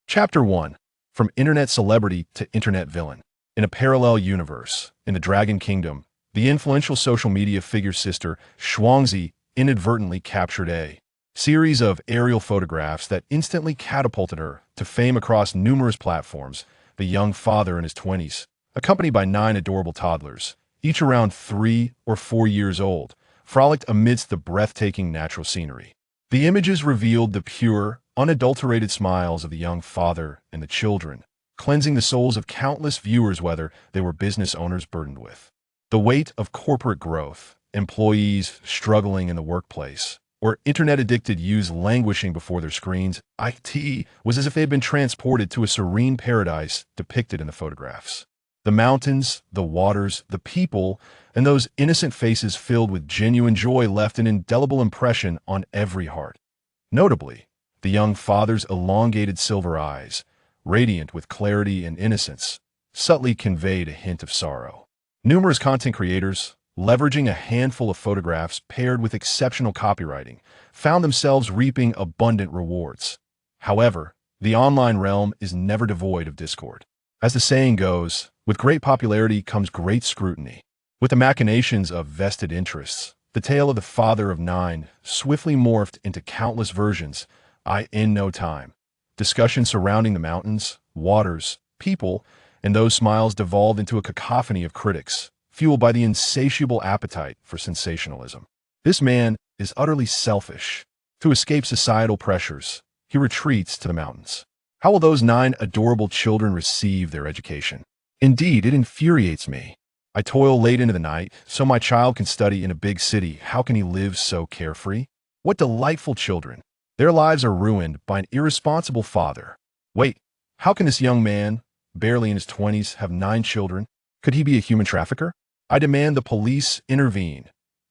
Chapter 1. From Internet Celebrity to Internet Villain. In a parallel universe, in the Dragon Kingdom, the influential social media figure sister, Shuangzi, inadvertently captured a series of aerial photographs that instantly catapulted her to fame across numerous platforms. The young father in his 20s, accompanied by 9 adorable toddlers, each around 3 or 4 years old, frolicked amidst the breathtaking natural scenery. The images revealed the pure, unadulterated smiles of the young father and the children, cleansing the souls of countless viewers whether they were business owners burdened with the weight of corporate growth, employees struggling in the workplace, or internet-addicted youths languishing before their screens. It was as if they had been transported to a serene paradise depicted in the photographs. The mountains, the waters, the people, and those innocent faces filled with genuine joy left an indelible impression on every heart. Notably, the young father's elongated silver eyes, radiant with clarity and innocence, subtly conveyed a hint of sorrow. Numerous content creators, leveraging a handful of photographs paired with exceptional copywriting, found themselves reaping abundant rewards. However, the online realm is never devoid of discord. As the saying goes, with great popularity comes great scrutiny. With the machinations of vested interests, the tale of the father of 9 swiftly morphed into countless versions. In no time, discussions surrounding the mountains, waters, people, and those smiles devolved into a cacophony of critics, fueled by the insatiable appetite for sensationalism. This man is utterly selfish. To escape societal pressures, he retreats to the mountains. How will those 9 adorable children receive their education? Indeed, it infuriates me. I toil late into the night, so my child can study in a big city. How can he live so carefree? What delightful children! Their lives are ruined by an irresponsible father. Wait, how can this young man, barely in his 20s, have 9 children? Could he be a human trafficker? I demand the police intervene.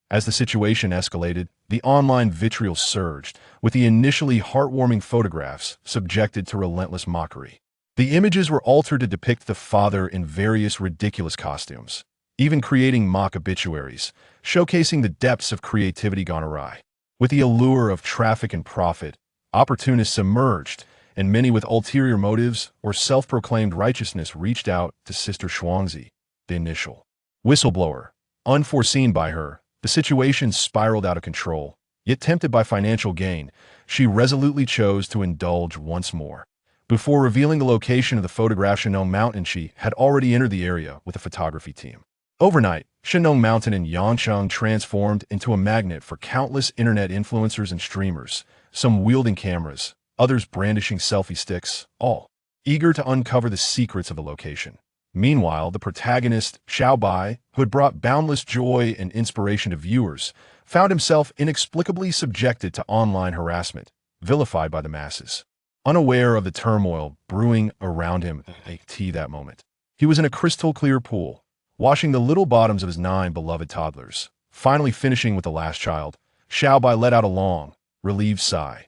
As the situation escalated, the online vitriol surged, with the initially heartwarming photographs subjected to relentless mockery. The images were altered to depict the father in various ridiculous costumes, even creating mock obituaries, showcasing the depths of creativity gone awry. With the allure of traffic and profit, opportunists emerged, and many with ulterior motives or self-proclaimed righteousness reached out to Sister Shuangzi, the initial whistleblower. Unforeseen by her, the situation spiraled out of control. Yet tempted by financial gain, she resolutely chose to indulge once more. Before revealing the location of the photographed Shenong Mountain, she had already entered the area with a photography team. Overnight, Shenong Mountain in Yangcheng transformed into a magnet for countless internet influencers and streamers, some wielding cameras, others brandishing selfie sticks, all eager to uncover the secrets of the location. Meanwhile, the protagonist, Xiao Bai, who had brought boundless joy and inspiration to viewers, found himself inexplicably subjected to online harassment, vilified by the masses. Unaware of the turmoil brewing around him that moment, he was in a crystal-clear pool, washing the little bottoms of his 9 beloved toddlers. Finally finishing with the last child, Xiao Bai let out a long, relieved sigh.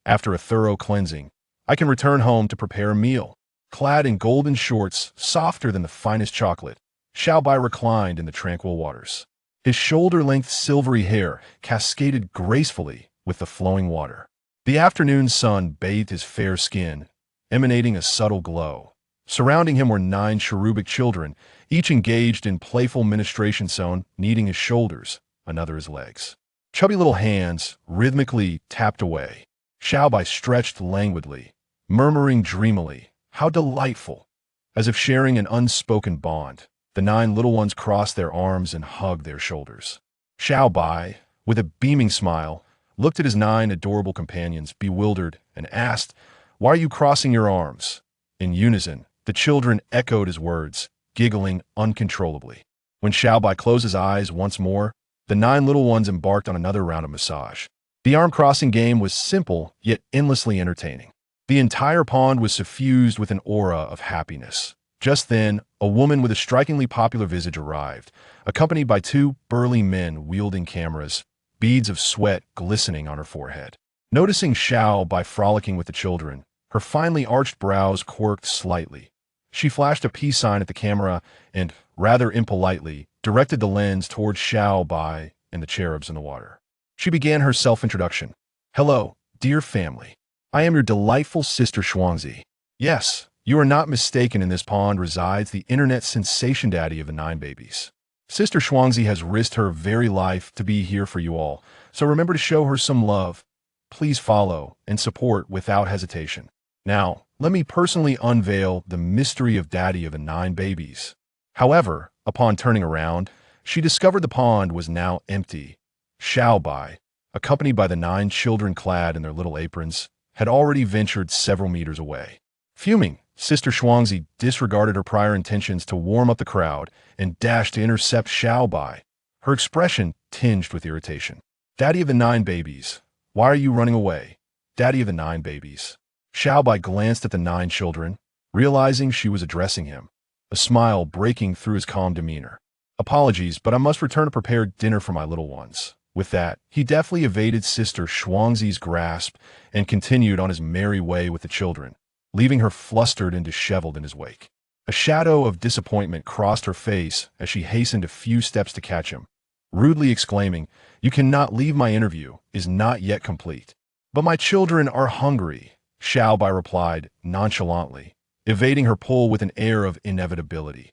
After a thorough cleansing, I can return home to prepare a meal. Clad in golden shorts, softer than the finest chocolate, Xiao Bai reclined in the tranquil waters. His shoulder-length silvery hair cascaded gracefully with the flowing water. The afternoon sun bathed his fair skin, emanating a subtle glow. Surrounding him were 9 cherubic children, each engaged in playful ministration, some kneading his shoulders, another his legs. Chubby little hands rhythmically tapped away. Xiao Bai stretched languidly, murmuring dreamily, "How delightful!" As if sharing an unspoken bond, the 9 little ones crossed their arms and hugged their shoulders. Xiao Bai, with a beaming smile, looked at his 9 adorable companions, bewildered, and asked, "Why are you crossing your arms?" In unison, the children echoed his words, giggling uncontrollably. When Xiao Bai closed his eyes once more, the 9 little ones embarked on another round of massage. The arm-crossing game was simple, yet endlessly entertaining. The entire pond was suffused with an aura of happiness. Just then, a woman with a strikingly popular visage arrived, accompanied by 2 burly men wielding cameras, beads of sweat glistening on her forehead. Noticing Xiao Bai frolicking with the children, her finely arched brows quirked slightly. She flashed a peace sign at the camera and, rather impolitely, directed the lens towards Xiao Bai and the cherubs in the water. She began her self-introduction. "Hello, dear family. I am your delightful sister Shuangzi. Yes, you are not mistaken. In this pond resides the internet sensation daddy of the 9 babies. Sister Shuangzi has risked her very life to be here for you all, so remember to show her some love. Please follow and support without hesitation. Now, let me personally unveil the mystery of Daddy of the 9 babies. However, upon turning around, she discovered the pond was now empty. Xiao Bai, accompanied by the 9 children clad in their little aprons, had already ventured several meters away. Fuming, Sister Shuangzi disregarded her prior intentions to warm up the crowd and dashed to intercept Xiao Bai, her expression tinged with irritation. Daddy of the 9 babies, why are you running away? Daddy of the 9 babies. Xiao Bai glanced at the 9 children, realizing she was addressing him, a smile breaking through his calm demeanor. Apologies, but I must return to prepare dinner for my little ones. With that, he deftly evaded Sister Shuangzi's grasp and continued on his merry way with the children, leaving her flustered and disheveled in his wake. A shadow of disappointment crossed her face as she hastened a few steps to catch him, rudely exclaiming, "You cannot leave, my interview is not yet complete." "But my children are hungry," Xiao Bai replied nonchalantly, evading her pull with an air of inevitability.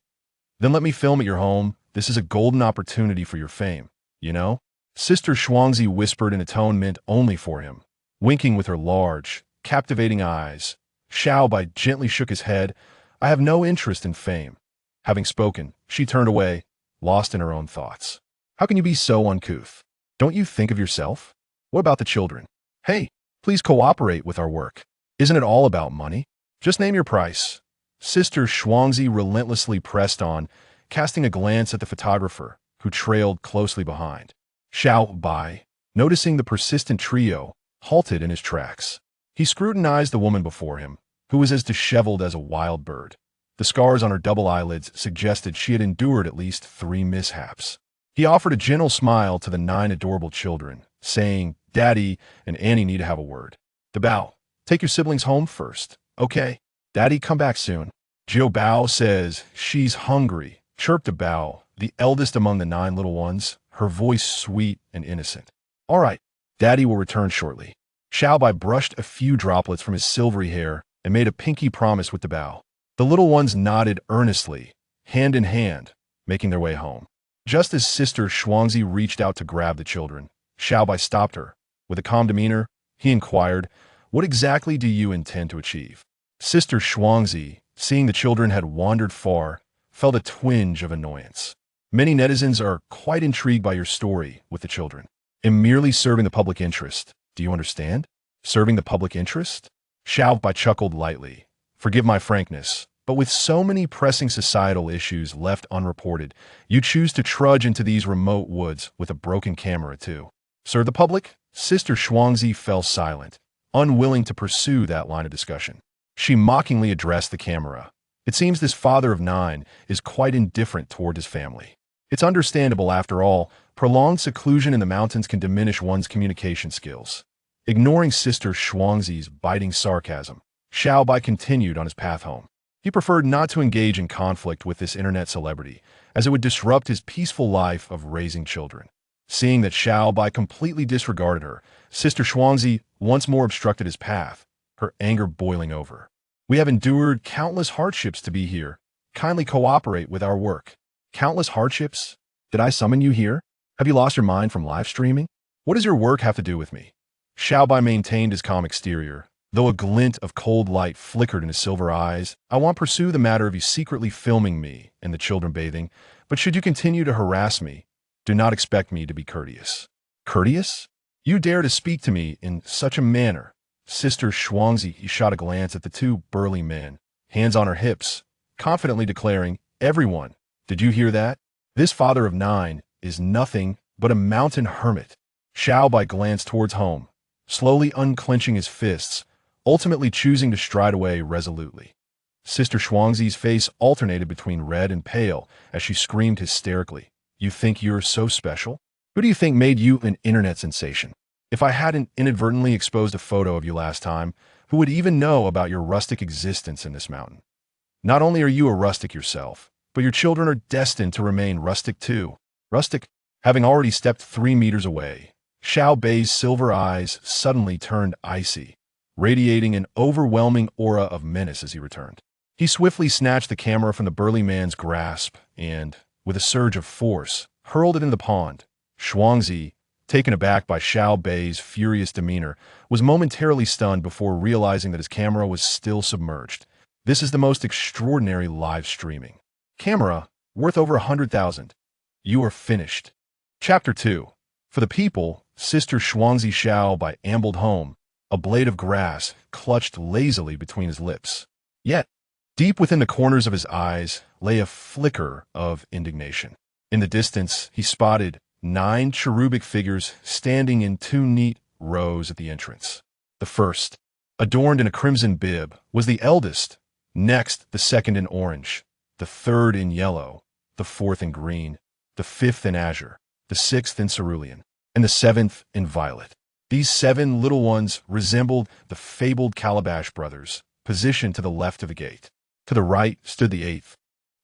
"Then let me film at your home. This is a golden opportunity for your fame, you know?" Sister Shuangzi whispered in a tone meant only for him, winking with her large, captivating eyes. Xiao Bai gently shook his head. "I have no interest in fame." Having spoken, she turned away, lost in her own thoughts. "How can you be so uncouth? Don't you think of yourself? What about the children? Hey, please cooperate with our work. Isn't it all about money? Just name your price." Sister Shuangzi relentlessly pressed on, casting a glance at the photographer, who trailed closely behind. Xiao Bai, noticing the persistent trio, halted in his tracks. He scrutinized the woman before him, who was as disheveled as a wild bird. The scars on her double eyelids suggested she had endured at least 3 mishaps. He offered a gentle smile to the 9 adorable children, saying, "Daddy and Annie need to have a word." The Bao, "Take your siblings home first, okay? Daddy, come back soon." Jiao Bao says, "She's hungry," chirped a Bao, the eldest among the 9 little ones, her voice sweet and innocent. "All right, Daddy will return shortly." Xiao Bai brushed a few droplets from his silvery hair and made a pinky promise with the Bao. The little ones nodded earnestly, hand in hand, making their way home. Just as Sister Shuangzi reached out to grab the children, Xiao Bai stopped her. With a calm demeanor, he inquired, "What exactly do you intend to achieve?" Sister Shuangzi, seeing the children had wandered far, felt a twinge of annoyance. "Many netizens are quite intrigued by your story with the children. I'm merely serving the public interest. Do you understand? Serving the public interest?" Xiao Bai chuckled lightly. "Forgive my frankness, but with so many pressing societal issues left unreported, you choose to trudge into these remote woods with a broken camera too. Serve the public?" Sister Shuangzi fell silent, unwilling to pursue that line of discussion. She mockingly addressed the camera. It seems this father of 9 is quite indifferent toward his family. It's understandable, after all. Prolonged seclusion in the mountains can diminish one's communication skills. Ignoring Sister Shuangzi's biting sarcasm, Xiao Bai continued on his path home. He preferred not to engage in conflict with this internet celebrity, as it would disrupt his peaceful life of raising children. Seeing that Xiao Bai completely disregarded her, Sister Shuangzi once more obstructed his path, her anger boiling over. "We have endured countless hardships to be here. Kindly cooperate with our work." "Countless hardships? Did I summon you here? Have you lost your mind from live streaming? What does your work have to do with me?" Xiao Bai maintained his calm exterior, though a glint of cold light flickered in his silver eyes. "I won't pursue the matter of you secretly filming me and the children bathing, but should you continue to harass me, do not expect me to be courteous." "Courteous? You dare to speak to me in such a manner?" Sister Shuangzi shot a glance at the 2 burly men, hands on her hips, confidently declaring, "Everyone, did you hear that? This father of 9 is nothing but a mountain hermit." Xiao Bai glanced towards home, slowly unclenching his fists, ultimately choosing to stride away resolutely. Sister Shuangzi's face alternated between red and pale as she screamed hysterically, "You think you're so special? Who do you think made you an internet sensation? If I hadn't inadvertently exposed a photo of you last time, who would even know about your rustic existence in this mountain? Not only are you a rustic yourself, but your children are destined to remain rustic too." Rustic? Having already stepped 3 meters away, Xiao Bai's silver eyes suddenly turned icy. radiating an overwhelming aura of menace as he returned. He swiftly snatched the camera from the burly man's grasp and, with a surge of force, hurled it in the pond. Shuangzi, taken aback by Xiao Bai's furious demeanor, was momentarily stunned before realizing that his camera was still submerged. This is the most extraordinary live streaming camera, worth over 100,000. You are finished. Chapter 2. For the people, Sister Shuangzi Xiao Bai ambled home, a blade of grass clutched lazily between his lips. Yet, deep within the corners of his eyes lay a flicker of indignation. In the distance, he spotted 9 cherubic figures standing in 2 neat rows at the entrance. The first, adorned in a crimson bib, was the eldest. Next, the second in orange, the third in yellow, the fourth in green, the fifth in azure, the sixth in cerulean, and the seventh in violet. These 7 little ones resembled the fabled Calabash brothers, positioned to the left of the gate. To the right stood the 8th,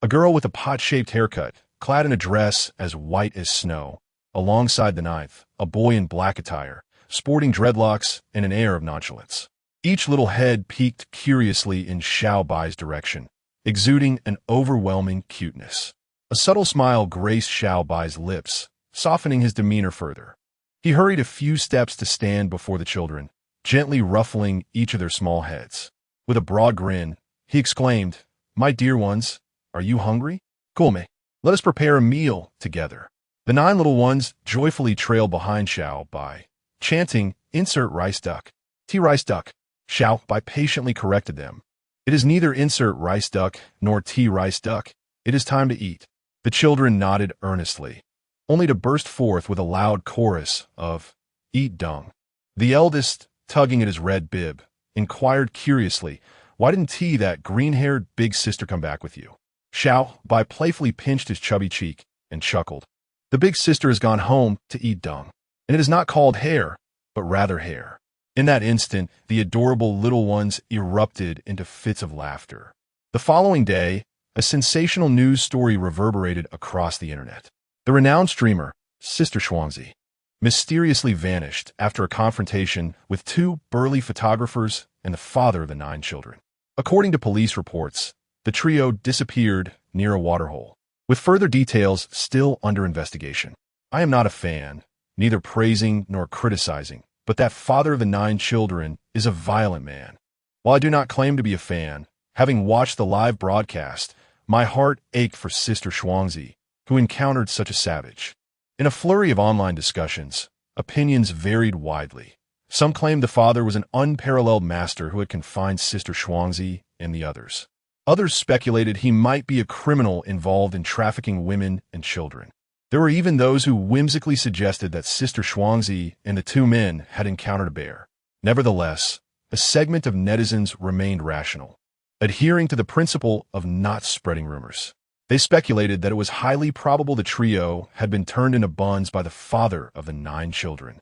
a girl with a pot-shaped haircut, clad in a dress as white as snow. Alongside the 9th, a boy in black attire, sporting dreadlocks and an air of nonchalance. Each little head peeked curiously in Xiao Bai's direction, exuding an overwhelming cuteness. A subtle smile graced Xiao Bai's lips, softening his demeanor further. He hurried a few steps to stand before the children, gently ruffling each of their small heads. With a broad grin, he exclaimed, "My dear ones, are you hungry? Come, let us prepare a meal together." The 9 little ones joyfully trailed behind Xiao Bai, chanting, "Insert rice duck." "Tea rice duck." Xiao Bai patiently corrected them. "It is neither insert rice duck nor tea rice duck. It is time to eat." The children nodded earnestly, only to burst forth with a loud chorus of, "Eat dung." The eldest, tugging at his red bib, inquired curiously, "Why didn't T, that green-haired big sister, come back with you?" Xiao Bai playfully pinched his chubby cheek and chuckled. "The big sister has gone home to eat dung, and it is not called hair, but rather hair." In that instant, the adorable little ones erupted into fits of laughter. The following day, a sensational news story reverberated across the internet. The renowned streamer, Sister Shuangzi, mysteriously vanished after a confrontation with 2 burly photographers and the father of the 9 children. According to police reports, the trio disappeared near a waterhole, with further details still under investigation. I am not a fan, neither praising nor criticizing, but that father of the 9 children is a violent man. While I do not claim to be a fan, having watched the live broadcast, my heart ached for Sister Shuangzi, who encountered such a savage. In a flurry of online discussions, opinions varied widely. Some claimed the father was an unparalleled master who had confined Sister Shuangzi and the others. Others speculated he might be a criminal involved in trafficking women and children. There were even those who whimsically suggested that Sister Shuangzi and the 2 men had encountered a bear. Nevertheless, a segment of netizens remained rational, adhering to the principle of not spreading rumors. They speculated that it was highly probable the trio had been turned into buns by the father of the 9 children.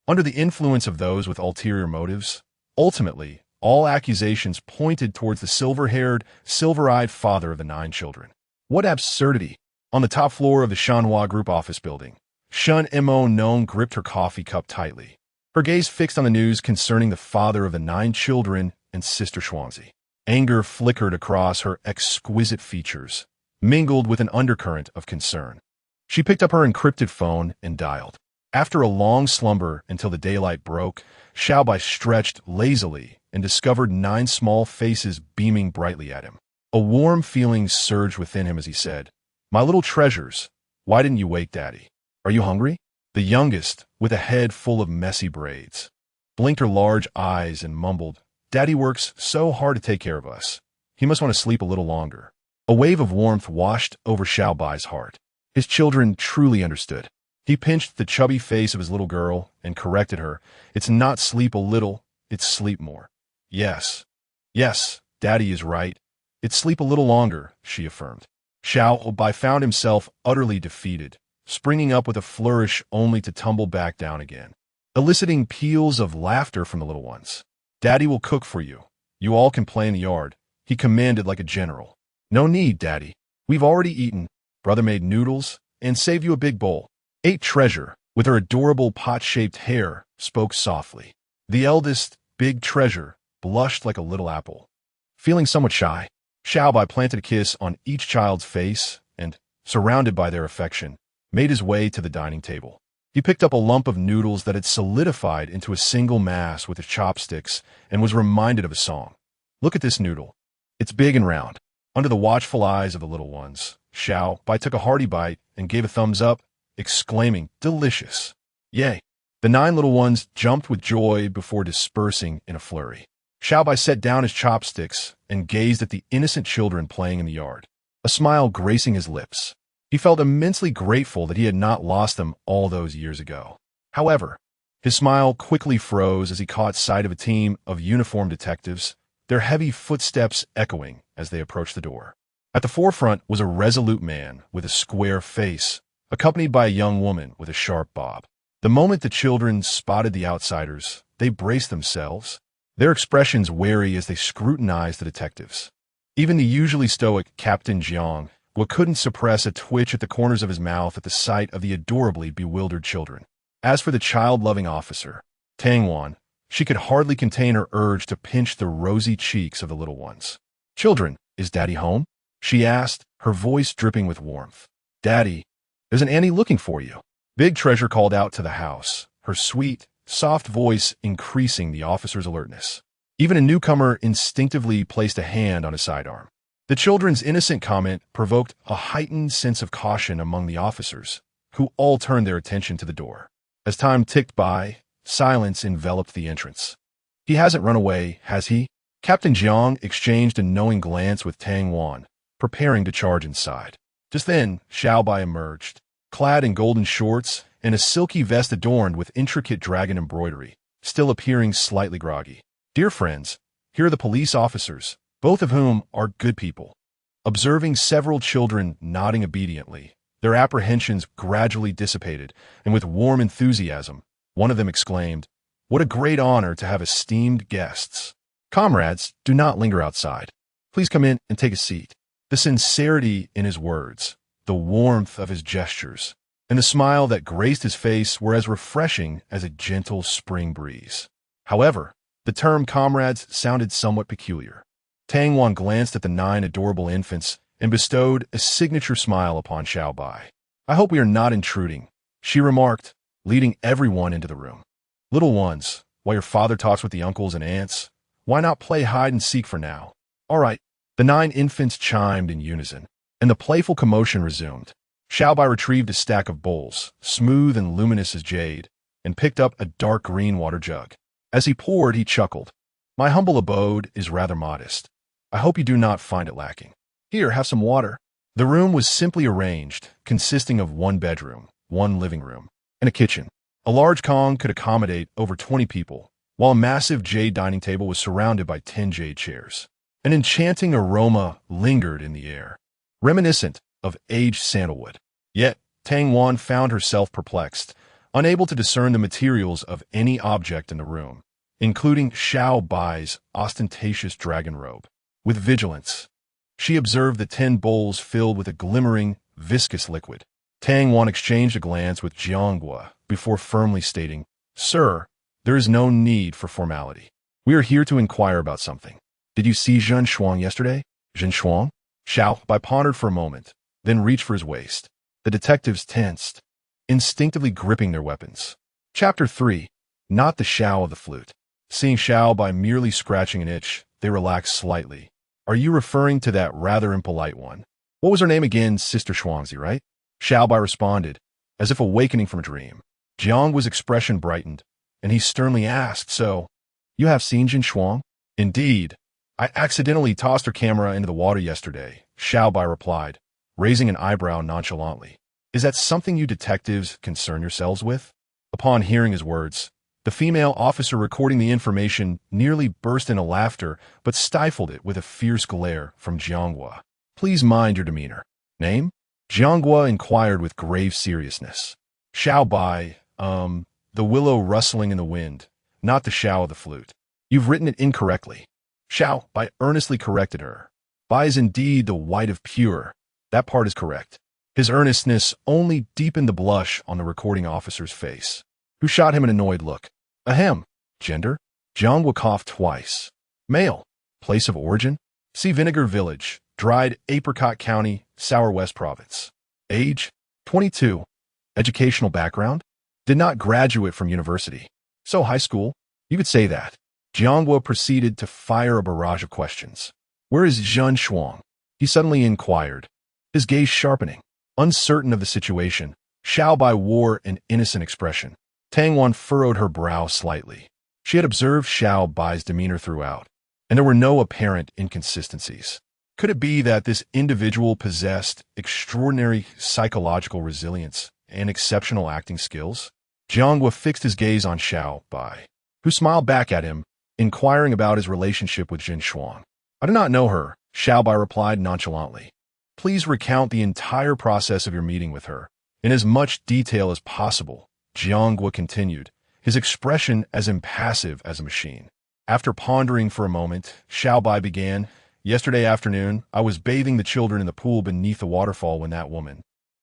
Under the influence of those with ulterior motives, ultimately, all accusations pointed towards the silver-haired, silver-eyed father of the 9 children. What absurdity! On the top floor of the Shanhua Group office building, Shun Mo Nong gripped her coffee cup tightly, her gaze fixed on the news concerning the father of the 9 children and Sister Shuangzi. Anger flickered across her exquisite features, mingled with an undercurrent of concern. She picked up her encrypted phone and dialed. After a long slumber until the daylight broke, Xiao Bai stretched lazily and discovered 9 small faces beaming brightly at him. A warm feeling surged within him as he said, "My little treasures, why didn't you wake Daddy? Are you hungry?" The youngest, with a head full of messy braids, blinked her large eyes and mumbled, "Daddy works so hard to take care of us. He must want to sleep a little longer." A wave of warmth washed over Xiao Bai's heart. His children truly understood. He pinched the chubby face of his little girl and corrected her. "It's not sleep a little, it's sleep more." Yes, Daddy is right. It's sleep a little longer," she affirmed. Xiao Bai found himself utterly defeated, springing up with a flourish only to tumble back down again, eliciting peals of laughter from the little ones. "Daddy will cook for you. You all can play in the yard," he commanded like a general. "No need, Daddy. We've already eaten. Brother made noodles and saved you a big bowl." 8 Treasure, with her adorable pot-shaped hair, spoke softly. The eldest, Big Treasure, blushed like a little apple. Feeling somewhat shy, Xiao Bai planted a kiss on each child's face and, surrounded by their affection, made his way to the dining table. He picked up a lump of noodles that had solidified into a single mass with his chopsticks and was reminded of a song. Look at this noodle. It's big and round. Under the watchful eyes of the little ones, Xiao Bai took a hearty bite and gave a thumbs up, exclaiming, "Delicious!" Yay! The 9 little ones jumped with joy before dispersing in a flurry. Xiao Bai set down his chopsticks and gazed at the innocent children playing in the yard, a smile gracing his lips. He felt immensely grateful that he had not lost them all those years ago. However, his smile quickly froze as he caught sight of a team of uniformed detectives, their heavy footsteps echoing as they approached the door. At the forefront was a resolute man with a square face, accompanied by a young woman with a sharp bob. The moment the children spotted the outsiders, they braced themselves, their expressions wary as they scrutinized the detectives. Even the usually stoic Captain Jiang couldn't suppress a twitch at the corners of his mouth at the sight of the adorably bewildered children. As for the child-loving officer, Tang Wan, she could hardly contain her urge to pinch the rosy cheeks of the little ones. "Children, is Daddy home?" she asked, her voice dripping with warmth. "Daddy, there's an Annie looking for you." Big Treasure called out to the house, her sweet, soft voice increasing the officer's alertness. Even a newcomer instinctively placed a hand on his sidearm. The children's innocent comment provoked a heightened sense of caution among the officers, who all turned their attention to the door. As time ticked by, silence enveloped the entrance. "He hasn't run away, has he?" Captain Jiang exchanged a knowing glance with Tang Wan, preparing to charge inside. Just then, Xiao Bai emerged, clad in golden shorts and a silky vest adorned with intricate dragon embroidery, still appearing slightly groggy. "Dear friends, here are the police officers, both of whom are good people." Observing several children nodding obediently, their apprehensions gradually dissipated, and with warm enthusiasm, one of them exclaimed, "What a great honor to have esteemed guests. Comrades, do not linger outside. Please come in and take a seat." The sincerity in his words, the warmth of his gestures, and the smile that graced his face were as refreshing as a gentle spring breeze. However, the term comrades sounded somewhat peculiar. Tang Wan glanced at the 9 adorable infants and bestowed a signature smile upon Xiao Bai. "I hope we are not intruding," she remarked, leading everyone into the room. "Little ones, while your father talks with the uncles and aunts, why not play hide and seek for now?" "All right." The 9 infants chimed in unison, and the playful commotion resumed. Xiao Bai retrieved a stack of bowls, smooth and luminous as jade, and picked up a dark green water jug. As he poured, he chuckled. "My humble abode is rather modest. I hope you do not find it lacking. Here, have some water." The room was simply arranged, consisting of 1 bedroom, 1 living room, and a kitchen. A large Kong could accommodate over 20 people, while a massive jade dining table was surrounded by 10 jade chairs. An enchanting aroma lingered in the air, reminiscent of aged sandalwood. Yet, Tang Wan found herself perplexed, unable to discern the materials of any object in the room, including Xiao Bai's ostentatious dragon robe. With vigilance, she observed the 10 bowls filled with a glimmering, viscous liquid. Tang Wan exchanged a glance with Jianghua before firmly stating, "Sir, there is no need for formality. We are here to inquire about something. Did you see Zhen Shuang yesterday?" "Zhen Shuang?" Xiao Bai pondered for a moment, then reached for his waist. The detectives tensed, instinctively gripping their weapons. Chapter 3. Not the Xiao of the flute. Seeing Xiao Bai merely scratching an itch, they relaxed slightly. "Are you referring to that rather impolite one? What was her name again? Sister Shuangzi, right?" Xiao Bai responded, as if awakening from a dream. Jianghua's expression brightened, and he sternly asked, "So, you have seen Zhen Shuang?" "Indeed. I accidentally tossed her camera into the water yesterday," Xiao Bai replied, raising an eyebrow nonchalantly. "Is that something you detectives concern yourselves with?" Upon hearing his words, the female officer recording the information nearly burst into laughter, but stifled it with a fierce glare from Jianghua. "Please mind your demeanor." "Name?" Jianghua inquired with grave seriousness. "Xiao Bai, the willow rustling in the wind, not the Xiao of the flute. You've written it incorrectly." Xiao Bai earnestly corrected her. "Bai is indeed the white of pure. That part is correct." His earnestness only deepened the blush on the recording officer's face, who shot him an annoyed look. "Ahem. Gender?" Jianghua coughed twice. Male. Place of origin? See Vinegar Village, Dried Apricot County, Sour West Province. Age? 22. Educational background? Did not graduate from university. So high school? You could say that. Jiangguo proceeded to fire a barrage of questions. Where is Zhen Shuang? He suddenly inquired, his gaze sharpening. Uncertain of the situation, Xiao Bai wore an innocent expression. Tang Wan furrowed her brow slightly. She had observed Xiao Bai's demeanor throughout, and there were no apparent inconsistencies. Could it be that this individual possessed extraordinary psychological resilience and exceptional acting skills? Jiangguo fixed his gaze on Xiao Bai, who smiled back at him, inquiring about his relationship with Zhen Shuang. I do not know her, Xiao Bai replied nonchalantly. Please recount the entire process of your meeting with her, in as much detail as possible, Jiangguo continued, his expression as impassive as a machine. After pondering for a moment, Xiao Bai began, Yesterday afternoon, I was bathing the children in the pool beneath the waterfall when that woman,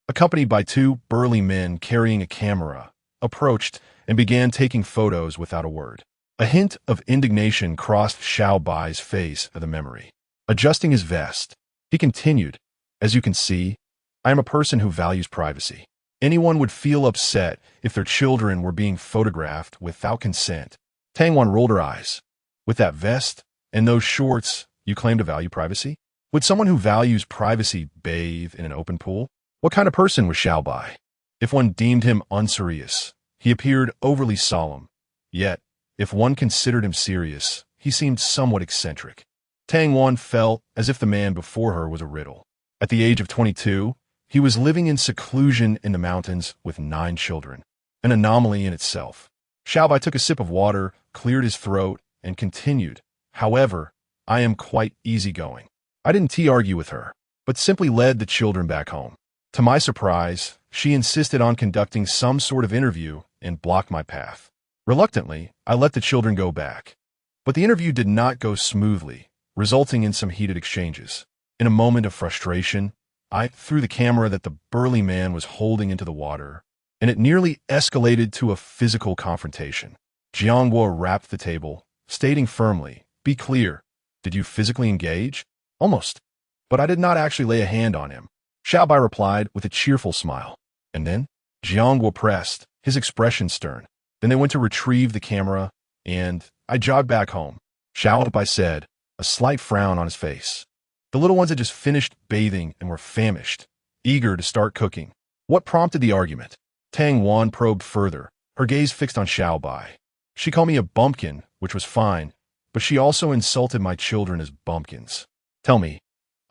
accompanied by two burly men carrying a camera, approached and began taking photos without a word. A hint of indignation crossed Xiao Bai's face at the memory. Adjusting his vest, he continued, As you can see, I am a person who values privacy. Anyone would feel upset if their children were being photographed without consent. Tang Wan rolled her eyes. With that vest and those shorts, you claim to value privacy? Would someone who values privacy bathe in an open pool? What kind of person was Xiao Bai? If one deemed him unserious, he appeared overly solemn. Yet, if one considered him serious, he seemed somewhat eccentric. Tang Wan felt as if the man before her was a riddle. At the age of 22, he was living in seclusion in the mountains with 9 children, an anomaly in itself. Xiao Bai took a sip of water, cleared his throat, and continued, However, I am quite easygoing. I didn't argue with her, but simply led the children back home. To my surprise, she insisted on conducting some sort of interview and blocked my path. Reluctantly, I let the children go back. But the interview did not go smoothly, resulting in some heated exchanges. In a moment of frustration, I threw the camera that the burly man was holding into the water, and it nearly escalated to a physical confrontation. Jiangguo rapped the table, stating firmly, Be clear, did you physically engage? Almost. But I did not actually lay a hand on him. Xiao Bai replied with a cheerful smile. And then? Jiangguo pressed, his expression stern. Then they went to retrieve the camera, and I jogged back home. Xiao Bai said, a slight frown on his face. The little ones had just finished bathing and were famished, eager to start cooking. What prompted the argument? Tang Wan probed further, her gaze fixed on Xiao Bai. She called me a bumpkin, which was fine, but she also insulted my children as bumpkins. Tell me,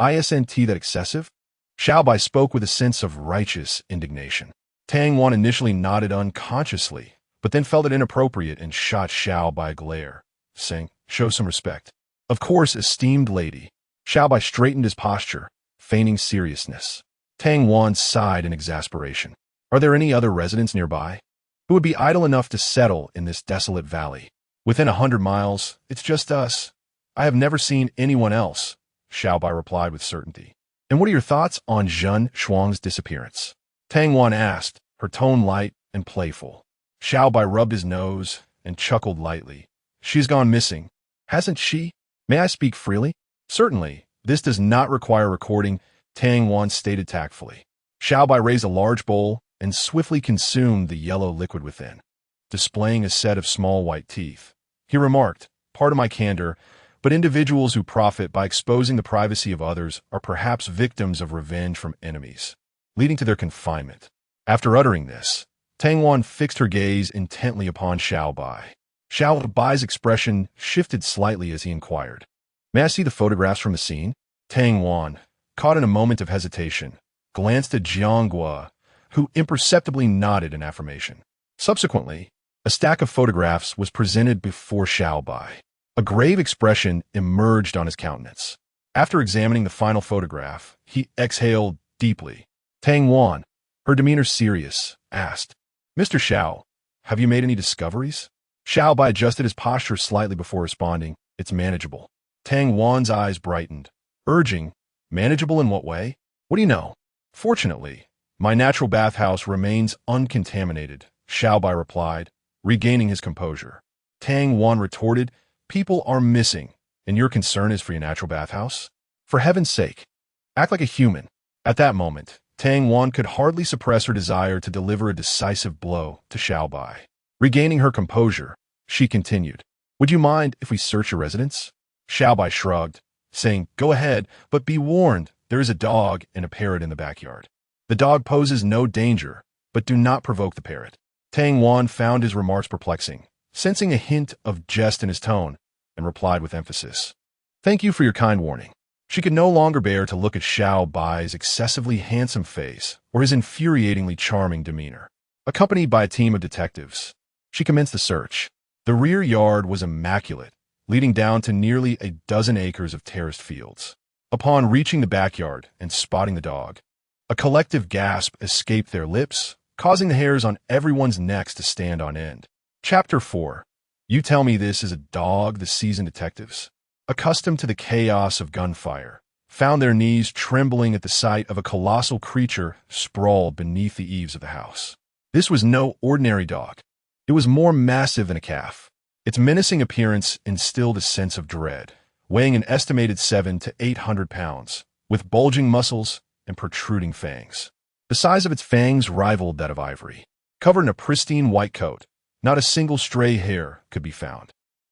isn't that excessive? Xiao Bai spoke with a sense of righteous indignation. Tang Wan initially nodded unconsciously, but then felt it inappropriate and shot Xiao Bai a glare, saying, Show some respect. Of course, esteemed lady. Xiao Bai straightened his posture, feigning seriousness. Tang Wan sighed in exasperation. Are there any other residents nearby who would be idle enough to settle in this desolate valley? Within 100 miles, it's just us. I have never seen anyone else, Xiao Bai replied with certainty. And what are your thoughts on Zhen Shuang's disappearance? Tang Wan asked, her tone light and playful. Xiao Bai rubbed his nose and chuckled lightly. She's gone missing, hasn't she? May I speak freely? Certainly, this does not require recording, Tang Wan stated tactfully. Xiao Bai raised a large bowl and swiftly consumed the yellow liquid within, displaying a set of small white teeth. He remarked, Pardon my candor, but individuals who profit by exposing the privacy of others are perhaps victims of revenge from enemies, leading to their confinement. After uttering this, Tang Wan fixed her gaze intently upon Xiao Bai. Xiao Bai's expression shifted slightly as he inquired, May I see the photographs from the scene? Tang Wan, caught in a moment of hesitation, glanced at Jiangguo, who imperceptibly nodded in affirmation. Subsequently, a stack of photographs was presented before Xiao Bai. A grave expression emerged on his countenance. After examining the final photograph, he exhaled deeply. Tang Wan, her demeanor serious, asked, Mr. Xiao, have you made any discoveries? Xiao Bai adjusted his posture slightly before responding, It's manageable. Tang Wan's eyes brightened, urging, Manageable in what way? What do you know? Fortunately, my natural bathhouse remains uncontaminated, Xiao Bai replied, regaining his composure. Tang Wan retorted, People are missing, And your concern is for your natural bathhouse? For heaven's sake, act like a human. At that moment, Tang Wan could hardly suppress her desire to deliver a decisive blow to Xiao Bai. Regaining her composure, she continued, "Would you mind if we search your residence?" Xiao Bai shrugged, saying, "Go ahead, but be warned, there is a dog and a parrot in the backyard. The dog poses no danger, but do not provoke the parrot." Tang Wan found his remarks perplexing, sensing a hint of jest in his tone, and replied with emphasis, "Thank you for your kind warning." She could no longer bear to look at Xiao Bai's excessively handsome face or his infuriatingly charming demeanor. Accompanied by a team of detectives, she commenced the search. The rear yard was immaculate, leading down to nearly a dozen acres of terraced fields. Upon reaching the backyard and spotting the dog, a collective gasp escaped their lips, causing the hairs on everyone's necks to stand on end. Chapter 4. You tell me this is a dog? The seasoned detectives, accustomed to the chaos of gunfire, found their knees trembling at the sight of a colossal creature sprawled beneath the eaves of the house. This was no ordinary dog. It was more massive than a calf. Its menacing appearance instilled a sense of dread, weighing an estimated 700 to 800 pounds, with bulging muscles and protruding fangs. The size of its fangs rivaled that of ivory. Covered in a pristine white coat, not a single stray hair could be found.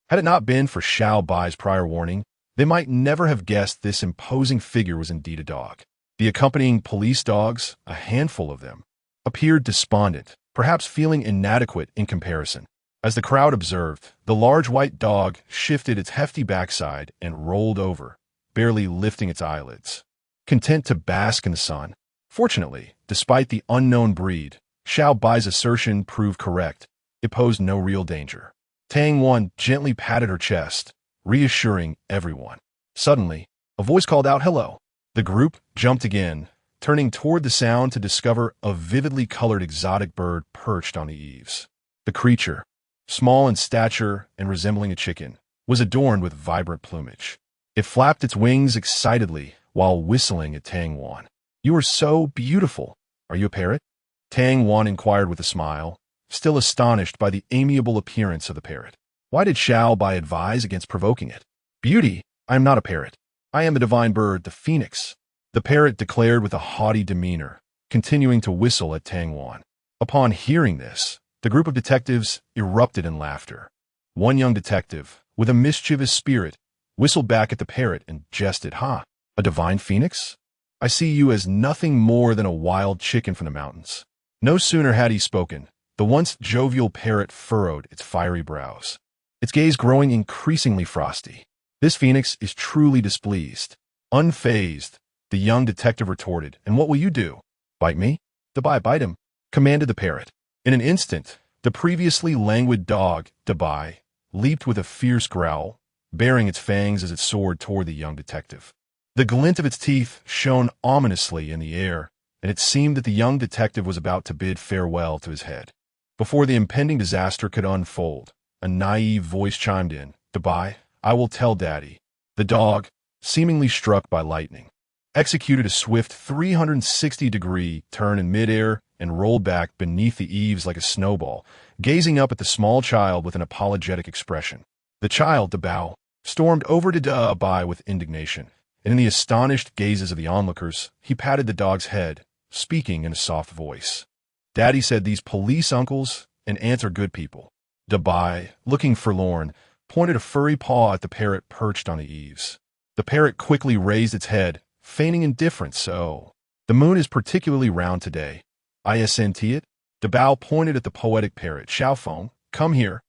Had it not been for Xiao Bai's prior warning, they might never have guessed this imposing figure was indeed a dog. The accompanying police dogs, a handful of them, appeared despondent, perhaps feeling inadequate in comparison. As the crowd observed, the large white dog shifted its hefty backside and rolled over, barely lifting its eyelids, content to bask in the sun. Fortunately, despite the unknown breed, Xiao Bai's assertion proved correct. It posed no real danger. Tang Wan gently patted her chest, reassuring everyone. Suddenly, a voice called out, "Hello." The group jumped again, turning toward the sound to discover a vividly colored exotic bird perched on the eaves. The creature, small in stature and resembling a chicken, was adorned with vibrant plumage. It flapped its wings excitedly while whistling at Tang Wan. "You are so beautiful. Are you a parrot?" Tang Wan inquired with a smile, still astonished by the amiable appearance of the parrot. Why did Xiao Bai advise against provoking it? "Beauty, I am not a parrot. I am the divine bird, the phoenix," the parrot declared with a haughty demeanor, continuing to whistle at Tang Wan. Upon hearing this, the group of detectives erupted in laughter. One young detective, with a mischievous spirit, whistled back at the parrot and jested, "Ha, a divine phoenix? I see you as nothing more than a wild chicken from the mountains." No sooner had he spoken, the once jovial parrot furrowed its fiery brows, its gaze growing increasingly frosty. "This phoenix is truly displeased." Unfazed, the young detective retorted, "And what will you do? Bite me?" "Bite him," commanded the parrot. In an instant, the previously languid dog, Bai, leaped with a fierce growl, baring its fangs as it soared toward the young detective. The glint of its teeth shone ominously in the air, and it seemed that the young detective was about to bid farewell to his head. Before the impending disaster could unfold, a naive voice chimed in, "Bai, I will tell Daddy." The dog, seemingly struck by lightning, executed a swift 360-degree turn in midair and rolled back beneath the eaves like a snowball, gazing up at the small child with an apologetic expression. The child, Bao, stormed over to Bai with indignation, and in the astonished gazes of the onlookers, he patted the dog's head, speaking in a soft voice. "Daddy said these police uncles and aunts are good people." Bai, looking forlorn, pointed a furry paw at the parrot perched on the eaves. The parrot quickly raised its head, feigning indifference. "Oh, the moon is particularly round today. Isn't it?" Bao pointed at the poetic parrot. "Xiaofeng, come here."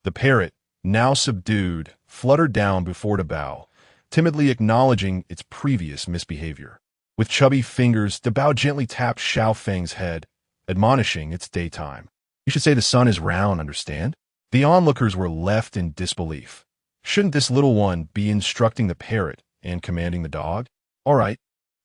The parrot, now subdued, fluttered down before Bao, timidly acknowledging its previous misbehavior. With chubby fingers, Bao gently tapped Xiaofeng's head, admonishing it's daytime. "You should say the sun is round, understand?" The onlookers were left in disbelief. Shouldn't this little one be instructing the parrot and commanding the dog? "All right,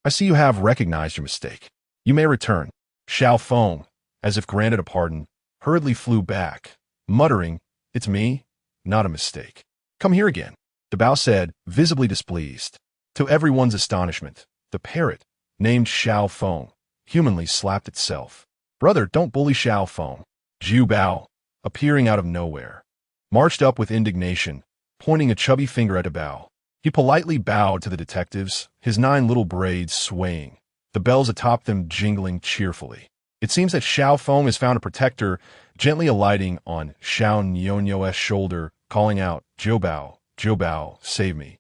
I see you have recognized your mistake. You may return." Xiaofeng, as if granted a pardon, hurriedly flew back, muttering, "It's me, not a mistake. Come here again," Bao said, visibly displeased. To everyone's astonishment, the parrot, named Xiaofeng, humanly slapped itself. "Brother, don't bully Xiaofeng." Jiu Bao, appearing out of nowhere, marched up with indignation, pointing a chubby finger at Bao. He politely bowed to the detectives, his 9 little braids swaying, the bells atop them jingling cheerfully. It seems that Xiao Feng has found a protector, gently alighting on Xiao Nianyo's shoulder, calling out, Zhou Bao, save me.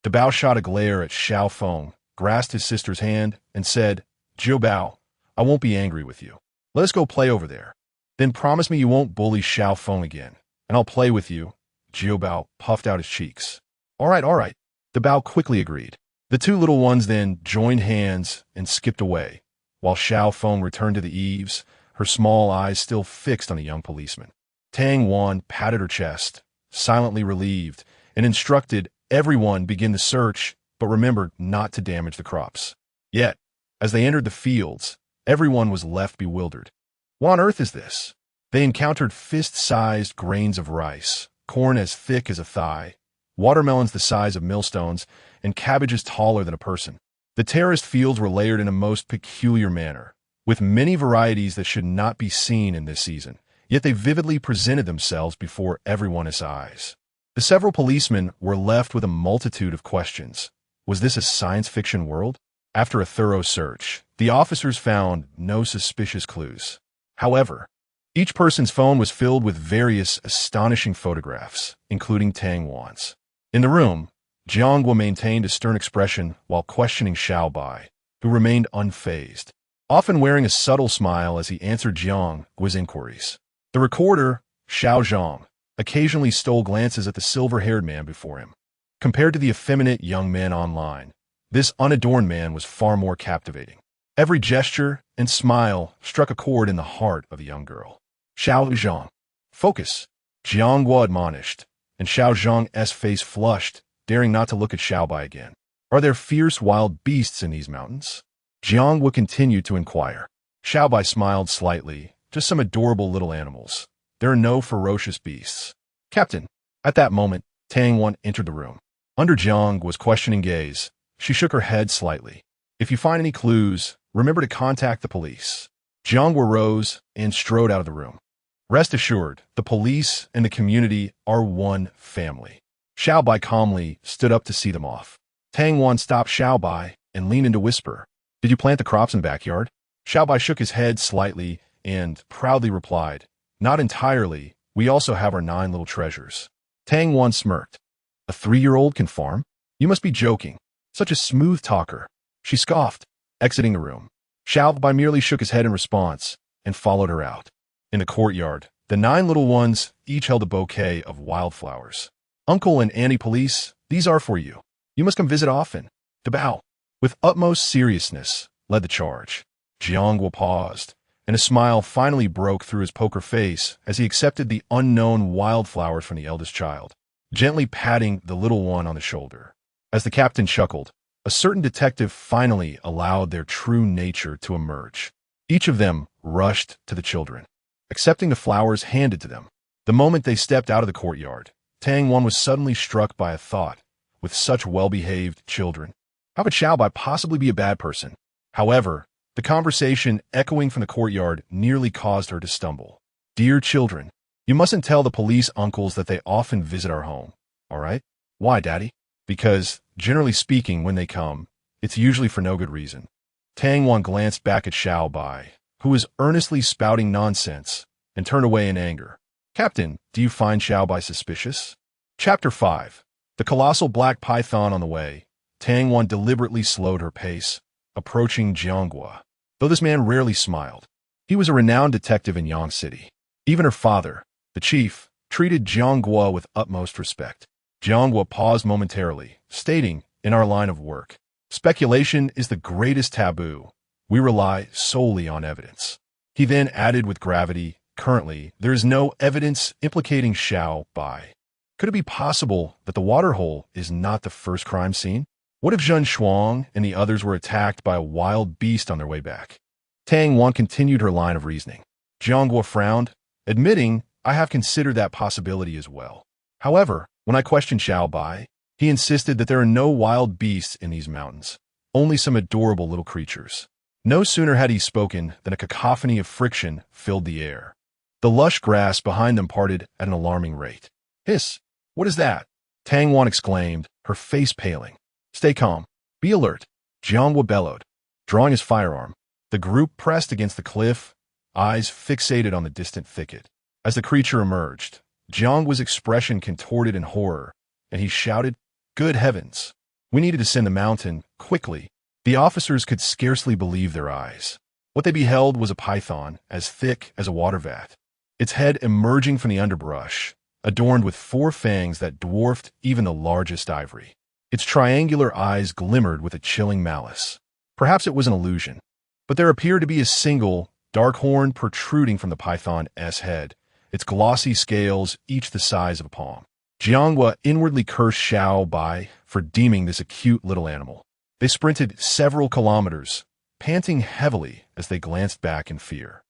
De Bao shot a glare at Xiao Feng, grasped his sister's hand, and said, Zhou Bao, I won't be angry with you. Let us go play over there. Then promise me you won't bully Xiao Feng again, and I'll play with you. Zhou Bao puffed out his cheeks. All right. De Bao quickly agreed. The 2 little ones then joined hands and skipped away, while Xiao Feng returned to the eaves, her small eyes still fixed on the young policeman. Tang Wan patted her chest, silently relieved, and instructed everyone begin the search, but remembered not to damage the crops. Yet, as they entered the fields, everyone was left bewildered. What on earth is this? They encountered fist-sized grains of rice, corn as thick as a thigh, watermelons the size of millstones, and cabbages taller than a person. The terraced fields were layered in a most peculiar manner, with many varieties that should not be seen in this season, yet they vividly presented themselves before everyone's eyes. The several policemen were left with a multitude of questions. Was this a science fiction world? After a thorough search, the officers found no suspicious clues. However, each person's phone was filled with various astonishing photographs, including Tang Wan's. In the room, Jianghua maintained a stern expression while questioning Xiao Bai, who remained unfazed, often wearing a subtle smile as he answered Jianghua's inquiries. The recorder, Xiao Zhang, occasionally stole glances at the silver-haired man before him. Compared to the effeminate young men online, this unadorned man was far more captivating. Every gesture and smile struck a chord in the heart of the young girl. Xiao Zhang, focus, Jianghua admonished, and Xiao Zhang's face flushed, daring not to look at Xiao Bai again. Are there fierce wild beasts in these mountains? Jianghua continued to inquire. Xiao Bai smiled slightly, just some adorable little animals. There are no ferocious beasts. Captain, at that moment, Tang Wan entered the room. Under Jianghua's questioning gaze, she shook her head slightly. If you find any clues, remember to contact the police. Jianghua rose and strode out of the room. Rest assured, the police and the community are one family. Xiao Bai calmly stood up to see them off. Tang Wan stopped Xiao Bai and leaned in to whisper, Did you plant the crops in the backyard? Xiao Bai shook his head slightly and proudly replied, Not entirely. We also have our 9 little treasures. Tang Wan smirked. A 3-year-old can farm? You must be joking. Such a smooth talker. She scoffed, exiting the room. Xiao Bai merely shook his head in response and followed her out. In the courtyard, the 9 little ones each held a bouquet of wildflowers. Uncle and Auntie Police, these are for you. You must come visit often. De Bao, with utmost seriousness, led the charge. Jianghua paused, and a smile finally broke through his poker face as he accepted the unknown wildflowers from the eldest child, gently patting the little one on the shoulder. As the captain chuckled, a certain detective finally allowed their true nature to emerge. Each of them rushed to the children, accepting the flowers handed to them. The moment they stepped out of the courtyard, Tang Wan was suddenly struck by a thought. With such well-behaved children, how could Xiao Bai possibly be a bad person? However, the conversation echoing from the courtyard nearly caused her to stumble. Dear children, you mustn't tell the police uncles that they often visit our home, all right? Why, Daddy? Because, generally speaking, when they come, it's usually for no good reason. Tang Wan glanced back at Xiao Bai, who was earnestly spouting nonsense, and turned away in anger. Captain, do you find Xiao Bai suspicious? Chapter 5. The colossal black python on the way. Tang Wan deliberately slowed her pace, approaching Jianghua. Though this man rarely smiled, he was a renowned detective in Yang City. Even her father, the chief, treated Jianghua with utmost respect. Jianghua paused momentarily, stating, in our line of work, speculation is the greatest taboo. We rely solely on evidence. He then added with gravity, currently, there is no evidence implicating Xiao Bai. Could it be possible that the waterhole is not the first crime scene? What if Zhen Shuang and the others were attacked by a wild beast on their way back? Tang Wan continued her line of reasoning. Jianghua frowned, admitting, I have considered that possibility as well. However, when I questioned Xiao Bai, he insisted that there are no wild beasts in these mountains, only some adorable little creatures. No sooner had he spoken than a cacophony of friction filled the air. The lush grass behind them parted at an alarming rate. Hiss! What is that? Tang Wan exclaimed, her face paling. Stay calm. Be alert, Jiangwa bellowed. Drawing his firearm, the group pressed against the cliff, eyes fixated on the distant thicket. As the creature emerged, Jiangwa's expression contorted in horror, and he shouted, "Good heavens! We need to descend the mountain, quickly." The officers could scarcely believe their eyes. What they beheld was a python as thick as a water vat, its head emerging from the underbrush, adorned with 4 fangs that dwarfed even the largest ivory. Its triangular eyes glimmered with a chilling malice. Perhaps it was an illusion, but there appeared to be a single, dark horn protruding from the python's head, its glossy scales each the size of a palm. Jiangwa inwardly cursed Xiao Bai for deeming this a cute little animal. They sprinted several kilometers, panting heavily as they glanced back in fear.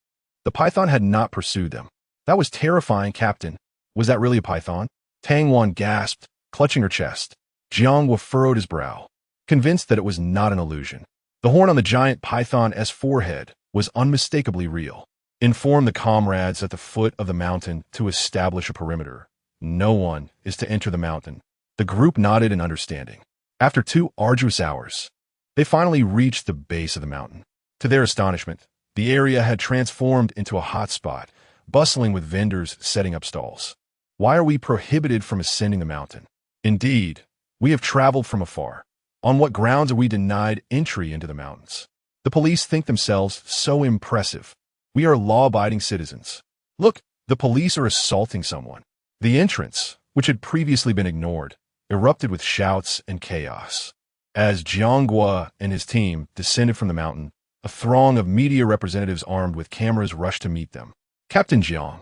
The python had not pursued them. "That was terrifying, Captain. Was that really a python?" Tang Wan gasped, clutching her chest. Jiangwa furrowed his brow, convinced that it was not an illusion. The horn on the giant python's forehead was unmistakably real. "Inform the comrades at the foot of the mountain to establish a perimeter. No one is to enter the mountain." The group nodded in understanding. After 2 arduous hours, they finally reached the base of the mountain. To their astonishment, the area had transformed into a hot spot, bustling with vendors setting up stalls. "Why are we prohibited from ascending the mountain? Indeed, we have traveled from afar. On what grounds are we denied entry into the mountains? The police think themselves so impressive. We are law-abiding citizens. Look, the police are assaulting someone." The entrance, which had previously been ignored, erupted with shouts and chaos. As Jiangwa and his team descended from the mountain, a throng of media representatives armed with cameras rushed to meet them. "Captain Jiang,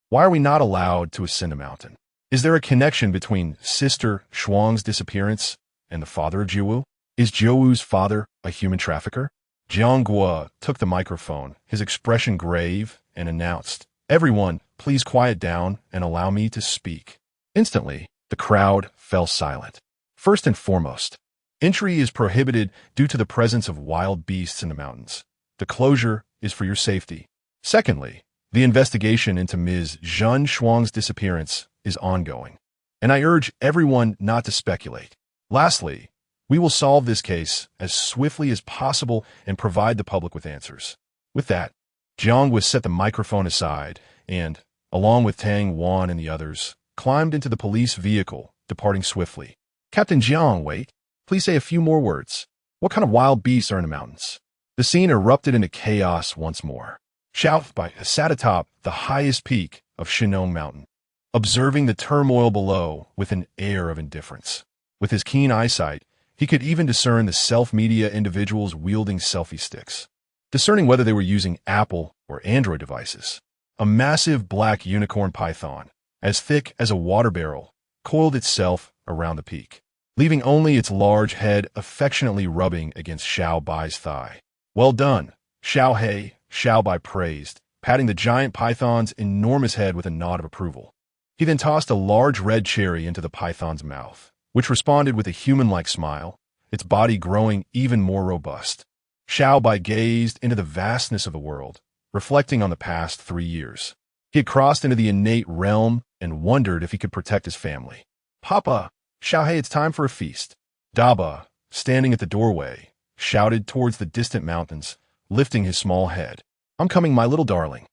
why are we not allowed to ascend a mountain? Is there a connection between Sister Shuang's disappearance and the father of Jiwu? Is Jiwu's father a human trafficker?" Jiangwa took the microphone, his expression grave, and announced, "Everyone, please quiet down and allow me to speak." Instantly, the crowd fell silent. "First and foremost, entry is prohibited due to the presence of wild beasts in the mountains. The closure is for your safety. Secondly, the investigation into Ms. Zhen Shuang's disappearance is ongoing, and I urge everyone not to speculate. Lastly, we will solve this case as swiftly as possible and provide the public with answers." With that, Jiang set the microphone aside and, along with Tang Wan and the others, climbed into the police vehicle, departing swiftly. "Captain Jiang, wait. Please say a few more words. What kind of wild beasts are in the mountains?" The scene erupted into chaos once more. Xiao Bai sat atop the highest peak of Shinong Mountain, observing the turmoil below with an air of indifference. With his keen eyesight, he could even discern the self-media individuals wielding selfie sticks, discerning whether they were using Apple or Android devices. A massive black unicorn python, as thick as a water barrel, coiled itself around the peak, leaving only its large head affectionately rubbing against Xiao Bai's thigh. "Well done, Xiao Bai praised, patting the giant python's enormous head with a nod of approval. He then tossed a large red cherry into the python's mouth, which responded with a human-like smile, its body growing even more robust. Xiao Bai gazed into the vastness of the world, reflecting on the past 3 years. He had crossed into the innate realm and wondered if he could protect his family. "Papa, Xiaohei, it's time for a feast." Daba, standing at the doorway, shouted towards the distant mountains, lifting his small head. "I'm coming, my little darling."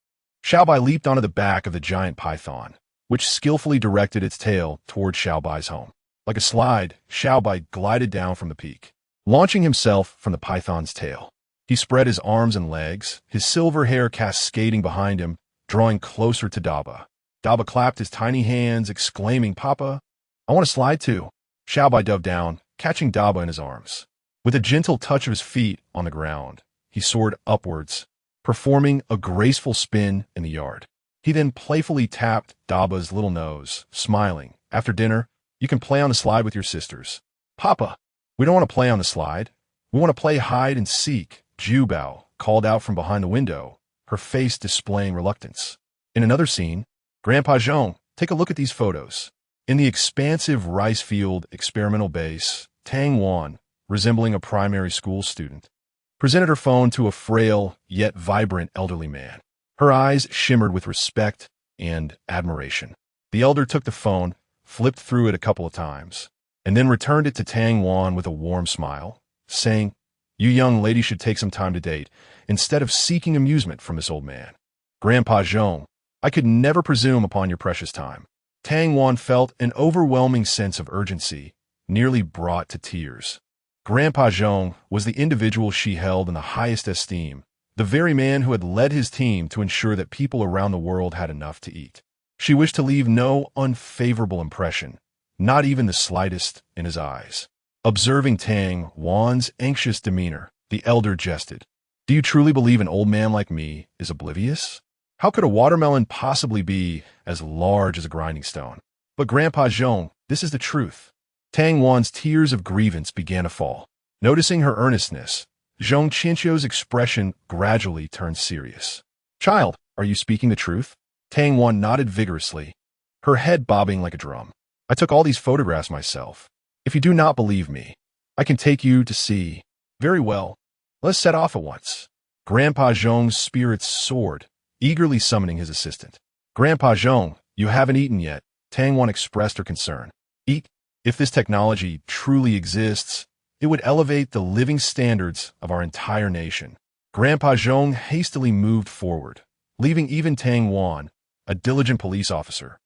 Xiao Bai leaped onto the back of the giant python, which skillfully directed its tail toward Xiao Bai's home. Like a slide, Xiao Bai glided down from the peak, launching himself from the python's tail. He spread his arms and legs, his silver hair cascading behind him, drawing closer to Daba. Daba clapped his tiny hands, exclaiming, "Papa, I want to slide too." Xiao Bai dove down, catching Daba in his arms. With a gentle touch of his feet on the ground, he soared upwards, performing a graceful spin in the yard. He then playfully tapped Daba's little nose, smiling. "After dinner, you can play on the slide with your sisters." "Papa, we don't want to play on the slide. We want to play hide and seek," Jubao called out from behind the window, her face displaying reluctance. In another scene, "Grandpa Zhong, take a look at these photos." In the expansive rice field experimental base, Tang Wan, resembling a primary school student, presented her phone to a frail yet vibrant elderly man. Her eyes shimmered with respect and admiration. The elder took the phone, flipped through it a couple of times, and then returned it to Tang Wan with a warm smile, saying, "You young lady should take some time to date, instead of seeking amusement from this old man. Grandpa Zhong, I could never presume upon your precious time." Tang Wan felt an overwhelming sense of urgency, nearly brought to tears. Grandpa Zhong was the individual she held in the highest esteem, the very man who had led his team to ensure that people around the world had enough to eat. She wished to leave no unfavorable impression, not even the slightest, in his eyes. Observing Tang Wan's anxious demeanor, the elder jested, "Do you truly believe an old man like me is oblivious? How could a watermelon possibly be as large as a grinding stone?" "But Grandpa Zhong, this is the truth." Tang Wan's tears of grievance began to fall. Noticing her earnestness, Zhong Qianqiu's expression gradually turned serious. "Child, are you speaking the truth?" Tang Wan nodded vigorously, her head bobbing like a drum. "I took all these photographs myself. If you do not believe me, I can take you to see." "Very well. Let's set off at once." Grandpa Zhong's spirits soared, eagerly summoning his assistant. "Grandpa Zhong, you haven't eaten yet," Tang Wan expressed her concern. "Eat. If this technology truly exists, it would elevate the living standards of our entire nation." Grandpa Zhong hastily moved forward, leaving even Tang Wan, a diligent police officer,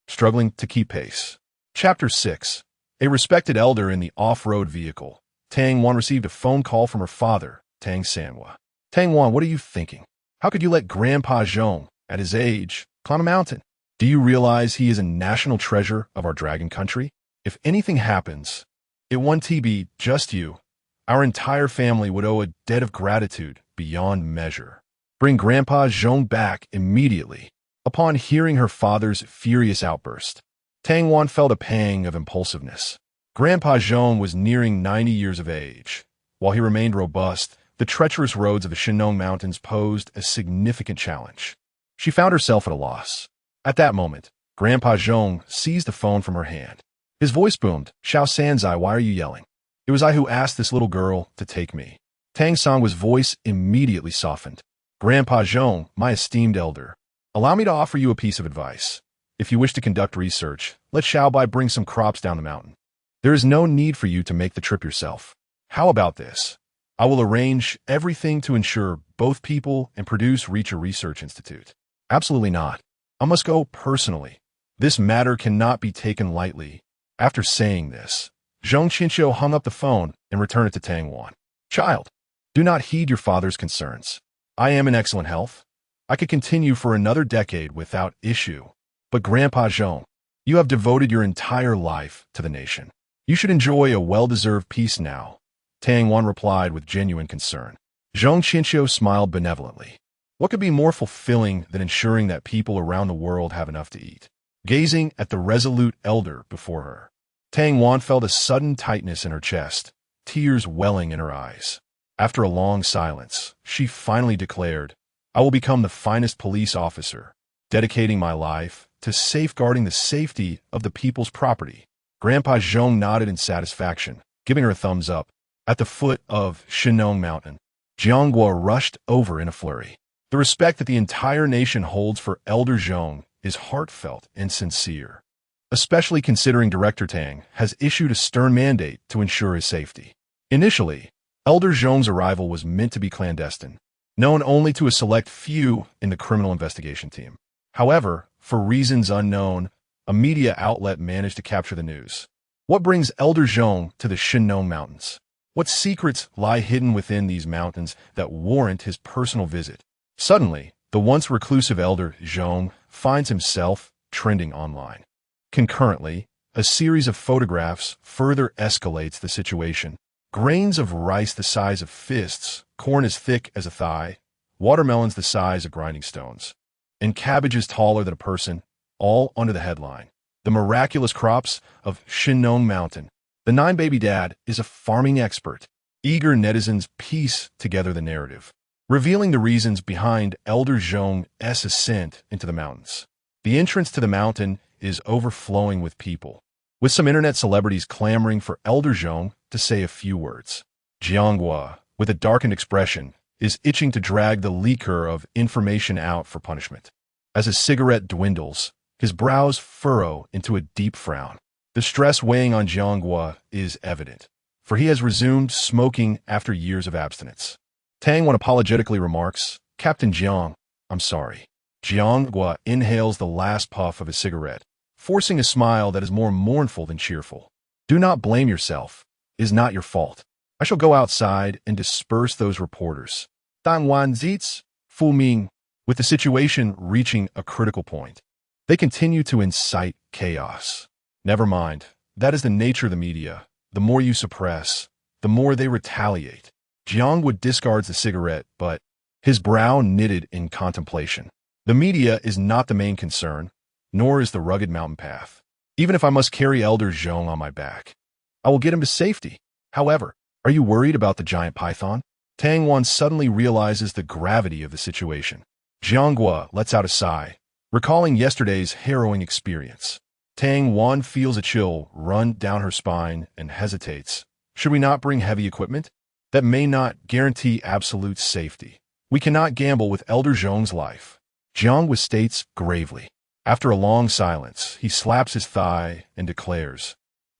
struggling to keep pace. Chapter 6. A respected elder in the off-road vehicle. Tang Wan received a phone call from her father, Tang Sanhua. "Tang Wan, what are you thinking? How could you let Grandpa Zhong, at his age, climb a mountain? Do you realize he is a national treasure of our dragon country? If anything happens, it won't be just you. Our entire family would owe a debt of gratitude beyond measure. Bring Grandpa Zhong back immediately." Upon hearing her father's furious outburst, Tang Wan felt a pang of impulsiveness. Grandpa Zhong was nearing 90 years of age. While he remained robust, the treacherous roads of the Shinong Mountains posed a significant challenge. She found herself at a loss. At that moment, Grandpa Zhong seized the phone from her hand. His voice boomed, "Xiao Sanzai, why are you yelling? It was I who asked this little girl to take me." Tang Sangwa's voice immediately softened. "Grandpa Zhong, my esteemed elder, allow me to offer you a piece of advice. If you wish to conduct research, let Xiao Bai bring some crops down the mountain. There is no need for you to make the trip yourself. How about this? I will arrange everything to ensure both people and Produce reach a research institute." "Absolutely not. I must go personally. This matter cannot be taken lightly." After saying this, Zhong Qianqiu hung up the phone and returned it to Tang Wan. "Child, do not heed your father's concerns. I am in excellent health. I could continue for another decade without issue. But Grandpa Zhong, you have devoted your entire life to the nation. You should enjoy a well-deserved peace now." Tang Wan replied with genuine concern. Zhong Qianqiu smiled benevolently. What could be more fulfilling than ensuring that people around the world have enough to eat? Gazing at the resolute elder before her, Tang Wan felt a sudden tightness in her chest, tears welling in her eyes. After a long silence, she finally declared, "I will become the finest police officer, dedicating my life to safeguarding the safety of the people's property." Grandpa Zhong nodded in satisfaction, giving her a thumbs up. At the foot of Shinong Mountain, Jianghua rushed over in a flurry. The respect that the entire nation holds for Elder Zhong is heartfelt and sincere, especially considering Director Tang has issued a stern mandate to ensure his safety. Initially, Elder Zhong's arrival was meant to be clandestine, known only to a select few in the criminal investigation team. However, for reasons unknown, a media outlet managed to capture the news. What brings Elder Zhong to the Shinong Mountains? What secrets lie hidden within these mountains that warrant his personal visit? Suddenly, the once reclusive Elder Zhong finds himself trending online. Concurrently, a series of photographs further escalates the situation. Grains of rice the size of fists, corn as thick as a thigh, watermelons the size of grinding stones, and cabbages taller than a person, all under the headline, "The Miraculous Crops of Shinong Mountain." The nine-baby dad is a farming expert. Eager netizens piece together the narrative, revealing the reasons behind Elder Zhong's ascent into the mountains. The entrance to the mountain is overflowing with people, with some internet celebrities clamoring for Elder Zhong to say a few words. Jianghua, with a darkened expression, is itching to drag the leaker of information out for punishment. As his cigarette dwindles, his brows furrow into a deep frown. The stress weighing on Jianghua is evident, for he has resumed smoking after years of abstinence. Tang Wan apologetically remarks, "Captain Jiang, I'm sorry." Jianghua inhales the last puff of his cigarette, forcing a smile that is more mournful than cheerful. "Do not blame yourself. It is not your fault. I shall go outside and disperse those reporters." Dan Wan Zietz, Fu Ming, with the situation reaching a critical point. They continue to incite chaos. Never mind, that is the nature of the media. The more you suppress, the more they retaliate. Jianghua discards the cigarette, but his brow knitted in contemplation. The media is not the main concern, nor is the rugged mountain path. Even if I must carry Elder Zhong on my back, I will get him to safety. However, are you worried about the giant python? Tang Wan suddenly realizes the gravity of the situation. Jianghua lets out a sigh, recalling yesterday's harrowing experience. Tang Wan feels a chill run down her spine and hesitates. Should we not bring heavy equipment? That may not guarantee absolute safety. We cannot gamble with Elder Zhong's life. Jianghua states gravely. After a long silence, he slaps his thigh and declares,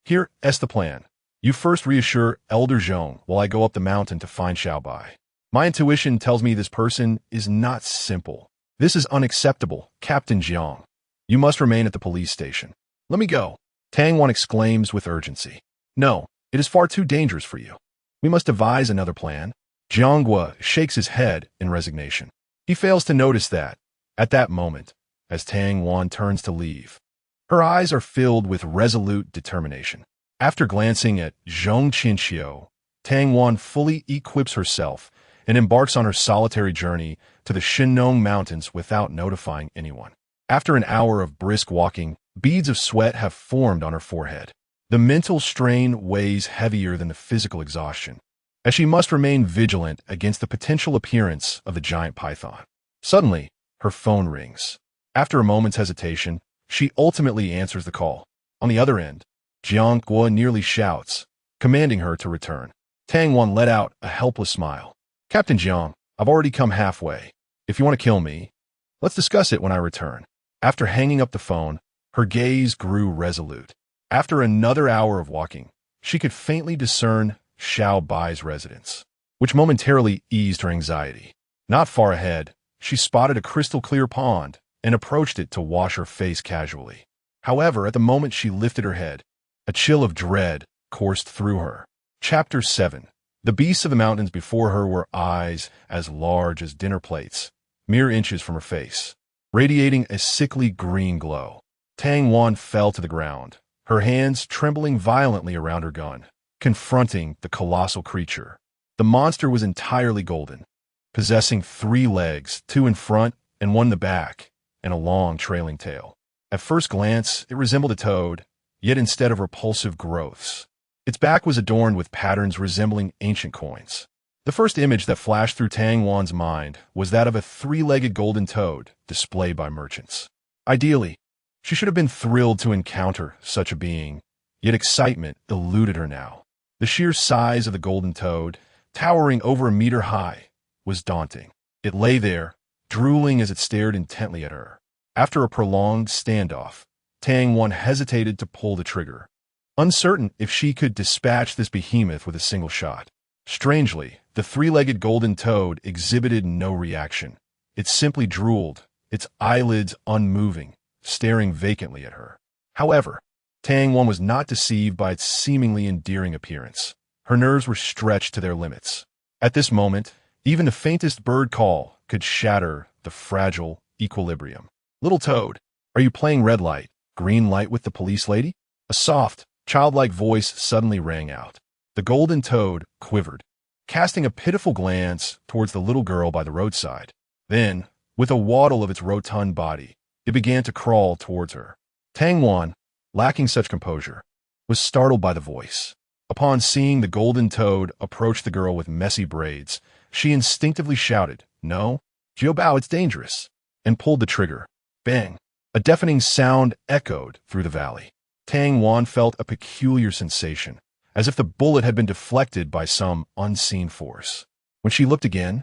"Here is the plan. You first reassure Elder Zhong while I go up the mountain to find Xiao Bai. My intuition tells me this person is not simple. This is unacceptable, Captain Jiang. You must remain at the police station." "Let me go," Tang Wan exclaims with urgency. "No, it is far too dangerous for you. We must devise another plan." Jianghua shakes his head in resignation. He fails to notice that, at that moment, as Tang Wan turns to leave, her eyes are filled with resolute determination. After glancing at Zhong Qinxiu, Tang Wan fully equips herself and embarks on her solitary journey to the Shinnong Mountains without notifying anyone. After an hour of brisk walking, beads of sweat have formed on her forehead. The mental strain weighs heavier than the physical exhaustion, as she must remain vigilant against the potential appearance of the giant python. Suddenly, her phone rings. After a moment's hesitation, she ultimately answers the call. On the other end, Jianghua nearly shouts, commanding her to return. Tang Wan let out a helpless smile. "Captain Jiang, I've already come halfway. If you want to kill me, let's discuss it when I return." After hanging up the phone, her gaze grew resolute. After another hour of walking, she could faintly discern Xiao Bai's residence, which momentarily eased her anxiety. Not far ahead, she spotted a crystal-clear pond and approached it to wash her face casually. However, at the moment she lifted her head, a chill of dread coursed through her. Chapter 7. The beasts of the mountains before her were eyes as large as dinner plates, mere inches from her face, radiating a sickly green glow. Tang Wan fell to the ground, her hands trembling violently around her gun, confronting the colossal creature. The monster was entirely golden, possessing 3 legs, 2 in front and 1 in the back, and a long trailing tail. At first glance, it resembled a toad, yet instead of repulsive growths, its back was adorned with patterns resembling ancient coins. The first image that flashed through Tang Wan's mind was that of a 3-legged golden toad displayed by merchants. Ideally, she should have been thrilled to encounter such a being, yet excitement eluded her now. The sheer size of the golden toad, towering over a meter high, was daunting. It lay there, drooling as it stared intently at her. After a prolonged standoff, Tang Wan hesitated to pull the trigger, uncertain if she could dispatch this behemoth with a single shot. Strangely, the 3-legged golden toad exhibited no reaction. It simply drooled, its eyelids unmoving, staring vacantly at her. However, Tang Wan was not deceived by its seemingly endearing appearance. Her nerves were stretched to their limits. At this moment, even the faintest bird call could shatter the fragile equilibrium. "Little toad, are you playing red light, green light with the police lady?" A soft, childlike voice suddenly rang out. The golden toad quivered, casting a pitiful glance towards the little girl by the roadside. Then, with a waddle of its rotund body, it began to crawl towards her. Tang Wan, lacking such composure, was startled by the voice. Upon seeing the golden toad approach the girl with messy braids, she instinctively shouted, "No, Xiao Bai, it's dangerous," and pulled the trigger. Bang! A deafening sound echoed through the valley. Tang Wan felt a peculiar sensation, as if the bullet had been deflected by some unseen force. When she looked again,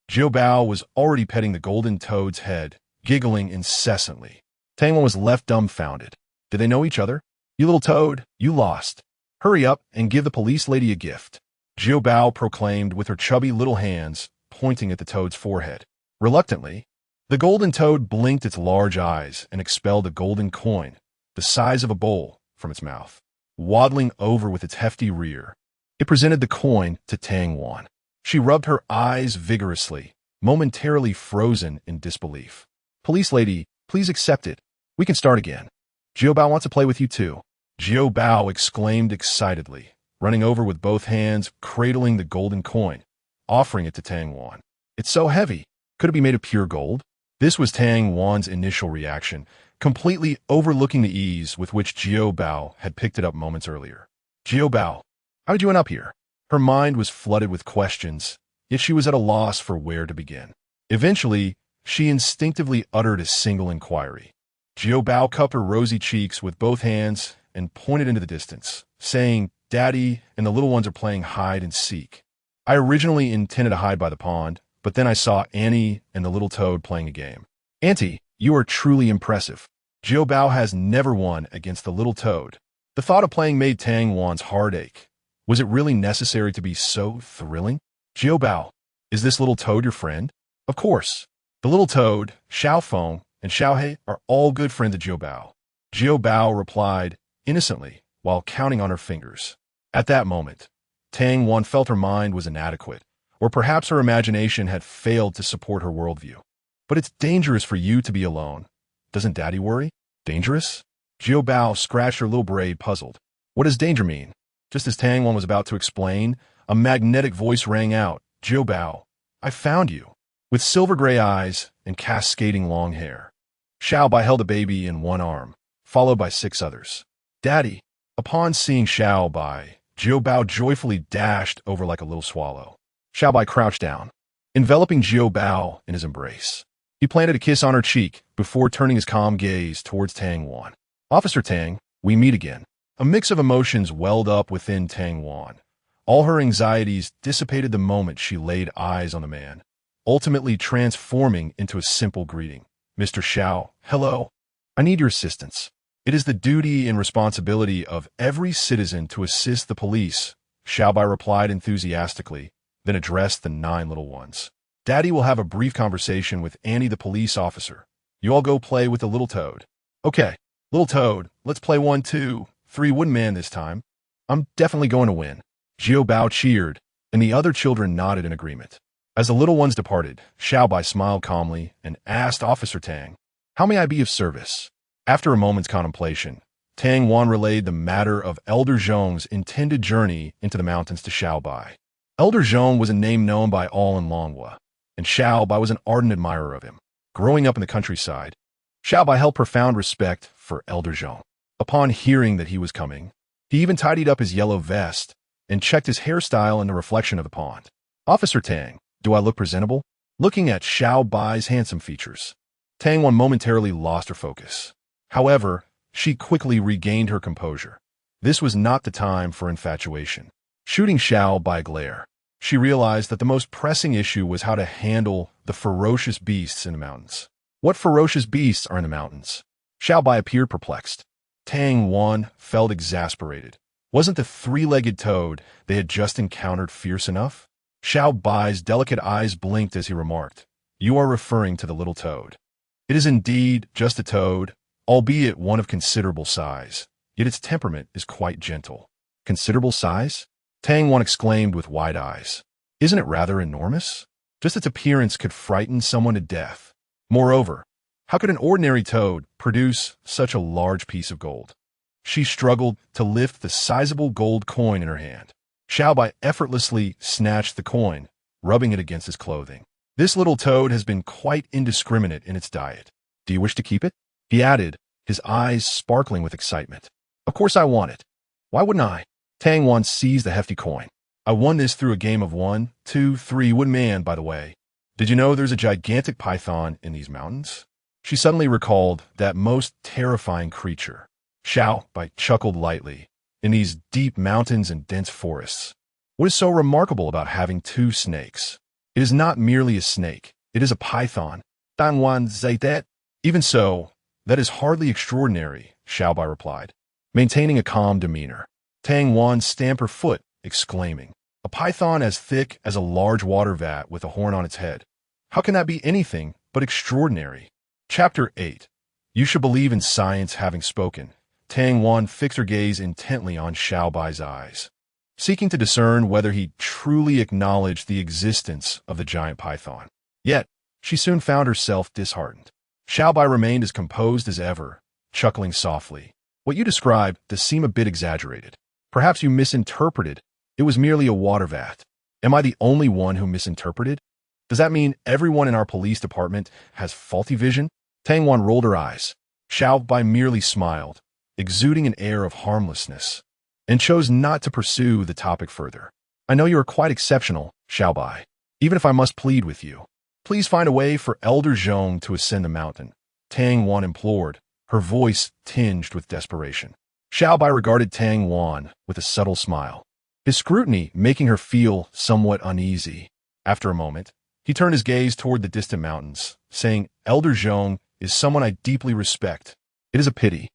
Xiao Bai was already petting the golden toad's head, giggling incessantly. Tang Wan was left dumbfounded. Did they know each other? You little toad, you lost. Hurry up and give the police lady a gift. Xiao Bai proclaimed with her chubby little hands pointing at the toad's forehead. Reluctantly, the golden toad blinked its large eyes and expelled a golden coin, the size of a bowl, from its mouth. Waddling over with its hefty rear, it presented the coin to Tang Wan. She rubbed her eyes vigorously, momentarily frozen in disbelief. Police lady, please accept it. We can start again. Xiao Bai wants to play with you too. Xiao Bai exclaimed excitedly, running over with both hands, cradling the golden coin, offering it to Tang Wan. It's so heavy. Could it be made of pure gold? This was Tang Wan's initial reaction, completely overlooking the ease with which Xiao Bai had picked it up moments earlier. Xiao Bai, how did you end up here? Her mind was flooded with questions, yet she was at a loss for where to begin. Eventually, she instinctively uttered a single inquiry. Xiao Bai cupped her rosy cheeks with both hands and pointed into the distance, saying, Daddy and the little ones are playing hide and seek. I originally intended to hide by the pond, but then I saw Annie and the little toad playing a game. Auntie, you are truly impressive. Xiao Bai has never won against the little toad. The thought of playing made Tang Wan's heart ache. Was it really necessary to be so thrilling? Xiao Bai, is this little toad your friend? Of course. The little toad, Xiao Feng, and Xiao He are all good friends of Xiao Bai. Xiao Bai replied innocently while counting on her fingers. At that moment, Tang Wan felt her mind was inadequate, or perhaps her imagination had failed to support her worldview. But it's dangerous for you to be alone. Doesn't Daddy worry? Dangerous? Xiao Bai scratched her little braid, puzzled. What does danger mean? Just as Tang Wan was about to explain, a magnetic voice rang out. Xiao Bai, I found you. With silver gray eyes and cascading long hair. Xiao Bai held a baby in one arm, followed by 6 others. Daddy. Upon seeing Xiao Bai, Xiao Bai joyfully dashed over like a little swallow. Xiao Bai crouched down, enveloping Xiao Bai in his embrace. He planted a kiss on her cheek before turning his calm gaze towards Tang Wan. Officer Tang, we meet again. A mix of emotions welled up within Tang Wan. All her anxieties dissipated the moment she laid eyes on the man, ultimately transforming into a simple greeting. Mr. Xiao, hello. I need your assistance. It is the duty and responsibility of every citizen to assist the police, Xiao Bai replied enthusiastically, then addressed the 9 little ones. Daddy will have a brief conversation with Annie the police officer. You all go play with the little toad. Okay, little toad, let's play 1, 2, 3 wooden man this time. I'm definitely going to win. Xiao Bai cheered, and the other children nodded in agreement. As the little ones departed, Xiao Bai smiled calmly and asked Officer Tang, how may I be of service? After a moment's contemplation, Tang Wan relayed the matter of Elder Zhong's intended journey into the mountains to Xiao Bai. Elder Zhong was a name known by all in Longhua, and Xiao Bai was an ardent admirer of him. Growing up in the countryside, Xiao Bai held profound respect for Elder Zhong. Upon hearing that he was coming, he even tidied up his yellow vest and checked his hairstyle in the reflection of the pond. Officer Tang, do I look presentable? Looking at Xiao Bai's handsome features, Tang Wan momentarily lost her focus. However, she quickly regained her composure. This was not the time for infatuation. Shooting Xiao Bai a glare, she realized that the most pressing issue was how to handle the ferocious beasts in the mountains. What ferocious beasts are in the mountains? Xiao Bai appeared perplexed. Tang Wan felt exasperated. Wasn't the 3-legged toad they had just encountered fierce enough? Xiao Bai's delicate eyes blinked as he remarked, You are referring to the little toad. It is indeed just a toad, albeit one of considerable size, yet its temperament is quite gentle. Considerable size? Tang Wan exclaimed with wide eyes. Isn't it rather enormous? Just its appearance could frighten someone to death. Moreover, how could an ordinary toad produce such a large piece of gold? She struggled to lift the sizable gold coin in her hand. Xiao Bai effortlessly snatched the coin, rubbing it against his clothing. This little toad has been quite indiscriminate in its diet. Do you wish to keep it? He added, his eyes sparkling with excitement. Of course I want it. Why wouldn't I? Tang Wan seized the hefty coin. I won this through a game of 1, 2, 3 wooden man, by the way. Did you know there's a gigantic python in these mountains? She suddenly recalled that most terrifying creature. Xiao Bai chuckled lightly. In these deep mountains and dense forests, what is so remarkable about having 2 snakes? It is not merely a snake. It is a python. Tang Wan said that. Even so, that is hardly extraordinary, Xiao Bai replied. maintaining a calm demeanor. Tang Wan stamped her foot, exclaiming, "A python as thick as a large water vat with a horn on its head. How can that be anything but extraordinary?" Chapter 8. You should believe in science. Having spoken, Tang Wan fixed her gaze intently on Xiao Bai's eyes, seeking to discern whether he truly acknowledged the existence of the giant python. Yet, she soon found herself disheartened. Xiao Bai remained as composed as ever, chuckling softly. "What you describe does seem a bit exaggerated. Perhaps you misinterpreted. It was merely a water vat." "Am I the only one who misinterpreted? Does that mean everyone in our police department has faulty vision?" Tang Wan rolled her eyes. Xiao Bai merely smiled, exuding an air of harmlessness, and chose not to pursue the topic further. "I know you are quite exceptional, Xiao Bai. Even if I must plead with you, please find a way for Elder Zhong to ascend the mountain," Tang Wan implored, her voice tinged with desperation. Xiao Bai regarded Tang Wan with a subtle smile, his scrutiny making her feel somewhat uneasy. After a moment, he turned his gaze toward the distant mountains, saying, "Elder Zhong is someone I deeply respect. It is a pity."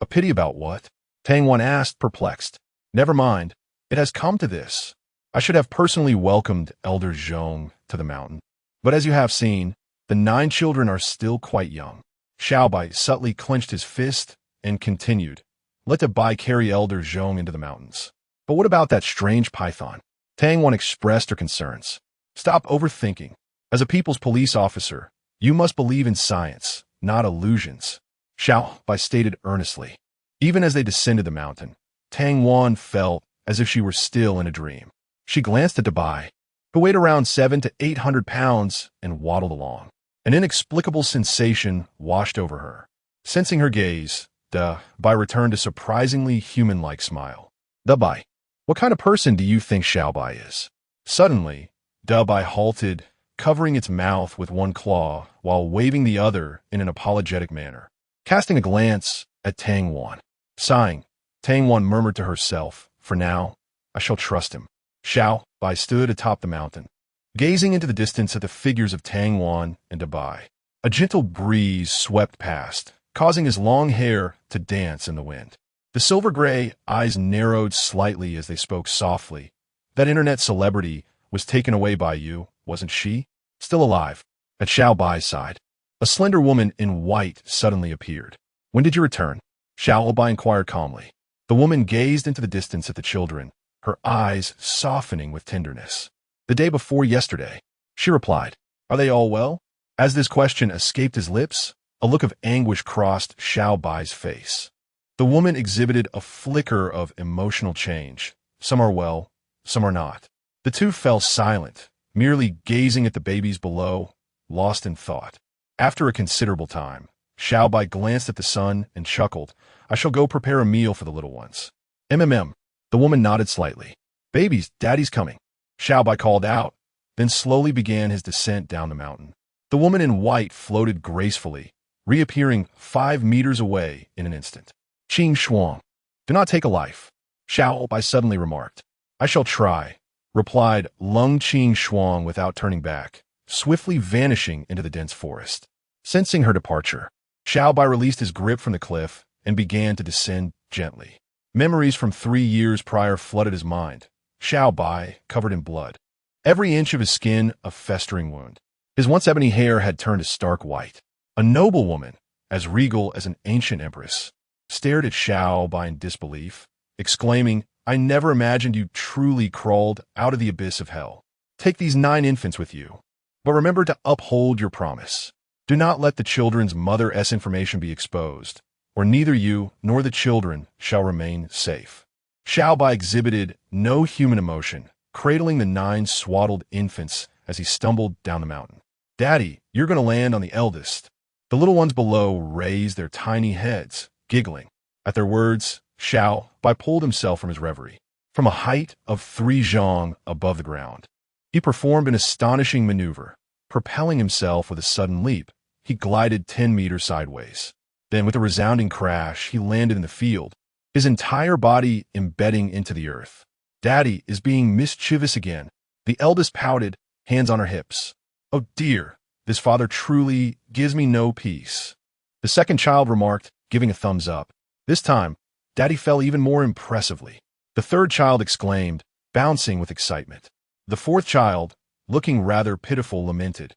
"A pity about what?" Tang Wan asked, perplexed. "Never mind. It has come to this. I should have personally welcomed Elder Zhong to the mountain. But as you have seen, the 9 children are still quite young." Xiao Bai subtly clenched his fist and continued, "Let the Bai carry Elder Zhong into the mountains." "But what about that strange python?" Tang Wan expressed her concerns. "Stop overthinking. As a people's police officer, you must believe in science, not illusions," Xiao Bai stated earnestly. Even as they descended the mountain, Tang Wan felt as if she were still in a dream. She glanced at Bai, who weighed around 700 to 800 pounds, and waddled along. An inexplicable sensation washed over her. Sensing her gaze, Bai returned a surprisingly human-like smile. "Bai, what kind of person do you think Xiao Bai is?" Suddenly, Bai halted, covering its mouth with one claw while waving the other in an apologetic manner. Casting a glance at Tang Wan, sighing, Tang Wan murmured to herself, "For now, I shall trust him." Xiao Bai stood atop the mountain, gazing into the distance at the figures of Tang Wan and Bai. A gentle breeze swept past, causing his long hair to dance in the wind. The silver-gray eyes narrowed slightly as they spoke softly. "That internet celebrity was taken away by you, wasn't she?" "Still alive." At Xiao Bai's side, a slender woman in white suddenly appeared. "When did you return?" Xiao Bai inquired calmly. The woman gazed into the distance at the children, her eyes softening with tenderness. "The day before yesterday," she replied. "Are they all well?" As this question escaped his lips, a look of anguish crossed Xiao Bai's face. The woman exhibited a flicker of emotional change. "Some are well, some are not." The two fell silent, merely gazing at the babies below, lost in thought. After a considerable time, Xiao Bai glanced at the sun and chuckled. "I shall go prepare a meal for the little ones." The woman nodded slightly. "Babies, Daddy's coming," Xiao Bai called out, then slowly began his descent down the mountain. The woman in white floated gracefully, reappearing 5 meters away in an instant. "Qing Shuang, do not take a life," Xiao Bai suddenly remarked. "I shall try," replied Lung Qing Shuang without turning back, swiftly vanishing into the dense forest. Sensing her departure, Xiao Bai released his grip from the cliff and began to descend gently. Memories from 3 years prior flooded his mind. Xiao Bai, covered in blood, every inch of his skin a festering wound. His once ebony hair had turned a stark white. A noble woman, as regal as an ancient empress, stared at Xiao Bai in disbelief, exclaiming, "I never imagined you truly crawled out of the abyss of hell. Take these 9 infants with you, but remember to uphold your promise. Do not let the children's mother-s information be exposed, or neither you nor the children shall remain safe." Xiao Bai exhibited no human emotion, cradling the 9 swaddled infants as he stumbled down the mountain. "Daddy, you're going to land on the eldest." The little ones below raised their tiny heads, giggling. At their words, Xiao Bai pulled himself from his reverie. From a height of 3 zhang above the ground, he performed an astonishing maneuver. Propelling himself with a sudden leap, he glided 10 meters sideways. Then, with a resounding crash, he landed in the field, his entire body embedding into the earth. "Daddy is being mischievous again." The eldest pouted, hands on her hips. "Oh dear, this father truly gives me no peace." The second child remarked, giving a thumbs up. "This time, Daddy fell even more impressively. The third child exclaimed, bouncing with excitement. The fourth child, looking rather pitiful, lamented,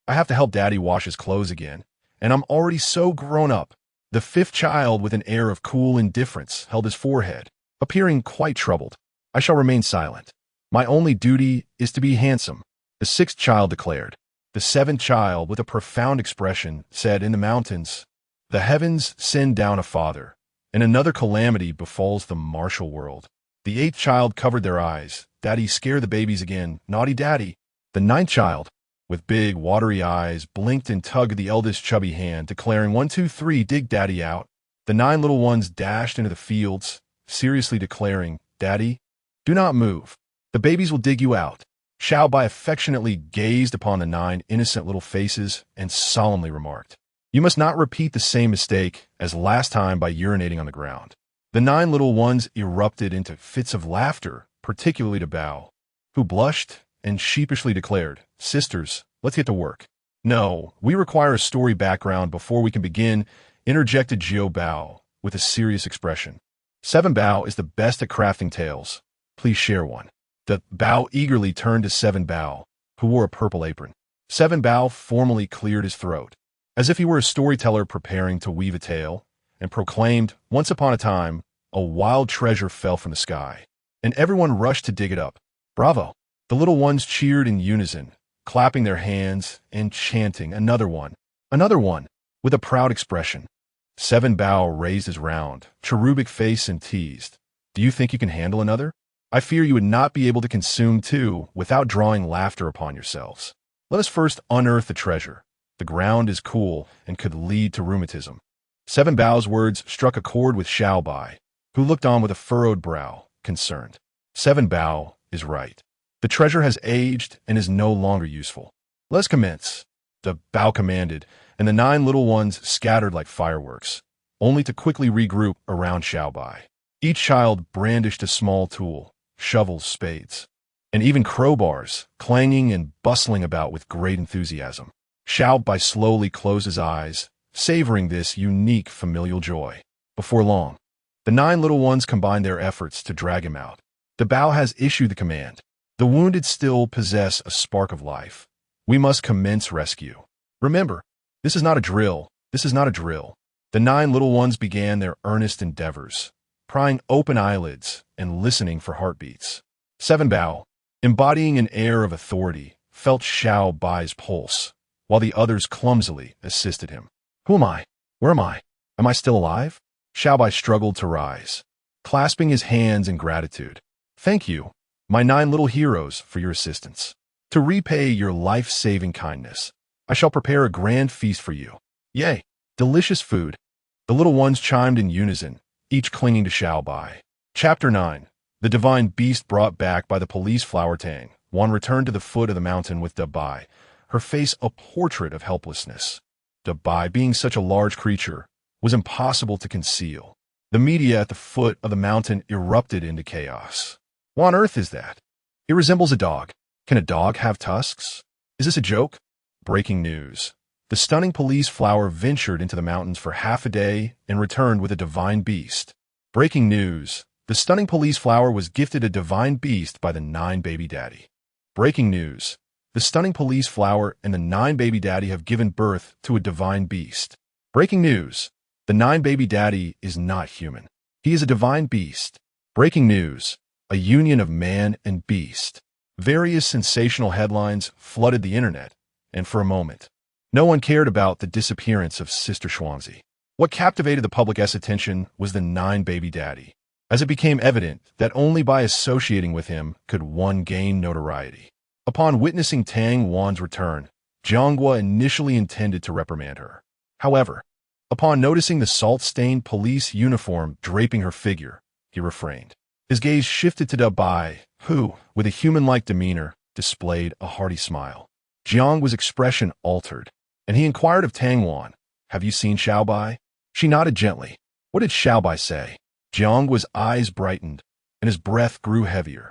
I have to help Daddy wash his clothes again, and I'm already so grown up. The fifth child, with an air of cool indifference, held his forehead, appearing quite troubled. I shall remain silent. My only duty is to be handsome, the sixth child declared. The seventh child, with a profound expression, said, in the mountains, the heavens send down a father, and another calamity befalls the martial world. The eighth child covered their eyes. Daddy, scare the babies again. Naughty Daddy. The ninth child, with big, watery eyes, blinked and tugged the eldest chubby hand, declaring, 1, 2, 3, dig Daddy out. The 9 little ones dashed into the fields, seriously declaring, Daddy, do not move. The babies will dig you out. Xiao Bai affectionately gazed upon the 9 innocent little faces and solemnly remarked, you must not repeat the same mistake as last time by urinating on the ground. The 9 little ones erupted into fits of laughter, particularly to Bao, who blushed and sheepishly declared, sisters, let's get to work. No, we require a story background before we can begin, interjected Xiao Bai with a serious expression. 7 Bao is the best at crafting tales. Please share one. The Bao eagerly turned to 7 Bao, who wore a purple apron. 7 Bao formally cleared his throat, as if he were a storyteller preparing to weave a tale, and proclaimed, once upon a time, a wild treasure fell from the sky, and everyone rushed to dig it up. Bravo! The little ones cheered in unison, clapping their hands and chanting, another one, with a proud expression. 7 Bao raised his round, cherubic face and teased, do you think you can handle another? I fear you would not be able to consume 2 without drawing laughter upon yourselves. Let us first unearth the treasure. The ground is cool and could lead to rheumatism. 7 Bao's words struck a chord with Xiao Bai, who looked on with a furrowed brow, concerned. 7 Bao is right. The treasure has aged and is no longer useful. Let us commence. The Bao commanded, and the 9 little ones scattered like fireworks, only to quickly regroup around Xiao Bai. Each child brandished a small tool, shovels, spades, and even crowbars, clanging and bustling about with great enthusiasm. Xiao Bai slowly closed his eyes, savoring this unique familial joy. Before long, the 9 little ones combined their efforts to drag him out. The Bao has issued the command. The wounded still possess a spark of life. We must commence rescue. Remember, this is not a drill. This is not a drill. The 9 little ones began their earnest endeavors, prying open eyelids and listening for heartbeats. 7 Bao, embodying an air of authority, felt Xiao Bai's pulse, while the others clumsily assisted him. Who am I? Where am I? Am I still alive? Xiao Bai struggled to rise, clasping his hands in gratitude. Thank you, my 9 little heroes, for your assistance. To repay your life-saving kindness, I shall prepare a grand feast for you. Yay! Delicious food. The little ones chimed in unison, each clinging to Xiao Bai. Chapter 9. The divine beast brought back by the police flower Tang. One returned to the foot of the mountain with Da Bai, her face a portrait of helplessness. Da Bai, being such a large creature, was impossible to conceal. The media at the foot of the mountain erupted into chaos. What on earth is that? It resembles a dog. Can a dog have tusks? Is this a joke? Breaking news. The stunning police flower ventured into the mountains for half a day and returned with a divine beast. Breaking news. The stunning police flower was gifted a divine beast by the 9 baby daddy. Breaking news. The stunning police flower and the 9 baby daddy have given birth to a divine beast. Breaking news. The 9 baby daddy is not human. He is a divine beast. Breaking news. A union of man and beast. Various sensational headlines flooded the internet, and for a moment, no one cared about the disappearance of Sister Xuangzi. What captivated the public's attention was the 9 baby daddy, as it became evident that only by associating with him could one gain notoriety. Upon witnessing Tang Wan's return, Jianghua initially intended to reprimand her. However, upon noticing the salt-stained police uniform draping her figure, he refrained. His gaze shifted to Da Bai, who, with a human-like demeanor, displayed a hearty smile. Jianghua's expression altered, and he inquired of Tang Wan, have you seen Xiao Bai? She nodded gently. What did Xiao Bai say? Jianghua's eyes brightened, and his breath grew heavier.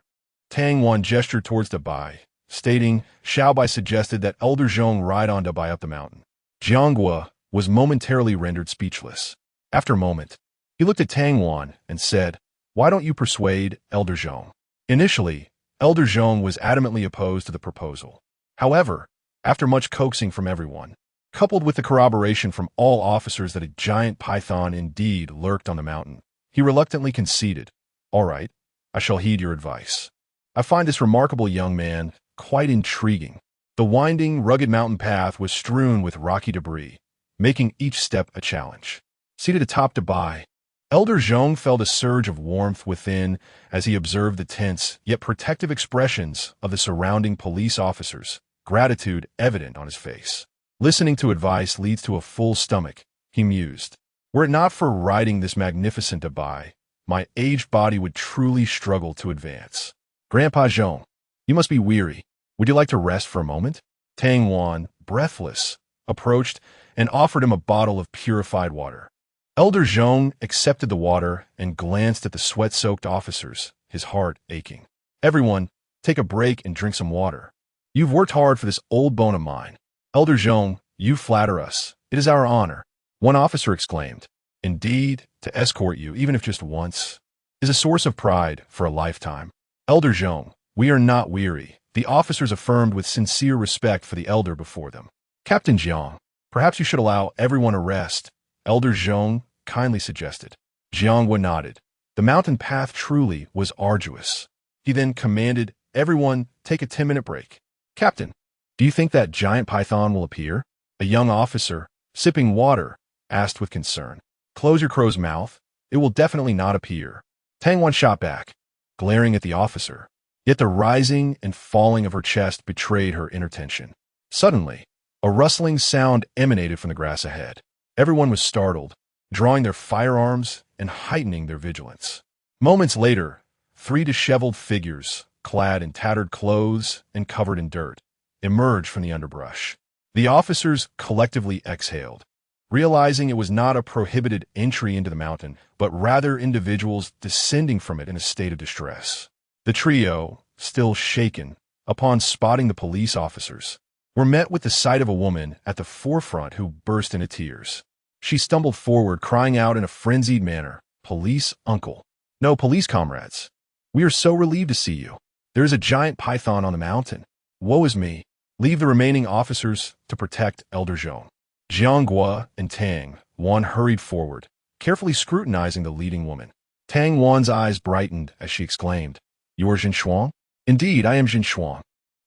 Tang Wan gestured towards Da Bai, stating, Xiao Bai suggested that Elder Zhong ride on Da Bai up the mountain. Jianghua was momentarily rendered speechless. After a moment, He looked at Tang Wan and said, "Why don't you persuade Elder Zhong?" Initially, Elder Zhong was adamantly opposed to the proposal. However, after much coaxing from everyone, coupled with the corroboration from all officers that a giant python indeed lurked on the mountain, he reluctantly conceded, "All right, I shall heed your advice." I find this remarkable young man quite intriguing. The winding, rugged mountain path was strewn with rocky debris, making each step a challenge. Seated atop Bai, Elder Zhong felt a surge of warmth within as he observed the tense yet protective expressions of the surrounding police officers, gratitude evident on his face. Listening to advice leads to a full stomach, he mused. Were it not for riding this magnificent Bai, my aged body would truly struggle to advance. Grandpa Zhong, you must be weary. Would you like to rest for a moment? Tang Wan, breathless, approached and offered him a bottle of purified water. Elder Zhong accepted the water and glanced at the sweat-soaked officers, his heart aching. "Everyone, take a break and drink some water. You've worked hard for this old bone of mine." "Elder Zhong, you flatter us. It is our honor," one officer exclaimed. "Indeed, to escort you, even if just once, is a source of pride for a lifetime." "Elder Zhong, we are not weary," the officers affirmed with sincere respect for the elder before them. "Captain Jiang, perhaps you should allow everyone a rest," Elder Zhong kindly suggested. Jiang nodded. The mountain path truly was arduous. He then commanded everyone take a 10-minute break. "Captain, do you think that giant python will appear?" A young officer, sipping water, asked with concern. "Close your crow's mouth. It will definitely not appear." Tang Wan shot back, glaring at the officer. Yet the rising and falling of her chest betrayed her inner tension. Suddenly, a rustling sound emanated from the grass ahead. Everyone was startled, drawing their firearms and heightening their vigilance. Moments later, 3 disheveled figures, clad in tattered clothes and covered in dirt, emerged from the underbrush. The officers collectively exhaled, realizing it was not a prohibited entry into the mountain, but rather individuals descending from it in a state of distress. The trio, still shaken, upon spotting the police officers, were met with the sight of a woman at the forefront who burst into tears. She stumbled forward, crying out in a frenzied manner, "Police uncle! No, police comrades! We are so relieved to see you. There is a giant python on the mountain. Woe is me. Leave the remaining officers to protect Elder Zhong." Jiang Gua and Tang Wan hurried forward, carefully scrutinizing the leading woman. Tang Wan's eyes brightened as she exclaimed, "You are Jin Shuang?" "Indeed, I am Jin Shuang,"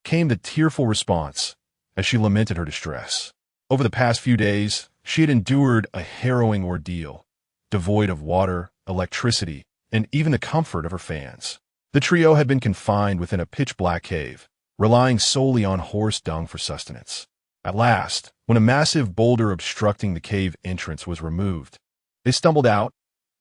came the tearful response as she lamented her distress. Over the past few days, she had endured a harrowing ordeal, devoid of water, electricity, and even the comfort of her fans. The trio had been confined within a pitch-black cave, relying solely on horse dung for sustenance. At last, when a massive boulder obstructing the cave entrance was removed, they stumbled out,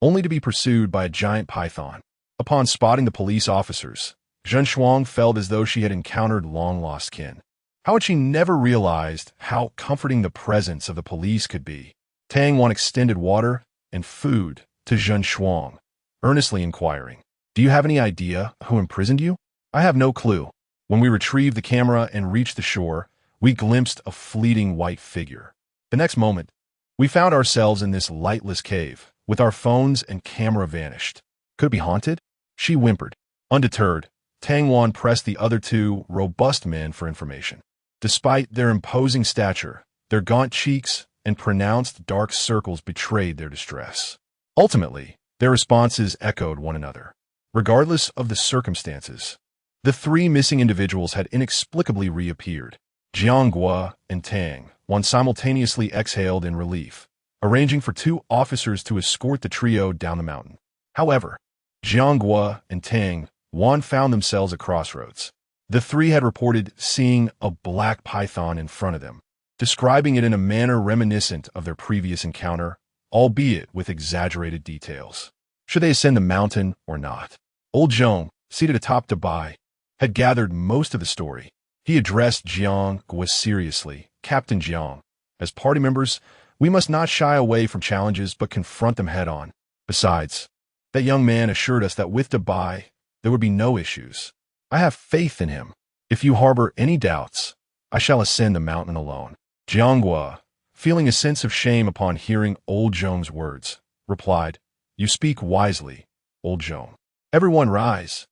only to be pursued by a giant python. Upon spotting the police officers, Zhen Shuang felt as though she had encountered long-lost kin. How had she never realized how comforting the presence of the police could be? Tang Wan extended water and food to Zhen Shuang, earnestly inquiring, "Do you have any idea who imprisoned you?" "I have no clue. When we retrieved the camera and reached the shore, we glimpsed a fleeting white figure. The next moment, we found ourselves in this lightless cave, with our phones and camera vanished. Could it be haunted?" She whimpered. Undeterred, Tang Wan pressed the other 2 robust men for information. Despite their imposing stature, their gaunt cheeks and pronounced dark circles betrayed their distress. Ultimately, their responses echoed one another. Regardless of the circumstances, the 3 missing individuals had inexplicably reappeared. Jiang Gua and Tang Wan simultaneously exhaled in relief, arranging for 2 officers to escort the trio down the mountain. However, Jiang Gua and Tang Wan found themselves at crossroads. The 3 had reported seeing a black python in front of them, describing it in a manner reminiscent of their previous encounter, albeit with exaggerated details. Should they ascend the mountain or not? Old Zhong, seated atop Bai, had gathered most of the story. He addressed Jiang Gua seriously. "Captain Jiang, as party members, we must not shy away from challenges but confront them head-on. Besides, that young man assured us that with Bai, there would be no issues. I have faith in him. If you harbor any doubts, I shall ascend the mountain alone." Jiang Gua, feeling a sense of shame upon hearing old Zhong's words, replied, You speak wisely, old Zhong. Everyone rise.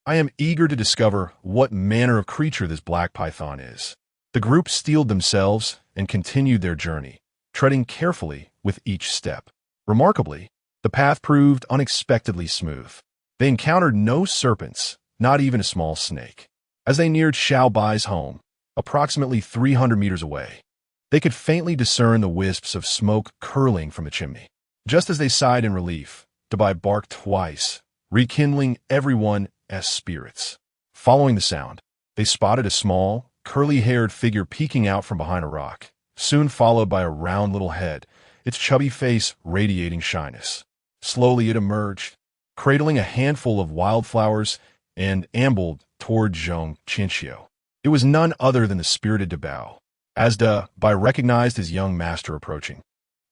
I am eager to discover what manner of creature this black python is. The group steeled themselves and continued their journey, treading carefully with each step. Remarkably, the path proved unexpectedly smooth. They encountered no serpents, not even a small snake. As they neared Xiao Bai's home, approximately 300 meters away, they could faintly discern the wisps of smoke curling from the chimney. Just as they sighed in relief, Bai barked twice, rekindling everyone's spirits. Following the sound, they spotted a small, curly-haired figure peeking out from behind a rock, soon followed by a round little head, its chubby face radiating shyness. Slowly it emerged, cradling a handful of wildflowers, and ambled toward Zhong Qinxiu. It was none other than the spirited Dabao. As Bai recognized his young master approaching,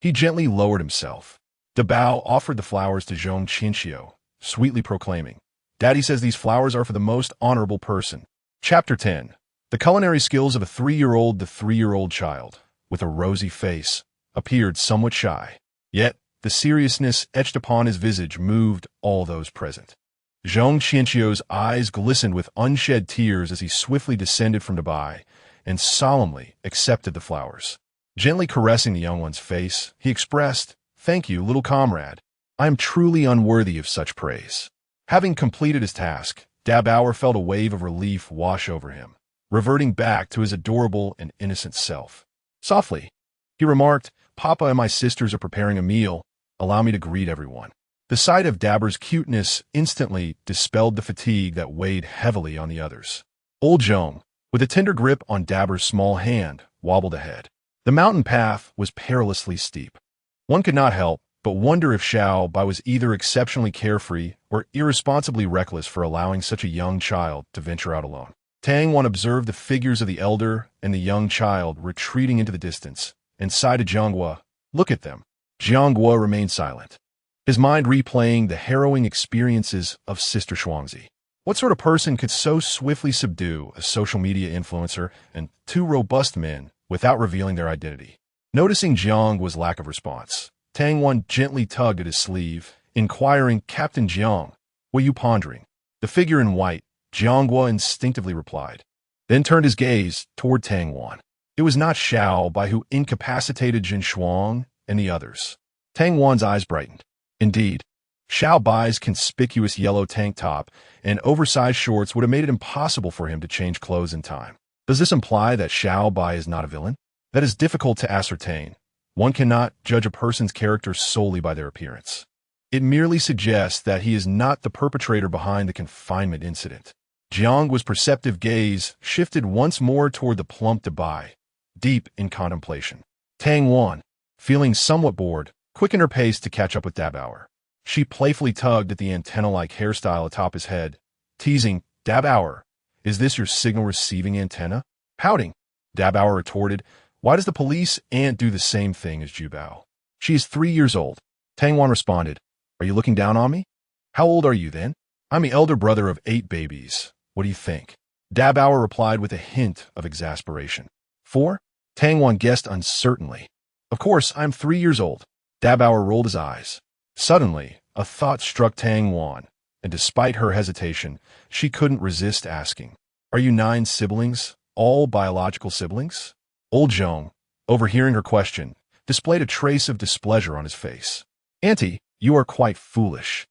he gently lowered himself. Dabao offered the flowers to Zhong Qinxiu, sweetly proclaiming, "Daddy says these flowers are for the most honorable person." Chapter 10. The culinary skills of a 3-year-old. The 3-year-old child, with a rosy face, appeared somewhat shy. Yet, the seriousness etched upon his visage moved all those present. Zhong Qinxiu's eyes glistened with unshed tears as he swiftly descended from Bai and solemnly accepted the flowers. Gently caressing the young one's face, he expressed, "Thank you, little comrade. I am truly unworthy of such praise." Having completed his task, Dabao felt a wave of relief wash over him, reverting back to his adorable and innocent self. Softly, he remarked, "Papa and my sisters are preparing a meal. Allow me to greet everyone." The sight of Dabber's cuteness instantly dispelled the fatigue that weighed heavily on the others. Old Zhong, with a tender grip on Dabber's small hand, wobbled ahead. The mountain path was perilously steep. One could not help but wonder if Xiao Bai was either exceptionally carefree or irresponsibly reckless for allowing such a young child to venture out alone. Tang Wan observed the figures of the elder and the young child retreating into the distance, and sighed to Jianghua, "Look at them." Jianghua remained silent, his mind replaying the harrowing experiences of Sister Shuangzi. What sort of person could so swiftly subdue a social media influencer and 2 robust men without revealing their identity? Noticing Jianghua's lack of response, Tang Wan gently tugged at his sleeve, inquiring, "Captain Jiang, what are you pondering?" The figure in white, Jianghua instinctively replied, then turned his gaze toward Tang Wan. It was not Xiao Bai who incapacitated Jin Shuang and the others. Tang Wan's eyes brightened. Indeed, Xiao Bai's conspicuous yellow tank top and oversized shorts would have made it impossible for him to change clothes in time. Does this imply that Xiao Bai is not a villain? That is difficult to ascertain. One cannot judge a person's character solely by their appearance. It merely suggests that he is not the perpetrator behind the confinement incident. Jianghua's perceptive gaze shifted once more toward the plump Bai, deep in contemplation. Tang Wan, feeling somewhat bored, quickened her pace to catch up with Dabao. She playfully tugged at the antenna-like hairstyle atop his head, teasing, "Dabao, is this your signal receiving antenna?" Pouting, Dabao retorted, "Why does the police ant do the same thing as Jubao?" "She is 3 years old." Tang Wan responded, "Are you looking down on me?" "How old are you then?" "I'm the elder brother of 8 babies. What do you think?" Dabao replied with a hint of exasperation. 4? Tang Wan guessed uncertainly. "Of course, I'm 3 years old." Dabao rolled his eyes. Suddenly, a thought struck Tang Wan, and despite her hesitation, she couldn't resist asking, "Are you 9 siblings, all biological siblings?" Old Zhong, overhearing her question, displayed a trace of displeasure on his face. "Auntie, you are quite foolish,"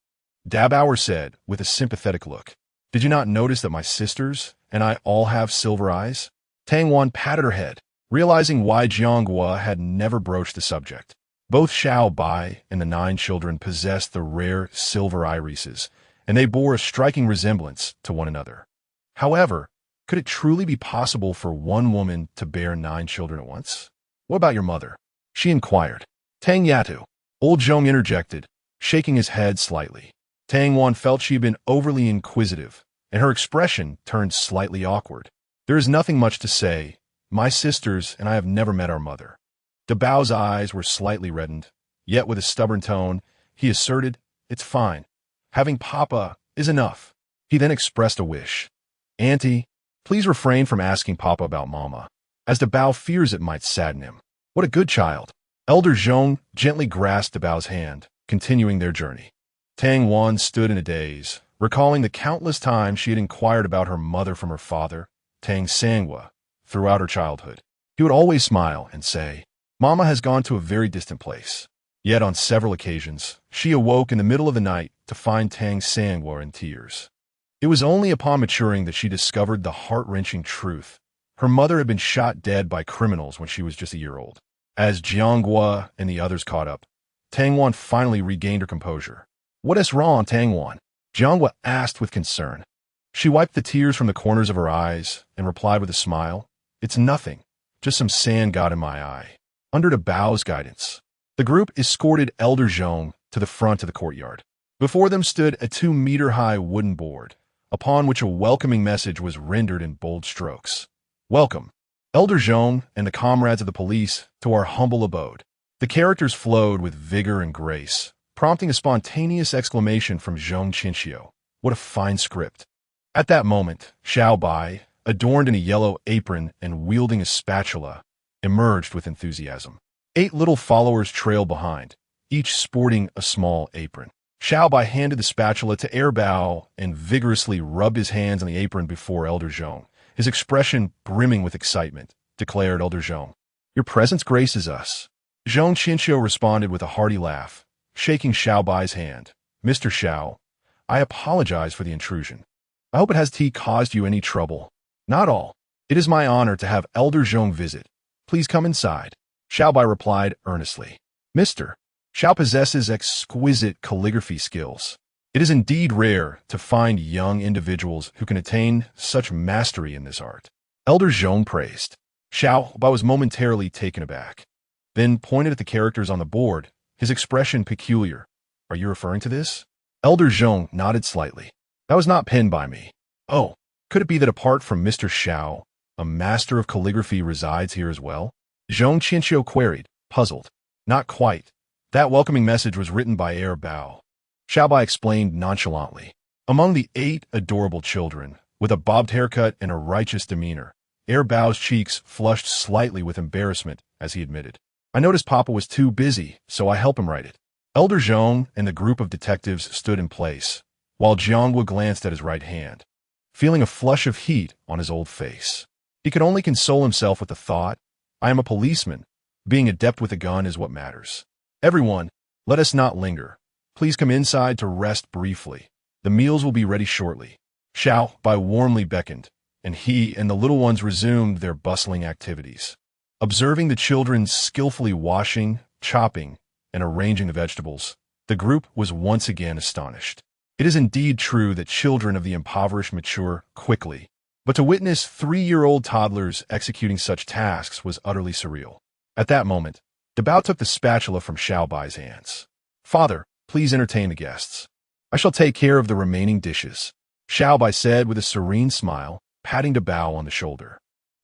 Dabao said with a sympathetic look. "Did you not notice that my sisters and I all have silver eyes?" Tang Wan patted her head, realizing why Jianghua had never broached the subject. Both Xiao Bai and the 9 children possessed the rare silver irises, and they bore a striking resemblance to one another. However, could it truly be possible for one woman to bear 9 children at once? "What about your mother?" she inquired. "Tang Yatu," Old Zhong interjected, shaking his head slightly. Tang Wan felt she had been overly inquisitive, and her expression turned slightly awkward. "There is nothing much to say. My sisters and I have never met our mother." Dabao's eyes were slightly reddened, yet with a stubborn tone, he asserted, "It's fine. Having Papa is enough." He then expressed a wish. "Auntie, please refrain from asking Papa about Mama, as Dabao fears it might sadden him." "What a good child." Elder Zhong gently grasped Dabao's hand, continuing their journey. Tang Wan stood in a daze, recalling the countless times she had inquired about her mother from her father, Tang Sangwa, throughout her childhood. He would always smile and say, "Mama has gone to a very distant place." Yet on several occasions, she awoke in the middle of the night to find Tang Sangwa in tears. It was only upon maturing that she discovered the heart-wrenching truth. Her mother had been shot dead by criminals when she was just a year old. As Jianghua and the others caught up, Tang Wan finally regained her composure. "What is wrong, Tang Wan?" Jianghua asked with concern. She wiped the tears from the corners of her eyes and replied with a smile, "It's nothing, just some sand got in my eye." Under the Bao's guidance, the group escorted Elder Zhong to the front of the courtyard. Before them stood a 2-meter-high wooden board, upon which a welcoming message was rendered in bold strokes. "Welcome, Elder Zhong and the comrades of the police, to our humble abode." The characters flowed with vigor and grace, prompting a spontaneous exclamation from Zhong Qinxiu. What a fine script. At that moment, Xiao Bai, adorned in a yellow apron and wielding a spatula, emerged with enthusiasm. 8 little followers trailed behind, each sporting a small apron. Xiao Bai handed the spatula to Air Bao and vigorously rubbed his hands on the apron before Elder Zhong. His expression brimming with excitement, declared Elder Zhong, "Your presence graces us." Zhong Qinxiu responded with a hearty laugh, shaking Xiao Bai's hand. "Mr. Xiao, I apologize for the intrusion. I hope it has caused you any trouble." "Not all. It is my honor to have Elder Zhong visit. Please come inside." Xiao Bai replied earnestly. "Mr. Xiao possesses exquisite calligraphy skills. It is indeed rare to find young individuals who can attain such mastery in this art." Elder Zhong praised. Xiao Bai was momentarily taken aback, then pointed at the characters on the board, his expression peculiar. "Are you referring to this?" Elder Zhong nodded slightly. "That was not penned by me." "Oh, could it be that apart from Mr. Xiao, a master of calligraphy resides here as well?" Zhong Qinxiu queried, puzzled. "Not quite. That welcoming message was written by Air Bao." Xiao Bai explained nonchalantly. Among the 8 adorable children, with a bobbed haircut and a righteous demeanor, Air Bao's cheeks flushed slightly with embarrassment as he admitted, "I noticed Papa was too busy, so I helped him write it." Elder Zhong and the group of detectives stood in place, while Jianghua glanced at his right hand, feeling a flush of heat on his old face. He could only console himself with the thought, "I am a policeman. Being adept with a gun is what matters." "Everyone, let us not linger. Please come inside to rest briefly. The meals will be ready shortly." Xiao Bai warmly beckoned, and he and the little ones resumed their bustling activities. Observing the children skillfully washing, chopping, and arranging the vegetables, the group was once again astonished. It is indeed true that children of the impoverished mature quickly, but to witness 3-year-old toddlers executing such tasks was utterly surreal. At that moment, Dabao took the spatula from Xiao Bai's hands. "Father, please entertain the guests. I shall take care of the remaining dishes," Xiao Bai said with a serene smile, patting Dabao on the shoulder.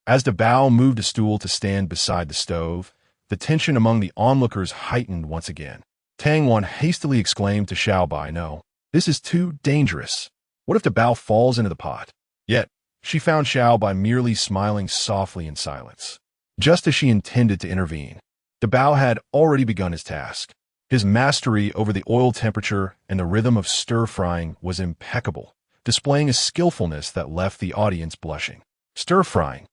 As Dabao moved a stool to stand beside the stove, the tension among the onlookers heightened once again. Tang Wan hastily exclaimed to Xiao Bai, "No, this is too dangerous. What if Dabao falls into the pot?" Yet, she found Xiao Bai merely smiling softly in silence. Just as she intended to intervene, Dabao had already begun his task. His mastery over the oil temperature and the rhythm of stir-frying was impeccable, displaying a skillfulness that left the audience blushing. Stir-frying,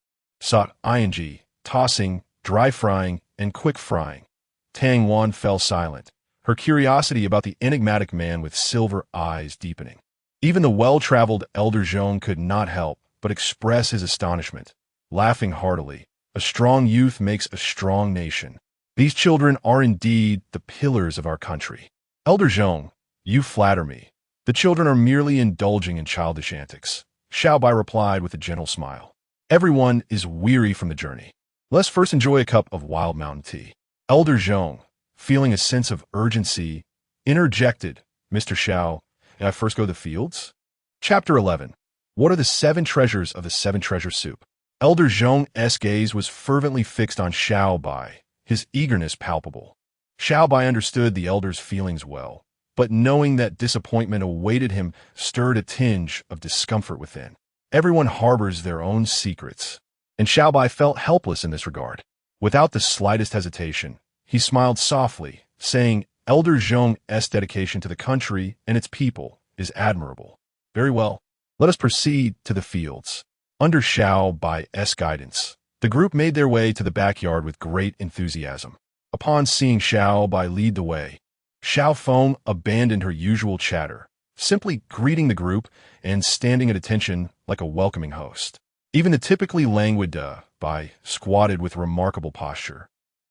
ing, tossing, dry frying, and quick frying. Tang Wan fell silent, her curiosity about the enigmatic man with silver eyes deepening. Even the well-traveled Elder Zhong could not help but express his astonishment, laughing heartily. A strong youth makes a strong nation. These children are indeed the pillars of our country. Elder Zhong, you flatter me. The children are merely indulging in childish antics. Xiao Bai replied with a gentle smile. Everyone is weary from the journey. Let's first enjoy a cup of wild mountain tea. Elder Zhong, feeling a sense of urgency, interjected, "Mr. Xiao, may I first go to the fields?" Chapter 11. What are the 7 treasures of the 7 treasure soup? Elder Zhong's gaze was fervently fixed on Xiao Bai, his eagerness palpable. Xiao Bai understood the elder's feelings well, but knowing that disappointment awaited him stirred a tinge of discomfort within. Everyone harbors their own secrets, and Xiao Bai felt helpless in this regard. Without the slightest hesitation, he smiled softly, saying, Elder Zhong's dedication to the country and its people is admirable. Very well. Let us proceed to the fields. Under Xiao Bai's guidance, the group made their way to the backyard with great enthusiasm. Upon seeing Xiao Bai lead the way, Xiao Feng abandoned her usual chatter, simply greeting the group and standing at attention like a welcoming host. Even the typically languid Bai squatted with remarkable posture,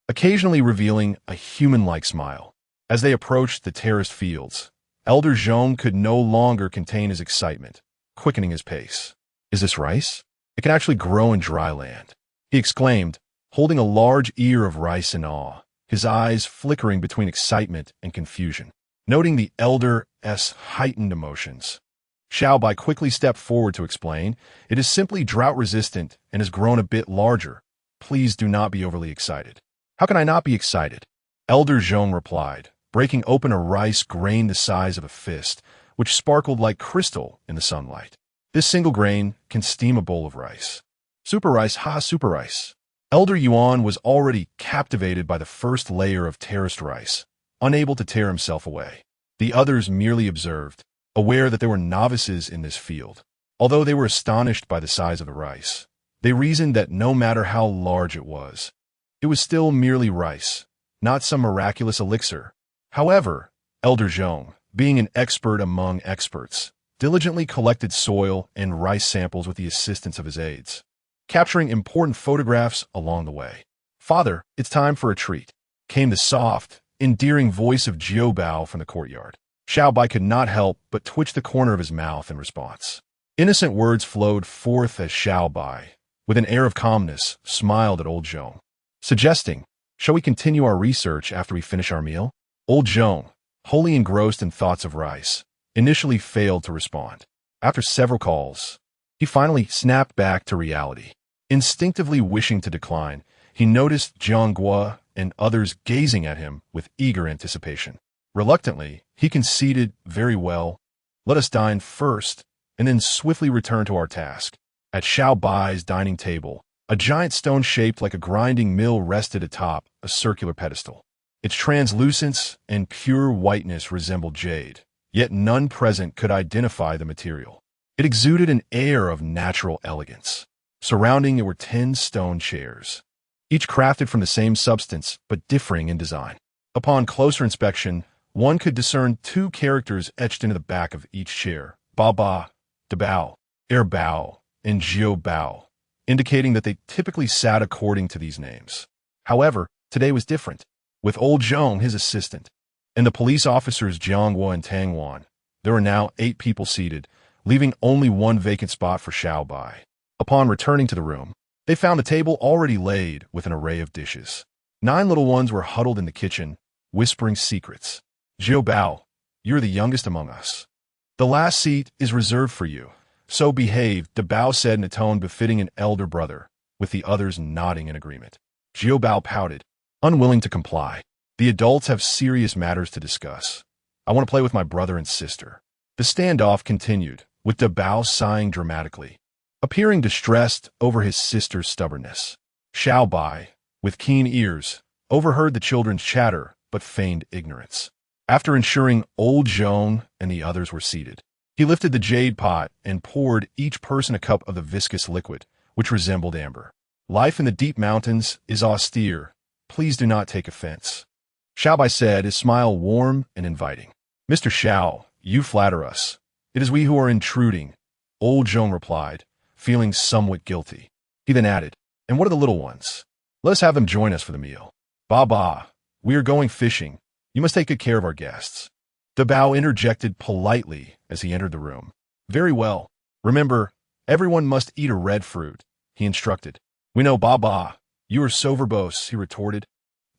occasionally revealing a human-like smile. As they approached the terraced fields, Elder Zhong could no longer contain his excitement, quickening his pace. "Is this rice? It can actually grow in dry land," he exclaimed, holding a large ear of rice in awe, his eyes flickering between excitement and confusion. Noting the elder's heightened emotions, Xiao Bai quickly stepped forward to explain, "It is simply drought-resistant and has grown a bit larger. Please do not be overly excited." "How can I not be excited?" Elder Zhong replied, breaking open a rice grain the size of a fist, which sparkled like crystal in the sunlight. "This single grain can steam a bowl of rice." "Super rice, ha, super rice." Elder Yuan was already captivated by the first layer of terraced rice, unable to tear himself away. The others merely observed, aware that there were novices in this field. Although they were astonished by the size of the rice, they reasoned that no matter how large it was still merely rice, not some miraculous elixir. However, Elder Zhong, being an expert among experts, diligently collected soil and rice samples with the assistance of his aides, capturing important photographs along the way. "Father, it's time for a treat," came the soft, endearing voice of Xiao Bai from the courtyard. Xiao Bai could not help but twitch the corner of his mouth in response. Innocent words flowed forth as Xiao Bai, with an air of calmness, smiled at old Zhong, suggesting, "Shall we continue our research after we finish our meal?" Old Zhong, wholly engrossed in thoughts of rice, initially failed to respond. After several calls, he finally snapped back to reality. Instinctively wishing to decline, he noticed Jiang Guo and others gazing at him with eager anticipation. Reluctantly, he conceded, "Very well, let us dine first, and then swiftly return to our task." At Xiao Bai's dining table, a giant stone shaped like a grinding mill rested atop a circular pedestal. Its translucence and pure whiteness resembled jade, yet none present could identify the material. It exuded an air of natural elegance. Surrounding it were 10 stone chairs, each crafted from the same substance but differing in design. Upon closer inspection, one could discern 2 characters etched into the back of each chair: Ba, Dabao, Bao, and Jiao Bao, indicating that they typically sat according to these names. However, today was different. With old Zhong, his assistant, and the police officers Jiang Guo and Tang Wan, there were now 8 people seated, leaving only one vacant spot for Xiao Bai. Upon returning to the room, they found the table already laid with an array of dishes. 9 little ones were huddled in the kitchen, whispering secrets. "Jiao Bao, you're the youngest among us. The last seat is reserved for you, so behave," Dabao said in a tone befitting an elder brother, with the others nodding in agreement. Jiao Bao pouted, unwilling to comply. "The adults have serious matters to discuss. I want to play with my brother and sister." The standoff continued, with Dabao sighing dramatically, appearing distressed over his sister's stubbornness. Xiao Bai, with keen ears, overheard the children's chatter but feigned ignorance. After ensuring old Zhong and the others were seated, he lifted the jade pot and poured each person a cup of the viscous liquid, which resembled amber. "Life in the deep mountains is austere. Please do not take offense," Xiao Bai said, his smile warm and inviting. "Mr. Xiao, you flatter us. It is we who are intruding," old Zhong replied, feeling somewhat guilty. He then added, "And what are the little ones? Let us have them join us for the meal." Ba, we are going fishing. You must take good care of our guests." The Bao interjected politely as he entered the room. "Very well. Remember, everyone must eat a red fruit," he instructed. "We know, Ba. You are so verbose," he retorted,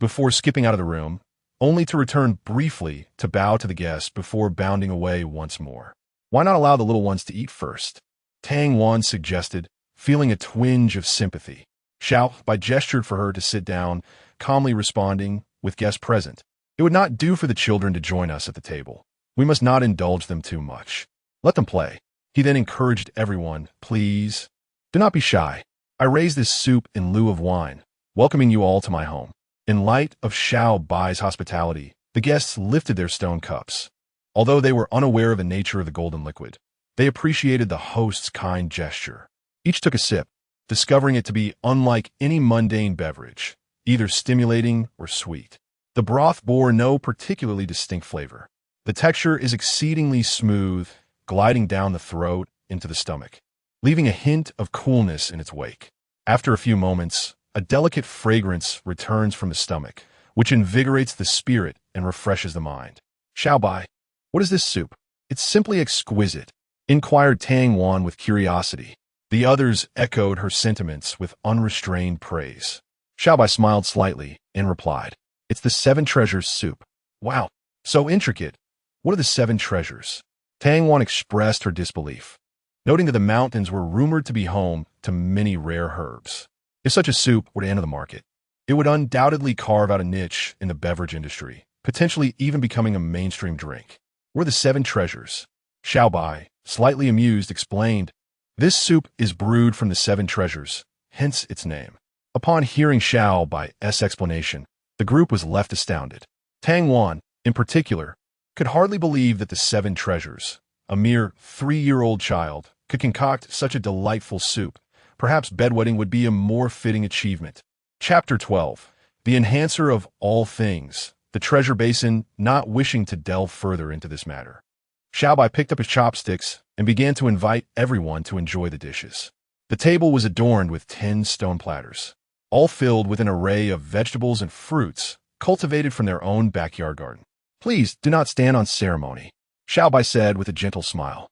before skipping out of the room, only to return briefly to bow to the guests before bounding away once more. "Why not allow the little ones to eat first?" Tang Wan suggested, feeling a twinge of sympathy. Xiao Bai gestured for her to sit down, calmly responding, "With guests present, it would not do for the children to join us at the table. We must not indulge them too much. Let them play." He then encouraged everyone, "Please, do not be shy. I raise this soup in lieu of wine, welcoming you all to my home." In light of Xiao Bai's hospitality, The guests lifted their stone cups. Although they were unaware of the nature of the golden liquid, they appreciated the host's kind gesture. Each took a sip, discovering it to be unlike any mundane beverage, either stimulating or sweet. The broth bore no particularly distinct flavor. The texture is exceedingly smooth, gliding down the throat into the stomach, leaving a hint of coolness in its wake. After a few moments, a delicate fragrance returns from the stomach, which invigorates the spirit and refreshes the mind. Xiao Bai, what is this soup? It's simply exquisite, inquired Tang Wan with curiosity. The others echoed her sentiments with unrestrained praise. Xiao Bai smiled slightly and replied, "It's the seven treasures soup." "Wow, so intricate. What are the seven treasures?" Tang Wan expressed her disbelief, noting that the mountains were rumored to be home to many rare herbs. If such a soup were to enter the market, it would undoubtedly carve out a niche in the beverage industry, potentially even becoming a mainstream drink. "What are the seven treasures?" Xiao Bai, slightly amused, explained, "This soup is brewed from the seven treasures, hence its name." Upon hearing Xiao Bai's explanation, the group was left astounded. Tang Wan, in particular, could hardly believe that the seven treasures, a mere 3-year-old child, could concoct such a delightful soup. Perhaps bedwetting would be a more fitting achievement. Chapter 12. The Enhancer of All Things. The treasure basin, not wishing to delve further into this matter. Xiao Bai picked up his chopsticks and began to invite everyone to enjoy the dishes. The table was adorned with 10 stone platters, all filled with an array of vegetables and fruits cultivated from their own backyard garden. "Please do not stand on ceremony," Xiao Bai said with a gentle smile.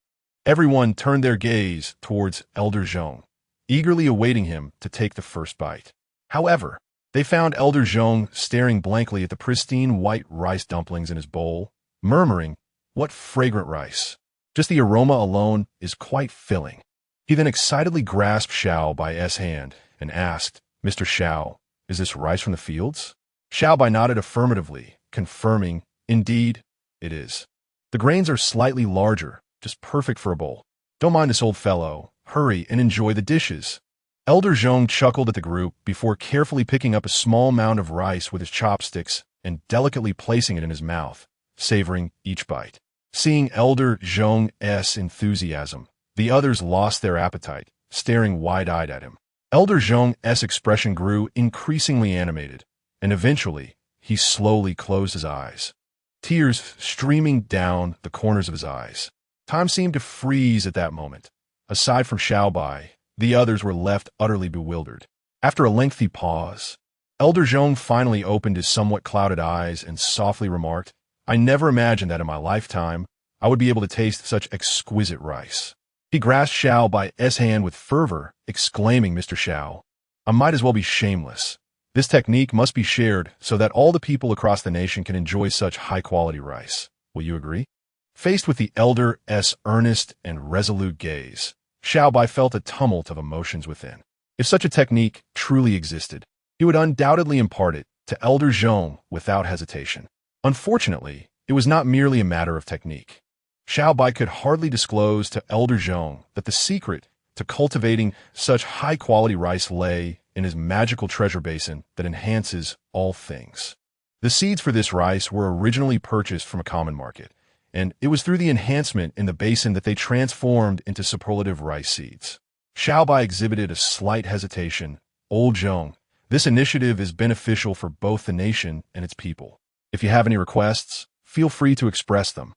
Everyone turned their gaze towards Elder Zhong, eagerly awaiting him to take the first bite. However, they found Elder Zhong staring blankly at the pristine white rice dumplings in his bowl, murmuring, "What fragrant rice! Just the aroma alone is quite filling." He then excitedly grasped Xiao Bai's hand and asked, "Mr. Xiao, is this rice from the fields?" Xiao Bai nodded affirmatively, confirming, "Indeed, it is. The grains are slightly larger, just perfect for a bowl. Don't mind this old fellow. Hurry and enjoy the dishes." Elder Zhong chuckled at the group before carefully picking up a small mound of rice with his chopsticks and delicately placing it in his mouth, savoring each bite. Seeing Elder Zhong's enthusiasm, the others lost their appetite, staring wide-eyed at him. Elder Zhong's expression grew increasingly animated, and eventually, he slowly closed his eyes, tears streaming down the corners of his eyes. Time seemed to freeze at that moment. Aside from Xiao Bai, the others were left utterly bewildered. After a lengthy pause, Elder Zhong finally opened his somewhat clouded eyes and softly remarked, "I never imagined that in my lifetime I would be able to taste such exquisite rice." He grasped Xiao Bai's hand with fervor, exclaiming, "Mr. Xiao, I might as well be shameless. This technique must be shared so that all the people across the nation can enjoy such high-quality rice. Will you agree?" Faced with the elder's earnest and resolute gaze, Xiao Bai felt a tumult of emotions within. If such a technique truly existed, he would undoubtedly impart it to Elder Zhong without hesitation. Unfortunately, it was not merely a matter of technique. Xiao Bai could hardly disclose to Elder Zhong that the secret to cultivating such high-quality rice lay in his magical treasure basin that enhances all things. The seeds for this rice were originally purchased from a common market, and it was through the enhancement in the basin that they transformed into superlative rice seeds. Xiao Bai exhibited a slight hesitation. "Old Zhong, this initiative is beneficial for both the nation and its people. If you have any requests, feel free to express them."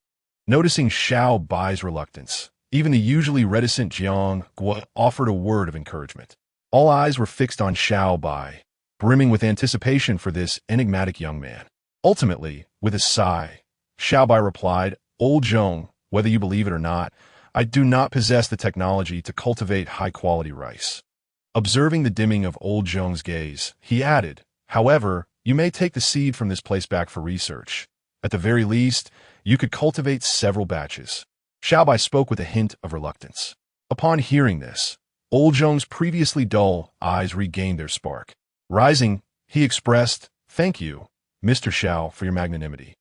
Noticing Xiao Bai's reluctance, even the usually reticent Jiang Guo offered a word of encouragement. All eyes were fixed on Xiao Bai, brimming with anticipation for this enigmatic young man. Ultimately, with a sigh, Xiao Bai replied, "Old Zhong, whether you believe it or not, I do not possess the technology to cultivate high-quality rice." Observing the dimming of Old Zhong's gaze, he added, "However, you may take the seed from this place back for research. At the very least, you could cultivate several batches." Xiao Bai spoke with a hint of reluctance. Upon hearing this, Old Zhong's previously dull eyes regained their spark. Rising, he expressed, "Thank you, Mr. Xiao, for your magnanimity.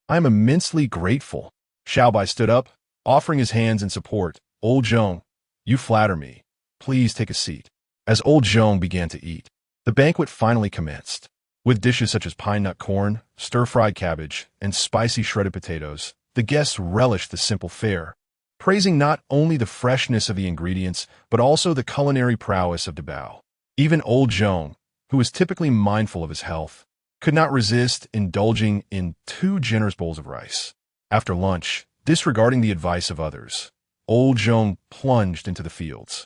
I am immensely grateful." Xiao Bai stood up, offering his hands in support. "Old Zhong, you flatter me. Please take a seat." As Old Zhong began to eat, the banquet finally commenced. With dishes such as pine nut corn, stir-fried cabbage, and spicy shredded potatoes, the guests relished the simple fare, praising not only the freshness of the ingredients, but also the culinary prowess of Dabao. Even old Zhong, who was typically mindful of his health, could not resist indulging in 2 generous bowls of rice. After lunch, disregarding the advice of others, old Zhong plunged into the fields.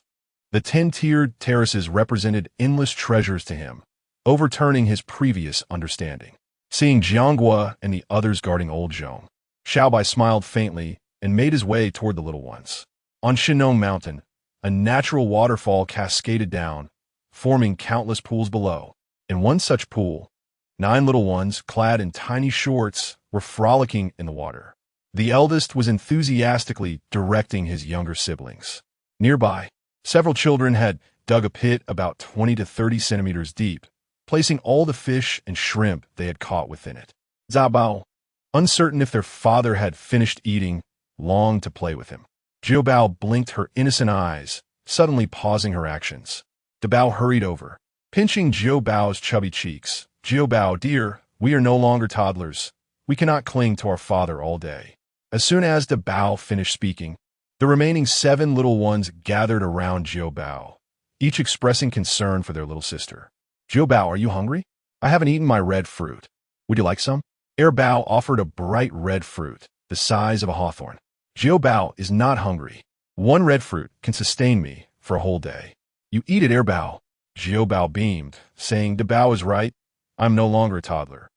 The 10-tiered terraces represented endless treasures to him, overturning his previous understanding. Seeing Jianghua and the others guarding old Zhong, Xiao Bai smiled faintly and made his way toward the little ones. On Shinong Mountain, a natural waterfall cascaded down, forming countless pools below. In one such pool, 9 little ones, clad in tiny shorts, were frolicking in the water. The eldest was enthusiastically directing his younger siblings. Nearby, several children had dug a pit about 20 to 30 centimeters deep, placing all the fish and shrimp they had caught within it. Zabao, uncertain if their father had finished eating, longed to play with him. Jiobao blinked her innocent eyes, suddenly pausing her actions. Dabao hurried over, pinching Jiobao's chubby cheeks. Jiobao, dear, we are no longer toddlers. We cannot cling to our father all day. As soon as Dabao finished speaking, the remaining 7 little ones gathered around Jiobao, each expressing concern for their little sister. Jiobao, are you hungry? I haven't eaten my red fruit. Would you like some? Bao offered a bright red fruit, the size of a hawthorn. Jiobao is not hungry. 1 red fruit can sustain me for a whole day. You eat it, Bao. Jiobao beamed, saying, Dabao is right. I'm no longer a toddler.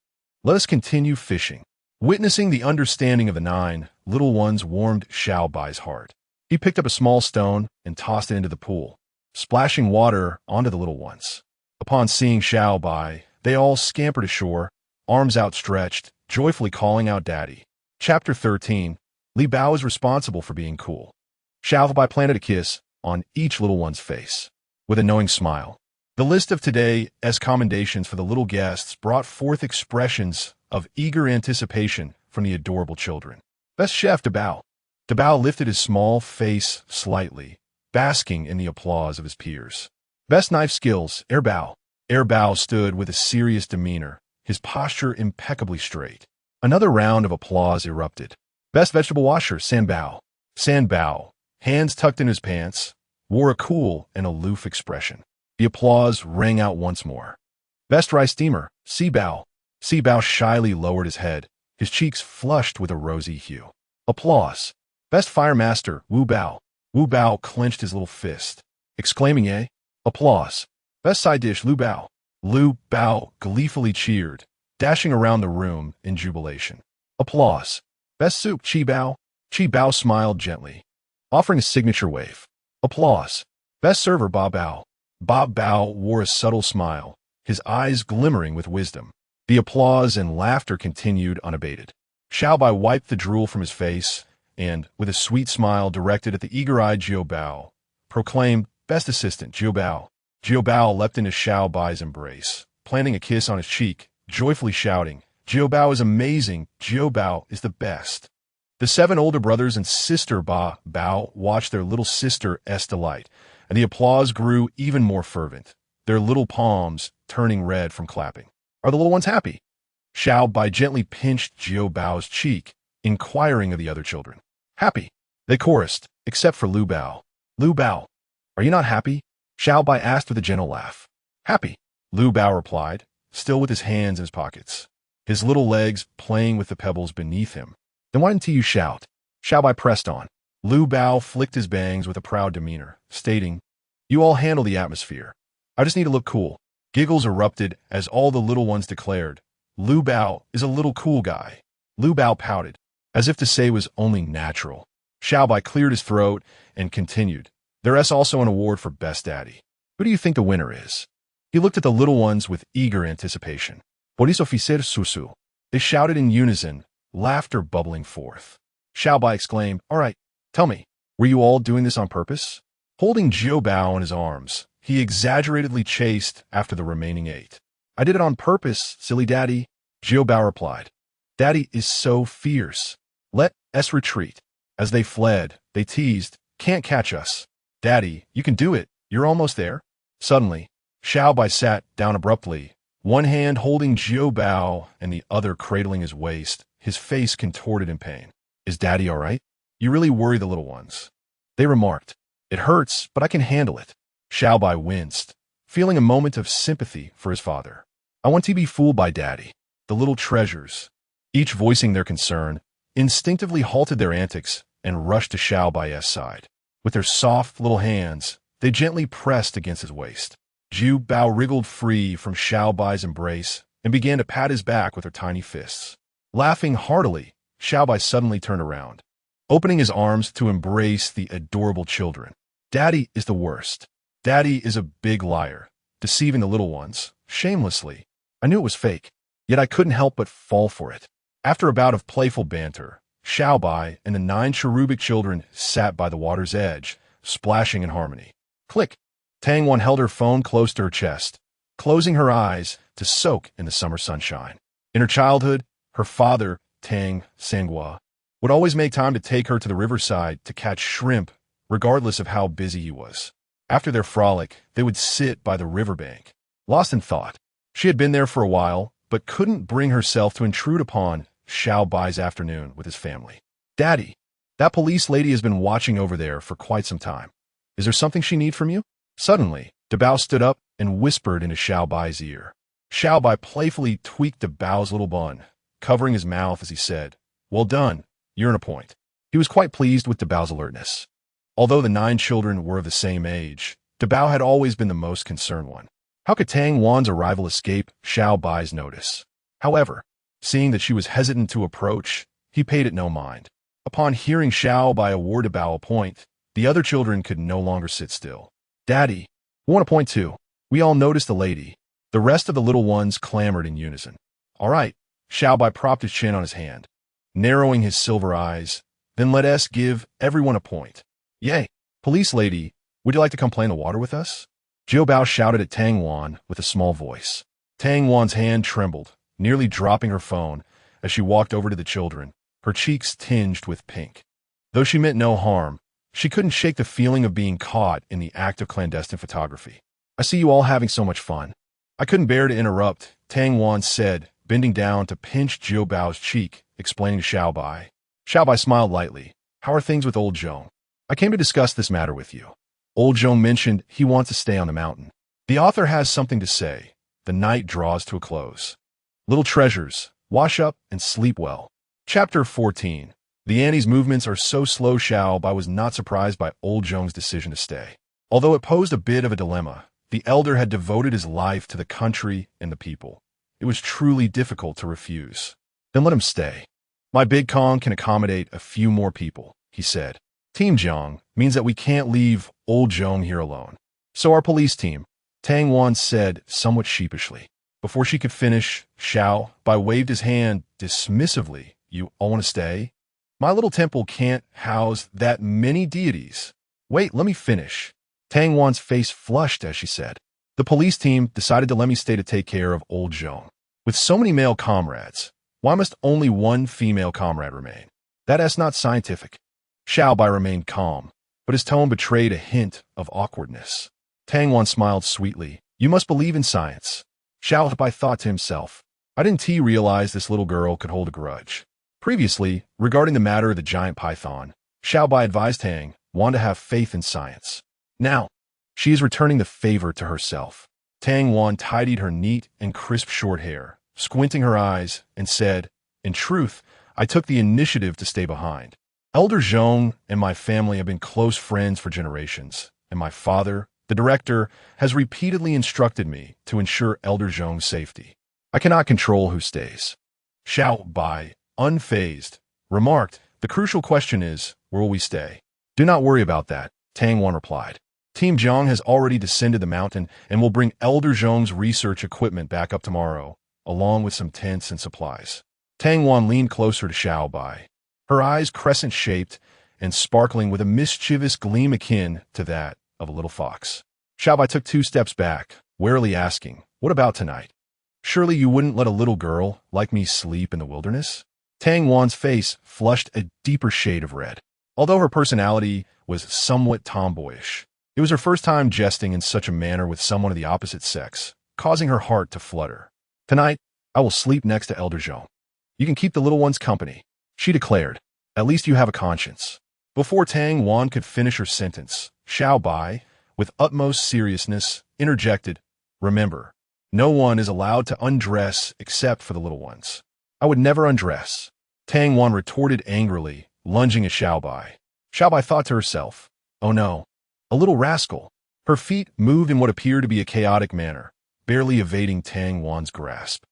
Let us continue fishing. Witnessing the understanding of the 9 little ones warmed Xiao Bai's heart. He picked up a small stone and tossed it into the pool, splashing water onto the little ones. Upon seeing Xiao Bai, they all scampered ashore, arms outstretched, joyfully calling out Daddy. Chapter 13. Li Bao is responsible for being cool. Xiao Bai planted a kiss on each little one's face. With a knowing smile, the list of today's commendations for the little guests brought forth expressions of eager anticipation from the adorable children. Best chef Dabao. Dabao lifted his small face slightly, basking in the applause of his peers. Best knife skills, Bao. Bao stood with a serious demeanor, his posture impeccably straight. Another round of applause erupted. Best vegetable washer, Sanbao. Sanbao, hands tucked in his pants, wore a cool and aloof expression. The applause rang out once more. Best rice steamer, Sibao. Sibao shyly lowered his head, his cheeks flushed with a rosy hue. Applause. Best fire master, Wu Bao. Wu Bao clenched his little fist, exclaiming, "Eh?" Applause. Best side dish, Lu Bao. Lu Bao gleefully cheered, dashing around the room in jubilation. Applause. Best soup, Chi Bao. Chi Bao smiled gently, offering a signature wave. Applause. Best server, Ba Bao. Ba Bao wore a subtle smile, his eyes glimmering with wisdom. The applause and laughter continued unabated. Xiao Bai wiped the drool from his face and, with a sweet smile directed at the eager-eyed Jiobao, proclaimed, Best assistant, Jiobao. Jiobao leapt into Xiao Bai's embrace, planting a kiss on his cheek, joyfully shouting, Jiobao is amazing, Jiobao is the best. The 7 older brothers and sister Ba Bao watched their little sister's delight, and the applause grew even more fervent, their little palms turning red from clapping. Are the little ones happy? Xiao Bai gently pinched Jiobao's cheek, inquiring of the other children. Happy, they chorused, except for Lu Bao. Lu Bao, are you not happy? Xiao Bai asked with a gentle laugh. Happy, Lu Bao replied, still with his hands in his pockets, his little legs playing with the pebbles beneath him. Then why didn't you shout? Xiao Bai pressed on. Lu Bao flicked his bangs with a proud demeanor, stating, You all handle the atmosphere. I just need to look cool. Giggles erupted as all the little ones declared, Lu Bao is a little cool guy. Lu Bao pouted, as if to say it was only natural. Xiao Bai cleared his throat and continued, There is also an award for Best Daddy. Who do you think the winner is? He looked at the little ones with eager anticipation. Por eso fizer susu. They shouted in unison, laughter bubbling forth. Xiao Bai exclaimed, All right, tell me, were you all doing this on purpose? Holding Jiobao in his arms, he exaggeratedly chased after the remaining 8. I did it on purpose, silly daddy, Jiobao replied. Daddy is so fierce. Let us retreat. As they fled, they teased, Can't catch us. Daddy, you can do it. You're almost there. Suddenly, Xiao Bai sat down abruptly, one hand holding Xiao Bai and the other cradling his waist, his face contorted in pain. "Is Daddy all right? You really worry the little ones," they remarked. "It hurts, but I can handle it." Xiao Bai winced, feeling a moment of sympathy for his father. "I want to be fooled by Daddy." The little treasures, each voicing their concern, instinctively halted their antics and rushed to Xiao Bai's side. With their soft little hands, they gently pressed against his waist. Xiao Bai wriggled free from Xiao Bai's embrace and began to pat his back with her tiny fists. Laughing heartily, Xiao Bai suddenly turned around, opening his arms to embrace the adorable children. "Daddy is the worst. Daddy is a big liar, deceiving the little ones, shamelessly. I knew it was fake, yet I couldn't help but fall for it." After a bout of playful banter, Xiao Bai and the 9 cherubic children sat by the water's edge, splashing in harmony. Click! Tang Wan held her phone close to her chest, closing her eyes to soak in the summer sunshine. In her childhood, her father, Tang Sangua, would always make time to take her to the riverside to catch shrimp, regardless of how busy he was. After their frolic, they would sit by the riverbank, lost in thought. She had been there for a while, but couldn't bring herself to intrude upon Xiao Bai's afternoon with his family. "Daddy, that police lady has been watching over there for quite some time. Is there something she needs from you?" Suddenly, Dabao stood up and whispered into Xiao Bai's ear. Xiao Bai playfully tweaked Dabao's little bun, covering his mouth as he said, "Well done, you're on a point." He was quite pleased with Dabao's alertness. Although the 9 children were of the same age, Dabao had always been the most concerned one. How could Tang Wan's arrival escape Xiao Bai's notice? However, seeing that she was hesitant to approach, he paid it no mind. Upon hearing Xiao Bai award Dabao a point, the other children could no longer sit still. "Daddy, we want a point too." We all noticed the lady. The rest of the little ones clamored in unison. "All right." Xiao Bai propped his chin on his hand, narrowing his silver eyes. "Then let us give everyone a point." "Yay! Police lady, would you like to come play in the water with us?" Xiao Bao shouted at Tang Wan with a small voice. Tang Wan's hand trembled, nearly dropping her phone as she walked over to the children, her cheeks tinged with pink. Though she meant no harm, she couldn't shake the feeling of being caught in the act of clandestine photography. "I see you all having so much fun." "I couldn't bear to interrupt," Tang Wan said, bending down to pinch Xiao Bao's cheek, explaining to Xiao Bai. Xiao Bai smiled lightly. "How are things with old Zhong? I came to discuss this matter with you." Old Zhong mentioned he wants to stay on the mountain. The author has something to say. The night draws to a close. Little treasures, wash up and sleep well. Chapter 14. The Annie's movements are so slow. Xiao Bai was not surprised by old Zhong's decision to stay. Although it posed a bit of a dilemma, the elder had devoted his life to the country and the people. It was truly difficult to refuse. "Then let him stay. My big Kong can accommodate a few more people," he said. "Team Zhong means that we can't leave old Zhong here alone. So our police team," Tang Wan said somewhat sheepishly. Before she could finish, Xiao Bai waved his hand dismissively. "You all want to stay? My little temple can't house that many deities." "Wait, let me finish." Tang Wan's face flushed as she said. "The police team decided to let me stay to take care of old Zhong. With so many male comrades, why must only one female comrade remain? That is not scientific." Xiao Bai remained calm, but his tone betrayed a hint of awkwardness. Tang Wan smiled sweetly. "You must believe in science." Xiao Bai thought to himself. "I didn't realize this little girl could hold a grudge." Previously, regarding the matter of the giant python, Xiao Bai advised Tang Wan to have faith in science. Now, she is returning the favor to herself. Tang Wan tidied her neat and crisp short hair, squinting her eyes, and said, "In truth, I took the initiative to stay behind. Elder Zhong and my family have been close friends for generations, and my father, the director, has repeatedly instructed me to ensure Elder Zhong's safety. I cannot control who stays." Xiao Bai, unfazed, remarked, "The crucial question is, where will we stay?" "Do not worry about that," Tang Wan replied. "Team Zhong has already descended the mountain and will bring Elder Zhong's research equipment back up tomorrow, along with some tents and supplies." Tang Wan leaned closer to Xiao Bai, her eyes crescent-shaped and sparkling with a mischievous gleam akin to that of a little fox. Xiao Bai took 2 steps back, warily asking, "What about tonight? Surely you wouldn't let a little girl like me sleep in the wilderness?" Tang Wan's face flushed a deeper shade of red. Although her personality was somewhat tomboyish, it was her first time jesting in such a manner with someone of the opposite sex, causing her heart to flutter. Tonight, I will sleep next to Elder Zhou. You can keep the little ones company, she declared. At least you have a conscience. Before Tang Wan could finish her sentence, Xiao Bai, with utmost seriousness, interjected, "Remember, no one is allowed to undress except for the little ones." "I would never undress," Tang Wan retorted angrily, lunging at Xiao Bai. Xiao Bai thought to herself, "Oh no, a little rascal." Her feet moved in what appeared to be a chaotic manner, barely evading Tang Wan's grasp.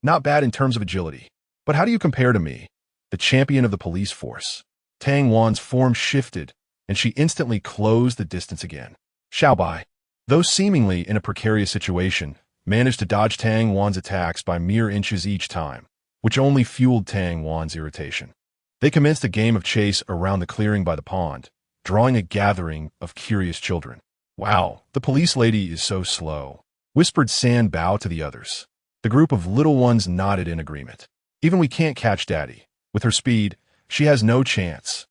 Not bad in terms of agility. But how do you compare to me, the champion of the police force?" Tang Wan's form shifted, and she instantly closed the distance again. Xiao Bai, though seemingly in a precarious situation, managed to dodge Tang Wan's attacks by mere inches each time, which only fueled Tang Wan's irritation. They commenced a game of chase around the clearing by the pond, drawing a gathering of curious children. "Wow, the police lady is so slow," whispered San Bao to the others. The group of little ones nodded in agreement. "Even we can't catch Daddy. With her speed, she has no chance,"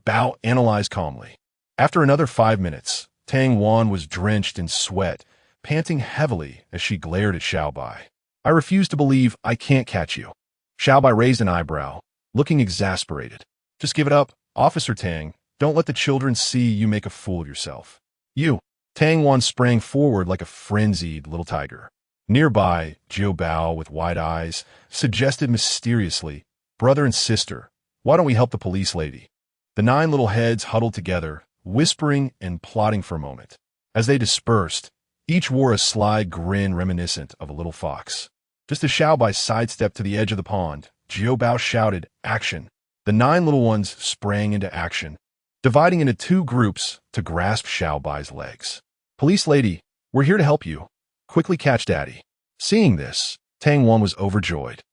Bao analyzed calmly. After another 5 minutes, Tang Wan was drenched in sweat, panting heavily as she glared at Xiao Bai. "I refuse to believe I can't catch you." Xiao Bai raised an eyebrow, looking exasperated. "Just give it up, Officer Tang. Don't let the children see you make a fool of yourself." "You!" Tang Wan sprang forward like a frenzied little tiger. Nearby, Jiu Bao, with wide eyes, suggested mysteriously, "Brother and sister, why don't we help the police lady?" The 9 little heads huddled together, whispering and plotting for a moment. As they dispersed, each wore a sly grin reminiscent of a little fox. Just as Xiao Bai sidestepped to the edge of the pond, Jiu Bao shouted, "Action!" The 9 little ones sprang into action, dividing into 2 groups to grasp Xiao Bai's legs. "Police lady, we're here to help you. Quickly catch Daddy." Seeing this, Tang Wan was overjoyed.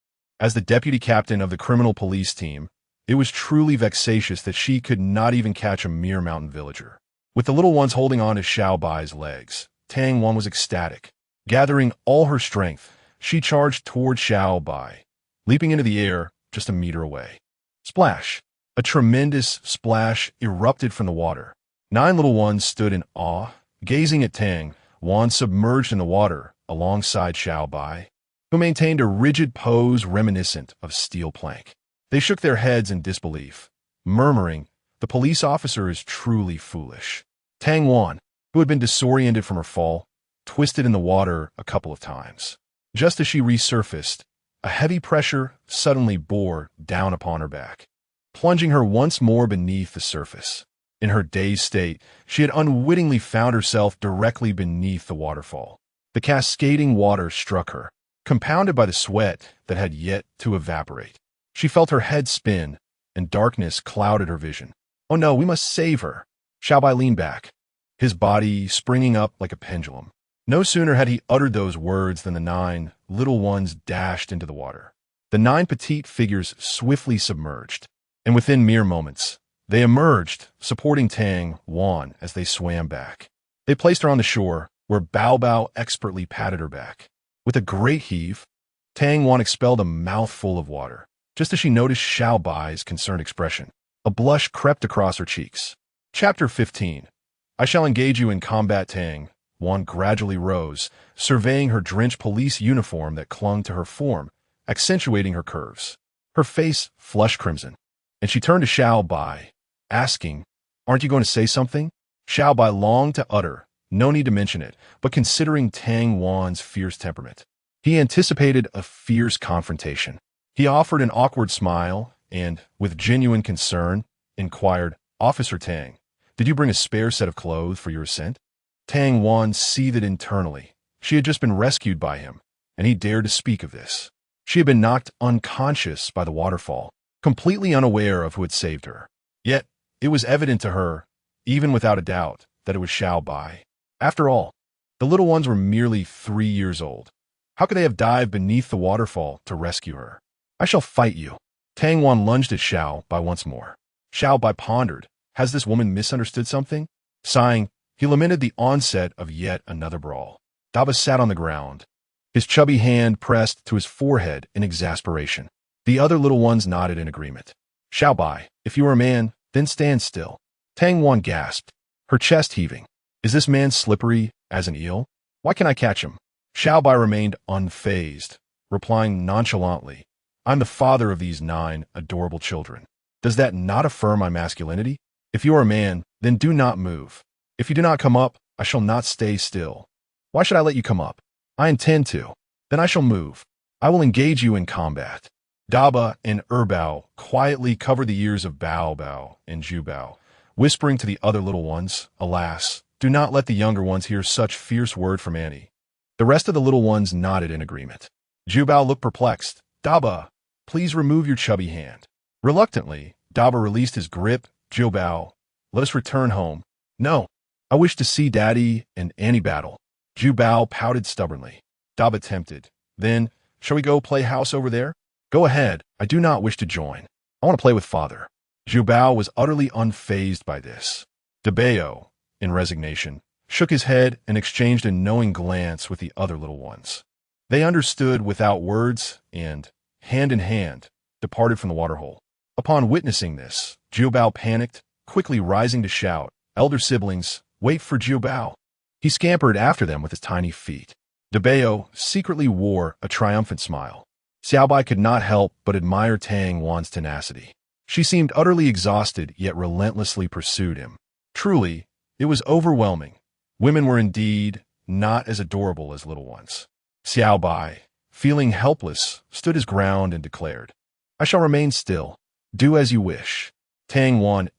As the deputy captain of the criminal police team, it was truly vexatious that she could not even catch a mere mountain villager. With the little ones holding on to Xiao Bai's legs, Tang Wan was ecstatic. Gathering all her strength, she charged toward Xiao Bai, leaping into the air just a meter away. Splash! A tremendous splash erupted from the water. 9 little ones stood in awe, gazing at Tang Wan submerged in the water alongside Xiao Bai, who maintained a rigid pose reminiscent of steel plank. They shook their heads in disbelief, murmuring, "The police officer is truly foolish." Tang Wan, who had been disoriented from her fall, twisted in the water a couple of times. Just as she resurfaced, a heavy pressure suddenly bore down upon her back, plunging her once more beneath the surface. In her dazed state, she had unwittingly found herself directly beneath the waterfall. The cascading water struck her, compounded by the sweat that had yet to evaporate. She felt her head spin, and darkness clouded her vision. "Oh no, we must save her." Xiao Bai leaned back, his body springing up like a pendulum. No sooner had he uttered those words than the 9 little ones dashed into the water. The 9 petite figures swiftly submerged, and within mere moments, they emerged, supporting Tang Wan as they swam back. They placed her on the shore, where Bao Bao expertly patted her back. With a great heave, Tang Wan expelled a mouthful of water. Just as she noticed Xiao Bai's concerned expression, a blush crept across her cheeks. Chapter 15. "I shall engage you in combat." Tang Wan gradually rose, surveying her drenched police uniform that clung to her form, accentuating her curves. Her face flushed crimson, and she turned to Xiao Bai, asking, "Aren't you going to say something?" Xiao Bai longed to utter, "No need to mention it," but considering Tang Wan's fierce temperament, he anticipated a fierce confrontation. He offered an awkward smile and, with genuine concern, inquired, "Officer Tang, did you bring a spare set of clothes for your ascent?" Tang Wan seethed internally. She had just been rescued by him, and he dared to speak of this. She had been knocked unconscious by the waterfall, completely unaware of who had saved her. Yet, it was evident to her, even without a doubt, that it was Xiao Bai. After all, the little ones were merely 3 years old. How could they have dived beneath the waterfall to rescue her? "I shall fight you." Tang Wan lunged at Xiao Bai once more. Xiao Bai pondered, has this woman misunderstood something? Sighing, he lamented the onset of yet another brawl. Daba sat on the ground, his chubby hand pressed to his forehead in exasperation. The other little ones nodded in agreement. "Xiao Bai, if you are a man, then stand still." Tang Wan gasped, her chest heaving. "Is this man slippery as an eel? Why can't I catch him?" Xiao Bai remained unfazed, replying nonchalantly, I'm the father of these 9 adorable children. Does that not affirm my masculinity? If you are a man, then do not move. If you do not come up, I shall not stay still. Why should I let you come up? I intend to. Then I shall move. I will engage you in combat. Daba and Erbao quietly covered the ears of Bao Bao and Zhu Bao, whispering to the other little ones, alas, do not let the younger ones hear such fierce word from Annie. The rest of the little ones nodded in agreement. Zhu Bao looked perplexed. Daba, please remove your chubby hand. Reluctantly, Daba released his grip. Zhu Bao, let us return home. No, I wish to see Daddy and Annie battle. Zhu Bao pouted stubbornly. Daba tempted. Then, shall we go play house over there? Go ahead, I do not wish to join. I want to play with father. Zhu Bao was utterly unfazed by this. Dabao, in resignation, shook his head and exchanged a knowing glance with the other little ones. They understood without words and, hand in hand, departed from the waterhole. Upon witnessing this, Zhu Bao panicked, quickly rising to shout, elder siblings, wait for Zhu Bao. He scampered after them with his tiny feet. Dabao secretly wore a triumphant smile. Xiao Bai could not help but admire Tang Wan's tenacity. She seemed utterly exhausted, yet relentlessly pursued him. Truly, it was overwhelming. Women were indeed not as adorable as little ones. Xiao Bai, feeling helpless, stood his ground and declared, I shall remain still. Do as you wish. Tang Wan's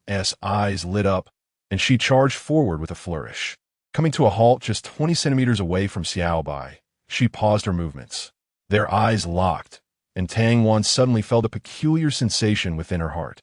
eyes lit up, and she charged forward with a flourish. Coming to a halt just 20 centimeters away from Xiao Bai, she paused her movements. Their eyes locked, and Tang Wan suddenly felt a peculiar sensation within her heart.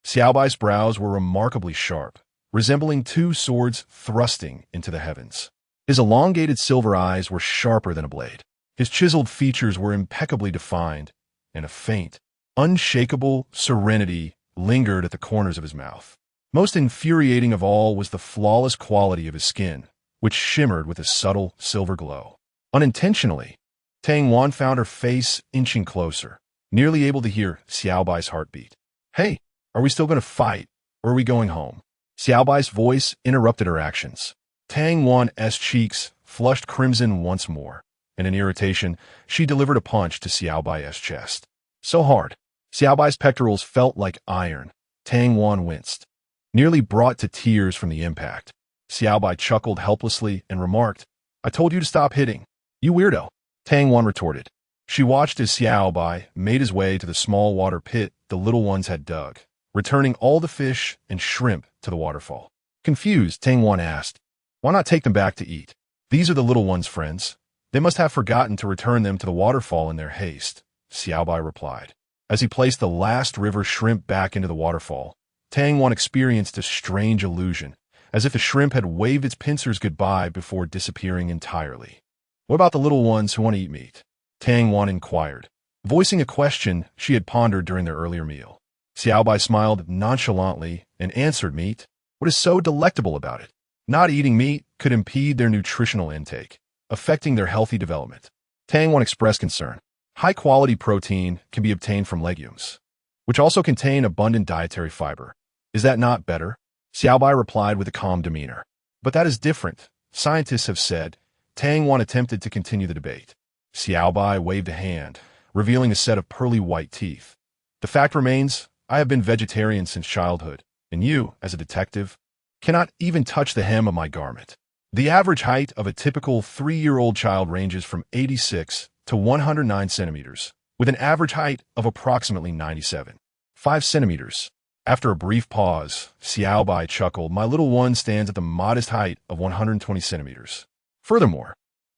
Xiao Bai's brows were remarkably sharp, resembling 2 swords thrusting into the heavens. His elongated silver eyes were sharper than a blade. His chiseled features were impeccably defined, and a faint, unshakable serenity lingered at the corners of his mouth. Most infuriating of all was the flawless quality of his skin, which shimmered with a subtle silver glow. Unintentionally, Tang Wan found her face inching closer, nearly able to hear Xiao Bai's heartbeat. Hey, are we still going to fight, or are we going home? Xiao Bai's voice interrupted her actions. Tang Wan's cheeks flushed crimson once more, and in irritation, she delivered a punch to Xiao Bai's chest. So hard, Xiao Bai's pectorals felt like iron. Tang Wan winced, nearly brought to tears from the impact. Xiao Bai chuckled helplessly and remarked, I told you to stop hitting. You weirdo. Tang Wan retorted. She watched as Xiao Bai made his way to the small water pit the little ones had dug, returning all the fish and shrimp to the waterfall. Confused, Tang Wan asked, why not take them back to eat? These are the little ones' friends. They must have forgotten to return them to the waterfall in their haste, Xiao Bai replied. As he placed the last river shrimp back into the waterfall, Tang Wan experienced a strange illusion, as if the shrimp had waved its pincers goodbye before disappearing entirely. What about the little ones who want to eat meat? Tang Wan inquired, voicing a question she had pondered during their earlier meal. Xiao Bai smiled nonchalantly and answered, meat. What is so delectable about it? Not eating meat could impede their nutritional intake, affecting their healthy development. Tang Wan expressed concern. High-quality protein can be obtained from legumes, which also contain abundant dietary fiber. Is that not better? Xiao Bai replied with a calm demeanor. But that is different, scientists have said. Tang Wan attempted to continue the debate. Xiao Bai waved a hand, revealing a set of pearly white teeth. The fact remains, I have been vegetarian since childhood, and you, as a detective, cannot even touch the hem of my garment. The average height of a typical 3-year-old child ranges from 86 to 109 centimeters, with an average height of approximately 97.5 centimeters. After a brief pause, Xiao Bai chuckled, my little one stands at the modest height of 120 centimeters. Furthermore,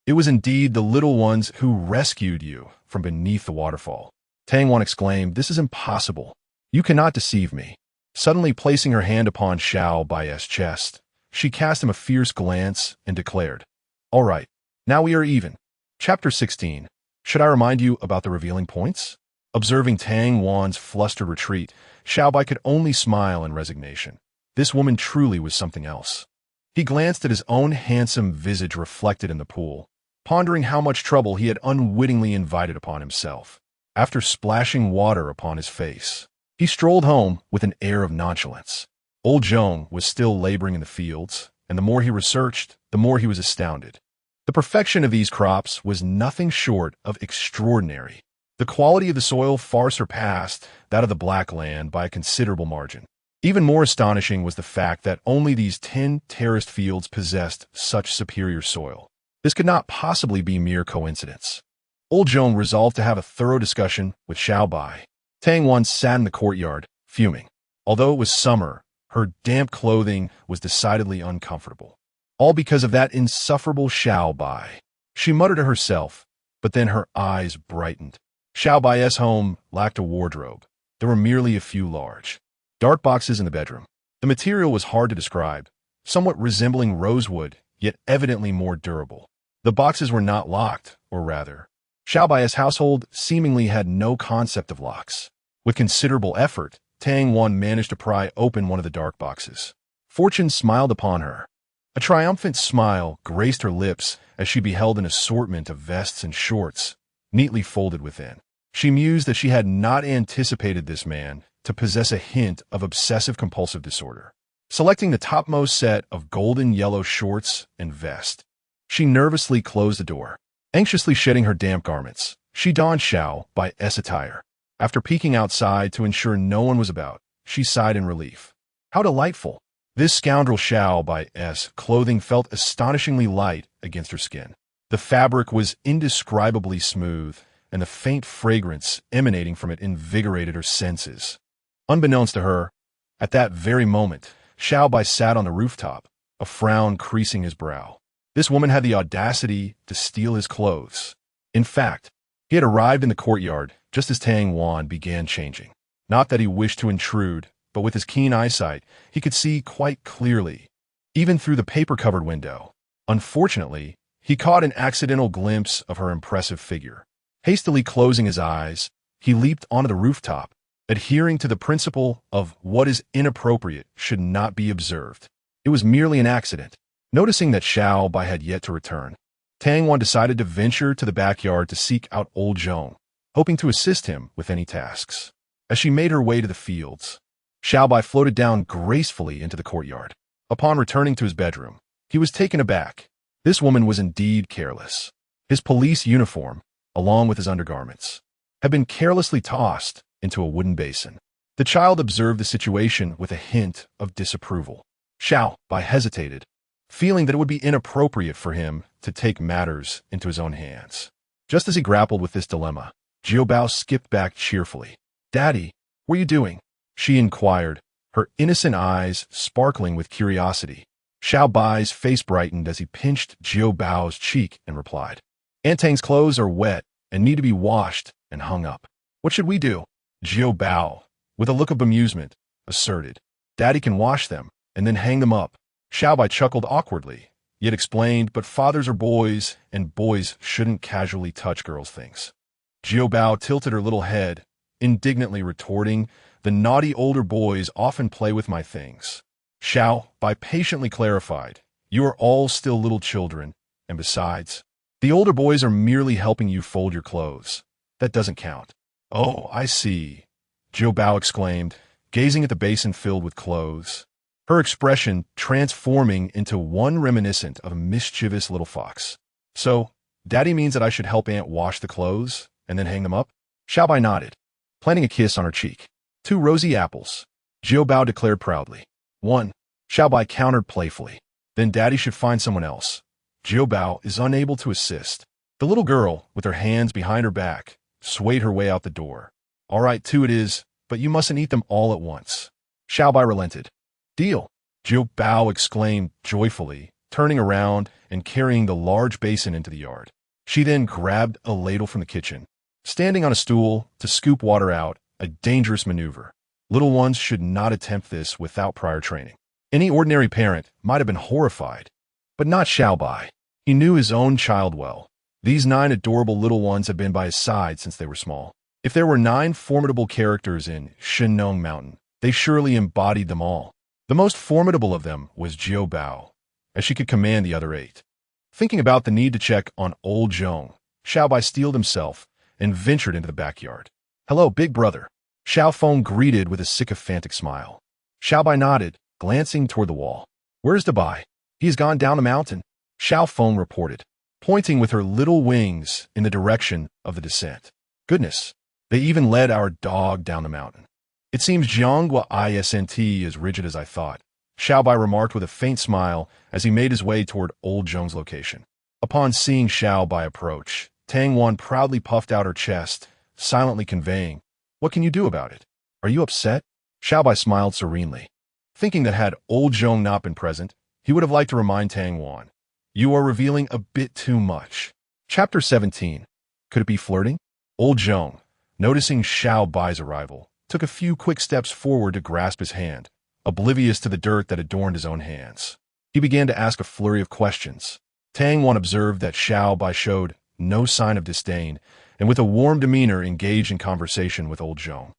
it was indeed the little ones who rescued you from beneath the waterfall. Tang Wan exclaimed, this is impossible. You cannot deceive me. Suddenly placing her hand upon Xiao Bai's chest, she cast him a fierce glance and declared, all right, now we are even. Chapter 16. Should I remind you about the revealing points? Observing Tang Wan's flustered retreat, Xiao Bai could only smile in resignation. This woman truly was something else. He glanced at his own handsome visage reflected in the pool, pondering how much trouble he had unwittingly invited upon himself. After splashing water upon his face, he strolled home with an air of nonchalance. Old Zhong was still laboring in the fields, and the more he researched, the more he was astounded. The perfection of these crops was nothing short of extraordinary. The quality of the soil far surpassed that of the Black Land by a considerable margin. Even more astonishing was the fact that only these 10 terraced fields possessed such superior soil. This could not possibly be mere coincidence. Old Joan resolved to have a thorough discussion with Xiao Bai. Tang Wan sat in the courtyard, fuming. Although it was summer, her damp clothing was decidedly uncomfortable. All because of that insufferable Xiao Bai. She muttered to herself, but then her eyes brightened. Xiao Bai's home lacked a wardrobe. There were merely a few large, dark boxes in the bedroom. The material was hard to describe, somewhat resembling rosewood, yet evidently more durable. The boxes were not locked, or rather, Xiao Bai's household seemingly had no concept of locks. With considerable effort, Tang Wan managed to pry open one of the dark boxes. Fortune smiled upon her. A triumphant smile graced her lips as she beheld an assortment of vests and shorts, neatly folded within. She mused that she had not anticipated this man to possess a hint of obsessive-compulsive disorder. Selecting the topmost set of golden yellow shorts and vest, she nervously closed the door. Anxiously shedding her damp garments, she donned Xiao Bai's attire. After peeking outside to ensure no one was about, she sighed in relief. How delightful! This scoundrel Xiao Bai's clothing felt astonishingly light against her skin. The fabric was indescribably smooth, and the faint fragrance emanating from it invigorated her senses. Unbeknownst to her, at that very moment, Xiao Bai sat on the rooftop, a frown creasing his brow. This woman had the audacity to steal his clothes. In fact, he had arrived in the courtyard just as Tang Wan began changing. Not that he wished to intrude, but with his keen eyesight, he could see quite clearly, even through the paper-covered window. Unfortunately, he caught an accidental glimpse of her impressive figure. Hastily closing his eyes, he leaped onto the rooftop, adhering to the principle of what is inappropriate should not be observed. It was merely an accident. Noticing that Xiao Bai had yet to return, Tang Wan decided to venture to the backyard to seek out old Zhong, hoping to assist him with any tasks. As she made her way to the fields, Xiao Bai floated down gracefully into the courtyard. Upon returning to his bedroom, he was taken aback. This woman was indeed careless. His police uniform, along with his undergarments, had been carelessly tossed into a wooden basin. The child observed the situation with a hint of disapproval. Xiao Bai hesitated, feeling that it would be inappropriate for him to take matters into his own hands. Just as he grappled with this dilemma, Xiao Bao skipped back cheerfully. "Daddy, what are you doing?" she inquired, her innocent eyes sparkling with curiosity. Xiao Bai's face brightened as he pinched Xiao Bao's cheek and replied, "Aunt Tang's clothes are wet and need to be washed and hung up." "What should we do?" Xiao Bao, with a look of bemusement, asserted. "Daddy can wash them and then hang them up." Xiao Bai chuckled awkwardly, yet explained, "But fathers are boys, and boys shouldn't casually touch girls' things." Xiao Bao tilted her little head, indignantly retorting, "The naughty older boys often play with my things." Xiao Bai patiently clarified, "You are all still little children, and besides, the older boys are merely helping you fold your clothes. That doesn't count." "Oh, I see," Xiao Bao exclaimed, gazing at the basin filled with clothes, her expression transforming into one reminiscent of a mischievous little fox. "So, Daddy means that I should help Aunt wash the clothes and then hang them up?" Xiao Bai nodded, planting a kiss on her cheek. "2 rosy apples," Xiao Bao declared proudly. "1, Xiao Bai countered playfully. "Then Daddy should find someone else." Xiao Bao is unable to assist. The little girl, with her hands behind her back, swayed her way out the door. "All right, 2 it is, but you mustn't eat them all at once." Xiao Bai relented. "Deal," Xiao Bao exclaimed joyfully, turning around and carrying the large basin into the yard. She then grabbed a ladle from the kitchen, standing on a stool to scoop water out, a dangerous maneuver. Little ones should not attempt this without prior training. Any ordinary parent might have been horrified, but not Xiao Bai. He knew his own child well. These 9 adorable little ones had been by his side since they were small. If there were 9 formidable characters in Shenong Mountain, they surely embodied them all. The most formidable of them was Xiao Bao, as she could command the other 8. Thinking about the need to check on old Zhong, Xiao Bai steeled himself and ventured into the backyard. "Hello, big brother," Xiao Feng greeted with a sycophantic smile. Xiao Bai nodded, glancing toward the wall. "Where's Bai?" "He has gone down the mountain," Xiao Feng reported. pointing with her little wings in the direction of the descent. Goodness, they even led our dog down the mountain. It seems Jiangua isn't as rigid as I thought, Xiao Bai remarked with a faint smile as he made his way toward old Zhong's location. Upon seeing Xiao Bai approach, Tang Wan proudly puffed out her chest, silently conveying, "What can you do about it? Are you upset?" Xiao Bai smiled serenely, thinking that had old Zhong not been present, he would have liked to remind Tang Wan, "You are revealing a bit too much." Chapter 17. Could it be flirting? Old Zhong, noticing Xiao Bai's arrival, took a few quick steps forward to grasp his hand, oblivious to the dirt that adorned his own hands. He began to ask a flurry of questions. Tang Wan observed that Xiao Bai showed no sign of disdain, and with a warm demeanor engaged in conversation with old Zhong.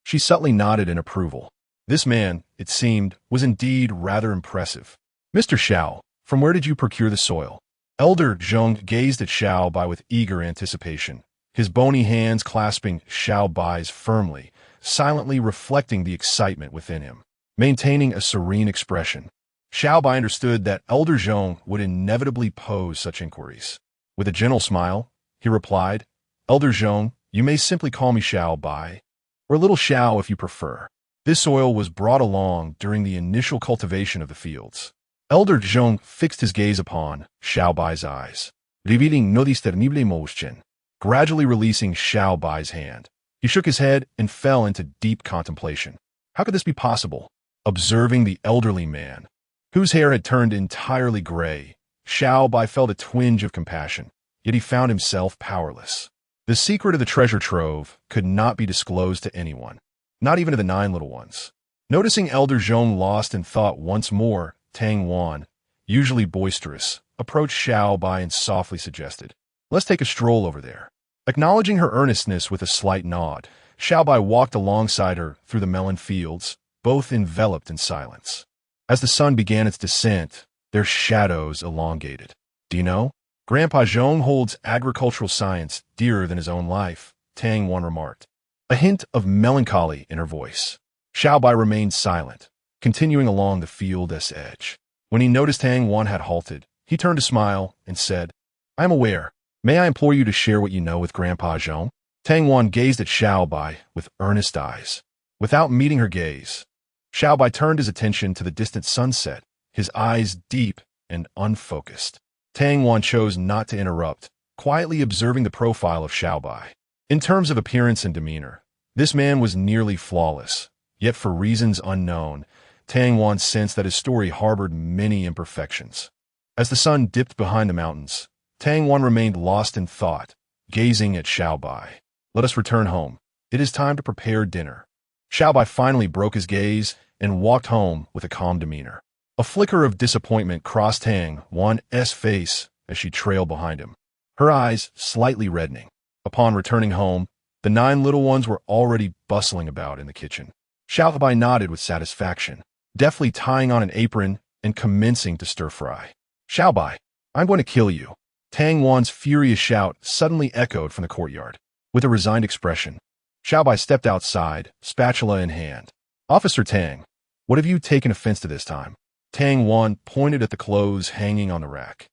She subtly nodded in approval. This man, it seemed, was indeed rather impressive. "Mr. Xiao, from where did you procure the soil?" Elder Zhong gazed at Xiao Bai with eager anticipation, his bony hands clasping Xiao Bai's firmly, silently reflecting the excitement within him. Maintaining a serene expression, Xiao Bai understood that Elder Zhong would inevitably pose such inquiries. With a gentle smile, he replied, "Elder Zhong, you may simply call me Xiao Bai, or Little Xiao if you prefer. This soil was brought along during the initial cultivation of the fields." Elder Zhong fixed his gaze upon Xiao Bai's eyes, revealing no discernible emotion. Gradually releasing Xiao Bai's hand, he shook his head and fell into deep contemplation. How could this be possible? Observing the elderly man, whose hair had turned entirely gray, Xiao Bai felt a twinge of compassion, yet he found himself powerless. The secret of the treasure trove could not be disclosed to anyone, not even to the 9 little ones. Noticing Elder Zhong lost in thought once more, Tang Wan, usually boisterous, approached Xiao Bai and softly suggested, "Let's take a stroll over there." Acknowledging her earnestness with a slight nod, Xiao Bai walked alongside her through the melon fields, both enveloped in silence. As the sun began its descent, their shadows elongated. "Do you know, Grandpa Zhong holds agricultural science dearer than his own life," Tang Wan remarked, a hint of melancholy in her voice. Xiao Bai remained silent, continuing along the field's edge. When he noticed Tang Wan had halted, he turned to smile and said, "I am aware. May I implore you to share what you know with Grandpa Zhong?" Tang Wan gazed at Xiao Bai with earnest eyes. Without meeting her gaze, Xiao Bai turned his attention to the distant sunset, his eyes deep and unfocused. Tang Wan chose not to interrupt, quietly observing the profile of Xiao Bai. In terms of appearance and demeanor, this man was nearly flawless, yet for reasons unknown, Tang Wan sensed that his story harbored many imperfections. As the sun dipped behind the mountains, Tang Wan remained lost in thought, gazing at Xiao Bai. "Let us return home. It is time to prepare dinner." Xiao Bai finally broke his gaze and walked home with a calm demeanor. A flicker of disappointment crossed Tang Wan's face as she trailed behind him, her eyes slightly reddening. Upon returning home, the 9 little ones were already bustling about in the kitchen. Xiao Bai nodded with satisfaction, deftly tying on an apron and commencing to stir-fry. "Xiao Bai, I'm going to kill you." Tang Wan's furious shout suddenly echoed from the courtyard. With a resigned expression, Xiao Bai stepped outside, spatula in hand. "Officer Tang, what have you taken offense to this time?" Tang Wan pointed at the clothes hanging on the rack,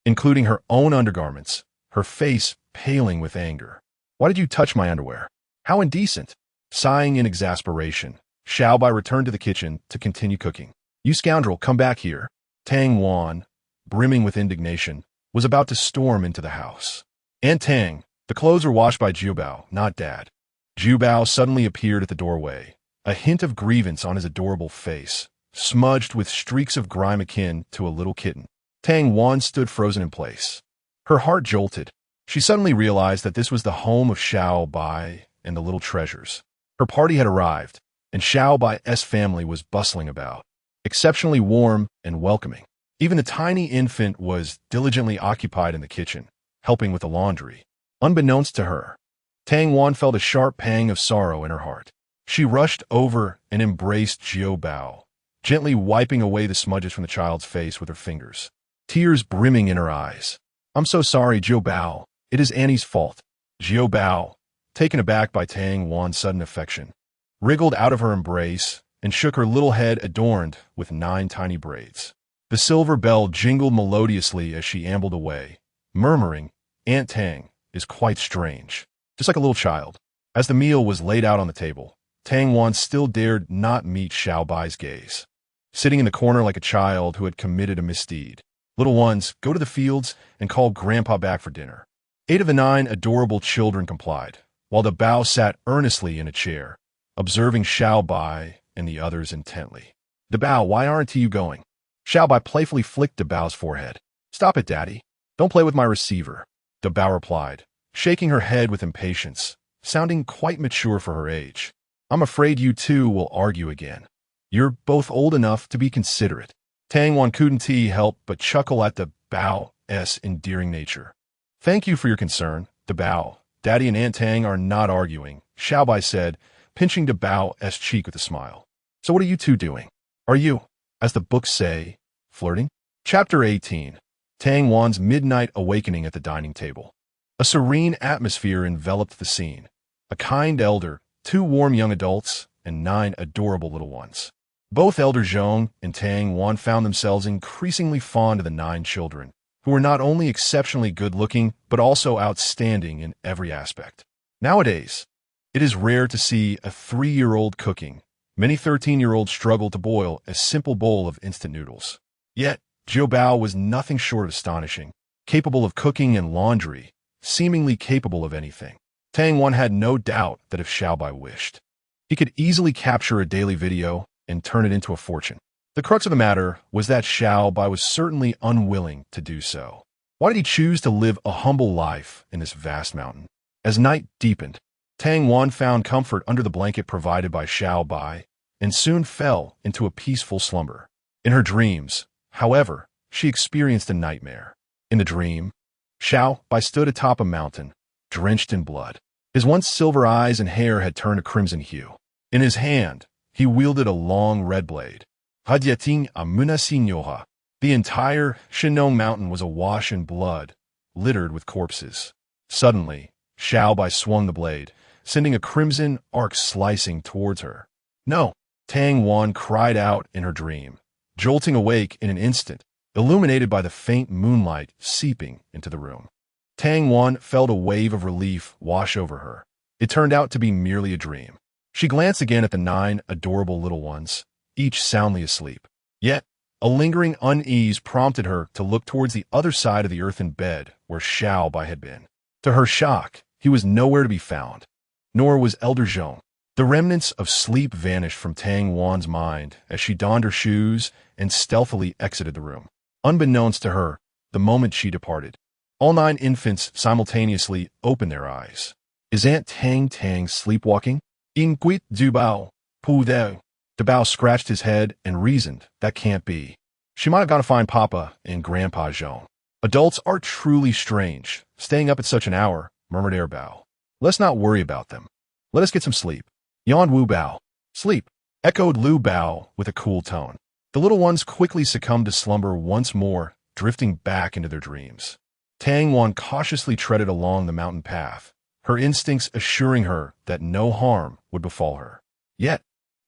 including her own undergarments, her face paling with anger. "Why did you touch my underwear? How indecent!" Sighing in exasperation, Xiao Bai returned to the kitchen to continue cooking. "You scoundrel, come back here." Tang Wan, brimming with indignation, was about to storm into the house. "Aunt Tang, the clothes were washed by Xiao Bao, not Dad." Xiao Bao suddenly appeared at the doorway, a hint of grievance on his adorable face, smudged with streaks of grime akin to a little kitten. Tang Wan stood frozen in place. Her heart jolted. She suddenly realized that this was the home of Xiao Bai and the little treasures. Her party had arrived, and Xiao Bai's family was bustling about, exceptionally warm and welcoming. Even the tiny infant was diligently occupied in the kitchen, helping with the laundry. Unbeknownst to her, Tang Wan felt a sharp pang of sorrow in her heart. She rushed over and embraced Xiao Bao, gently wiping away the smudges from the child's face with her fingers, tears brimming in her eyes. "I'm so sorry, Xiao Bao. It is Annie's fault." Xiao Bao, taken aback by Tang Wan's sudden affection, wriggled out of her embrace and shook her little head adorned with 9 tiny braids. The silver bell jingled melodiously as she ambled away, murmuring, "Aunt Tang is quite strange," just like a little child. As the meal was laid out on the table, Tang Wan still dared not meet Xiao Bai's gaze. Sitting in the corner like a child who had committed a misdeed. "Little ones, go to the fields and call Grandpa back for dinner." 8 of the 9 adorable children complied, while the Bao sat earnestly in a chair, observing Xiao Bai and the others intently. "The Bao, why aren't you going?" Xiao Bai playfully flicked the Bao's forehead. "Stop it, Daddy. Don't play with my receiver," the Bao replied, shaking her head with impatience, sounding quite mature for her age. "I'm afraid you two will argue again. You're both old enough to be considerate." Tang Wan couldn't help but chuckle at the Bao's endearing nature. "Thank you for your concern, the Bao. Daddy and Aunt Tang are not arguing," Xiao Bai said, pinching the Bao's cheek with a smile. "So what are you two doing? Are you, as the books say, flirting?" Chapter 18. Tang Wan's Midnight Awakening at the Dining Table. A serene atmosphere enveloped the scene. A kind elder, 2 warm young adults, and 9 adorable little ones. Both Elder Zhong and Tang Wan found themselves increasingly fond of the 9 children, who were not only exceptionally good-looking, but also outstanding in every aspect. Nowadays, it is rare to see a 3-year-old cooking. Many 13-year-olds struggle to boil a simple bowl of instant noodles. Yet, Zhou Bao was nothing short of astonishing, capable of cooking and laundry, seemingly capable of anything. Tang Wan had no doubt that if Xiao Bai wished, he could easily capture a daily video and turn it into a fortune. The crux of the matter was that Xiao Bai was certainly unwilling to do so. Why did he choose to live a humble life in this vast mountain? As night deepened, Tang Wan found comfort under the blanket provided by Xiao Bai and soon fell into a peaceful slumber. In her dreams, however, she experienced a nightmare. In the dream, Xiao Bai stood atop a mountain, drenched in blood. His once silver eyes and hair had turned a crimson hue. In his hand, he wielded a long red blade. Hadyating amuna sinyoha. The entire Shinong mountain was awash in blood, littered with corpses. Suddenly, Xiao Bai swung the blade, sending a crimson arc slicing towards her. "No!" Tang Wan cried out in her dream, jolting awake in an instant, illuminated by the faint moonlight seeping into the room. Tang Wan felt a wave of relief wash over her. It turned out to be merely a dream. She glanced again at the 9 adorable little ones, each soundly asleep. Yet, a lingering unease prompted her to look towards the other side of the earthen bed where Xiao Bai had been. To her shock, he was nowhere to be found, nor was Elder Zhong. The remnants of sleep vanished from Tang Wan's mind as she donned her shoes and stealthily exited the room. Unbeknownst to her, the moment she departed, all 9 infants simultaneously opened their eyes. "Is Aunt Tang sleepwalking?" "Inquit du Bao, pu deo." The Bao scratched his head and reasoned, "That can't be. She might have gone to find Papa and Grandpa Zhong." "Adults are truly strange, staying up at such an hour," murmured Air Bao. "Let's not worry about them. Let us get some sleep," yawned Wu Bao. "Sleep," echoed Lu Bao with a cool tone. The little ones quickly succumbed to slumber once more, drifting back into their dreams. Tang Wan cautiously treaded along the mountain path, her instincts assuring her that no harm would befall her. Yet,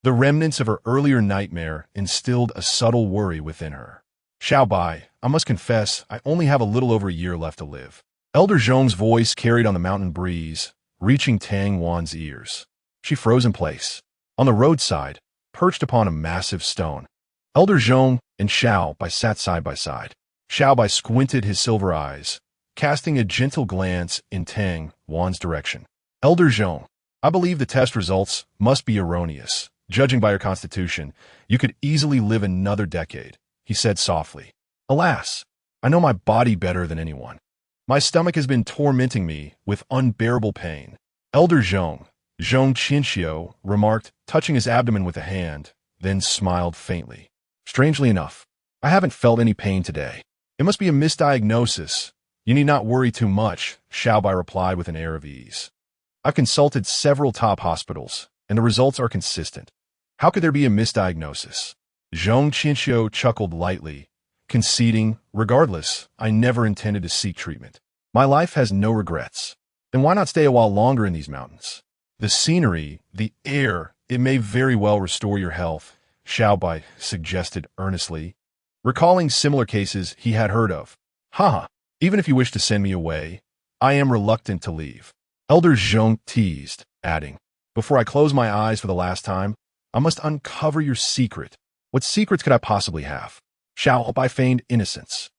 the remnants of her earlier nightmare instilled a subtle worry within her. "Xiao Bai, I must confess, I only have a little over a year left to live." Elder Zhong's voice carried on the mountain breeze, reaching Tang Wan's ears. She froze in place. On the roadside, perched upon a massive stone, Elder Zhong and Xiao Bai sat side by side. Xiao Bai squinted his silver eyes, casting a gentle glance in Tang Wan's direction. "Elder Zhong, I believe the test results must be erroneous. Judging by your constitution, you could easily live another decade," he said softly. "Alas, I know my body better than anyone. My stomach has been tormenting me with unbearable pain." Elder Zhong Qinxiu remarked, touching his abdomen with a hand, then smiled faintly. "Strangely enough, I haven't felt any pain today. It must be a misdiagnosis. You need not worry too much," Xiao Bai replied with an air of ease. "I've consulted several top hospitals, and the results are consistent. How could there be a misdiagnosis?" Zhong Qinxiu chuckled lightly, conceding, "Regardless, I never intended to seek treatment. My life has no regrets. Then why not stay a while longer in these mountains? The scenery, the air, it may very well restore your health," Xiao Bai suggested earnestly, recalling similar cases he had heard of. "Haha, Even if you wish to send me away, I am reluctant to leave. Elder Zhong teased, adding, before I close my eyes for the last time, I must uncover your secret. What secrets could I possibly have? Xiao Bai feigned innocence.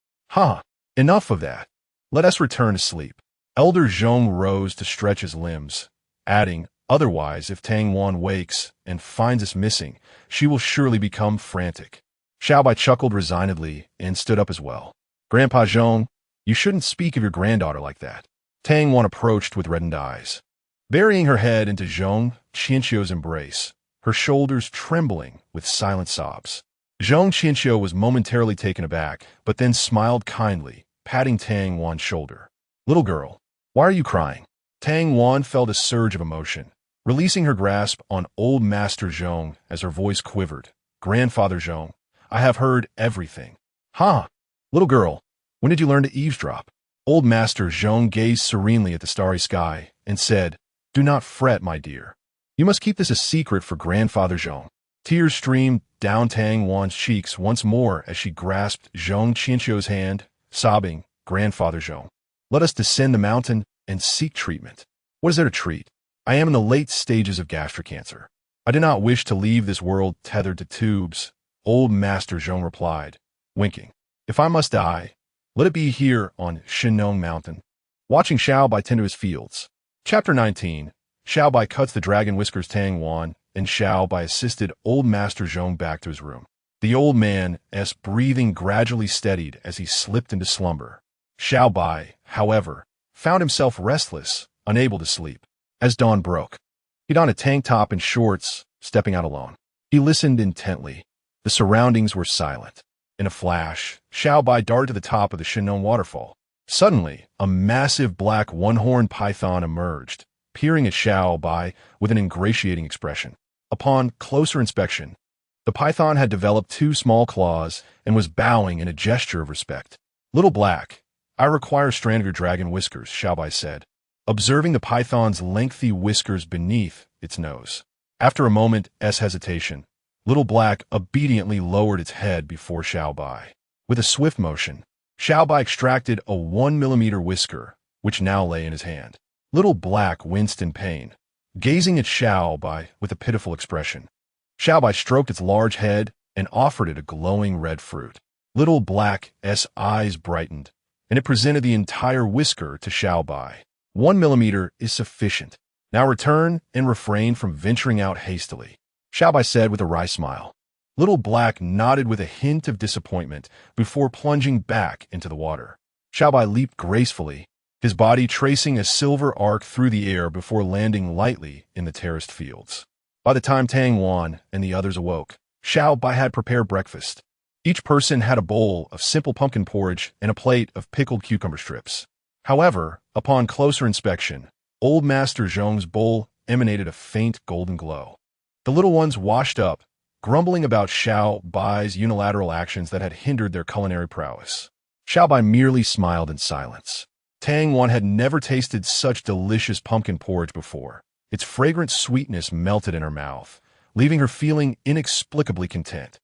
Enough of that. Let us return to sleep. Elder Zhong rose to stretch his limbs, adding, otherwise, if Tang Wan wakes and finds us missing, she will surely become frantic. Xiao Bai chuckled resignedly and stood up as well. Grandpa Zhong, you shouldn't speak of your granddaughter like that. Tang Wan approached with reddened eyes. Burying her head into Zhong Qianqiu's embrace, her shoulders trembling with silent sobs. Zhong Qianqiu was momentarily taken aback, but then smiled kindly, patting Tang Wan's shoulder. Little girl, why are you crying? Tang Wan felt a surge of emotion, releasing her grasp on old Master Zhong as her voice quivered. Grandfather Zhong, I have heard everything. Little girl, when did you learn to eavesdrop? Old Master Zhong gazed serenely at the starry sky and said, do not fret, my dear. You must keep this a secret for Grandfather Zhong. Tears streamed down Tang Wan's cheeks once more as she grasped Zhong Qianqiu's hand, sobbing, Grandfather Zhong, let us descend the mountain and seek treatment. What is there to treat? I am in the late stages of gastric cancer. I do not wish to leave this world tethered to tubes, old Master Zhong replied, winking. If I must die, let it be here on Shinong Mountain. Watching Xiao Bai tend to his fields. Chapter 19. Xiao Bai cuts the dragon whiskers Tang Wan, and Xiao Bai assisted old Master Zhong back to his room. The old man's breathing gradually steadied as he slipped into slumber. Xiao Bai, however, found himself restless, unable to sleep. As dawn broke, he donned a tank top and shorts, stepping out alone. He listened intently. The surroundings were silent. In a flash, Xiao Bai darted to the top of the Shinong waterfall. Suddenly, a massive black one-horned python emerged, peering at Xiao Bai with an ingratiating expression. Upon closer inspection, the python had developed 2 small claws and was bowing in a gesture of respect. Little Black, I require a strand of your dragon whiskers, Xiao Bai said, observing the python's lengthy whiskers beneath its nose. After a moment's hesitation, Little Black obediently lowered its head before Xiao Bai. With a swift motion, Xiao Bai extracted a 1mm whisker, which now lay in his hand. Little Black winced in pain, gazing at Xiao Bai with a pitiful expression. Xiao Bai stroked its large head and offered it a glowing red fruit. Little Black's eyes brightened, and it presented the entire whisker to Xiao Bai. 1mm is sufficient. Now return and refrain from venturing out hastily, Xiao Bai said with a wry smile. Little Black nodded with a hint of disappointment before plunging back into the water. Xiao Bai leaped gracefully, his body tracing a silver arc through the air before landing lightly in the terraced fields. By the time Tang Wan and the others awoke, Xiao Bai had prepared breakfast. Each person had a bowl of simple pumpkin porridge and a plate of pickled cucumber strips. However, upon closer inspection, old Master Zhong's bowl emanated a faint golden glow. The little ones washed up, grumbling about Xiao Bai's unilateral actions that had hindered their culinary prowess. Xiao Bai merely smiled in silence. Tang Wan had never tasted such delicious pumpkin porridge before. Its fragrant sweetness melted in her mouth, leaving her feeling inexplicably content.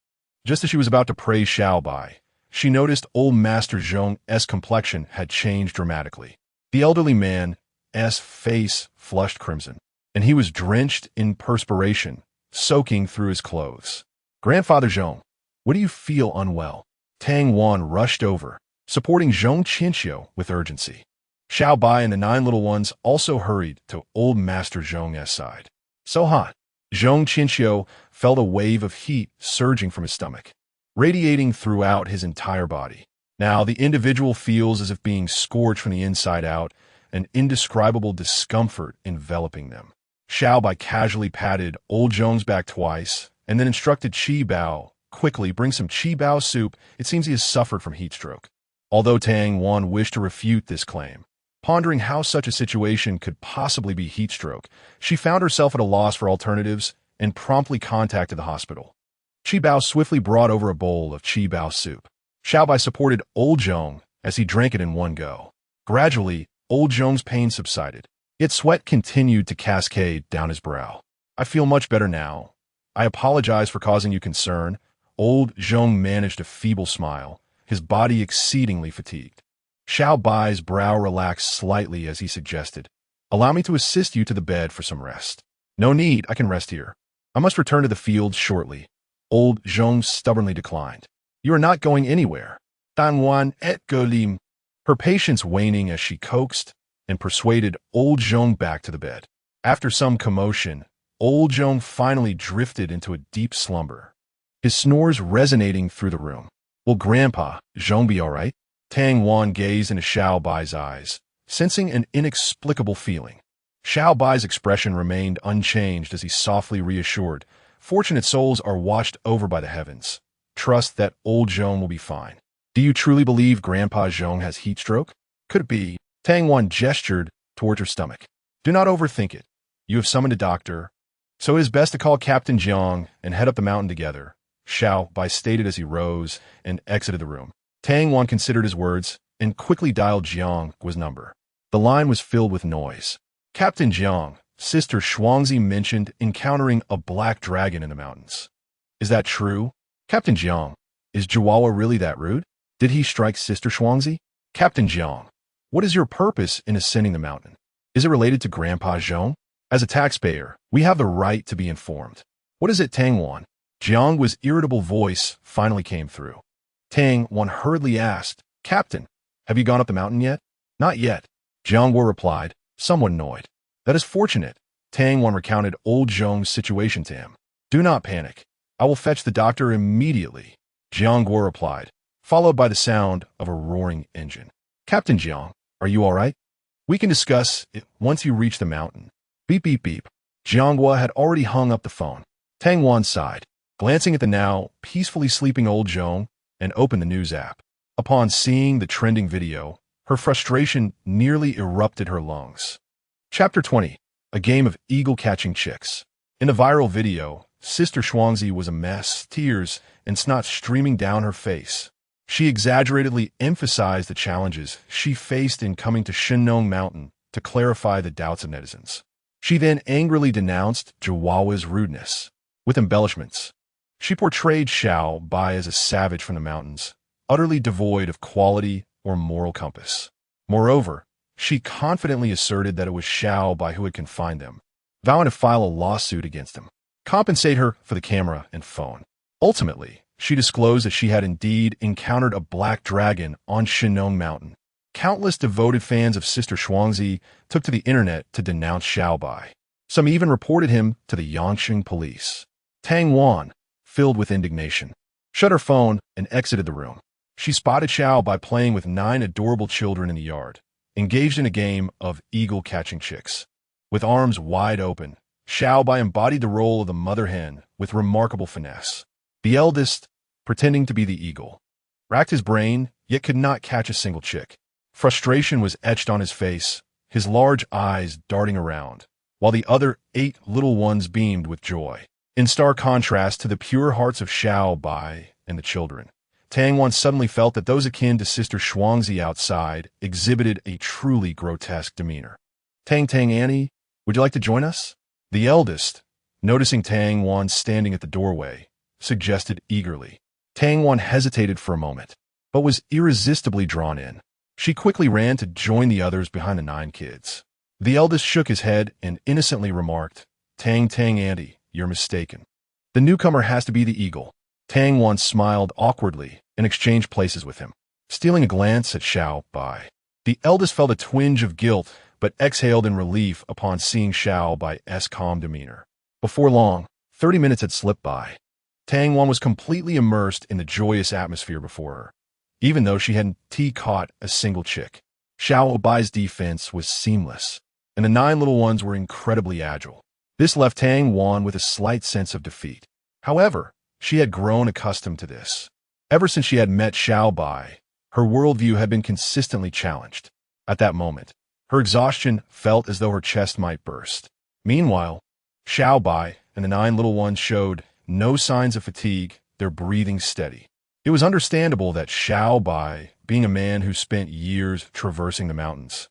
Just as she was about to praise Xiao Bai, she noticed old Master Zhong's complexion had changed dramatically. The elderly man's face flushed crimson, and he was drenched in perspiration, soaking through his clothes. Grandfather Zhong, what do you feel unwell? Tang Wan rushed over, supporting Zhong Qianqiu with urgency. Xiao Bai and the 9 little ones also hurried to old Master Zhong's side. So hot. Zhong Qianqiu felt a wave of heat surging from his stomach, radiating throughout his entire body. Now the individual feels as if being scorched from the inside out, an indescribable discomfort enveloping them. Xiao Bai casually patted old Zhong's back twice, and then instructed Qi Bao, quickly bring some Qi Bao soup, it seems he has suffered from heat stroke. Although Tang Wan wished to refute this claim, pondering how such a situation could possibly be heat stroke, she found herself at a loss for alternatives and promptly contacted the hospital. Qi Bao swiftly brought over a bowl of Qi Bao soup. Xiao Bai supported old Zhong as he drank it in one go. Gradually, old Zhong's pain subsided, yet sweat continued to cascade down his brow. I feel much better now. I apologize for causing you concern. Old Zhong managed a feeble smile, his body exceedingly fatigued. Xiao Bai's brow relaxed slightly as he suggested, "Allow me to assist you to the bed for some rest." "No need, I can rest here. I must return to the fields shortly." Old Zhong stubbornly declined. "You are not going anywhere." Dan Wan et Golim. Her patience waning as she coaxed and persuaded old Zhong back to the bed. After some commotion, old Zhong finally drifted into a deep slumber, his snores resonating through the room. "Will Grandpa, Zhong be all right?" Tang Wan gazed into Xiao Bai's eyes, sensing an inexplicable feeling. Xiao Bai's expression remained unchanged as he softly reassured, "Fortunate souls are watched over by the heavens. Trust that old Zhong will be fine." "Do you truly believe Grandpa Zhong has heat stroke?" "Could it be?" Tang Wan gestured towards her stomach. "Do not overthink it. You have summoned a doctor, so it is best to call Captain Jiang and head up the mountain together," Xiao Bai stated as he rose and exited the room. Tang Wan considered his words and quickly dialed Jiang's number. The line was filled with noise. "Captain Jiang, Sister Shuangzi mentioned encountering a black dragon in the mountains. Is that true?" "Captain Jiang, is Chihuahua really that rude? Did he strike Sister Shuangzi?" "Captain Jiang, what is your purpose in ascending the mountain? Is it related to Grandpa Zhong? As a taxpayer, we have the right to be informed." "What is it, Tang Wan?" Jiang's irritable voice finally came through. Tang Wan hurriedly asked, "Captain, have you gone up the mountain yet?" "Not yet," Jiang replied, somewhat annoyed. "That is fortunate." Tang Wan recounted old Zhong's situation to him. "Do not panic. I will fetch the doctor immediately," Jiang replied, followed by the sound of a roaring engine. "Captain Jiang, are you all right? We can discuss it once you reach the mountain." Beep, beep, beep. Jiang had already hung up the phone. Tang Wan sighed, glancing at the now peacefully sleeping old Zhong, and opened the news app. Upon seeing the trending video, her frustration nearly erupted her lungs. Chapter 20. A game of eagle-catching chicks. In the viral video, Sister Shuangzi was a mess, tears and snot streaming down her face. She exaggeratedly emphasized the challenges she faced in coming to Shinnong Mountain to clarify the doubts of netizens. She then angrily denounced Chihuahua's rudeness. With embellishments, she portrayed Xiao Bai as a savage from the mountains, utterly devoid of quality or moral compass. Moreover, she confidently asserted that it was Xiao Bai who had confined them, vowing to file a lawsuit against him, compensate her for the camera and phone. Ultimately, she disclosed that she had indeed encountered a black dragon on Shinnong Mountain. Countless devoted fans of Sister Shuangzi took to the internet to denounce Xiao Bai. Some even reported him to the Yangqing police. Tang Wan, filled with indignation, shut her phone and exited the room. She spotted Xiao Bai playing with 9 adorable children in the yard, engaged in a game of eagle-catching chicks. With arms wide open, Xiao Bai embodied the role of the mother hen with remarkable finesse. The eldest, pretending to be the eagle, racked his brain, yet could not catch a single chick. Frustration was etched on his face, his large eyes darting around, while the other 8 little ones beamed with joy. In stark contrast to the pure hearts of Xiao Bai and the children, Tang Wan suddenly felt that those akin to Sister Shuangzi outside exhibited a truly grotesque demeanor. "Tang Annie, would you like to join us?" The eldest, noticing Tang Wan standing at the doorway, suggested eagerly. Tang Wan hesitated for a moment, but was irresistibly drawn in. She quickly ran to join the others behind the 9 kids. The eldest shook his head and innocently remarked, Tang Auntie, you're mistaken. The newcomer has to be the eagle." Tang Wan smiled awkwardly and exchanged places with him, stealing a glance at Xiao Bai. The eldest felt a twinge of guilt, but exhaled in relief upon seeing Xiao Bai's calm demeanor. Before long, 30 minutes had slipped by. Tang Wan was completely immersed in the joyous atmosphere before her, even though she hadn't caught a single chick. Xiao Bai's defense was seamless, and the 9 little ones were incredibly agile. This left Tang Wan with a slight sense of defeat. However, she had grown accustomed to this. Ever since she had met Xiao Bai, her worldview had been consistently challenged. At that moment, her exhaustion felt as though her chest might burst. Meanwhile, Xiao Bai and the 9 little ones showed no signs of fatigue, their breathing steady. It was understandable that Xiao Bai, being a man who spent years traversing the mountains,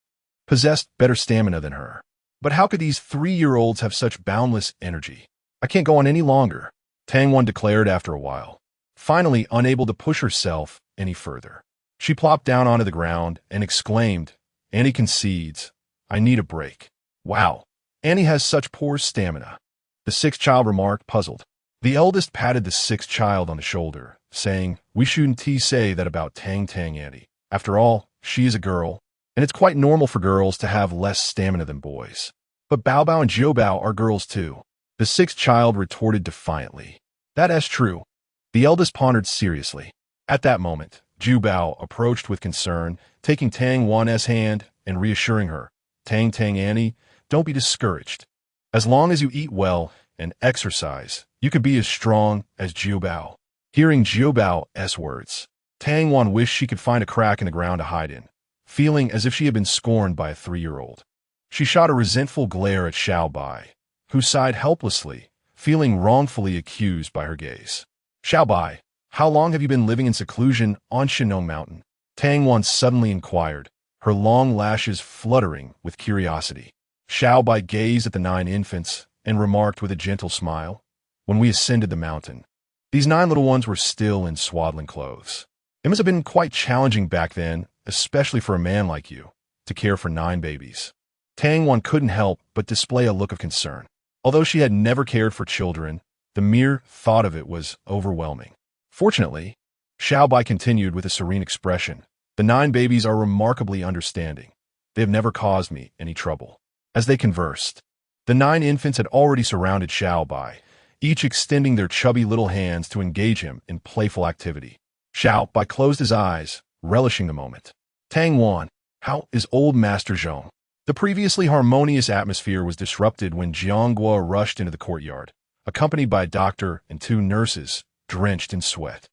possessed better stamina than her. But how could these 3-year-olds have such boundless energy? "I can't go on any longer," Tang Wan declared after a while, finally unable to push herself any further. She plopped down onto the ground and exclaimed, "Annie concedes. I need a break." "Wow, Annie has such poor stamina," the sixth child remarked, puzzled. The eldest patted the sixth child on the shoulder, saying, "We shouldn't say that about Tang Annie. After all, she is a girl, and it's quite normal for girls to have less stamina than boys. But Bao Bao and Jiu Bao are girls too," the sixth child retorted defiantly. "That's true," the eldest pondered seriously. At that moment, Jiu Bao approached with concern, taking Tang Wan's hand and reassuring her, Tang Annie, don't be discouraged. As long as you eat well and exercise, you could be as strong as Jiu Bao." Hearing Jiu Bao's words, Tang Wan wished she could find a crack in the ground to hide in, feeling as if she had been scorned by a 3-year-old. She shot a resentful glare at Xiao Bai, who sighed helplessly, feeling wrongfully accused by her gaze. "Xiao Bai, how long have you been living in seclusion on Shinong Mountain?" Tang Wan suddenly inquired, her long lashes fluttering with curiosity. Xiao Bai gazed at the 9 infants and remarked with a gentle smile, "When we ascended the mountain, these 9 little ones were still in swaddling clothes. It must have been quite challenging back then, especially for a man like you, to care for 9 babies." Tang Wan couldn't help but display a look of concern. Although she had never cared for children, the mere thought of it was overwhelming. Fortunately, Xiao Bai continued with a serene expression, "The 9 babies are remarkably understanding. They have never caused me any trouble." As they conversed, the 9 infants had already surrounded Xiao Bai, each extending their chubby little hands to engage him in playful activity. Xiao Bai closed his eyes, relishing the moment. "Tang Wan, how is old Master Zhong?" The previously harmonious atmosphere was disrupted when Jianghua rushed into the courtyard, accompanied by a doctor and 2 nurses, drenched in sweat.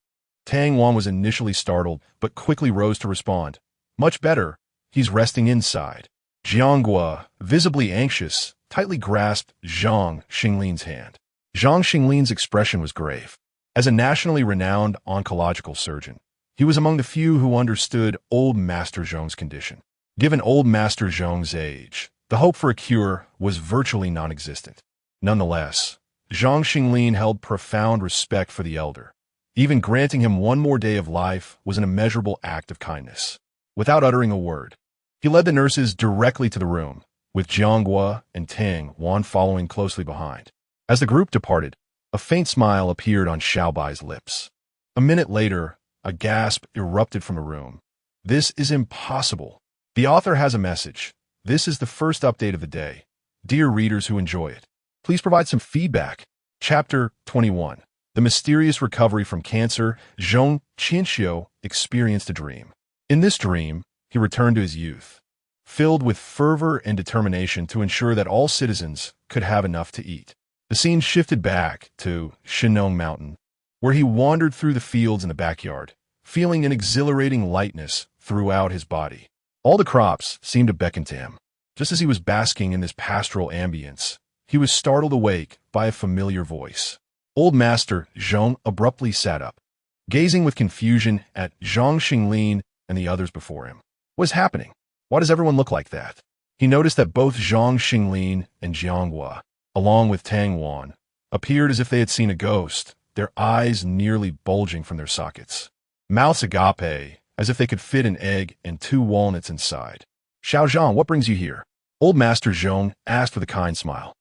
Tang Wan was initially startled, but quickly rose to respond. "Much better. He's resting inside." Jianghua, visibly anxious, tightly grasped Zhang Xinglin's hand. Zhang Xinglin's expression was grave. As a nationally renowned oncological surgeon, he was among the few who understood old Master Zhong's condition. Given old Master Zhong's age, the hope for a cure was virtually non-existent. Nonetheless, Zhang Xinglin held profound respect for the elder. Even granting him 1 more day of life was an immeasurable act of kindness. Without uttering a word, he led the nurses directly to the room, with Jianghua and Tang Wan following closely behind. As the group departed, a faint smile appeared on Xiao Bai's lips. A minute later, a gasp erupted from the room. "This is impossible." The author has a message. This is the first update of the day. Dear readers who enjoy it, please provide some feedback. Chapter 21. The mysterious recovery from cancer. Zhong Qianxiu experienced a dream. In this dream, he returned to his youth, filled with fervor and determination to ensure that all citizens could have enough to eat. The scene shifted back to Shinong Mountain, where he wandered through the fields in the backyard, feeling an exhilarating lightness throughout his body. All the crops seemed to beckon to him. Just as he was basking in this pastoral ambience, he was startled awake by a familiar voice. Old Master Zhong abruptly sat up, gazing with confusion at Zhang Xinglin and the others before him. What is happening? Why does everyone look like that? He noticed that both Zhang Xinglin and Jianghua, along with Tang Wan, appeared as if they had seen a ghost, their eyes nearly bulging from their sockets. Mouths agape, as if they could fit an egg and 2 walnuts inside. "Xiao Zhang, what brings you here?" Old Master Zhong asked with a kind smile.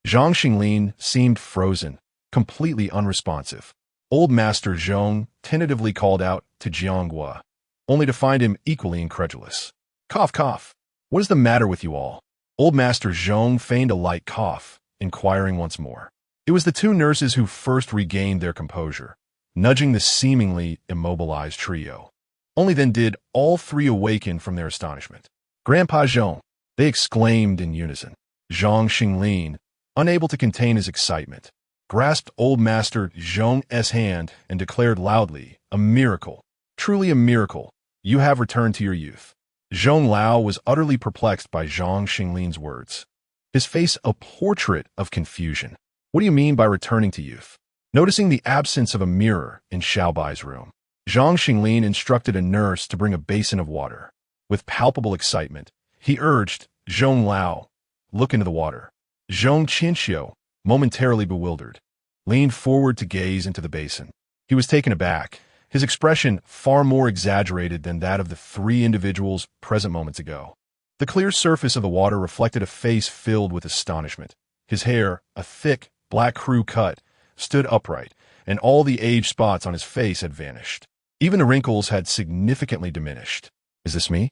Zhang Xinglin seemed frozen, completely unresponsive. Old Master Zhong tentatively called out to Jianghua, only to find him equally incredulous. "Cough, cough. What is the matter with you all?" Old Master Zhong feigned a light cough, inquiring once more. It was the 2 nurses who first regained their composure, nudging the seemingly immobilized trio. Only then did all 3 awaken from their astonishment. "Grandpa Zhong," they exclaimed in unison. Zhang Xinglin, unable to contain his excitement, grasped Old Master Zhong's hand and declared loudly, "A miracle, truly a miracle. You have returned to your youth." Zhong Lao was utterly perplexed by Zhang Xinglin's words, his face a portrait of confusion. "What do you mean by returning to youth?" Noticing the absence of a mirror in Xiao Bai's room, Zhang Xinglin instructed a nurse to bring a basin of water. With palpable excitement, he urged, "Zhong Lao, look into the water." Zhong Qianxiu, momentarily bewildered, leaned forward to gaze into the basin. He was taken aback, his expression far more exaggerated than that of the three individuals present moments ago. The clear surface of the water reflected a face filled with astonishment. His hair, a thick, black crew cut, stood upright, and all the age spots on his face had vanished. Even the wrinkles had significantly diminished. "Is this me?"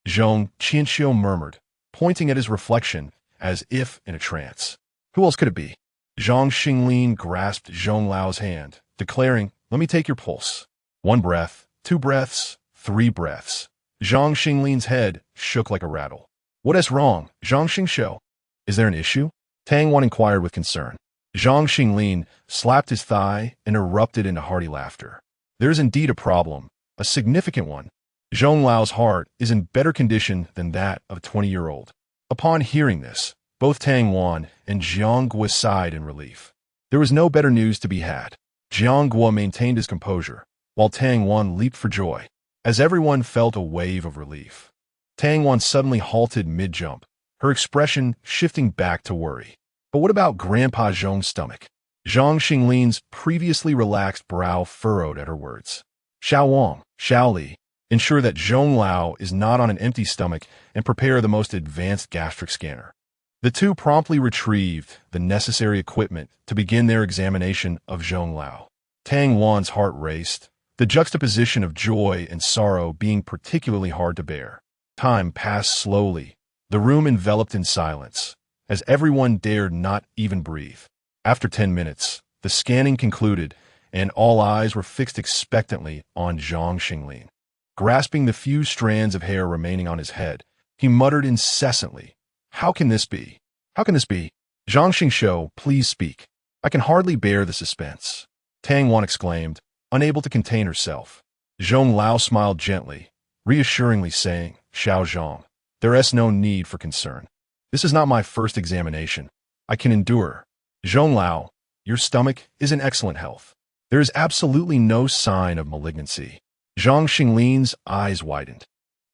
Zhong Qianxiu murmured, pointing at his reflection as if in a trance. "Who else could it be?" Zhang Xinglin grasped Zhong Lao's hand, declaring, "Let me take your pulse." 1 breath, 2 breaths, 3 breaths. Zhang Xinglin's head shook like a rattle. "What is wrong, Zhang Xingxiu? Is there an issue?" Tang Wan inquired with concern. Zhang Xinglin slapped his thigh and erupted into hearty laughter. "There is indeed a problem, a significant one. Zhong Lao's heart is in better condition than that of a 20-year-old. Upon hearing this, both Tang Wan and Jiang Guo sighed in relief. There was no better news to be had. Jiang Guo maintained his composure, while Tang Wan leaped for joy, as everyone felt a wave of relief. Tang Wan suddenly halted mid-jump, her expression shifting back to worry. But what about Grandpa Zhong's stomach? Zhang Xinglin's previously relaxed brow furrowed at her words. "Xiao Wang, Xiao Li, ensure that Zhong Lao is not on an empty stomach and prepare the most advanced gastric scanner." The two promptly retrieved the necessary equipment to begin their examination of Zhong Lao. Tang Wan's heart raced, the juxtaposition of joy and sorrow being particularly hard to bear. Time passed slowly, the room enveloped in silence, as everyone dared not even breathe. After 10 minutes, the scanning concluded, and all eyes were fixed expectantly on Zhang Xinglin. Grasping the few strands of hair remaining on his head, he muttered incessantly, "How can this be? How can this be? Zhang Xingxiu, please speak. I can hardly bear the suspense." Tang Wan exclaimed, unable to contain herself. Zhong Lao smiled gently, reassuringly saying, "Xiao Zhang, there is no need for concern. This is not my first examination. I can endure. Zhong Lao, your stomach is in excellent health. There is absolutely no sign of malignancy." Zhang Xinglin's eyes widened,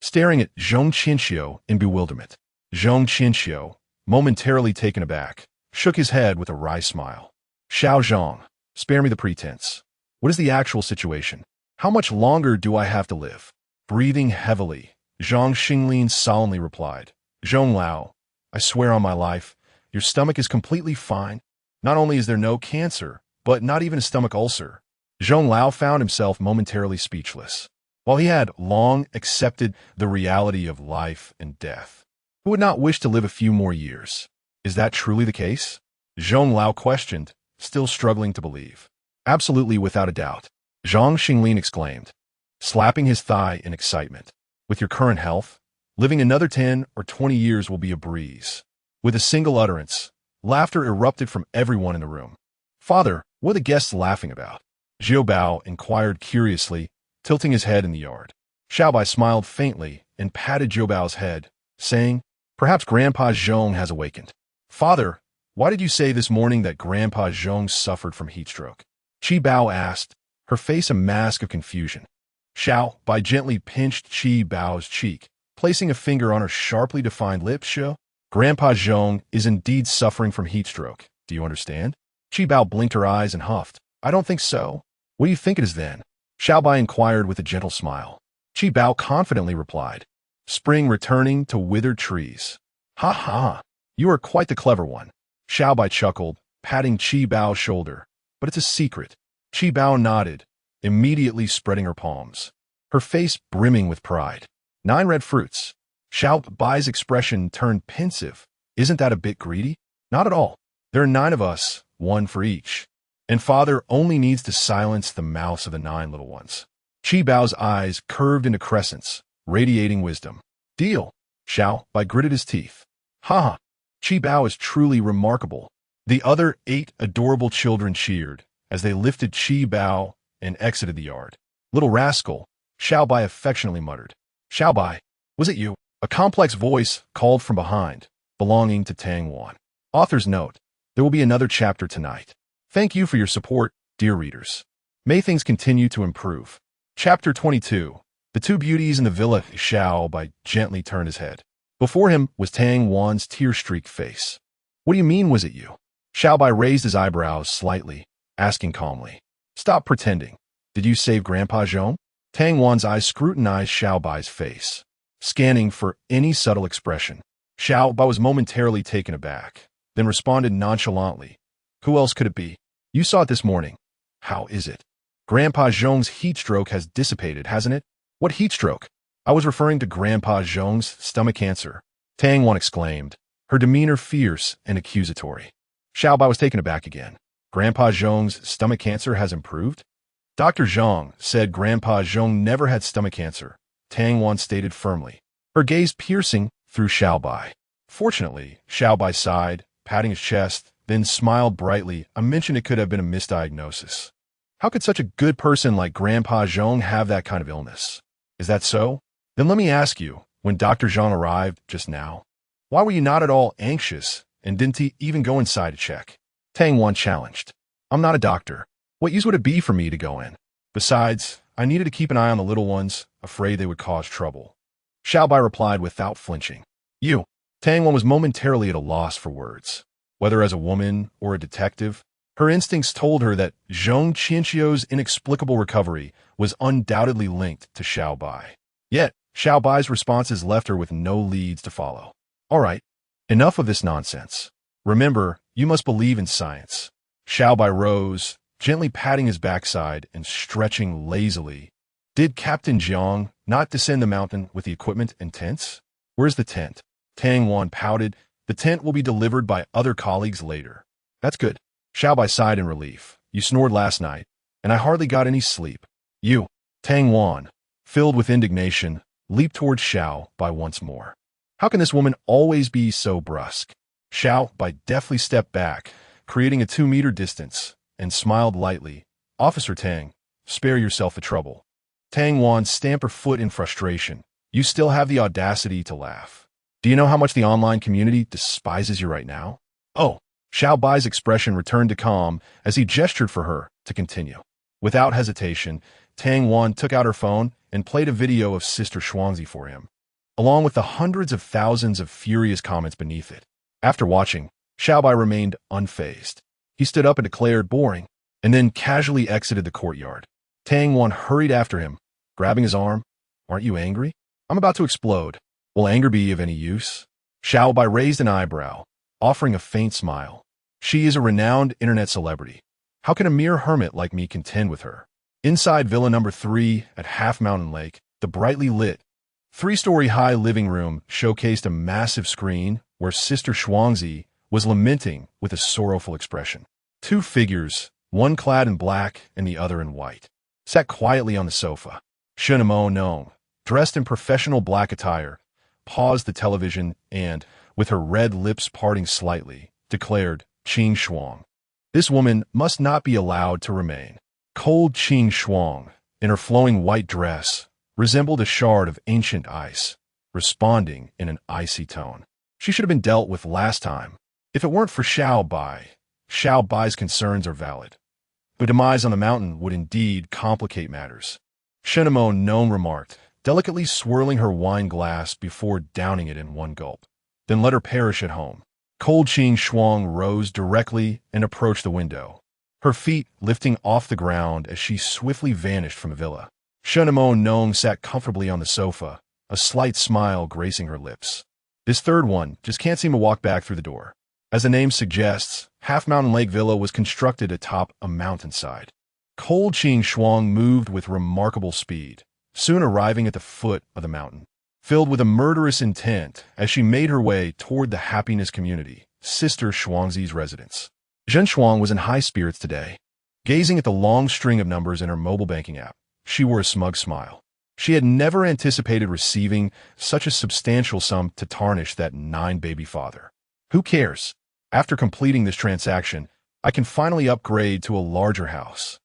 staring at Zhong Qianxiu in bewilderment. Zhong Qianxiu, momentarily taken aback, shook his head with a wry smile. "Xiao Zhang, spare me the pretense. What is the actual situation? How much longer do I have to live?" Breathing heavily, Zhang Xinglin solemnly replied, "Zhong Lao, I swear on my life, your stomach is completely fine. Not only is there no cancer, but not even a stomach ulcer." Zhong Lao found himself momentarily speechless. While he had long accepted the reality of life and death, who would not wish to live a few more years? Is that truly the case? Zhong Lao questioned, still struggling to believe. "Absolutely, without a doubt," Zhang Xinglin exclaimed, slapping his thigh in excitement. "With your current health, living another 10 or 20 years will be a breeze." With a single utterance, laughter erupted from everyone in the room. "Father, what are the guests laughing about?" Xiao Bai inquired curiously, tilting his head in the yard. Xiao Bai smiled faintly and patted Xiao Bai's head, saying, "Perhaps Grandpa Zhong has awakened." "Father, why did you say this morning that Grandpa Zhong suffered from heat stroke?" Qi Bao asked, her face a mask of confusion. Xiao Bai gently pinched Qi Bao's cheek, placing a finger on her sharply defined lips. "Xiao, Grandpa Zhong is indeed suffering from heat stroke. Do you understand?" Qi Bao blinked her eyes and huffed. "I don't think so." "What do you think it is then?" Xiao Bai inquired with a gentle smile. Qi Bao confidently replied, "Spring returning to withered trees." "Ha ha, you are quite the clever one." Xiao Bai chuckled, patting Qi Bao's shoulder. "But it's a secret." Qi Bao nodded, immediately spreading her palms, her face brimming with pride. 9 red fruits. Xiao Bai's expression turned pensive. "Isn't that a bit greedy?" "Not at all. There are 9 of us, 1 for each. And Father only needs to silence the mouths of the 9 little ones." Qi Bao's eyes curved into crescents, radiating wisdom. "Deal." Xiao Bai gritted his teeth. "Ha ha, Qi Bao is truly remarkable." The other 8 adorable children cheered as they lifted Qi Bao and exited the yard. "Little rascal," Xiao Bai affectionately muttered. "Xiao Bai, was it you?" A complex voice called from behind, belonging to Tang Wan. Author's note: there will be another chapter tonight. Thank you for your support, dear readers. May things continue to improve. Chapter 22. The two beauties in the villa. Xiao Bai gently turned his head. Before him was Tang Wan's tear-streaked face. "What do you mean, was it you?" Xiao Bai raised his eyebrows slightly, asking calmly. "Stop pretending. Did you save Grandpa Zhong? Tang Wan's eyes scrutinized Xiao Bai's face, scanning for any subtle expression. Xiao Bai was momentarily taken aback, then responded nonchalantly. Who else could it be? You saw it this morning. How is it? Grandpa Zhong's heat stroke has dissipated, hasn't it? What heat stroke? I was referring to Grandpa Zhong's stomach cancer, Tang Wan exclaimed, her demeanor fierce and accusatory. Xiao Bai was taken aback again. Grandpa Zhong's stomach cancer has improved? Dr. Zhong said Grandpa Zhong never had stomach cancer, Tang Wan stated firmly, her gaze piercing through Xiao Bai. Fortunately, Xiao Bai sighed, patting his chest, then smiled brightly. I mentioned it could have been a misdiagnosis. How could such a good person like Grandpa Zhong have that kind of illness? Is that so? Then let me ask you, when Dr. Zhong arrived just now, why were you not at all anxious and didn't he even go inside to check? Tang Wan challenged. I'm not a doctor. What use would it be for me to go in? Besides, I needed to keep an eye on the little ones, afraid they would cause trouble. Xiao Bai replied without flinching. You. Tang Wan was momentarily at a loss for words. Whether as a woman or a detective, her instincts told her that Zhong Qianqiu's inexplicable recovery was undoubtedly linked to Xiao Bai. Yet, Xiao Bai's responses left her with no leads to follow. All right, enough of this nonsense. Remember, you must believe in science. Xiao Bai rose, gently patting his backside and stretching lazily. Did Captain Jiang not descend the mountain with the equipment and tents? Where's the tent? Tang Wan pouted. The tent will be delivered by other colleagues later. That's good. Xiao Bai sighed in relief. You snored last night, and I hardly got any sleep. You. Tang Wan, filled with indignation, leaped towards Xiao Bai once more. How can this woman always be so brusque? Xiao Bai deftly stepped back, creating a 2-meter distance, and smiled lightly. Officer Tang, spare yourself the trouble. Tang Wan stamped her foot in frustration. You still have the audacity to laugh. Do you know how much the online community despises you right now? Oh, Xiao Bai's expression returned to calm as he gestured for her to continue. Without hesitation, Tang Wan took out her phone and played a video of Sister Shuangzi for him, along with the hundreds of thousands of furious comments beneath it. After watching, Xiao Bai remained unfazed. He stood up and declared boring, and then casually exited the courtyard. Tang Wan hurried after him, grabbing his arm. Aren't you angry? I'm about to explode. Will anger be of any use? Xiao Bai raised an eyebrow, offering a faint smile. She is a renowned internet celebrity. How can a mere hermit like me contend with her? Inside Villa Number 3 at Half Mountain Lake, the brightly lit, 3-story-high living room showcased a massive screen where Sister Shuangzi was lamenting with a sorrowful expression. 2 figures, one clad in black and the other in white, sat quietly on the sofa. Shenemo Nong, dressed in professional black attire, paused the television and, with her red lips parting slightly, declared, Qing Shuang. This woman must not be allowed to remain. Cold Qing Shuang, in her flowing white dress, resembled a shard of ancient ice, responding in an icy tone. She should have been dealt with last time. If it weren't for Xiao Bai's concerns are valid. The demise on the mountain would indeed complicate matters. Shenemo Nong remarked, delicately swirling her wine glass before downing it in one gulp. Then let her perish at home. Cold Qing Shuang rose directly and approached the window, her feet lifting off the ground as she swiftly vanished from the villa. Shenemo Nong sat comfortably on the sofa, a slight smile gracing her lips. This third one just can't seem to walk back through the door. As the name suggests, Half Mountain Lake Villa was constructed atop a mountainside. Cold Qing Shuang moved with remarkable speed, soon arriving at the foot of the mountain, filled with a murderous intent as she made her way toward the happiness community, Sister Shuangzi's residence. Zhen Shuang was in high spirits today. Gazing at the long string of numbers in her mobile banking app, she wore a smug smile. She had never anticipated receiving such a substantial sum to tarnish that 9-baby father. Who cares? After completing this transaction, I can finally upgrade to a larger house.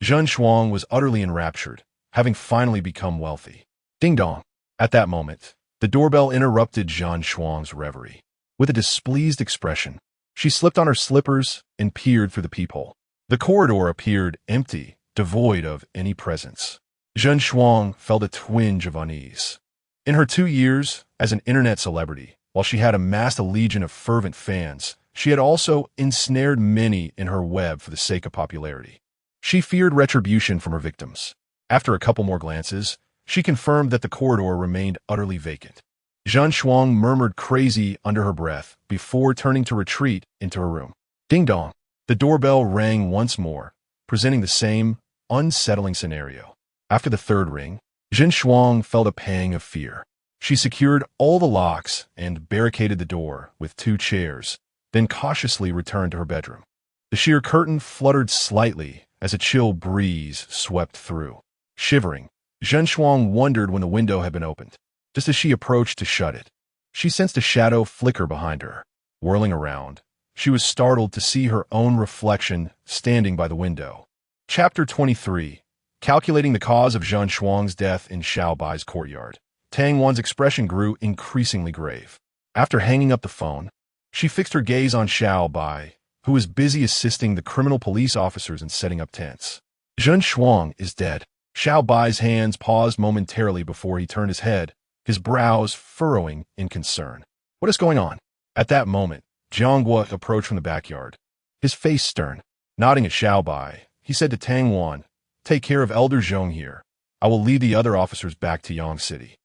Zhen Shuang was utterly enraptured, having finally become wealthy. Ding dong. At that moment, the doorbell interrupted Zhen Shuang's reverie. With a displeased expression, she slipped on her slippers and peered through the peephole. The corridor appeared empty, devoid of any presence. Zhen Shuang felt a twinge of unease. In her 2 years as an internet celebrity, while she had amassed a legion of fervent fans, she had also ensnared many in her web for the sake of popularity. She feared retribution from her victims. After a couple more glances, she confirmed that the corridor remained utterly vacant. Zhen Shuang murmured crazy under her breath before turning to retreat into her room. Ding dong. The doorbell rang once more, presenting the same unsettling scenario. After the third ring, Zhen Shuang felt a pang of fear. She secured all the locks and barricaded the door with 2 chairs, then cautiously returned to her bedroom. The sheer curtain fluttered slightly as a chill breeze swept through. Shivering, Zhen Shuang wondered when the window had been opened. Just as she approached to shut it, she sensed a shadow flicker behind her. Whirling around, she was startled to see her own reflection standing by the window. Chapter 23. Calculating the cause of Zhen Shuang's death in Xiao Bai's courtyard. Tang Wan's expression grew increasingly grave. After hanging up the phone, she fixed her gaze on Xiao Bai, who was busy assisting the criminal police officers in setting up tents. Zhen Shuang is dead. Xiao Bai's hands paused momentarily before he turned his head, his brows furrowing in concern. What is going on? At that moment, Jianghua approached from the backyard, his face stern. Nodding at Xiao Bai, he said to Tang Wan, "Take care of Elder Zhong here. I will lead the other officers back to Yang City."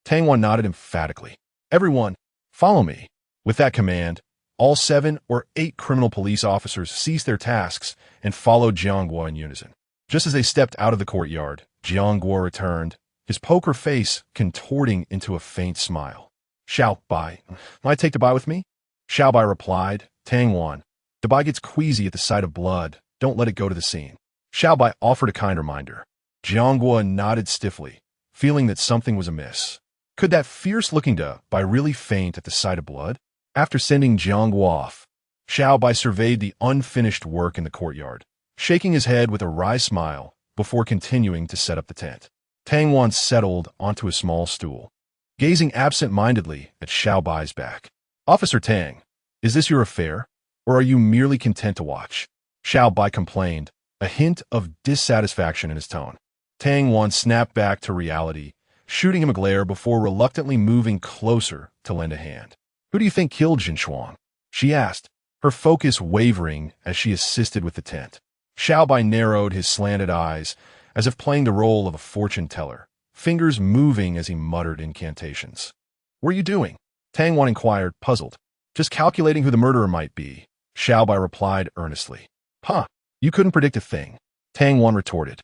Tang Wan nodded emphatically. "Everyone, follow me." With that command, all 7 or 8 criminal police officers ceased their tasks and followed Jianghua in unison. Just as they stepped out of the courtyard, Jianghua returned, his poker face contorting into a faint smile. "Xiao Bai, might I take Bai with me?" Xiao Bai replied, "Tang Wan, Bai gets queasy at the sight of blood. Don't let it go to the scene." Xiao Bai offered a kind reminder. Jianghua nodded stiffly, feeling that something was amiss. Could that fierce-looking Bai really faint at the sight of blood? After sending Jianghua off, Xiao Bai surveyed the unfinished work in the courtyard, shaking his head with a wry smile before continuing to set up the tent. Tang Wan settled onto a small stool, gazing absent-mindedly at Xiao Bai's back. "Officer Tang, is this your affair, or are you merely content to watch?" Xiao Bai complained, a hint of dissatisfaction in his tone. Tang Wan snapped back to reality, shooting him a glare before reluctantly moving closer to lend a hand. "Who do you think killed Zhen Shuang?" she asked, her focus wavering as she assisted with the tent. Xiao Bai narrowed his slanted eyes, as if playing the role of a fortune teller, fingers moving as he muttered incantations. "What are you doing?" Tang Wan inquired, puzzled. "Just calculating who the murderer might be," Xiao Bai replied earnestly. "Huh, you couldn't predict a thing," Tang Wan retorted.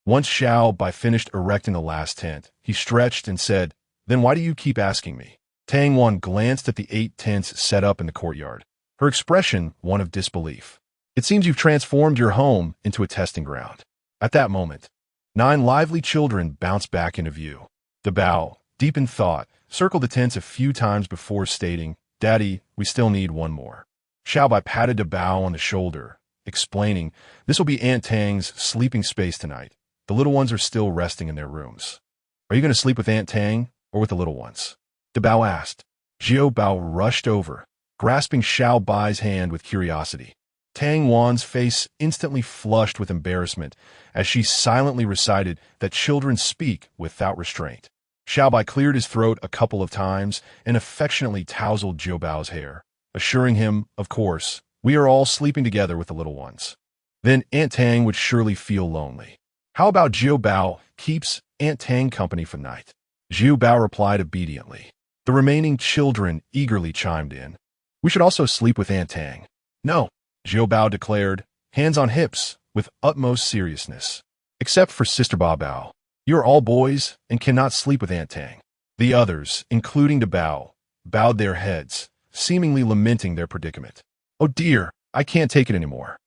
Once Xiao Bai finished erecting the last tent, he stretched and said, "Then why do you keep asking me?" Tang Wan glanced at the 8 tents set up in the courtyard, her expression one of disbelief. "It seems you've transformed your home into a testing ground." At that moment, 9 lively children bounced back into view. The Bao, deep in thought, circled the tents a few times before stating, "Daddy, we still need one more." Xiao Bai patted the Bao on the shoulder, explaining, "This will be Aunt Tang's sleeping space tonight. The little ones are still resting in their rooms." "Are you going to sleep with Aunt Tang or with the little ones?" the Bao asked. Jiao Bao rushed over, grasping Xiao Bai's hand with curiosity. Tang Wan's face instantly flushed with embarrassment as she silently recited that children speak without restraint. Xiao Bai cleared his throat a couple of times and affectionately tousled Jiao Bao's hair, assuring him, "Of course, we are all sleeping together with the little ones. Then Aunt Tang would surely feel lonely." "How about Jiao Bao keeps Aunt Tang company for the night?" Jiao Bao replied obediently. The remaining children eagerly chimed in. "We should also sleep with Aunt Tang." "No," Jiao Bao declared, hands on hips, with utmost seriousness. "Except for Sister Ba Bao. You are all boys and cannot sleep with Aunt Tang." The others, including the Bao, bowed their heads, seemingly lamenting their predicament. "Oh dear, I can't take it anymore."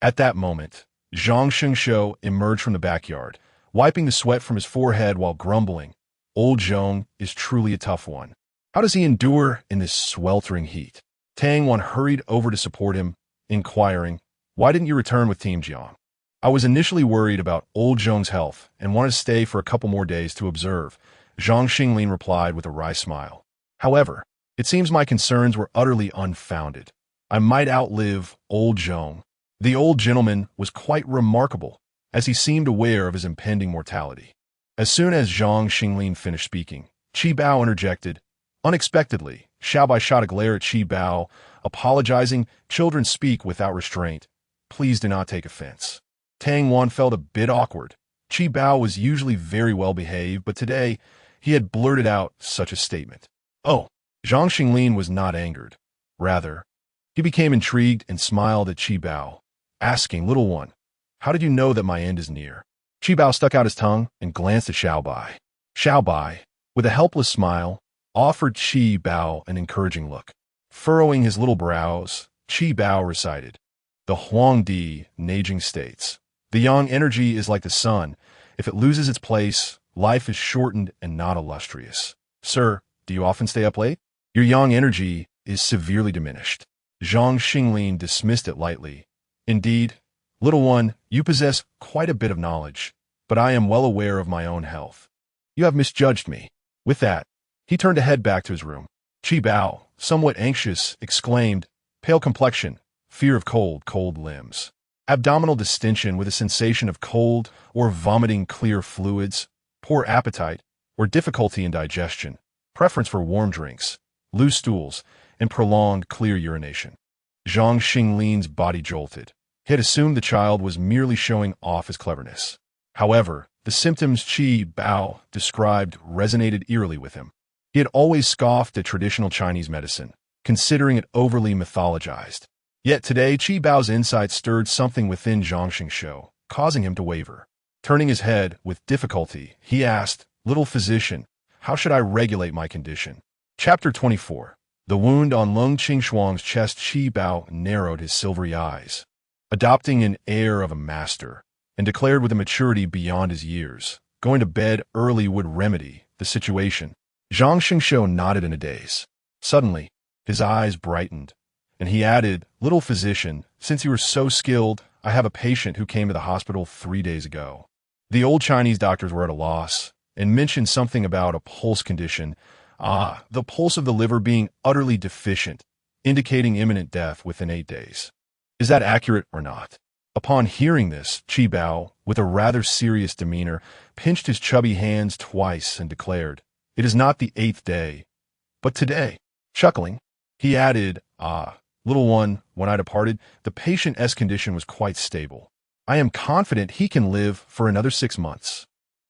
At that moment, Zhang Shengshou emerged from the backyard, wiping the sweat from his forehead while grumbling, "Old Zhong is truly a tough one. How does he endure in this sweltering heat?" Tang Wan hurried over to support him, inquiring, "Why didn't you return with Team Jiang?" "I was initially worried about old Zhong's health and wanted to stay for a couple more days to observe," Zhang Xinglin replied with a wry smile. "However, it seems my concerns were utterly unfounded. I might outlive old Zhong." The old gentleman was quite remarkable, as he seemed aware of his impending mortality. As soon as Zhang Xinglin finished speaking, Qi Bao interjected. Unexpectedly, Xiao Bai shot a glare at Qi Bao, apologizing, "Children speak without restraint. Please do not take offense." Tang Wan felt a bit awkward. Qi Bao was usually very well behaved, but today he had blurted out such a statement. Oh, Zhang Xinglin was not angered. Rather, he became intrigued and smiled at Qi Bao, asking, "Little one, how did you know that my end is near?" Qi Bao stuck out his tongue and glanced at Xiao Bai. Xiao Bai, with a helpless smile, offered Qi Bao an encouraging look. Furrowing his little brows, Qi Bao recited, "The Huangdi Neijing states, the yang energy is like the sun. If it loses its place, life is shortened and not illustrious. Sir, do you often stay up late? Your yang energy is severely diminished." Zhang Xinglin dismissed it lightly. "Indeed, little one, you possess quite a bit of knowledge, but I am well aware of my own health. You have misjudged me." With that, he turned to head back to his room. Qi Bao, somewhat anxious, exclaimed, "Pale complexion, fear of cold limbs. Abdominal distension with a sensation of cold or vomiting clear fluids, poor appetite, or difficulty in digestion, preference for warm drinks, loose stools, and prolonged clear urination." Zhang Xinglin's body jolted. He had assumed the child was merely showing off his cleverness. However, the symptoms Qi Bao described resonated eerily with him. He had always scoffed at traditional Chinese medicine, considering it overly mythologized. Yet today, Qi Bao's insight stirred something within Zhang Xingshou, causing him to waver. Turning his head with difficulty, he asked, "Little physician, how should I regulate my condition?" Chapter 24. The wound on Lung Qingshuang's chest. Qi Bao narrowed his silvery eyes, adopting an air of a master, and declared with a maturity beyond his years, going to bed early would remedy the situation. Zhang Xingshou nodded in a daze. Suddenly, his eyes brightened, and he added, "Little physician, since you are so skilled, I have a patient who came to the hospital 3 days ago." The old Chinese doctors were at a loss, and mentioned something about a pulse condition. The pulse of the liver being utterly deficient, indicating imminent death within 8 days. Is that accurate or not? Upon hearing this, Qi Bao, with a rather serious demeanor, pinched his chubby hands twice and declared, "It is not the 8th day, but today." Chuckling, he added, "Little one, when I departed, the patient's condition was quite stable. I am confident he can live for another 6 months."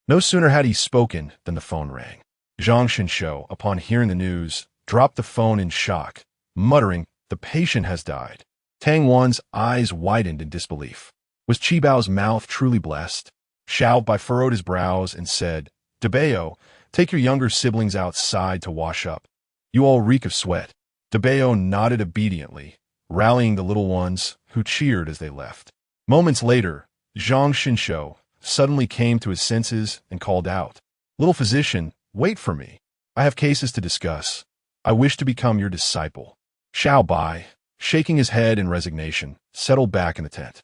No sooner had he spoken than the phone rang. Zhang Xinshou, upon hearing the news, dropped the phone in shock, muttering, "The patient has died." Tang Wan's eyes widened in disbelief. Was Qi Bao's mouth truly blessed? Xiao Bai furrowed his brows and said, "Debao, take your younger siblings outside to wash up. You all reek of sweat." Debao nodded obediently, rallying the little ones, who cheered as they left. Moments later, Zhang Xinshou suddenly came to his senses and called out, "Little physician, wait for me. I have cases to discuss. I wish to become your disciple." Xiao Bai, shaking his head in resignation, settled back in the tent.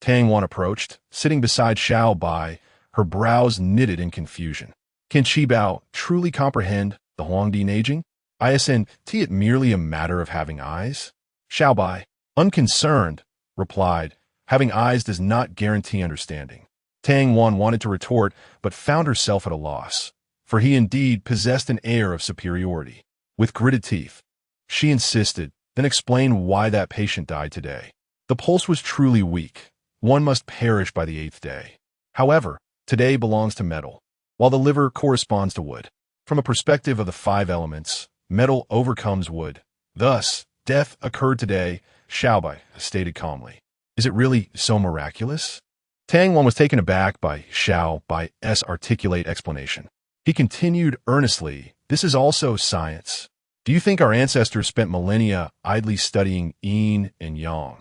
Tang Wan approached, sitting beside Xiao Bai, her brows knitted in confusion. Can Qi Bao truly comprehend the Huangdi Neijing? Isn't it merely a matter of having eyes? Xiao Bai, unconcerned, replied, "Having eyes does not guarantee understanding." Tang Wan wanted to retort, but found herself at a loss, for he indeed possessed an air of superiority. With gritted teeth, she insisted, then explained why that patient died today. The pulse was truly weak. One must perish by the 8th day. However, today belongs to metal, while the liver corresponds to wood. From a perspective of the 5 elements, metal overcomes wood. Thus, death occurred today, Xiao Bai stated calmly. Is it really so miraculous? Tang Wan was taken aback by Xiao Bai's articulate explanation. He continued earnestly, "This is also science. Do you think our ancestors spent millennia idly studying yin and yang,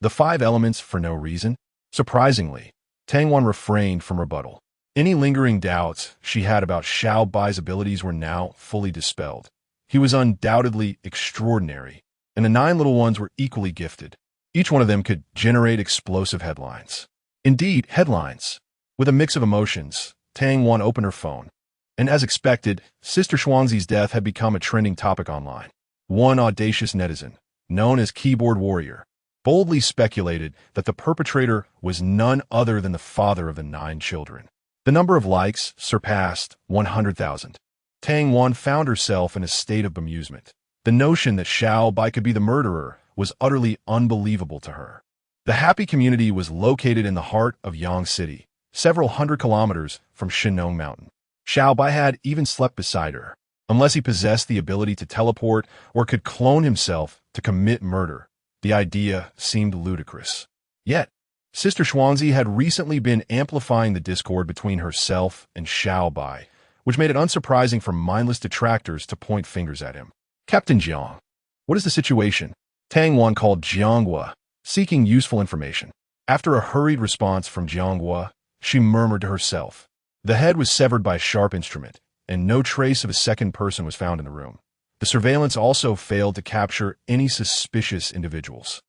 the 5 elements, for no reason?" Surprisingly, Tang Wan refrained from rebuttal. Any lingering doubts she had about Xiao Bai's abilities were now fully dispelled. He was undoubtedly extraordinary, and the 9 little ones were equally gifted. Each one of them could generate explosive headlines. Indeed, headlines. With a mix of emotions, Tang Wan opened her phone, and as expected, Sister Shuangzi's death had become a trending topic online. One audacious netizen, known as Keyboard Warrior, boldly speculated that the perpetrator was none other than the father of the 9 children. The number of likes surpassed 100,000. Tang Wan found herself in a state of bemusement. The notion that Xiao Bai could be the murderer was utterly unbelievable to her. The happy community was located in the heart of Yang City, several hundred kilometers from Shinong Mountain. Xiao Bai had even slept beside her. Unless he possessed the ability to teleport or could clone himself to commit murder, the idea seemed ludicrous. Yet, Sister Xuanzi had recently been amplifying the discord between herself and Xiao Bai, which made it unsurprising for mindless detractors to point fingers at him. Captain Jiang, what is the situation? Tang Wan called Jianghua, seeking useful information. After a hurried response from Jianghua, she murmured to herself. The head was severed by a sharp instrument, and no trace of a second person was found in the room. The surveillance also failed to capture any suspicious individuals.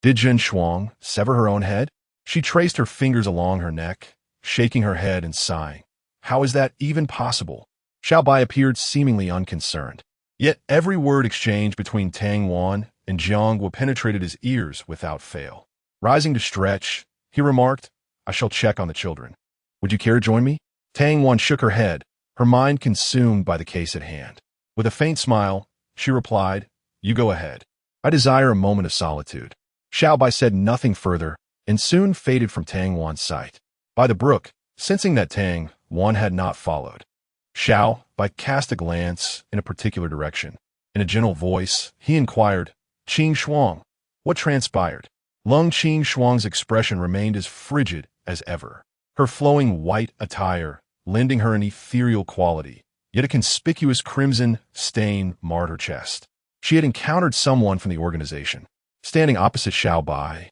Did Zhen Shuang sever her own head? She traced her fingers along her neck, shaking her head and sighing. How is that even possible? Xiao Bai appeared seemingly unconcerned. Yet every word exchanged between Tang Wan and Jianghua penetrated his ears without fail. Rising to stretch, he remarked, I shall check on the children. Would you care to join me? Tang Wan shook her head, her mind consumed by the case at hand. With a faint smile, she replied, You go ahead. I desire a moment of solitude. Xiao Bai said nothing further, and soon faded from Tang Wan's sight. By the brook, sensing that Tang Wan had not followed, Xiao Bai cast a glance in a particular direction. In a gentle voice, he inquired, Qing Shuang, what transpired? Lung Qing Shuang's expression remained as frigid as ever. Her flowing white attire, lending her an ethereal quality, yet a conspicuous crimson stain marred her chest. She had encountered someone from the organization. Standing opposite Xiao Bai,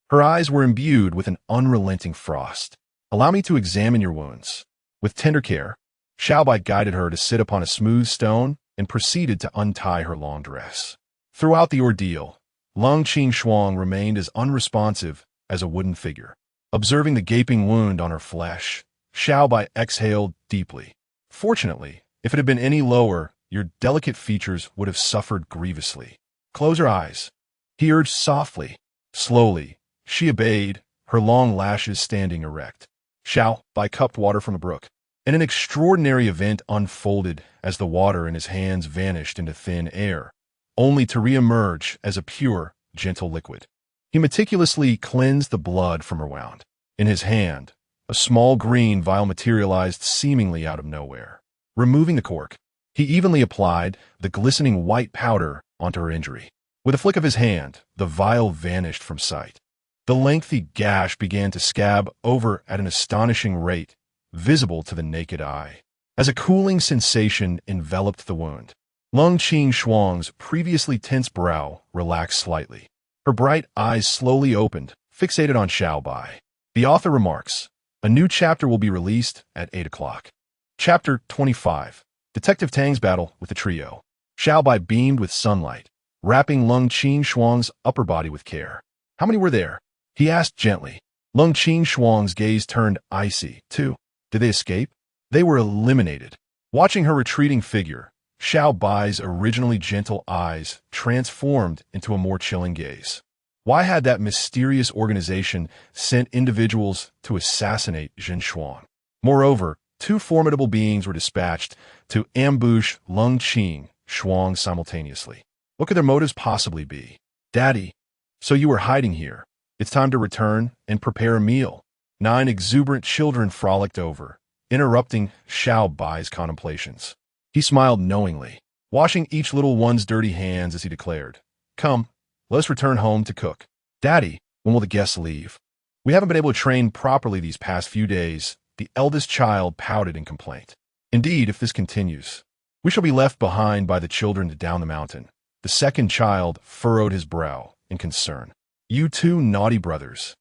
her eyes were imbued with an unrelenting frost. Allow me to examine your wounds. With tender care, Xiao Bai guided her to sit upon a smooth stone and proceeded to untie her long dress. Throughout the ordeal, Lung Qing Shuang remained as unresponsive as a wooden figure. Observing the gaping wound on her flesh, Xiao Bai exhaled deeply. Fortunately, if it had been any lower, your delicate features would have suffered grievously. Close your eyes. He urged softly. Slowly, she obeyed, her long lashes standing erect. Xiao Bai cupped water from a brook, and an extraordinary event unfolded as the water in his hands vanished into thin air, only to re-emerge as a pure, gentle liquid. He meticulously cleansed the blood from her wound. In his hand, a small green vial materialized seemingly out of nowhere. Removing the cork, he evenly applied the glistening white powder onto her injury. With a flick of his hand, the vial vanished from sight. The lengthy gash began to scab over at an astonishing rate, visible to the naked eye. As a cooling sensation enveloped the wound, Lung Qing Shuang's previously tense brow relaxed slightly. Her bright eyes slowly opened, fixated on Xiao Bai. The author remarks, a new chapter will be released at 8 o'clock. Chapter 25. Detective Tang's Battle with the Trio. Xiao Bai beamed with sunlight, wrapping Lung Qing Shuang's upper body with care. How many were there? He asked gently. Lung Qing Shuang's gaze turned icy. 2. Did they escape? They were eliminated. Watching her retreating figure, Xiao Bai's originally gentle eyes transformed into a more chilling gaze. Why had that mysterious organization sent individuals to assassinate Zhen Shuang? Moreover, 2 formidable beings were dispatched to ambush Lung Qing Shuang simultaneously. What could their motives possibly be? Daddy, so you were hiding here. It's time to return and prepare a meal. 9 exuberant children frolicked over, interrupting Xiao Bai's contemplations. He smiled knowingly, washing each little one's dirty hands as he declared, Come, let us return home to cook. Daddy, when will the guests leave? We haven't been able to train properly these past few days. The eldest child pouted in complaint. Indeed, if this continues, we shall be left behind by the children down the mountain. The second child furrowed his brow in concern. You 2 naughty brothers.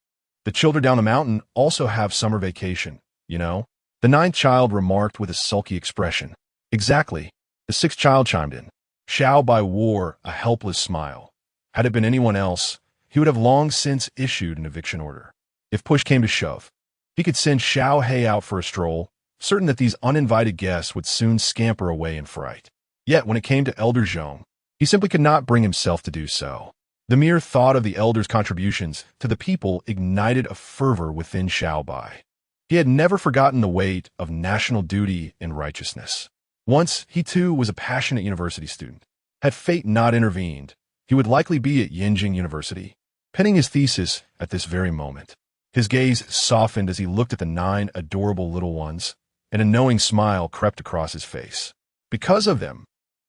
The children down the mountain also have summer vacation, you know? The 9th child remarked with a sulky expression. Exactly. The 6th child chimed in. Xiao Bai wore a helpless smile. Had it been anyone else, he would have long since issued an eviction order. If push came to shove, he could send Xiao He out for a stroll, certain that these uninvited guests would soon scamper away in fright. Yet when it came to Elder Zhong, he simply could not bring himself to do so. The mere thought of the elder's contributions to the people ignited a fervor within Xiao Bai. He had never forgotten the weight of national duty and righteousness. Once, he too was a passionate university student. Had fate not intervened, he would likely be at Yinjing University, penning his thesis at this very moment. His gaze softened as he looked at the 9 adorable little ones, and a knowing smile crept across his face. Because of them,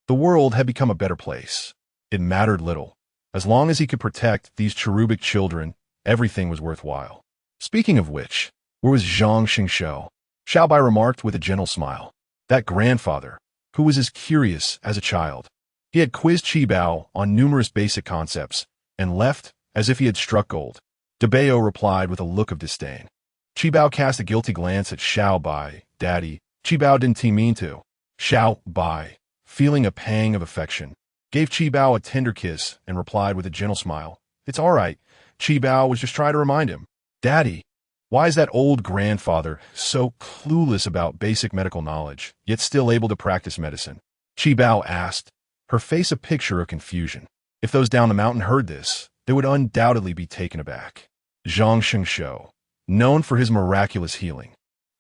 the world had become a better place. It mattered little. As long as he could protect these cherubic children, everything was worthwhile. Speaking of which, where was Zhang Xingshou? Xiao Bai remarked with a gentle smile. That grandfather, who was as curious as a child. He had quizzed Qibao on numerous basic concepts, and left as if he had struck gold. Debao replied with a look of disdain. Qibao cast a guilty glance at Xiao Bai. Daddy, Qibao didn't he mean to? Xiao Bai, feeling a pang of affection, gave Qibao a tender kiss and replied with a gentle smile. It's all right. Qibao was just trying to remind him. Daddy, why is that old grandfather so clueless about basic medical knowledge, yet still able to practice medicine? Qibao asked, her face a picture of confusion. If those down the mountain heard this, they would undoubtedly be taken aback. Zhang Xingshou, known for his miraculous healing,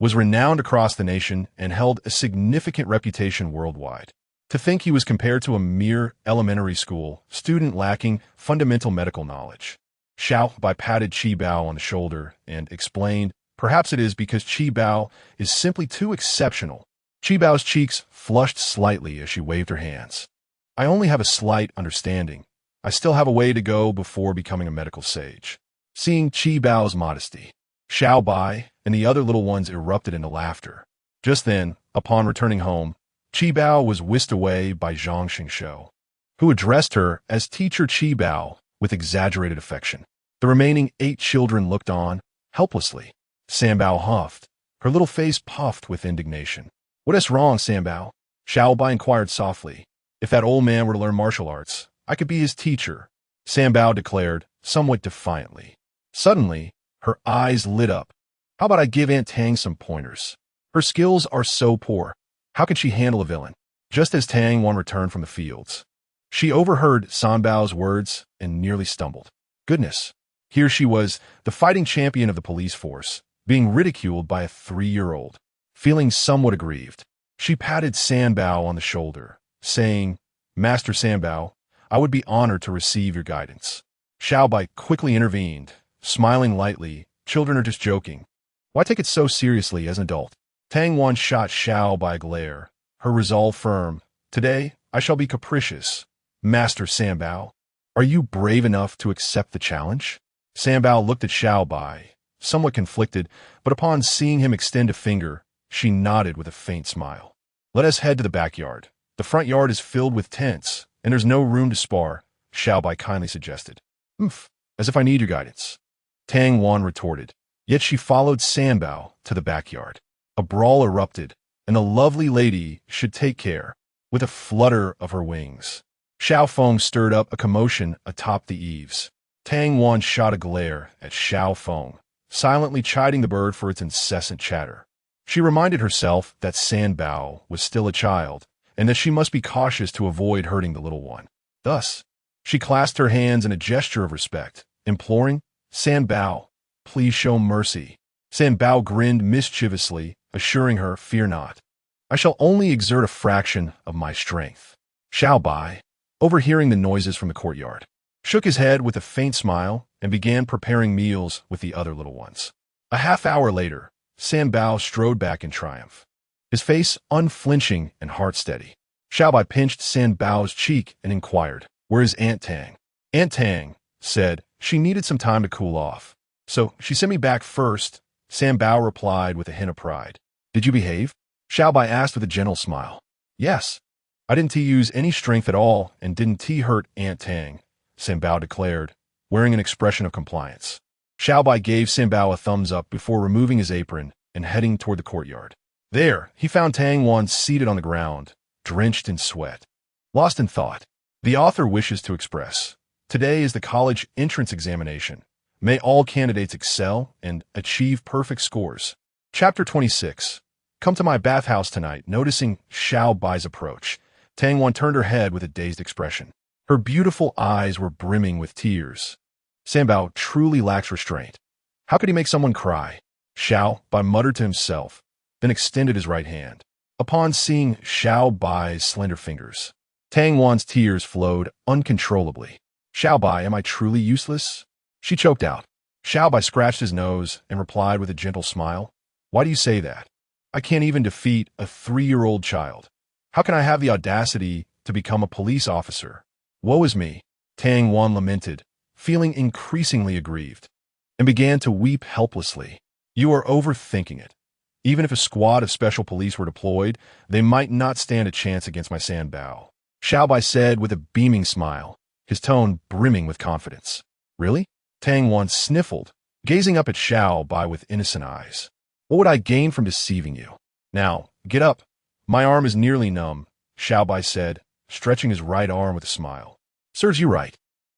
was renowned across the nation and held a significant reputation worldwide. To think he was compared to a mere elementary school student lacking fundamental medical knowledge. Xiao Bai patted Qibao on the shoulder and explained, perhaps it is because Qibao is simply too exceptional. Qibao's cheeks flushed slightly as she waved her hands. I only have a slight understanding. I still have a way to go before becoming a medical sage. Seeing Qibao's modesty, Xiao Bai and the other little ones erupted into laughter. Just then, upon returning home, Qibao was whisked away by Zhang Xingshou, who addressed her as Teacher Qibao with exaggerated affection. The remaining 8 children looked on, helplessly. Sanbao huffed, her little face puffed with indignation. What is wrong, Sanbao? Xiao Bai inquired softly. If that old man were to learn martial arts, I could be his teacher, Sanbao declared, somewhat defiantly. Suddenly, her eyes lit up. How about I give Aunt Tang some pointers? Her skills are so poor. How can she handle a villain? Just as Tang Wan returned from the fields, she overheard Sanbao's words and nearly stumbled. Goodness, here she was, the fighting champion of the police force, being ridiculed by a 3-year-old. Feeling somewhat aggrieved, she patted Sanbao on the shoulder, saying, Master Sanbao, I would be honored to receive your guidance. Xiao Bai quickly intervened, smiling lightly. Children are just joking. Why take it so seriously as an adult? Tang Wan shot Xiao Bai a glare, her resolve firm. Today, I shall be capricious. Master Sanbao, are you brave enough to accept the challenge? Sanbao looked at Xiao Bai, somewhat conflicted, but upon seeing him extend a finger, she nodded with a faint smile. Let us head to the backyard. The front yard is filled with tents, and there's no room to spar, Xiao Bai kindly suggested. As if I need your guidance. Tang Wan retorted, yet she followed Sanbao to the backyard. A brawl erupted, and the lovely lady should take care, with a flutter of her wings. Xiao Feng stirred up a commotion atop the eaves. Tang Wan shot a glare at Xiao Feng, silently chiding the bird for its incessant chatter. She reminded herself that Sanbao was still a child, and that she must be cautious to avoid hurting the little one. Thus, she clasped her hands in a gesture of respect, imploring, Sanbao, please show mercy. Sanbao grinned mischievously, assuring her, fear not. I shall only exert a fraction of my strength. Xiao Bai, overhearing the noises from the courtyard, shook his head with a faint smile and began preparing meals with the other little ones. A half-hour later, Sanbao strode back in triumph, his face unflinching and heart steady. Xiao Bai pinched Sanbao's cheek and inquired, where is Aunt Tang? Aunt Tang said she needed some time to cool off, so she sent me back first. Sanbao replied with a hint of pride. Did you behave? Xiao Bai asked with a gentle smile. Yes. I didn't use any strength at all and didn't hurt Aunt Tang, Sanbao declared, wearing an expression of compliance. Xiao Bai gave Sanbao a thumbs up before removing his apron and heading toward the courtyard. There, he found Tang Wan seated on the ground, drenched in sweat. Lost in thought, the author wishes to express, today is the college entrance examination. May all candidates excel and achieve perfect scores. Chapter 26. Come to my bathhouse tonight. Noticing Xiao Bai's approach, Tang Wan turned her head with a dazed expression. Her beautiful eyes were brimming with tears. Sanbao truly lacks restraint. How could he make someone cry? Xiao Bai muttered to himself, then extended his right hand. Upon seeing Xiao Bai's slender fingers, Tang Wan's tears flowed uncontrollably. Xiao Bai, am I truly useless? She choked out. Xiao Bai scratched his nose and replied with a gentle smile. Why do you say that? I can't even defeat a 3-year-old child. How can I have the audacity to become a police officer? Woe is me, Tang Wan lamented, feeling increasingly aggrieved, and began to weep helplessly. You are overthinking it. Even if a squad of special police were deployed, they might not stand a chance against my San Bao. Xiao Bai said with a beaming smile, his tone brimming with confidence. Really? Tang Wan sniffled, gazing up at Xiao Bai with innocent eyes. What would I gain from deceiving you? Now, get up. My arm is nearly numb, Xiao Bai said, stretching his right arm with a smile. Serves you right.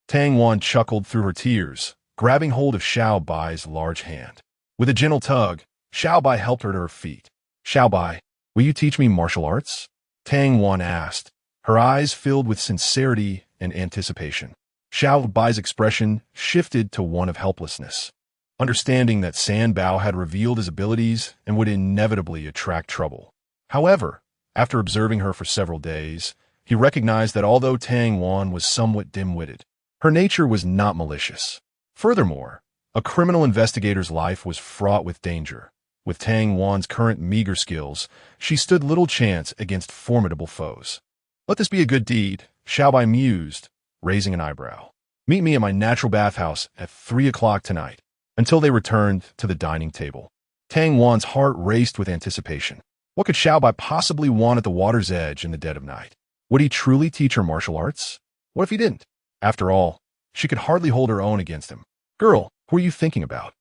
Tang Wan chuckled through her tears, grabbing hold of Xiao Bai's large hand. With a gentle tug, Xiao Bai helped her to her feet. Xiao Bai, will you teach me martial arts? Tang Wan asked, her eyes filled with sincerity and anticipation. Xiao Bai's expression shifted to one of helplessness, understanding that San Bao had revealed his abilities and would inevitably attract trouble. However, after observing her for several days, he recognized that although Tang Wan was somewhat dim-witted, her nature was not malicious. Furthermore, a criminal investigator's life was fraught with danger. With Tang Wan's current meager skills, she stood little chance against formidable foes. Let this be a good deed, Xiao Bai mused, raising an eyebrow. Meet me at my natural bathhouse at 3 o'clock tonight, until they returned to the dining table. Tang Wan's heart raced with anticipation. What could Xiao Bai possibly want at the water's edge in the dead of night? Would he truly teach her martial arts? What if he didn't? After all, she could hardly hold her own against him. Girl, who are you thinking about?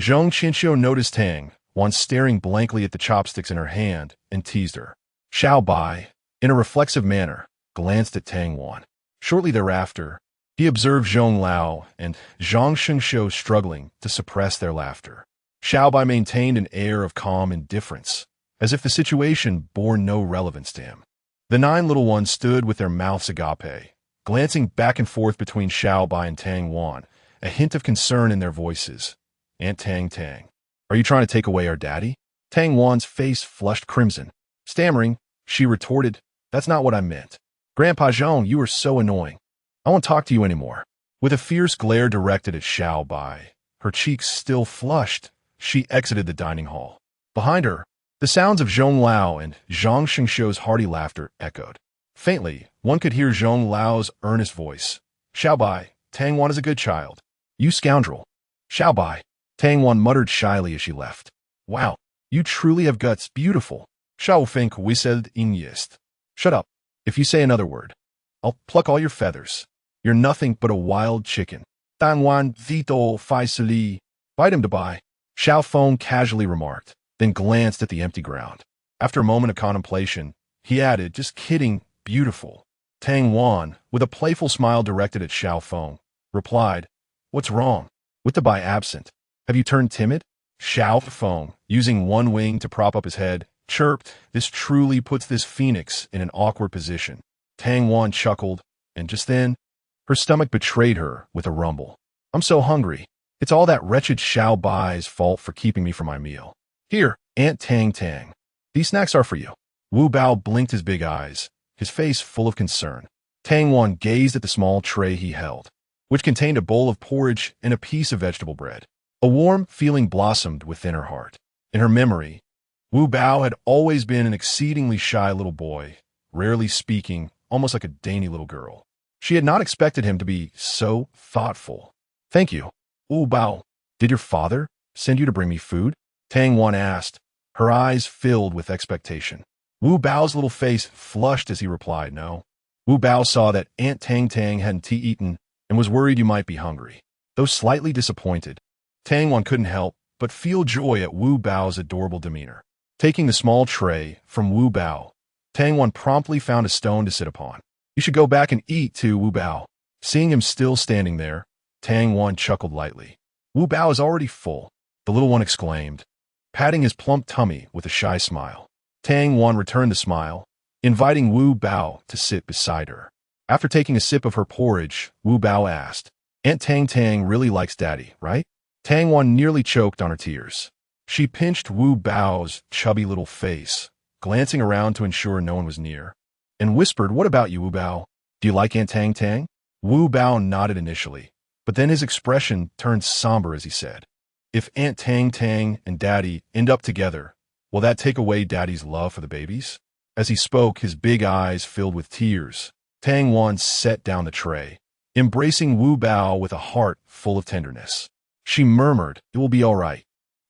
Zhong Qianxiu noticed Tang Wan staring blankly at the chopsticks in her hand and teased her. Xiao Bai, in a reflexive manner, glanced at Tang Wan. Shortly thereafter, he observed Zhong Lao and Zhang Shengxiu struggling to suppress their laughter. Xiao Bai maintained an air of calm indifference, as if the situation bore no relevance to him. The 9 little ones stood with their mouths agape, glancing back and forth between Xiao Bai and Tang Wan, a hint of concern in their voices. Aunt Tang, are you trying to take away our daddy? Tang Wan's face flushed crimson. Stammering, she retorted, that's not what I meant. Grandpa Zhong, you are so annoying. I won't talk to you anymore. With a fierce glare directed at Xiao Bai, her cheeks still flushed, she exited the dining hall. Behind her, the sounds of Zhong Lao and Zhang Shengxiu's hearty laughter echoed. Faintly, one could hear Zhong Lao's earnest voice. Xiao Bai, Tang Wan is a good child. You scoundrel. Xiao Bai, Tang Wan muttered shyly as she left. Wow, you truly have guts, beautiful. Xiao Feng whistled in jest. Shut up. If you say another word, I'll pluck all your feathers. You're nothing but a wild chicken. Tang Wan Vito Faisali. Bite him to buy. Xiao Feng casually remarked, then glanced at the empty ground. After a moment of contemplation, he added, just kidding, beautiful. Tang Wan, with a playful smile directed at Xiao Feng, replied, what's wrong? With the Bai absent, have you turned timid? Xiao Feng, using one wing to prop up his head, chirped, this truly puts this phoenix in an awkward position. Tang Wan chuckled, and just then, her stomach betrayed her with a rumble. I'm so hungry. It's all that wretched Xiao Bai's fault for keeping me from my meal. Here, Aunt Tang. These snacks are for you. Wu Bao blinked his big eyes, his face full of concern. Tang Wan gazed at the small tray he held, which contained a bowl of porridge and a piece of vegetable bread. A warm feeling blossomed within her heart. In her memory, Wu Bao had always been an exceedingly shy little boy, rarely speaking, almost like a dainty little girl. She had not expected him to be so thoughtful. Thank you, Wu Bao. Did your father send you to bring me food? Tang Wan asked, her eyes filled with expectation. Wu Bao's little face flushed as he replied, no. Wu Bao saw that Aunt Tang hadn't eaten and was worried you might be hungry. Though slightly disappointed, Tang Wan couldn't help but feel joy at Wu Bao's adorable demeanor. Taking the small tray from Wu Bao, Tang Wan promptly found a stone to sit upon. You should go back and eat too, Wu Bao. Seeing him still standing there, Tang Wan chuckled lightly. Wu Bao is already full, the little one exclaimed, patting his plump tummy with a shy smile. Tang Wan returned the smile, inviting Wu Bao to sit beside her. After taking a sip of her porridge, Wu Bao asked, Aunt Tang really likes Daddy, right? Tang Wan nearly choked on her tears. She pinched Wu Bao's chubby little face, glancing around to ensure no one was near, and whispered, what about you, Wu Bao? Do you like Aunt Tang? Wu Bao nodded initially, But then his expression turned somber as he said, "If Aunt Tang Tang and Daddy end up together, will that take away Daddy's love for the babies?" As he spoke, his big eyes filled with tears. Tang Wan set down the tray, embracing Wu Bao with a heart full of tenderness. She murmured, "It will be all right.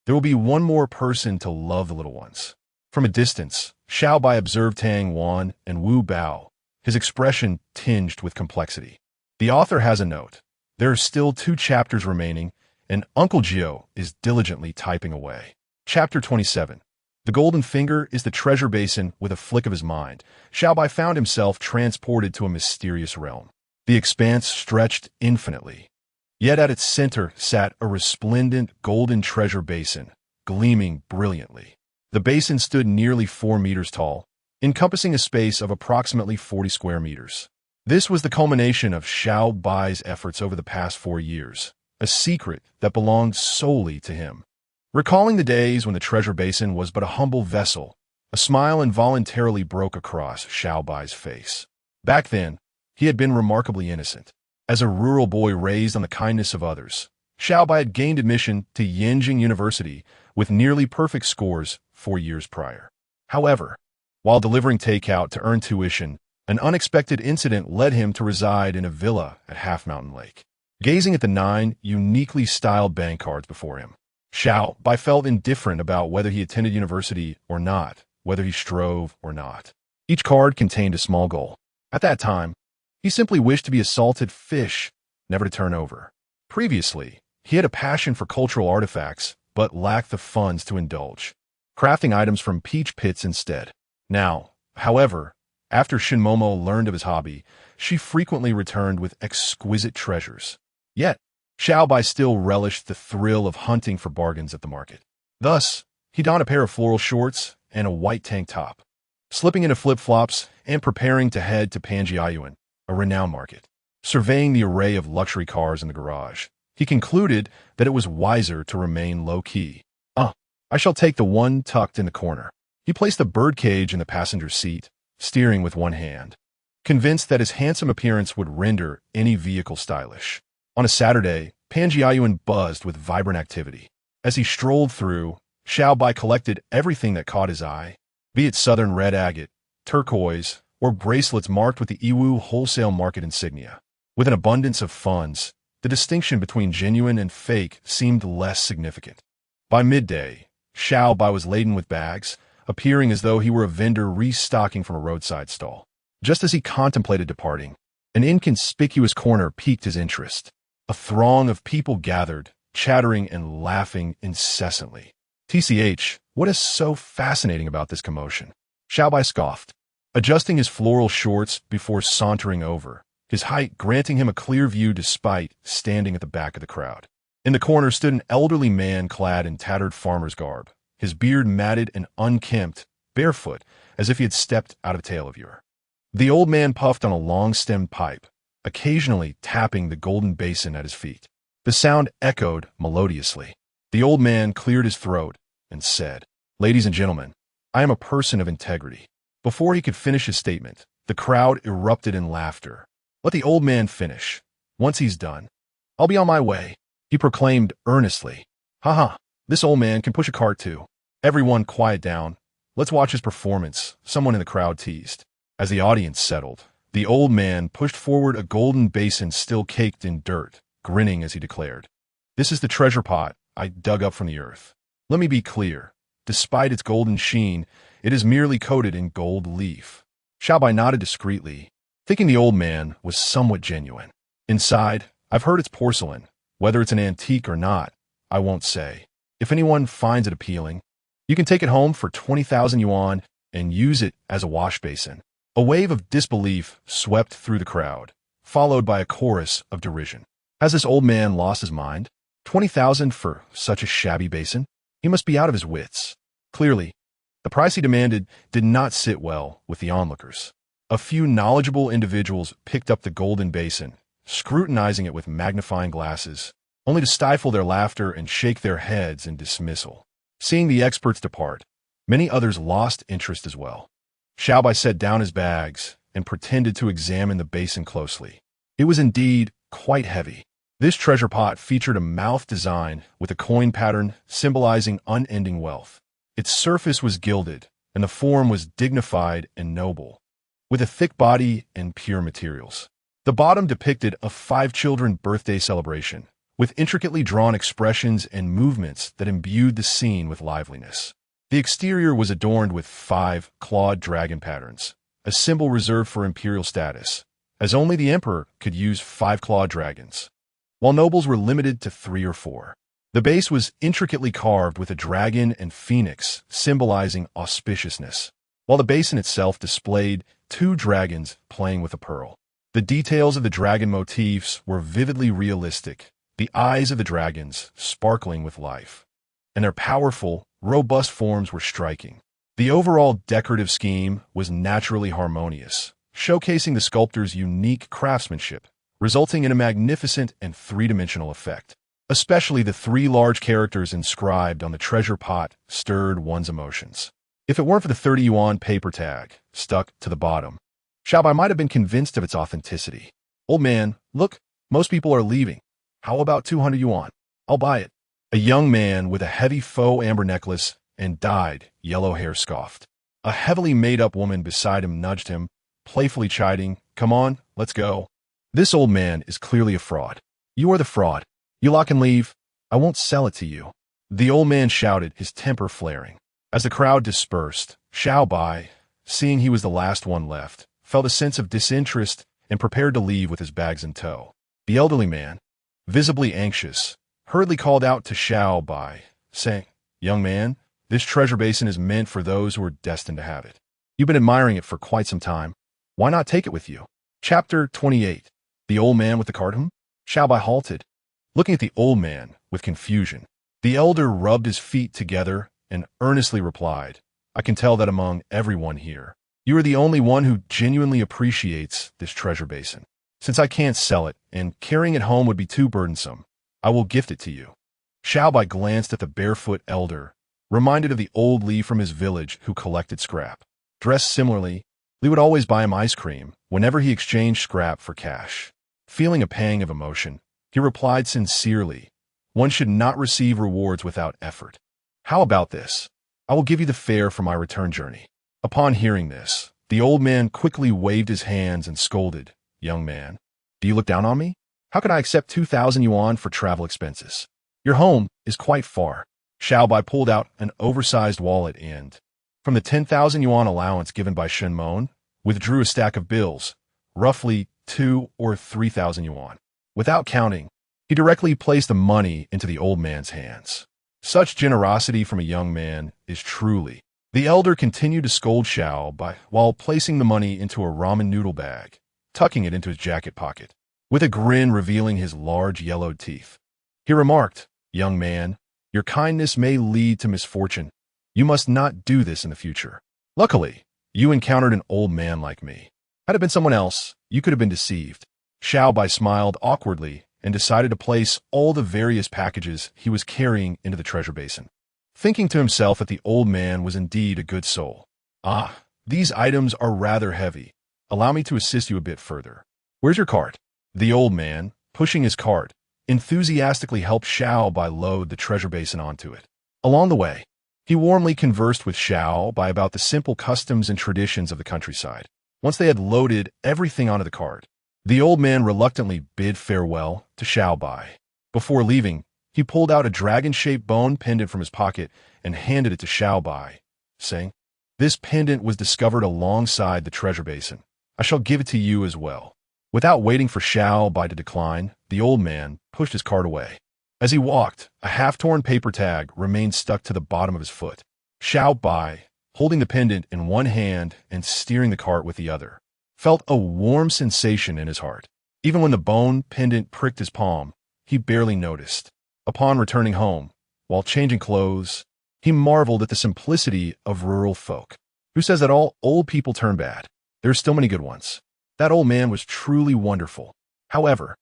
There will be one more person to love the little ones." From a distance, Xiao Bai observed Tang Wan and Wu Bao, his expression tinged with complexity. The author has a note. There are still 2 chapters remaining, and Uncle Gio is diligently typing away. Chapter 27. The golden finger is the treasure basin. With a flick of his mind, Xiao Bai found himself transported to a mysterious realm. The expanse stretched infinitely. Yet at its center sat a resplendent golden treasure basin, gleaming brilliantly. The basin stood nearly 4 meters tall, encompassing a space of approximately 40 square meters. This was the culmination of Xiao Bai's efforts over the past 4 years, a secret that belonged solely to him. Recalling the days when the treasure basin was but a humble vessel, a smile involuntarily broke across Xiao Bai's face. Back then, he had been remarkably innocent. As a rural boy raised on the kindness of others, Xiao Bai had gained admission to Yanjing University with nearly perfect scores 4 years prior. However, while delivering takeout to earn tuition, an unexpected incident led him to reside in a villa at Half Mountain Lake. Gazing at the 9 uniquely styled bank cards before him, Xiao Bai felt indifferent about whether he attended university or not, whether he strove or not. Each card contained a small goal. At that time, he simply wished to be a salted fish, never to turn over. Previously, he had a passion for cultural artifacts, but lacked the funds to indulge, crafting items from peach pits instead. Now, however, after Shinmomo learned of his hobby, she frequently returned with exquisite treasures. Yet, Xiao Bai still relished the thrill of hunting for bargains at the market. Thus, he donned a pair of floral shorts and a white tank top, slipping into flip-flops and preparing to head to Panjiayuan, a renowned market. Surveying the array of luxury cars in the garage, he concluded that it was wiser to remain low-key. I shall take the one tucked in the corner." He placed a birdcage in the passenger seat, steering with one hand, convinced that his handsome appearance would render any vehicle stylish. On a Saturday, Panjiayuan buzzed with vibrant activity. As he strolled through, Xiao Bai collected everything that caught his eye, be it southern red agate, turquoise, or bracelets marked with the Iwu wholesale market insignia. With an abundance of funds, the distinction between genuine and fake seemed less significant. By midday, Xiao Bai was laden with bags, appearing as though he were a vendor restocking from a roadside stall. Just as he contemplated departing, an inconspicuous corner piqued his interest. A throng of people gathered, chattering and laughing incessantly. TCH, what is so fascinating about this commotion? Xiao Bai scoffed, adjusting his floral shorts before sauntering over, his height granting him a clear view despite standing at the back of the crowd. In the corner stood an elderly man clad in tattered farmer's garb, his beard matted and unkempt, barefoot, as if he had stepped out of a tale of yore. The old man puffed on a long-stemmed pipe, occasionally tapping the golden basin at his feet. The sound echoed melodiously. The old man cleared his throat and said, "Ladies and gentlemen, I am a person of integrity." Before he could finish his statement, the crowd erupted in laughter. "Let the old man finish. Once he's done, I'll be on my way," he proclaimed earnestly. "Haha, this old man can push a cart too." "Everyone quiet down. Let's watch his performance," someone in the crowd teased. As the audience settled, the old man pushed forward a golden basin still caked in dirt, grinning as he declared, "This is the treasure pot I dug up from the earth. Let me be clear. Despite its golden sheen, it is merely coated in gold leaf." Xiao Bai nodded discreetly, thinking the old man was somewhat genuine. "Inside, I've heard it's porcelain. Whether it's an antique or not, I won't say. If anyone finds it appealing, you can take it home for 20,000 yuan and use it as a wash basin." A wave of disbelief swept through the crowd, followed by a chorus of derision. Has this old man lost his mind? 20,000 for such a shabby basin? He must be out of his wits. Clearly, the price he demanded did not sit well with the onlookers. A few knowledgeable individuals picked up the golden basin, scrutinizing it with magnifying glasses, only to stifle their laughter and shake their heads in dismissal. Seeing the experts depart, many others lost interest as well. Xiao Bai set down his bags and pretended to examine the basin closely. It was indeed quite heavy. This treasure pot featured a mouth design with a coin pattern symbolizing unending wealth. Its surface was gilded, and the form was dignified and noble, with a thick body and pure materials. The bottom depicted a five-children birthday celebration, with intricately drawn expressions and movements that imbued the scene with liveliness. The exterior was adorned with 5 clawed dragon patterns, a symbol reserved for imperial status, as only the emperor could use 5 clawed dragons, while nobles were limited to 3 or 4. The base was intricately carved with a dragon and phoenix, symbolizing auspiciousness, while the basin itself displayed 2 dragons playing with a pearl. The details of the dragon motifs were vividly realistic, the eyes of the dragons sparkling with life, and their powerful, robust forms were striking. The overall decorative scheme was naturally harmonious, showcasing the sculptor's unique craftsmanship, resulting in a magnificent and three-dimensional effect. Especially the 3 large characters inscribed on the treasure pot stirred one's emotions. If it weren't for the 30 yuan paper tag stuck to the bottom, Xiao Bai might have been convinced of its authenticity. Old man, look, most people are leaving. How about 200 yuan? I'll buy it. A young man with a heavy faux amber necklace and dyed yellow hair scoffed. A heavily made-up woman beside him nudged him, playfully chiding, "Come on, let's go." This old man is clearly a fraud. You are the fraud. You lock and leave. I won't sell it to you. The old man shouted, his temper flaring. As the crowd dispersed, Xiao Bai, seeing he was the last one left, felt a sense of disinterest and prepared to leave with his bags in tow. The elderly man, visibly anxious, hurriedly called out to Xiao Bai, saying, "Young man, this treasure basin is meant for those who are destined to have it. You've been admiring it for quite some time. Why not take it with you?" Chapter 28. The Old Man with the Cardamom? Xiao Bai halted, looking at the old man with confusion. The elder rubbed his feet together and earnestly replied, "I can tell that among everyone here, you are the only one who genuinely appreciates this treasure basin. Since I can't sell it, and carrying it home would be too burdensome, I will gift it to you." Xiao Bai glanced at the barefoot elder, reminded of the old Li from his village who collected scrap. Dressed similarly, Li would always buy him ice cream whenever he exchanged scrap for cash. Feeling a pang of emotion, he replied sincerely, "One should not receive rewards without effort. How about this? I will give you the fare for my return journey." Upon hearing this, the old man quickly waved his hands and scolded, "Young man, do you look down on me? How could I accept 2,000 yuan for travel expenses? Your home is quite far." Xiao Bai pulled out an oversized wallet and, from the 10,000 yuan allowance given by Shen Mon, withdrew a stack of bills, roughly 2 or 3,000 yuan. Without counting, he directly placed the money into the old man's hands. Such generosity from a young man is truly. The elder continued to scold Xiao Bai while placing the money into a ramen noodle bag, tucking it into his jacket pocket, with a grin revealing his large yellowed teeth. He remarked, "Young man, your kindness may lead to misfortune. You must not do this in the future. Luckily, you encountered an old man like me. Had it been someone else, you could have been deceived." Xiao Bai smiled awkwardly and decided to place all the various packages he was carrying into the treasure basin, thinking to himself that the old man was indeed a good soul. "Ah, these items are rather heavy. Allow me to assist you a bit further. Where's your cart?" The old man, pushing his cart, enthusiastically helped Xiao Bai load the treasure basin onto it. Along the way, he warmly conversed with Xiao Bai about the simple customs and traditions of the countryside. Once they had loaded everything onto the cart, the old man reluctantly bid farewell to Xiao Bai. Before leaving, he pulled out a dragon-shaped bone pendant from his pocket and handed it to Xiao Bai, saying, "This pendant was discovered alongside the treasure basin. I shall give it to you as well." Without waiting for Xiao Bai to decline, the old man pushed his cart away. As he walked, a half-torn paper tag remained stuck to the bottom of his foot. Xiao Bai, holding the pendant in one hand and steering the cart with the other, felt a warm sensation in his heart. Even when the bone pendant pricked his palm, he barely noticed. Upon returning home, while changing clothes, he marveled at the simplicity of rural folk. Who says that all old people turn bad? There are still many good ones. That old man was truly wonderful. However,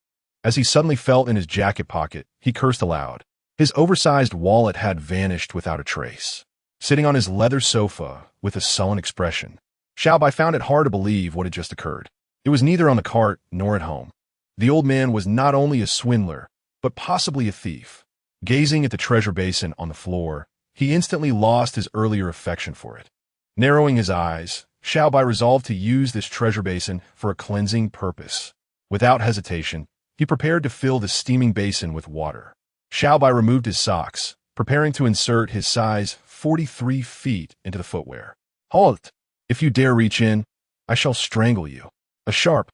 as he suddenly felt in his jacket pocket, he cursed aloud. His oversized wallet had vanished without a trace. Sitting on his leather sofa with a sullen expression, Xiao Bai found it hard to believe what had just occurred. It was neither on the cart nor at home. The old man was not only a swindler, but possibly a thief. Gazing at the treasure basin on the floor, he instantly lost his earlier affection for it. Narrowing his eyes, Xiao Bai resolved to use this treasure basin for a cleansing purpose. Without hesitation, he prepared to fill the steaming basin with water. Xiao Bai removed his socks, preparing to insert his size 43 feet into the footwear. "Halt! If you dare reach in, I shall strangle you." A sharp,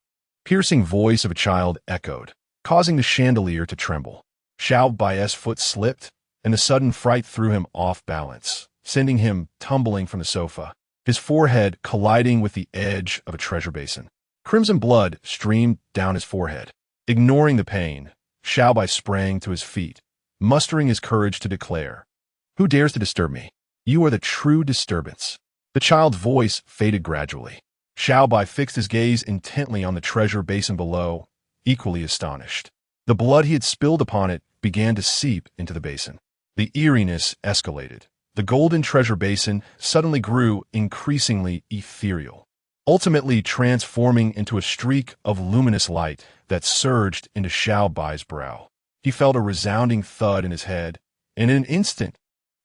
piercing voice of a child echoed, causing the chandelier to tremble. Xiao Bai's foot slipped, and the sudden fright threw him off balance, sending him tumbling from the sofa, his forehead colliding with the edge of a treasure basin. Crimson blood streamed down his forehead. Ignoring the pain, Xiao Bai sprang to his feet, mustering his courage to declare, "Who dares to disturb me? You are the true disturbance." The child's voice faded gradually. Xiao Bai fixed his gaze intently on the treasure basin below, equally astonished. The blood he had spilled upon it began to seep into the basin. The eeriness escalated. The golden treasure basin suddenly grew increasingly ethereal, ultimately transforming into a streak of luminous light that surged into Xiao Bai's brow. He felt a resounding thud in his head, and in an instant,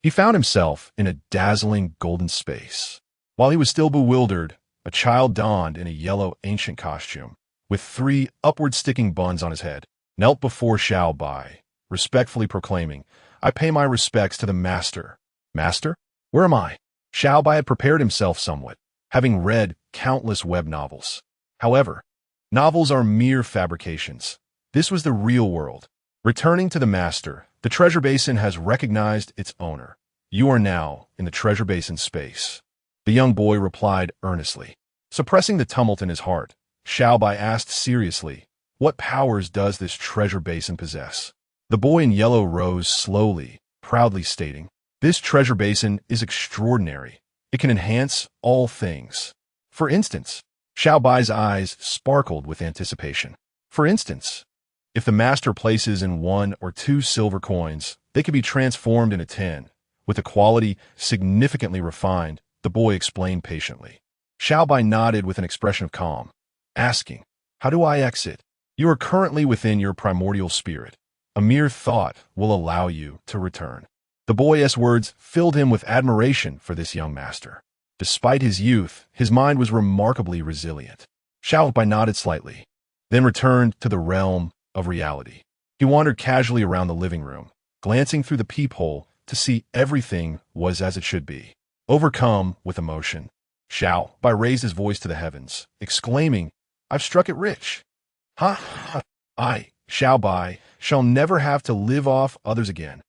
he found himself in a dazzling golden space. While he was still bewildered, a child donned in a yellow ancient costume, with 3 upward-sticking buns on his head, knelt before Xiao Bai, respectfully proclaiming, "I pay my respects to the master." "Master? Where am I?" Xiao Bai had prepared himself somewhat, having read countless web novels. However, novels are mere fabrications. This was the real world. Returning to the master, the treasure basin has recognized its owner. "You are now in the treasure basin space." The young boy replied earnestly. Suppressing the tumult in his heart, Xiao Bai asked seriously, "What powers does this treasure basin possess?" The boy in yellow rose slowly, proudly stating, "This treasure basin is extraordinary. It can enhance all things." For instance, Xiao Bai's eyes sparkled with anticipation. For instance, if the master places in 1 or 2 silver coins, they can be transformed into 10, with a quality significantly refined, the boy explained patiently. Xiao Bai nodded with an expression of calm, asking, "How do I exit?" "You are currently within your primordial spirit. A mere thought will allow you to return." The boy's words filled him with admiration for this young master. Despite his youth, his mind was remarkably resilient. Xiao Bai nodded slightly, then returned to the realm of reality. He wandered casually around the living room, glancing through the peephole to see everything was as it should be. Overcome with emotion, Xiao Bai raised his voice to the heavens, exclaiming, "I've struck it rich. Ha! I, Xiao Bai, shall never have to live off others again."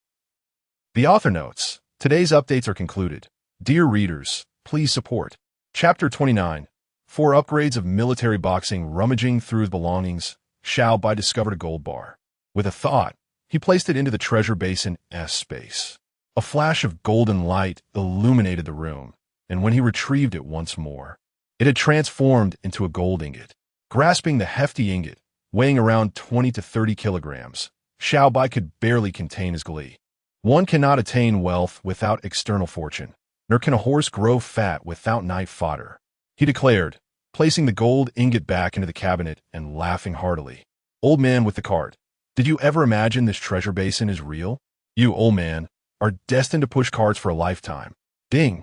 The author notes, today's updates are concluded. Dear readers, please support. Chapter 29. 4 upgrades of military boxing. Rummaging through his belongings, Xiao Bai discovered a gold bar. With a thought, he placed it into the treasure basin space. A flash of golden light illuminated the room, and when he retrieved it once more, it had transformed into a gold ingot. Grasping the hefty ingot, weighing around 20 to 30 kilograms, Xiao Bai could barely contain his glee. One cannot attain wealth without external fortune, nor can a horse grow fat without night fodder, he declared, placing the gold ingot back into the cabinet and laughing heartily. Old man with the cart, did you ever imagine this treasure basin is real? You, old man, are destined to push carts for a lifetime. Ding!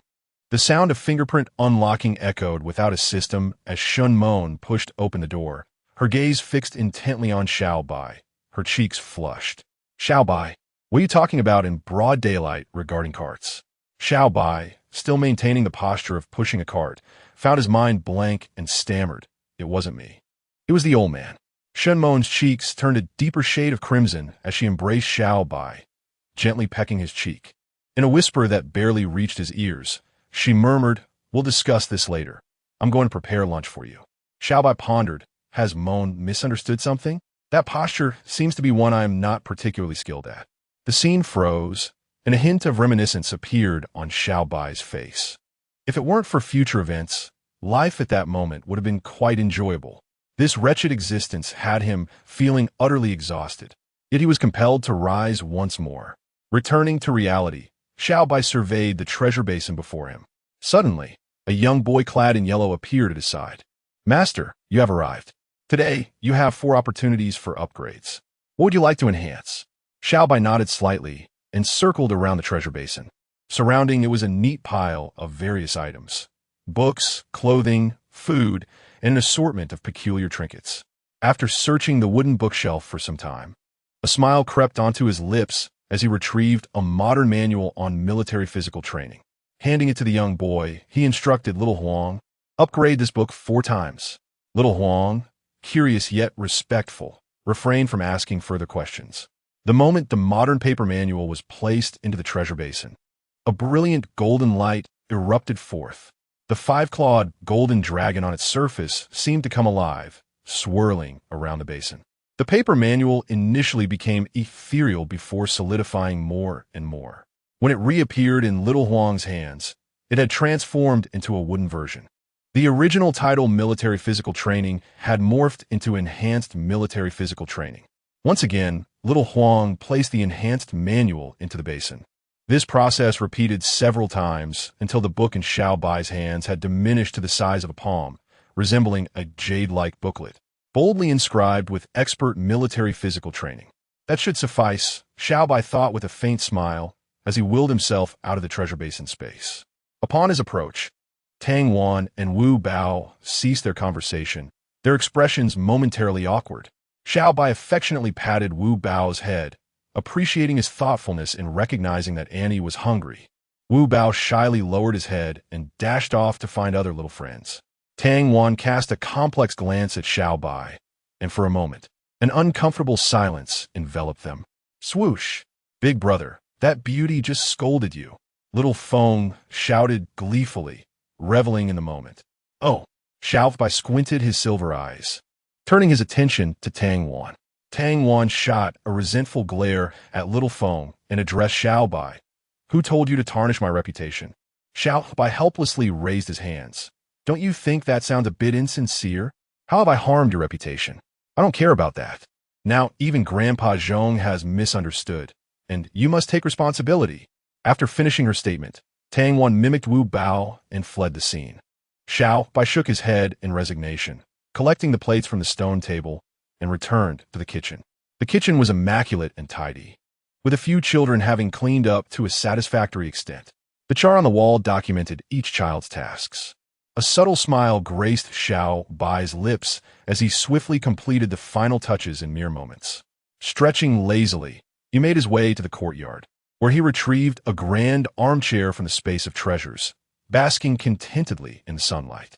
The sound of fingerprint unlocking echoed without a system as Shun Mon pushed open the door, her gaze fixed intently on Xiao Bai, her cheeks flushed. "Xiao Bai, what are you talking about in broad daylight regarding carts?" Xiao Bai, still maintaining the posture of pushing a cart, found his mind blank and stammered, "It wasn't me. It was the old man." Shun Mon's cheeks turned a deeper shade of crimson as she embraced Xiao Bai, gently pecking his cheek. In a whisper that barely reached his ears, she murmured, "We'll discuss this later. I'm going to prepare lunch for you." Xiao Bai pondered, has Mon misunderstood something? That posture seems to be one I am not particularly skilled at. The scene froze, and a hint of reminiscence appeared on Xiao Bai's face. If it weren't for future events, life at that moment would have been quite enjoyable. This wretched existence had him feeling utterly exhausted, yet he was compelled to rise once more. Returning to reality, Xiao Bai surveyed the treasure basin before him. Suddenly, a young boy clad in yellow appeared at his side. "Master, you have arrived." Today, you have 4 opportunities for upgrades. What would you like to enhance? Xiao Bai nodded slightly and circled around the treasure basin. Surrounding it was a neat pile of various items. Books, clothing, food, and an assortment of peculiar trinkets. After searching the wooden bookshelf for some time, a smile crept onto his lips as he retrieved a modern manual on military physical training. Handing it to the young boy, he instructed little Huang, "Upgrade this book 4 times." Little Huang, curious yet respectful, refrained from asking further questions. The moment the modern paper manual was placed into the treasure basin, a brilliant golden light erupted forth. The 5-clawed golden dragon on its surface seemed to come alive, swirling around the basin. The paper manual initially became ethereal before solidifying more and more. When it reappeared in little Huang's hands, it had transformed into a wooden version. The original title Military Physical Training had morphed into Enhanced Military Physical Training. Once again, little Huang placed the enhanced manual into the basin. This process repeated several times until the book in Xiao Bai's hands had diminished to the size of a palm, resembling a jade-like booklet, boldly inscribed with Expert Military Physical Training. That should suffice, Xiao Bai thought with a faint smile as he willed himself out of the treasure basin space. Upon his approach, Tang Wan and Wu Bao ceased their conversation, their expressions momentarily awkward. Xiao Bai affectionately patted Wu Bao's head, appreciating his thoughtfulness in recognizing that Annie was hungry. Wu Bao shyly lowered his head and dashed off to find other little friends. Tang Wan cast a complex glance at Xiao Bai, and for a moment, an uncomfortable silence enveloped them. Swoosh! Big brother, that beauty just scolded you. Little Feng shouted gleefully, reveling in the moment. Oh! Xiao Bai squinted his silver eyes, turning his attention to Tang Wan. Tang Wan shot a resentful glare at little Feng and addressed Xiao Bai. Who told you to tarnish my reputation? Xiao Bai helplessly raised his hands. Don't you think that sounds a bit insincere? How have I harmed your reputation? I don't care about that. Now even Grandpa Zhong has misunderstood, and you must take responsibility. After finishing her statement, Tang Wan mimicked Wu Bao and fled the scene. Xiao Bai shook his head in resignation, collecting the plates from the stone table, and returned to the kitchen. The kitchen was immaculate and tidy, with a few children having cleaned up to a satisfactory extent. The chart on the wall documented each child's tasks. A subtle smile graced Xiao Bai's lips as he swiftly completed the final touches in mere moments. Stretching lazily, he made his way to the courtyard, where he retrieved a grand armchair from the space of treasures, basking contentedly in the sunlight.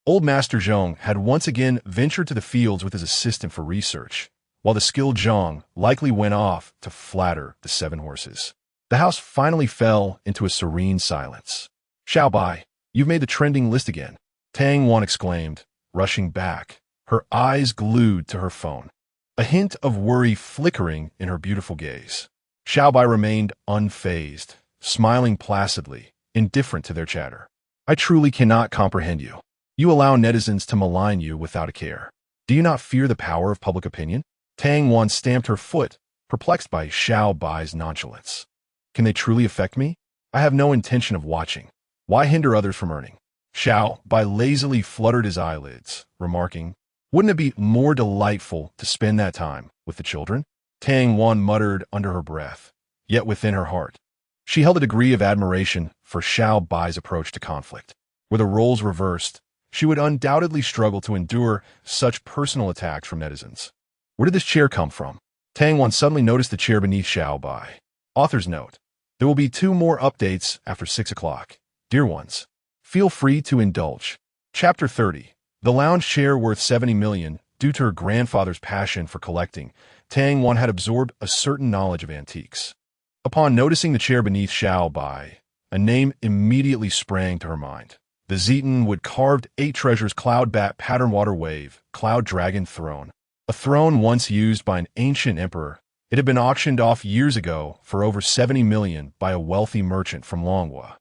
Old Master Zhong had once again ventured to the fields with his assistant for research, while the skilled Zhong likely went off to flatter the 7 horses. The house finally fell into a serene silence. Xiao Bai, you've made the trending list again, Tang Wan exclaimed, rushing back, her eyes glued to her phone, a hint of worry flickering in her beautiful gaze. Xiao Bai remained unfazed, smiling placidly, indifferent to their chatter. I truly cannot comprehend you. You allow netizens to malign you without a care. Do you not fear the power of public opinion? Tang Wan stamped her foot, perplexed by Xiao Bai's nonchalance. Can they truly affect me? I have no intention of watching. Why hinder others from earning? Xiao Bai lazily fluttered his eyelids, remarking, wouldn't it be more delightful to spend that time with the children? Tang Wan muttered under her breath, yet within her heart. She held a degree of admiration for Xiao Bai's approach to conflict. Were the roles reversed, she would undoubtedly struggle to endure such personal attacks from netizens. Where did this chair come from? Tang Wan suddenly noticed the chair beneath Xiao Bai. Author's note. There will be 2 more updates after 6 o'clock. Dear ones, feel free to indulge. Chapter 30. The lounge chair worth 70 million. Due to her grandfather's passion for collecting, Tang Wan had absorbed a certain knowledge of antiques. Upon noticing the chair beneath Xiao Bai, a name immediately sprang to her mind. The Zetan wood carved 8 treasures cloud bat pattern water wave, cloud dragon throne. A throne once used by an ancient emperor, it had been auctioned off years ago for over 70 million by a wealthy merchant from Longhua.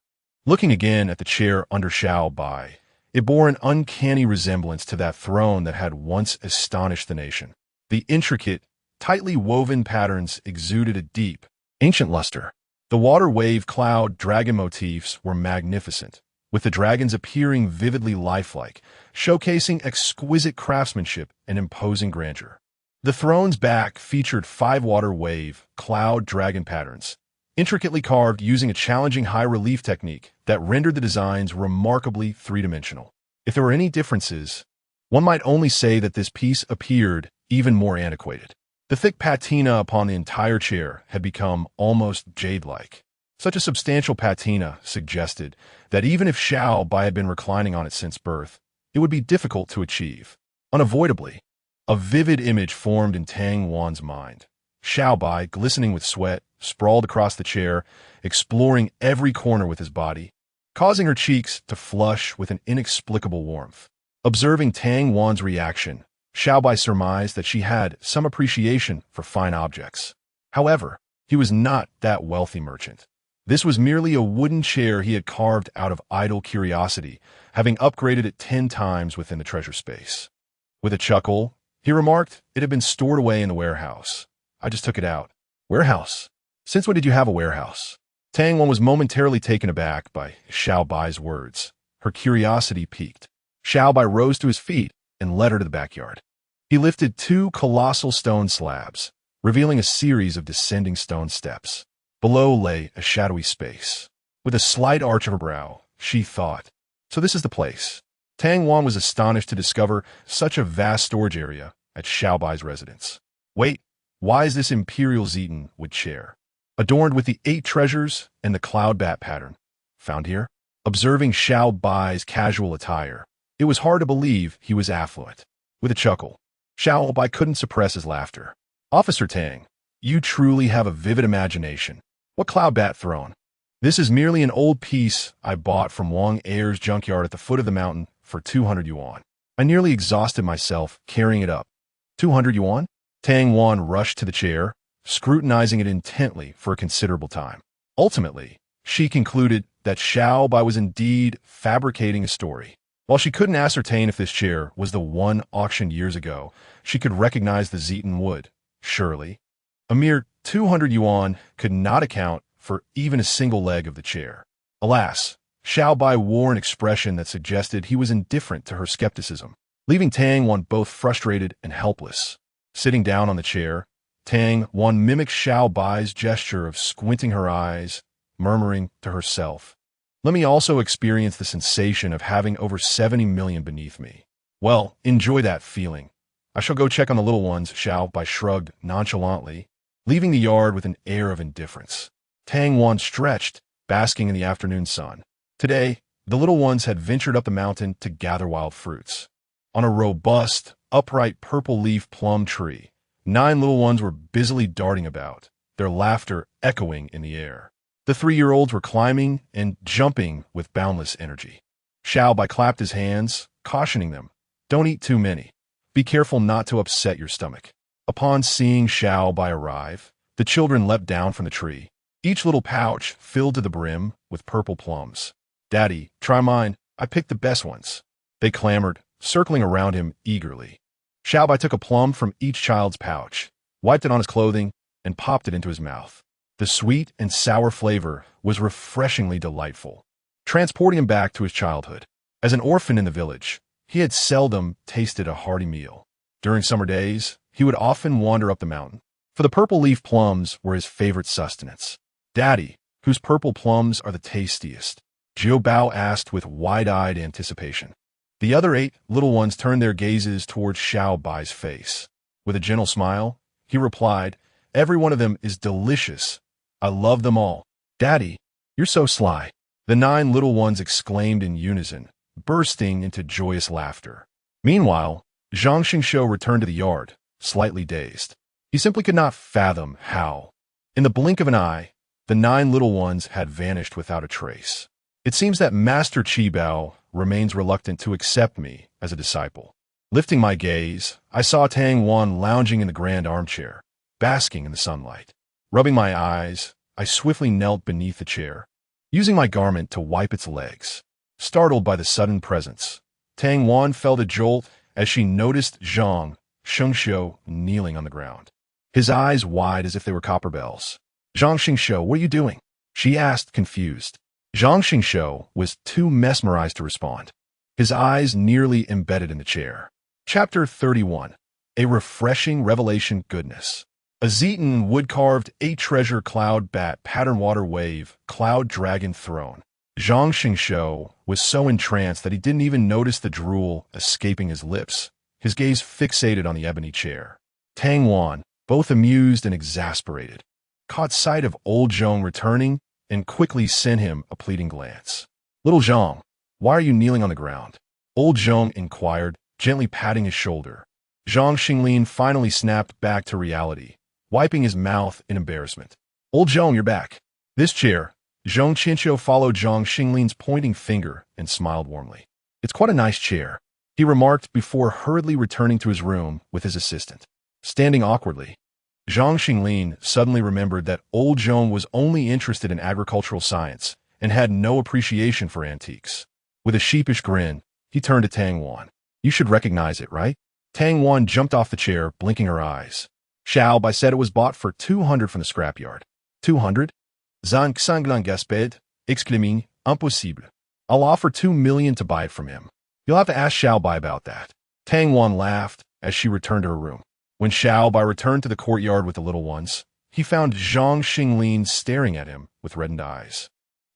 Looking again at the chair under Xiao Bai, it bore an uncanny resemblance to that throne that had once astonished the nation. The intricate, tightly woven patterns exuded a deep, ancient luster. The water wave cloud dragon motifs were magnificent, with the dragons appearing vividly lifelike, showcasing exquisite craftsmanship and imposing grandeur. The throne's back featured 5-water wave, cloud dragon patterns, intricately carved using a challenging high-relief technique that rendered the designs remarkably three-dimensional. If there were any differences, one might only say that this piece appeared even more antiquated. The thick patina upon the entire chair had become almost jade-like. Such a substantial patina suggested that even if Xiao Bai had been reclining on it since birth, it would be difficult to achieve. Unavoidably, a vivid image formed in Tang Wan's mind. Xiao Bai, glistening with sweat, sprawled across the chair, exploring every corner with his body, causing her cheeks to flush with an inexplicable warmth. Observing Tang Wan's reaction, Xiao Bai surmised that she had some appreciation for fine objects. However, he was not that wealthy merchant. This was merely a wooden chair he had carved out of idle curiosity, having upgraded it 10 times within the treasure space. With a chuckle, he remarked it had been stored away in the warehouse. I just took it out. Warehouse? Since when did you have a warehouse? Tang Wan was momentarily taken aback by Xiao Bai's words. Her curiosity piqued. Xiao Bai rose to his feet and led her to the backyard. He lifted 2 colossal stone slabs, revealing a series of descending stone steps. Below lay a shadowy space. With a slight arch of her brow, she thought, so this is the place. Tang Wan was astonished to discover such a vast storage area at Xiao Bai's residence. Wait, why is this imperial Zetan wood chair, adorned with the 8 treasures and the cloud bat pattern, found here? Observing Xiao Bai's casual attire, it was hard to believe he was affluent. With a chuckle, Xiao Bai couldn't suppress his laughter. Officer Tang, you truly have a vivid imagination. What cloud bat throne? This is merely an old piece I bought from Wang Air's junkyard at the foot of the mountain for 200 yuan. I nearly exhausted myself carrying it up. 200 yuan? Tang Wan rushed to the chair, scrutinizing it intently for a considerable time. Ultimately, she concluded that Xiao Bai was indeed fabricating a story. While she couldn't ascertain if this chair was the one auctioned years ago, she could recognize the Zetan wood. Surely, a mere 200 yuan could not account for even a single leg of the chair. Alas, Xiao Bai wore an expression that suggested he was indifferent to her skepticism, leaving Tang Wan both frustrated and helpless. Sitting down on the chair, Tang Wan mimicked Xiao Bai's gesture of squinting her eyes, murmuring to herself, "Let me also experience the sensation of having over 70 million beneath me. Well, enjoy that feeling. I shall go check on the little ones," Xiao Bai shrugged nonchalantly, leaving the yard with an air of indifference. Tang Wan stretched, basking in the afternoon sun. Today, the little ones had ventured up the mountain to gather wild fruits. On a robust, upright purple-leaf plum tree, 9 little ones were busily darting about, their laughter echoing in the air. The 3-year-olds were climbing and jumping with boundless energy. Xiao Bai clapped his hands, cautioning them, "Don't eat too many. Be careful not to upset your stomach." Upon seeing Xiao Bai arrive, the children leapt down from the tree, each little pouch filled to the brim with purple plums. "Daddy, try mine. I picked the best ones." They clamored, circling around him eagerly. Xiao Bai took a plum from each child's pouch, wiped it on his clothing, and popped it into his mouth. The sweet and sour flavor was refreshingly delightful, transporting him back to his childhood. As an orphan in the village, he had seldom tasted a hearty meal. During summer days, he would often wander up the mountain, for the purple leaf plums were his favorite sustenance. "Daddy, whose purple plums are the tastiest?" Xiao Bao asked with wide-eyed anticipation. The other 8 little ones turned their gazes towards Xiao Bai's face. With a gentle smile, he replied, "Every one of them is delicious. I love them all." "Daddy, you're so sly," the 9 little ones exclaimed in unison, bursting into joyous laughter. Meanwhile, Zhang Xingshou returned to the yard, slightly dazed. He simply could not fathom how, in the blink of an eye, the 9 little ones had vanished without a trace. "It seems that Master Qibao remains reluctant to accept me as a disciple." Lifting my gaze, I saw Tang Wan lounging in the grand armchair, basking in the sunlight. Rubbing my eyes, I swiftly knelt beneath the chair, using my garment to wipe its legs. Startled by the sudden presence, Tang Wan felt a jolt as she noticed Zhang Xingshou kneeling on the ground, his eyes wide as if they were copper bells. "Zhang Xingshou, what are you doing?" she asked, confused. Zhang Xingshou was too mesmerized to respond, his eyes nearly embedded in the chair. Chapter 31. A refreshing revelation goodness. A Zetan wood-carved 8-treasure cloud bat pattern water wave cloud dragon throne. Zhang Xingshou was so entranced that he didn't even notice the drool escaping his lips, his gaze fixated on the ebony chair. Tang Wan, both amused and exasperated, caught sight of old Zhong returning and quickly sent him a pleading glance. "Little Zhong, why are you kneeling on the ground?" Old Zhong inquired, gently patting his shoulder. Zhang Xinglin finally snapped back to reality, wiping his mouth in embarrassment. "Old Zhong, you're back." "This chair." Zhong Qinshu followed Zhang Xinglin's pointing finger and smiled warmly. "It's quite a nice chair," he remarked before hurriedly returning to his room with his assistant. Standing awkwardly, Zhang Xinglin suddenly remembered that old Zhong was only interested in agricultural science and had no appreciation for antiques. With a sheepish grin, he turned to Tang Wan. "You should recognize it, right?" Tang Wan jumped off the chair, blinking her eyes. "Xiao Bai said it was bought for 200 from the scrapyard." 200? Zhang Xingling gasped, exclaiming, "Impossible. I'll offer 2 million to buy it from him." "You'll have to ask Xiao Bai about that." Tang Wan laughed as she returned to her room. When Xiao Bai returned to the courtyard with the little ones, he found Zhang Xinglin staring at him with reddened eyes.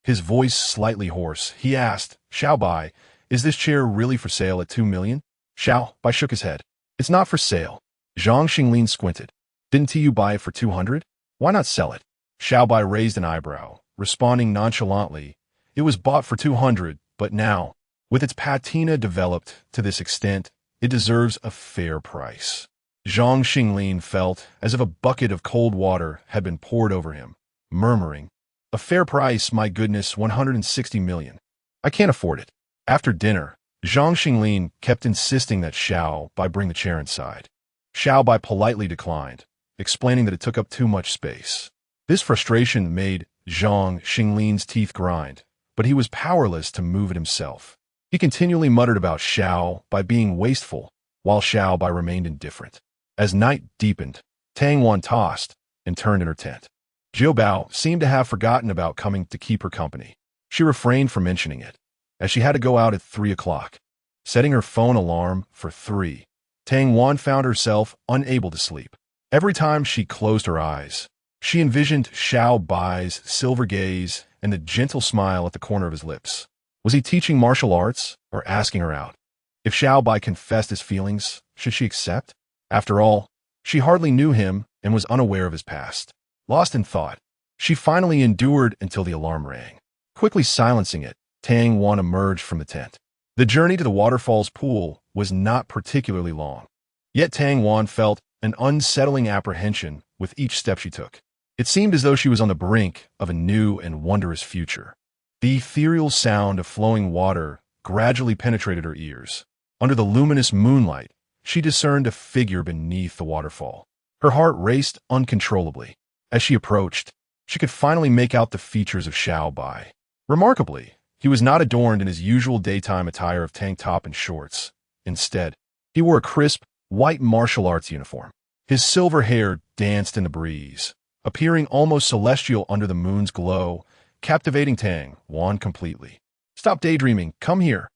His voice slightly hoarse, he asked, "Xiao Bai, is this chair really for sale at 2 million? Xiao Bai shook his head. "It's not for sale." Zhang Xinglin squinted. "Didn't you buy it for 200? Why not sell it?" Xiao Bai raised an eyebrow, responding nonchalantly, "It was bought for 200, but now, with its patina developed to this extent, it deserves a fair price." Zhang Xinglin felt as if a bucket of cold water had been poured over him, murmuring, "A fair price, my goodness, 160 million. I can't afford it." After dinner, Zhang Xinglin kept insisting that Xiao Bai bring the chair inside. Xiao Bai politely declined, explaining that it took up too much space. This frustration made Zhang Xinglin's teeth grind, but he was powerless to move it himself. He continually muttered about Xiao Bai being wasteful, while Xiao Bai remained indifferent. As night deepened, Tang Wan tossed and turned in her tent. Xiao Bao seemed to have forgotten about coming to keep her company. She refrained from mentioning it, as she had to go out at 3 o'clock. Setting her phone alarm for 3, Tang Wan found herself unable to sleep. Every time she closed her eyes, she envisioned Xiao Bai's silver gaze and the gentle smile at the corner of his lips. Was he teaching martial arts or asking her out? If Xiao Bai confessed his feelings, should she accept? After all, she hardly knew him and was unaware of his past. Lost in thought, she finally endured until the alarm rang. Quickly silencing it, Tang Wan emerged from the tent. The journey to the waterfall's pool was not particularly long. Yet Tang Wan felt an unsettling apprehension with each step she took. It seemed as though she was on the brink of a new and wondrous future. The ethereal sound of flowing water gradually penetrated her ears. Under the luminous moonlight, she discerned a figure beneath the waterfall. Her heart raced uncontrollably. As she approached, she could finally make out the features of Xiao Bai. Remarkably, he was not adorned in his usual daytime attire of tank top and shorts. Instead, he wore a crisp, white martial arts uniform. His silver hair danced in the breeze, appearing almost celestial under the moon's glow, captivating Tang Wan completely. "Stop daydreaming, come here,"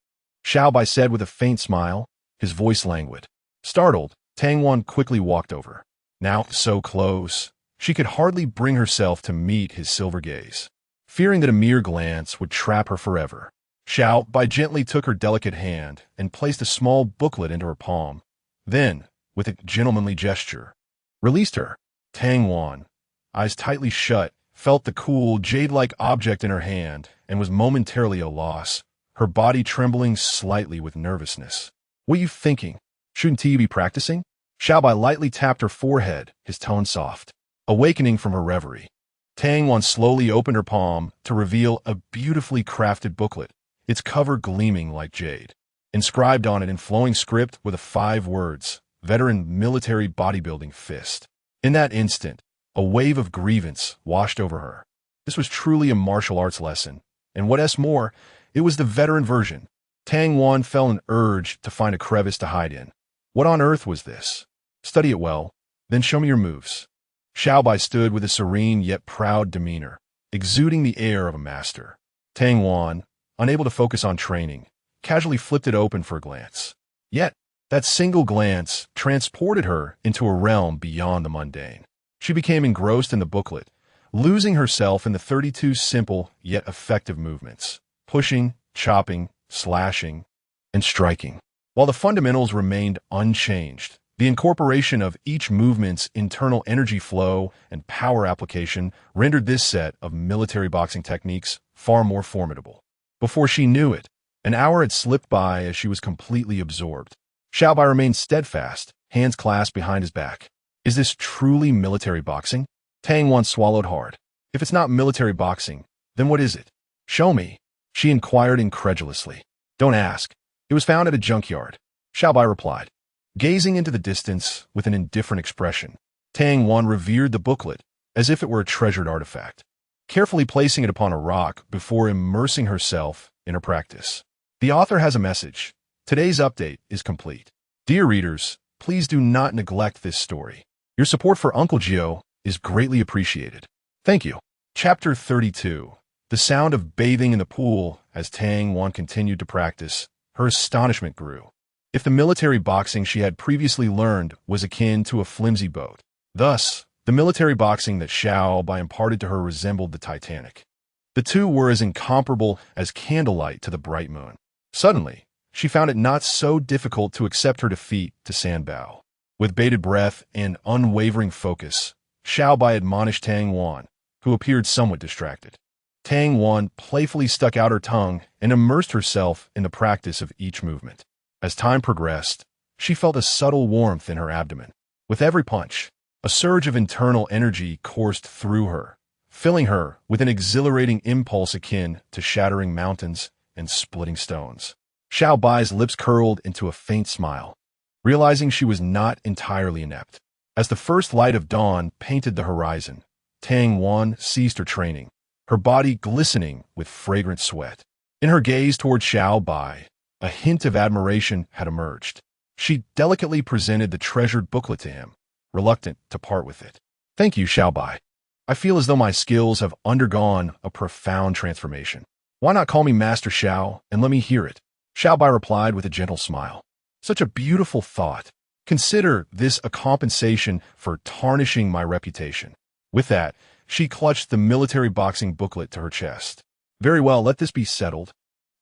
Xiao Bai said with a faint smile, his voice languid. Startled, Tang Wan quickly walked over. Now so close, she could hardly bring herself to meet his silver gaze. Fearing that a mere glance would trap her forever, Xiao Bai gently took her delicate hand and placed a small booklet into her palm. Then, with a gentlemanly gesture, released her. Tang Wan, eyes tightly shut, felt the cool, jade-like object in her hand and was momentarily at a loss, her body trembling slightly with nervousness. "What are you thinking? Shouldn't you be practicing?" Xiao Bai lightly tapped her forehead, his tone soft. Awakening from her reverie, Tang Wan slowly opened her palm to reveal a beautifully crafted booklet, its cover gleaming like jade. Inscribed on it in flowing script were the 5 words, "Veteran Military Bodybuilding Fist." In that instant, a wave of grievance washed over her. This was truly a martial arts lesson, and what's more, it was the veteran version. Tang Wan felt an urge to find a crevice to hide in. What on earth was this? "Study it well, then show me your moves." Xiao Bai stood with a serene yet proud demeanor, exuding the air of a master. Tang Wan, unable to focus on training, casually flipped it open for a glance. Yet, that single glance transported her into a realm beyond the mundane. She became engrossed in the booklet, losing herself in the 32 simple yet effective movements, pushing, chopping, slashing, and striking. While the fundamentals remained unchanged, the incorporation of each movement's internal energy flow and power application rendered this set of military boxing techniques far more formidable. Before she knew it, an hour had slipped by as she was completely absorbed. Xiao Bai remained steadfast, hands clasped behind his back. Is this truly military boxing? Tang Wan swallowed hard. If it's not military boxing, then what is it? Show me, she inquired incredulously. Don't ask. It was found at a junkyard, Xiao Bai replied, gazing into the distance with an indifferent expression. Tang Wan revered the booklet as if it were a treasured artifact, carefully placing it upon a rock before immersing herself in her practice. The author has a message. Today's update is complete. Dear readers, please do not neglect this story. Your support for Uncle Gio is greatly appreciated. Thank you. Chapter 32. The sound of bathing in the pool. As Tang Wan continued to practice, her astonishment grew. If the military boxing she had previously learned was akin to a flimsy boat, thus, the military boxing that Xiao Bai imparted to her resembled the Titanic. The two were as incomparable as candlelight to the bright moon. Suddenly, she found it not so difficult to accept her defeat to Sanbao. With bated breath and unwavering focus, Xiao Bai admonished Tang Wan, who appeared somewhat distracted. Tang Wan playfully stuck out her tongue and immersed herself in the practice of each movement. As time progressed, she felt a subtle warmth in her abdomen. With every punch, a surge of internal energy coursed through her, filling her with an exhilarating impulse akin to shattering mountains and splitting stones. Xiao Bai's lips curled into a faint smile, realizing she was not entirely inept. As the first light of dawn painted the horizon, Tang Wan ceased her training, her body glistening with fragrant sweat. In her gaze toward Xiao Bai, a hint of admiration had emerged. She delicately presented the treasured booklet to him, reluctant to part with it. Thank you, Xiao Bai. I feel as though my skills have undergone a profound transformation. Why not call me Master Xiao and let me hear it? Xiao Bai replied with a gentle smile. Such a beautiful thought. Consider this a compensation for tarnishing my reputation. With that, she clutched the military boxing booklet to her chest. Very well, let this be settled,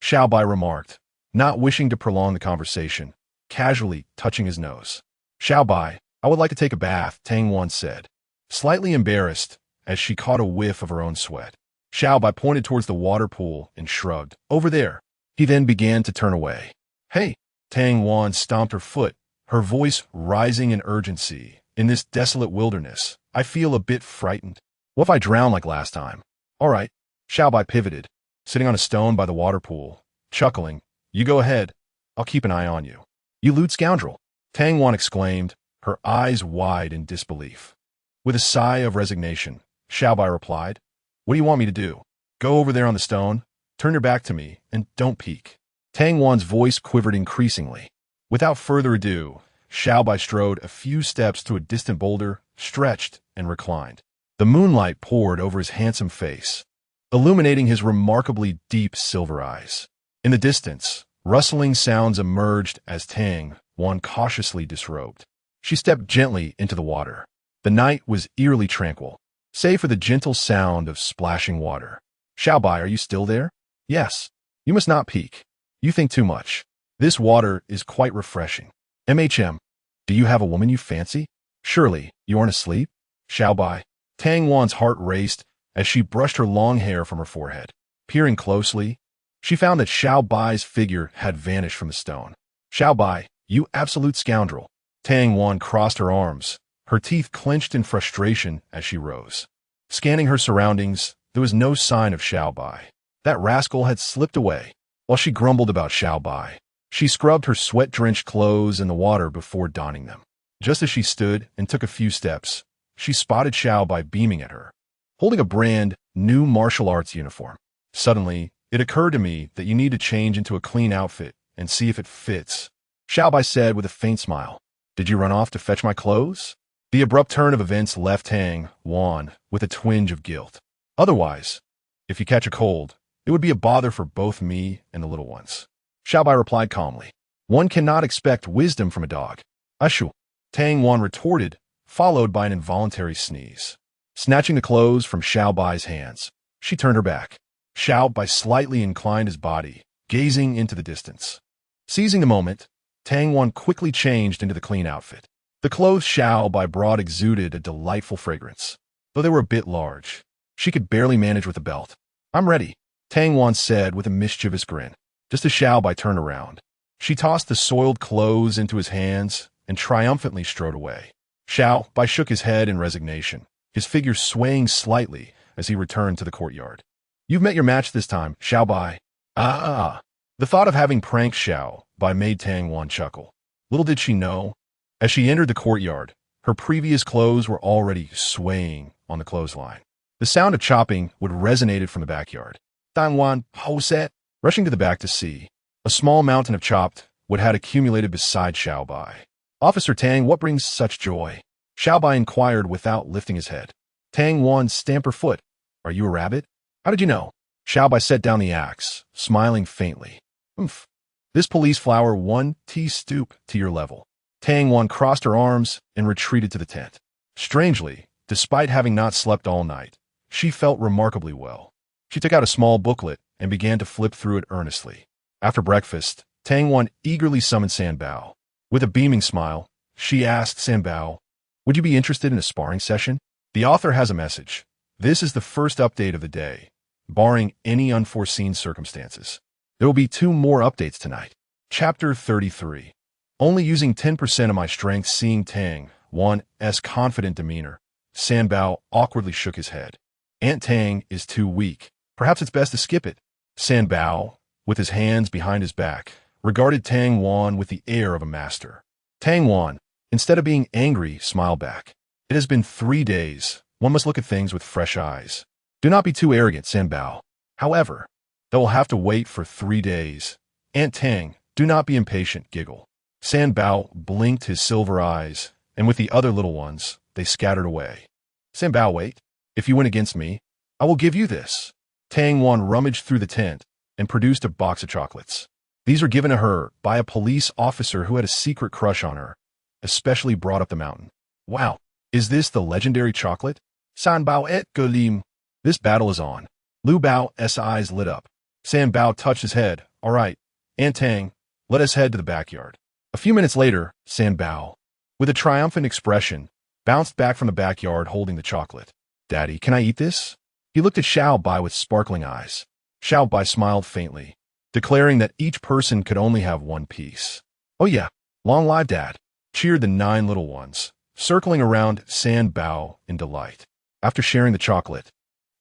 Xiao Bai remarked, not wishing to prolong the conversation, casually touching his nose. Xiao Bai, I would like to take a bath, Tang Wan said, slightly embarrassed as she caught a whiff of her own sweat. Xiao Bai pointed towards the water pool and shrugged. Over there. He then began to turn away. Hey, Tang Wan stomped her foot, her voice rising in urgency. In this desolate wilderness, I feel a bit frightened. What if I drown like last time? All right. Xiao Bai pivoted, sitting on a stone by the water pool, chuckling. You go ahead. I'll keep an eye on you. You lewd scoundrel, Tang Wan exclaimed, her eyes wide in disbelief. With a sigh of resignation, Xiao Bai replied, What do you want me to do? Go over there on the stone, turn your back to me, and don't peek. Tang Wan's voice quivered increasingly. Without further ado, Xiao Bai strode a few steps to a distant boulder, stretched, and reclined. The moonlight poured over his handsome face, illuminating his remarkably deep silver eyes. In the distance, rustling sounds emerged as Tang Wan cautiously disrobed. She stepped gently into the water. The night was eerily tranquil, save for the gentle sound of splashing water. Xiao Bai, are you still there? Yes. You must not peek. You think too much. This water is quite refreshing. Do you have a woman you fancy? Surely, you aren't asleep? Xiao Bai. Tang Wan's heart raced as she brushed her long hair from her forehead. Peering closely, she found that Xiao Bai's figure had vanished from the stone. Xiao Bai, you absolute scoundrel. Tang Wan crossed her arms, her teeth clenched in frustration as she rose. Scanning her surroundings, there was no sign of Xiao Bai. That rascal had slipped away. While she grumbled about Xiao Bai, she scrubbed her sweat-drenched clothes in the water before donning them. Just as she stood and took a few steps, she spotted Xiao Bai beaming at her, holding a brand new martial arts uniform. Suddenly, it occurred to me that you need to change into a clean outfit and see if it fits, Xiao Bai said with a faint smile. Did you run off to fetch my clothes? The abrupt turn of events left Tang Wan with a twinge of guilt. Otherwise, if you catch a cold, It would be a bother for both me and the little ones. Xiao Bai replied calmly. One cannot expect wisdom from a dog. Ashu, Tang Wan retorted, followed by an involuntary sneeze. Snatching the clothes from Xiao Bai's hands, she turned her back. Xiao Bai slightly inclined his body, gazing into the distance. Seizing the moment, Tang Wan quickly changed into the clean outfit. The clothes Xiao Bai brought exuded a delightful fragrance, though they were a bit large. She could barely manage with the belt. I'm ready, Tang Wan said with a mischievous grin. Just as Xiao Bai turned around, she tossed the soiled clothes into his hands and triumphantly strode away. Xiao Bai shook his head in resignation, his figure swaying slightly as he returned to the courtyard. You've met your match this time, Xiao Bai. Ah. The thought of having pranked Xiao Bai made Tang Wan chuckle. Little did she know, as she entered the courtyard, her previous clothes were already swaying on the clothesline. The sound of chopping would resonated from the backyard. Tang Wan, homestead. Rushing to the back to see, a small mountain of chopped wood had accumulated beside Xiao Bai. Officer Tang, what brings such joy? Xiao Bai inquired without lifting his head. Tang Wan stamped her foot. Are you a rabbit? How did you know? Xiao Bai set down the axe, smiling faintly. Oomph. This police flower 1T stoop to your level. Tang Wan crossed her arms and retreated to the tent. Strangely, despite having not slept all night, she felt remarkably well. She took out a small booklet and began to flip through it earnestly. After breakfast, Tang Wan eagerly summoned San Bao. With a beaming smile, she asked San Bao, would you be interested in a sparring session? The author has a message. This is the first update of the day, barring any unforeseen circumstances. There will be 2 more updates tonight. Chapter 33. Only using 10% of my strength. Seeing Tang Wan's confident demeanor, San Bao awkwardly shook his head. Aunt Tang is too weak. Perhaps it's best to skip it. San Bao, with his hands behind his back, regarded Tang Wan with the air of a master. Tang Wan, instead of being angry, smiled back. It has been 3 days. One must look at things with fresh eyes. Do not be too arrogant, San Bao. However, they will have to wait for 3 days. Aunt Tang, do not be impatient, giggle. San Bao blinked his silver eyes, and with the other little ones, they scattered away. San Bao, wait. If you win against me, I will give you this. Tang Wan rummaged through the tent and produced a box of chocolates. These were given to her by a police officer who had a secret crush on her, especially brought up the mountain. Wow, is this the legendary chocolate? San Bao et Golim. This battle is on. Lu Bao's eyes lit up. San Bao touched his head. All right, Aunt Tang, let us head to the backyard. A few minutes later, San Bao, with a triumphant expression, bounced back from the backyard holding the chocolate. Daddy, can I eat this? He looked at Xiao Bai with sparkling eyes. Xiao Bai smiled faintly, declaring that each person could only have 1 piece. Oh yeah, long live Dad, cheered the 9 little ones, circling around San Bao in delight. After sharing the chocolate,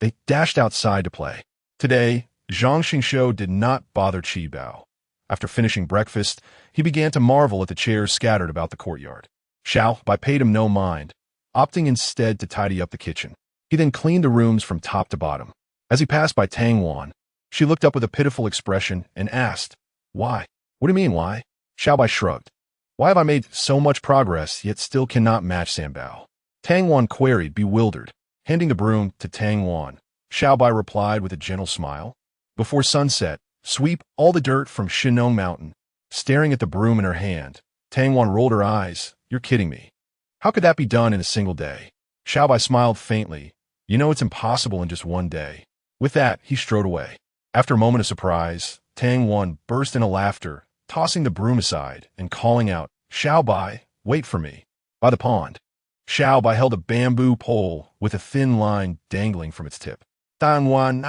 they dashed outside to play. Today, Zhang Xingshou did not bother Qi Bao. After finishing breakfast, he began to marvel at the chairs scattered about the courtyard. Xiao Bai paid him no mind, opting instead to tidy up the kitchen. He then cleaned the rooms from top to bottom. As he passed by Tang Wan, she looked up with a pitiful expression and asked, why? What do you mean, why? Xiao Bai shrugged. Why have I made so much progress yet still cannot match San Bao? Tang Wan queried, bewildered. Handing the broom to Tang Wan, Xiao Bai replied with a gentle smile. Before sunset, sweep all the dirt from Shinong Mountain. Staring at the broom in her hand, Tang Wan rolled her eyes. You're kidding me. How could that be done in a single day? Xiao Bai smiled faintly. You know it's impossible in just 1 day. With that, he strode away. After a moment of surprise, Tang Wan burst into laughter, tossing the broom aside and calling out, Xiao Bai, wait for me. By the pond, Xiao Bai held a bamboo pole with a thin line dangling from its tip. Tang Wan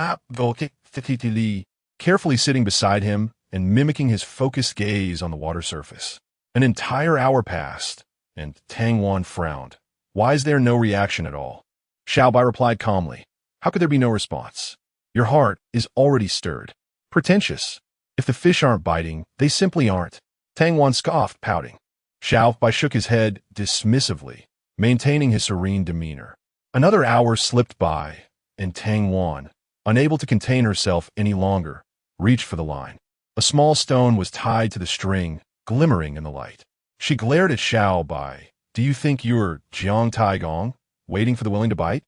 carefully sitting beside him and mimicking his focused gaze on the water surface. An entire hour passed, and Tang Wan frowned. Why is there no reaction at all? Xiao Bai replied calmly. How could there be no response? Your heart is already stirred. Pretentious. If the fish aren't biting, they simply aren't. Tang Wan scoffed, pouting. Xiao Bai shook his head dismissively, maintaining his serene demeanor. Another hour slipped by, and Tang Wan, unable to contain herself any longer, reached for the line. A small stone was tied to the string, glimmering in the light. She glared at Xiao Bai. Do you think you're Jiang Tai Gong, waiting for the willing to bite?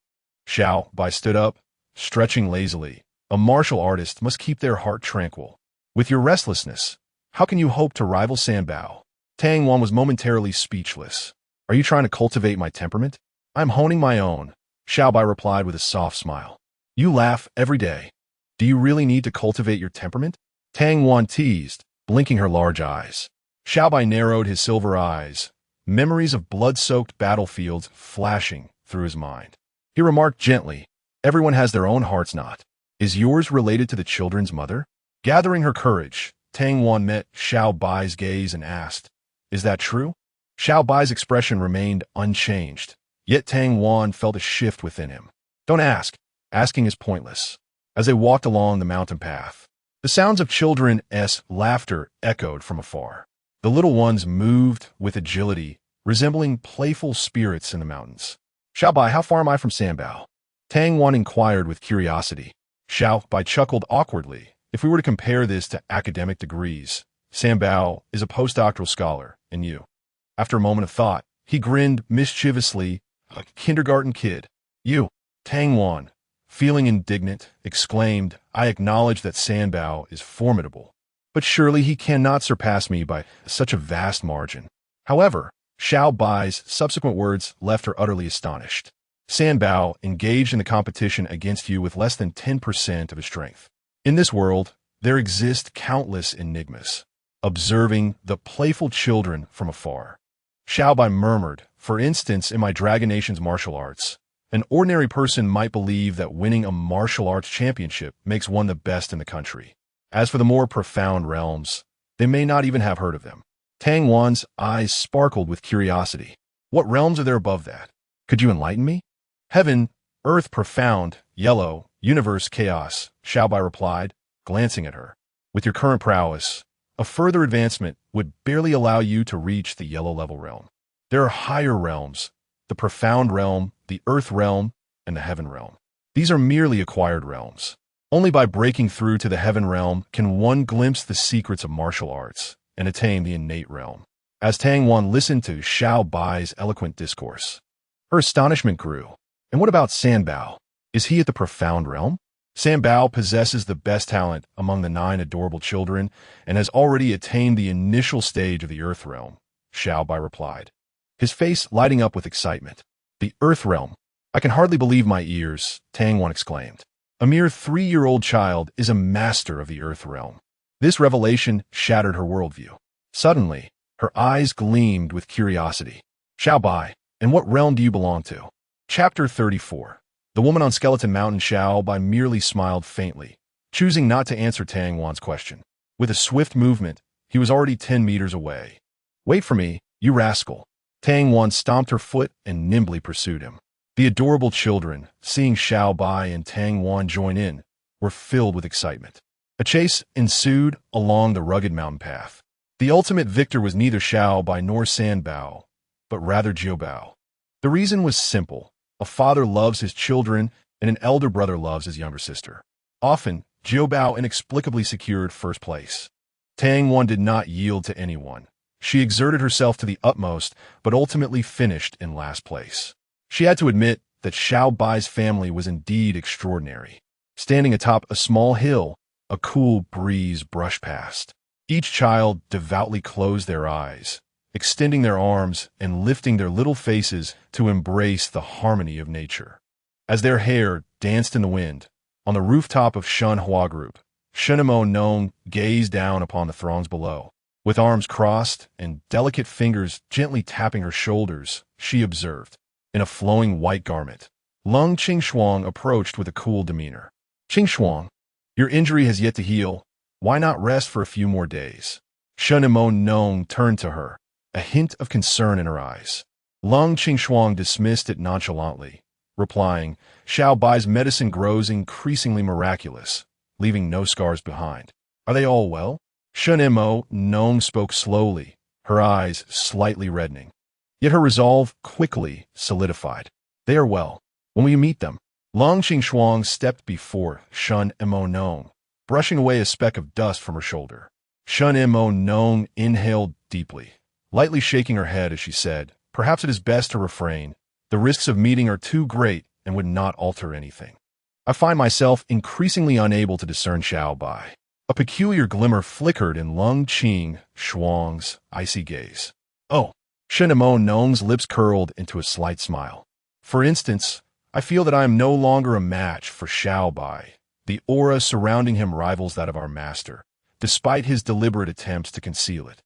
Xiao Bai stood up, stretching lazily, A martial artist must keep their heart tranquil. With your restlessness, how can you hope to rival Sanbao? Tang Wan was momentarily speechless. Are you trying to cultivate my temperament? I'm honing my own, Xiao Bai replied with a soft smile. You laugh every day. Do you really need to cultivate your temperament? Tang Wan teased, blinking her large eyes. Xiao Bai narrowed his silver eyes, memories of blood-soaked battlefields flashing through his mind. He remarked gently, everyone has their own heart's knot. Is yours related to the children's mother? Gathering her courage, Tang Wan met Xiao Bai's gaze and asked, is that true? Xiao Bai's expression remained unchanged, yet Tang Wan felt a shift within him. Don't ask. Asking is pointless. As they walked along the mountain path, the sounds of children's laughter echoed from afar. The little ones moved with agility, resembling playful spirits in the mountains. Xiao Bai, how far am I from Sanbao? Tang Wan inquired with curiosity. Xiao Bai chuckled awkwardly. If we were to compare this to academic degrees, Sanbao is a postdoctoral scholar, and you. After a moment of thought, he grinned mischievously, a kindergarten kid. You, Tang Wan, feeling indignant, exclaimed, I acknowledge that Sanbao is formidable, but surely he cannot surpass me by such a vast margin. However, Xiao Bai's subsequent words left her utterly astonished. Sanbao engaged in the competition against you with less than 10% of his strength. In this world, there exist countless enigmas. Observing the playful children from afar. Xiao Bai murmured, for instance, in my Dragon Nation's martial arts, an ordinary person might believe that winning a martial arts championship makes one the best in the country. As for the more profound realms, they may not even have heard of them. Tang Wan's eyes sparkled with curiosity. What realms are there above that? Could you enlighten me? Heaven, earth profound, yellow, universe chaos, Xiao Bai replied, glancing at her. With your current prowess, a further advancement would barely allow you to reach the yellow-level realm. There are higher realms, the profound realm, the earth realm, and the heaven realm. These are merely acquired realms. Only by breaking through to the heaven realm can one glimpse the secrets of martial arts and attain the innate realm. As Tang Wan listened to Xiao Bai's eloquent discourse, her astonishment grew. And what about Sanbao? Is he at the profound realm? Sanbao possesses the best talent among the 9 adorable children and has already attained the initial stage of the earth realm, Xiao Bai replied, his face lighting up with excitement. The earth realm. I can hardly believe my ears, Tang Wan exclaimed. A mere 3-year-old child is a master of the earth realm. This revelation shattered her worldview. Suddenly, her eyes gleamed with curiosity. Xiao Bai, and what realm do you belong to? Chapter 34. The woman on Skeleton Mountain. Xiao Bai merely smiled faintly, choosing not to answer Tang Wan's question. With a swift movement, he was already 10 meters away. Wait for me, you rascal. Tang Wan stomped her foot and nimbly pursued him. The adorable children, seeing Xiao Bai and Tang Wan join in, were filled with excitement. A chase ensued along the rugged mountain path. The ultimate victor was neither Xiao Bai nor Sanbao, but rather Xiao Bao. The reason was simple. A father loves his children, and an elder brother loves his younger sister. Often, Xiao Bao inexplicably secured first place. Tang Wan did not yield to anyone. She exerted herself to the utmost, but ultimately finished in last place. She had to admit that Xiao Bai's family was indeed extraordinary. Standing atop a small hill, a cool breeze brushed past. Each child devoutly closed their eyes, extending their arms and lifting their little faces to embrace the harmony of nature. As their hair danced in the wind, on the rooftop of Shun Hua Group, Shunimo Nong gazed down upon the throngs below. With arms crossed and delicate fingers gently tapping her shoulders, she observed. In a flowing white garment, Lung Qingxuang approached with a cool demeanor. Qingxuang, your injury has yet to heal. Why not rest for a few more days? Shunimo Nong turned to her, a hint of concern in her eyes. Lung Qingxuang dismissed it nonchalantly, replying, Xiao Bai's medicine grows increasingly miraculous, leaving no scars behind. Are they all well? Shunimo Nong spoke slowly, her eyes slightly reddening. Yet her resolve quickly solidified. They are well. When will you meet them? Lung Qingxuang stepped before Shunimo Nong, brushing away a speck of dust from her shoulder. Shunimo Nong inhaled deeply, lightly shaking her head as she said, perhaps it is best to refrain. The risks of meeting are too great and would not alter anything. I find myself increasingly unable to discern Xiao Bai. A peculiar glimmer flickered in Lung Qing Shuang's icy gaze. Oh, Shen Nong's lips curled into a slight smile. For instance, I feel that I am no longer a match for Xiao Bai. The aura surrounding him rivals that of our master, despite his deliberate attempts to conceal it.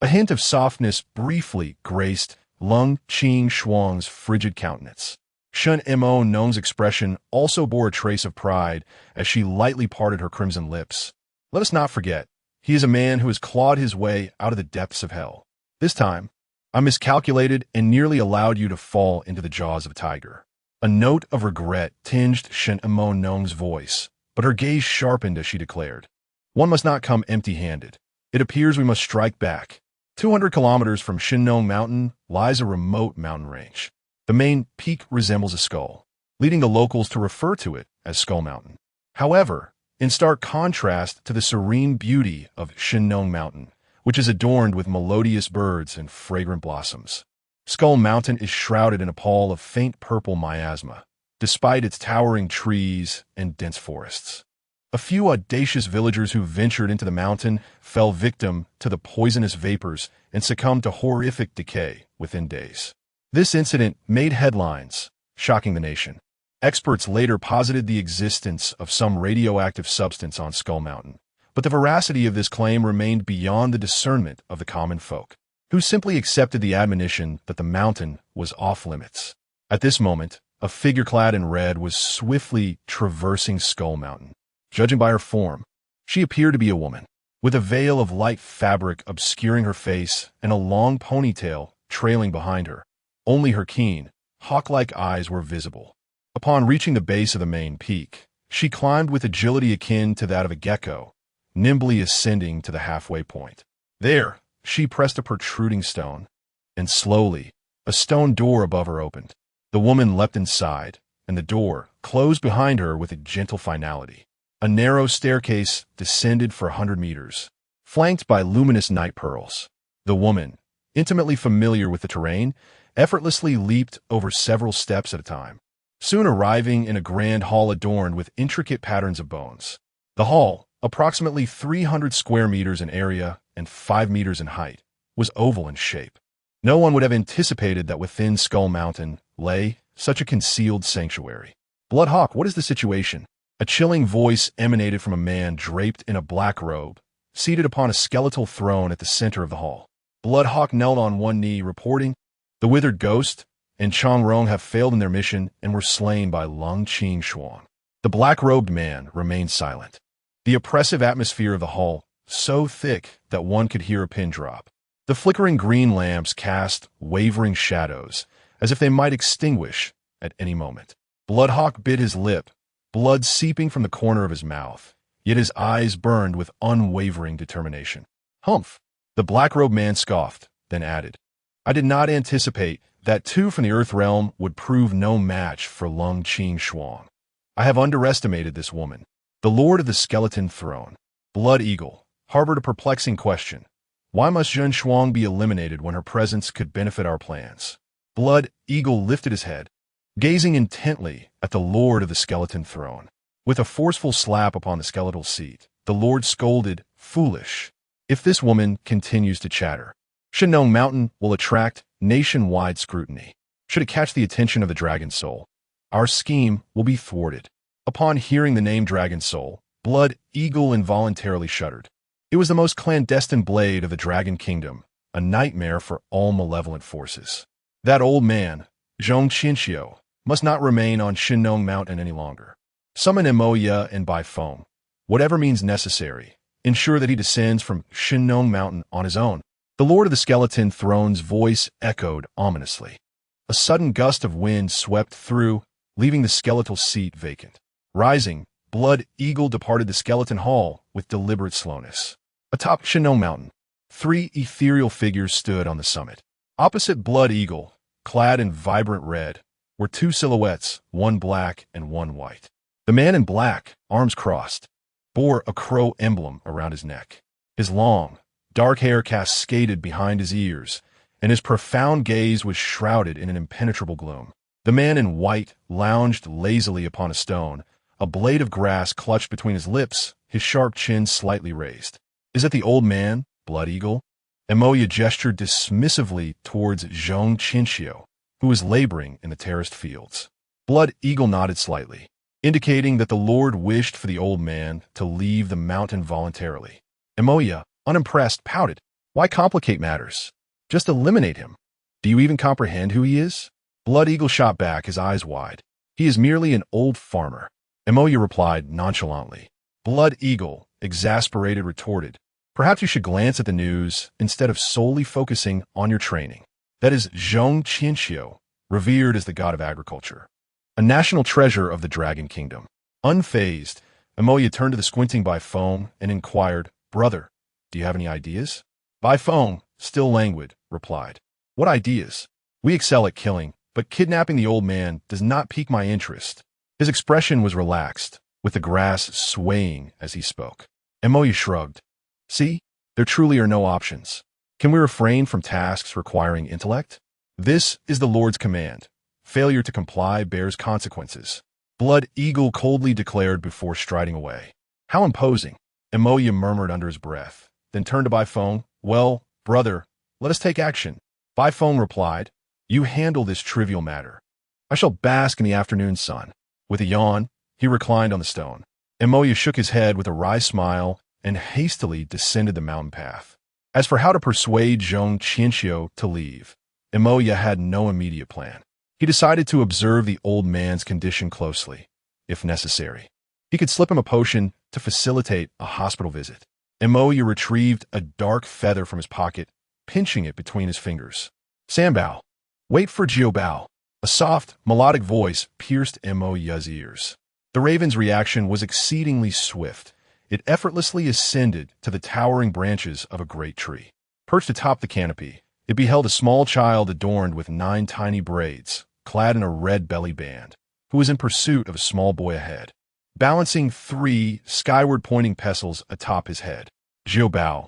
A hint of softness briefly graced Lung Qing Shuang's frigid countenance. Shen Nong's expression also bore a trace of pride as she lightly parted her crimson lips. Let us not forget, he is a man who has clawed his way out of the depths of hell. This time, I miscalculated and nearly allowed you to fall into the jaws of a tiger. A note of regret tinged Shen Nong's voice, but her gaze sharpened as she declared, "One must not come empty-handed. It appears we must strike back. 200 kilometers from Shinnong Mountain lies a remote mountain range. The main peak resembles a skull, leading the locals to refer to it as Skull Mountain. However, in stark contrast to the serene beauty of Shinnong Mountain, which is adorned with melodious birds and fragrant blossoms, Skull Mountain is shrouded in a pall of faint purple miasma, despite its towering trees and dense forests. A few audacious villagers who ventured into the mountain fell victim to the poisonous vapors and succumbed to horrific decay within days. This incident made headlines, shocking the nation. Experts later posited the existence of some radioactive substance on Skull Mountain, but the veracity of this claim remained beyond the discernment of the common folk, who simply accepted the admonition that the mountain was off-limits. At this moment, a figure clad in red was swiftly traversing Skull Mountain. Judging by her form, she appeared to be a woman, with a veil of light fabric obscuring her face and a long ponytail trailing behind her. Only her keen, hawk-like eyes were visible. Upon reaching the base of the main peak, she climbed with agility akin to that of a gecko, nimbly ascending to the halfway point. There, she pressed a protruding stone, and slowly, a stone door above her opened. The woman leapt inside, and the door closed behind her with a gentle finality. A narrow staircase descended for 100 meters, flanked by luminous night pearls. The woman, intimately familiar with the terrain, effortlessly leaped over several steps at a time, soon arriving in a grand hall adorned with intricate patterns of bones. The hall, approximately 300 square meters in area and 5 meters in height, was oval in shape. No one would have anticipated that within Skull Mountain lay such a concealed sanctuary. "Bloodhawk, what is the situation?" A chilling voice emanated from a man draped in a black robe, seated upon a skeletal throne at the center of the hall. Bloodhawk knelt on one knee, reporting, "The withered ghost and Changrong have failed in their mission and were slain by Lung Qing Shuang." The black-robed man remained silent. The oppressive atmosphere of the hall, so thick that one could hear a pin drop. The flickering green lamps cast wavering shadows, as if they might extinguish at any moment. Bloodhawk bit his lip, blood seeping from the corner of his mouth, yet his eyes burned with unwavering determination. "Humph!" The black-robed man scoffed, then added, "I did not anticipate that two from the Earth Realm would prove no match for Lung Qing Shuang. I have underestimated this woman." The Lord of the Skeleton Throne, Blood Eagle, harbored a perplexing question. Why must Zhen Shuang be eliminated when her presence could benefit our plans? Blood Eagle lifted his head, gazing intently at the Lord of the Skeleton Throne. With a forceful slap upon the skeletal seat, the Lord scolded, "Foolish. If this woman continues to chatter, Shinnong Mountain will attract nationwide scrutiny. Should it catch the attention of the Dragon Soul, our scheme will be thwarted." Upon hearing the name Dragon Soul, Blood Eagle involuntarily shuddered. It was the most clandestine blade of the Dragon Kingdom, a nightmare for all malevolent forces. That old man, Zhong Qinxiu, must not remain on Shinnong Mountain any longer. Summon Emoya and by foam, whatever means necessary, ensure that he descends from Shinnong Mountain on his own. The Lord of the Skeleton Throne's voice echoed ominously. A sudden gust of wind swept through, leaving the skeletal seat vacant. Rising, Blood Eagle departed the skeleton hall with deliberate slowness. Atop Shinnong Mountain, 3 ethereal figures stood on the summit. Opposite Blood Eagle, clad in vibrant red, were 2 silhouettes, one black and one white. The man in black, arms crossed, bore a crow emblem around his neck. His long, dark hair cascaded behind his ears, and his profound gaze was shrouded in an impenetrable gloom. The man in white lounged lazily upon a stone, a blade of grass clutched between his lips, his sharp chin slightly raised. Is it the old man, Blood Eagle? Emoya gestured dismissively towards Zhong Qinxiu, who was laboring in the terraced fields. Blood Eagle nodded slightly, indicating that the Lord wished for the old man to leave the mountain voluntarily. Emoya, unimpressed, pouted. Why complicate matters? Just eliminate him. Do you even comprehend who he is? Blood Eagle shot back, his eyes wide. He is merely an old farmer. Emoya replied nonchalantly. Blood Eagle, exasperated, retorted. Perhaps you should glance at the news instead of solely focusing on your training. That is Zhong Qinxiu, revered as the god of agriculture, a national treasure of the Dragon Kingdom. Unfazed, Emoya turned to the squinting Bai Feng and inquired, Brother, do you have any ideas? Bai Feng, still languid, replied. What ideas? We excel at killing, but kidnapping the old man does not pique my interest. His expression was relaxed, with the grass swaying as he spoke. Emoya shrugged. See, there truly are no options. Can we refrain from tasks requiring intellect? This is the Lord's command. Failure to comply bears consequences. Blood Eagle coldly declared before striding away. How imposing, Emoya murmured under his breath, then turned to Bai Feng. Well, brother, let us take action. Bai Feng replied, You handle this trivial matter. I shall bask in the afternoon sun. With a yawn, he reclined on the stone. Emoya shook his head with a wry smile and hastily descended the mountain path. As for how to persuade Zhong Qinxiu to leave, Emoya had no immediate plan. He decided to observe the old man's condition closely, if necessary. He could slip him a potion to facilitate a hospital visit. Emoya retrieved a dark feather from his pocket, pinching it between his fingers. Sambao, wait for Xiao Bai. A soft, melodic voice pierced Emoya's ears. The raven's reaction was exceedingly swift. It effortlessly ascended to the towering branches of a great tree. Perched atop the canopy, it beheld a small child adorned with 9 tiny braids, clad in a red belly band, who was in pursuit of a small boy ahead, balancing 3 skyward-pointing pestles atop his head. Xiao Bai,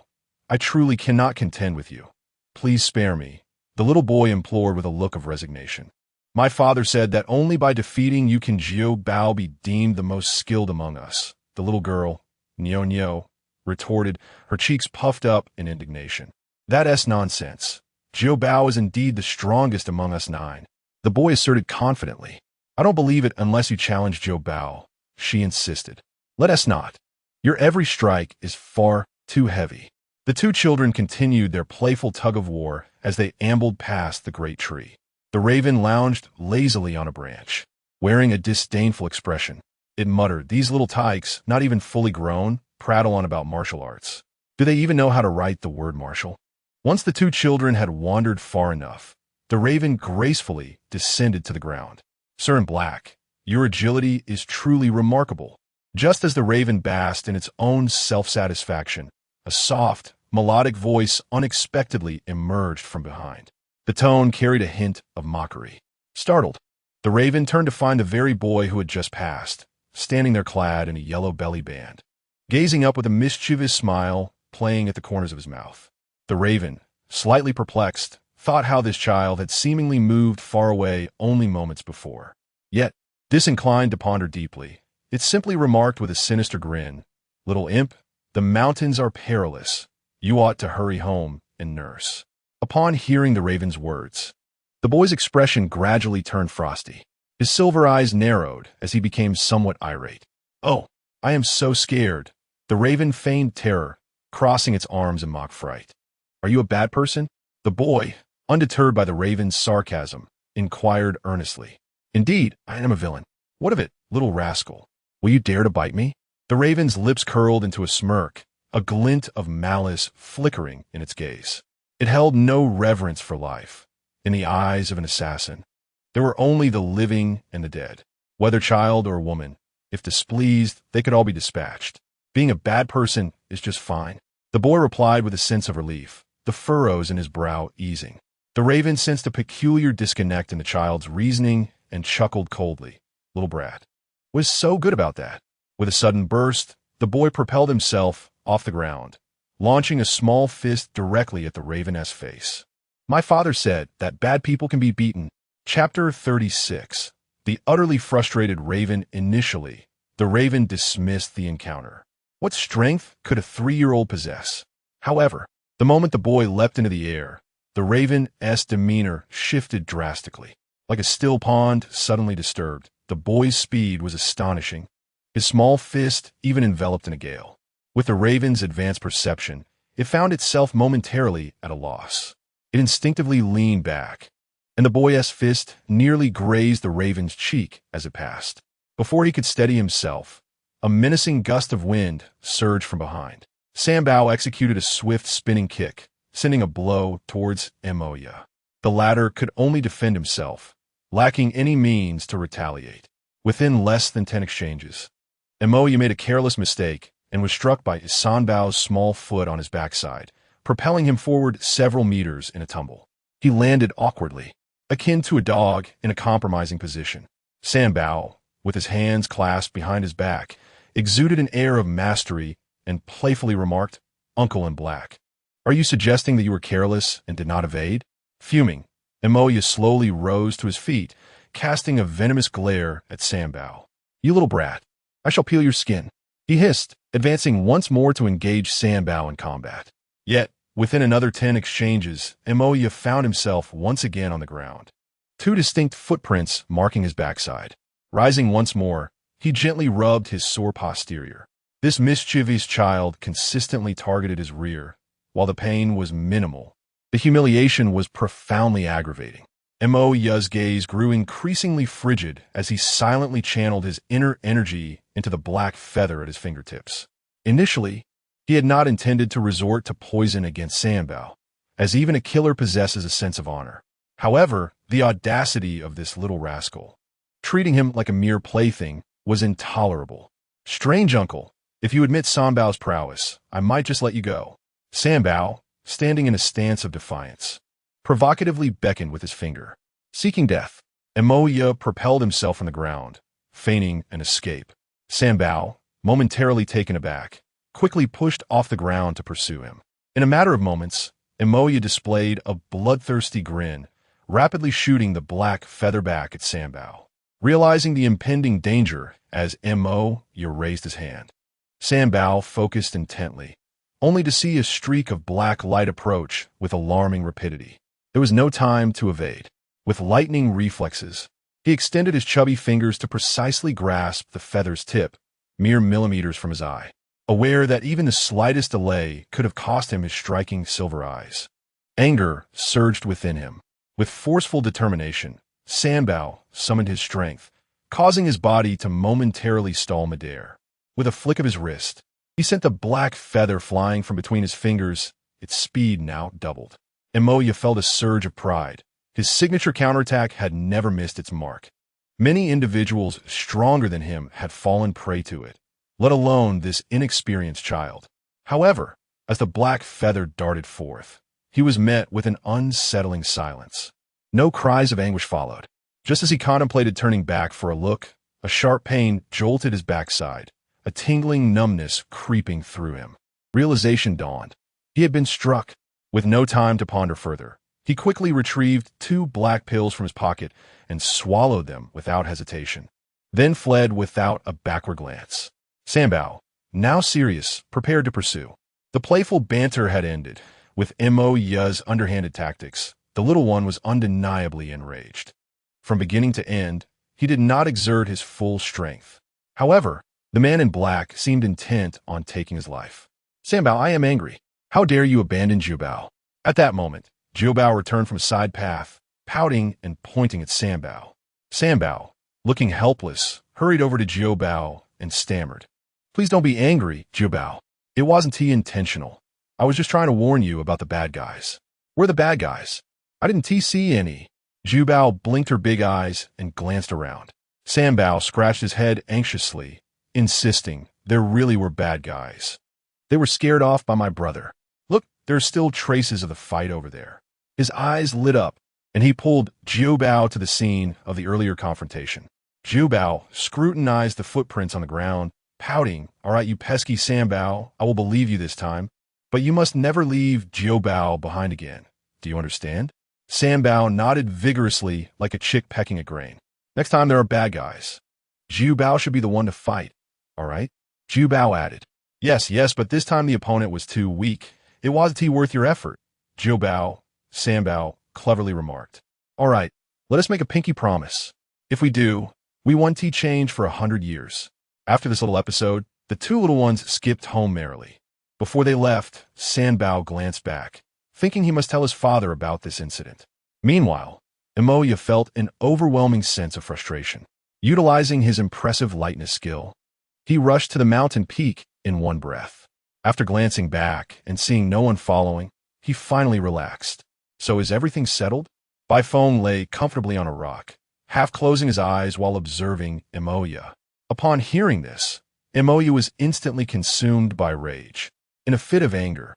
I truly cannot contend with you. Please spare me, the little boy implored with a look of resignation. My father said that only by defeating you can Xiao Bai be deemed the most skilled among us. The little girl, Nyo, retorted, her cheeks puffed up in indignation. That's nonsense. Xiao Bai is indeed the strongest among us 9. The boy asserted confidently. I don't believe it unless you challenge Xiao Bai, she insisted. Let us not. Your every strike is far too heavy. The 2 children continued their playful tug-of-war as they ambled past the great tree. The raven lounged lazily on a branch, wearing a disdainful expression. It muttered, These little tykes, not even fully grown, prattle on about martial arts. Do they even know how to write the word martial? Once the 2 children had wandered far enough, the raven gracefully descended to the ground. Sir in Black, your agility is truly remarkable. Just as the raven basked in its own self-satisfaction, a soft, melodic voice unexpectedly emerged from behind. The tone carried a hint of mockery. Startled, the raven turned to find the very boy who had just passed, standing there clad in a yellow belly band, gazing up with a mischievous smile playing at the corners of his mouth. The raven, slightly perplexed, thought how this child had seemingly moved far away only moments before. Yet, disinclined to ponder deeply, it simply remarked with a sinister grin, Little imp, the mountains are perilous. You ought to hurry home and nurse. Upon hearing the raven's words, the boy's expression gradually turned frosty. His silver eyes narrowed as he became somewhat irate. Oh, I am so scared. The raven feigned terror, crossing its arms in mock fright. Are you a bad person? The boy, undeterred by the raven's sarcasm, inquired earnestly. Indeed, I am a villain. What of it, little rascal? Will you dare to bite me? The raven's lips curled into a smirk, a glint of malice flickering in its gaze. It held no reverence for life. In the eyes of an assassin, there were only the living and the dead. Whether child or woman, if displeased, they could all be dispatched. Being a bad person is just fine. The boy replied with a sense of relief, the furrows in his brow easing. The raven sensed a peculiar disconnect in the child's reasoning and chuckled coldly. Little brat. Was so good about that. With a sudden burst, the boy propelled himself off the ground, launching a small fist directly at the raven's face. My father said that bad people can be beaten. Chapter 36. The utterly frustrated raven initially, The raven dismissed the encounter. What strength could a 3-year-old possess? However, the moment the boy leapt into the air, the raven's demeanor shifted drastically. Like a still pond suddenly disturbed, the boy's speed was astonishing. His small fist even enveloped in a gale. With the raven's advanced perception, it found itself momentarily at a loss. It instinctively leaned back, and the boy's fist nearly grazed the raven's cheek as it passed. Before he could steady himself, a menacing gust of wind surged from behind. Xiao executed a swift spinning kick, sending a blow towards Emoya. The latter could only defend himself, lacking any means to retaliate. Within less than 10 exchanges, Emoya made a careless mistake and was struck by Xiao's small foot on his backside, propelling him forward several meters in a tumble. He landed awkwardly, akin to a dog in a compromising position. Xiao, with his hands clasped behind his back, exuded an air of mastery and playfully remarked, "Uncle in black. Are you suggesting that you were careless and did not evade?" Fuming, Emoya slowly rose to his feet, casting a venomous glare at Xiao. "You little brat, I shall peel your skin," he hissed, advancing once more to engage Xiao in combat. Yet, within another 10 exchanges, Emoya found himself once again on the ground, 2 distinct footprints marking his backside. Rising once more, he gently rubbed his sore posterior. This mischievous child consistently targeted his rear, while the pain was minimal. The humiliation was profoundly aggravating. Emoya's gaze grew increasingly frigid as he silently channeled his inner energy into the black feather at his fingertips. Initially, he had not intended to resort to poison against Xiao, as even a killer possesses a sense of honor. However, the audacity of this little rascal, treating him like a mere plaything, was intolerable. "Strange uncle, if you admit Xiao's prowess, I might just let you go." Xiao, standing in a stance of defiance, provocatively beckoned with his finger. Seeking death, Emoya propelled himself from the ground, feigning an escape. Xiao, momentarily taken aback, quickly pushed off the ground to pursue him. In a matter of moments, Emoya displayed a bloodthirsty grin, rapidly shooting the black feather back at Xiao. Realizing the impending danger as Emoya raised his hand, Xiao focused intently, only to see a streak of black light approach with alarming rapidity. There was no time to evade. With lightning reflexes, he extended his chubby fingers to precisely grasp the feather's tip, mere millimeters from his eye, aware that even the slightest delay could have cost him his striking silver eyes. Anger surged within him. With forceful determination, Xiao summoned his strength, causing his body to momentarily stall midair. With a flick of his wrist, he sent the black feather flying from between his fingers, its speed now doubled. Emoya felt a surge of pride. His signature counterattack had never missed its mark. Many individuals stronger than him had fallen prey to it, let alone this inexperienced child. However, as the black feather darted forth, he was met with an unsettling silence. No cries of anguish followed. Just as he contemplated turning back for a look, a sharp pain jolted his backside, a tingling numbness creeping through him. Realization dawned. He had been struck. With no time to ponder further, he quickly retrieved 2 black pills from his pocket and swallowed them without hesitation, then fled without a backward glance. Xiao, now serious, prepared to pursue. The playful banter had ended. With Emoya's underhanded tactics, the little one was undeniably enraged. From beginning to end, he did not exert his full strength. However, the man in black seemed intent on taking his life. "Xiao, I am angry. How dare you abandon Xiao Bai?" At that moment, Xiao Bai returned from a side path, pouting and pointing at Xiao. Xiao, looking helpless, hurried over to Xiao Bai and stammered, "Please don't be angry, Xiao Bai. It wasn't intentional. I was just trying to warn you about the bad guys." "We're the bad guys. I didn't see any." Xiao Bai blinked her big eyes and glanced around. Xiao scratched his head anxiously, insisting there really were bad guys. "They were scared off by my brother. Look, there are still traces of the fight over there." His eyes lit up, and he pulled Xiao Bai to the scene of the earlier confrontation. Xiao Bai scrutinized the footprints on the ground, pouting, "All right, you pesky Xiao, I will believe you this time, but you must never leave Xiao Bai behind again. Do you understand?" Xiao nodded vigorously like a chick pecking at grain. "Next time there are bad guys, Xiao Bai should be the one to fight." all right? Xiao Bai added. Yes, yes, but this time the opponent was too weak. It wasn't worth your effort, Xiao Bai, Sanbao cleverly remarked. All right, let us make a pinky promise. If we do, we won tea change for 100 years. After this little episode, the two little ones skipped home merrily. Before they left, Sanbao glanced back, thinking he must tell his father about this incident. Meanwhile, Emoya felt an overwhelming sense of frustration. Utilizing his impressive lightness skill, he rushed to the mountain peak in one breath. After glancing back and seeing no one following, he finally relaxed. So is everything settled? Bai Feng lay comfortably on a rock, half closing his eyes while observing Emoya. Upon hearing this, Emoya was instantly consumed by rage. In a fit of anger,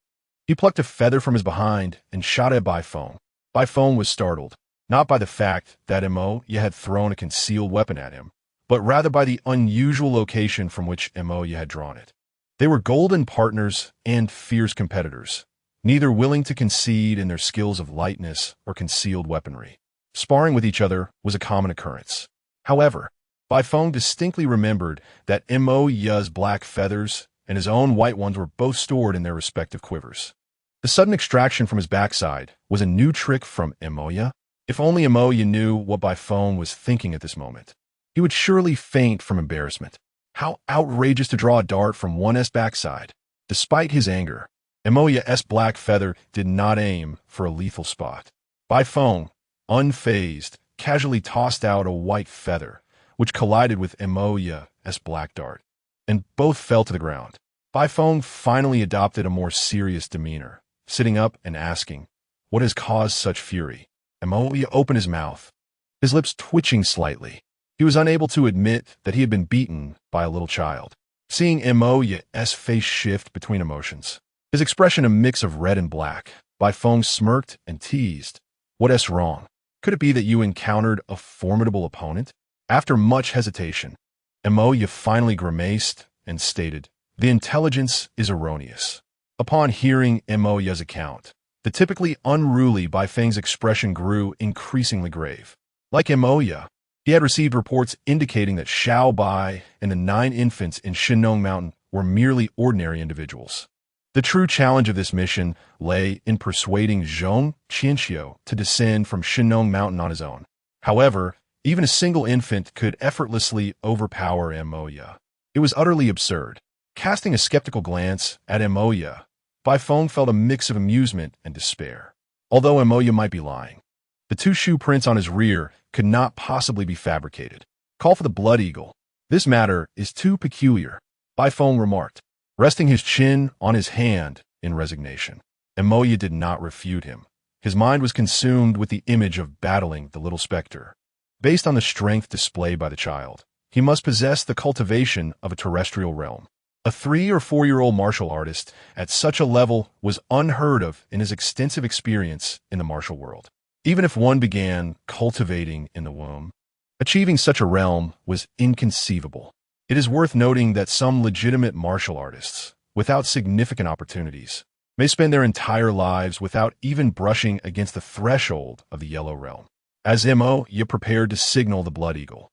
he plucked a feather from his behind and shot at Bai Feng. Bai Feng was startled, not by the fact that Emoya had thrown a concealed weapon at him, but rather by the unusual location from which Emoya had drawn it. They were golden partners and fierce competitors, neither willing to concede in their skills of lightness or concealed weaponry. Sparring with each other was a common occurrence. However, Bai Feng distinctly remembered that Emoya's black feathers and his own white ones were both stored in their respective quivers. The sudden extraction from his backside was a new trick from Emoya. If only Emoya knew what Bai Feng was thinking at this moment. He would surely faint from embarrassment. How outrageous to draw a dart from one's backside. Despite his anger, Emoya's black feather did not aim for a lethal spot. Bai Feng, unfazed, casually tossed out a white feather, which collided with Emoya's black dart, and both fell to the ground. Bai Feng finally adopted a more serious demeanor, sitting up and asking, "What has caused such fury?" Emoya opened his mouth, his lips twitching slightly. He was unable to admit that he had been beaten by a little child. Seeing Emoya's face shift between emotions, his expression a mix of red and black, Bai Feng smirked and teased, "What's wrong? Could it be that you encountered a formidable opponent?" After much hesitation, Emoya finally grimaced and stated, "The intelligence is erroneous." Upon hearing Emoya's account, the typically unruly Bai Feng's expression grew increasingly grave. Like Emoya, he had received reports indicating that Xiao Bai and the 9 infants in Shinong Mountain were merely ordinary individuals. The true challenge of this mission lay in persuading Zhong Qianxiu to descend from Shinong Mountain on his own. However, even a single infant could effortlessly overpower Emoya. It was utterly absurd. Casting a skeptical glance at Emoya, Bai Feng felt a mix of amusement and despair. Although Emoya might be lying, the 2 shoe prints on his rear could not possibly be fabricated. Call for the blood eagle. This matter is too peculiar, Bai Feng remarked, resting his chin on his hand in resignation. Emoya did not refute him. His mind was consumed with the image of battling the little specter. Based on the strength displayed by the child, he must possess the cultivation of a terrestrial realm. A 3 or 4-year-old martial artist at such a level was unheard of in his extensive experience in the martial world. Even if one began cultivating in the womb, achieving such a realm was inconceivable. It is worth noting that some legitimate martial artists, without significant opportunities, may spend their entire lives without even brushing against the threshold of the yellow realm. As Emoya prepared to signal the blood eagle,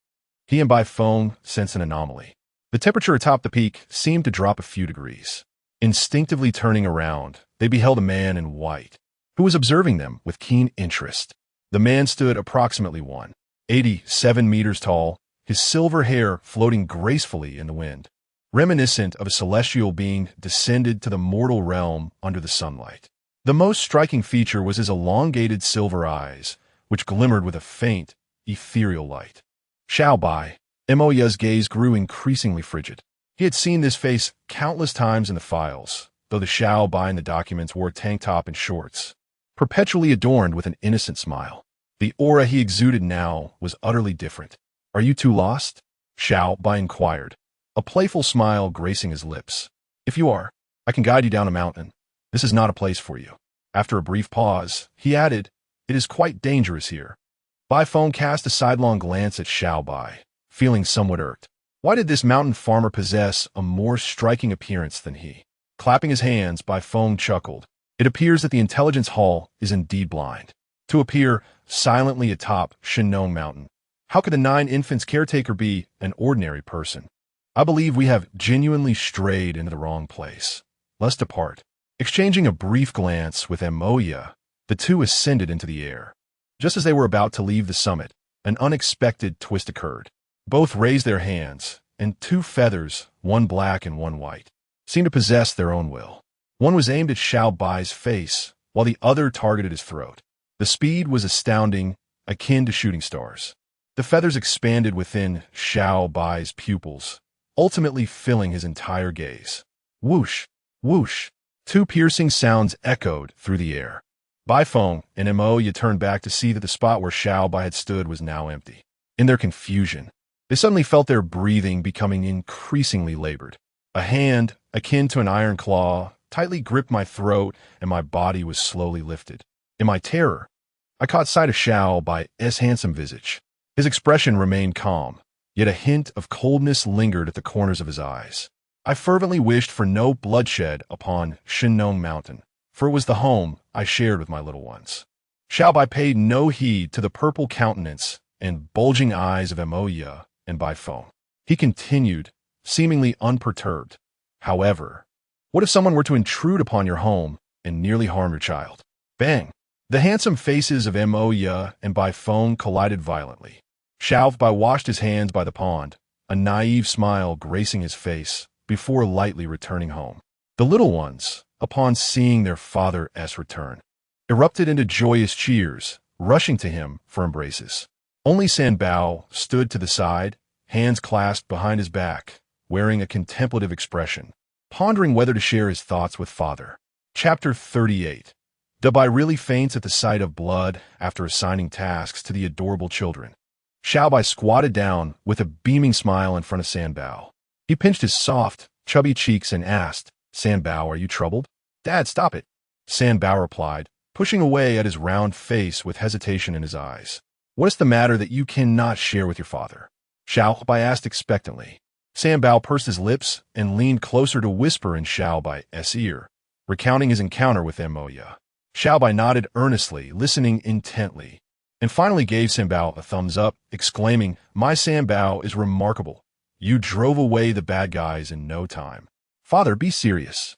he and Bai Feng sensed an anomaly. The temperature atop the peak seemed to drop a few degrees. Instinctively turning around, they beheld a man in white, who was observing them with keen interest. The man stood approximately 187 meters tall, his silver hair floating gracefully in the wind, reminiscent of a celestial being descended to the mortal realm under the sunlight. The most striking feature was his elongated silver eyes, which glimmered with a faint, ethereal light. Xiao Bai. Emoya's gaze grew increasingly frigid. He had seen this face countless times in the files, though the Xiao Bai in the documents wore a tank top and shorts, perpetually adorned with an innocent smile. The aura he exuded now was utterly different. "Are you too lost?" Xiao Bai inquired, a playful smile gracing his lips. "If you are, I can guide you down a mountain. This is not a place for you." After a brief pause, he added, "It is quite dangerous here." Bai Feng cast a sidelong glance at Xiao Bai, feeling somewhat irked. Why did this mountain farmer possess a more striking appearance than he? Clapping his hands, Bai Feng chuckled. It appears that the intelligence hall is indeed blind. To appear silently atop Shinong Mountain, how could the 9 infants caretaker be an ordinary person? I believe we have genuinely strayed into the wrong place. Let's depart. Exchanging a brief glance with Emoya, the two ascended into the air. Just as they were about to leave the summit, an unexpected twist occurred. Both raised their hands, and two feathers, one black and one white, seemed to possess their own will. One was aimed at Xiao Bai's face, while the other targeted his throat. The speed was astounding, akin to shooting stars. The feathers expanded within Xiao Bai's pupils, ultimately filling his entire gaze. Whoosh! Whoosh! Two piercing sounds echoed through the air. Bai Feng and Emoya turned back to see that the spot where Xiao Bai had stood was now empty. In their confusion, they suddenly felt their breathing becoming increasingly labored. A hand, akin to an iron claw, tightly gripped my throat, and my body was slowly lifted. In my terror, I caught sight of Xiao Bai's handsome visage. His expression remained calm, yet a hint of coldness lingered at the corners of his eyes. I fervently wished for no bloodshed upon Shinnong Mountain, for it was the home I shared with my little ones. Xiao Bai paid no heed to the purple countenance and bulging eyes of Emoya and Bai Feng. He continued, seemingly unperturbed. However, what if someone were to intrude upon your home and nearly harm your child? Bang! The handsome faces of Emoya and Bai Feng collided violently. Xiao Bai washed his hands by the pond, a naive smile gracing his face, before lightly returning home. The little ones, upon seeing their father's return, erupted into joyous cheers, rushing to him for embraces. Only Sanbao stood to the side, hands clasped behind his back, wearing a contemplative expression, pondering whether to share his thoughts with father. Chapter 38. Bai really faints at the sight of blood after assigning tasks to the adorable children. Xiao Bai squatted down with a beaming smile in front of Sanbao. He pinched his soft, chubby cheeks and asked, "Sanbao, are you troubled?" "Dad, stop it," Sanbao replied, pushing away at his round face with hesitation in his eyes. "What is the matter that you cannot share with your father?" Xiao Bai asked expectantly. Sanbao pursed his lips and leaned closer to whisper in Xiao Bai's ear, recounting his encounter with Emoya. Xiao Bai nodded earnestly, listening intently, and finally gave Sanbao a thumbs up, exclaiming, "My Sanbao is remarkable. You drove away the bad guys in no time." "Father, be serious.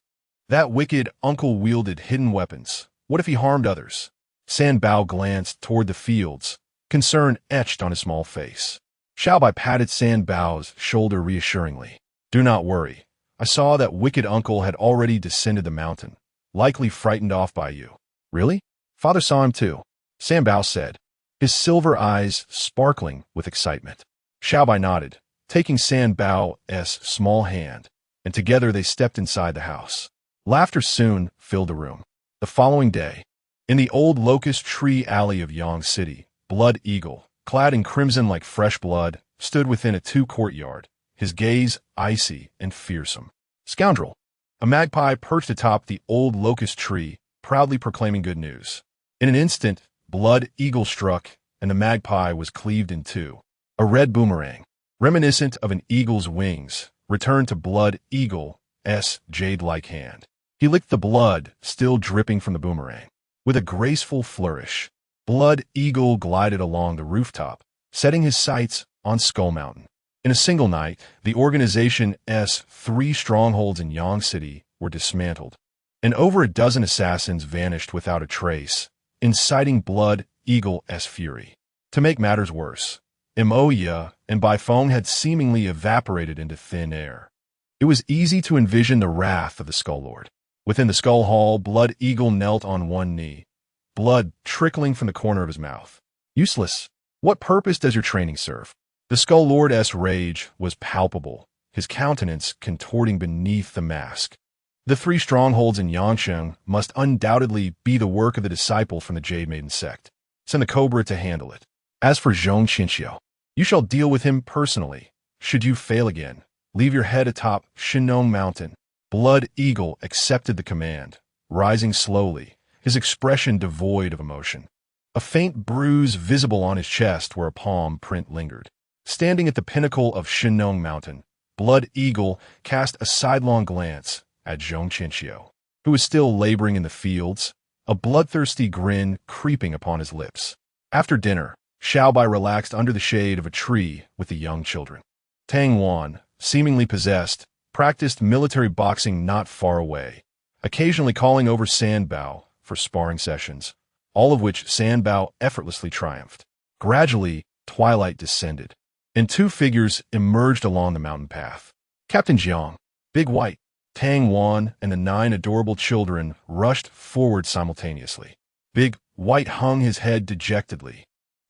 That wicked uncle wielded hidden weapons. What if he harmed others?" Sanbao glanced toward the fields, concern etched on his small face. Xiao Bai patted Sanbao's shoulder reassuringly. "Do not worry. I saw that wicked uncle had already descended the mountain, likely frightened off by you." "Really?" "Father saw him too," Sanbao said, his silver eyes sparkling with excitement. Xiao Bai nodded, taking Sanbao's small hand, and together they stepped inside the house. Laughter soon filled the room. The following day, in the old locust tree alley of Yang City, Blood Eagle, clad in crimson like fresh blood, stood within a courtyard, his gaze icy and fearsome. "Scoundrel!" A magpie perched atop the old locust tree, proudly proclaiming good news. In an instant, Blood Eagle struck, and the magpie was cleaved in two. A red boomerang, reminiscent of an eagle's wings, returned to Blood Eagle's jade-like hand. He licked the blood still dripping from the boomerang. With a graceful flourish, Blood Eagle glided along the rooftop, setting his sights on Skull Mountain. In a single night, the organization's 3 strongholds in Yang City were dismantled, and over a dozen assassins vanished without a trace, inciting Blood Eagle's fury. To make matters worse, Emoya and Bai Feng had seemingly evaporated into thin air. It was easy to envision the wrath of the Skull Lord. Within the Skull Hall, Blood Eagle knelt on one knee, blood trickling from the corner of his mouth. "Useless. What purpose does your training serve?" The Skull Lord's rage was palpable, his countenance contorting beneath the mask. The 3 strongholds in Yangsheng must undoubtedly be the work of the disciple from the Jade Maiden sect. Send the Cobra to handle it. As for Zhong Qinxiao, you shall deal with him personally. Should you fail again, leave your head atop Shinnong Mountain. Blood Eagle accepted the command, rising slowly, his expression devoid of emotion. A faint bruise visible on his chest where a palm print lingered. Standing at the pinnacle of Shinnong Mountain, Blood Eagle cast a sidelong glance at Zhong Qinxiao, who was still laboring in the fields, a bloodthirsty grin creeping upon his lips. After dinner, Xiao Bai relaxed under the shade of a tree with the young children. Tang Wan, seemingly possessed, practiced military boxing not far away, occasionally calling over Sanbao for sparring sessions, all of which Sanbao effortlessly triumphed. Gradually, twilight descended, and two figures emerged along the mountain path. Captain Jiang, Big White, Tang Wan, and the 9 adorable children rushed forward simultaneously. Big White hung his head dejectedly,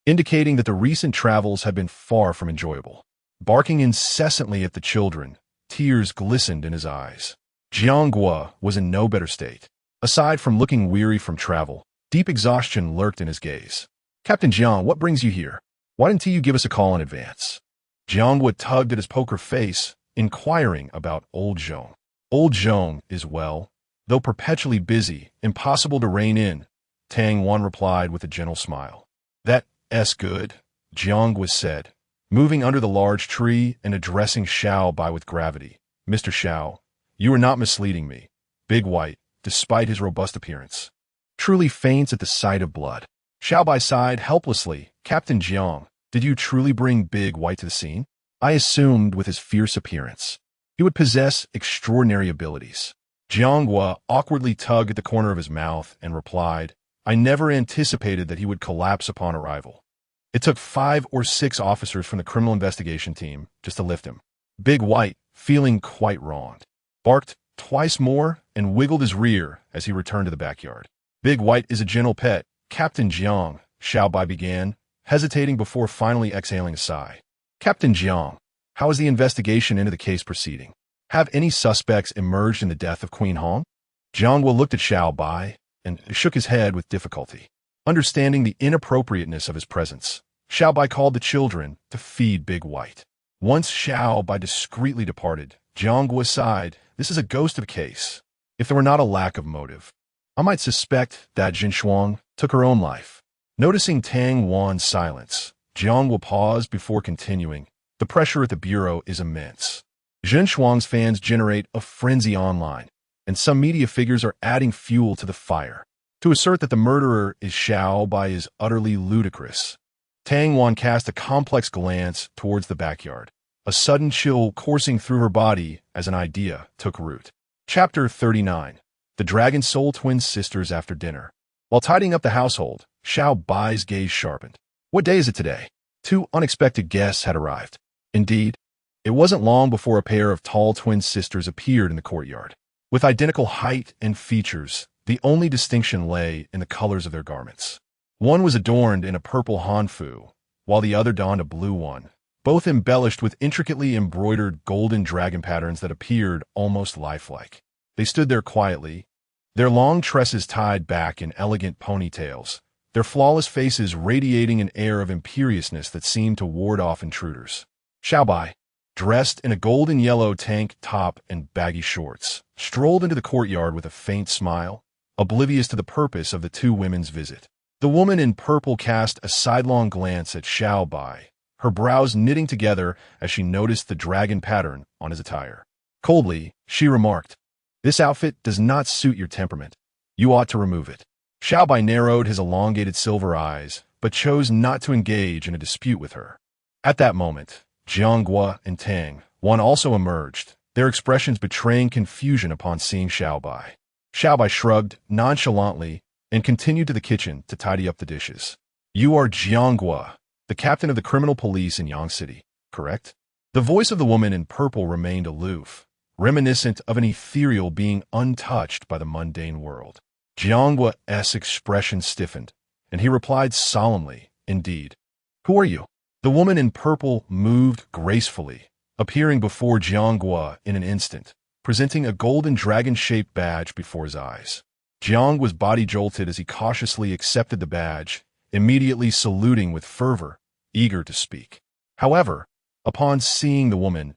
indicating that the recent travels had been far from enjoyable. Barking incessantly at the children, tears glistened in his eyes. Jianghua was in no better state. Aside from looking weary from travel, deep exhaustion lurked in his gaze. Captain Jiang, what brings you here? Why didn't you give us a call in advance? Jianghua tugged at his poker face, inquiring about old Zhong. Old Zhong is well, though perpetually busy, impossible to rein in, Tang Wan replied with a gentle smile. That's good, Jianghua said, moving under the large tree and addressing Xiao Bai with gravity. Mr. Xiao, you are not misleading me. Big White, despite his robust appearance, truly faints at the sight of blood. Xiao Bai sighed helplessly. Captain Jiang, did you truly bring Big White to the scene? I assumed with his fierce appearance, he would possess extraordinary abilities. Jianghua awkwardly tugged at the corner of his mouth and replied, I never anticipated that he would collapse upon arrival. It took 5 or 6 officers from the criminal investigation team just to lift him. Big White, feeling quite wronged, barked twice more and wiggled his rear as he returned to the backyard. Big White is a gentle pet, Captain Jiang, Xiao Bai began, hesitating before finally exhaling a sigh. Captain Jiang, how is the investigation into the case proceeding? Have any suspects emerged in the death of Queen Hong? Jianghua looked at Xiao Bai and shook his head with difficulty. Understanding the inappropriateness of his presence, Xiao Bai called the children to feed Big White. Once Xiao Bai discreetly departed, Jianghua sighed, this is a ghost of a case. If there were not a lack of motive, I might suspect that Jin Shuang took her own life. Noticing Tang Wan's silence, Jianghua paused before continuing. The pressure at the bureau is immense. Jin Shuang's fans generate a frenzy online, and some media figures are adding fuel to the fire. To assert that the murderer is Xiao Bai is utterly ludicrous. Tang Wan cast a complex glance towards the backyard, a sudden chill coursing through her body as an idea took root. Chapter 39. The Dragon Soul Twin Sisters After Dinner. While tidying up the household, Xiao Bai's gaze sharpened. What day is it today? 2 unexpected guests had arrived. Indeed, it wasn't long before a pair of tall twin sisters appeared in the courtyard. With identical height and features, the only distinction lay in the colors of their garments. One was adorned in a purple hanfu, while the other donned a blue one, both embellished with intricately embroidered golden dragon patterns that appeared almost lifelike. They stood there quietly, their long tresses tied back in elegant ponytails, their flawless faces radiating an air of imperiousness that seemed to ward off intruders. Xiao Bai, dressed in a golden yellow tank top and baggy shorts, strolled into the courtyard with a faint smile, oblivious to the purpose of the two women's visit. The woman in purple cast a sidelong glance at Xiao Bai, her brows knitting together as she noticed the dragon pattern on his attire. Coldly, she remarked, "This outfit does not suit your temperament. You ought to remove it." Xiao Bai narrowed his elongated silver eyes, but chose not to engage in a dispute with her. At that moment, Jianghua and Tang Wan also emerged, their expressions betraying confusion upon seeing Xiao Bai. Xiao Bai shrugged nonchalantly and continued to the kitchen to tidy up the dishes. "You are Jianghua, the captain of the criminal police in Yang City, correct?" The voice of the woman in purple remained aloof, reminiscent of an ethereal being untouched by the mundane world. Jianghua's expression stiffened, and he replied solemnly, "Indeed." "Who are you?" The woman in purple moved gracefully, appearing before Jianghua in an instant, presenting a golden dragon-shaped badge before his eyes. Jiang was body jolted as he cautiously accepted the badge, immediately saluting with fervor, eager to speak. However, upon seeing the woman's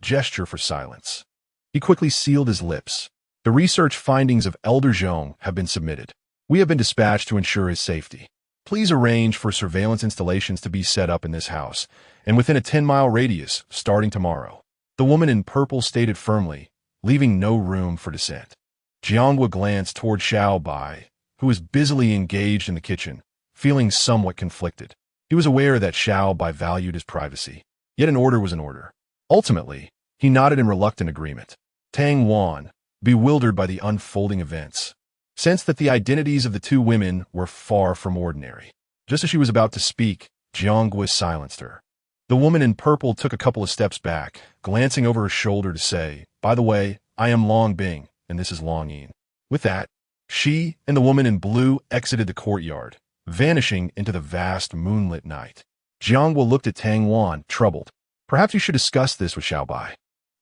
gesture for silence, he quickly sealed his lips. "The research findings of Elder Zhong have been submitted. We have been dispatched to ensure his safety. Please arrange for surveillance installations to be set up in this house, and within a 10-mile radius, starting tomorrow," the woman in purple stated firmly, leaving no room for dissent. Jianghua glanced toward Xiao Bai, who was busily engaged in the kitchen, feeling somewhat conflicted. He was aware that Xiao Bai valued his privacy, yet an order was an order. Ultimately, He nodded in reluctant agreement. Tang Wan, bewildered by the unfolding events, sensed that the identities of the two women were far from ordinary. Just as she was about to speak, Jianggui silenced her. The woman in purple took a couple of steps back, glancing over her shoulder to say, "By the way, I am Long Bing, and this is Long Yin." With that, she and the woman in blue exited the courtyard, vanishing into the vast moonlit night. Jianggui looked at Tang Wan, troubled. "Perhaps you should discuss this with Xiao Bai."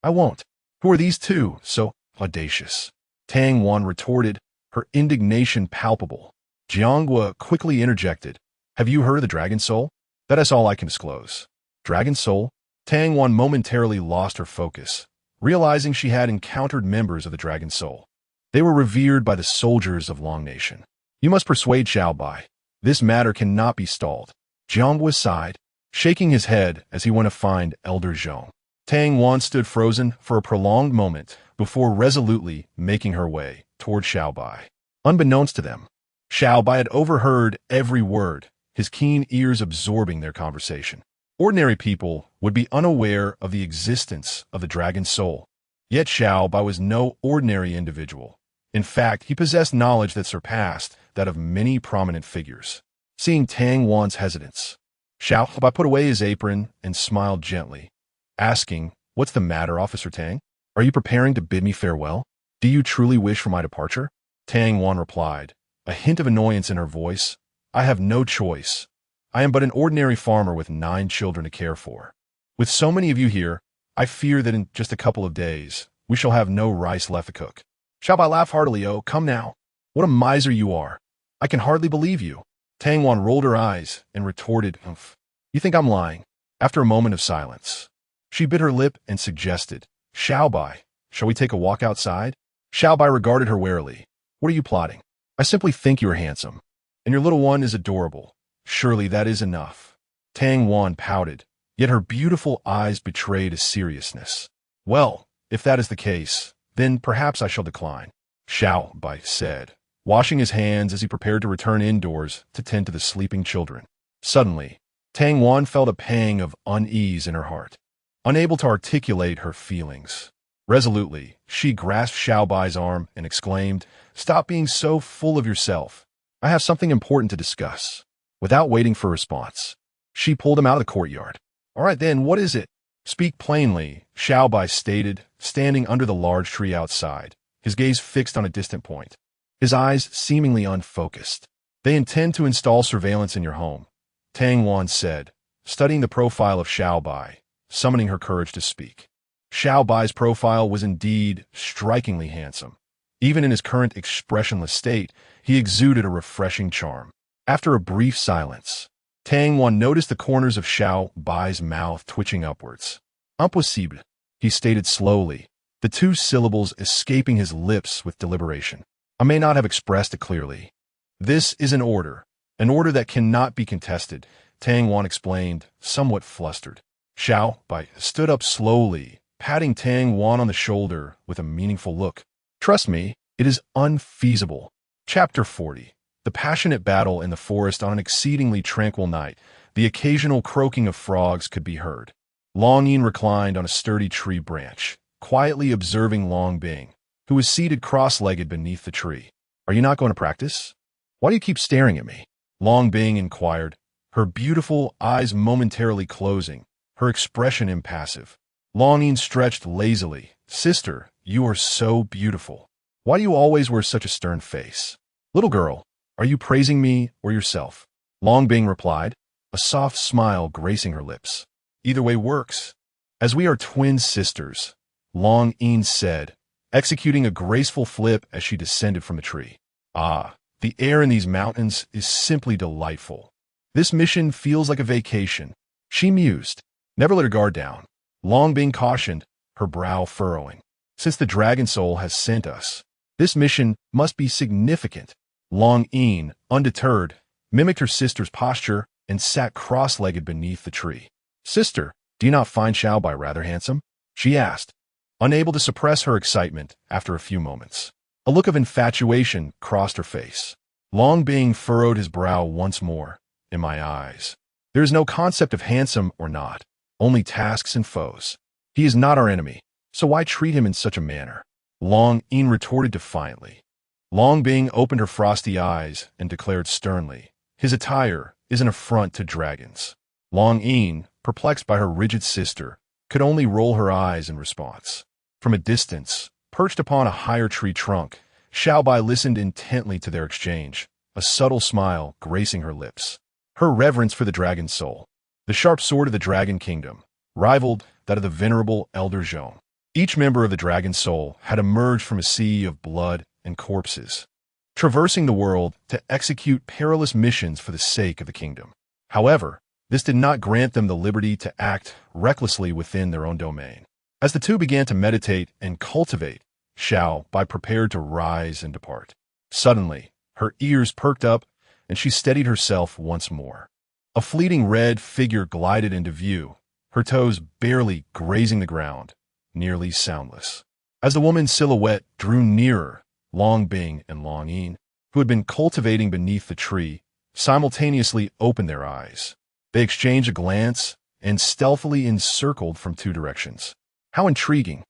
"I won't. Who are these two, so audacious?" Tang Wan retorted, her indignation palpable. Jianggui quickly interjected, "Have you heard of the Dragon Soul? That is all I can disclose." Dragon Soul? Tang Wan momentarily lost her focus, realizing she had encountered members of the Dragon Soul. They were revered by the soldiers of Long Nation. "You must persuade Xiao Bai. This matter cannot be stalled." Jianggui sighed, shaking his head as he went to find Elder Zhong. Tang Wan stood frozen for a prolonged moment before resolutely making her way toward Xiao Bai. Unbeknownst to them, Xiao Bai had overheard every word, his keen ears absorbing their conversation. Ordinary people would be unaware of the existence of the Dragon Soul. Yet Xiao Bai was no ordinary individual. In fact, he possessed knowledge that surpassed that of many prominent figures. Seeing Tang Wan's hesitance, Xiao Bai put away his apron and smiled gently, asking, "What's the matter, Officer Tang? Are you preparing to bid me farewell? Do you truly wish for my departure?" Tang Wan replied, a hint of annoyance in her voice, "I have no choice. I am but an ordinary farmer with 9 children to care for. With so many of you here, I fear that in just a couple of days, we shall have no rice left to cook." Xiao Bai laughed heartily. "Oh, come now. What a miser you are. I can hardly believe you." Tang Wan rolled her eyes and retorted, "Umph. You think I'm lying?" After a moment of silence, she bit her lip and suggested, "Xiao Bai, shall we take a walk outside?" Xiao Bai regarded her warily. "What are you plotting?" "I simply think you are handsome, and your little one is adorable. Surely that is enough." Tang Wan pouted, yet her beautiful eyes betrayed a seriousness. "Well, if that is the case, then perhaps I shall decline," Xiao Bai said, washing his hands as he prepared to return indoors to tend to the sleeping children. Suddenly, Tang Wan felt a pang of unease in her heart. Unable to articulate her feelings, resolutely, she grasped Xiao Bai's arm and exclaimed, "Stop being so full of yourself. I have something important to discuss." Without waiting for a response, she pulled him out of the courtyard. "All right then, what is it?" "Speak plainly," Xiao Bai stated, standing under the large tree outside, his gaze fixed on a distant point, his eyes seemingly unfocused. "They intend to install surveillance in your home," Tang Wan said, studying the profile of Xiao Bai, summoning her courage to speak. Xiao Bai's profile was indeed strikingly handsome. Even in his current expressionless state, he exuded a refreshing charm. After a brief silence, Tang Wan noticed the corners of Xiao Bai's mouth twitching upwards. "Impossible," he stated slowly, the 2 syllables escaping his lips with deliberation. "I may not have expressed it clearly. This is an order that cannot be contested," Tang Wan explained, somewhat flustered. Xiao Bai stood up slowly, patting Tang Wan on the shoulder with a meaningful look. "Trust me, it is unfeasible." Chapter 40. The passionate battle in the forest on an exceedingly tranquil night. The occasional croaking of frogs could be heard. Long Yin reclined on a sturdy tree branch, quietly observing Long Bing, who was seated cross-legged beneath the tree. "Are you not going to practice? Why do you keep staring at me?" Long Bing inquired, her beautiful eyes momentarily closing, her expression impassive. Long Yin stretched lazily. "Sister, you are so beautiful. Why do you always wear such a stern face? Little girl, are you praising me or yourself?" Long Bing replied, a soft smile gracing her lips. "Either way works. As we are twin sisters," Long Yin said, executing a graceful flip as she descended from the tree. "Ah, the air in these mountains is simply delightful. This mission feels like a vacation," she mused. "Never let her guard down," Long Bing cautioned, her brow furrowing. "Since the Dragon Soul has sent us, this mission must be significant." Long Yin, undeterred, mimicked her sister's posture and sat cross-legged beneath the tree. "Sister, do you not find Xiao Bai rather handsome?" she asked, unable to suppress her excitement after a few moments. A look of infatuation crossed her face. Long Bing furrowed his brow once more. "In my eyes, there is no concept of handsome or not, only tasks and foes. He is not our enemy, so why treat him in such a manner? Long Yin retorted defiantly. Long Bing opened her frosty eyes and declared sternly, his attire is an affront to dragons. Long Yin, perplexed by her rigid sister, could only roll her eyes in response. From a distance, perched upon a higher tree trunk, Xiao Bai listened intently to their exchange, a subtle smile gracing her lips. Her reverence for the dragon soul, the sharp sword of the dragon kingdom, rivaled that of the venerable elder Zhong. Each member of the dragon soul had emerged from a sea of blood and corpses, traversing the world to execute perilous missions for the sake of the kingdom. However, this did not grant them the liberty to act recklessly within their own domain. As the two began to meditate and cultivate, Xiao Bai prepared to rise and depart. Suddenly, her ears perked up, and she steadied herself once more. A fleeting red figure glided into view, her toes barely grazing the ground, nearly soundless. As the woman's silhouette drew nearer, Long Bing and Long Yin, who had been cultivating beneath the tree, simultaneously opened their eyes. They exchanged a glance and stealthily encircled from two directions. How intriguing!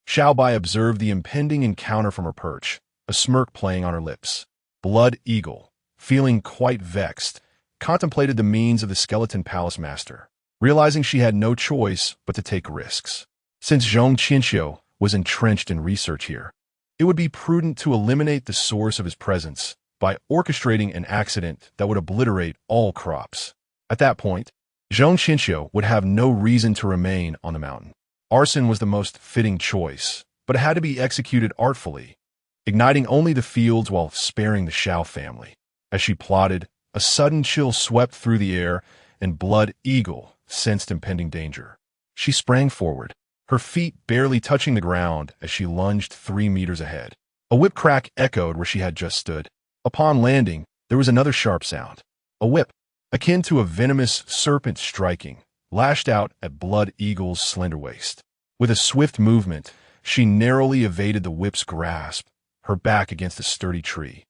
Xiao Bai observed the impending encounter from her perch, a smirk playing on her lips. Blood Eagle, feeling quite vexed, contemplated the means of the skeleton palace master, realizing she had no choice but to take risks. Since Zhong Qinxiu was entrenched in research here, it would be prudent to eliminate the source of his presence by orchestrating an accident that would obliterate all crops. At that point, Zhong Qinxiu would have no reason to remain on the mountain. Arson was the most fitting choice, but it had to be executed artfully, igniting only the fields while sparing the Xiao family. As she plotted, a sudden chill swept through the air, and Blood Eagle sensed impending danger. She sprang forward, her feet barely touching the ground as she lunged 3 meters ahead. A whip crack echoed where she had just stood. Upon landing, there was another sharp sound. A whip, akin to a venomous serpent striking, lashed out at Blood Eagle's slender waist. With a swift movement, she narrowly evaded the whip's grasp, her back against a sturdy tree.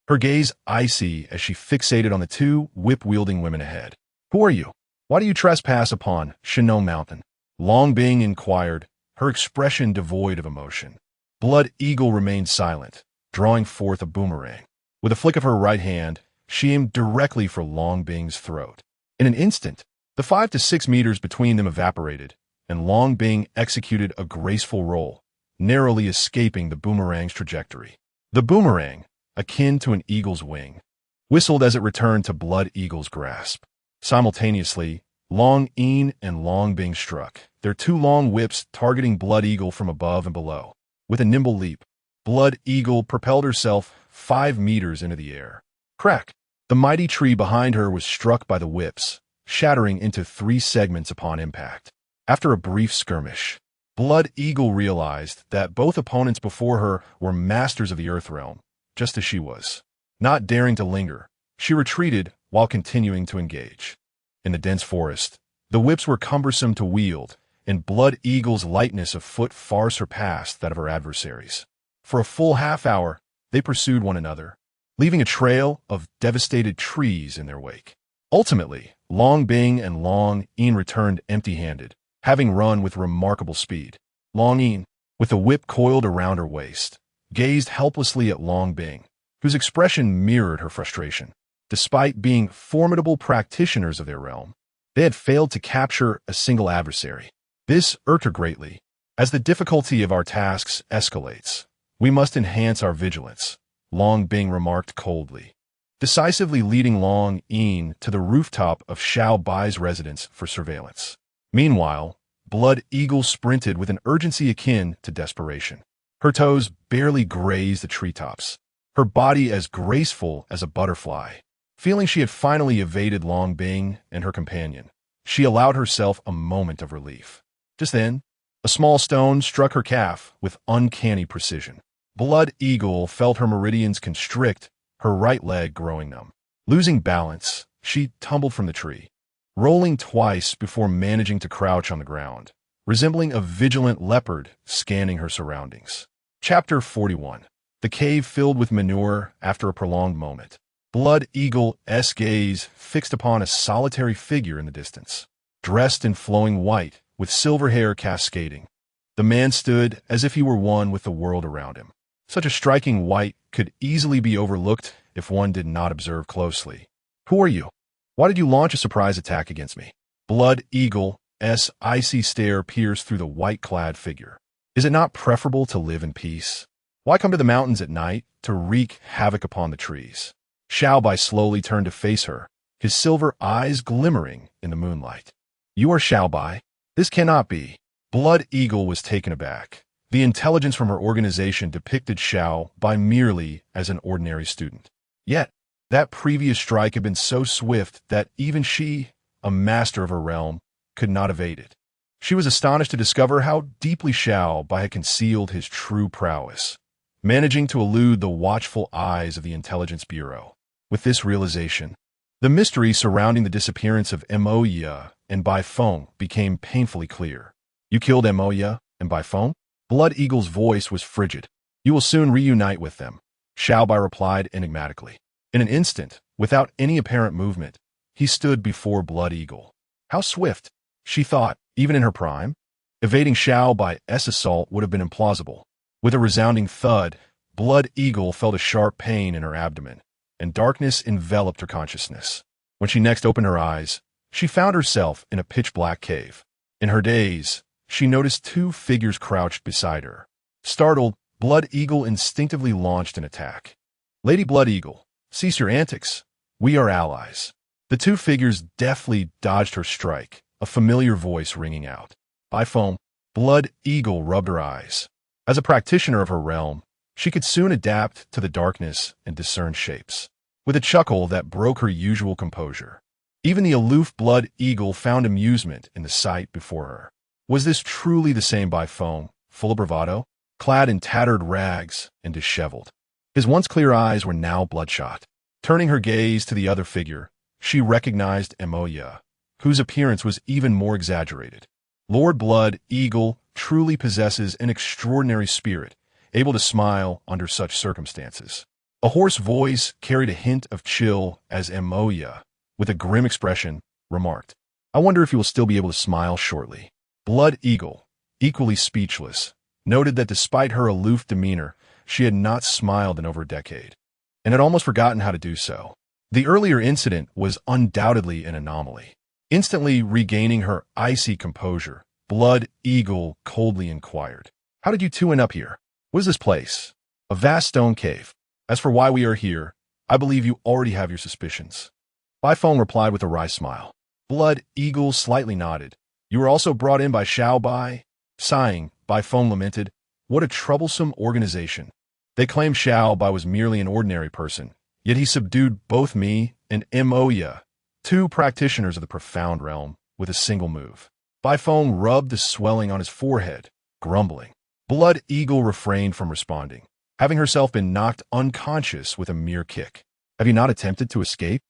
Her gaze icy as she fixated on the two whip-wielding women ahead. "Who are you? Why do you trespass upon Shinon Mountain?" Long Bing inquired, her expression devoid of emotion. Blood Eagle remained silent, drawing forth a boomerang. With a flick of her right hand, she aimed directly for Long Bing's throat. In an instant, the 5 to 6 meters between them evaporated, and Long Bing executed a graceful roll, narrowly escaping the boomerang's trajectory. The boomerang, akin to an eagle's wing, whistled as it returned to Blood Eagle's grasp. Simultaneously, Long Yin and Long Bing struck, their two long whips targeting Blood Eagle from above and below. With a nimble leap, Blood Eagle propelled herself 5 meters into the air. Crack! The mighty tree behind her was struck by the whips, shattering into 3 segments upon impact. After a brief skirmish, Blood Eagle realized that both opponents before her were masters of the Earth Realm, just as she was. Not daring to linger, she retreated while continuing to engage. In the dense forest, the whips were cumbersome to wield, and Blood Eagle's lightness of foot far surpassed that of her adversaries. For a full half-hour, they pursued one another, leaving a trail of devastated trees in their wake. Ultimately, Long Bing and Long Yin returned empty-handed, having run with remarkable speed. Long Yin, with the whip coiled around her waist, gazed helplessly at Long Bing, whose expression mirrored her frustration. Despite being formidable practitioners of their realm, they had failed to capture a single adversary. This irked her greatly. As the difficulty of our tasks escalates, we must enhance our vigilance, Long Bing remarked coldly, decisively leading Long Yin to the rooftop of Xiao Bai's residence for surveillance. Meanwhile, Blood Eagle sprinted with an urgency akin to desperation. Her toes barely grazed the treetops, her body as graceful as a butterfly. Feeling she had finally evaded Long Bing and her companion, she allowed herself a moment of relief. Just then, a small stone struck her calf with uncanny precision. Blood Eagle felt her meridians constrict, her right leg growing numb. Losing balance, she tumbled from the tree, rolling twice before managing to crouch on the ground, resembling a vigilant leopard scanning her surroundings. Chapter 41. The cave filled with manure after a prolonged moment. Blood Eagle's gaze fixed upon a solitary figure in the distance. Dressed in flowing white, with silver hair cascading. The man stood as if he were one with the world around him. Such a striking white could easily be overlooked if one did not observe closely. Who are you? Why did you launch a surprise attack against me? Blood Eagle's icy stare pierced through the white-clad figure. Is it not preferable to live in peace? Why come to the mountains at night to wreak havoc upon the trees? Xiao Bai slowly turned to face her, his silver eyes glimmering in the moonlight. You are Xiao Bai? This cannot be. Blood Eagle was taken aback. The intelligence from her organization depicted Xiao Bai merely as an ordinary student. Yet, that previous strike had been so swift that even she, a master of her realm, could not evade it. She was astonished to discover how deeply Xiao Bai had concealed his true prowess, managing to elude the watchful eyes of the Intelligence Bureau. With this realization, the mystery surrounding the disappearance of Moya and Bai Feng became painfully clear. You killed Moya and Bai Feng? Blood Eagle's voice was frigid. You will soon reunite with them, Xiao Bai replied enigmatically. In an instant, without any apparent movement, he stood before Blood Eagle. How swift, she thought, even in her prime. Evading Xiao Bai's assault would have been implausible. With a resounding thud, Blood Eagle felt a sharp pain in her abdomen, and darkness enveloped her consciousness. When she next opened her eyes, she found herself in a pitch-black cave. In her daze, she noticed two figures crouched beside her. Startled, Blood Eagle instinctively launched an attack. Lady Blood Eagle, cease your antics. We are allies. The two figures deftly dodged her strike, a familiar voice ringing out. Bai Feng, Blood Eagle rubbed her eyes. As a practitioner of her realm, she could soon adapt to the darkness and discern shapes. With a chuckle that broke her usual composure, even the aloof Blood Eagle found amusement in the sight before her. Was this truly the same Bai Feng, full of bravado, clad in tattered rags and disheveled? His once clear eyes were now bloodshot. Turning her gaze to the other figure, she recognized Moya, whose appearance was even more exaggerated. Lord Blood Eagle truly possesses an extraordinary spirit, able to smile under such circumstances. A hoarse voice carried a hint of chill as Moya, with a grim expression, remarked, I wonder if you will still be able to smile shortly. Blood Eagle, equally speechless, noted that despite her aloof demeanor, she had not smiled in over a decade, and had almost forgotten how to do so. The earlier incident was undoubtedly an anomaly. Instantly regaining her icy composure, Blood Eagle coldly inquired, How did you two end up here? What is this place? A vast stone cave. As for why we are here, I believe you already have your suspicions. Bai Feng replied with a wry smile. Blood Eagle slightly nodded. You were also brought in by Xiao Bai? Sighing, Bai Feng lamented, What a troublesome organization. They claimed Xiao Bai was merely an ordinary person, yet he subdued both me and Moya, two practitioners of the profound realm, with a single move. Bai Feng rubbed the swelling on his forehead, grumbling. Blood Eagle refrained from responding, having herself been knocked unconscious with a mere kick. Have you not attempted to escape?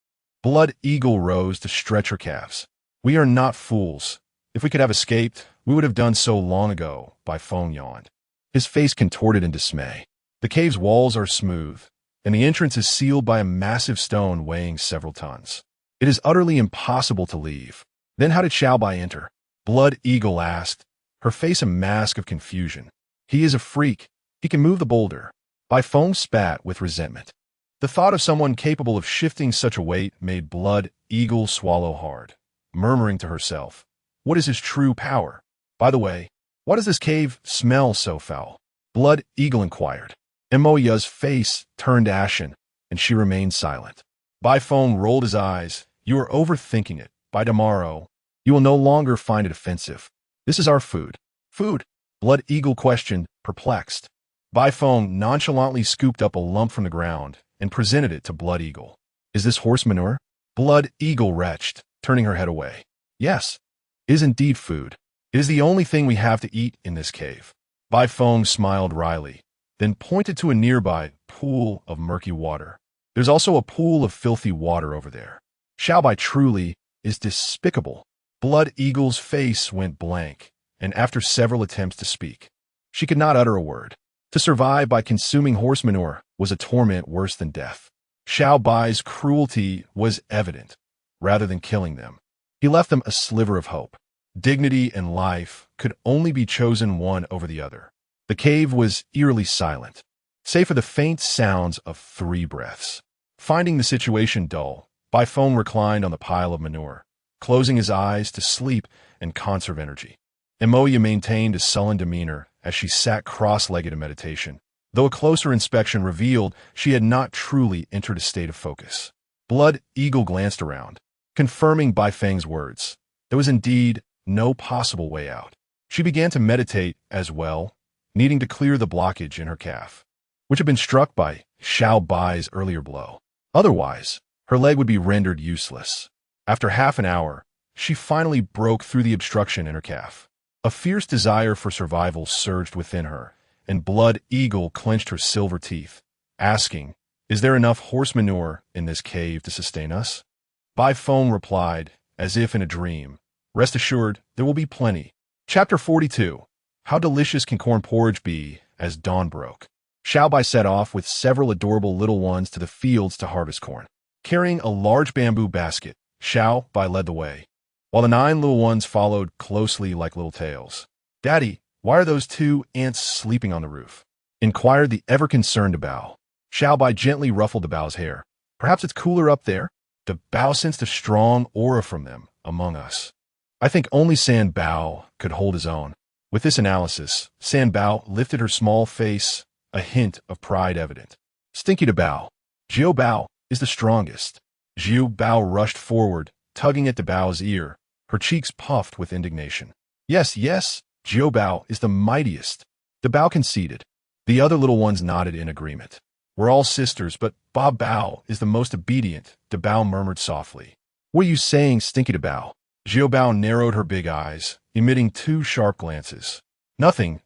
Blood Eagle rose to stretch her calves. We are not fools. If we could have escaped, we would have done so long ago, Bai Feng yawned. His face contorted in dismay. The cave's walls are smooth, and the entrance is sealed by a massive stone weighing several tons. It is utterly impossible to leave. Then how did Xiao Bai enter? Blood Eagle asked, her face a mask of confusion. He is a freak. He can move the boulder. Bai Feng spat with resentment. The thought of someone capable of shifting such a weight made Blood Eagle swallow hard, murmuring to herself, What is his true power? By the way, why does this cave smell so foul? Blood Eagle inquired. Moya's face turned ashen, and she remained silent. Bai Feng rolled his eyes. You are overthinking it. By tomorrow, you will no longer find it offensive. This is our food. Food? Blood Eagle questioned, perplexed. Bai Feng nonchalantly scooped up a lump from the ground and presented it to Blood Eagle. Is this horse manure? Blood Eagle retched, turning her head away. Yes, it is indeed food. It is the only thing we have to eat in this cave. Bai Feng smiled wryly, then pointed to a nearby pool of murky water. There's also a pool of filthy water over there. Xiao Bai truly is despicable. Blood Eagle's face went blank, and after several attempts to speak, she could not utter a word. To survive by consuming horse manure was a torment worse than death. Xiao Bai's cruelty was evident, rather than killing them. He left them a sliver of hope. Dignity and life could only be chosen one over the other. The cave was eerily silent, save for the faint sounds of 3 breaths. Finding the situation dull, Bai Feng reclined on the pile of manure, closing his eyes to sleep and conserve energy. Emoya maintained a sullen demeanor as she sat cross-legged in meditation, though a closer inspection revealed she had not truly entered a state of focus. Blood Eagle glanced around, confirming Bai Feng's words. There was indeed no possible way out. She began to meditate as well, needing to clear the blockage in her calf, which had been struck by Xiao Bai's earlier blow. Otherwise, her leg would be rendered useless. After half an hour, she finally broke through the obstruction in her calf. A fierce desire for survival surged within her, and Blood Eagle clenched her silver teeth, asking, "Is there enough horse manure in this cave to sustain us?" Bai Feng replied, as if in a dream, "Rest assured, there will be plenty." Chapter 42. How delicious can corn porridge be as dawn broke? Xiao Bai set off with several adorable little ones to the fields to harvest corn. Carrying a large bamboo basket, Xiao Bai led the way, while the 9 little ones followed closely like little tails. "Daddy, why are those 2 ants sleeping on the roof?" inquired the ever-concerned Bao. Xiao Bai gently ruffled the Bao's hair. "Perhaps it's cooler up there." The Bao sensed a strong aura from them among us. I think only San Bao could hold his own. With this analysis, San Bao lifted her small face, a hint of pride evident. "Stinky to Bao. Xiao Bao is the strongest." Xiao Bao rushed forward, tugging at the Bao's ear, her cheeks puffed with indignation. Yes, Xiao Bao is the mightiest." The Bao conceded. The other little ones nodded in agreement. "We're all sisters, but Ba Bao is the most obedient," the Bao murmured softly. "What are you saying, Stinky to Bao?" Xiao Bao narrowed her big eyes, emitting 2 sharp glances. Nothing.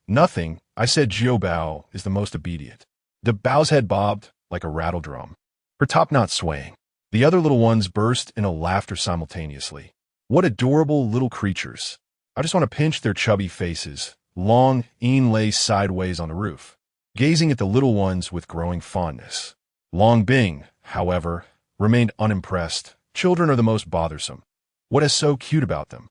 I said Xiao Bao is the most obedient." The Bao's head bobbed like a rattle drum, her top knot swaying. The other little ones burst into laughter simultaneously. What adorable little creatures. I just want to pinch their chubby faces. Long Een lay sideways on the roof, gazing at the little ones with growing fondness. Long Bing, however, remained unimpressed. "Children are the most bothersome. What is so cute about them?"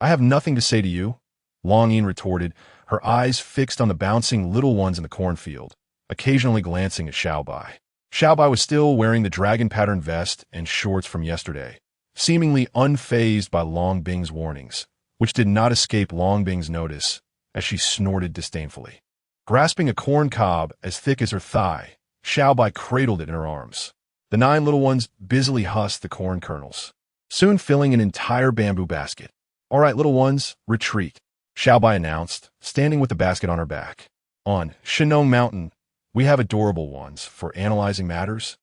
"I have nothing to say to you," Long Een retorted, her eyes fixed on the bouncing little ones in the cornfield, occasionally glancing at Xiao Bai. Xiao Bai was still wearing the dragon-patterned vest and shorts from yesterday, seemingly unfazed by Long Bing's warnings, which did not escape Long Bing's notice as she snorted disdainfully. Grasping a corn cob as thick as her thigh, Xiao Bai cradled it in her arms. The 9 little ones busily husked the corn kernels, soon filling an entire bamboo basket. "All right, little ones, retreat," Xiao Bai announced, standing with the basket on her back. "On Shinong Mountain, we have adorable ones for analyzing matters.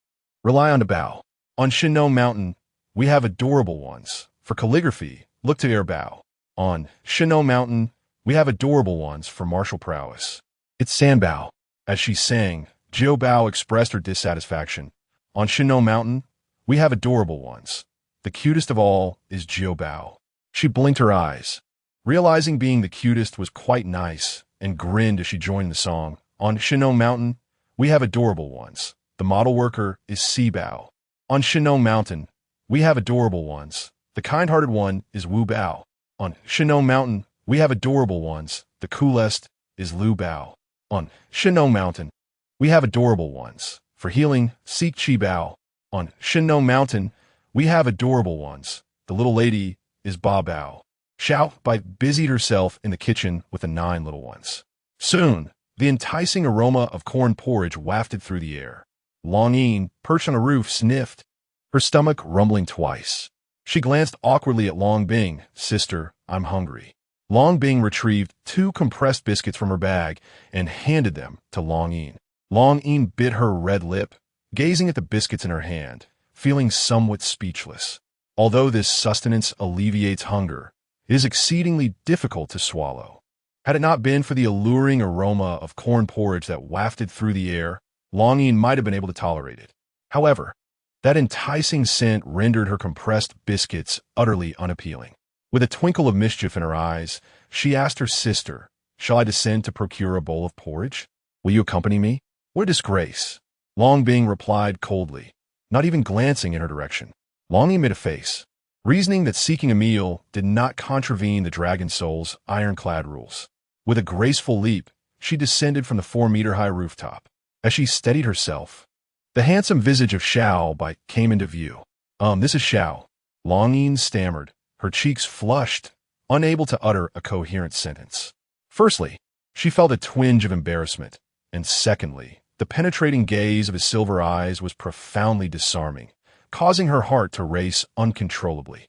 Rely on the Bao. On Shinong Mountain, we have adorable ones for calligraphy. Look to your Bao. On Shinong Mountain, we have adorable ones for martial prowess." "It's San Bao." As she sang, Xiao Bao expressed her dissatisfaction. "On Shinong Mountain, we have adorable ones. The cutest of all is Xiao Bao." She blinked her eyes, realizing being the cutest was quite nice, and grinned as she joined the song. "On Shinong Mountain, we have adorable ones. The model worker is Si Bao. On Shinong Mountain, we have adorable ones. The kind-hearted one is Wu Bao. On Shinong Mountain, we have adorable ones. The coolest is Lu Bao. On Shinong Mountain, we have adorable ones. For healing, seek Chi Bao. On Shinong Mountain, we have adorable ones. The little lady is Ba Bao." Xiao Bai busied herself in the kitchen with the 9 little ones. Soon, the enticing aroma of corn porridge wafted through the air. Long Een, perched on a roof, sniffed, her stomach rumbling twice. She glanced awkwardly at Long Bing. "Sister, I'm hungry." Long Bing retrieved 2 compressed biscuits from her bag and handed them to Long Een. Long Een bit her red lip, gazing at the biscuits in her hand, feeling somewhat speechless. Although this sustenance alleviates hunger, it is exceedingly difficult to swallow. Had it not been for the alluring aroma of corn porridge that wafted through the air, Long Een might have been able to tolerate it. However, that enticing scent rendered her compressed biscuits utterly unappealing. With a twinkle of mischief in her eyes, she asked her sister, "Shall I descend to procure a bowl of porridge? Will you accompany me?" "What a disgrace!" Long Bing replied coldly, not even glancing in her direction. Long Een made a face. reasoning that seeking a meal did not contravene the dragon soul's ironclad rules. With a graceful leap, she descended from the 4-meter-high rooftop. As she steadied herself, the handsome visage of Xiao Bai came into view. This is Xiao. Longing stammered, her cheeks flushed, unable to utter a coherent sentence. Firstly, she felt a twinge of embarrassment, and secondly, the penetrating gaze of his silver eyes was profoundly disarming, causing her heart to race uncontrollably.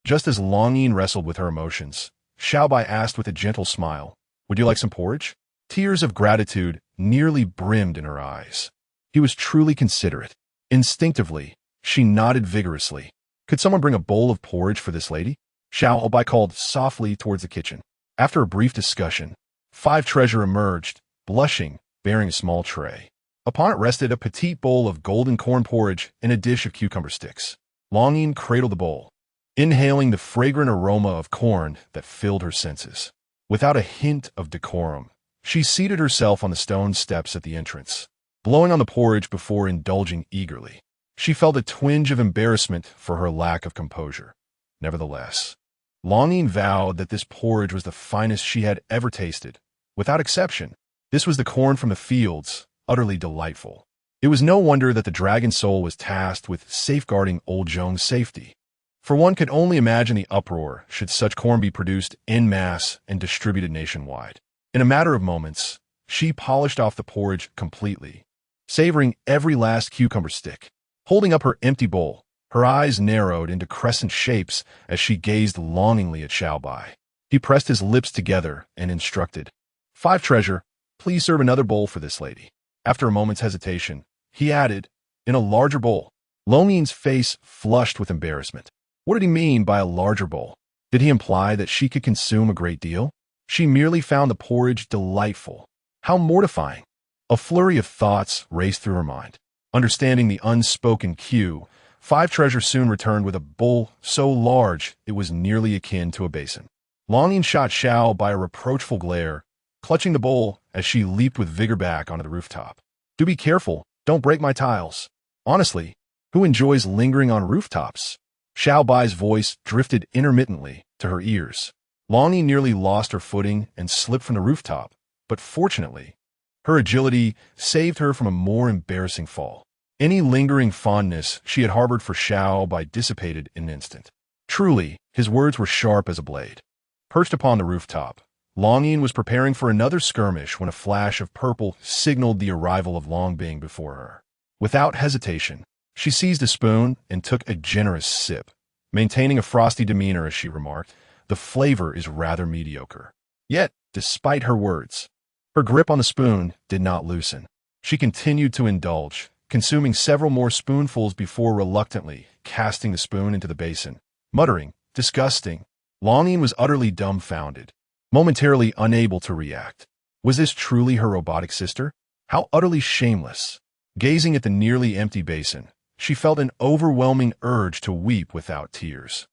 Just as Longing wrestled with her emotions, Xiao Bai asked with a gentle smile, "Would you like some porridge?" Tears of gratitude nearly brimmed in her eyes. He was truly considerate. Instinctively, she nodded vigorously. "Could someone bring a bowl of porridge for this lady?" Xiao Bai called softly towards the kitchen. After a brief discussion, 5 Treasure emerged, blushing, bearing a small tray. Upon it rested a petite bowl of golden corn porridge and a dish of cucumber sticks. Longing cradled the bowl, inhaling the fragrant aroma of corn that filled her senses. Without a hint of decorum, she seated herself on the stone steps at the entrance, blowing on the porridge before indulging eagerly. She felt a twinge of embarrassment for her lack of composure. Nevertheless, Longing vowed that this porridge was the finest she had ever tasted. Without exception, this was the corn from the fields, utterly delightful. It was no wonder that the dragon soul was tasked with safeguarding old Zhong's safety. For one could only imagine the uproar should such corn be produced en masse and distributed nationwide. In a matter of moments, she polished off the porridge completely, savoring every last cucumber stick. Holding up her empty bowl, her eyes narrowed into crescent shapes as she gazed longingly at Xiao Bai. He pressed his lips together and instructed, 5 Treasure, please serve another bowl for this lady." After a moment's hesitation, he added, "In a larger bowl." Longing's face flushed with embarrassment. What did he mean by a larger bowl? Did he imply that she could consume a great deal? She merely found the porridge delightful. How mortifying! A flurry of thoughts raced through her mind. Understanding the unspoken cue, 5 Treasure soon returned with a bowl so large it was nearly akin to a basin. Longing shot Xiao by a reproachful glare, clutching the bowl as she leaped with vigor back onto the rooftop. "Do be careful, don't break my tiles." Honestly, who enjoys lingering on rooftops? Xiao Bai's voice drifted intermittently to her ears. Longing nearly lost her footing and slipped from the rooftop, but fortunately, her agility saved her from a more embarrassing fall. Any lingering fondness she had harbored for Xiao Bai dissipated in an instant. Truly, his words were sharp as a blade. Perched upon the rooftop, Longing was preparing for another skirmish when a flash of purple signaled the arrival of Longbing before her. Without hesitation, she seized a spoon and took a generous sip, maintaining a frosty demeanor as she remarked, "The flavor is rather mediocre." Yet, despite her words, her grip on the spoon did not loosen. She continued to indulge, consuming several more spoonfuls before reluctantly casting the spoon into the basin, muttering, "Disgusting." Longing was utterly dumbfounded, momentarily unable to react. Was this truly her robotic sister? How utterly shameless. Gazing at the nearly empty basin, she felt an overwhelming urge to weep without tears.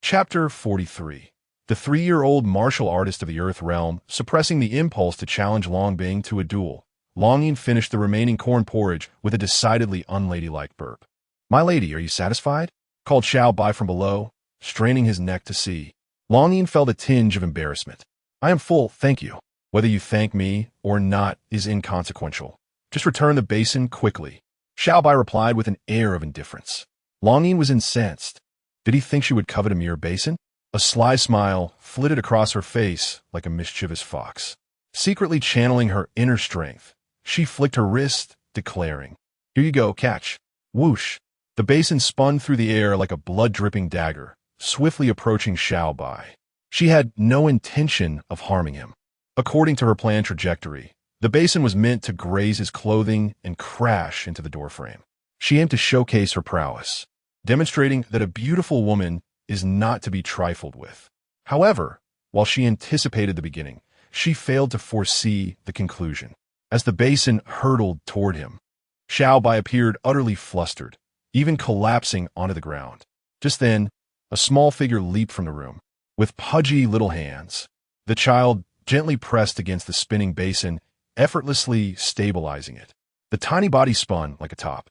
Chapter 43. The 3-year-old martial artist of the Earth Realm, suppressing the impulse to challenge Longbing to a duel, Longing finished the remaining corn porridge with a decidedly unladylike burp. "My lady, are you satisfied?" called Xiao Bai from below, straining his neck to see. Longing felt a tinge of embarrassment. "I am full, thank you. Whether you thank me or not is inconsequential. Just return the basin quickly." Xiao Bai replied with an air of indifference. Longing was incensed. Did he think she would covet a mere basin? A sly smile flitted across her face like a mischievous fox. Secretly channeling her inner strength, she flicked her wrist, declaring, "Here you go, catch." Whoosh! The basin spun through the air like a blood-dripping dagger, swiftly approaching Xiao Bai. She had no intention of harming him. According to her planned trajectory, the basin was meant to graze his clothing and crash into the doorframe. She aimed to showcase her prowess, demonstrating that a beautiful woman is not to be trifled with. However, while she anticipated the beginning, she failed to foresee the conclusion. As the basin hurtled toward him, Xiao Bai appeared utterly flustered, even collapsing onto the ground. Just then, a small figure leaped from the room. With pudgy little hands, the child gently pressed against the spinning basin, effortlessly stabilizing it. The tiny body spun like a top,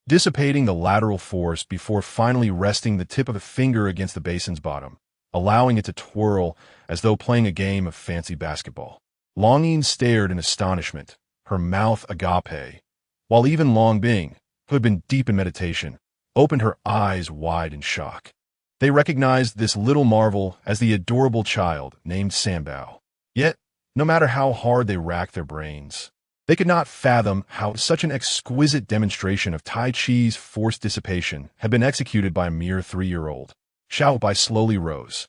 dissipating the lateral force before finally resting the tip of a finger against the basin's bottom, allowing it to twirl as though playing a game of fancy basketball. Longing stared in astonishment, her mouth agape, while even Long Bing, who had been deep in meditation, opened her eyes wide in shock. They recognized this little marvel as the adorable child named Sambao. Yet, no matter how hard they racked their brains, they could not fathom how such an exquisite demonstration of Tai Chi's forced dissipation had been executed by a mere 3-year-old. Xiao Bai slowly rose,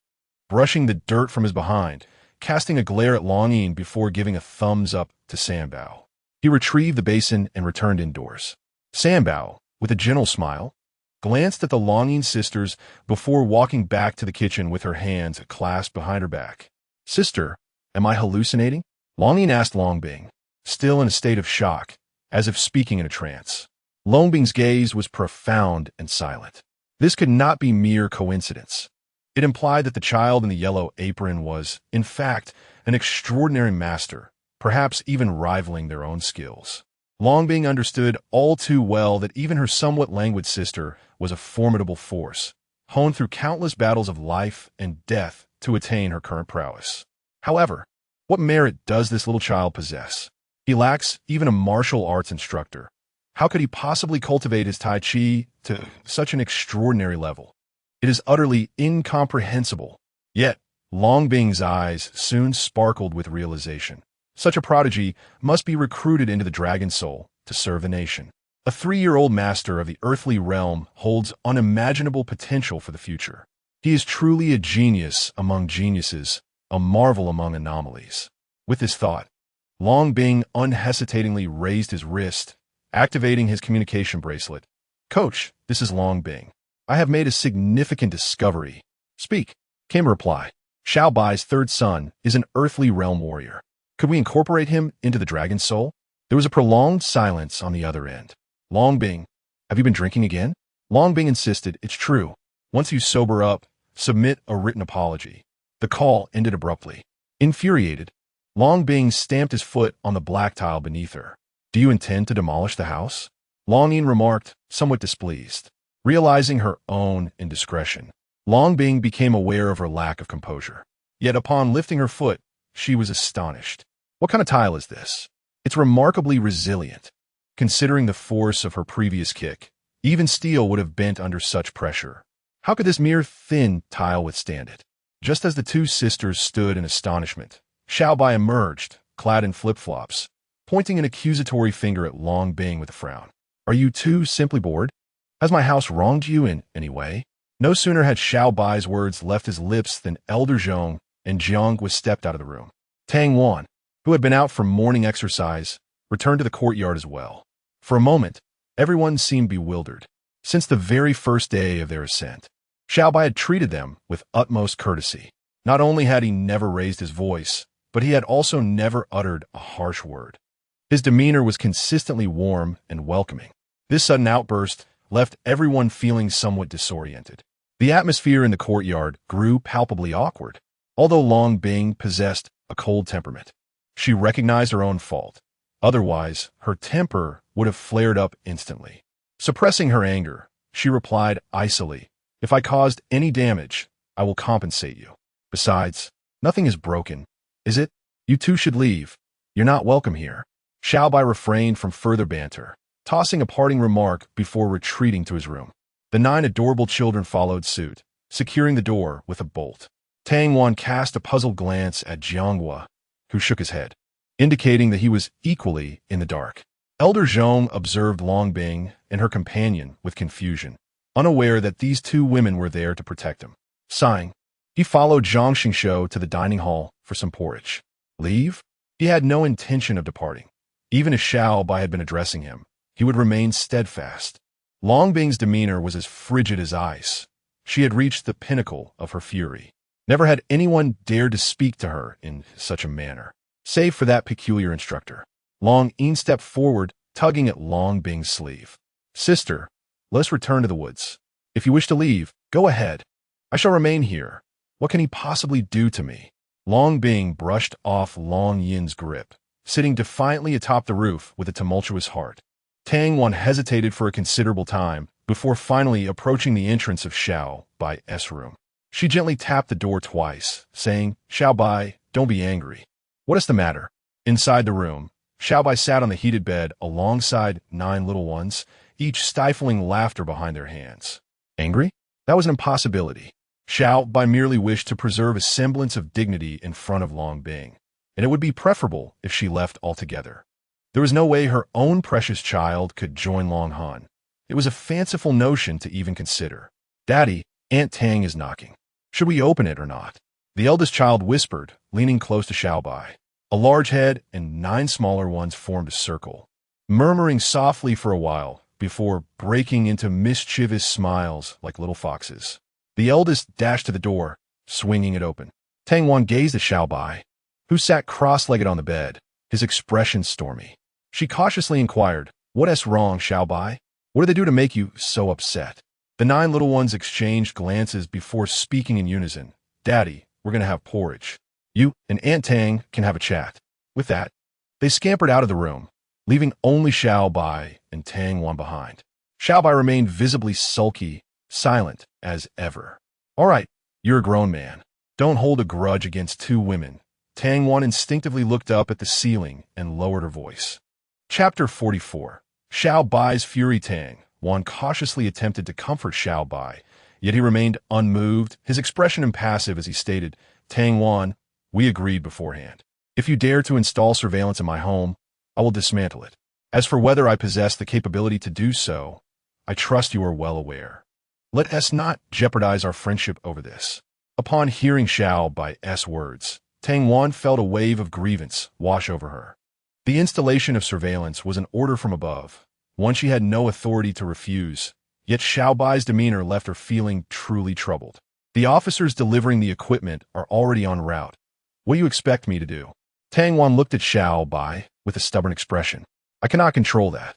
brushing the dirt from his behind, casting a glare at Longyin before giving a thumbs up to Sambao. He retrieved the basin and returned indoors. Sambao, with a gentle smile, glanced at the Longyin sisters before walking back to the kitchen with her hands clasped behind her back. "Sister, am I hallucinating?" Longyin asked Longbing, still in a state of shock, as if speaking in a trance. Longbing's gaze was profound and silent. This could not be mere coincidence. It implied that the child in the yellow apron was, in fact, an extraordinary master, perhaps even rivaling their own skills. Longbing understood all too well that even her somewhat languid sister was a formidable force, honed through countless battles of life and death to attain her current prowess. However, what merit does this little child possess? He lacks even a martial arts instructor. How could he possibly cultivate his Tai Chi to such an extraordinary level? It is utterly incomprehensible. Yet, Longbing's eyes soon sparkled with realization. Such a prodigy must be recruited into the Dragon Soul to serve the nation. A 3-year-old master of the earthly realm holds unimaginable potential for the future. He is truly a genius among geniuses, a marvel among anomalies. With this thought, Longbing unhesitatingly raised his wrist, activating his communication bracelet. "Coach, this is Longbing. I have made a significant discovery." "Speak," came a reply. "Xiao Bai's third son is an earthly realm warrior. Could we incorporate him into the Dragon Soul?" There was a prolonged silence on the other end. "Longbing, have you been drinking again?" Longbing insisted. "It's true. Once you sober up, submit a written apology." The call ended abruptly. Infuriated, Longbing stamped his foot on the black tile beneath her. "Do you intend to demolish the house?" Longyin remarked, somewhat displeased. Realizing her own indiscretion, Longbing became aware of her lack of composure. Yet upon lifting her foot, she was astonished. "What kind of tile is this? It's remarkably resilient. Considering the force of her previous kick, even steel would have bent under such pressure. How could this mere thin tile withstand it?" Just as the two sisters stood in astonishment, Xiao Bai emerged, clad in flip-flops, pointing an accusatory finger at Longbing with a frown. "Are you two simply bored? Has my house wronged you in any way?" No sooner had Xiao Bai's words left his lips than Elder Zhong and Jiang was stepped out of the room. Tang Wan, who had been out for morning exercise, returned to the courtyard as well. For a moment, everyone seemed bewildered. Since the very first day of their ascent, Xiao Bai had treated them with utmost courtesy. Not only had he never raised his voice, but he had also never uttered a harsh word. His demeanor was consistently warm and welcoming. This sudden outburst left everyone feeling somewhat disoriented. The atmosphere in the courtyard grew palpably awkward. Although Longbing possessed a cold temperament, she recognized her own fault. Otherwise, her temper would have flared up instantly. Suppressing her anger, she replied icily, "If I caused any damage, I will compensate you. Besides, nothing is broken, is it? You two should leave. You're not welcome here." Xiao Bai refrained from further banter, tossing a parting remark before retreating to his room. The 9 adorable children followed suit, securing the door with a bolt. Tang Wan cast a puzzled glance at Jianghua, who shook his head, indicating that he was equally in the dark. Elder Zhong observed Longbing and her companion with confusion, unaware that these 2 women were there to protect him. Sighing, he followed Zhang Xingshou to the dining hall for some porridge. Leave? He had no intention of departing. Even as Xiao Bai had been addressing him, he would remain steadfast. Longbing's demeanor was as frigid as ice. She had reached the pinnacle of her fury. Never had anyone dared to speak to her in such a manner, save for that peculiar instructor. Longying stepped forward, tugging at Longbing's sleeve. "Sister, let's return to the woods. If you wish to leave, go ahead. I shall remain here. What can he possibly do to me?" Longbing brushed off Longyin's grip, sitting defiantly atop the roof with a tumultuous heart. Tang Wan hesitated for a considerable time before finally approaching the entrance of Xiao Bai's room. She gently tapped the door twice, saying, "Xiao Bai, don't be angry." "What is the matter?" Inside the room, Xiao Bai sat on the heated bed alongside 9 little ones, each stifling laughter behind their hands. Angry? That was an impossibility. Xiao Bai merely wished to preserve a semblance of dignity in front of Long Bing, and it would be preferable if she left altogether. There was no way her own precious child could join Long Han. It was a fanciful notion to even consider. "Daddy, Aunt Tang is knocking. Should we open it or not?" The eldest child whispered, leaning close to Xiao Bai. A large head and 9 smaller ones formed a circle, murmuring softly for a while before breaking into mischievous smiles like little foxes. The eldest dashed to the door, swinging it open. Tang Wan gazed at Xiao Bai, who sat cross-legged on the bed, his expression stormy. She cautiously inquired, "What's wrong, Xiao Bai? What did they do to make you so upset?" The 9 little ones exchanged glances before speaking in unison. "Daddy, we're going to have porridge. You and Aunt Tang can have a chat." With that, they scampered out of the room, leaving only Xiao Bai and Tang Wan behind. Xiao Bai remained visibly sulky, silent as ever. "All right, you're a grown man. Don't hold a grudge against 2 women." Tang Wan instinctively looked up at the ceiling and lowered her voice. Chapter 44. Xiao Bai's Fury. Tang Wan cautiously attempted to comfort Xiao Bai, yet he remained unmoved, his expression impassive as he stated, "Tang Wan, we agreed beforehand. If you dare to install surveillance in my home, I will dismantle it. As for whether I possess the capability to do so, I trust you are well aware. Let us not jeopardize our friendship over this." Upon hearing Xiao Bai's words, Tang Wan felt a wave of grievance wash over her. The installation of surveillance was an order from above, one she had no authority to refuse, yet Xiao Bai's demeanor left her feeling truly troubled. "The officers delivering the equipment are already en route. What do you expect me to do?" Tang Wan looked at Xiao Bai with a stubborn expression. "I cannot control that.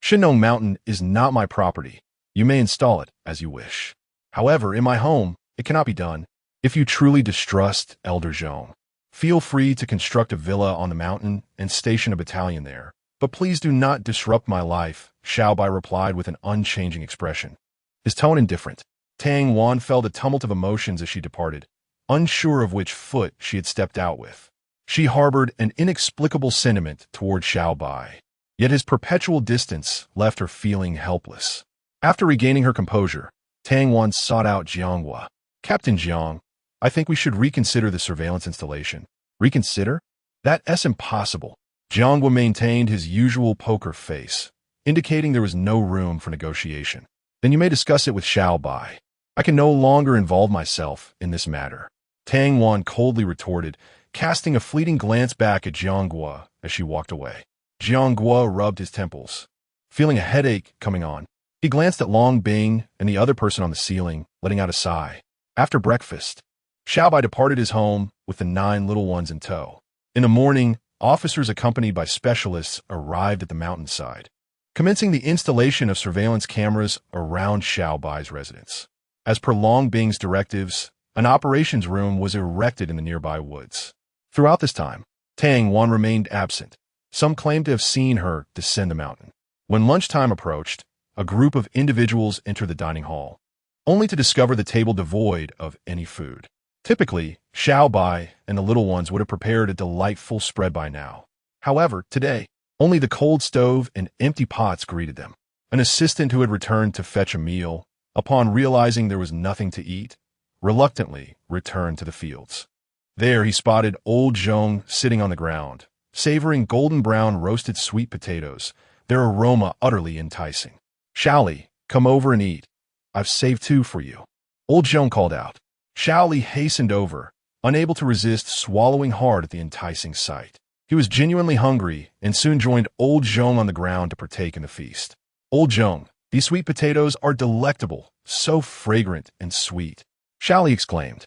Shinong Mountain is not my property. You may install it as you wish. However, in my home, it cannot be done. If you truly distrust Elder Zhong, feel free to construct a villa on the mountain and station a battalion there. But please do not disrupt my life," Xiao Bai replied with an unchanging expression, his tone indifferent. Tang Wan felt a tumult of emotions as she departed, unsure of which foot she had stepped out with. She harbored an inexplicable sentiment toward Xiao Bai, yet his perpetual distance left her feeling helpless. After regaining her composure, Tang Wan sought out Jianghua. "Captain Jiang, I think we should reconsider the surveillance installation." "Reconsider? That's impossible." Jianghua maintained his usual poker face, indicating there was no room for negotiation. "Then you may discuss it with Xiao Bai. I can no longer involve myself in this matter," Tang Wan coldly retorted, casting a fleeting glance back at Jianghua as she walked away. Jianghua rubbed his temples, feeling a headache coming on. He glanced at Long Bing and the other person on the ceiling, letting out a sigh. After breakfast, Xiao Bai departed his home with the 9 little ones in tow. In the morning, officers accompanied by specialists arrived at the mountainside, commencing the installation of surveillance cameras around Xiao Bai's residence. As per Long Bing's directives, an operations room was erected in the nearby woods. Throughout this time, Tang Wan remained absent. Some claimed to have seen her descend the mountain. When lunchtime approached, a group of individuals entered the dining hall, only to discover the table devoid of any food. Typically, Xiao Bai and the little ones would have prepared a delightful spread by now. However, today, only the cold stove and empty pots greeted them. An assistant who had returned to fetch a meal, upon realizing there was nothing to eat, reluctantly returned to the fields. There he spotted old Zhong sitting on the ground, savoring golden brown roasted sweet potatoes, their aroma utterly enticing. "Shaoli, come over and eat. I've saved 2 for you," old Zhong called out. Shaoli hastened over, unable to resist swallowing hard at the enticing sight. He was genuinely hungry and soon joined old Zhong on the ground to partake in the feast. "Old Zhong, these sweet potatoes are delectable, so fragrant and sweet," Shaoli exclaimed.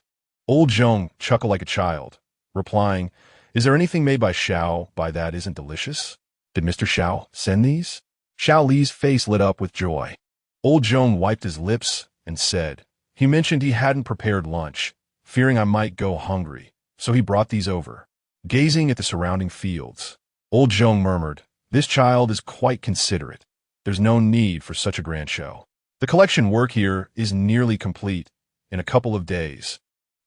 Old Zhong chuckled like a child, replying, "Is there anything made by Xiao Bai that isn't delicious? Did Mr. Xiao send these?" Xiao Li's face lit up with joy. Old Zhong wiped his lips and said, "He mentioned he hadn't prepared lunch, fearing I might go hungry, so he brought these over." Gazing at the surrounding fields, old Zhong murmured, "This child is quite considerate. There's no need for such a grand show. The collection work here is nearly complete. In a couple of days,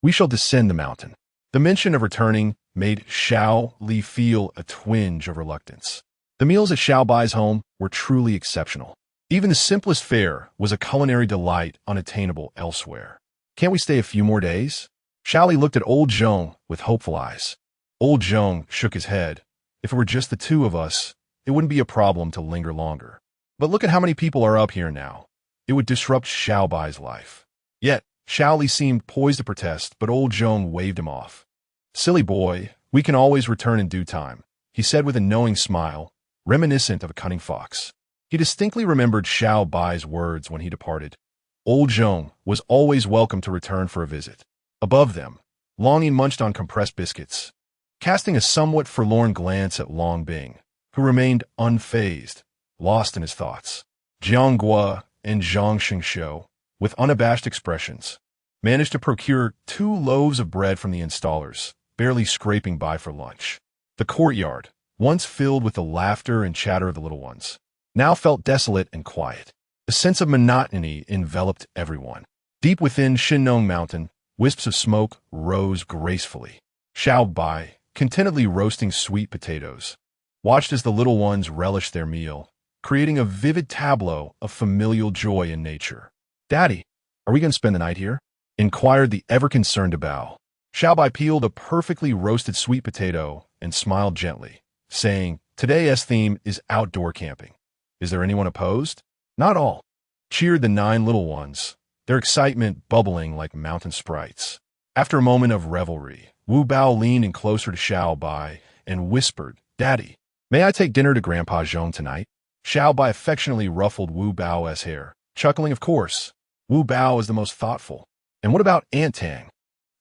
we shall descend the mountain. The mention of returning made Xiao Li feel a twinge of reluctance. The meals at Xiao Bai's home were truly exceptional. Even the simplest fare was a culinary delight unattainable elsewhere. Can't we stay a few more days? Xiao Li looked at old Zhong with hopeful eyes. Old Zhong shook his head. If it were just the two of us, it wouldn't be a problem to linger longer. But look at how many people are up here now. It would disrupt Xiao Bai's life. Yet, Xiao Li seemed poised to protest, but old Zhong waved him off. Silly boy, we can always return in due time, he said with a knowing smile, reminiscent of a cunning fox. He distinctly remembered Xiao Bai's words when he departed. Old Zhong was always welcome to return for a visit. Above them, Longing munched on compressed biscuits, casting a somewhat forlorn glance at Long Bing, who remained unfazed, lost in his thoughts. Jiang Gua and Zhang Xingxiu, with unabashed expressions, managed to procure 2 loaves of bread from the installers, barely scraping by for lunch. The courtyard, once filled with the laughter and chatter of the little ones, now felt desolate and quiet. A sense of monotony enveloped everyone. Deep within Shinnong Mountain, wisps of smoke rose gracefully. Xiao Bai, contentedly roasting sweet potatoes, watched as the little ones relished their meal, creating a vivid tableau of familial joy in nature. "Daddy, are we going to spend the night here?" inquired the ever-concerned Bao. Xiao Bai peeled a perfectly roasted sweet potato and smiled gently, saying, "Today's theme is outdoor camping. Is there anyone opposed?" "Not all," cheered the 9 little ones, their excitement bubbling like mountain sprites. After a moment of revelry, Wu Bao leaned in closer to Xiao Bai and whispered, "Daddy, may I take dinner to Grandpa Zhong tonight?" Xiao Bai affectionately ruffled Wu Bao's hair, chuckling, "Of course. Wu Bao is the most thoughtful. And what about Aunt Tang?"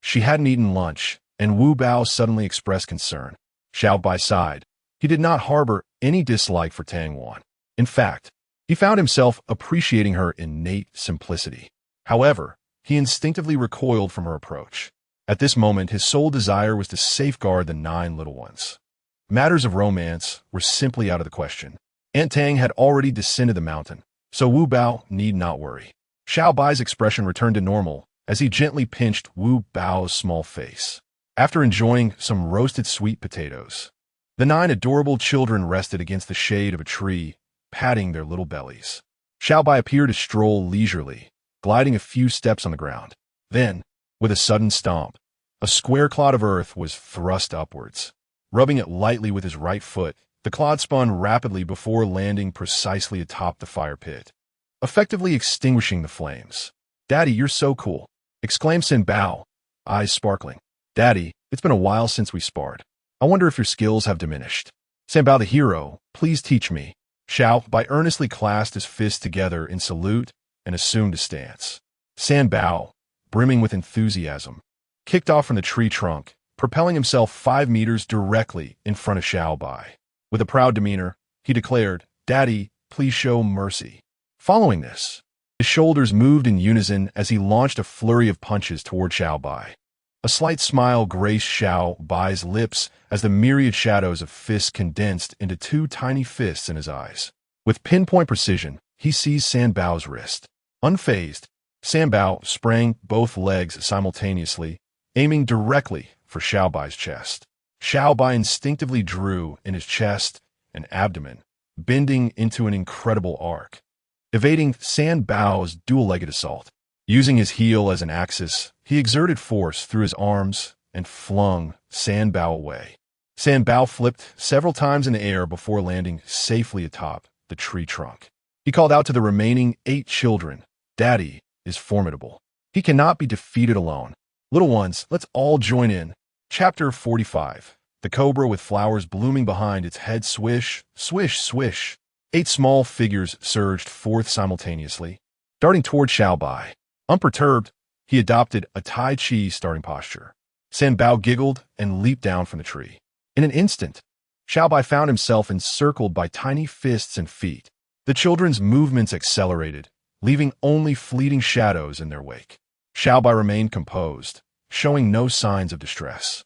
She hadn't eaten lunch, and Wu Bao suddenly expressed concern. Xiao Bai sighed. He did not harbor any dislike for Tang Wan. In fact, he found himself appreciating her innate simplicity. However, he instinctively recoiled from her approach. At this moment, his sole desire was to safeguard the 9 little ones. Matters of romance were simply out of the question. Aunt Tang had already descended the mountain, so Wu Bao need not worry. Xiao Bai's expression returned to normal as he gently pinched Wu Bao's small face. After enjoying some roasted sweet potatoes, the 9 adorable children rested against the shade of a tree, patting their little bellies. Xiao Bai appeared to stroll leisurely, gliding a few steps on the ground. Then, with a sudden stomp, a square clod of earth was thrust upwards. Rubbing it lightly with his right foot, the clod spun rapidly before landing precisely atop the fire pit, effectively extinguishing the flames. "Daddy, you're so cool," exclaimed Sin Bao, eyes sparkling. "Daddy, it's been a while since we sparred. I wonder if your skills have diminished." "San Bao the hero, please teach me." Xiao Bai earnestly clasped his fists together in salute and assumed a stance. San Bao, brimming with enthusiasm, kicked off from the tree trunk, propelling himself 5 meters directly in front of Xiao Bai. With a proud demeanor, he declared, "Daddy, please show mercy." Following this, his shoulders moved in unison as he launched a flurry of punches toward Xiao Bai. A slight smile graced Xiao Bai's lips as the myriad shadows of fists condensed into 2 tiny fists in his eyes. With pinpoint precision, he seized San Bao's wrist. Unfazed, San Bao sprang both legs simultaneously, aiming directly for Xiao Bai's chest. Xiao Bai instinctively drew in his chest and abdomen, bending into an incredible arc, evading San Bao's dual-legged assault. Using his heel as an axis, he exerted force through his arms and flung San Bao away. San Bao flipped several times in the air before landing safely atop the tree trunk. He called out to the remaining 8 children, "Daddy is formidable. He cannot be defeated alone. Little ones, let's all join in." Chapter 45. The cobra with flowers blooming behind its head. Swish, swish, swish. 8 small figures surged forth simultaneously, darting toward Xiao Bai. Unperturbed, he adopted a Tai Chi starting posture. San Bao giggled and leaped down from the tree. In an instant, Xiao Bai found himself encircled by tiny fists and feet. The children's movements accelerated, leaving only fleeting shadows in their wake. Xiao Bai remained composed, showing no signs of distress.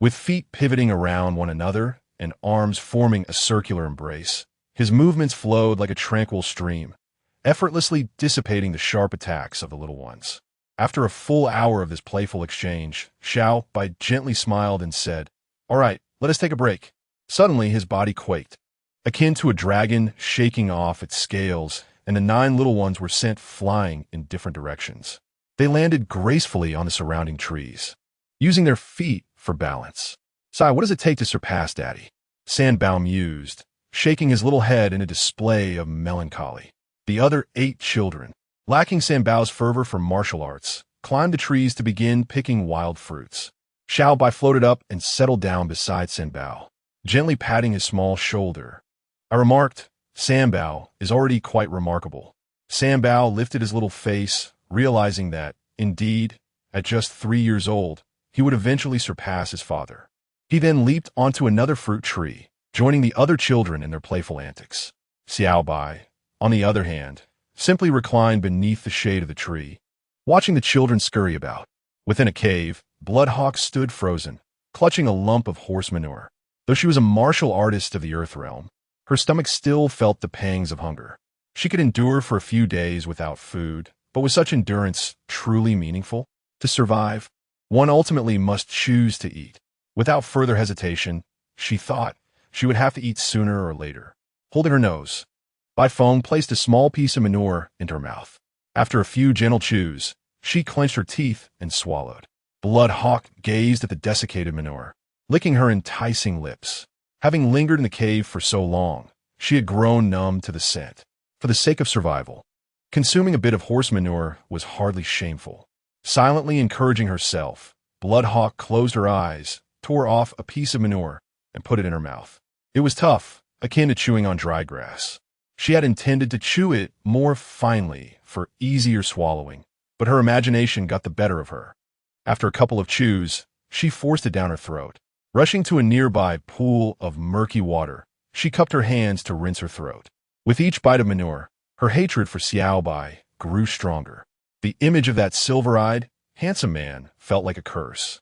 With feet pivoting around one another and arms forming a circular embrace, His movements flowed like a tranquil stream, effortlessly dissipating the sharp attacks of the little ones. After a full hour of this playful exchange, Xiao Bai gently smiled and said, "All right, let us take a break." Suddenly, his body quaked, akin to a dragon shaking off its scales, and the 9 little ones were sent flying in different directions. They landed gracefully on the surrounding trees, using their feet for balance. "Sai, what does it take to surpass Daddy?" Sanbao mused, shaking his little head in a display of melancholy. The other 8 children, lacking Sanbao's fervor for martial arts, climbed the trees to begin picking wild fruits. Xiao Bai floated up and settled down beside Sanbao, gently patting his small shoulder. I remarked, "Sanbao is already quite remarkable." Sanbao lifted his little face, realizing that, indeed, at just 3 years old, he would eventually surpass his father. He then leaped onto another fruit tree, joining the other children in their playful antics. Xiao Bai, on the other hand, simply reclined beneath the shade of the tree, watching the children scurry about. Within a cave, Bloodhawk stood frozen, clutching a lump of horse manure. Though she was a martial artist of the Earth realm, her stomach still felt the pangs of hunger. She could endure for a few days without food, but was such endurance truly meaningful? To survive, one ultimately must choose to eat. Without further hesitation, she thought she would have to eat sooner or later. Holding her nose, Bai Feng placed a small piece of manure into her mouth. After a few gentle chews, she clenched her teeth and swallowed. Bloodhawk gazed at the desiccated manure, licking her enticing lips. Having lingered in the cave for so long, she had grown numb to the scent. For the sake of survival, consuming a bit of horse manure was hardly shameful. Silently encouraging herself, Bloodhawk closed her eyes, tore off a piece of manure, and put it in her mouth. It was tough, akin to chewing on dry grass. She had intended to chew it more finely for easier swallowing, but her imagination got the better of her. After a couple of chews, she forced it down her throat. Rushing to a nearby pool of murky water, she cupped her hands to rinse her throat. With each bite of manure, her hatred for Xiao Bai grew stronger. The image of that silver-eyed, handsome man felt like a curse.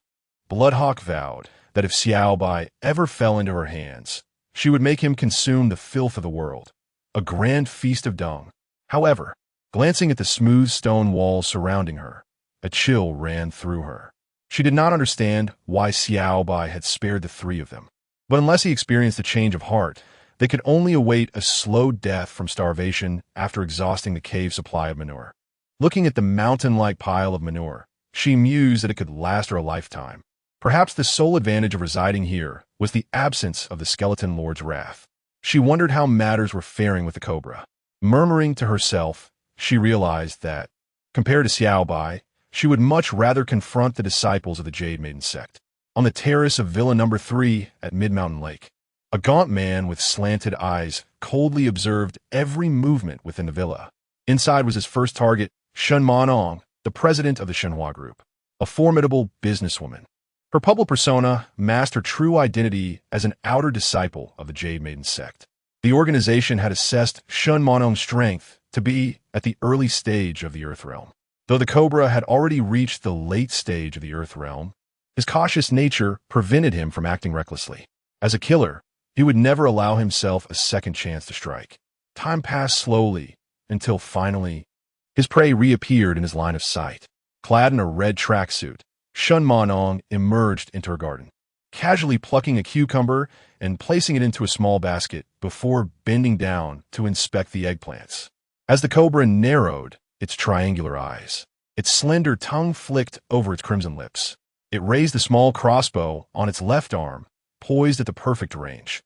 Bloodhawk vowed that if Xiao Bai ever fell into her hands, she would make him consume the filth of the world, a grand feast of dung. However, glancing at the smooth stone walls surrounding her, a chill ran through her. She did not understand why Xiao Bai had spared the 3 of them. But unless he experienced a change of heart, they could only await a slow death from starvation after exhausting the cave's supply of manure. Looking at the mountain-like pile of manure, she mused that it could last her a lifetime. Perhaps the sole advantage of residing here was the absence of the skeleton lord's wrath. She wondered how matters were faring with the cobra. Murmuring to herself, she realized that, compared to Xiao Bai, she would much rather confront the disciples of the Jade Maiden sect. On the terrace of Villa No. 3 at Mid-Mountain Lake, a gaunt man with slanted eyes coldly observed every movement within the villa. Inside was his first target, Shen Monong, the president of the Shenhua Group, a formidable businesswoman. Her public persona masked her true identity as an outer disciple of the Jade Maiden sect. The organization had assessed Shen Monong's strength to be at the early stage of the Earth realm. Though the Cobra had already reached the late stage of the Earth realm, his cautious nature prevented him from acting recklessly. As a killer, he would never allow himself a second chance to strike. Time passed slowly, until finally, his prey reappeared in his line of sight. Clad in a red tracksuit, Shen Monong emerged into her garden, casually plucking a cucumber and placing it into a small basket before bending down to inspect the eggplants. As the cobra narrowed its triangular eyes, its slender tongue flicked over its crimson lips. It raised a small crossbow on its left arm, poised at the perfect range.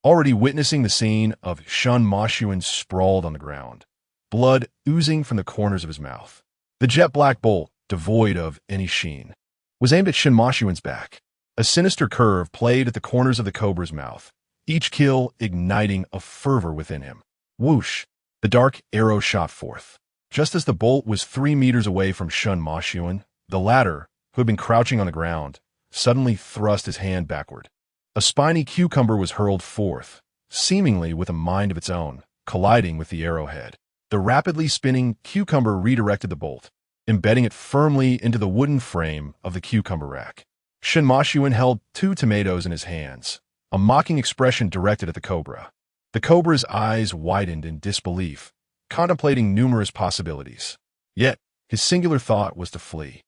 Already witnessing the scene of Shen Moshuan sprawled on the ground, blood oozing from the corners of his mouth. The jet-black bolt, devoid of any sheen, was aimed at Shen Moshuan's back. A sinister curve played at the corners of the cobra's mouth, each kill igniting a fervor within him. Whoosh! The dark arrow shot forth. Just as the bolt was 3 meters away from Shen Moshuan, the latter, who had been crouching on the ground, suddenly thrust his hand backward. A spiny cucumber was hurled forth, seemingly with a mind of its own, colliding with the arrowhead. The rapidly spinning cucumber redirected the bolt, embedding it firmly into the wooden frame of the cucumber rack. Shen Moshuan held 2 tomatoes in his hands, a mocking expression directed at the cobra. The cobra's eyes widened in disbelief, contemplating numerous possibilities. Yet, his singular thought was to flee.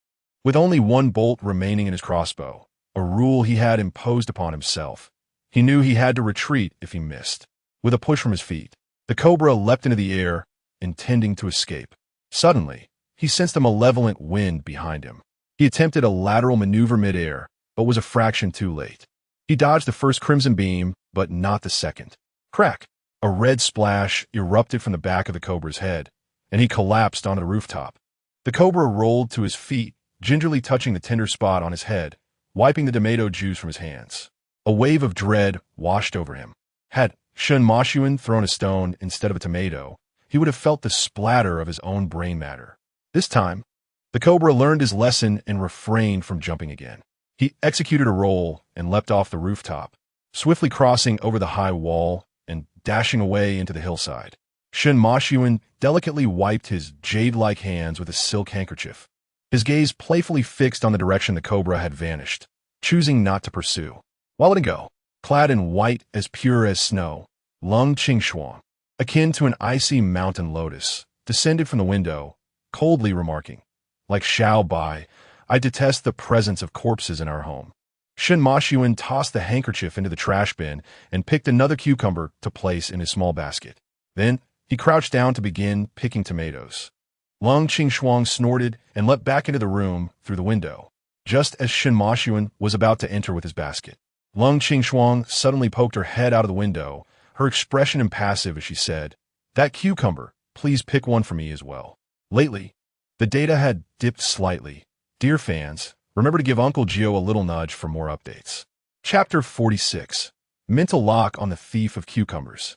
With only one bolt remaining in his crossbow, a rule he had imposed upon himself, he knew he had to retreat if he missed. With a push from his feet, the cobra leapt into the air, intending to escape. Suddenly, he sensed a malevolent wind behind him. He attempted a lateral maneuver midair, but was a fraction too late. He dodged the first crimson beam, but not the second. Crack! A red splash erupted from the back of the cobra's head, and he collapsed onto the rooftop. The cobra rolled to his feet, gingerly touching the tender spot on his head, wiping the tomato juice from his hands. A wave of dread washed over him. Had Shun Mashuan thrown a stone instead of a tomato, he would have felt the splatter of his own brain matter. This time, the cobra learned his lesson and refrained from jumping again. He executed a roll and leapt off the rooftop, swiftly crossing over the high wall and dashing away into the hillside. Shun Mashuan delicately wiped his jade-like hands with a silk handkerchief, his gaze playfully fixed on the direction the cobra had vanished, choosing not to pursue. While letting go, clad in white as pure as snow, Lung Qingshuang, akin to an icy mountain lotus, descended from the window, coldly remarking, "Like Xiao Bai, I detest the presence of corpses in our home." Shun Mashuan tossed the handkerchief into the trash bin and picked another cucumber to place in his small basket. Then, he crouched down to begin picking tomatoes. Lung Qingshuang snorted and leapt back into the room through the window, just as Shun Mashuan was about to enter with his basket. Lung Qingshuang suddenly poked her head out of the window, her expression impassive as she said, "That cucumber, please pick one for me as well." Lately, the data had dipped slightly. Dear fans, remember to give Uncle Gio a little nudge for more updates. Chapter 46. Mental Lock on the Thief of Cucumbers.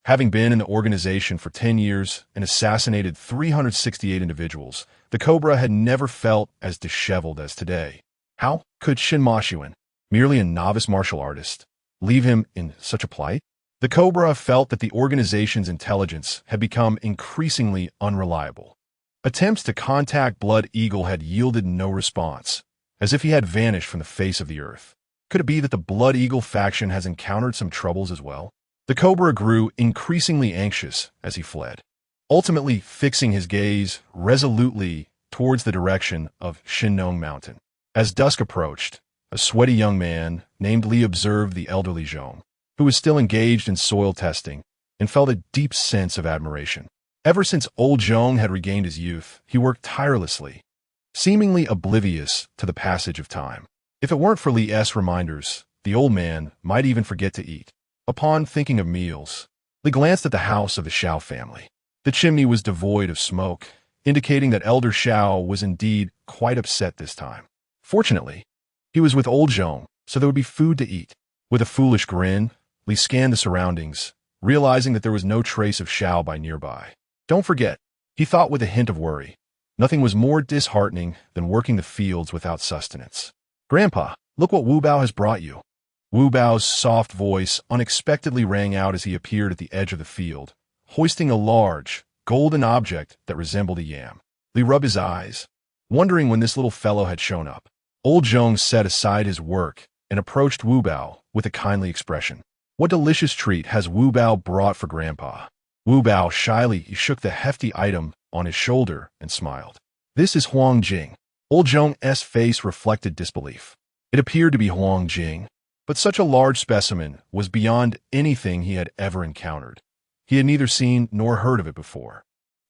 Having been in the organization for 10 years and assassinated 368 individuals, the Cobra had never felt as disheveled as today. How could Shun Mashuan, merely a novice martial artist, leave him in such a plight? The Cobra felt that the organization's intelligence had become increasingly unreliable. Attempts to contact Blood Eagle had yielded no response, as if he had vanished from the face of the earth. Could it be that the Blood Eagle faction has encountered some troubles as well? The Cobra grew increasingly anxious as he fled, ultimately fixing his gaze resolutely towards the direction of Shinnong Mountain. As dusk approached, a sweaty young man named Li observed the elderly Zhong, who was still engaged in soil testing, and felt a deep sense of admiration. Ever since old Zhong had regained his youth, he worked tirelessly, seemingly oblivious to the passage of time. If it weren't for Li's reminders, the old man might even forget to eat. Upon thinking of meals, Li glanced at the house of the Xiao family. The chimney was devoid of smoke, indicating that Elder Xiao was indeed quite upset this time. Fortunately, he was with old Zhong, so there would be food to eat. With a foolish grin, Li scanned the surroundings, realizing that there was no trace of Xiao Bai nearby. Don't forget, he thought with a hint of worry, nothing was more disheartening than working the fields without sustenance. "Grandpa, look what Wu Bao has brought you." Wu Bao's soft voice unexpectedly rang out as he appeared at the edge of the field, hoisting a large, golden object that resembled a yam. Li rubbed his eyes, wondering when this little fellow had shown up. Old Zhong set aside his work and approached Wu Bao with a kindly expression. "What delicious treat has Wu Bao brought for Grandpa?" Wu Bao shyly shook the hefty item on his shoulder and smiled. "This is Huang Jing." Old Zhong's face reflected disbelief. It appeared to be Huang Jing, but such a large specimen was beyond anything he had ever encountered. He had neither seen nor heard of it before.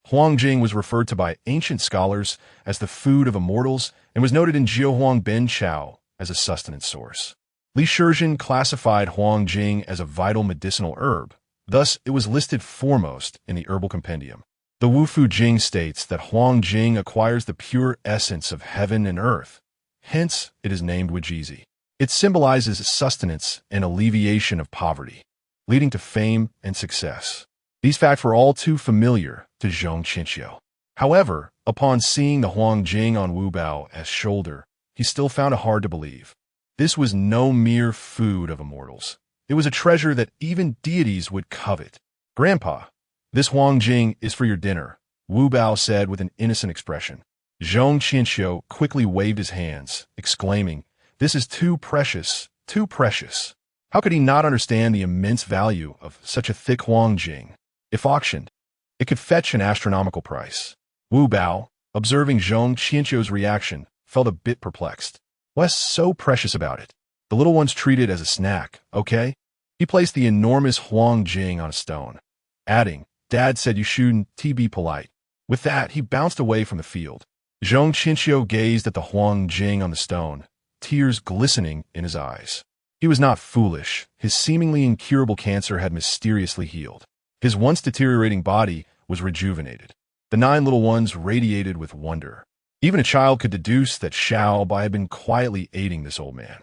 Huang Jing was referred to by ancient scholars as the food of immortals and was noted in Jiahuang Ben Chao as a sustenance source. Li Shizhen classified Huang Jing as a vital medicinal herb, thus it was listed foremost in the herbal compendium. The Wufu Jing states that Huang Jing acquires the pure essence of heaven and earth, hence it is named Wujizi. It symbolizes sustenance and alleviation of poverty, leading to fame and success. These facts were all too familiar to Zhong Qinxiu. However, upon seeing the Huang Jing on Wu Bao's shoulder, he still found it hard to believe. This was no mere food of immortals. It was a treasure that even deities would covet. "Grandpa, this Huang Jing is for your dinner," Wu Bao said with an innocent expression. Zhong Qinxiu quickly waved his hands, exclaiming, "This is too precious, too precious." How could he not understand the immense value of such a thick Huang Jing? If auctioned, it could fetch an astronomical price. Wu Bao, observing Zhong Qianqiu's reaction, felt a bit perplexed. What's so precious about it? The little one's treated as a snack, okay? He placed the enormous Huang Jing on a stone, adding, Dad said you shouldn't be polite. With that, he bounced away from the field. Zhong Qianqiu gazed at the Huang Jing on the stone, tears glistening in his eyes. He was not foolish. His seemingly incurable cancer had mysteriously healed. His once deteriorating body was rejuvenated. The 9 little ones radiated with wonder. Even a child could deduce that Xiao Bai had been quietly aiding this old man.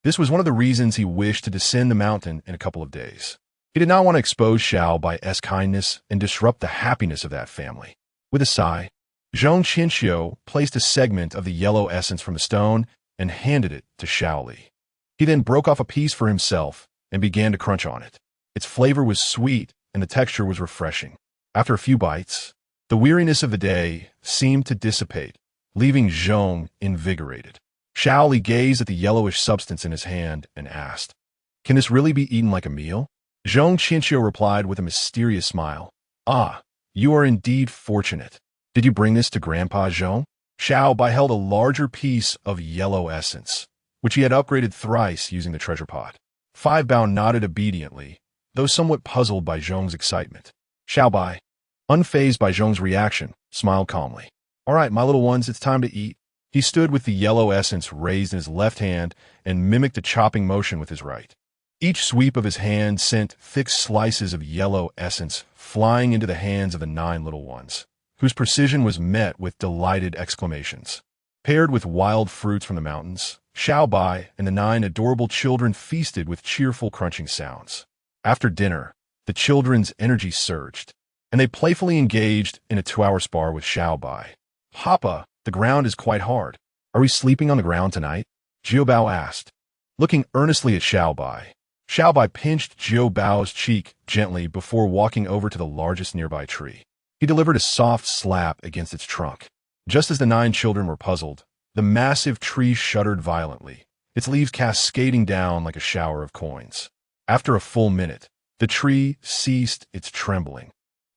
This was one of the reasons he wished to descend the mountain in a couple of days. He did not want to expose Xiao Bai's kindness and disrupt the happiness of that family. With a sigh, Zhong Qianqiu placed a segment of the yellow essence from the stone and handed it to Xiao Li. He then broke off a piece for himself and began to crunch on it. Its flavor was sweet and the texture was refreshing. After a few bites, the weariness of the day seemed to dissipate, leaving Zhong invigorated. Xiao Li gazed at the yellowish substance in his hand and asked, Can this really be eaten like a meal? Zhong Qianqiu replied with a mysterious smile, Ah, you are indeed fortunate. Did you bring this to Grandpa Zhong? Xiao Bai held a larger piece of yellow essence, which he had upgraded thrice using the treasure pot. Five Bao nodded obediently, though somewhat puzzled by Zhong's excitement. Xiao Bai, unfazed by Zhong's reaction, smiled calmly. All right, my little ones, it's time to eat. He stood with the yellow essence raised in his left hand and mimicked a chopping motion with his right. Each sweep of his hand sent thick slices of yellow essence flying into the hands of the 9 little ones, whose precision was met with delighted exclamations. Paired with wild fruits from the mountains, Xiao Bai and the 9 adorable children feasted with cheerful crunching sounds. After dinner, the children's energy surged, and they playfully engaged in a 2-hour spar with Xiao Bai. Papa, the ground is quite hard. Are we sleeping on the ground tonight? Xiao Bao asked. Looking earnestly at Xiao Bai pinched Xiao Bao's cheek gently before walking over to the largest nearby tree. He delivered a soft slap against its trunk. Just as the 9 children were puzzled, the massive tree shuddered violently, its leaves cascading down like a shower of coins. After a full minute, the tree ceased its trembling,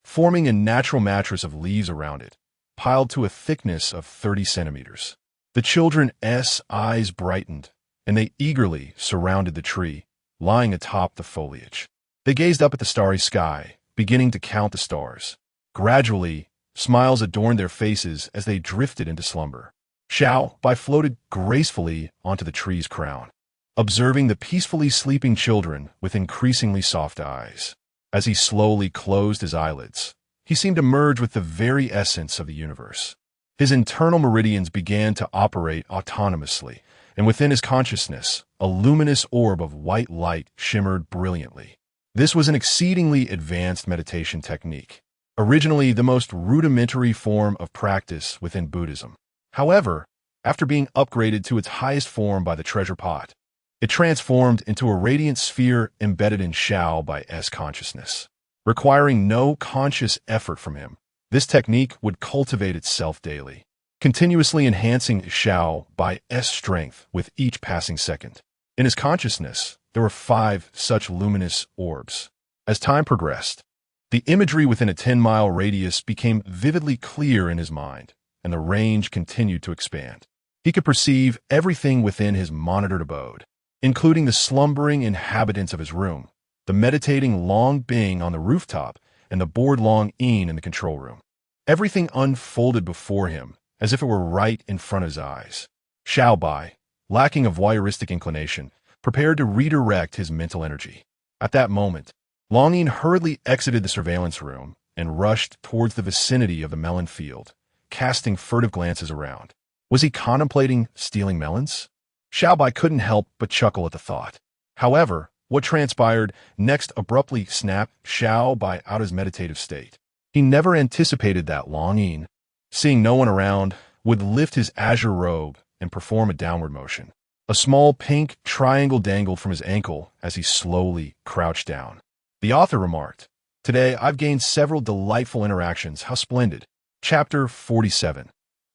forming a natural mattress of leaves around it, piled to a thickness of 30 centimeters. The children's eyes brightened, and they eagerly surrounded the tree, lying atop the foliage. They gazed up at the starry sky, beginning to count the stars. Gradually, smiles adorned their faces as they drifted into slumber. Xiao Bai floated gracefully onto the tree's crown, observing the peacefully sleeping children with increasingly soft eyes. As he slowly closed his eyelids, he seemed to merge with the very essence of the universe. His internal meridians began to operate autonomously, and within his consciousness, a luminous orb of white light shimmered brilliantly. This was an exceedingly advanced meditation technique, originally the most rudimentary form of practice within Buddhism. However, after being upgraded to its highest form by the treasure pot, it transformed into a radiant sphere embedded in Xiao Bai's consciousness. Requiring no conscious effort from him, this technique would cultivate itself daily, continuously enhancing Xiao Bai's strength with each passing second. In his consciousness, there were 5 such luminous orbs. As time progressed, the imagery within a 10-mile radius became vividly clear in his mind, and the range continued to expand. He could perceive everything within his monitored abode, including the slumbering inhabitants of his room, the meditating Long Bing on the rooftop, and the bored Long Yin in the control room. Everything unfolded before him, as if it were right in front of his eyes. Xiao Bai, lacking a voyeuristic inclination, prepared to redirect his mental energy. At that moment, Long Yin hurriedly exited the surveillance room and rushed towards the vicinity of the melon field, casting furtive glances around. Was he contemplating stealing melons? Xiao Bai couldn't help but chuckle at the thought. However, what transpired next abruptly snapped Xiao Bai out of his meditative state. He never anticipated that Long Yin, seeing no one around, would lift his azure robe and perform a downward motion. A small pink triangle dangled from his ankle as he slowly crouched down. The author remarked, "Today I've gained several delightful interactions. How splendid." Chapter 47.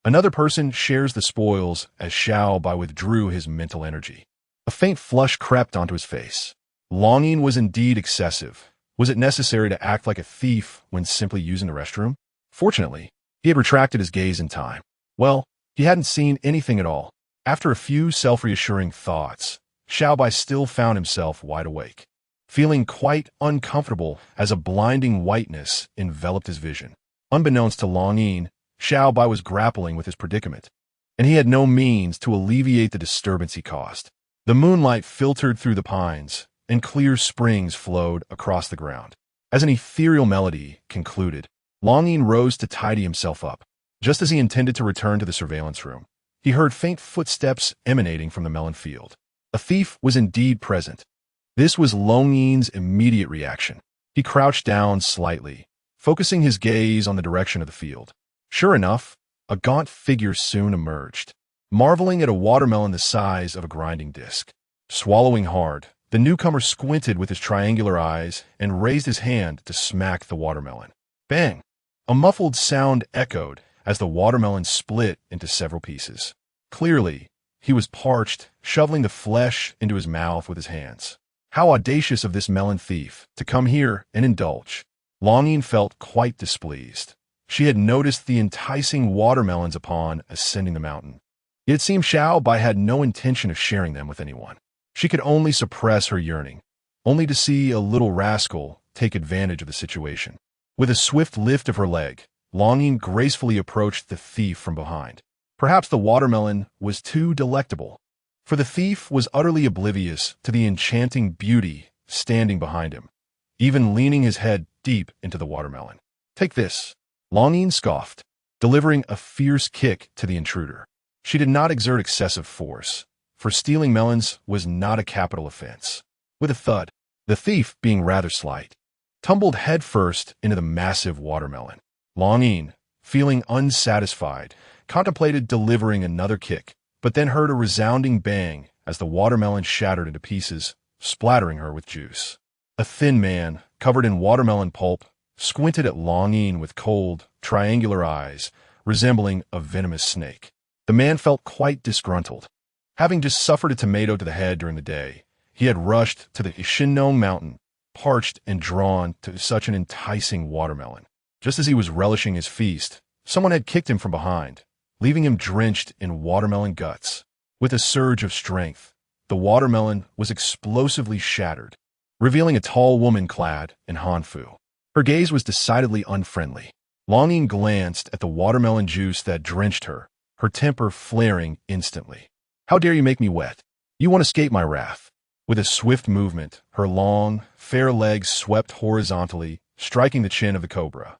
Another person shares the spoils as Xiao Bai withdrew his mental energy. A faint flush crept onto his face. Longing was indeed excessive. Was it necessary to act like a thief when simply using the restroom? Fortunately, he had retracted his gaze in time. Well, he hadn't seen anything at all. After a few self-reassuring thoughts, Xiao Bai still found himself wide awake, feeling quite uncomfortable as a blinding whiteness enveloped his vision. Unbeknownst to Longyin, Xiao Bai was grappling with his predicament, and he had no means to alleviate the disturbance he caused. The moonlight filtered through the pines, and clear springs flowed across the ground. As an ethereal melody concluded, Longyin rose to tidy himself up. Just as he intended to return to the surveillance room, he heard faint footsteps emanating from the melon field. A thief was indeed present. This was Longyin's immediate reaction. He crouched down slightly, focusing his gaze on the direction of the field. Sure enough, a gaunt figure soon emerged, marveling at a watermelon the size of a grinding disc. Swallowing hard, the newcomer squinted with his triangular eyes and raised his hand to smack the watermelon. Bang! A muffled sound echoed as the watermelon split into several pieces. Clearly, he was parched, shoveling the flesh into his mouth with his hands. How audacious of this melon thief to come here and indulge. Longyin felt quite displeased. She had noticed the enticing watermelons upon ascending the mountain. It seemed Xiao Bai had no intention of sharing them with anyone. She could only suppress her yearning, only to see a little rascal take advantage of the situation. With a swift lift of her leg, Longyin gracefully approached the thief from behind. Perhaps the watermelon was too delectable, for the thief was utterly oblivious to the enchanting beauty standing behind him, even leaning his head deep into the watermelon. Take this, Longyin scoffed, delivering a fierce kick to the intruder. She did not exert excessive force, for stealing melons was not a capital offense. With a thud, the thief, being rather slight, tumbled headfirst into the massive watermelon. Longyin, feeling unsatisfied, contemplated delivering another kick, but then heard a resounding bang as the watermelon shattered into pieces, splattering her with juice. A thin man, covered in watermelon pulp, squinted at Longyin with cold, triangular eyes, resembling a venomous snake. The man felt quite disgruntled. Having just suffered a tomato to the head during the day, he had rushed to the Shinong mountain, parched and drawn to such an enticing watermelon. Just as he was relishing his feast, someone had kicked him from behind, leaving him drenched in watermelon guts. With a surge of strength, the watermelon was explosively shattered, revealing a tall woman clad in hanfu. Her gaze was decidedly unfriendly. Longyin glanced at the watermelon juice that drenched her, her temper flaring instantly. How dare you make me wet? You won't escape my wrath. With a swift movement, her long, fair legs swept horizontally, striking the chin of the cobra.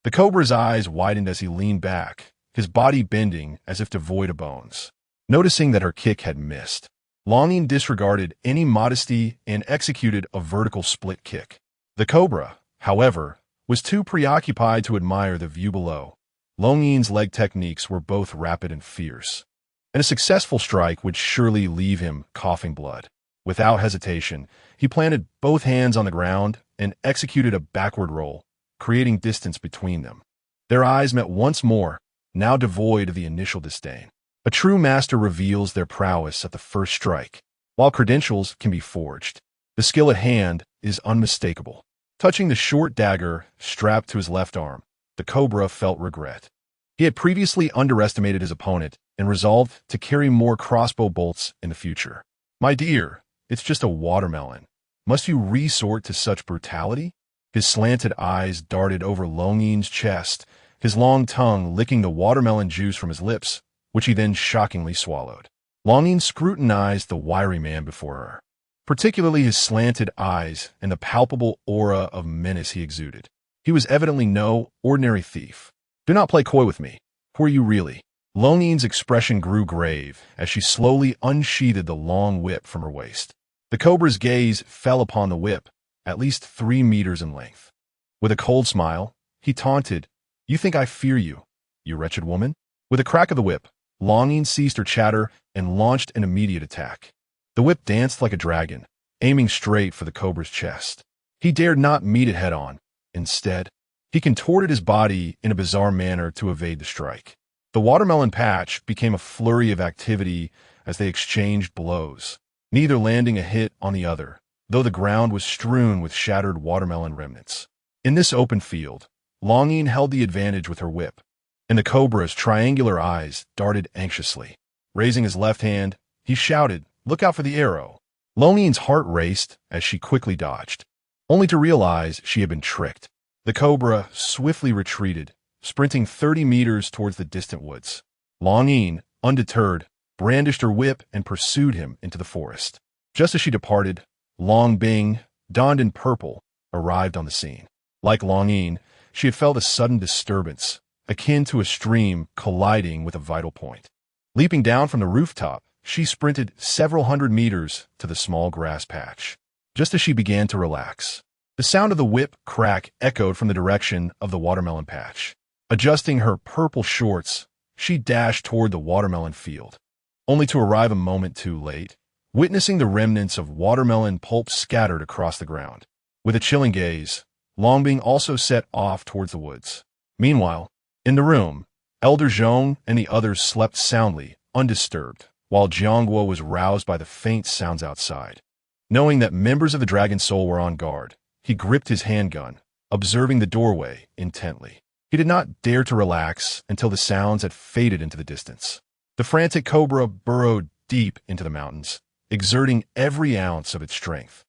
The cobra's eyes widened as he leaned back, his body bending as if devoid of bones. Noticing that her kick had missed, Longyin disregarded any modesty and executed a vertical split kick. The cobra, however, was too preoccupied to admire the view below. Longyin's leg techniques were both rapid and fierce, and a successful strike would surely leave him coughing blood. Without hesitation, he planted both hands on the ground and executed a backward roll, creating distance between them. Their eyes met once more, now devoid of the initial disdain. A true master reveals their prowess at the first strike. While credentials can be forged, the skill at hand is unmistakable. Touching the short dagger strapped to his left arm, the cobra felt regret. He had previously underestimated his opponent and resolved to carry more crossbow bolts in the future. My dear, it's just a watermelon. Must you resort to such brutality? His slanted eyes darted over Longyin's chest, his long tongue licking the watermelon juice from his lips, which he then shockingly swallowed. Longyin scrutinized the wiry man before her, particularly his slanted eyes and the palpable aura of menace he exuded. He was evidently no ordinary thief. Do not play coy with me. Who are you really? Longyin's expression grew grave as she slowly unsheathed the long whip from her waist. The cobra's gaze fell upon the whip, at least 3 meters in length. With a cold smile, he taunted, "You think I fear you, you wretched woman?" With a crack of the whip, Longyin ceased her chatter and launched an immediate attack. The whip danced like a dragon, aiming straight for the cobra's chest. He dared not meet it head-on. Instead, he contorted his body in a bizarre manner to evade the strike. The watermelon patch became a flurry of activity as they exchanged blows, neither landing a hit on the other, though the ground was strewn with shattered watermelon remnants. In this open field, Longing held the advantage with her whip, and the cobra's triangular eyes darted anxiously. Raising his left hand, he shouted, "Look out for the arrow." Longing's heart raced as she quickly dodged, only to realize she had been tricked. The cobra swiftly retreated, sprinting 30 meters towards the distant woods. Longing, undeterred, brandished her whip and pursued him into the forest. Just as she departed, Long Bing, donned in purple, arrived on the scene. Like Longing, she had felt a sudden disturbance, akin to a stream colliding with a vital point. Leaping down from the rooftop, she sprinted several hundred meters to the small grass patch. Just as she began to relax, the sound of the whip crack echoed from the direction of the watermelon patch. Adjusting her purple shorts, she dashed toward the watermelon field, only to arrive a moment too late, witnessing the remnants of watermelon pulp scattered across the ground. With a chilling gaze, Longbing also set off towards the woods. Meanwhile, in the room, Elder Zhong and the others slept soundly, undisturbed, while Jiangguo was roused by the faint sounds outside. Knowing that members of the Dragon Soul were on guard, he gripped his handgun, observing the doorway intently. He did not dare to relax until the sounds had faded into the distance. The frantic cobra burrowed deep into the mountains, exerting every ounce of its strength.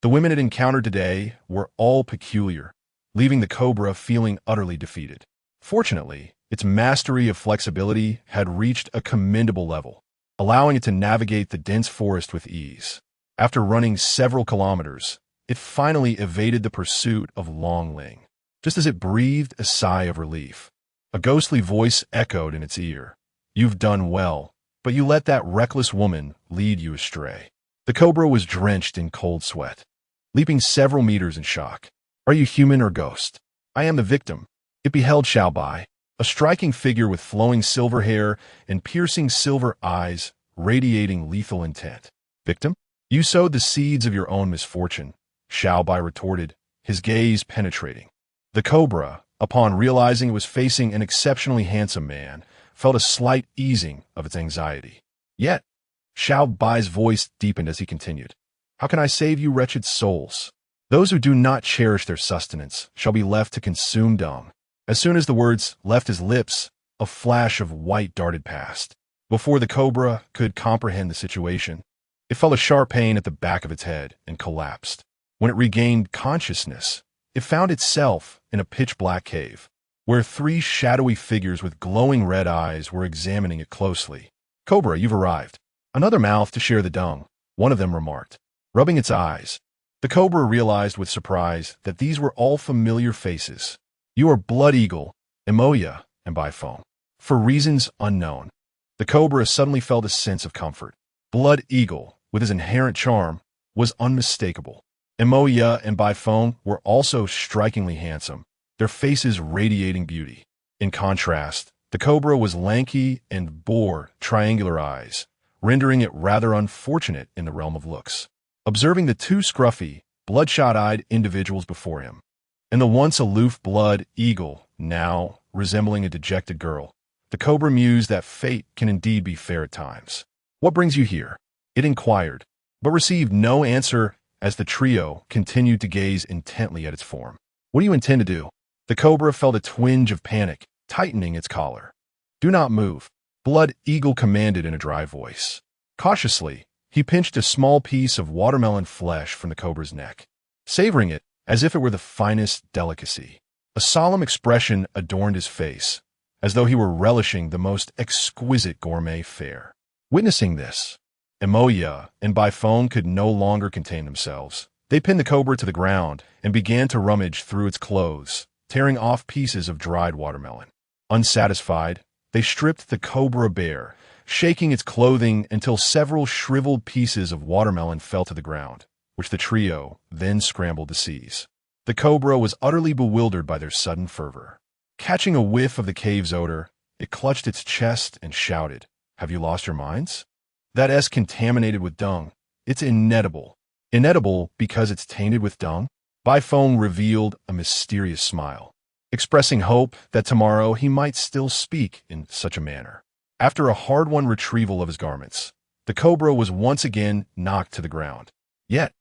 The women it encountered today were all peculiar, leaving the cobra feeling utterly defeated. Fortunately, its mastery of flexibility had reached a commendable level, allowing it to navigate the dense forest with ease. After running several kilometers, it finally evaded the pursuit of Long Ling. Just as it breathed a sigh of relief, a ghostly voice echoed in its ear. "You've done well, but you let that reckless woman lead you astray." The cobra was drenched in cold sweat, leaping several meters in shock. "Are you human or ghost?" "I am the victim." It beheld Xiao Bai, a striking figure with flowing silver hair and piercing silver eyes, radiating lethal intent. "Victim? You sowed the seeds of your own misfortune," Xiao Bai retorted, his gaze penetrating. The cobra, upon realizing it was facing an exceptionally handsome man, felt a slight easing of its anxiety. Yet, Xiao Bai's voice deepened as he continued. "How can I save you wretched souls? Those who do not cherish their sustenance shall be left to consume dung." As soon as the words left his lips, a flash of white darted past. Before the cobra could comprehend the situation, it felt a sharp pain at the back of its head and collapsed. When it regained consciousness, it found itself in a pitch-black cave, where 3 shadowy figures with glowing red eyes were examining it closely. "Cobra, you've arrived. Another mouth to share the dung," one of them remarked, rubbing its eyes. The cobra realized with surprise that these were all familiar faces. "You are Blood Eagle, Emoya, and Bifong." For reasons unknown, the cobra suddenly felt a sense of comfort. Blood Eagle, with his inherent charm, was unmistakable. Emoya and Bifong were also strikingly handsome, their faces radiating beauty. In contrast, the cobra was lanky and bore triangular eyes, rendering it rather unfortunate in the realm of looks. Observing the 2 scruffy, bloodshot-eyed individuals before him, and the once aloof Blood Eagle, now resembling a dejected girl, the cobra mused that fate can indeed be fair at times. "What brings you here?" it inquired, but received no answer as the trio continued to gaze intently at its form. "What do you intend to do?" The cobra felt a twinge of panic, tightening its collar. "Do not move," Blood Eagle commanded in a dry voice. Cautiously, he pinched a small piece of watermelon flesh from the cobra's neck, savoring it as if it were the finest delicacy. A solemn expression adorned his face, as though he were relishing the most exquisite gourmet fare. Witnessing this, Emoya and Bifong could no longer contain themselves. They pinned the cobra to the ground and began to rummage through its clothes, tearing off pieces of dried watermelon. Unsatisfied, they stripped the cobra bare, shaking its clothing until several shriveled pieces of watermelon fell to the ground, which the trio then scrambled to seize. The cobra was utterly bewildered by their sudden fervor. Catching a whiff of the cave's odor, it clutched its chest and shouted, "Have you lost your minds? That is contaminated with dung. It's inedible." "Inedible because it's tainted with dung?" Bifong revealed a mysterious smile, expressing hope that tomorrow he might still speak in such a manner. After a hard-won retrieval of his garments, the cobra was once again knocked to the ground. Yet,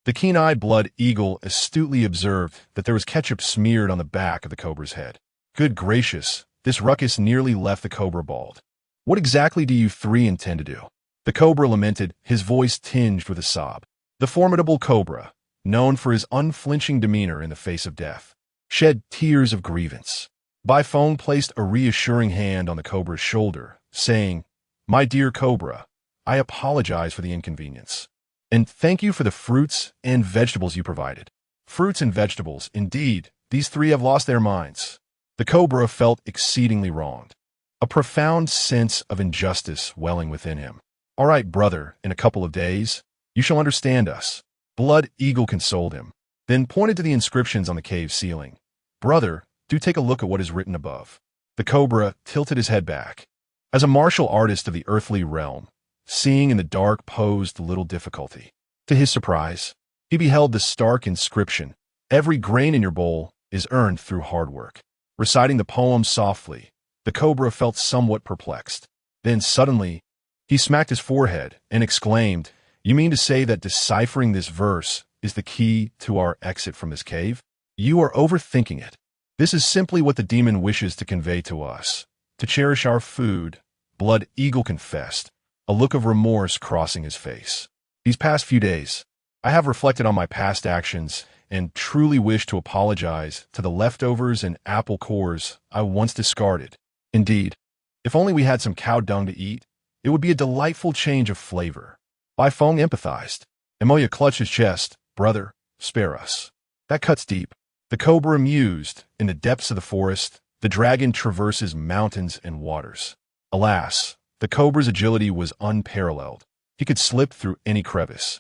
The keen-eyed blood eagle astutely observed that there was ketchup smeared on the back of the cobra's head. Good gracious, this ruckus nearly left the cobra bald. What exactly do you three intend to do? The cobra lamented, his voice tinged with a sob. The formidable cobra, known for his unflinching demeanor in the face of death, shed tears of grievance. Bai Feng placed a reassuring hand on the cobra's shoulder, saying, "My dear cobra, I apologize for the inconvenience. And thank you for the fruits and vegetables you provided." Fruits and vegetables, indeed, these three have lost their minds. The cobra felt exceedingly wronged, a profound sense of injustice welling within him. "All right, brother, in a couple of days, you shall understand us." Blood Eagle consoled him, then pointed to the inscriptions on the cave ceiling. "Brother, do take a look at what is written above." The cobra tilted his head back. As a martial artist of the earthly realm, seeing in the dark posed little difficulty. To his surprise, he beheld the stark inscription, "Every grain in your bowl is earned through hard work." Reciting the poem softly, the cobra felt somewhat perplexed. Then suddenly, he smacked his forehead and exclaimed, "You mean to say that deciphering this verse is the key to our exit from this cave? You are overthinking it. This is simply what the demon wishes to convey to us, to cherish our food," Blood Eagle confessed, a look of remorse crossing his face. "These past few days, I have reflected on my past actions and truly wish to apologize to the leftovers and apple cores I once discarded. Indeed, if only we had some cow dung to eat, it would be a delightful change of flavor." Bai Feng empathized. Emoya clutched his chest. "Brother, spare us. That cuts deep." The cobra mused, in the depths of the forest, the dragon traverses mountains and waters. Alas, the cobra's agility was unparalleled. He could slip through any crevice.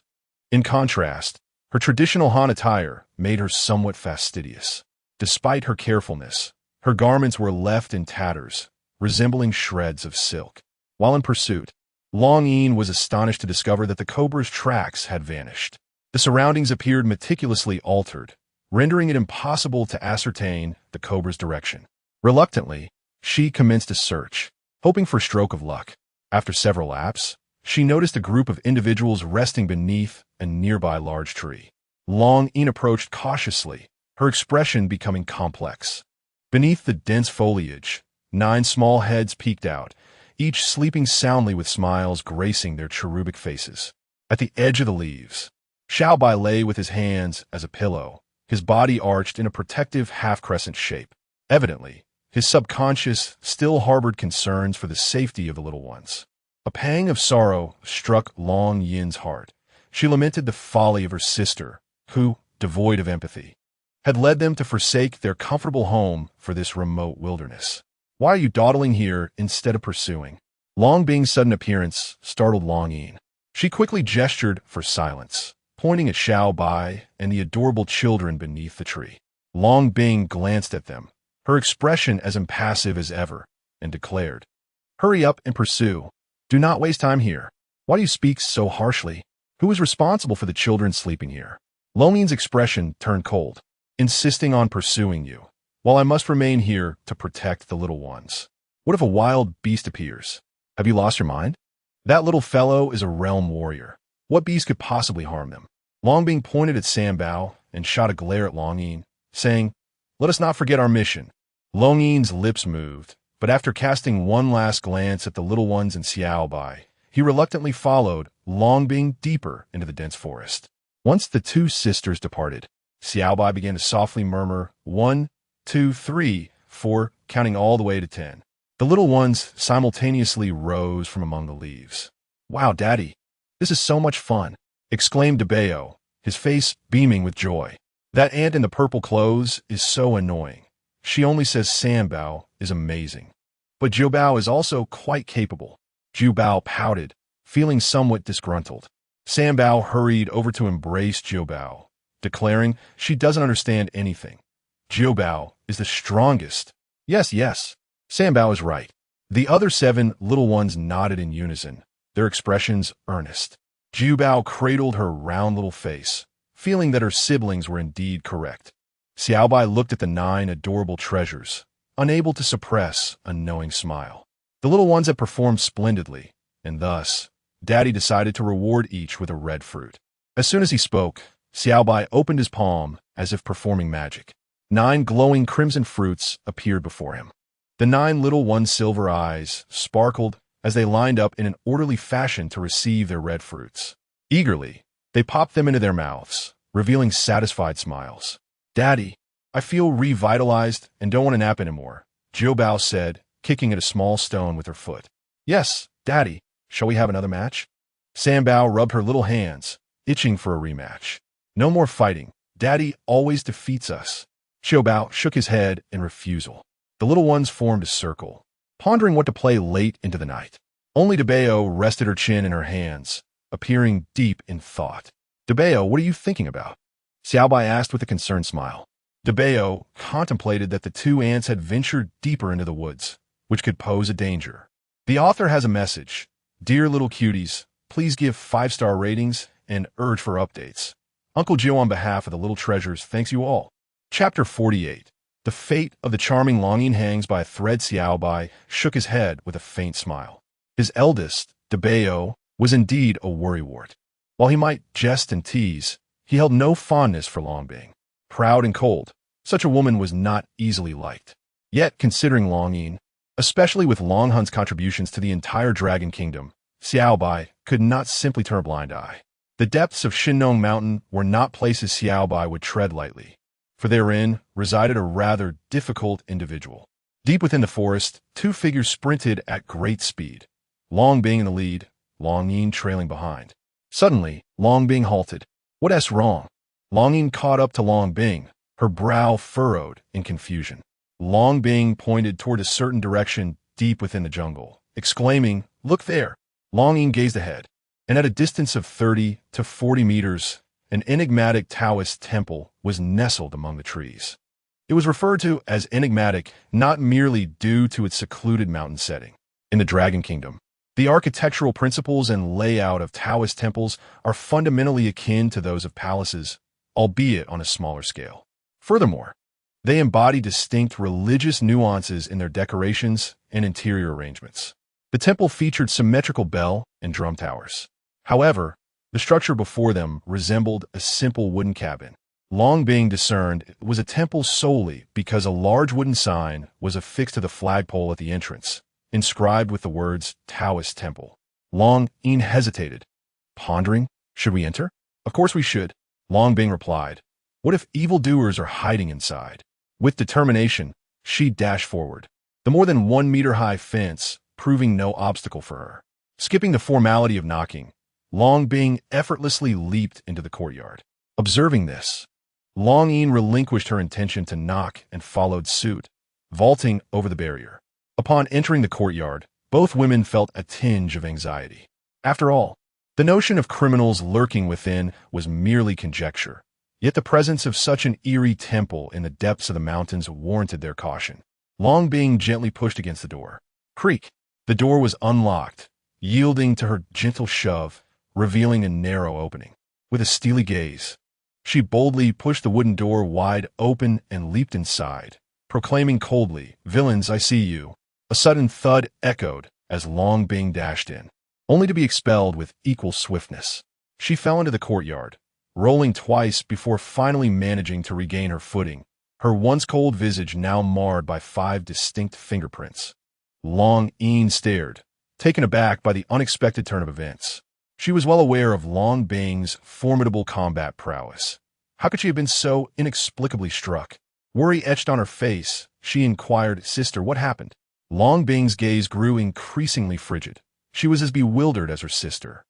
In contrast, her traditional Han attire made her somewhat fastidious. Despite her carefulness, her garments were left in tatters, resembling shreds of silk. While in pursuit, Long Yin was astonished to discover that the cobra's tracks had vanished. The surroundings appeared meticulously altered, rendering it impossible to ascertain the cobra's direction. Reluctantly, she commenced a search, hoping for a stroke of luck. After several laps, she noticed a group of individuals resting beneath a nearby large tree. Long Yin approached cautiously, her expression becoming complex. Beneath the dense foliage, 9 small heads peeked out, each sleeping soundly with smiles gracing their cherubic faces. At the edge of the leaves, Xiao Bai lay with his hands as a pillow, his body arched in a protective half-crescent shape. Evidently, his subconscious still harbored concerns for the safety of the little ones. A pang of sorrow struck Long Yin's heart. She lamented the folly of her sister, who, devoid of empathy, had led them to forsake their comfortable home for this remote wilderness. "Why are you dawdling here instead of pursuing?" Long Bing's sudden appearance startled Long Yin. She quickly gestured for silence, pointing at Xiao Bai and the adorable children beneath the tree. Long Bing glanced at them, her expression as impassive as ever, and declared, "Hurry up and pursue. Do not waste time here. Why do you speak so harshly? Who is responsible for the children sleeping here?" Long Yin's expression turned cold. "Insisting on pursuing you, while I must remain here to protect the little ones. What if a wild beast appears? Have you lost your mind? That little fellow is a realm warrior. What beast could possibly harm them?" Long Bing pointed at Sambao and shot a glare at Long Yin, saying, "Let us not forget our mission." Long Yin's lips moved, but after casting one last glance at the little ones in Xiao Bai, he reluctantly followed Long Bing deeper into the dense forest. Once the two sisters departed, Xiao Bai began to softly murmur, 1, 2, 3, 4, counting all the way to 10. The little ones simultaneously rose from among the leaves. "Wow, Daddy, this is so much fun," exclaimed DeBeo, his face beaming with joy. "That ant in the purple clothes is so annoying. She only says Sambao is amazing. But Jiubao is also quite capable." Jiubao pouted, feeling somewhat disgruntled. Sambao hurried over to embrace Jiubao, declaring she doesn't understand anything. "Jiubao is the strongest." Yes, Sambao is right." The other 7 little ones nodded in unison, their expressions earnest. Jiubao cradled her round little face, feeling that her siblings were indeed correct. Xiao Bai looked at the 9 adorable treasures, unable to suppress a knowing smile. The little ones had performed splendidly, and thus, Daddy decided to reward each with a red fruit. As soon as he spoke, Xiao Bai opened his palm as if performing magic. 9 glowing crimson fruits appeared before him. The 9 little one's silver eyes sparkled as they lined up in an orderly fashion to receive their red fruits. Eagerly, they popped them into their mouths, revealing satisfied smiles. "Daddy, I feel revitalized and don't want to nap anymore," Xiao Bai said, kicking at a small stone with her foot. "Yes, Daddy, shall we have another match?" San Bao rubbed her little hands, itching for a rematch. "No more fighting. Daddy always defeats us." Xiao Bai shook his head in refusal. The little ones formed a circle, pondering what to play late into the night. Only Debeo rested her chin in her hands, appearing deep in thought. "Debeo, what are you thinking about?" Xiao Bai asked with a concerned smile. Debeo contemplated that the 2 ants had ventured deeper into the woods, which could pose a danger. The author has a message. "Dear little cuties, please give 5-star ratings and urge for updates. Uncle Joe on behalf of the little treasures thanks you all." Chapter 48. The fate of the charming longing hangs by a thread. Xiao Bai shook his head with a faint smile. His eldest, Debeo, was indeed a worrywart. While he might jest and tease, he held no fondness for Longbing. Proud and cold, such a woman was not easily liked. Yet, considering Longyin, especially with Longhunt's contributions to the entire Dragon Kingdom, Xiao Bai could not simply turn a blind eye. The depths of Shinnong Mountain were not places Xiao Bai would tread lightly, for therein resided a rather difficult individual. Deep within the forest, 2 figures sprinted at great speed, Longbing in the lead, Longyin trailing behind. Suddenly, Longbing halted. "What's wrong?" Longyin caught up to Longbing, her brow furrowed in confusion. Longbing pointed toward a certain direction deep within the jungle, exclaiming, "Look there!" Longyin gazed ahead, and at a distance of 30 to 40 meters, an enigmatic Taoist temple was nestled among the trees. It was referred to as enigmatic not merely due to its secluded mountain setting. In the Dragon Kingdom, the architectural principles and layout of Taoist temples are fundamentally akin to those of palaces, albeit on a smaller scale. Furthermore, they embody distinct religious nuances in their decorations and interior arrangements. The temple featured symmetrical bell and drum towers. However, the structure before them resembled a simple wooden cabin. Longbing discerned it was a temple solely because a large wooden sign was affixed to the flagpole at the entrance, inscribed with the words Taoist Temple. Longbing hesitated, pondering, "Should we enter?" "Of course we should," Longbing replied. "What if evildoers are hiding inside?" With determination, she dashed forward, the more than 1-meter-high fence proving no obstacle for her. Skipping the formality of knocking, Longbing effortlessly leaped into the courtyard. Observing this, Longyin relinquished her intention to knock and followed suit, vaulting over the barrier. Upon entering the courtyard, both women felt a tinge of anxiety. After all, the notion of criminals lurking within was merely conjecture, yet the presence of such an eerie temple in the depths of the mountains warranted their caution. Longbing gently pushed against the door. Creak! The door was unlocked, yielding to her gentle shove, revealing a narrow opening. With a steely gaze, she boldly pushed the wooden door wide open and leaped inside, proclaiming coldly, "Villains, I see you." A sudden thud echoed as Longbing dashed in, only to be expelled with equal swiftness. She fell into the courtyard, rolling twice before finally managing to regain her footing, her once cold visage now marred by 5 distinct fingerprints. Longyin stared, taken aback by the unexpected turn of events. She was well aware of Longbing's formidable combat prowess. How could she have been so inexplicably struck? Worry etched on her face, she inquired, "Sister, what happened?" Longbing's gaze grew increasingly frigid. She was as bewildered as her sister,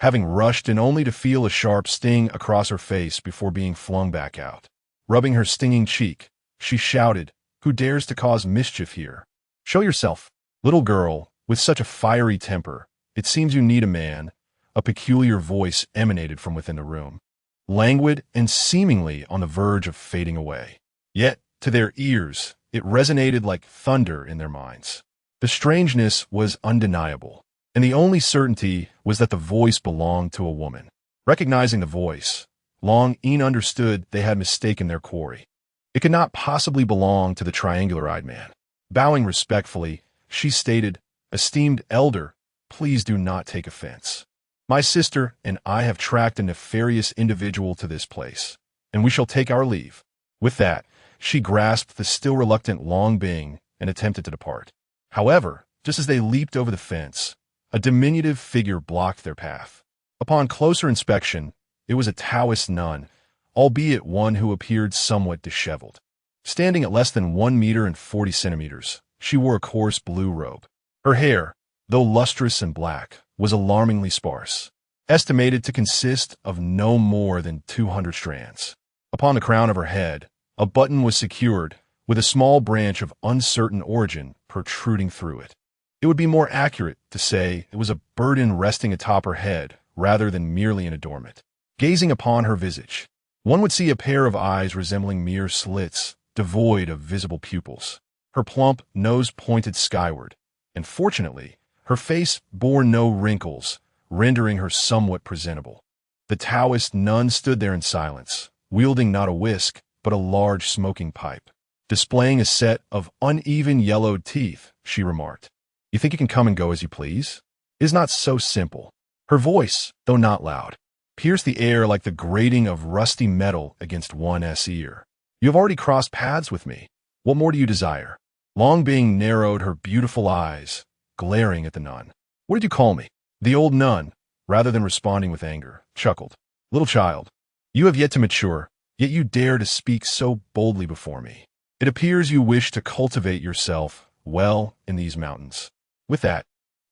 having rushed in only to feel a sharp sting across her face before being flung back out. Rubbing her stinging cheek, she shouted, "Who dares to cause mischief here? Show yourself." "Little girl, with such a fiery temper, it seems you need a man." A peculiar voice emanated from within the room, languid and seemingly on the verge of fading away. Yet, to their ears, it resonated like thunder in their minds. The strangeness was undeniable, and the only certainty was that the voice belonged to a woman. Recognizing the voice, Longyin understood they had mistaken their quarry. It could not possibly belong to the triangular-eyed man. Bowing respectfully, she stated, "Esteemed elder, please do not take offense. My sister and I have tracked a nefarious individual to this place, and we shall take our leave." With that, she grasped the still reluctant Long Bing and attempted to depart. However, just as they leaped over the fence, a diminutive figure blocked their path. Upon closer inspection, it was a Taoist nun, albeit one who appeared somewhat disheveled. Standing at less than 1 meter and 40 centimeters, she wore a coarse blue robe. Her hair, though lustrous and black, was alarmingly sparse, estimated to consist of no more than 200 strands. Upon the crown of her head, a button was secured, with a small branch of uncertain origin protruding through it. It would be more accurate to say it was a burden resting atop her head rather than merely an adornment. Gazing upon her visage, one would see a pair of eyes resembling mere slits, devoid of visible pupils. Her plump nose pointed skyward, and fortunately, her face bore no wrinkles, rendering her somewhat presentable. The Taoist nun stood there in silence, wielding not a whisk, but a large smoking pipe. Displaying a set of uneven yellowed teeth, she remarked, "You think you can come and go as you please? It is not so simple." Her voice, though not loud, pierced the air like the grating of rusty metal against one's ear. "You have already crossed paths with me. What more do you desire?" Long Bing narrowed her beautiful eyes, glaring at the nun. "What did you call me?" The old nun, rather than responding with anger, chuckled. "Little child, you have yet to mature, yet you dare to speak so boldly before me. It appears you wish to cultivate yourself well in these mountains." With that,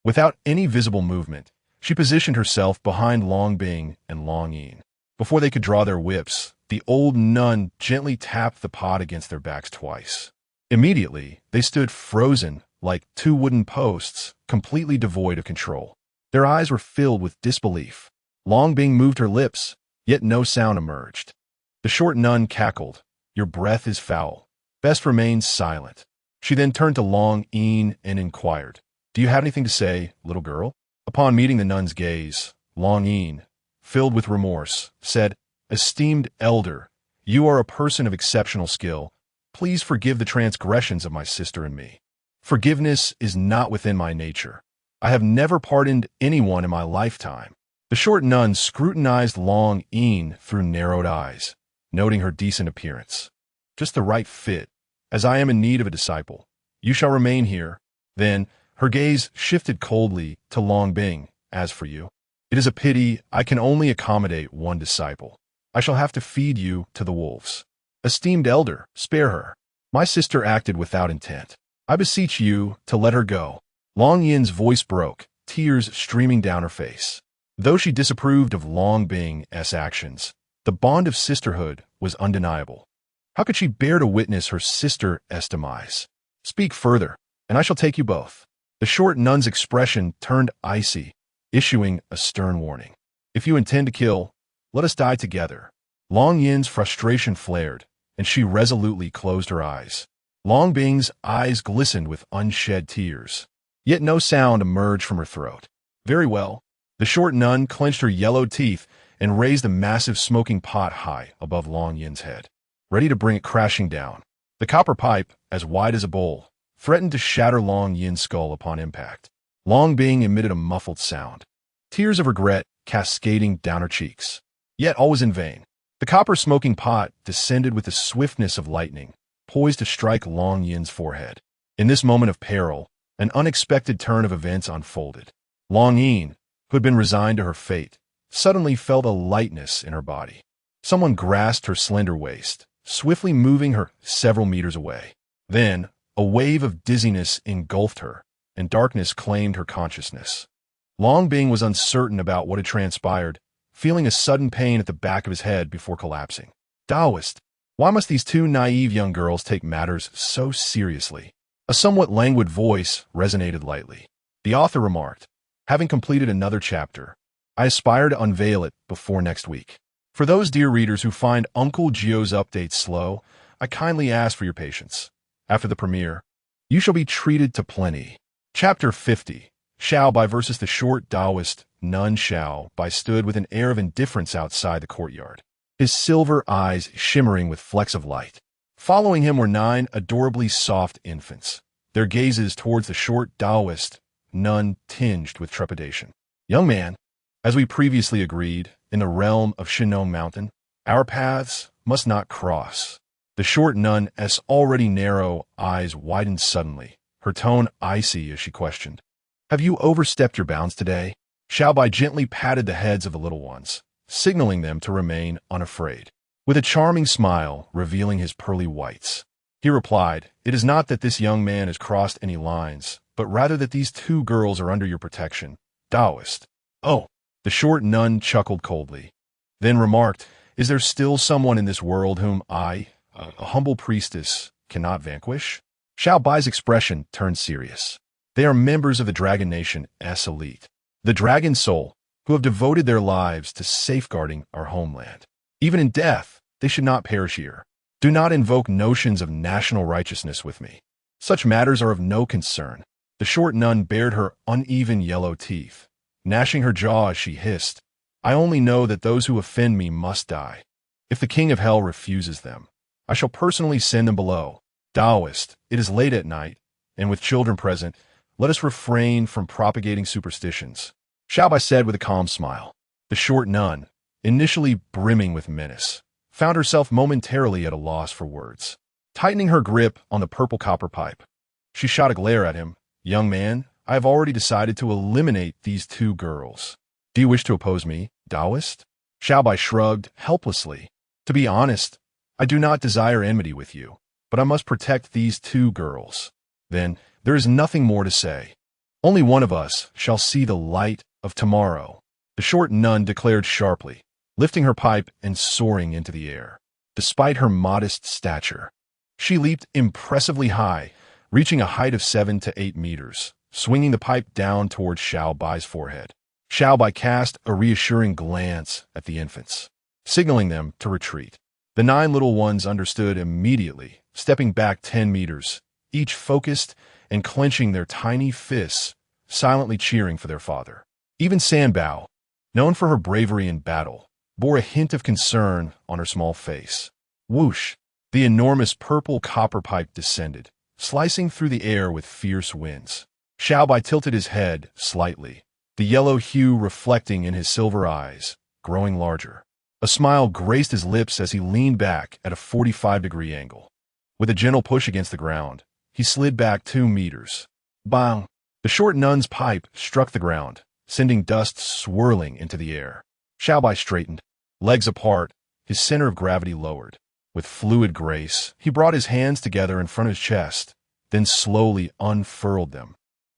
without any visible movement, she positioned herself behind Long Bing and Long Yin. Before they could draw their whips, the old nun gently tapped the pot against their backs twice. Immediately, they stood frozen like two wooden posts, completely devoid of control. Their eyes were filled with disbelief. Long Bing moved her lips, yet no sound emerged. The short nun cackled, "Your breath is foul. Best remain silent." She then turned to Long Yin and inquired, "Do you have anything to say, little girl?" Upon meeting the nun's gaze, Long Yin, filled with remorse, said, "Esteemed elder, you are a person of exceptional skill. Please forgive the transgressions of my sister and me. Forgiveness is not within my nature. I have never pardoned anyone in my lifetime." The short nun scrutinized Long Yin through narrowed eyes, noting her decent appearance. "Just the right fit, as I am in need of a disciple. You shall remain here." Then, her gaze shifted coldly to Long Bing. "As for you, it is a pity I can only accommodate one disciple. I shall have to feed you to the wolves. Esteemed elder, spare her. My sister acted without intent. I beseech you to let her go." Long Yin's voice broke, tears streaming down her face. Though she disapproved of Long Bing's actions, the bond of sisterhood was undeniable. How could she bear to witness her sister's demise? "Speak further, and I shall take you both." The short nun's expression turned icy, issuing a stern warning. "If you intend to kill, let us die together." Long Yin's frustration flared, and she resolutely closed her eyes. Long Bing's eyes glistened with unshed tears, yet no sound emerged from her throat. "Very well." The short nun clenched her yellow teeth and raised a massive smoking pot high above Long Yin's head, ready to bring it crashing down. The copper pipe, as wide as a bowl, threatened to shatter Long Yin's skull upon impact. Long Bing emitted a muffled sound, tears of regret cascading down her cheeks. Yet all was in vain. The copper smoking pot descended with the swiftness of lightning, poised to strike Long Yin's forehead. In this moment of peril, an unexpected turn of events unfolded. Long Yin, who had been resigned to her fate, suddenly felt a lightness in her body. Someone grasped her slender waist, swiftly moving her several meters away. Then, a wave of dizziness engulfed her, and darkness claimed her consciousness. Long Bing was uncertain about what had transpired, feeling a sudden pain at the back of his head before collapsing. Taoist, why must these two naive young girls take matters so seriously? A somewhat languid voice resonated lightly. The author remarked, "Having completed another chapter, I aspire to unveil it before next week. For those dear readers who find Uncle Gio's updates slow, I kindly ask for your patience. After the premiere, you shall be treated to plenty." Chapter 50, Xiao Bai versus the short Taoist nun. Xiao Bai stood with an air of indifference outside the courtyard, his silver eyes shimmering with flecks of light. Following him were 9 adorably soft infants, their gazes towards the short Taoist nun tinged with trepidation. "Young man, As we previously agreed, in the realm of Shinong Mountain, our paths must not cross. The short nun's already narrow eyes widened suddenly, her tone icy as she questioned. Have you overstepped your bounds today? Xiao Bai gently patted the heads of the little ones, signaling them to remain unafraid. With a charming smile revealing his pearly whites, he replied, It is not that this young man has crossed any lines, but rather that these two girls are under your protection. Taoist. Oh, the short nun chuckled coldly, then remarked, Is there still someone in this world whom I, a humble priestess, cannot vanquish? Xiao Bai's expression turned serious. They are members of the Dragon Nation's elite, the Dragon Soul, who have devoted their lives to safeguarding our homeland. Even in death, they should not perish here. Do not invoke notions of national righteousness with me. Such matters are of no concern. The short nun bared her uneven yellow teeth, gnashing her jaw as she hissed, I only know that those who offend me must die. If the king of hell refuses them, I shall personally send them below. Taoist, it is late at night, and with children present, let us refrain from propagating superstitions. Xiao Bai said with a calm smile. The short nun, initially brimming with menace, found herself momentarily at a loss for words. Tightening her grip on the purple copper pipe, she shot a glare at him. Young man, I have already decided to eliminate these two girls. Do you wish to oppose me, Taoist? Xiao Bai shrugged helplessly. To be honest, I do not desire enmity with you, but I must protect these two girls. Then, there is nothing more to say. Only one of us shall see the light of tomorrow, the short nun declared sharply, lifting her pipe and soaring into the air. Despite her modest stature, she leaped impressively high, reaching a height of 7 to 8 meters, swinging the pipe down towards Xiao Bai's forehead. Xiao Bai cast a reassuring glance at the infants, signaling them to retreat. The 9 little ones understood immediately, stepping back 10 meters, each focused and clenching their tiny fists, silently cheering for their father. Even Sanbao, known for her bravery in battle, bore a hint of concern on her small face. Whoosh! The enormous purple copper pipe descended, slicing through the air with fierce winds. Xiao Bai tilted his head slightly, the yellow hue reflecting in his silver eyes, growing larger. A smile graced his lips as he leaned back at a 45-degree angle. With a gentle push against the ground, he slid back 2 meters. Bang! The short nun's pipe struck the ground, sending dust swirling into the air. Xiao Bai straightened, legs apart, his center of gravity lowered. With fluid grace, he brought his hands together in front of his chest, then slowly unfurled them.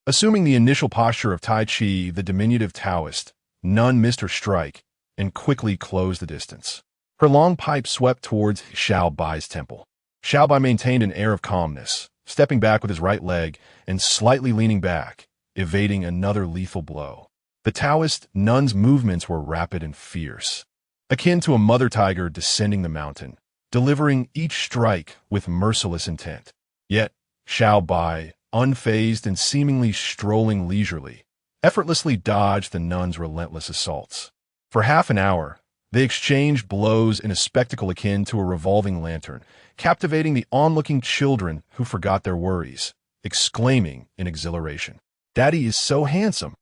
Assuming the initial posture of Tai Chi, the diminutive Taoist, Nun missed her strike and quickly closed the distance. Her long pipe swept towards Xiao Bai's temple. Xiao Bai maintained an air of calmness, stepping back with his right leg and slightly leaning back, evading another lethal blow. The Taoist nun's movements were rapid and fierce, akin to a mother tiger descending the mountain, delivering each strike with merciless intent. Yet, Xiao Bai, unfazed and seemingly strolling leisurely, effortlessly dodged the nun's relentless assaults. For half an hour, they exchanged blows in a spectacle akin to a revolving lantern, captivating the onlooking children who forgot their worries, exclaiming in exhilaration, "Daddy is so handsome!"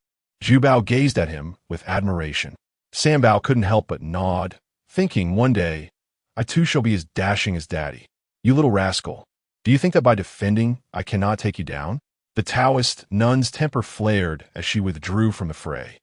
Zhubao gazed at him with admiration. Sanbao couldn't help but nod, thinking one day, I too shall be as dashing as Daddy. You little rascal, do you think that by defending I cannot take you down? The Taoist nun's temper flared as she withdrew from the fray.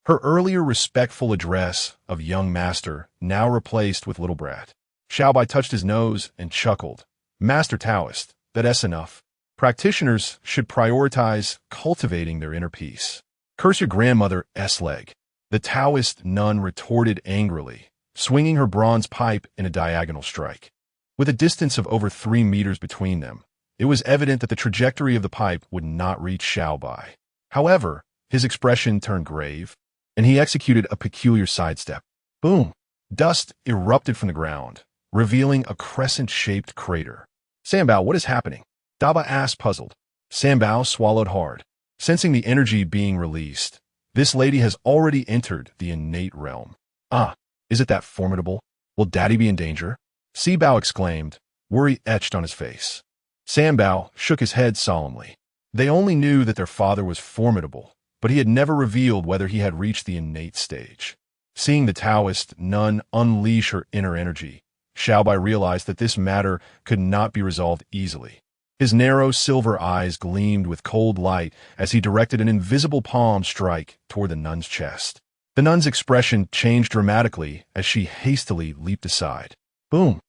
Her earlier respectful address of young master now replaced with little brat. Xiao Bai touched his nose and chuckled. Master Taoist, that's enough. Practitioners should prioritize cultivating their inner peace. Curse your grandmother's leg. The Taoist nun retorted angrily, swinging her bronze pipe in a diagonal strike. With a distance of over 3 meters between them, it was evident that the trajectory of the pipe would not reach Xiao Bai. However, his expression turned grave, and he executed a peculiar sidestep. Boom! Dust erupted from the ground, revealing a crescent-shaped crater. Sanbao, what is happening? Daba asked, puzzled. Sanbao swallowed hard, sensing the energy being released. This lady has already entered the innate realm. Ah, is it that formidable? Will Daddy be in danger? Sibao exclaimed, worry etched on his face. Sanbao shook his head solemnly. They only knew that their father was formidable, but he had never revealed whether he had reached the innate stage. Seeing the Taoist nun unleash her inner energy, Xiao Bai realized that this matter could not be resolved easily. His narrow silver eyes gleamed with cold light as he directed an invisible palm strike toward the nun's chest. The nun's expression changed dramatically as she hastily leaped aside. Boom!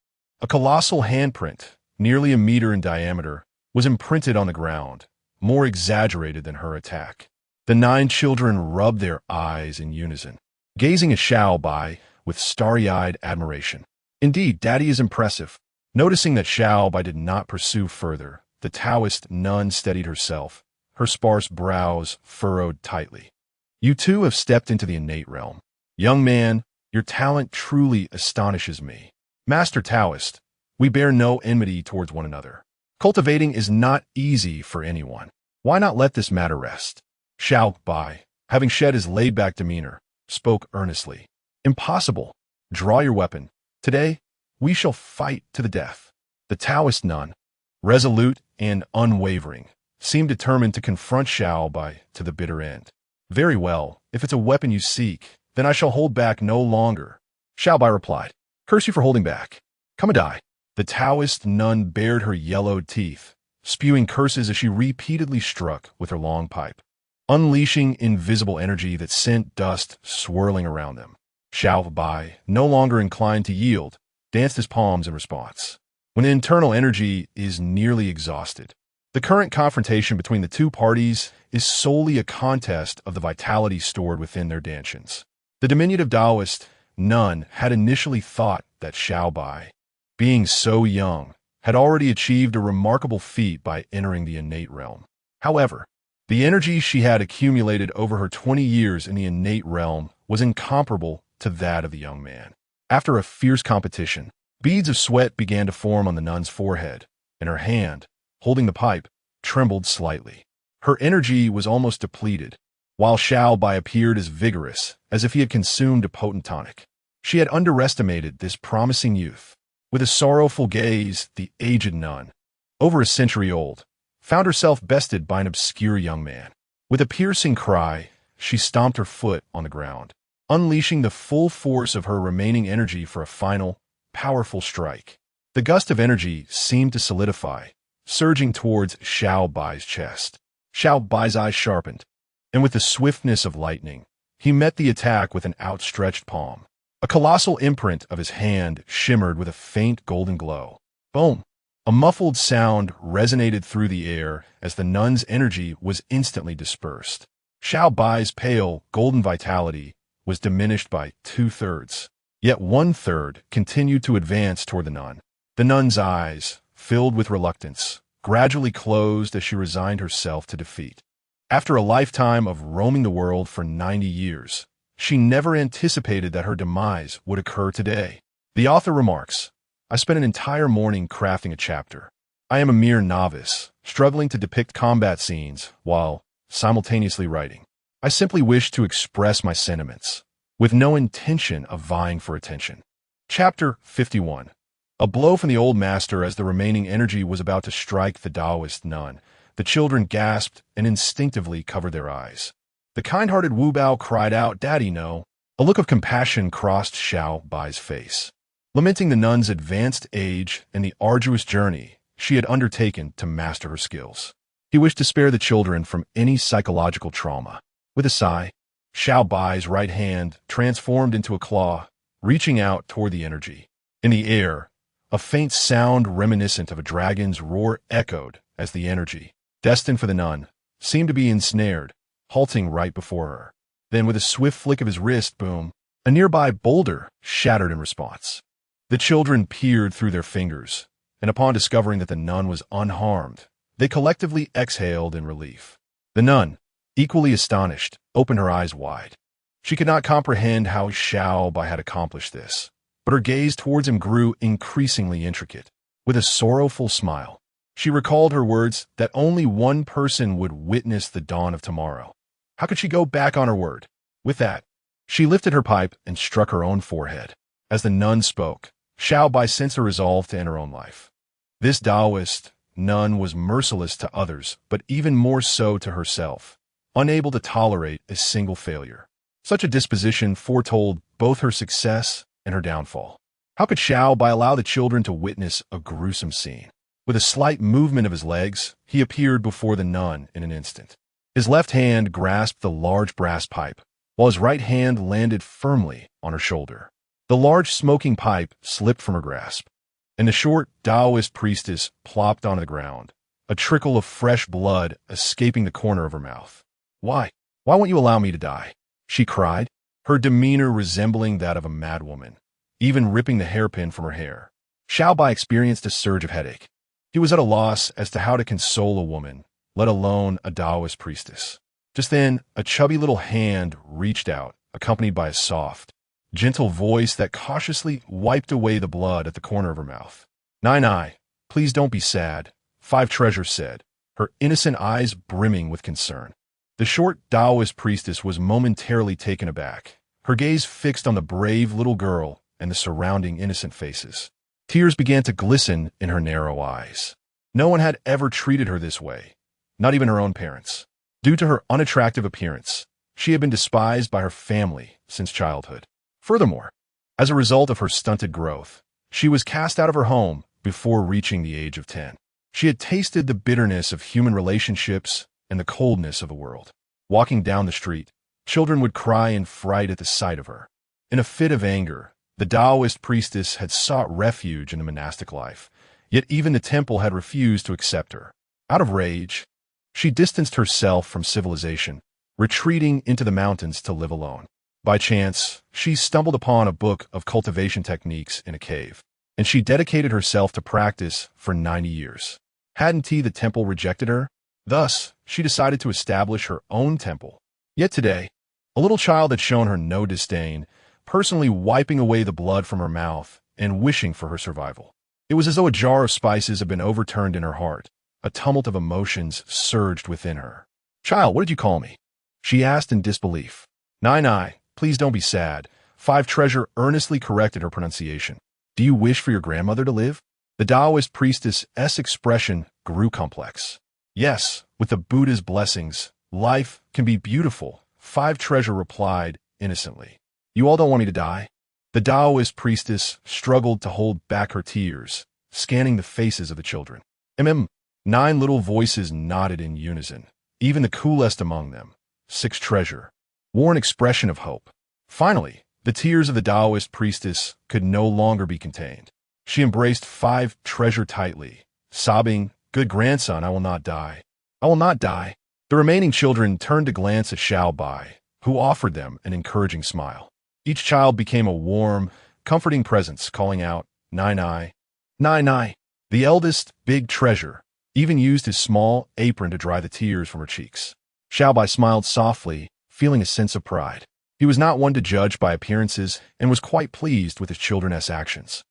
A colossal handprint, nearly a meter in diameter, was imprinted on the ground, more exaggerated than her attack. The 9 children rubbed their eyes in unison, gazing at Xiao Bai with starry-eyed admiration. Indeed, Daddy is impressive. Noticing that Xiao Bai did not pursue further, the Taoist nun steadied herself, her sparse brows furrowed tightly. You two have stepped into the innate realm. Young man, your talent truly astonishes me. Master Taoist, we bear no enmity towards one another. Cultivating is not easy for anyone. Why not let this matter rest? Xiao Bai, having shed his laid-back demeanor, spoke earnestly. Impossible. Draw your weapon. Today, we shall fight to the death. The Taoist nun, resolute and unwavering, seemed determined to confront Xiao Bai to the bitter end. Very well, if it's a weapon you seek, then I shall hold back no longer. Xiao Bai replied. Curse you for holding back. Come and die. The Taoist nun bared her yellowed teeth, spewing curses as she repeatedly struck with her long pipe, unleashing invisible energy that sent dust swirling around them. Xiao Bai, no longer inclined to yield, danced his palms in response. When internal energy is nearly exhausted, the current confrontation between the two parties is solely a contest of the vitality stored within their dantians. The diminutive Taoist nun had initially thought that Xiao Bai, being so young, had already achieved a remarkable feat by entering the innate realm. However, the energy she had accumulated over her 20 years in the innate realm was incomparable to that of the young man. After a fierce competition, beads of sweat began to form on the nun's forehead, and her hand, holding the pipe, trembled slightly. Her energy was almost depleted, while Xiao Bai appeared as vigorous as if he had consumed a potent tonic. She had underestimated this promising youth. With a sorrowful gaze, the aged nun, over a century old, found herself bested by an obscure young man. With a piercing cry, she stomped her foot on the ground, unleashing the full force of her remaining energy for a final, powerful strike. The gust of energy seemed to solidify, surging towards Xiao Bai's chest. Xiao Bai's eyes sharpened, and with the swiftness of lightning, he met the attack with an outstretched palm. A colossal imprint of his hand shimmered with a faint golden glow. Boom! A muffled sound resonated through the air as the nun's energy was instantly dispersed. Xiao Bai's pale, golden vitality was diminished by 2/3, yet 1/3 continued to advance toward the nun. The nun's eyes, filled with reluctance, gradually closed as she resigned herself to defeat. After a lifetime of roaming the world for 90 years, she never anticipated that her demise would occur today. The author remarks, I spent an entire morning crafting a chapter. I am a mere novice, struggling to depict combat scenes while simultaneously writing. I simply wish to express my sentiments, with no intention of vying for attention. Chapter 51. A blow from the old master as the remaining energy was about to strike the Taoist nun. The children gasped and instinctively covered their eyes. The kind-hearted Wu Bao cried out, Daddy, no. A look of compassion crossed Xiao Bai's face, lamenting the nun's advanced age and the arduous journey she had undertaken to master her skills. He wished to spare the children from any psychological trauma. With a sigh, Xiao Bai's right hand transformed into a claw, reaching out toward the energy. In the air, a faint sound reminiscent of a dragon's roar echoed as the energy, destined for the nun, seemed to be ensnared, halting right before her. Then, with a swift flick of his wrist, boom, a nearby boulder shattered in response. The children peered through their fingers, and upon discovering that the nun was unharmed, they collectively exhaled in relief. The nun, equally astonished, opened her eyes wide. She could not comprehend how Xiao Bai had accomplished this, but her gaze towards him grew increasingly intricate. With a sorrowful smile, she recalled her words that only one person would witness the dawn of tomorrow. How could she go back on her word? With that, she lifted her pipe and struck her own forehead. As the nun spoke, Xiao Bai sensed a resolve to end her own life. This Taoist nun was merciless to others, but even more so to herself. unable to tolerate a single failure. Such a disposition foretold both her success and her downfall. How could Xiao Bai allow the children to witness a gruesome scene? With a slight movement of his legs, he appeared before the nun in an instant. His left hand grasped the large brass pipe, while his right hand landed firmly on her shoulder. The large smoking pipe slipped from her grasp, and the short Taoist priestess plopped onto the ground, a trickle of fresh blood escaping the corner of her mouth. Why? Why won't you allow me to die? She cried, her demeanor resembling that of a madwoman, even ripping the hairpin from her hair. Xiao Bai experienced a surge of headache. He was at a loss as to how to console a woman, let alone a Taoist priestess. Just then, a chubby little hand reached out, accompanied by a soft, gentle voice that cautiously wiped away the blood at the corner of her mouth. "Nai, please don't be sad," Five Treasures said, her innocent eyes brimming with concern. The short Taoist priestess was momentarily taken aback, her gaze fixed on the brave little girl and the surrounding innocent faces. Tears began to glisten in her narrow eyes. No one had ever treated her this way, not even her own parents. Due to her unattractive appearance, she had been despised by her family since childhood. Furthermore, as a result of her stunted growth, she was cast out of her home before reaching the age of 10. She had tasted the bitterness of human relationships and the coldness of the world. Walking down the street, children would cry in fright at the sight of her. In a fit of anger, the Taoist priestess had sought refuge in the monastic life, yet even the temple had refused to accept her. Out of rage, she distanced herself from civilization, retreating into the mountains to live alone. By chance, she stumbled upon a book of cultivation techniques in a cave, and she dedicated herself to practice for 90 years. Hadn't the temple rejected her? Thus, she decided to establish her own temple. Yet today, a little child had shown her no disdain, personally wiping away the blood from her mouth and wishing for her survival. It was as though a jar of spices had been overturned in her heart. A tumult of emotions surged within her. "Child, what did you call me?" she asked in disbelief. "Nai, please don't be sad." Five Treasure earnestly corrected her pronunciation. "Do you wish for your grandmother to live?" The Taoist priestess's expression grew complex. "Yes, with the Buddha's blessings, life can be beautiful," Five Treasure replied innocently. "You all don't want me to die?" The Taoist priestess struggled to hold back her tears, scanning the faces of the children. 9 little voices nodded in unison. Even the coolest among them, Six Treasure, wore an expression of hope. Finally, the tears of the Taoist priestess could no longer be contained. She embraced Five Treasure tightly, sobbing, "Good grandson, I will not die. I will not die." The remaining children turned to glance at Xiao Bai, who offered them an encouraging smile. Each child became a warm, comforting presence, calling out, "Nai." The eldest, Big Treasure, even used his small apron to dry the tears from her cheeks. Xiao Bai smiled softly, feeling a sense of pride. He was not one to judge by appearances and was quite pleased with his children's actions.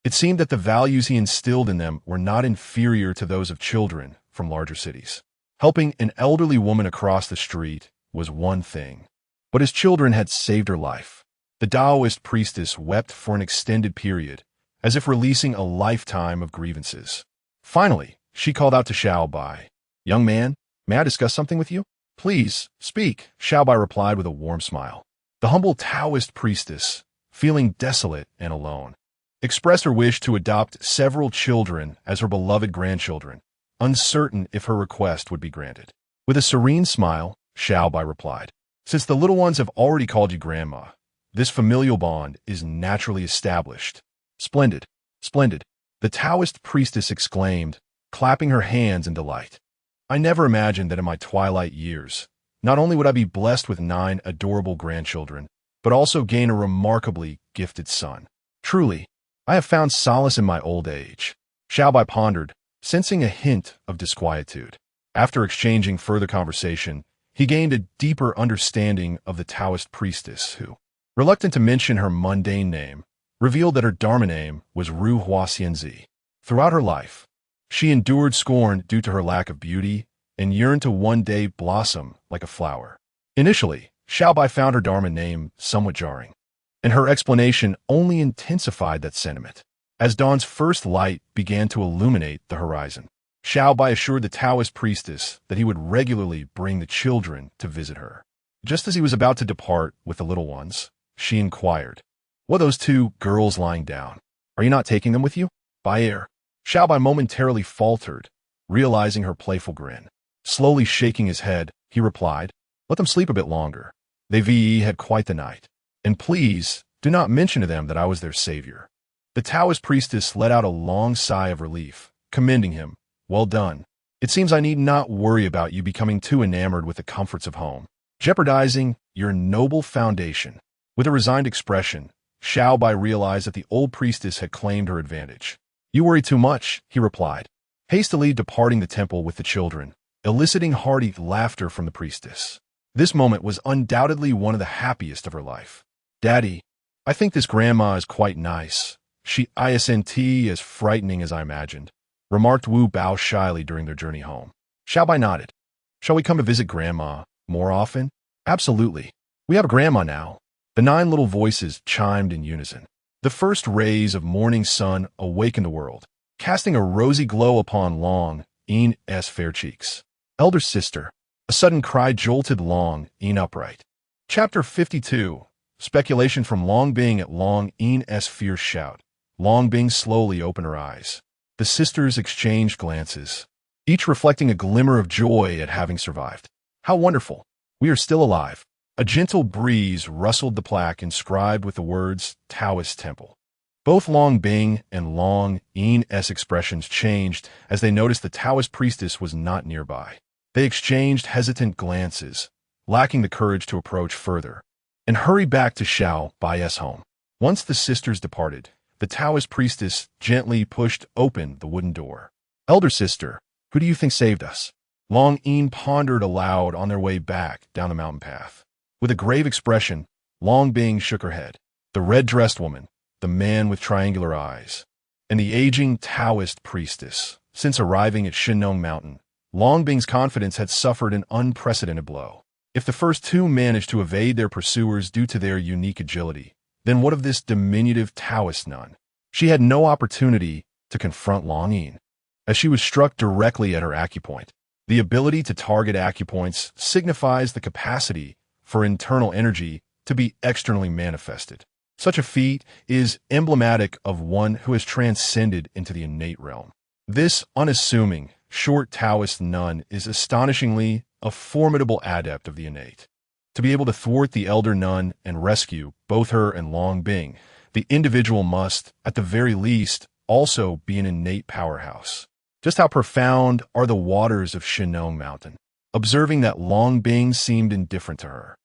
It seemed that the values he instilled in them were not inferior to those of children from larger cities. Helping an elderly woman across the street was one thing, but his children had saved her life. The Taoist priestess wept for an extended period, as if releasing a lifetime of grievances. Finally, she called out to Xiao Bai. "Young man, may I discuss something with you?" "Please, speak," Xiao Bai replied with a warm smile. The humble Taoist priestess, feeling desolate and alone, expressed her wish to adopt several children as her beloved grandchildren, uncertain if her request would be granted. With a serene smile, Xiao Bai replied, "Since the little ones have already called you grandma, this familial bond is naturally established." "Splendid, splendid," the Taoist priestess exclaimed, clapping her hands in delight. "I never imagined that in my twilight years, not only would I be blessed with 9 adorable grandchildren, but also gain a remarkably gifted son. Truly, I have found solace in my old age." Xiao Bai pondered, sensing a hint of disquietude. After exchanging further conversation, he gained a deeper understanding of the Taoist priestess who, reluctant to mention her mundane name, revealed that her Dharma name was Ru Hua Xianzi. Throughout her life, she endured scorn due to her lack of beauty and yearned to one day blossom like a flower. Initially, Xiao Bai found her Dharma name somewhat jarring, and her explanation only intensified that sentiment. As dawn's first light began to illuminate the horizon, Xiao Bai assured the Taoist priestess that he would regularly bring the children to visit her. Just as he was about to depart with the little ones, she inquired, "What are those two girls lying down? Are you not taking them with you?" Bai Xiao Bai momentarily faltered, realizing her playful grin. Slowly shaking his head, he replied, "Let them sleep a bit longer. They had quite the night. And please, do not mention to them that I was their savior." The Taoist priestess let out a long sigh of relief, commending him. "Well done. It seems I need not worry about you becoming too enamored with the comforts of home, jeopardizing your noble foundation." With a resigned expression, Xiao Bai realized that the old priestess had claimed her advantage. "You worry too much," he replied, hastily departing the temple with the children, eliciting hearty laughter from the priestess. This moment was undoubtedly one of the happiest of her life. "Daddy, I think this grandma is quite nice. She isn't as frightening as I imagined," remarked Wu Bao shyly during their journey home. Xiao Bai nodded. "Shall we come to visit Grandma more often?" "Absolutely. We have a grandma now." The 9 little voices chimed in unison. The first rays of morning sun awakened the world, casting a rosy glow upon Long In's fair cheeks. "Elder sister." A sudden cry jolted Long In upright. Chapter 52. Speculation from Long Bing at Long In's fierce shout. Long Bing slowly opened her eyes. The sisters exchanged glances, each reflecting a glimmer of joy at having survived. "How wonderful! We are still alive." A gentle breeze rustled the plaque inscribed with the words Taoist Temple. Both Long Bing and Long In's expressions changed as they noticed the Taoist priestess was not nearby. They exchanged hesitant glances, lacking the courage to approach further, and hurried back to Xiao Bai's home. Once the sisters departed, the Taoist priestess gently pushed open the wooden door. "Elder sister, who do you think saved us?" Long In pondered aloud on their way back down the mountain path. With a grave expression, Long Bing shook her head. The red-dressed woman, the man with triangular eyes, and the aging Taoist priestess. Since arriving at Shinong Mountain, Long Bing's confidence had suffered an unprecedented blow. If the first two managed to evade their pursuers due to their unique agility, then what of this diminutive Taoist nun? She had no opportunity to confront Long In, as she was struck directly at her acupoint. The ability to target acupoints signifies the capacity for internal energy to be externally manifested. Such a feat is emblematic of one who has transcended into the innate realm. This unassuming, short Taoist nun is astonishingly a formidable adept of the innate. To be able to thwart the elder nun and rescue both her and Long Bing, the individual must, at the very least, also be an innate powerhouse. Just how profound are the waters of Shinong Mountain? Observing that Long Bing seemed indifferent to her,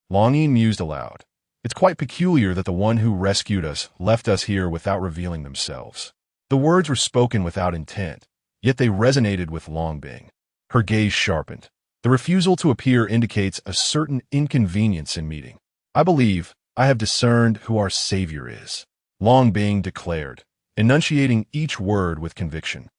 Long In mused aloud. "It's quite peculiar that the one who rescued us left us here without revealing themselves." The words were spoken without intent, yet they resonated with Long Bing. Her gaze sharpened. The refusal to appear indicates a certain inconvenience in meeting. "I believe I have discerned who our savior is," Long Bing declared, enunciating each word with conviction.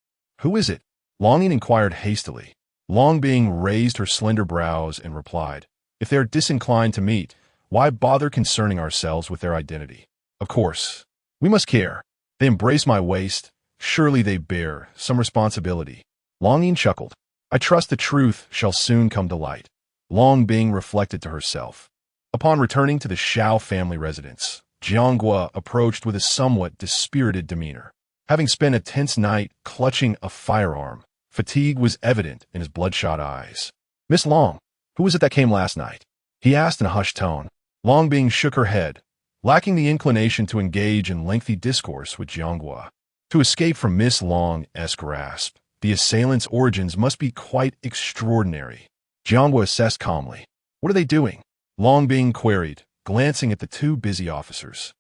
"Who is it?" Long In inquired hastily. Long Bing raised her slender brows and replied, "If they are disinclined to meet, why bother concerning ourselves with their identity? Of course, we must care. They embrace my waist. Surely they bear some responsibility." Long In chuckled. "I trust the truth shall soon come to light," Long Bing reflected to herself. Upon returning to the Xiao family residence, Jianghua approached with a somewhat dispirited demeanor. Having spent a tense night clutching a firearm, fatigue was evident in his bloodshot eyes. "Miss Long, who was it that came last night?" he asked in a hushed tone. Long Bing shook her head, lacking the inclination to engage in lengthy discourse with Jianghua. To escape from Miss Long's grasp, the assailant's origins must be quite extraordinary. Jianghua assessed calmly. "What are they doing?" Long Bing queried, glancing at the two busy officers.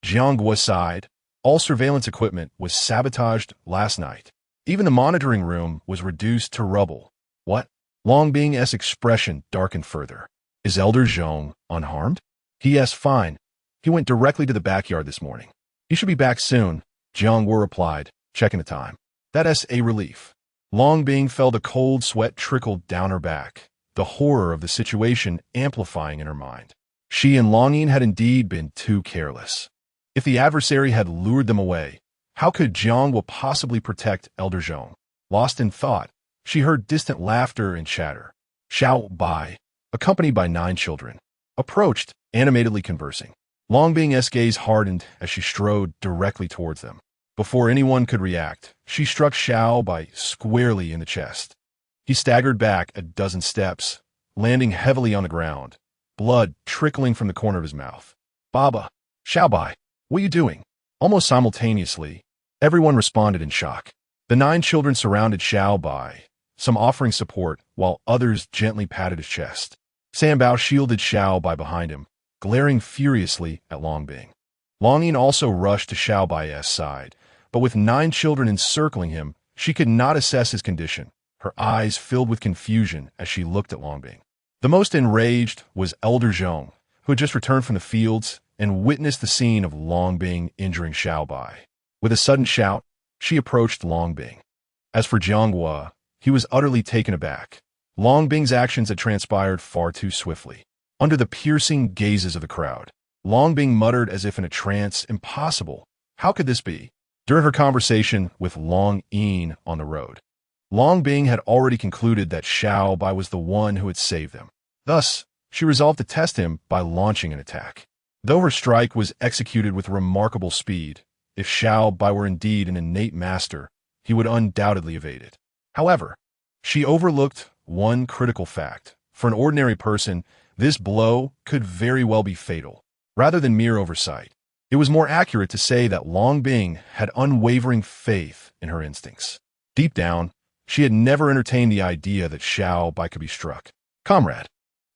Jianghua sighed. All surveillance equipment was sabotaged last night. Even the monitoring room was reduced to rubble. "What?" Long Bing's expression darkened further. "Is Elder Zhong unharmed?" He asked. "Fine. He went directly to the backyard this morning. He should be back soon," Jianghua replied, checking the time. "That's a relief." Long Bing felt a cold sweat trickle down her back, the horror of the situation amplifying in her mind. She and Long In had indeed been too careless. If the adversary had lured them away, how could Jianghua possibly protect Elder Zhong? Lost in thought, she heard distant laughter and chatter. Xiao Bai, accompanied by 9 children, approached, animatedly conversing. Longbing's gaze hardened as she strode directly towards them. Before anyone could react, she struck Xiao Bai squarely in the chest. He staggered back a dozen steps, landing heavily on the ground, blood trickling from the corner of his mouth. Baba, Xiao Bai, what are you doing? Almost simultaneously, everyone responded in shock. The 9 children surrounded Xiao Bai, some offering support while others gently patted his chest. Sanbao shielded Xiao Bai behind him, glaring furiously at Longbing. Longyin also rushed to Xiao Bai's side, but with 9 children encircling him, she could not assess his condition, her eyes filled with confusion as she looked at Longbing. The most enraged was Elder Zhong, who had just returned from the fields and witnessed the scene of Longbing injuring Xiao Bai. With a sudden shout, she approached Longbing. As for Jianghua, he was utterly taken aback. Longbing's actions had transpired far too swiftly. Under the piercing gazes of the crowd, Longbing muttered as if in a trance, "Impossible. How could this be?" During her conversation with Long Yin on the road, Longbing had already concluded that Xiao Bai was the one who had saved them. Thus, she resolved to test him by launching an attack. Though her strike was executed with remarkable speed, if Xiao Bai were indeed an innate master, he would undoubtedly evade it. However, she overlooked one critical fact. For an ordinary person, this blow could very well be fatal. Rather than mere oversight, it was more accurate to say that Longbing had unwavering faith in her instincts. Deep down, she had never entertained the idea that Xiao Bai could be struck. "Comrade,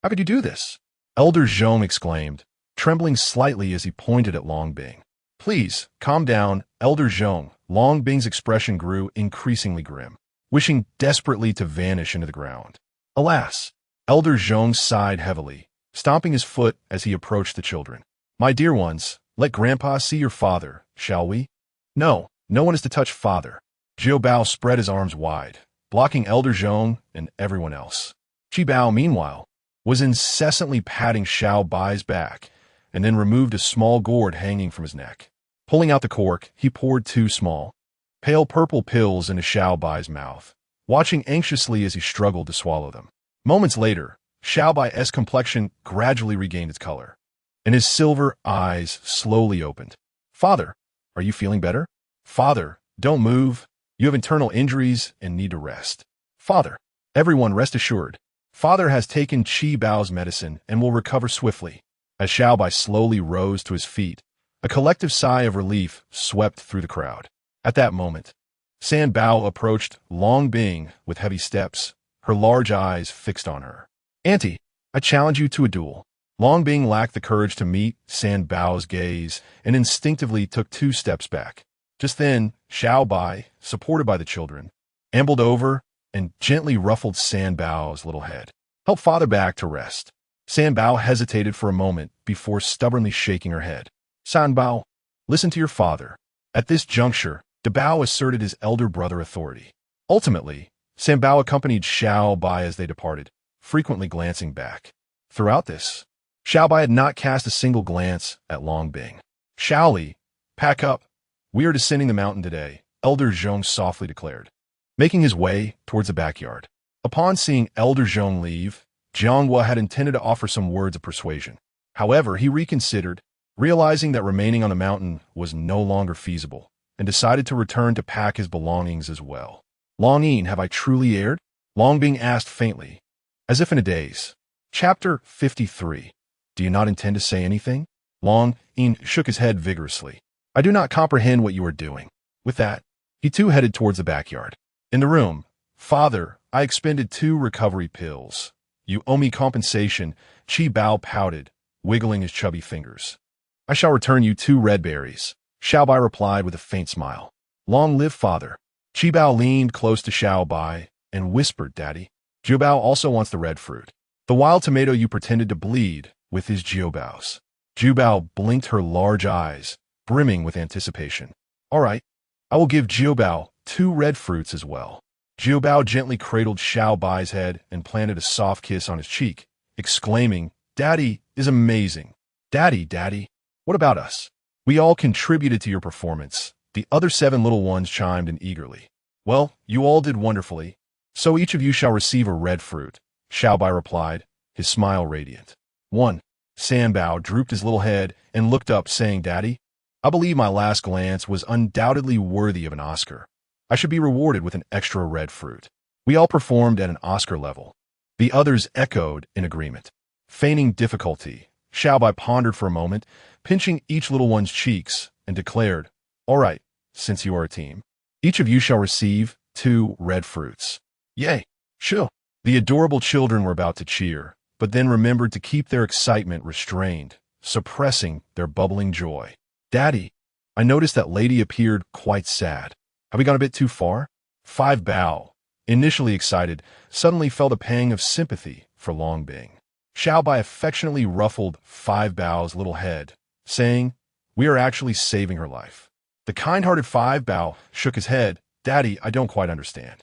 how could you do this?" Elder Zhong exclaimed, trembling slightly as he pointed at Longbing. "Please, calm down, Elder Zhong." Longbing's expression grew increasingly grim, wishing desperately to vanish into the ground. Alas, Elder Zhong sighed heavily, stomping his foot as he approached the children. "My dear ones, let Grandpa see your father, shall we?" "No, no one is to touch father." Xiao Bao spread his arms wide, blocking Elder Zhong and everyone else. Qi Bao, meanwhile, was incessantly patting Xiao Bai's back and then removed a small gourd hanging from his neck. Pulling out the cork, he poured 2 small, pale purple pills into Xiao Bai's mouth, watching anxiously as he struggled to swallow them. Moments later, Xiao Bai's complexion gradually regained its color, and his silver eyes slowly opened. "Father, are you feeling better?" "Father, don't move. You have internal injuries and need to rest." "Father, everyone rest assured. Father has taken Qi Bao's medicine and will recover swiftly." As Xiao Bai slowly rose to his feet, a collective sigh of relief swept through the crowd. At that moment, San Bao approached Longbing with heavy steps, her large eyes fixed on her. "Auntie, I challenge you to a duel." Longbing lacked the courage to meet San Bao's gaze and instinctively took 2 steps back. Just then, Xiao Bai, supported by the children, ambled over and gently ruffled San Bao's little head. "Help father back to rest." San Bao hesitated for a moment before stubbornly shaking her head. "San Bao, listen to your father." At this juncture, De Bao asserted his elder brother authority. Ultimately, San Bao accompanied Xiao Bai as they departed, frequently glancing back. Throughout this, Xiao Bai had not cast a single glance at Longbing. "Shaoli, pack up. We are descending the mountain today," Elder Zhong softly declared, making his way towards the backyard. Upon seeing Elder Zhong leave, Jianghua had intended to offer some words of persuasion. However, he reconsidered, realizing that remaining on the mountain was no longer feasible, and decided to return to pack his belongings as well. "Longyin, have I truly erred?" Longbing asked faintly, as if in a daze. Chapter 53. "Do you not intend to say anything?" Longyin shook his head vigorously. "I do not comprehend what you are doing." With that, he too headed towards the backyard. In the room, "Father, I expended 2 recovery pills. You owe me compensation." Qi Bao pouted, wiggling his chubby fingers. "I shall return you 2 red berries." Xiao Bai replied with a faint smile. "Long live father." Qi Bao leaned close to Xiao Bai and whispered, "Daddy, Jiao Bao also wants the red fruit. The wild tomato you pretended to bleed with his Jiao Bao's." Jiao Bao blinked her large eyes, brimming with anticipation. "All right, I will give Jiao Bao 2 red fruits as well." Jiao Bao gently cradled Xiao Bai's head and planted a soft kiss on his cheek, exclaiming, "Daddy is amazing. Daddy, Daddy, what about us? We all contributed to your performance." The other 7 little ones chimed in eagerly. Well, you all did wonderfully. So each of you shall receive a red fruit, Xiao Bai replied, his smile radiant. 1. Sanbao drooped his little head and looked up, saying, Daddy, I believe my last glance was undoubtedly worthy of an Oscar. I should be rewarded with an extra red fruit. We all performed at an Oscar level. The others echoed in agreement. Feigning difficulty, Xiao Bai pondered for a moment, pinching each little one's cheeks, and declared, All right, since you are a team, each of you shall receive 2 red fruits. Yay! Sure. The adorable children were about to cheer, but then remembered to keep their excitement restrained, suppressing their bubbling joy. Daddy, I noticed that lady appeared quite sad. Have we gone a bit too far? 5 Bao, initially excited, suddenly felt a pang of sympathy for Long Bing. Xiao Bai affectionately ruffled 5 Bao's little head, saying, We are actually saving her life. The kind-hearted 5 Bao shook his head. Daddy, I don't quite understand.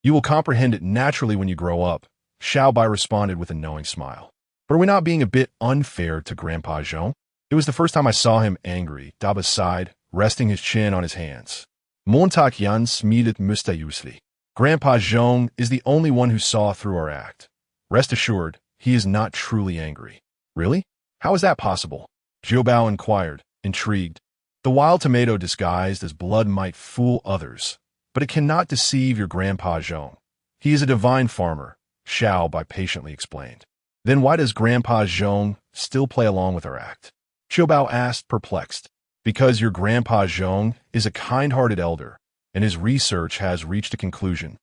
You will comprehend it naturally when you grow up, Xiao Bai responded with a knowing smile. But are we not being a bit unfair to Grandpa Zhong? It was the first time I saw him angry, Daba sighed, resting his chin on his hands. Montag Yan smedet mysteriösly. Grandpa Zhong is the only one who saw through our act. Rest assured, he is not truly angry. Really? How is that possible? Xiao Bao inquired, intrigued. The wild tomato disguised as blood might fool others, but it cannot deceive your Grandpa Zhong. He is a divine farmer, Xiao Bai patiently explained. Then why does Grandpa Zhong still play along with our act? Xiao Bao asked, perplexed. Because your Grandpa Zhong is a kind-hearted elder, and his research has reached a conclusion.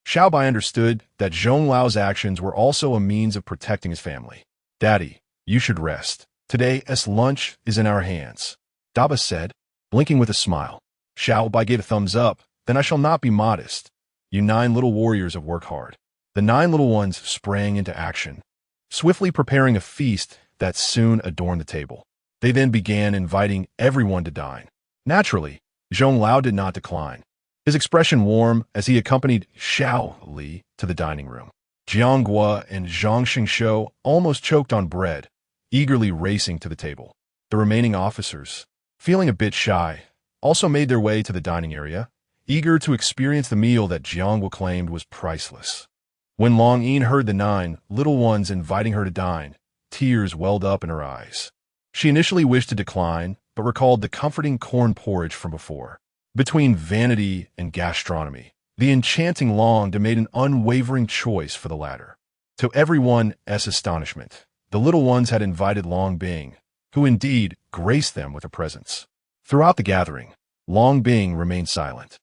Xiao Bai understood that Zhong Lao's actions were also a means of protecting his family. Daddy, you should rest. Today's lunch is in our hands, Daba said, blinking with a smile. Xiao Bai gave a thumbs up. Then I shall not be modest. You 9 little warriors have worked hard. The 9 little ones sprang into action, swiftly preparing a feast that soon adorned the table. They then began inviting everyone to dine. Naturally, Zhong Lao did not decline, his expression warm as he accompanied Xiao Li to the dining room. Jiang Gua and Zhang Xingshou almost choked on bread, eagerly racing to the table. The remaining officers, feeling a bit shy, also made their way to the dining area, eager to experience the meal that Jiang Gua claimed was priceless. When Long Yin heard the 9 little ones inviting her to dine, tears welled up in her eyes. She initially wished to decline, but recalled the comforting corn porridge from before. Between vanity and gastronomy, the enchanting Long made an unwavering choice for the latter. To everyone's astonishment, the little ones had invited Long Bing, who indeed graced them with a presence. Throughout the gathering, Long Bing remained silent,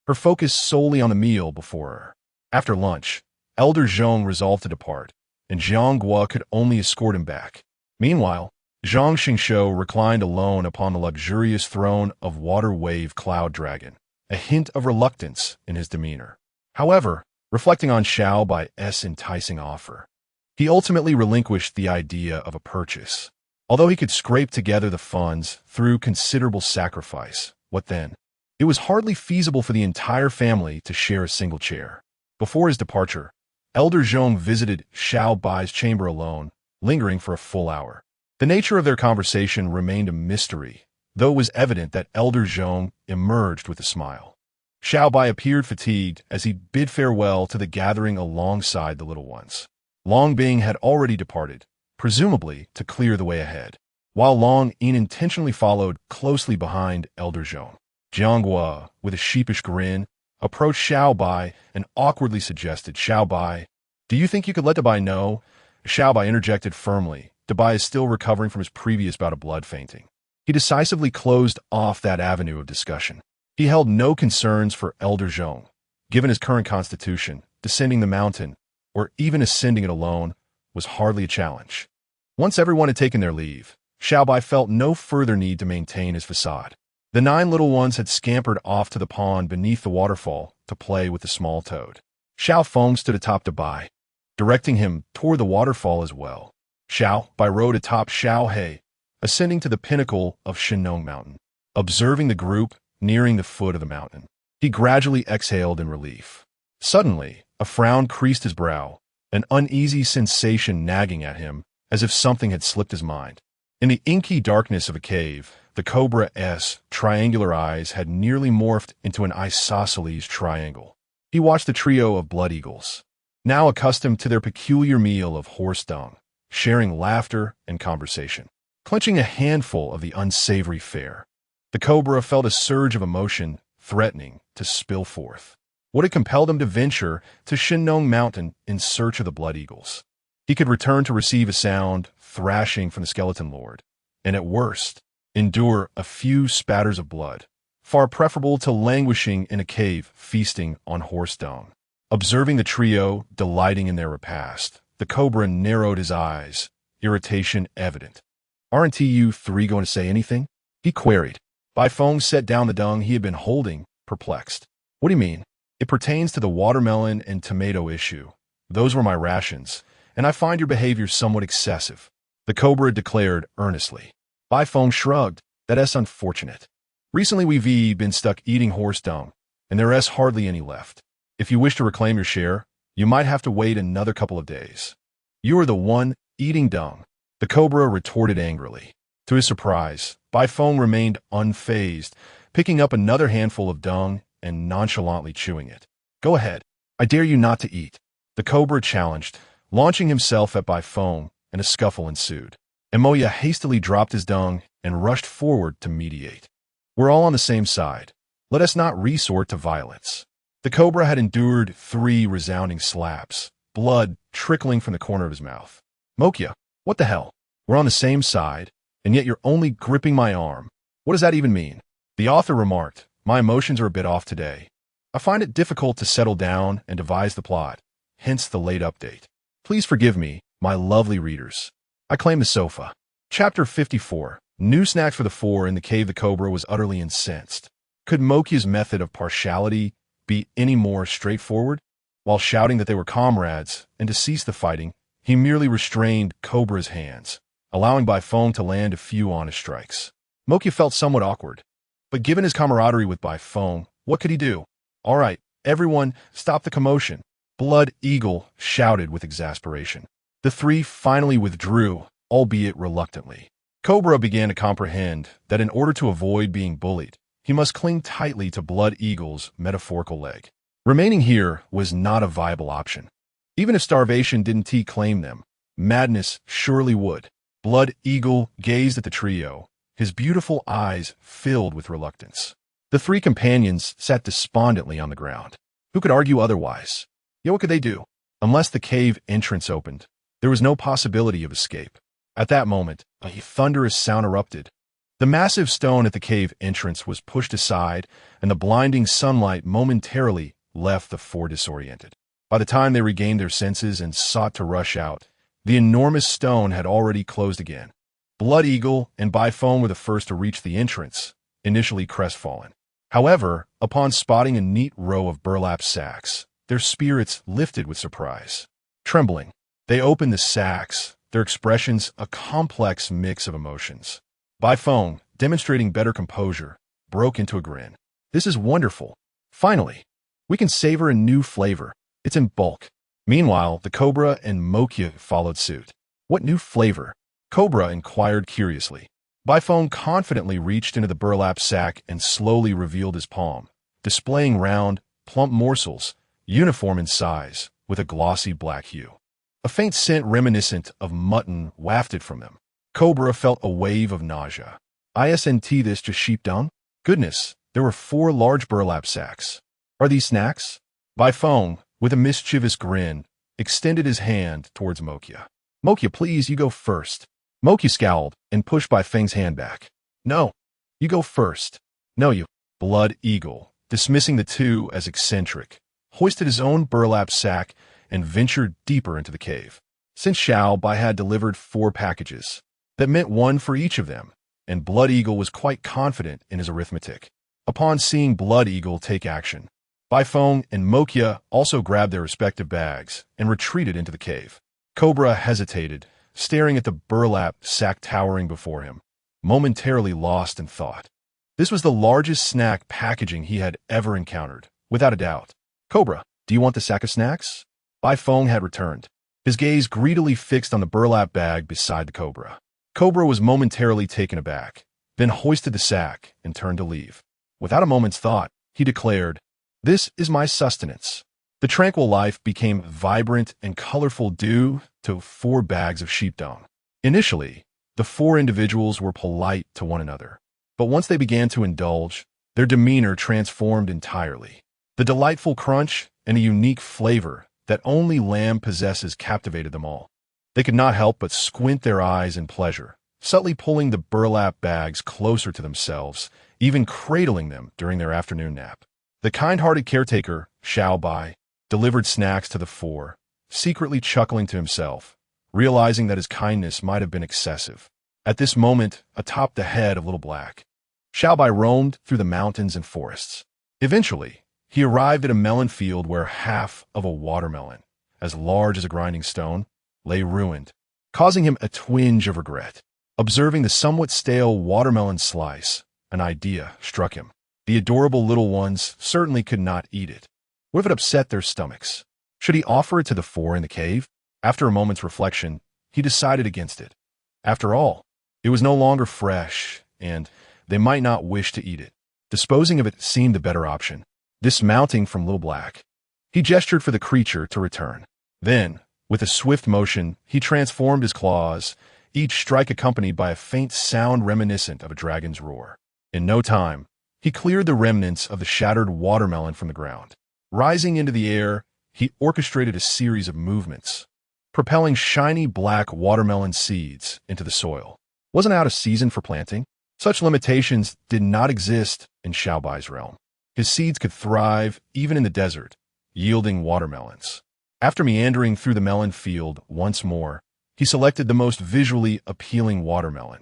her focus solely on the meal before her. After lunch, Elder Zhong resolved to depart, and Jiang Gua could only escort him back. Meanwhile, Zhang Xingshou reclined alone upon the luxurious throne of Water Wave Cloud Dragon, a hint of reluctance in his demeanor. However, reflecting on Xiao Bai's enticing offer, he ultimately relinquished the idea of a purchase. Although he could scrape together the funds through considerable sacrifice, what then? It was hardly feasible for the entire family to share a single chair. Before his departure, Elder Zhong visited Xiao Bai's chamber alone, lingering for a full hour. The nature of their conversation remained a mystery, though it was evident that Elder Zhong emerged with a smile. Xiao Bai appeared fatigued as he bid farewell to the gathering alongside the little ones. Long Bing had already departed, presumably to clear the way ahead, while Long Yin intentionally followed closely behind Elder Zhong. Jiang Gua, with a sheepish grin, approached Xiao Bai and awkwardly suggested, Xiao Bai, do you think you could let Dabai know? Xiao Bai interjected firmly. Dabai is still recovering from his previous bout of blood fainting. He decisively closed off that avenue of discussion. He held no concerns for Elder Zhong. Given his current constitution, descending the mountain, or even ascending it alone, was hardly a challenge. Once everyone had taken their leave, Xiao Bai felt no further need to maintain his facade. The 9 little ones had scampered off to the pond beneath the waterfall to play with the small toad. Xiao Feng stood atop Dabai, directing him toward the waterfall as well. Xiao Bai rode atop Xiao He, ascending to the pinnacle of Shinong Mountain. Observing the group nearing the foot of the mountain, he gradually exhaled in relief. Suddenly, a frown creased his brow, an uneasy sensation nagging at him, as if something had slipped his mind. In the inky darkness of a cave, the cobra's triangular eyes had nearly morphed into an isosceles triangle. He watched the trio of blood eagles, now accustomed to their peculiar meal of horse dung, sharing laughter and conversation, clenching a handful of the unsavory fare. The cobra felt a surge of emotion threatening to spill forth. What had compelled him to venture to Shinnong Mountain in search of the blood eagles? He could return to receive a sound thrashing from the skeleton lord, and at worst, endure a few spatters of blood, far preferable to languishing in a cave feasting on horse dung. Observing the trio delighting in their repast, the cobra narrowed his eyes, irritation evident. "Aren't you three going to say anything?" he queried. Bai Feng set down the dung he had been holding, perplexed. "What do you mean?" "It pertains to the watermelon and tomato issue. Those were my rations, and I find your behavior somewhat excessive," the cobra declared earnestly. Bai Feng shrugged. "That's unfortunate. Recently we've been stuck eating horse dung, and there's hardly any left. If you wish to reclaim your share, you might have to wait another couple of days." "You are the one eating dung," the cobra retorted angrily. To his surprise, Bai Feng remained unfazed, picking up another handful of dung and nonchalantly chewing it. "Go ahead. I dare you not to eat," the cobra challenged, launching himself at Bai Feng, and a scuffle ensued. Moya hastily dropped his dung and rushed forward to mediate. "We're all on the same side. Let us not resort to violence." The cobra had endured 3 resounding slaps, blood trickling from the corner of his mouth. "Mokia, what the hell? We're on the same side, and yet you're only gripping my arm. What does that even mean?" The author remarked, "My emotions are a bit off today. I find it difficult to settle down and devise the plot, hence the late update. Please forgive me, my lovely readers. I claim the sofa." Chapter 54. New snacks for the 4 in the cave. The cobra was utterly incensed. Could Mokia's method of partiality be any more straightforward? While shouting that they were comrades and to cease the fighting, he merely restrained Cobra's hands, allowing Bai Feng to land a few honest strikes. Mokia felt somewhat awkward, but given his camaraderie with Bai Feng, what could he do? "All right, everyone, stop the commotion," Blood Eagle shouted with exasperation. The 3 finally withdrew, albeit reluctantly. Cobra began to comprehend that in order to avoid being bullied, he must cling tightly to Blood Eagle's metaphorical leg. Remaining here was not a viable option. Even if starvation didn't claim them, madness surely would. Blood Eagle gazed at the trio, his beautiful eyes filled with reluctance. The 3 companions sat despondently on the ground. Who could argue otherwise? Yet what could they do? Unless the cave entrance opened, there was no possibility of escape. At that moment, a thunderous sound erupted. The massive stone at the cave entrance was pushed aside, and the blinding sunlight momentarily left the 4 disoriented. By the time they regained their senses and sought to rush out, the enormous stone had already closed again. Blood Eagle and Bai Feng were the first to reach the entrance, initially crestfallen. However, upon spotting a neat row of burlap sacks, their spirits lifted with surprise. Trembling, they opened the sacks, their expressions a complex mix of emotions. Bai Feng, demonstrating better composure, broke into a grin. "This is wonderful. Finally, we can savor a new flavor. It's in bulk." Meanwhile, the cobra and Mokia followed suit. "What new flavor?" Cobra inquired curiously. Bai Feng confidently reached into the burlap sack and slowly revealed his palm, displaying round, plump morsels, uniform in size, with a glossy black hue. A faint scent reminiscent of mutton wafted from them. Cobra felt a wave of nausea. "Isn't this just sheep dung?" Goodness, there were 4 large burlap sacks. "Are these snacks?" Bai Feng, with a mischievous grin, extended his hand towards Mokia. "Mokia, please, you go first." Mokia scowled and pushed Bai Feng's hand back. "No, you go first." "No, you." Blood Eagle, dismissing the 2 as eccentric, hoisted his own burlap sack and ventured deeper into the cave. Since Xiao Bai had delivered 4 packages, that meant 1 for each of them, and Blood Eagle was quite confident in his arithmetic. Upon seeing Blood Eagle take action, Bai Feng and Mokia also grabbed their respective bags and retreated into the cave. Cobra hesitated, staring at the burlap sack towering before him, momentarily lost in thought. This was the largest snack packaging he had ever encountered, without a doubt. "Cobra, do you want the sack of snacks?" Bai Feng had returned, his gaze greedily fixed on the burlap bag beside the cobra. Cobra was momentarily taken aback, then hoisted the sack and turned to leave. Without a moment's thought, he declared, This is my sustenance. The tranquil life became vibrant and colorful due to 4 bags of sheepdong. Initially, the 4 individuals were polite to one another, but once they began to indulge, their demeanor transformed entirely. The delightful crunch and a unique flavor that only lamb possesses captivated them all. They could not help but squint their eyes in pleasure, subtly pulling the burlap bags closer to themselves, even cradling them during their afternoon nap. The kind-hearted caretaker, Xiao Bai, delivered snacks to the 4, secretly chuckling to himself, realizing that his kindness might have been excessive. At this moment, atop the head of Little Black, Xiao Bai roamed through the mountains and forests. Eventually, he arrived at a melon field where half of a watermelon, as large as a grinding stone, lay ruined, causing him a twinge of regret. Observing the somewhat stale watermelon slice, an idea struck him. The adorable little ones certainly could not eat it. What if it upset their stomachs? Should he offer it to the 4 in the cave? After a moment's reflection, he decided against it. After all, it was no longer fresh, and they might not wish to eat it. Disposing of it seemed the better option. Dismounting from Little Black, he gestured for the creature to return. Then, with a swift motion, he transformed his claws, each strike accompanied by a faint sound reminiscent of a dragon's roar. In no time, he cleared the remnants of the shattered watermelon from the ground. Rising into the air, he orchestrated a series of movements, propelling shiny black watermelon seeds into the soil. Wasn't out of season for planting? Such limitations did not exist in Xiao Bai's realm. His seeds could thrive even in the desert, yielding watermelons. After meandering through the melon field once more, he selected the most visually appealing watermelon.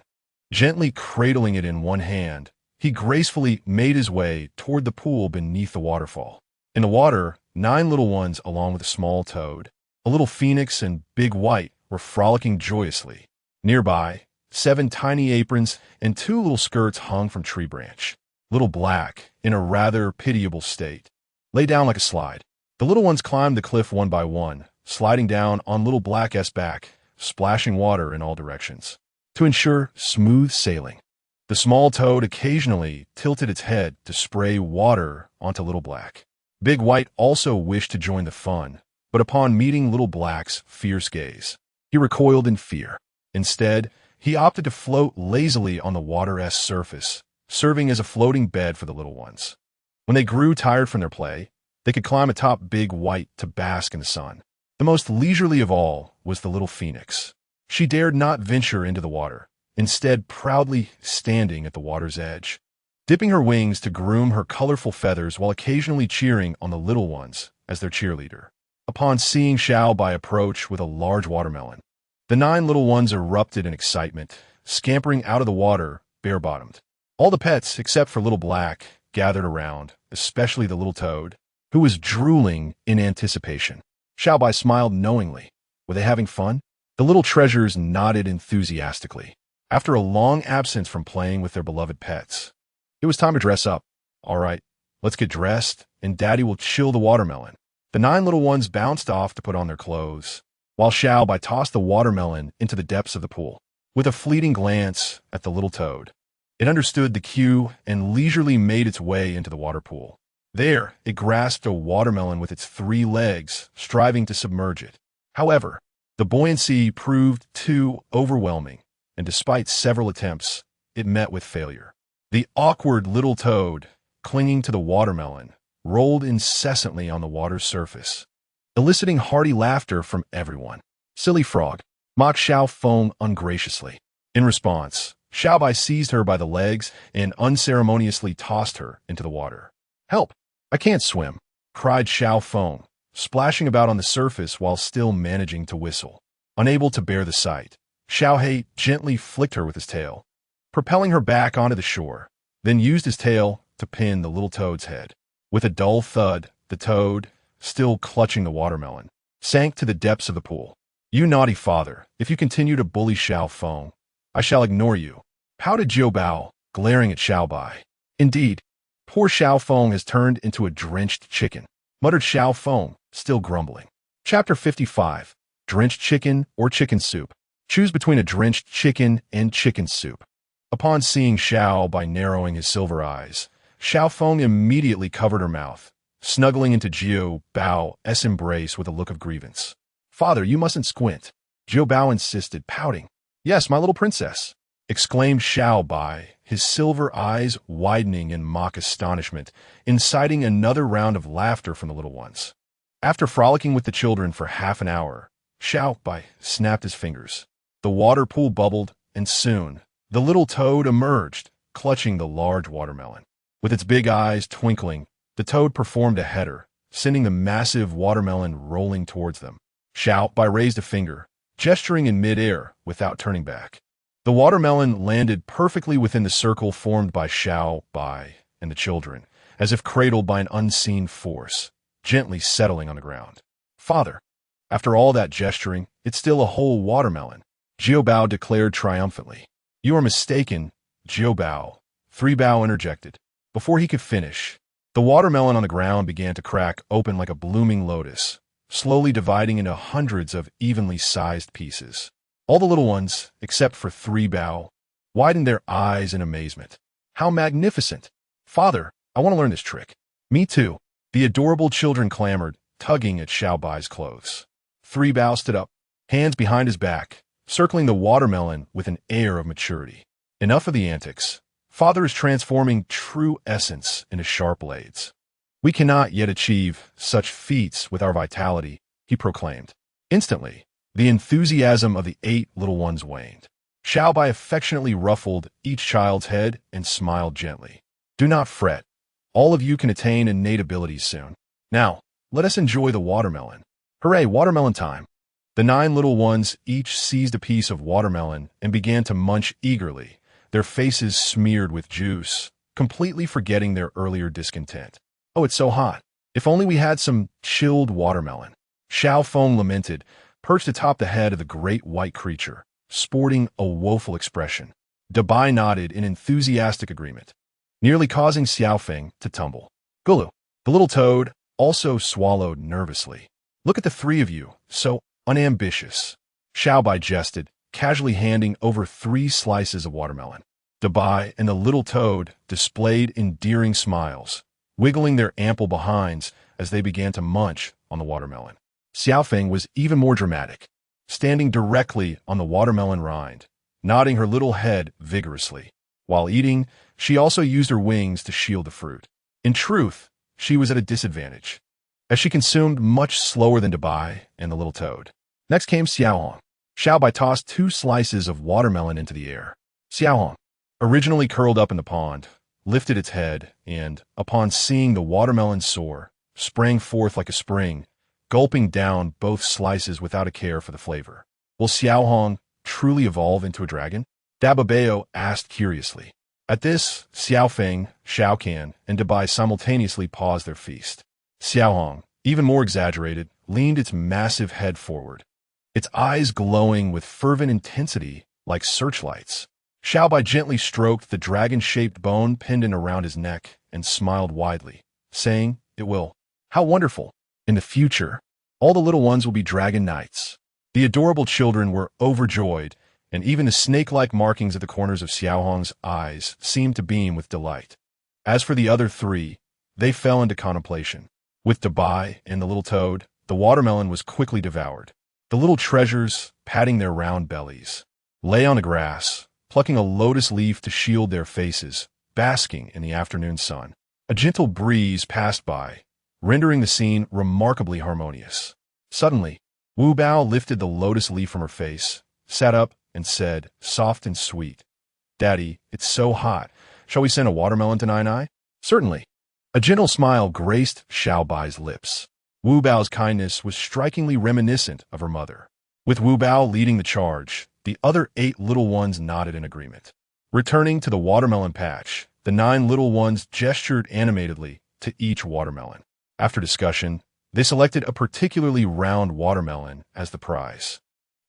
Gently cradling it in one hand, he gracefully made his way toward the pool beneath the waterfall. In the water, 9 little ones along with a small toad, a little phoenix, and Big White were frolicking joyously. Nearby, 7 tiny aprons and 2 little skirts hung from tree branch. Little Black, in a rather pitiable state, lay down like a slide. The little ones climbed the cliff one by one, sliding down on Little Black's back, splashing water in all directions, to ensure smooth sailing. The small toad occasionally tilted its head to spray water onto Little Black. Big White also wished to join the fun, but upon meeting Little Black's fierce gaze, he recoiled in fear. Instead, he opted to float lazily on the water's surface, serving as a floating bed for the little ones. When they grew tired from their play, they could climb atop Big White to bask in the sun. The most leisurely of all was the little phoenix. She dared not venture into the water, instead proudly standing at the water's edge, dipping her wings to groom her colorful feathers while occasionally cheering on the little ones as their cheerleader. Upon seeing Xiao Bai approach with a large watermelon, the 9 little ones erupted in excitement, scampering out of the water bare-bottomed. All the pets, except for Little Black, gathered around, especially the little toad, who was drooling in anticipation. Xiao Bai smiled knowingly. Were they having fun? The little treasures nodded enthusiastically. After a long absence from playing with their beloved pets, it was time to dress up. All right, let's get dressed, and Daddy will chill the watermelon. The 9 little ones bounced off to put on their clothes, while Xiao Bai tossed the watermelon into the depths of the pool. With a fleeting glance at the little toad, it understood the cue and leisurely made its way into the water pool. There, it grasped a watermelon with its 3 legs, striving to submerge it. However, the buoyancy proved too overwhelming, and despite several attempts, it met with failure. The awkward little toad, clinging to the watermelon, rolled incessantly on the water's surface, eliciting hearty laughter from everyone. Silly frog, mocked Xiao Feng ungraciously. In response, Xiao Bai seized her by the legs and unceremoniously tossed her into the water. Help! I can't swim, cried Xiao Feng, splashing about on the surface while still managing to whistle. Unable to bear the sight, Xiao He gently flicked her with his tail, propelling her back onto the shore, then used his tail to pin the little toad's head. With a dull thud, the toad, still clutching the watermelon, sank to the depths of the pool. You naughty father, if you continue to bully Xiao Feng, I shall ignore you, pouted Jiu Bao, glaring at Xiao Bai. Indeed, poor Xiao Feng has turned into a drenched chicken, muttered Xiao Feng, still grumbling. Chapter 55. Drenched chicken or chicken soup. Choose between a drenched chicken and chicken soup. Upon seeing Xiao Bai narrowing his silver eyes, Xiao Feng immediately covered her mouth, snuggling into Xiao Bai's embrace with a look of grievance. "Father, you mustn't squint," Xiao Bai insisted, pouting. "Yes, my little princess," exclaimed Xiao Bai, his silver eyes widening in mock astonishment, inciting another round of laughter from the little ones. After frolicking with the children for half an hour, Xiao Bai snapped his fingers. The water pool bubbled, and soon, the little toad emerged, clutching the large watermelon. With its big eyes twinkling, the toad performed a header, sending the massive watermelon rolling towards them. Xiao Bai raised a finger, gesturing in mid-air without turning back. The watermelon landed perfectly within the circle formed by Xiao Bai and the children, as if cradled by an unseen force, gently settling on the ground. "Father, after all that gesturing, it's still a whole watermelon," Xiao Bai declared triumphantly. "You are mistaken, Xiao Bai," 3 Bao interjected. Before he could finish, the watermelon on the ground began to crack open like a blooming lotus, slowly dividing into hundreds of evenly sized pieces. All the little ones, except for 3 Bao, widened their eyes in amazement. "How magnificent! Father, I want to learn this trick." "Me too," the adorable children clamored, tugging at Xiao Bai's clothes. 3 Bao stood up, hands behind his back, circling the watermelon with an air of maturity. "Enough of the antics. Father is transforming true essence into sharp blades. We cannot yet achieve such feats with our vitality," he proclaimed. Instantly, the enthusiasm of the 8 little ones waned. Xiao Bai affectionately ruffled each child's head and smiled gently. "Do not fret. All of you can attain innate abilities soon. Now, let us enjoy the watermelon. Hooray, watermelon time!" The 9 little ones each seized a piece of watermelon and began to munch eagerly, their faces smeared with juice, completely forgetting their earlier discontent. "Oh, it's so hot. If only we had some chilled watermelon." Xiao Feng lamented, perched atop the head of the great white creature, sporting a woeful expression. Dabai nodded in enthusiastic agreement, nearly causing Xiao Feng to tumble. "Gulu," the little toad, also swallowed nervously. "Look at the 3 of you, so unambitious." Xiao Bai jested, casually handing over 3 slices of watermelon. Dabai and the little toad displayed endearing smiles, wiggling their ample behinds as they began to munch on the watermelon. Xiao Feng was even more dramatic, standing directly on the watermelon rind, nodding her little head vigorously. While eating, she also used her wings to shield the fruit. In truth, she was at a disadvantage, as she consumed much slower than Dabai and the little toad. Next came Xiaohong. Xiao Bai tossed 2 slices of watermelon into the air. Xiaohong, originally curled up in the pond, lifted its head and, upon seeing the watermelon soar, sprang forth like a spring, gulping down both slices without a care for the flavor. "Will Xiaohong truly evolve into a dragon?" Dababeo asked curiously. At this, Xiao Feng, Xiao Can, and Dabai simultaneously paused their feast. Xiaohong, even more exaggerated, leaned its massive head forward, its eyes glowing with fervent intensity like searchlights. Xiao Bai gently stroked the dragon-shaped bone pendant around his neck and smiled widely, saying, "It will. How wonderful! In the future, all the little ones will be dragon knights." The adorable children were overjoyed, and even the snake-like markings at the corners of Xiaohong's eyes seemed to beam with delight. As for the other 3, they fell into contemplation. With Dabai and the little toad, the watermelon was quickly devoured. The little treasures, patting their round bellies, lay on the grass, plucking a lotus leaf to shield their faces, basking in the afternoon sun. A gentle breeze passed by, rendering the scene remarkably harmonious. Suddenly, Wu Bao lifted the lotus leaf from her face, sat up, and said, soft and sweet, "Daddy, it's so hot. Shall we send a watermelon to Nai?" "Certainly." A gentle smile graced Xiao Bai's lips. Wu Bao's kindness was strikingly reminiscent of her mother. With Wu Bao leading the charge, the other 8 little ones nodded in agreement. Returning to the watermelon patch, the 9 little ones gestured animatedly to each watermelon. After discussion, they selected a particularly round watermelon as the prize.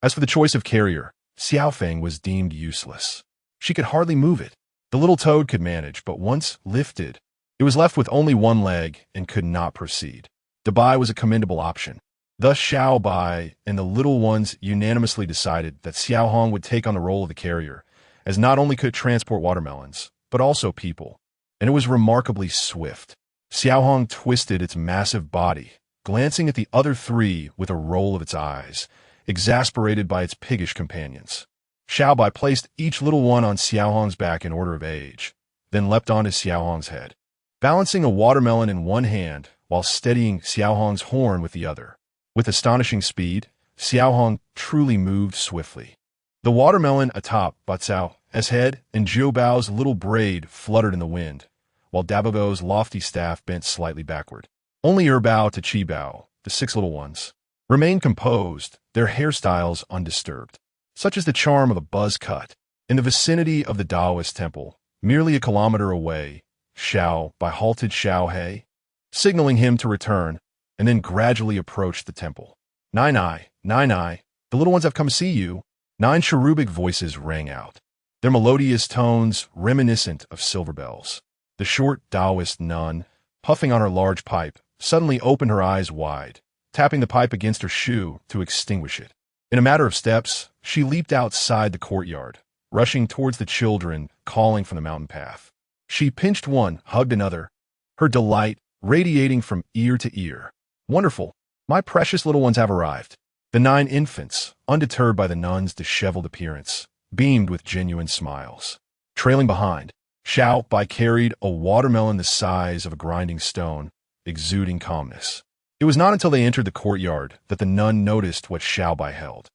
As for the choice of carrier, Xiao Feng was deemed useless. She could hardly move it. The little toad could manage, but once lifted, it was left with only 1 leg and could not proceed. Dabai was a commendable option. Thus Xiao Bai and the little ones unanimously decided that Xiaohong would take on the role of the carrier, as not only could it transport watermelons, but also people, and it was remarkably swift. Xiaohong twisted its massive body, glancing at the other three with a roll of its eyes, exasperated by its piggish companions. Xiao Bai placed each little one on Xiaohong's back in order of age, then leapt onto Xiaohong's head, balancing a watermelon in one hand while steadying Xiaohong's horn with the other. With astonishing speed, Xiaohong truly moved swiftly. The watermelon atop Bacao's head and Xiao Bao's little braid fluttered in the wind, while Dabago's lofty staff bent slightly backward. Only Bao to Qi Bao, the 6 little ones, remained composed, their hairstyles undisturbed. Such is the charm of a buzz cut. In the vicinity of the Taoist temple, merely a kilometer away, Xiao Bai halted Xiao He, signaling him to return, and then gradually approached the temple. Nine, the little ones have come to see you. 9 cherubic voices rang out, their melodious tones reminiscent of silver bells. The short Taoist nun, puffing on her large pipe, suddenly opened her eyes wide, tapping the pipe against her shoe to extinguish it. In a matter of steps, she leaped outside the courtyard, rushing towards the children, calling from the mountain path. She pinched one, hugged another, her delight radiating from ear to ear. Wonderful! My precious little ones have arrived. The 9 infants, undeterred by the nun's disheveled appearance, beamed with genuine smiles. Trailing behind, Xiao Bai carried a watermelon the size of a grinding stone, exuding calmness. It was not until they entered the courtyard that the nun noticed what Xiao Bai held.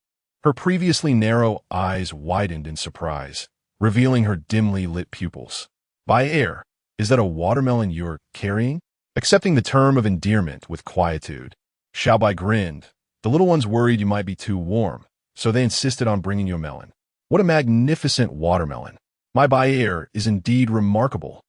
Her previously narrow eyes widened in surprise, revealing her dimly lit pupils. By air, is that a watermelon you're carrying? Accepting the term of endearment with quietude, Xiao Bai grinned. The little ones worried you might be too warm, so they insisted on bringing you a melon. What a magnificent watermelon! My Bayer is indeed remarkable.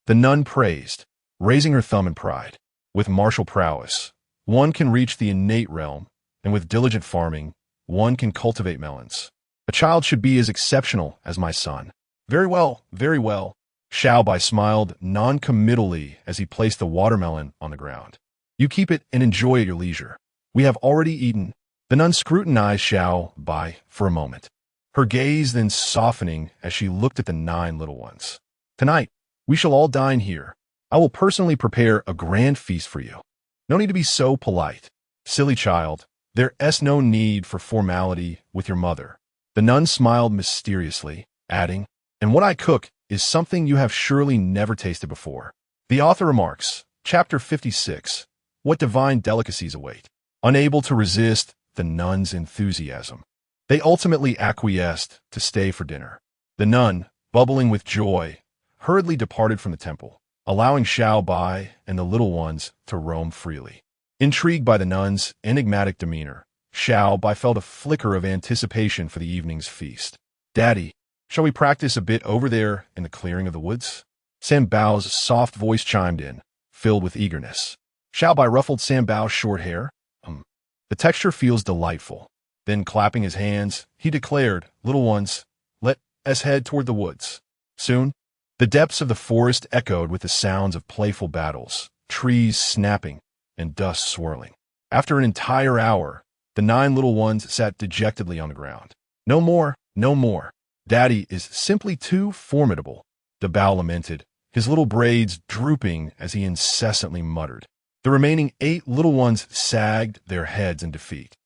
The nun praised, raising her thumb in pride. With martial prowess, one can reach the innate realm, and with diligent farming, one can cultivate melons. A child should be as exceptional as my son. Very well, very well. Xiao Bai smiled non-committally as he placed the watermelon on the ground. You keep it and enjoy at your leisure. We have already eaten. The nun scrutinized Xiao Bai for a moment, her gaze then softening as she looked at the 9 little ones. Tonight, we shall all dine here. I will personally prepare a grand feast for you. No need to be so polite. Silly child, there's no need for formality with your mother. The nun smiled mysteriously, adding, and what I cook is something you have surely never tasted before. The author remarks, Chapter 56, What divine delicacies await. Unable to resist the nun's enthusiasm, they ultimately acquiesced to stay for dinner. The nun, bubbling with joy, hurriedly departed from the temple, allowing Xiao Bai and the little ones to roam freely. Intrigued by the nun's enigmatic demeanor, Xiao Bai felt a flicker of anticipation for the evening's feast. Daddy, shall we practice a bit over there in the clearing of the woods? Sam Bao's soft voice chimed in, filled with eagerness. Xiao Bai ruffled Sam Bao's short hair. The texture feels delightful. Then, clapping his hands, he declared, little ones, let us head toward the woods. Soon, the depths of the forest echoed with the sounds of playful battles, trees snapping, and dust swirling. After an entire hour, the 9 little ones sat dejectedly on the ground. No more, no more. Daddy is simply too formidable, the Bao lamented, his little braids drooping as he incessantly muttered. The remaining 8 little ones sagged their heads in defeat.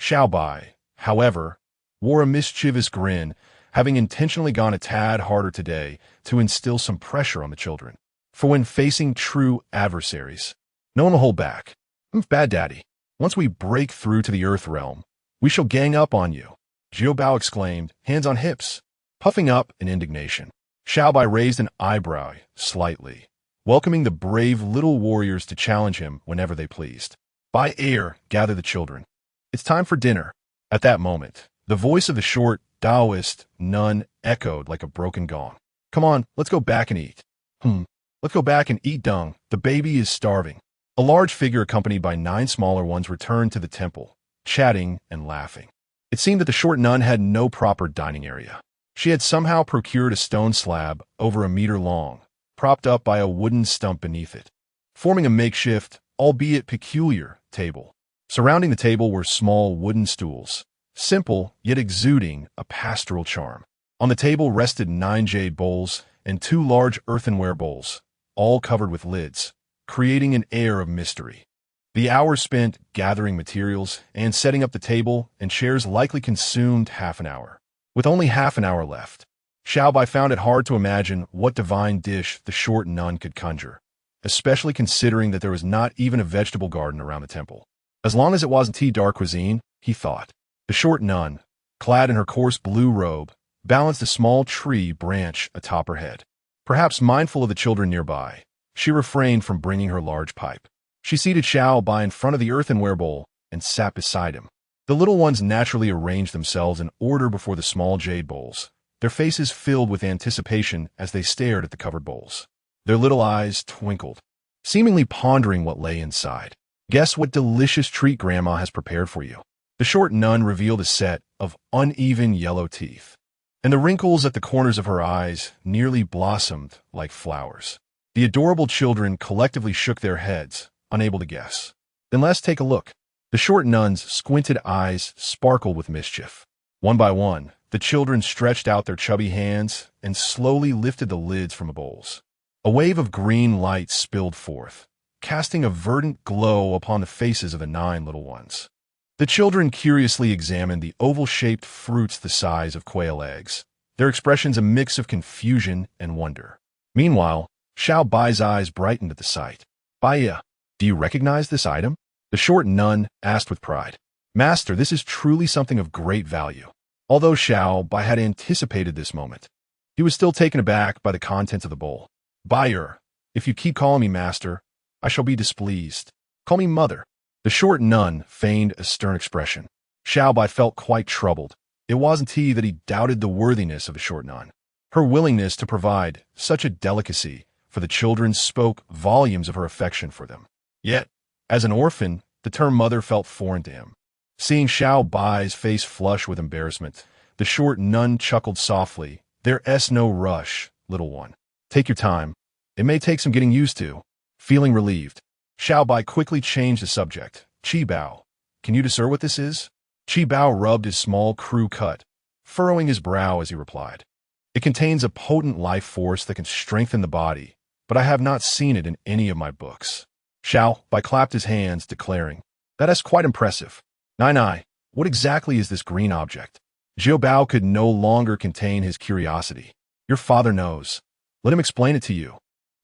Xiao Bai, however, wore a mischievous grin, having intentionally gone a tad harder today to instill some pressure on the children. For when facing true adversaries, no one will hold back. Bad Daddy, once we break through to the Earth realm, we shall gang up on you, Xiao Bao exclaimed, hands on hips, puffing up in indignation. Xiao Bai raised an eyebrow slightly, welcoming the brave little warriors to challenge him whenever they pleased. By air, gather the children. It's time for dinner. At that moment, the voice of the short Taoist nun echoed like a broken gong. Come on, let's go back and eat. Let's go back and eat dung. The baby is starving. A large figure accompanied by 9 smaller ones returned to the temple, chatting and laughing. It seemed that the short nun had no proper dining area. She had somehow procured a stone slab over a meter long, propped up by a wooden stump beneath it, forming a makeshift, albeit peculiar, table. Surrounding the table were small wooden stools, simple yet exuding a pastoral charm. On the table rested 9 jade bowls and 2 large earthenware bowls, all covered with lids, creating an air of mystery. The hours spent gathering materials and setting up the table and chairs likely consumed half an hour. With only half an hour left, Xiao Bai found it hard to imagine what divine dish the short nun could conjure, especially considering that there was not even a vegetable garden around the temple. As long as it wasn't dark cuisine, he thought. The short nun, clad in her coarse blue robe, balanced a small tree branch atop her head. Perhaps mindful of the children nearby, she refrained from bringing her large pipe. She seated Xiao Bai in front of the earthenware bowl and sat beside him. The little ones naturally arranged themselves in order before the small jade bowls, their faces filled with anticipation as they stared at the covered bowls. Their little eyes twinkled, seemingly pondering what lay inside. Guess what delicious treat Grandma has prepared for you? The short nun revealed a set of uneven yellow teeth, and the wrinkles at the corners of her eyes nearly blossomed like flowers. The adorable children collectively shook their heads, unable to guess. Then let's take a look. The short nun's squinted eyes sparkled with mischief. One by one, the children stretched out their chubby hands and slowly lifted the lids from the bowls. A wave of green light spilled forth, casting a verdant glow upon the faces of the 9 little ones. The children curiously examined the oval-shaped fruits the size of quail eggs, their expressions a mix of confusion and wonder. Meanwhile, Xiao Bai's eyes brightened at the sight. "Baiya, do you recognize this item?" The short nun asked with pride. "Master, this is truly something of great value." Although Xiao Bai had anticipated this moment, he was still taken aback by the contents of the bowl. "Buyer, if you keep calling me master, I shall be displeased. Call me mother." The short nun feigned a stern expression. Xiao Bai felt quite troubled. It wasn't he that he doubted the worthiness of the short nun. Her willingness to provide such a delicacy for the children spoke volumes of her affection for them. Yet, as an orphan, the term mother felt foreign to him. Seeing Xiao Bai's face flush with embarrassment, the short nun chuckled softly. "There's no rush, little one. Take your time. It may take some getting used to." Feeling relieved, Xiao Bai quickly changed the subject. "Qi Bao, can you discern what this is?" Qi Bao rubbed his small crew cut, furrowing his brow as he replied. "It contains a potent life force that can strengthen the body, but I have not seen it in any of my books." Xiao Bai clapped his hands, declaring, "That is quite impressive. Nai, what exactly is this green object?" Xiao Bao could no longer contain his curiosity. "Your father knows. Let him explain it to you."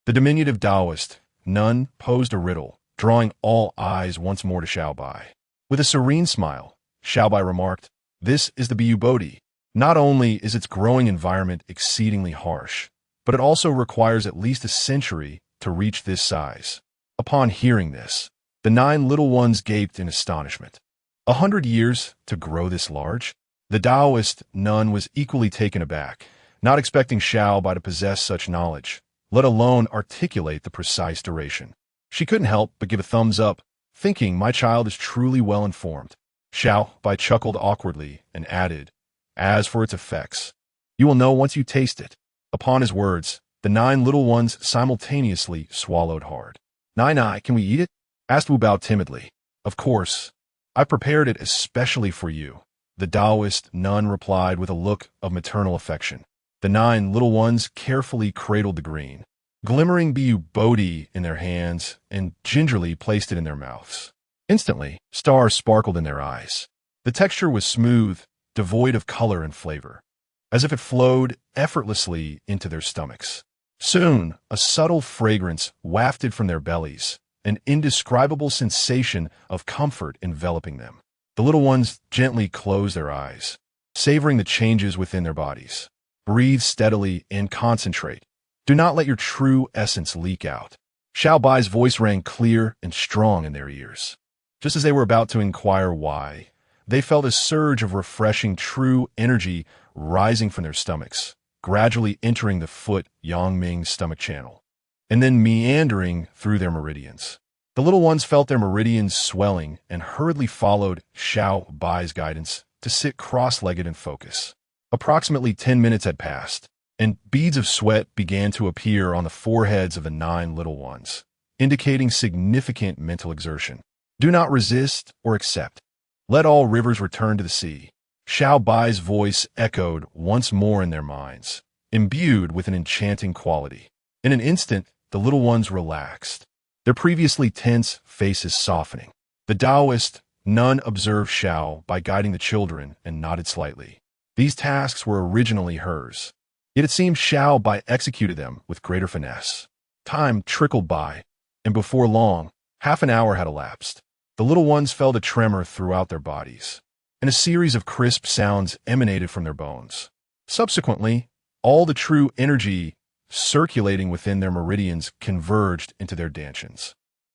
The diminutive Taoist nun posed a riddle, drawing all eyes once more to Xiao Bai. With a serene smile, Xiao Bai remarked, "This is the Biu Bodhi. Not only is its growing environment exceedingly harsh, but it also requires at least a century to reach this size." Upon hearing this, the 9 little ones gaped in astonishment. 100 years to grow this large? The Taoist nun was equally taken aback, not expecting Xiao Bai to possess such knowledge, let alone articulate the precise duration. She couldn't help but give a thumbs up, thinking my child is truly well informed. Xiao Bai chuckled awkwardly and added, "As for its effects, you will know once you taste it." Upon his words, the 9 little ones simultaneously swallowed hard. "Nai, can we eat it?" asked Wu Bao timidly. "Of course. I prepared it especially for you," the Taoist nun replied with a look of maternal affection. The 9 little ones carefully cradled the green, glimmering Biu Bodhi in their hands and gingerly placed it in their mouths. Instantly, stars sparkled in their eyes. The texture was smooth, devoid of color and flavor, as if it flowed effortlessly into their stomachs. Soon, a subtle fragrance wafted from their bellies, an indescribable sensation of comfort enveloping them. The little ones gently closed their eyes, savoring the changes within their bodies. Breathe steadily and concentrate. Do not let your true essence leak out. Xiao Bai's voice rang clear and strong in their ears. Just as they were about to inquire why, they felt a surge of refreshing true energy rising from their stomachs, gradually entering the foot Yangming's stomach channel, and then meandering through their meridians. The little ones felt their meridians swelling and hurriedly followed Xiao Bai's guidance to sit cross-legged and focus. Approximately 10 minutes had passed, and beads of sweat began to appear on the foreheads of the 9 little ones, indicating significant mental exertion. Do not resist or accept. Let all rivers return to the sea. Xiao Bai's voice echoed once more in their minds, imbued with an enchanting quality. In an instant, the little ones relaxed, their previously tense faces softening. The Taoist nun observed Xiao by guiding the children and nodded slightly. These tasks were originally hers, yet it seemed Xiao Bai executed them with greater finesse. Time trickled by, and before long, half an hour had elapsed. The little ones felt a tremor throughout their bodies, and a series of crisp sounds emanated from their bones. Subsequently, all the true energy circulating within their meridians converged into their dantians.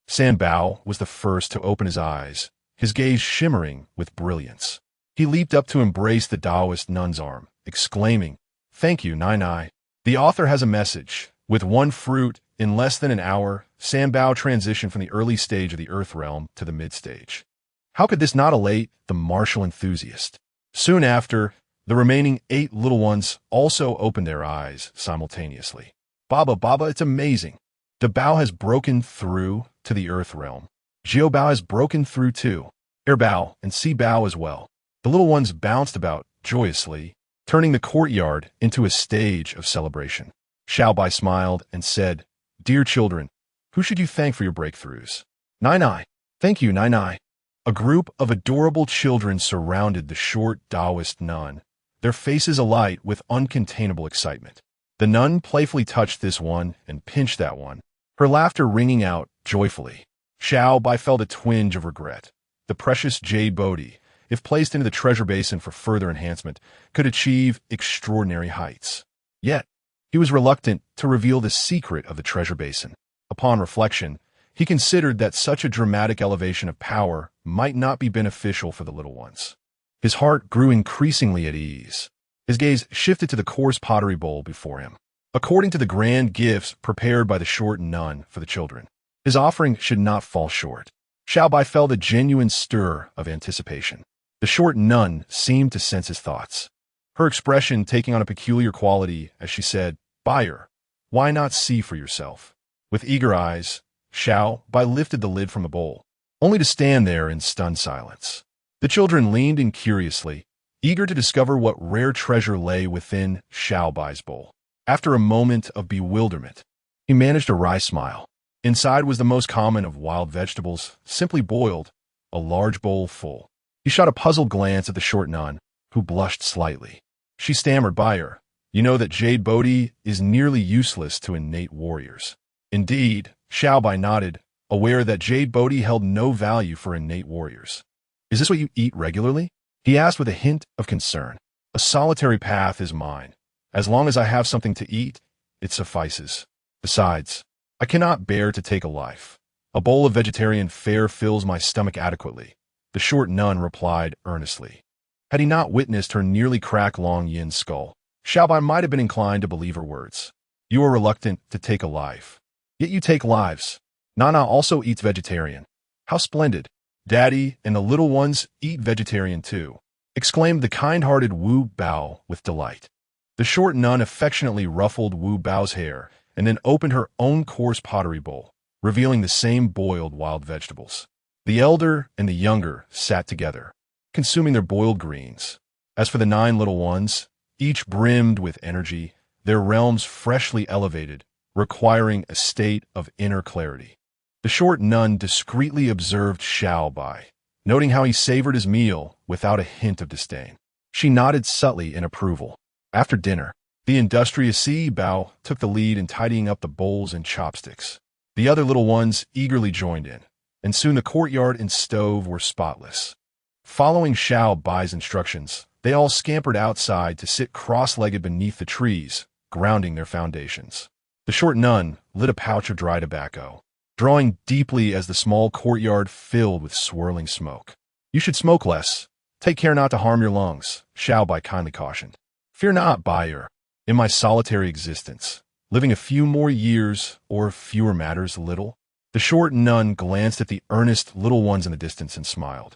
Bao was the first to open his eyes, his gaze shimmering with brilliance. He leaped up to embrace the Taoist nun's arm, exclaiming, "Thank you, Nai. The author has a message." With one fruit, in less than an hour, Bao transitioned from the early stage of the Earth realm to the mid-stage. How could this not elate the martial enthusiast? Soon after, the remaining 8 little ones also opened their eyes simultaneously. Baba, it's amazing. The Bao has broken through to the Earth realm. Xiao Bao has broken through too. Air Bao and Sea Bao as well. The little ones bounced about joyously, turning the courtyard into a stage of celebration. Xiao Bai smiled and said, "Dear children, who should you thank for your breakthroughs?" Nai. Thank you, Nai. A group of adorable children surrounded the short Taoist nun, their faces alight with uncontainable excitement. The nun playfully touched this one and pinched that one, her laughter ringing out joyfully. Xiao Bai felt a twinge of regret. The precious jade Bodhi, if placed into the treasure basin for further enhancement, could achieve extraordinary heights. Yet, he was reluctant to reveal the secret of the treasure basin. Upon reflection, he considered that such a dramatic elevation of power might not be beneficial for the little ones. His heart grew increasingly at ease. His gaze shifted to the coarse pottery bowl before him. According to the grand gifts prepared by the short nun for the children, his offering should not fall short. Xiao Bai felt a genuine stir of anticipation. The short nun seemed to sense his thoughts, her expression taking on a peculiar quality as she said, "Buyer, why not see for yourself?" With eager eyes, Xiao Bai lifted the lid from the bowl, only to stand there in stunned silence. The children leaned in curiously, eager to discover what rare treasure lay within Xiao Bai's bowl. After a moment of bewilderment, he managed a wry smile. Inside was the most common of wild vegetables, simply boiled, a large bowl full. He shot a puzzled glance at the short nun, who blushed slightly. She stammered, "Buyer, you know that jade Bodhi is nearly useless to innate warriors." Indeed, Xiao Bai nodded, aware that jade Bodhi held no value for innate warriors. "Is this what you eat regularly?" he asked with a hint of concern. "A solitary path is mine. As long as I have something to eat, it suffices. Besides, I cannot bear to take a life. A bowl of vegetarian fare fills my stomach adequately," the short nun replied earnestly. Had he not witnessed her nearly crack Long Yin's skull, Xiao Bai might have been inclined to believe her words. "You are reluctant to take a life, yet you take lives. Nana also eats vegetarian. How splendid. Daddy and the little ones eat vegetarian too," exclaimed the kind-hearted Wu Bao with delight. The short nun affectionately ruffled Wu Bao's hair and then opened her own coarse pottery bowl, revealing the same boiled wild vegetables. The elder and the younger sat together, consuming their boiled greens. As for the 9 little ones, each brimmed with energy, their realms freshly elevated, requiring a state of inner clarity. The short nun discreetly observed Xiao Bai, noting how he savored his meal without a hint of disdain. She nodded subtly in approval. After dinner, the industrious Sea Bao took the lead in tidying up the bowls and chopsticks. The other little ones eagerly joined in, and soon the courtyard and stove were spotless. Following Xiao Bai's instructions, they all scampered outside to sit cross-legged beneath the trees, grounding their foundations. The short nun lit a pouch of dry tobacco, drawing deeply as the small courtyard filled with swirling smoke. "You should smoke less. Take care not to harm your lungs," Xiao Bai kindly cautioned. "Fear not, buyer. In my solitary existence, living a few more years or fewer matters little." The short nun glanced at the earnest little ones in the distance and smiled.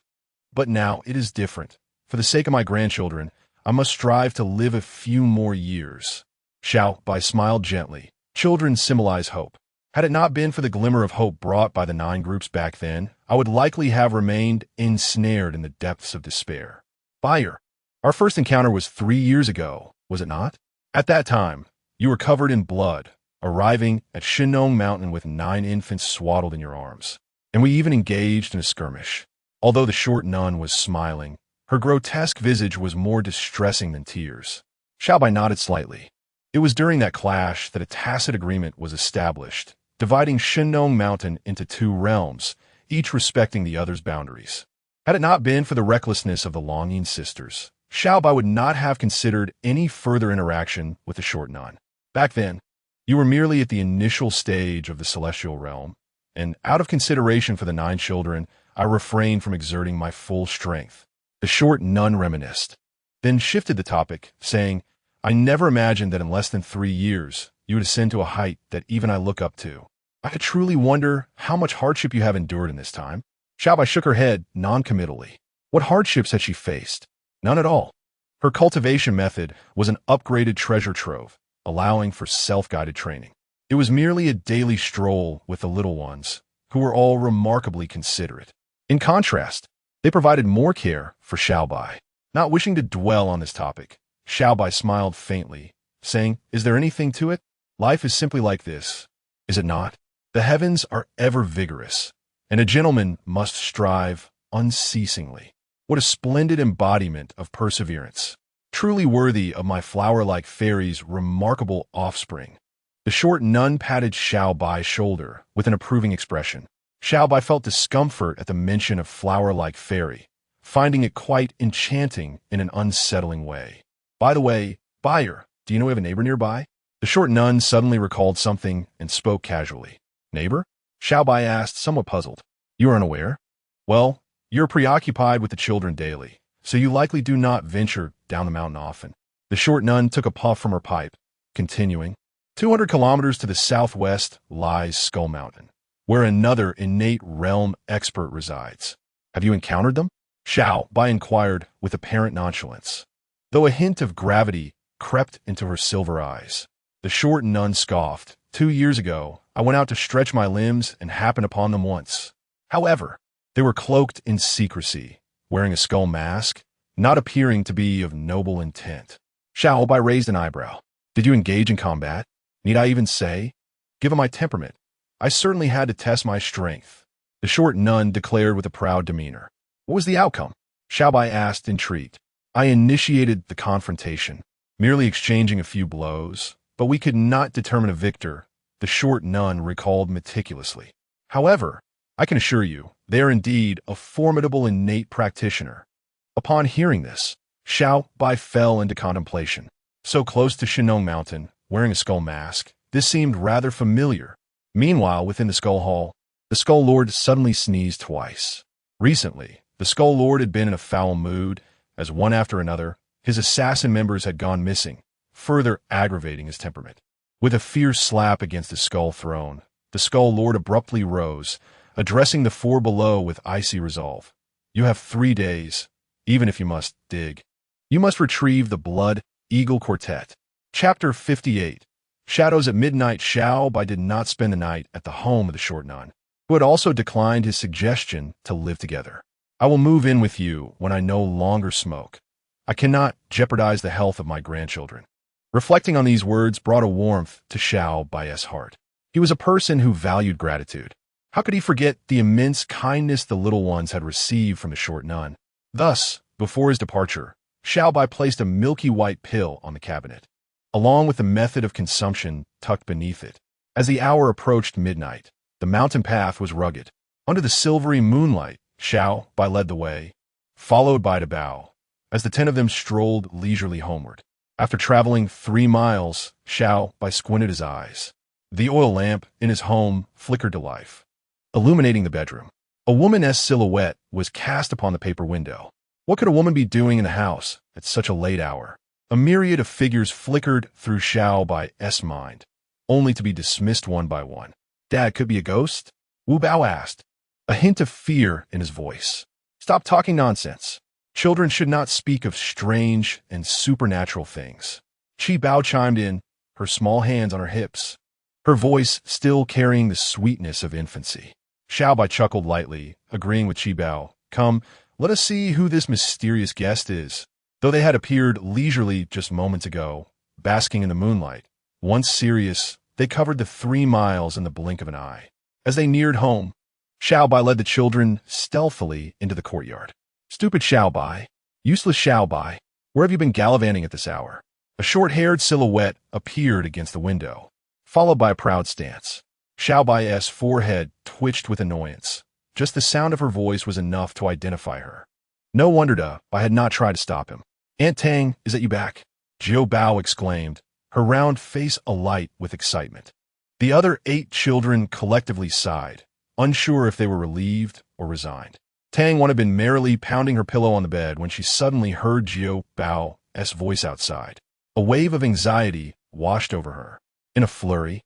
"But now it is different. For the sake of my grandchildren, I must strive to live a few more years." Xiao Bai smiled gently. Children symbolize hope. Had it not been for the glimmer of hope brought by the 9 groups back then, I would likely have remained ensnared in the depths of despair. "Buyer, our first encounter was 3 years ago, was it not? At that time, you were covered in blood, arriving at Shinong Mountain with 9 infants swaddled in your arms. And we even engaged in a skirmish. Although the short nun was smiling, her grotesque visage was more distressing than tears. Xiao Bai nodded slightly. It was during that clash that a tacit agreement was established, dividing Shinong Mountain into 2 realms, each respecting the other's boundaries. Had it not been for the recklessness of the Longing sisters, Xiao Bai would not have considered any further interaction with the short nun. Back then, you were merely at the initial stage of the celestial realm, and out of consideration for the 9 children, I refrained from exerting my full strength. The short nun reminisced, then shifted the topic, saying, I never imagined that in less than 3 years, you would ascend to a height that even I look up to. I truly wonder how much hardship you have endured in this time. Xiao Bai shook her head non-committally. What hardships had she faced? None at all. Her cultivation method was an upgraded treasure trove, allowing for self-guided training. It was merely a daily stroll with the little ones, who were all remarkably considerate. In contrast, they provided more care for Xiao Bai. Not wishing to dwell on this topic, Xiao Bai smiled faintly, saying, Is there anything to it? Life is simply like this, is it not? The heavens are ever vigorous, and a gentleman must strive unceasingly. What a splendid embodiment of perseverance, truly worthy of my flower-like fairy's remarkable offspring. The short nun patted Xiao Bai's shoulder with an approving expression. Xiao Bai felt discomfort at the mention of flower-like fairy, finding it quite enchanting in an unsettling way. By the way, buyer, do you know we have a neighbor nearby? The short nun suddenly recalled something and spoke casually. Neighbor? Xiao Bai asked, somewhat puzzled. You are unaware? Well, you're preoccupied with the children daily, so you likely do not venture down the mountain often. The short nun took a puff from her pipe, continuing, 200 kilometers to the southwest lies Skull Mountain, where another innate realm expert resides. Have you encountered them? Xiao Bai inquired with apparent nonchalance, though a hint of gravity crept into her silver eyes. The short nun scoffed. 2 years ago, I went out to stretch my limbs and happened upon them once. However, they were cloaked in secrecy, wearing a skull mask, not appearing to be of noble intent. Xiao Bai raised an eyebrow. Did you engage in combat? Need I even say? Given my temperament, I certainly had to test my strength. The short nun declared with a proud demeanor. What was the outcome? Xiao Bai asked, intrigued. I initiated the confrontation, merely exchanging a few blows, but we could not determine a victor, the short nun recalled meticulously. However, I can assure you, they are indeed a formidable innate practitioner. Upon hearing this, Xiao Bai fell into contemplation. So close to Shinong Mountain, wearing a skull mask, this seemed rather familiar. Meanwhile, within the Skull Hall, the Skull Lord suddenly sneezed twice. Recently, the Skull Lord had been in a foul mood, as one after another, his assassin members had gone missing, further aggravating his temperament. With a fierce slap against the skull throne, the Skull Lord abruptly rose, addressing the 4 below with icy resolve. You have 3 days, even if you must dig. You must retrieve the Blood Eagle Quartet. Chapter 58. Shadows at Midnight. Xiao Bai did not spend the night at the home of the short nun, who had also declined his suggestion to live together. I will move in with you when I no longer smoke. I cannot jeopardize the health of my grandchildren. Reflecting on these words brought a warmth to Xiao Bai's heart. He was a person who valued gratitude. How could he forget the immense kindness the little ones had received from the short nun? Thus, before his departure, Xiao Bai placed a milky white pill on the cabinet, along with the method of consumption tucked beneath it. As the hour approached midnight, the mountain path was rugged. Under the silvery moonlight, Xiao Bai led the way, followed by Dabao, as the 10 of them strolled leisurely homeward. After traveling 3 miles, Xiao Bai squinted his eyes. The oil lamp in his home flickered to life, illuminating the bedroom. A woman's silhouette was cast upon the paper window. What could a woman be doing in the house at such a late hour? A myriad of figures flickered through Xiao Bai's mind, only to be dismissed one by one. Dad could be a ghost? Wu Bao asked, a hint of fear in his voice. Stop talking nonsense. Children should not speak of strange and supernatural things. Qi Bao chimed in, her small hands on her hips, her voice still carrying the sweetness of infancy. Xiao Bai chuckled lightly, agreeing with Qi Bao. Come, let us see who this mysterious guest is. Though they had appeared leisurely just moments ago, basking in the moonlight, once serious, they covered the 3 miles in the blink of an eye. As they neared home, Xiao Bai led the children stealthily into the courtyard. Stupid Xiao Bai. Useless Xiao Bai. Where have you been gallivanting at this hour? A short-haired silhouette appeared against the window, followed by a proud stance. Xiao Bai's forehead twitched with annoyance. Just the sound of her voice was enough to identify her. No wonder Bai had not tried to stop him. Aunt Tang, is that you back? Xiao Bao exclaimed, her round face alight with excitement. The other 8 children collectively sighed, unsure if they were relieved or resigned. Tang Wan had been merrily pounding her pillow on the bed when she suddenly heard Xiao Bao's voice outside. A wave of anxiety washed over her. In a flurry,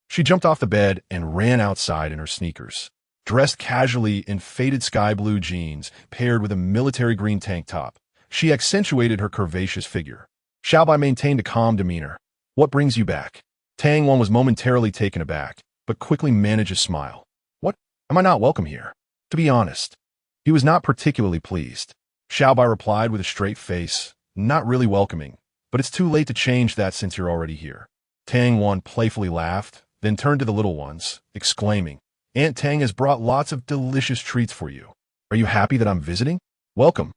she jumped off the bed and ran outside in her sneakers. Dressed casually in faded sky blue jeans paired with a military green tank top, she accentuated her curvaceous figure. Xiao Bai maintained a calm demeanor. What brings you back? Tang Wan was momentarily taken aback, but quickly managed a smile. What? Am I not welcome here? To be honest, he was not particularly pleased. Xiao Bai replied with a straight face, not really welcoming, but it's too late to change that since you're already here. Tang Wan playfully laughed, then turned to the little ones, exclaiming, Aunt Tang has brought lots of delicious treats for you. Are you happy that I'm visiting? Welcome.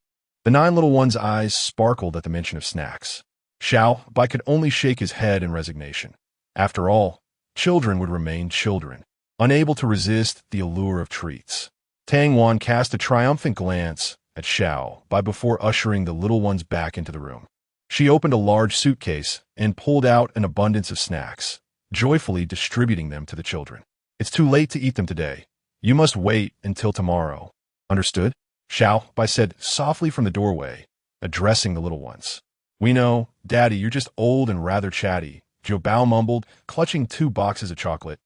The 9 little ones' eyes sparkled at the mention of snacks. Xiao Bai could only shake his head in resignation. After all, children would remain children, unable to resist the allure of treats. Tang Wan cast a triumphant glance at Xiao Bai before ushering the little ones back into the room. She opened a large suitcase and pulled out an abundance of snacks, joyfully distributing them to the children. It's too late to eat them today. You must wait until tomorrow. Understood? Xiao Bai said softly from the doorway, addressing the little ones. We know, Daddy, you're just old and rather chatty, Xiao Bao mumbled, clutching 2 boxes of chocolate,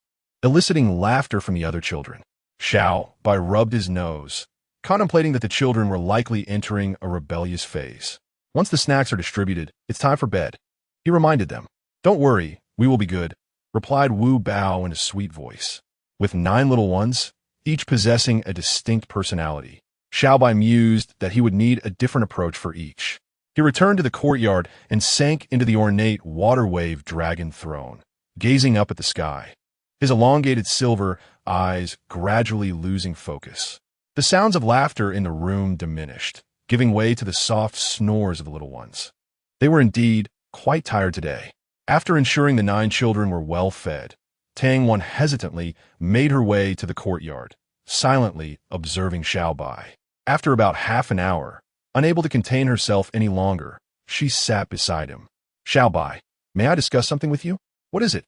eliciting laughter from the other children. Xiao Bai rubbed his nose, contemplating that the children were likely entering a rebellious phase. Once the snacks are distributed, it's time for bed. He reminded them. Don't worry, we will be good, replied Wu Bao in a sweet voice. With 9 little ones, each possessing a distinct personality, Xiao Bai mused that he would need a different approach for each. He returned to the courtyard and sank into the ornate water-wave dragon throne, gazing up at the sky, his elongated silver eyes gradually losing focus. The sounds of laughter in the room diminished, giving way to the soft snores of the little ones. They were indeed quite tired today. After ensuring the 9 children were well fed, Tang Wan hesitantly made her way to the courtyard, silently observing Xiao Bai. After about half an hour, unable to contain herself any longer, she sat beside him. Xiao Bai, may I discuss something with you? What is it?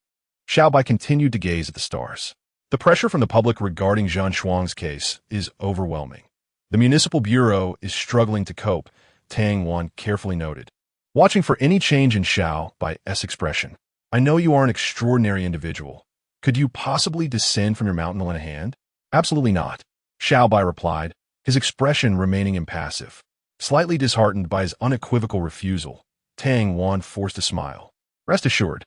Xiao Bai continued to gaze at the stars. The pressure from the public regarding Zhang Shuang's case is overwhelming. The municipal bureau is struggling to cope, Tang Wan carefully noted, watching for any change in Xiao Bai's expression. I know you are an extraordinary individual. Could you possibly descend from your mountain in a hand? Absolutely not, Xiao Bai replied, his expression remaining impassive. Slightly disheartened by his unequivocal refusal, Tang Wan forced a smile. Rest assured,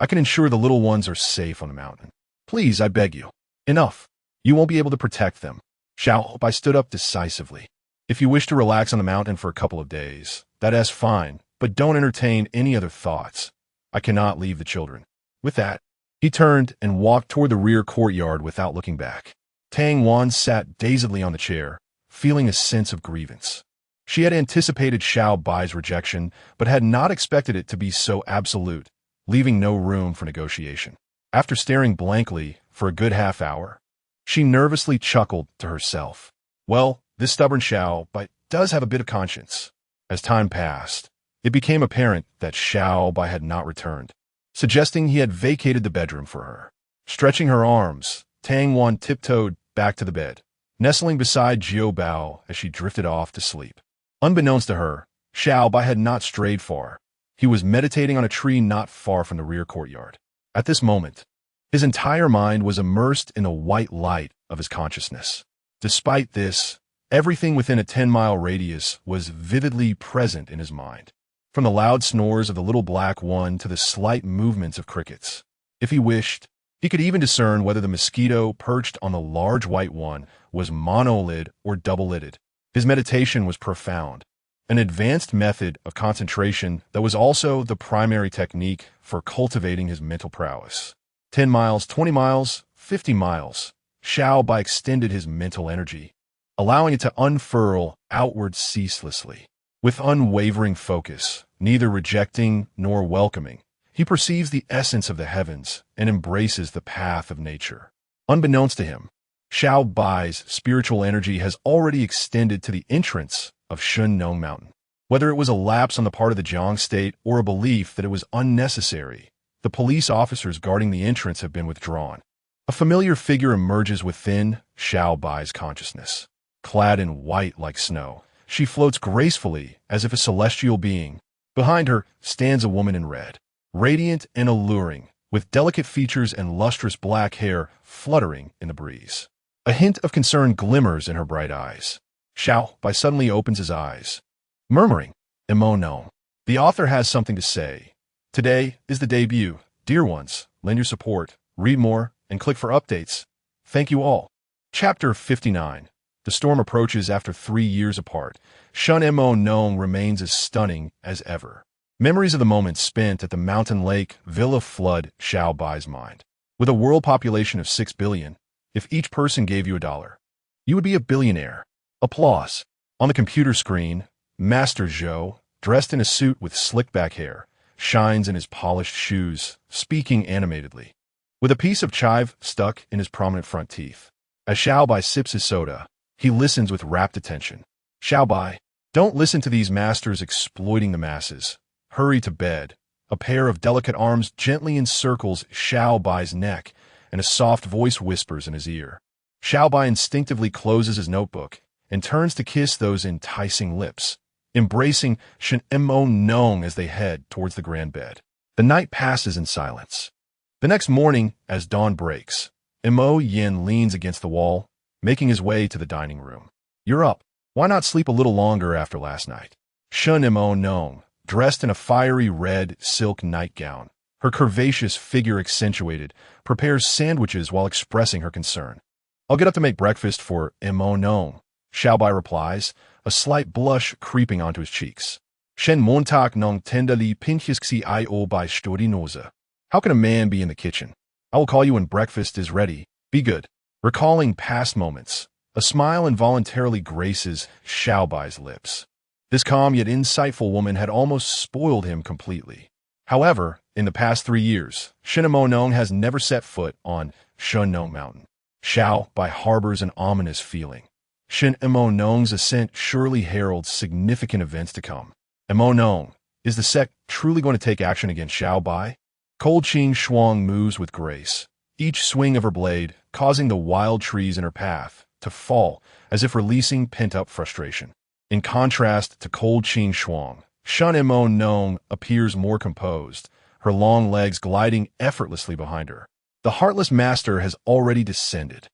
I can ensure the little ones are safe on the mountain. Please, I beg you. Enough. You won't be able to protect them. Xiao Bai stood up decisively. If you wish to relax on the mountain for a couple of days, that is fine, but don't entertain any other thoughts. I cannot leave the children. With that, he turned and walked toward the rear courtyard without looking back. Tang Wan sat dazedly on the chair, feeling a sense of grievance. She had anticipated Xiao Bai's rejection, but had not expected it to be so absolute, leaving no room for negotiation. After staring blankly for a good half hour, she nervously chuckled to herself. Well, this stubborn Xiao Bai does have a bit of conscience. As time passed, it became apparent that Xiao Bai had not returned, suggesting he had vacated the bedroom for her. Stretching her arms, Tang Wan tiptoed back to the bed, nestling beside Xiao Bao as she drifted off to sleep. Unbeknownst to her, Xiao Bai had not strayed far. He was meditating on a tree not far from the rear courtyard. At this moment, his entire mind was immersed in the white light of his consciousness. Despite this, everything within a 10-mile radius was vividly present in his mind, from the loud snores of the little black one to the slight movements of crickets. If he wished, he could even discern whether the mosquito perched on the large white one was monolid or double-lidded. His meditation was profound, an advanced method of concentration that was also the primary technique for cultivating his mental prowess. 10 miles, 20 miles, 50 miles. Xiao Bai extended his mental energy, allowing it to unfurl outward ceaselessly. With unwavering focus, neither rejecting nor welcoming, he perceives the essence of the heavens and embraces the path of nature. Unbeknownst to him, Xiao Bai's spiritual energy has already extended to the entrance of Shennong Mountain. Whether it was a lapse on the part of the Jiang state or a belief that it was unnecessary, the police officers guarding the entrance have been withdrawn. A familiar figure emerges within Xiao Bai's consciousness. Clad in white like snow, she floats gracefully as if a celestial being. Behind her stands a woman in red, radiant and alluring, with delicate features and lustrous black hair fluttering in the breeze. A hint of concern glimmers in her bright eyes. Xiao Bai suddenly opens his eyes, murmuring, "Emono." The author has something to say. Today is the debut. Dear ones, lend your support, read more, and click for updates. Thank you all. Chapter 59. The storm approaches after 3 years apart. Shennong remains as stunning as ever. Memories of the moment spent at the mountain lake villa flood Xiao Bai's mind. With a world population of 6 billion, if each person gave you $1, you would be a billionaire. Applause. On the computer screen, Master Zhou, dressed in a suit with slick back hair, shines in his polished shoes, speaking animatedly, with a piece of chive stuck in his prominent front teeth. As Xiao Bai sips his soda, he listens with rapt attention. Xiao Bai, don't listen to these masters exploiting the masses. Hurry to bed. A pair of delicate arms gently encircles Xiao Bai's neck, and a soft voice whispers in his ear. Xiao Bai instinctively closes his notebook and turns to kiss those enticing lips, embracing Shennong as they head towards the grand bed. The night passes in silence. The next morning, as dawn breaks, Mo Yin leans against the wall, making his way to the dining room. You're up. Why not sleep a little longer after last night? Shennong, dressed in a fiery red silk nightgown, her curvaceous figure accentuated, prepares sandwiches while expressing her concern. I'll get up to make breakfast for Mo. Xiao Bai replies, a slight blush creeping onto his cheeks. Shen Montag nong tendali pinchisi io by storinosa. How can a man be in the kitchen? I will call you when breakfast is ready. Be good. Recalling past moments, a smile involuntarily graces Xiao Bai's lips. This calm yet insightful woman had almost spoiled him completely. However, in the past 3 years, Shennong has never set foot on Shennong Mountain. Xiao Bai harbors an ominous feeling. Shennong's ascent surely heralds significant events to come. Mo, is the sect truly going to take action against Xiao Bai? Cold Qing Shuang moves with grace, each swing of her blade causing the wild trees in her path to fall as if releasing pent-up frustration. In contrast to Cold Qing Shuang, Shennong appears more composed, her long legs gliding effortlessly behind her. The heartless master has already descended.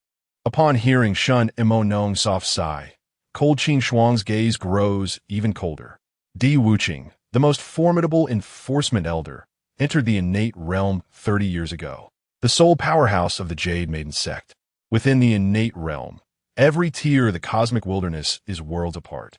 Upon hearing Shennong's soft sigh, Cold Qing Shuang's gaze grows even colder. Di Wuqing, the most formidable enforcement elder, entered the innate realm 30 years ago, the sole powerhouse of the Jade Maiden sect. Within the innate realm, every tier of the cosmic wilderness is worlds apart.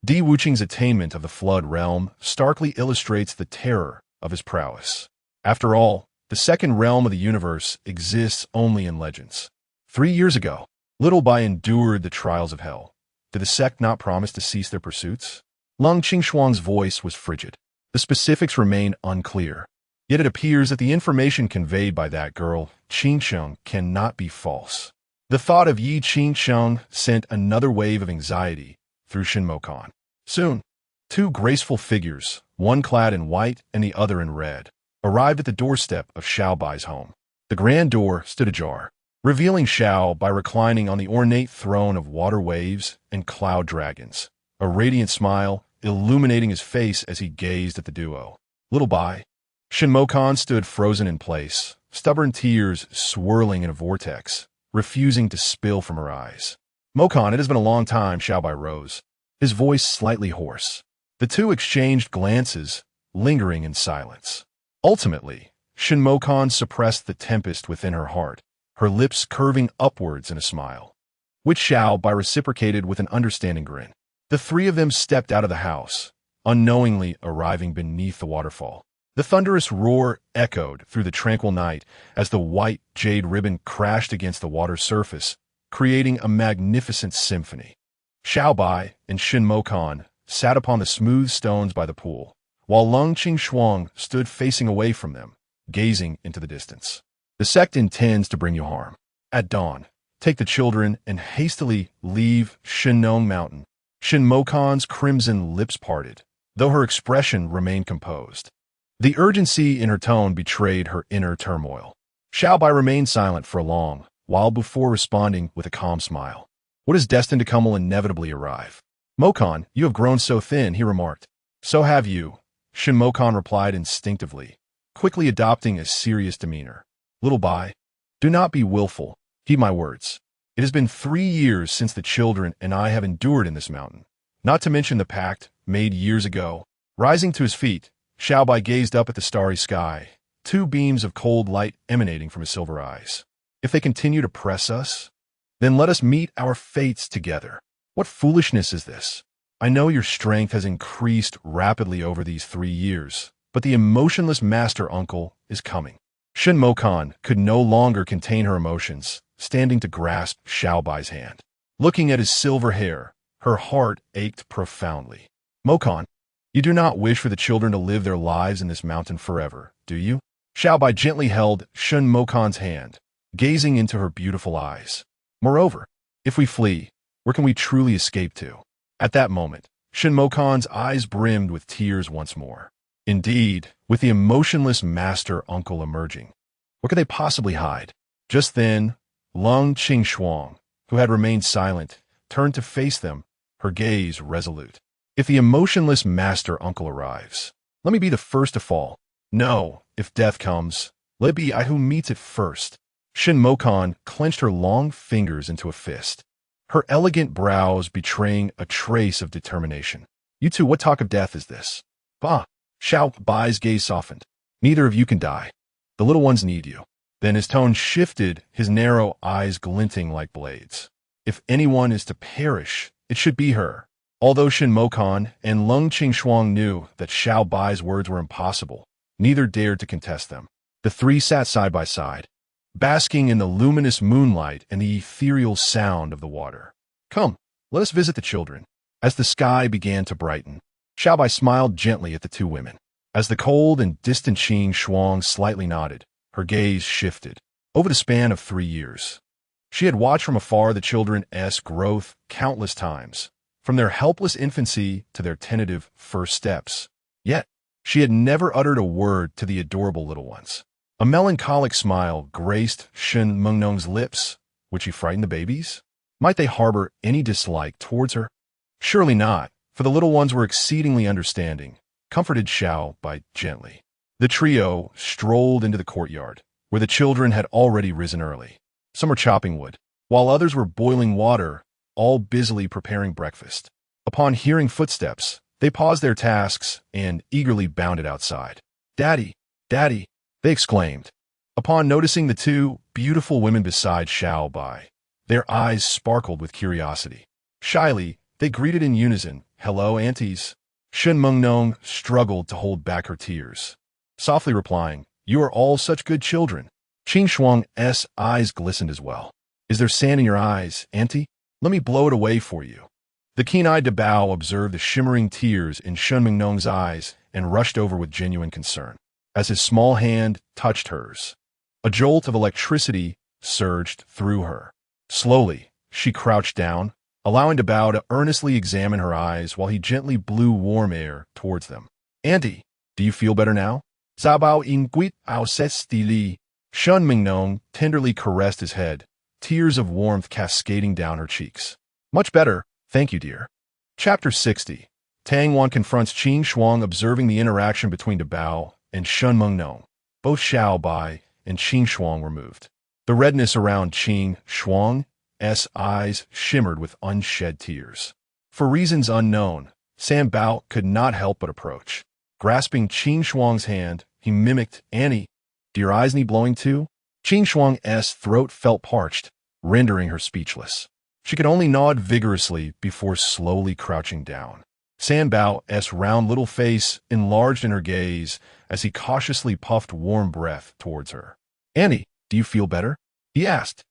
Di Wuqing's attainment of the Flood realm starkly illustrates the terror of his prowess. After all, the second realm of the universe exists only in legends. 3 years ago, Little Bai endured the trials of hell. Did the sect not promise to cease their pursuits? Lung Qingshuang's voice was frigid. The specifics remain unclear. Yet it appears that the information conveyed by that girl, Qingsheng, cannot be false. The thought of Yi Qingsheng sent another wave of anxiety through Shinmokan. Soon, 2 graceful figures, one clad in white and the other in red, arrived at the doorstep of Xiao Bai's home. The grand door stood ajar, revealing Xiao Bai reclining on the ornate throne of water waves and cloud dragons, a radiant smile illuminating his face as he gazed at the duo. Little Bai. Shinmokan stood frozen in place, stubborn tears swirling in a vortex, refusing to spill from her eyes. Mokan, it has been a long time, Xiao Bai rose, his voice slightly hoarse. The two exchanged glances, lingering in silence. Ultimately, Shinmokan suppressed the tempest within her heart, her lips curving upwards in a smile, which Xiao Bai reciprocated with an understanding grin. The 3 of them stepped out of the house, unknowingly arriving beneath the waterfall. The thunderous roar echoed through the tranquil night as the white jade ribbon crashed against the water's surface, creating a magnificent symphony. Xiao Bai and Shin Mokan sat upon the smooth stones by the pool, while Lung Qing stood facing away from them, gazing into the distance. The sect intends to bring you harm. At dawn, take the children and hastily leave Shinnong Mountain. Shin Mokan's crimson lips parted, though her expression remained composed. The urgency in her tone betrayed her inner turmoil. Xiao Bai remained silent for a long while before responding with a calm smile. What is destined to come will inevitably arrive. Mokan, you have grown so thin, he remarked. So have you, Shin Mokan replied instinctively, quickly adopting a serious demeanor. Little Bai, do not be willful. Heed my words. It has been 3 years since the children and I have endured in this mountain, not to mention the pact made years ago. Rising to his feet, Xiao Bai gazed up at the starry sky, 2 beams of cold light emanating from his silver eyes. If they continue to press us, then let us meet our fates together. What foolishness is this? I know your strength has increased rapidly over these 3 years, but the emotionless master uncle is coming. Shin Mokan could no longer contain her emotions, standing to grasp Xiao Bai's hand. Looking at his silver hair, her heart ached profoundly. Mokan, you do not wish for the children to live their lives in this mountain forever, do you? Xiao Bai gently held Shin Mokan's hand, gazing into her beautiful eyes. Moreover, if we flee, where can we truly escape to? At that moment, Shin Mokan's eyes brimmed with tears once more. Indeed, with the emotionless master uncle emerging, where could they possibly hide? Just then, Lung Qing, who had remained silent, turned to face them, her gaze resolute. If the emotionless master uncle arrives, let me be the first to fall. No, if death comes, let it be I who meets it first. Shin Mokan clenched her long fingers into a fist, her elegant brows betraying a trace of determination. You two, what talk of death is this? Bah! Xiao Bai's gaze softened. Neither of you can die. The little ones need you. Then his tone shifted, his narrow eyes glinting like blades. If anyone is to perish, it should be her. Although Shin Mokan and Lung Qing knew that Xiao Bai's words were impossible, neither dared to contest them. The 3 sat side by side, basking in the luminous moonlight and the ethereal sound of the water. Come, let us visit the children. As the sky began to brighten, Xiao Bai smiled gently at the 2 women. As the cold and distant Qing Shuang slightly nodded, her gaze shifted. Over the span of 3 years, she had watched from afar the children's growth countless times, from their helpless infancy to their tentative first steps. Yet, she had never uttered a word to the adorable little ones. A melancholic smile graced Shin Mengnong's lips. Would she frighten the babies? Might they harbor any dislike towards her? Surely not, for the little ones were exceedingly understanding, comforted Xiao Bai gently. The trio strolled into the courtyard, where the children had already risen early. Some were chopping wood, while others were boiling water, all busily preparing breakfast. Upon hearing footsteps, they paused their tasks and eagerly bounded outside. Daddy! Daddy! They exclaimed. Upon noticing the 2 beautiful women beside Xiao Bai, their eyes sparkled with curiosity. Shyly, they greeted in unison, Hello, aunties. Shin Mengnong struggled to hold back her tears, softly replying, You are all such good children. Qing Shuang's eyes glistened as well. Is there sand in your eyes, auntie? Let me blow it away for you. The keen-eyed Dabao observed the shimmering tears in Shin Mengnong's eyes and rushed over with genuine concern. As his small hand touched hers, a jolt of electricity surged through her. Slowly, she crouched down, allowing Dabao to earnestly examine her eyes while he gently blew warm air towards them. Auntie, do you feel better now? Zabao inguit ao ses li. Shin Mengnong tenderly caressed his head, tears of warmth cascading down her cheeks. Much better, thank you, dear. Chapter 60. Tang Wan confronts Qing Shuang, observing the interaction between Dabao and Shin Mengnong. Both Xiao Bai and Qing Shuang were moved. The redness around Qing Shuang's eyes shimmered with unshed tears. For reasons unknown, Sam Bao could not help but approach. Grasping Qing Shuang's hand, he mimicked, Annie, do your eyes need blowing too? Qing Shuang's throat felt parched, rendering her speechless. She could only nod vigorously before slowly crouching down. San Bao's round little face enlarged in her gaze as he cautiously puffed warm breath towards her. Annie, do you feel better? He asked,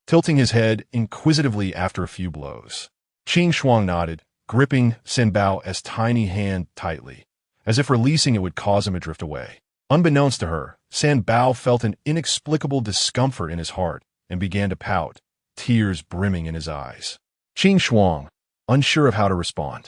tilting his head inquisitively after a few blows. Qing Shuang nodded, gripping San Bao's tiny hand tightly, as if releasing it would cause him to drift away. Unbeknownst to her, San Bao felt an inexplicable discomfort in his heart and began to pout, tears brimming in his eyes. Qing Shuang, unsure of how to respond,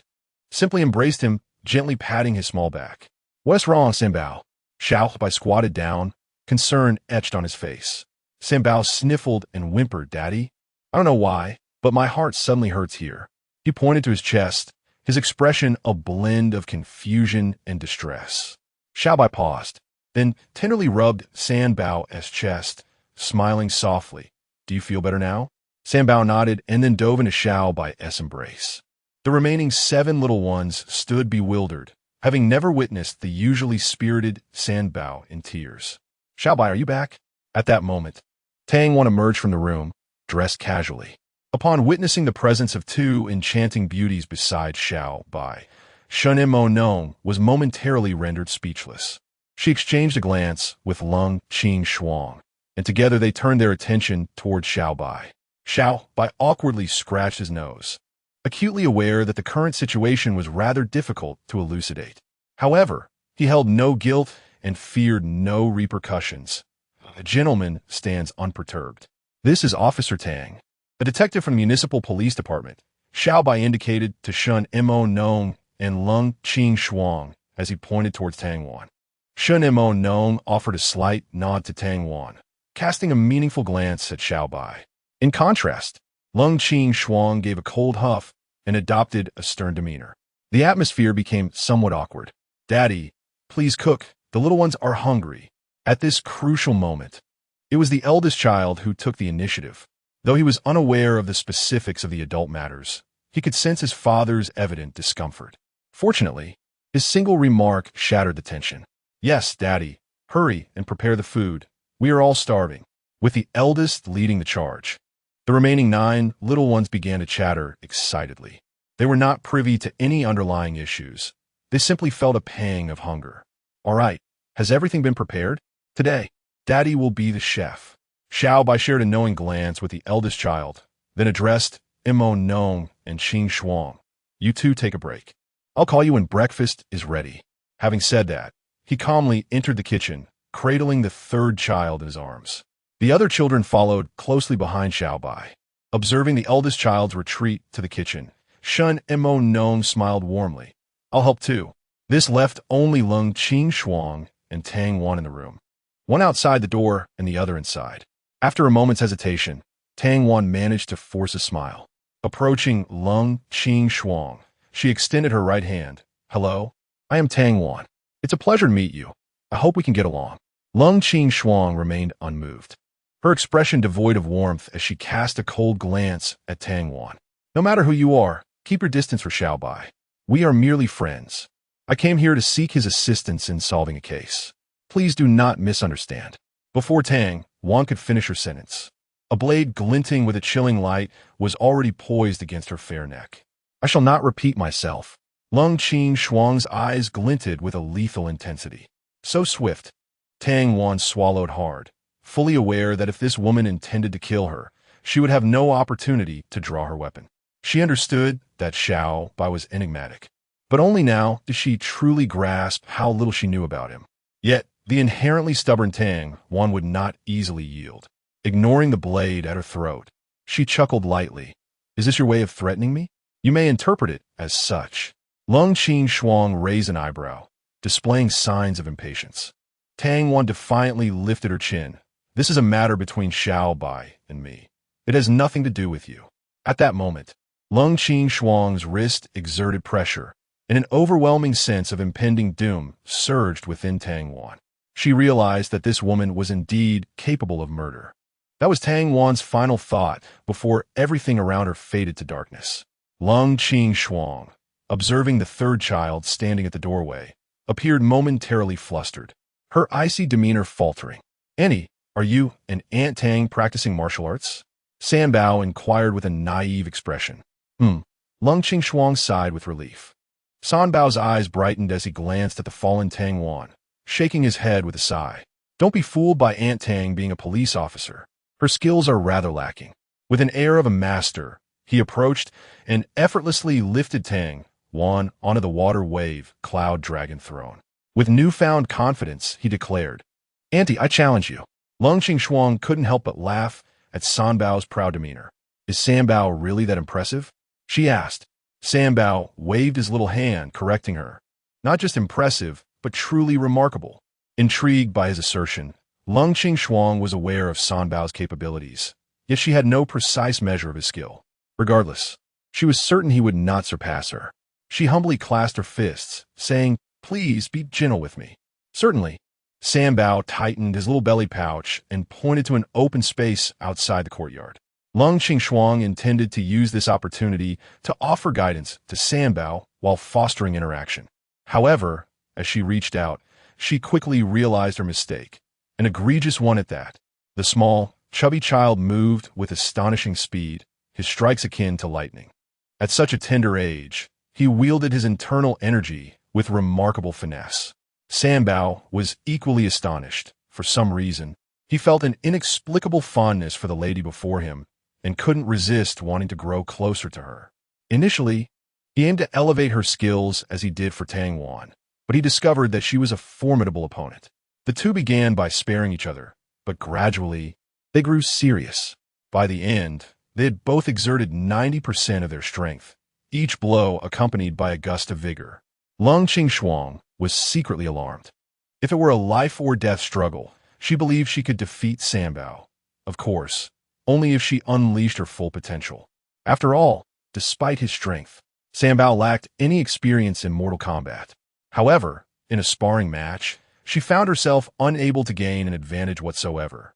simply embraced him, gently patting his small back. What's wrong, San Bao? Xiao Bai squatted down, concern etched on his face. San Bao sniffled and whimpered, Daddy. I don't know why, but my heart suddenly hurts here. He pointed to his chest, his expression a blend of confusion and distress. Xiao Bai paused, then tenderly rubbed San Bao's chest, smiling softly. Do you feel better now? San Bao nodded and then dove into Xiao Bai's embrace. The remaining 7 little ones stood bewildered, having never witnessed the usually spirited San Bao in tears. Xiao Bai, are you back? At that moment, Tang Wan emerged from the room, dressed casually. Upon witnessing the presence of 2 enchanting beauties beside Xiao Bai, Shen Mo Nong was momentarily rendered speechless. She exchanged a glance with Lung Qing Shuang, and together they turned their attention toward Xiao Bai. Xiao Bai awkwardly scratched his nose, acutely aware that the current situation was rather difficult to elucidate. However, he held no guilt and feared no repercussions. A gentleman stands unperturbed. This is Officer Tang, a detective from the Municipal Police Department. Xiao Bai indicated to Shen Mo Nong and Lung Qing Shuang as he pointed towards Tang Wan. Shen Mo Nong offered a slight nod to Tang Wan, casting a meaningful glance at Xiao Bai. In contrast, Lung Qing Shuang gave a cold huff and adopted a stern demeanor. The atmosphere became somewhat awkward. Daddy, please cook. The little ones are hungry. At this crucial moment, it was the eldest child who took the initiative. Though he was unaware of the specifics of the adult matters, he could sense his father's evident discomfort. Fortunately, his single remark shattered the tension. Yes, Daddy, hurry and prepare the food. We are all starving. With the eldest leading the charge, the remaining 9 little ones began to chatter excitedly. They were not privy to any underlying issues. They simply felt a pang of hunger. All right, has everything been prepared? Today, Daddy will be the chef. Xiao Bai shared a knowing glance with the eldest child, then addressed Mo Nong and Qing Shuang. You 2 take a break. I'll call you when breakfast is ready. Having said that, he calmly entered the kitchen, cradling the 3rd child in his arms. The other children followed closely behind Xiao Bai. Observing the eldest child's retreat to the kitchen, Shen Mo Nong smiled warmly. I'll help too. This left only Lung Qing Shuang and Tang Wan in the room, one outside the door and the other inside. After a moment's hesitation, Tang Wan managed to force a smile. Approaching Lung Qing Shuang, she extended her right hand. Hello, I am Tang Wan. It's a pleasure to meet you. I hope we can get along. Lung Qing Shuang remained unmoved, her expression devoid of warmth as she cast a cold glance at Tang Wan. No matter who you are, keep your distance for Xiao Bai. We are merely friends. I came here to seek his assistance in solving a case. Please do not misunderstand. Before Tang Wan could finish her sentence, a blade glinting with a chilling light was already poised against her fair neck. I shall not repeat myself. Lung Qing Shuang's eyes glinted with a lethal intensity. So swift, Tang Wan swallowed hard, fully aware that if this woman intended to kill her, she would have no opportunity to draw her weapon. She understood that Xiao Bai was enigmatic, but only now did she truly grasp how little she knew about him. Yet, the inherently stubborn Tang Wan would not easily yield. Ignoring the blade at her throat, she chuckled lightly. Is this your way of threatening me? You may interpret it as such. Lung Qing Shuang raised an eyebrow, displaying signs of impatience. Tang Wan defiantly lifted her chin. This is a matter between Xiao Bai and me. It has nothing to do with you. At that moment, Lung Qing Shuang's wrist exerted pressure, and an overwhelming sense of impending doom surged within Tang Wan. She realized that this woman was indeed capable of murder. That was Tang Wan's final thought before everything around her faded to darkness. Lung Qing Shuang, observing the 3rd child standing at the doorway, appeared momentarily flustered, her icy demeanor faltering. Annie, are you and Aunt Tang practicing martial arts? San Bao inquired with a naive expression. Lung Qing Shuang sighed with relief. San Bao's eyes brightened as he glanced at the fallen Tang Wan, shaking his head with a sigh. Don't be fooled by Aunt Tang being a police officer. Her skills are rather lacking. With an air of a master, he approached and effortlessly lifted Tang Wan onto the water wave cloud dragon throne. With newfound confidence, he declared, Auntie, I challenge you. Lung Qingxuang couldn't help but laugh at San Bao's proud demeanor. Is San Bao really that impressive? She asked. San Bao waved his little hand, correcting her. Not just impressive, but truly remarkable. Intrigued by his assertion, Lung Qingxuang was aware of San Bao's capabilities, yet she had no precise measure of his skill. Regardless, she was certain he would not surpass her. She humbly clasped her fists, saying, Please be gentle with me. Certainly. San Bao tightened his little belly pouch and pointed to an open space outside the courtyard. Lung Qingxuang intended to use this opportunity to offer guidance to San Bao while fostering interaction. However, as she reached out, she quickly realized her mistake, an egregious one at that. The small, chubby child moved with astonishing speed, his strikes akin to lightning. At such a tender age, he wielded his internal energy with remarkable finesse. San Bao was equally astonished. For some reason, he felt an inexplicable fondness for the lady before him and couldn't resist wanting to grow closer to her. Initially, he aimed to elevate her skills as he did for Tang Wan, but he discovered that she was a formidable opponent. The two began by sparing each other, but gradually, they grew serious. By the end, they had both exerted 90% of their strength, each blow accompanied by a gust of vigor. Lung Qingxuang was secretly alarmed. If it were a life-or-death struggle, she believed she could defeat San Bao. Of course, only if she unleashed her full potential. After all, despite his strength, San Bao lacked any experience in Mortal Kombat. However, in a sparring match, she found herself unable to gain an advantage whatsoever.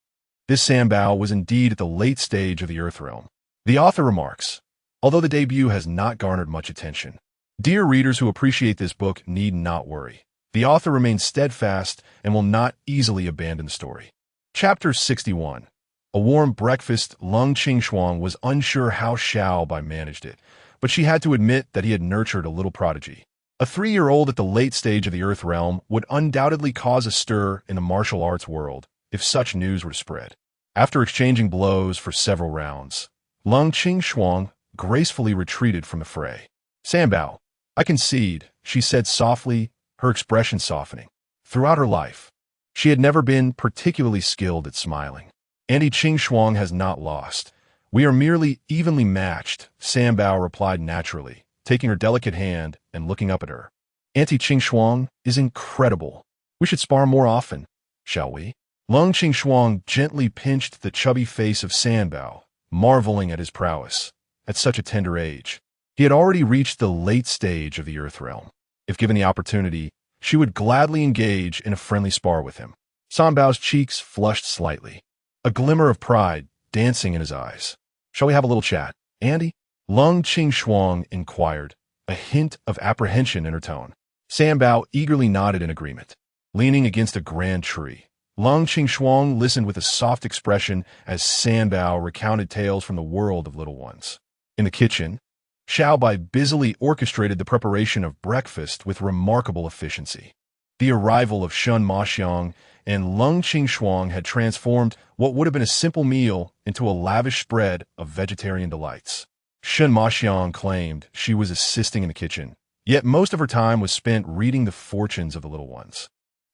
This San Bao was indeed at the late stage of the Earth Realm. The author remarks, although the debut has not garnered much attention, dear readers who appreciate this book need not worry. The author remains steadfast and will not easily abandon the story. Chapter 61. A warm breakfast. Lung Qingxuang was unsure how Xiao Bai managed it, but she had to admit that he had nurtured a little prodigy. A 3-year-old at the late stage of the Earth Realm would undoubtedly cause a stir in the martial arts world if such news were to spread. After exchanging blows for several rounds, Lung Qingxuang gracefully retreated from the fray. San Bao, I concede, she said softly, her expression softening. Throughout her life, she had never been particularly skilled at smiling. Auntie Qingxuang has not lost. We are merely evenly matched, San Bao replied naturally, taking her delicate hand and looking up at her. Auntie Qingxuang is incredible. We should spar more often, shall we? Lung Qingxuang gently pinched the chubby face of San Bao, marveling at his prowess. At such a tender age, he had already reached the late stage of the Earth Realm. If given the opportunity, she would gladly engage in a friendly spar with him. San Bao's cheeks flushed slightly, a glimmer of pride dancing in his eyes. Shall we have a little chat, Andy? Lung Qingxuang inquired, a hint of apprehension in her tone. San Bao eagerly nodded in agreement. Leaning against a grand tree, Lung Qingxuang listened with a soft expression as San Bao recounted tales from the world of little ones. In the kitchen, Xiao Bai busily orchestrated the preparation of breakfast with remarkable efficiency. The arrival of Shun Maxiang and Lung Qingxuang had transformed what would have been a simple meal into a lavish spread of vegetarian delights. Shun Maxiang claimed she was assisting in the kitchen, yet most of her time was spent reading the fortunes of the little ones.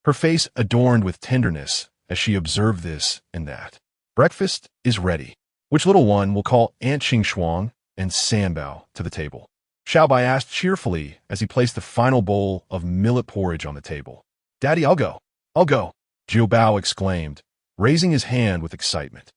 Her face adorned with tenderness as she observed this and that. Breakfast is ready. Which little one will call Aunt Qingxuang and San Bao to the table? Xiao Bai asked cheerfully as he placed the final bowl of millet porridge on the table. Daddy, I'll go. I'll go, Xiao Bao exclaimed, raising his hand with excitement.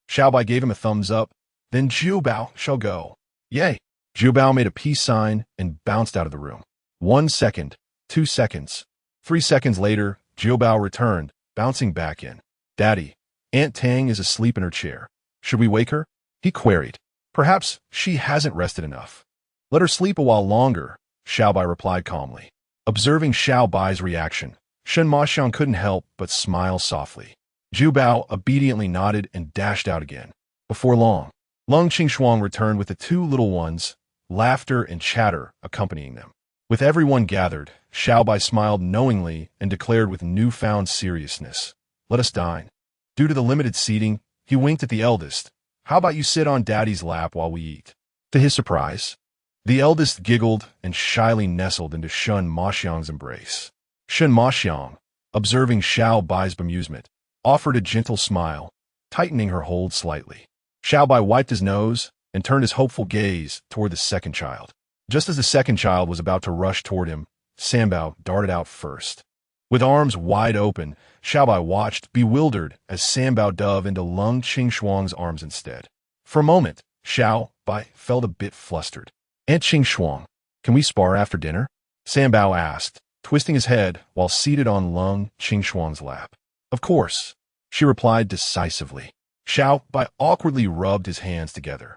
Xiao Bai gave him a thumbs up. Then Xiao Bao shall go. Yay! Xiao Bao made a peace sign and bounced out of the room. 1 second, 2 seconds. 3 seconds later, Xiao Bao returned, bouncing back in. Daddy, Aunt Tang is asleep in her chair. Should we wake her? He queried. Perhaps she hasn't rested enough. Let her sleep a while longer, Xiao Bai replied calmly. Observing Xiao Bai's reaction, Shun Maxiang couldn't help but smile softly. Xiao Bao obediently nodded and dashed out again. Before long, Lung Qingxuang returned with the two little ones, laughter and chatter accompanying them. With everyone gathered, Xiao Bai smiled knowingly and declared with newfound seriousness, "Let us dine." Due to the limited seating, he winked at the eldest. "How about you sit on Daddy's lap while we eat?" To his surprise, the eldest giggled and shyly nestled into Shun Maxiang's embrace. Shun Maxiang, observing Xiao Bai's bemusement, offered a gentle smile, tightening her hold slightly. Xiao Bai wiped his nose and turned his hopeful gaze toward the second child. Just as the second child was about to rush toward him, Sanbao darted out first. With arms wide open, Xiao Bai watched, bewildered, as Sanbao dove into Lung Qingxuang's arms instead. For a moment, Xiao Bai felt a bit flustered. "Aunt Qingxuang, can we spar after dinner?" Sanbao asked, twisting his head while seated on Lung Qingxuang's lap. "Of course," she replied decisively. Xiao Bai awkwardly rubbed his hands together.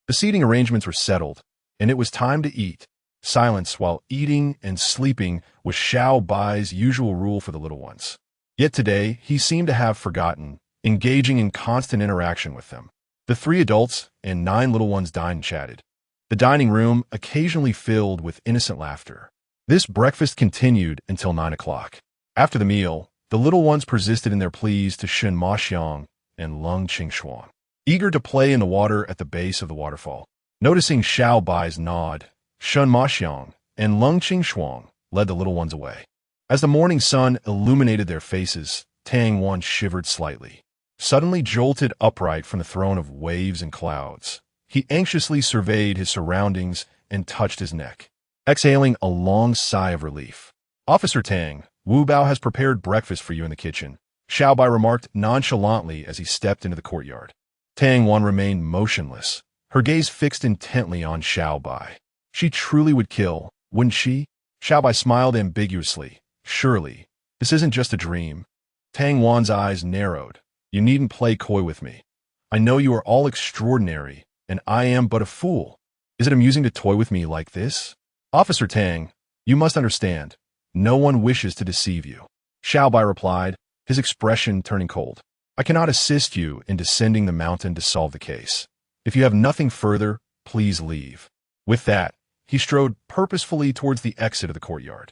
The seating arrangements were settled, and it was time to eat. Silence while eating and sleeping was Xiao Bai's usual rule for the little ones. Yet today, he seemed to have forgotten, engaging in constant interaction with them. The 3 adults and 9 little ones dined and chatted. The dining room occasionally filled with innocent laughter. This breakfast continued until 9 o'clock. After the meal, the little ones persisted in their pleas to Shun Maxiang and Lung Qingxuang, eager to play in the water at the base of the waterfall. Noticing Xiao Bai's nod, Shun Maxiang and Lung Qingxuang led the little ones away. As the morning sun illuminated their faces, Tang Wan shivered slightly. Suddenly jolted upright from the throne of waves and clouds, he anxiously surveyed his surroundings and touched his neck, exhaling a long sigh of relief. "Officer Tang, Wu Bao has prepared breakfast for you in the kitchen," Xiao Bai remarked nonchalantly as he stepped into the courtyard. Tang Wan remained motionless, her gaze fixed intently on Xiao Bai. She truly would kill, wouldn't she? Xiao Bai smiled ambiguously. "Surely, this isn't just a dream." Tang Wan's eyes narrowed. "You needn't play coy with me. I know you are all extraordinary, and I am but a fool. Is it amusing to toy with me like this?" "Officer Tang, you must understand. No one wishes to deceive you," Xiao Bai replied, his expression turning cold. "I cannot assist you in descending the mountain to solve the case. If you have nothing further, please leave." With that, he strode purposefully towards the exit of the courtyard.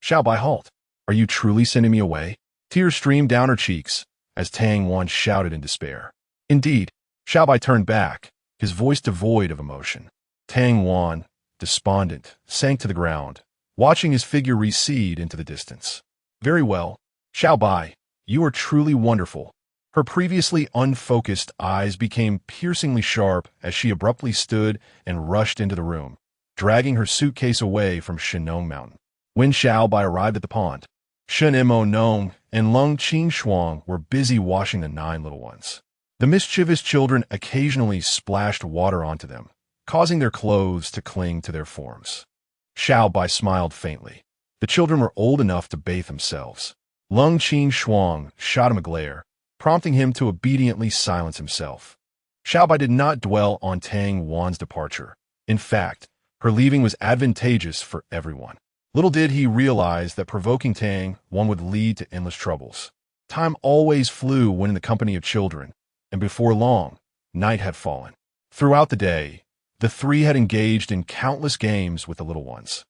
"Xiao Bai, halt. Are you truly sending me away?" Tears streamed down her cheeks as Tang Wan shouted in despair. "Indeed." Xiao Bai turned back, his voice devoid of emotion. Tang Wan, despondent, sank to the ground, watching his figure recede into the distance. "Very well. Xiao Bai, you are truly wonderful." Her previously unfocused eyes became piercingly sharp as she abruptly stood and rushed into the room, dragging her suitcase away from Shenong Mountain. When Xiao Bai arrived at the pond, Shen Mo Nong and Lung Qingxuang were busy washing the 9 little ones. The mischievous children occasionally splashed water onto them, causing their clothes to cling to their forms. Xiao Bai smiled faintly. The children were old enough to bathe themselves. Lung Qingxuang shot him a glare, prompting him to obediently silence himself. Xiao Bai did not dwell on Tang Wan's departure. In fact, her leaving was advantageous for everyone. Little did he realize that provoking Tang Wan would lead to endless troubles. Time always flew when in the company of children, and before long, night had fallen. Throughout the day, the 3 had engaged in countless games with the little ones,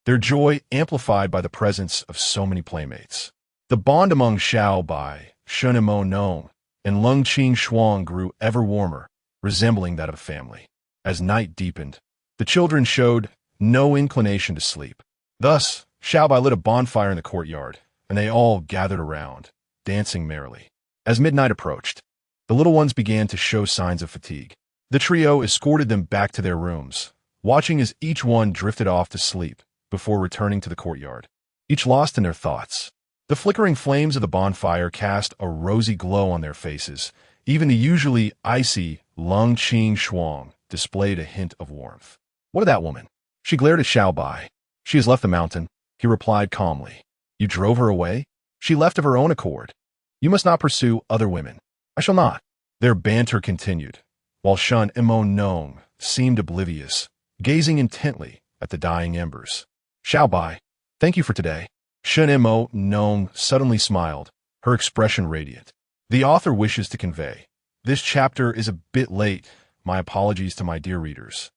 their joy amplified by the presence of so many playmates. The bond among Xiao Bai, Shen Mo Nong, and Lung Qingxuang grew ever warmer, resembling that of a family. As night deepened, the children showed no inclination to sleep. Thus, Xiao Bai lit a bonfire in the courtyard, and they all gathered around, dancing merrily. As midnight approached, the little ones began to show signs of fatigue. The trio escorted them back to their rooms, watching as each one drifted off to sleep before returning to the courtyard, each lost in their thoughts. The flickering flames of the bonfire cast a rosy glow on their faces. Even the usually icy Lung Qingxuang displayed a hint of warmth. "What of that woman?" She glared at Xiao Bai. "She has left the mountain," he replied calmly. "You drove her away?" "She left of her own accord." "You must not pursue other women." "I shall not." Their banter continued, while Shen Mo Nong seemed oblivious, gazing intently at the dying embers. "Xiao Bai, thank you for today." Shen Mo Nong suddenly smiled, her expression radiant. The author wishes to convey, "This chapter is a bit late. My apologies to my dear readers.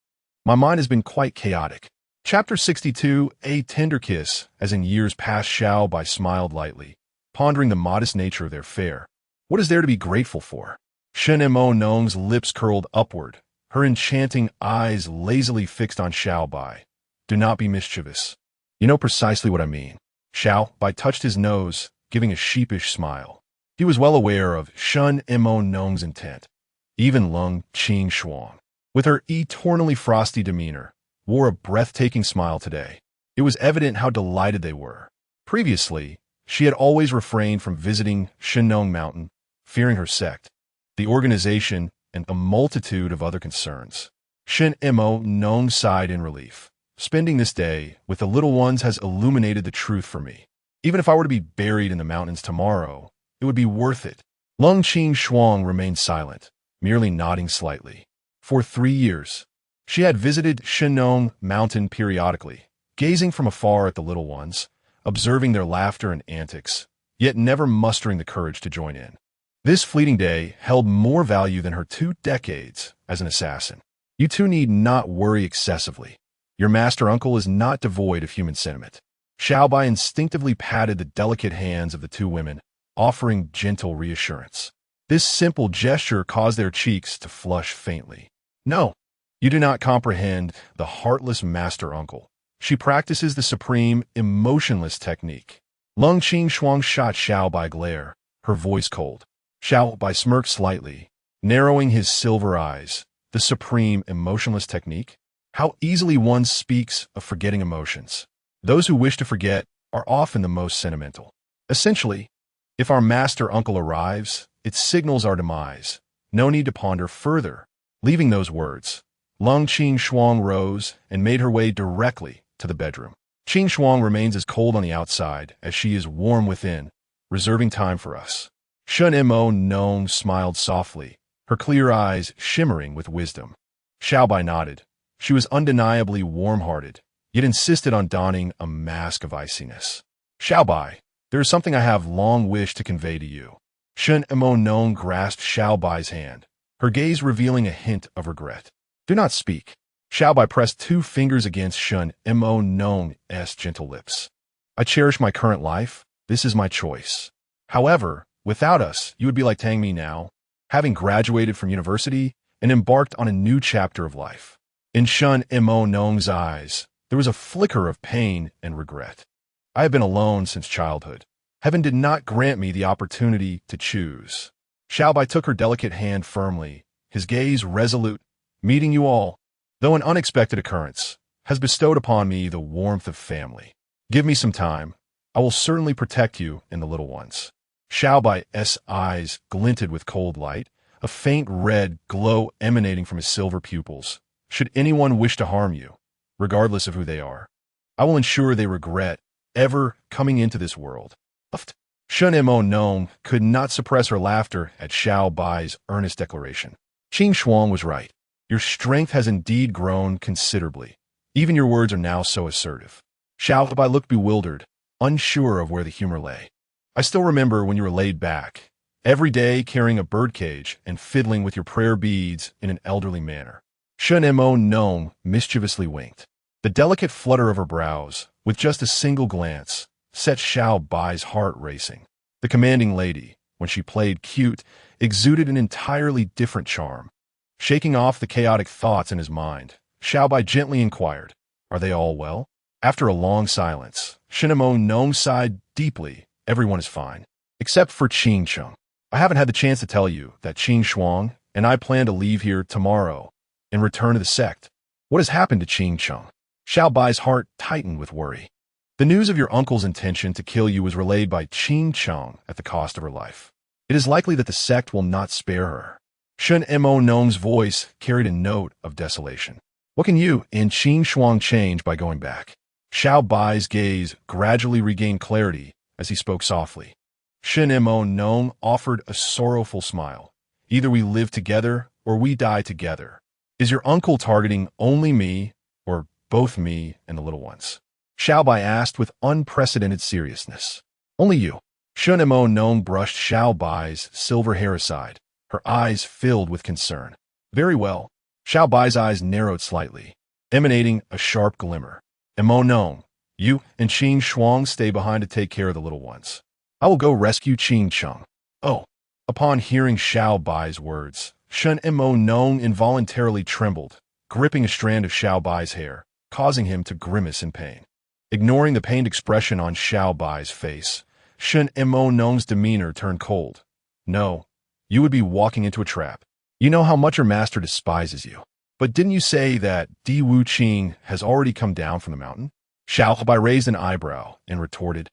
My mind has been quite chaotic. Chapter 62, A Tender Kiss. As in years past, Xiao Bai smiled lightly, pondering the modest nature of their fare. What is there to be grateful for? Shen Mo Nong's lips curled upward, her enchanting eyes lazily fixed on Xiao Bai. Do not be mischievous. You know precisely what I mean. Xiao Bai touched his nose, giving a sheepish smile. He was well aware of Shen Mo Nong's intent. Even Lung Qing Shuang, with her eternally frosty demeanor, wore a breathtaking smile today. It was evident how delighted they were. Previously, she had always refrained from visiting Shinong Mountain, fearing her sect, the organization, and a multitude of other concerns. Shen Mo Nong sighed in relief. Spending this day with the little ones has illuminated the truth for me. Even if I were to be buried in the mountains tomorrow, it would be worth it. Lung Qing Shuang remained silent, merely nodding slightly. For 3 years, she had visited Shinong Mountain periodically, gazing from afar at the little ones, observing their laughter and antics, yet never mustering the courage to join in. This fleeting day held more value than her 2 decades as an assassin. You two need not worry excessively. Your master uncle is not devoid of human sentiment. Xiao Bai instinctively patted the delicate hands of the 2 women, offering gentle reassurance. This simple gesture caused their cheeks to flush faintly. No, you do not comprehend the heartless master uncle. She practices the supreme, emotionless technique. Lung Qing Shuang shot Xiao Bai glare, her voice cold. Xiao Bai smirked slightly, narrowing his silver eyes. The supreme, emotionless technique? How easily one speaks of forgetting emotions. Those who wish to forget are often the most sentimental. Essentially, if our master uncle arrives, it signals our demise. No need to ponder further. Leaving those words, Lung Qing Shuang rose and made her way directly to the bedroom. Qing Shuang remains as cold on the outside as she is warm within, reserving time for us. Shen Mo Nong smiled softly, her clear eyes shimmering with wisdom. Xiao Bai nodded. She was undeniably warm-hearted, yet insisted on donning a mask of iciness. Xiao Bai, there is something I have long wished to convey to you. Shen Mo Nong grasped Xiao Bai's hand, her gaze revealing a hint of regret. Do not speak. Xiao Bai pressed 2 fingers against Shen Mo Nong's gentle lips. I cherish my current life. This is my choice. However, without us, you would be like Tang Mi now, having graduated from university and embarked on a new chapter of life. In Shen Mo Nong's eyes, there was a flicker of pain and regret. I have been alone since childhood. Heaven did not grant me the opportunity to choose. Xiao Bai took her delicate hand firmly, his gaze resolute. Meeting you all, though an unexpected occurrence, has bestowed upon me the warmth of family. Give me some time. I will certainly protect you and the little ones. Xiao Bai's eyes glinted with cold light, a faint red glow emanating from his silver pupils. Should anyone wish to harm you, regardless of who they are, I will ensure they regret ever coming into this world. Shen Mo Nong could not suppress her laughter at Xiao Bai's earnest declaration. Qing Shuang was right. Your strength has indeed grown considerably. Even your words are now so assertive. Xiao Bai looked bewildered, unsure of where the humor lay. I still remember when you were laid back, every day carrying a birdcage and fiddling with your prayer beads in an elderly manner. Shen Mo Nong mischievously winked. The delicate flutter of her brows, with just a single glance, set Xiao Bai's heart racing. The commanding lady, when she played cute, exuded an entirely different charm. Shaking off the chaotic thoughts in his mind, Xiao Bai gently inquired, "Are they all well?" After a long silence, Shen Mo Nong sighed deeply. Everyone is fine, except for Qing Cheng. I haven't had the chance to tell you that Qing Shuang and I plan to leave here tomorrow and return to the sect. What has happened to Qing Cheng? Xiao Bai's heart tightened with worry. The news of your uncle's intention to kill you was relayed by Qing Cheng at the cost of her life. It is likely that the sect will not spare her. Shen Mo Nong's voice carried a note of desolation. What can you and Qing Shuang change by going back? Xiao Bai's gaze gradually regained clarity as he spoke softly. Shen Mo Nong offered a sorrowful smile. Either we live together or we die together. Is your uncle targeting only me or both me and the little ones? Xiao Bai asked with unprecedented seriousness. Only you. Shen Mo Nong brushed Xiao Bai's silver hair aside, her eyes filled with concern. Very well. Xiao Bai's eyes narrowed slightly, emanating a sharp glimmer. Emo Nong, you and Qing Shuang stay behind to take care of the little ones. I will go rescue Qing Chung. Oh. Upon hearing Xiao Bai's words, Shen Emo Nong involuntarily trembled, gripping a strand of Xiao Bai's hair, causing him to grimace in pain. Ignoring the pained expression on Xiao Bai's face, Shen Emo Nong's demeanor turned cold. No, you would be walking into a trap. You know how much your master despises you. But didn't you say that Di Wu Qing has already come down from the mountain? Xiao Bai raised an eyebrow and retorted,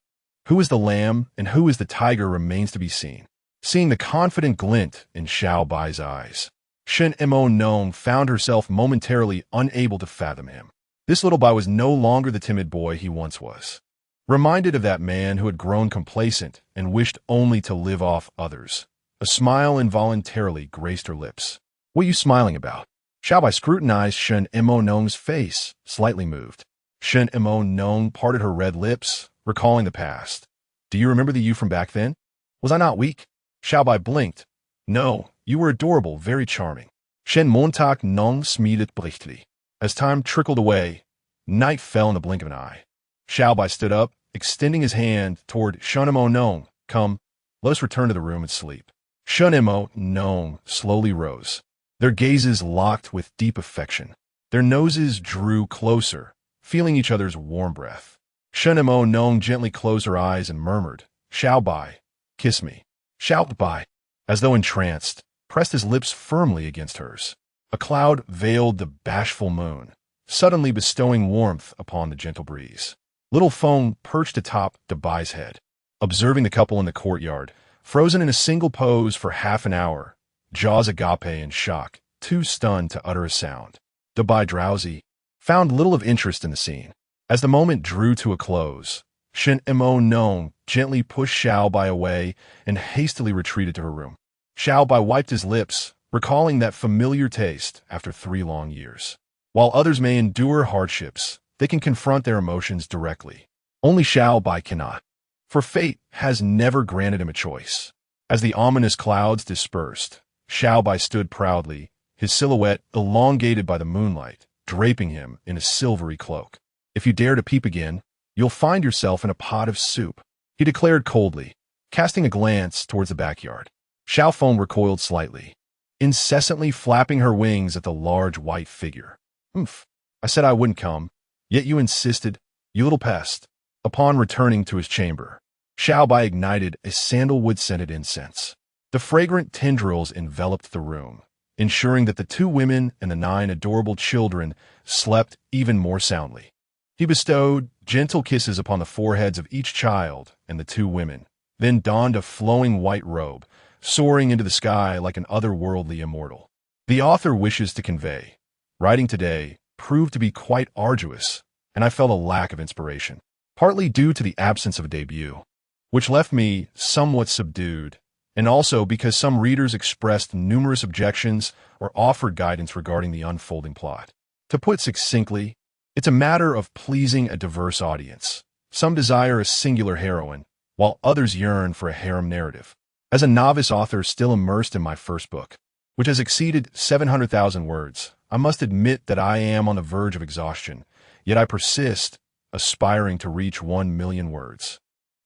Who is the lamb and who is the tiger remains to be seen. Seeing the confident glint in Xiao Bai's eyes, Shen Emo Nong found herself momentarily unable to fathom him. This little Bai was no longer the timid boy he once was. Reminded of that man who had grown complacent and wished only to live off others, a smile involuntarily graced her lips. What are you smiling about? Xiao Bai scrutinized Shen Emo Nong's face, slightly moved. Shen Emo Nong parted her red lips, recalling the past. Do you remember the you from back then? Was I not weak? Xiao Bai blinked. No, you were adorable, very charming. Shen Montag Nong smiedet brichtli. As time trickled away, night fell in the blink of an eye. Xiao Bai stood up, extending his hand toward Shen Emo Nong. Come, let us return to the room and sleep. Shen Emo Nong slowly rose. Their gazes locked with deep affection. Their noses drew closer, feeling each other's warm breath. Shen Emo Nong gently closed her eyes and murmured, Xiao Bai, kiss me. Xiao Bai, as though entranced, pressed his lips firmly against hers. A cloud veiled the bashful moon, suddenly bestowing warmth upon the gentle breeze. Little Feng perched atop Bai's head, observing the couple in the courtyard, frozen in a single pose for half an hour, jaws agape in shock, too stunned to utter a sound. Bai, drowsy, found little of interest in the scene. As the moment drew to a close, Shen Emo Nong gently pushed Xiao Bai away and hastily retreated to her room. Xiao Bai wiped his lips, recalling that familiar taste after 3 long years. While others may endure hardships, they can confront their emotions directly. Only Xiao Bai cannot, for fate has never granted him a choice. As the ominous clouds dispersed, Xiao Bai stood proudly, his silhouette elongated by the moonlight, draping him in a silvery cloak. If you dare to peep again, you'll find yourself in a pot of soup, he declared coldly, casting a glance towards the backyard. Xiao Feng recoiled slightly, incessantly flapping her wings at the large white figure. Oomph, I said I wouldn't come, yet you insisted, you little pest. Upon returning to his chamber, Xiao Bai ignited a sandalwood-scented incense. The fragrant tendrils enveloped the room, ensuring that the 2 women and the 9 adorable children slept even more soundly. He bestowed gentle kisses upon the foreheads of each child and the 2 women, then donned a flowing white robe, soaring into the sky like an otherworldly immortal. The author wishes to convey, writing today proved to be quite arduous, and I felt a lack of inspiration, partly due to the absence of a debut, which left me somewhat subdued, and also because some readers expressed numerous objections or offered guidance regarding the unfolding plot. To put succinctly, it's a matter of pleasing a diverse audience. Some desire a singular heroine, while others yearn for a harem narrative. As a novice author still immersed in my first book, which has exceeded 700,000 words, I must admit that I am on the verge of exhaustion, yet I persist, aspiring to reach 1 million words.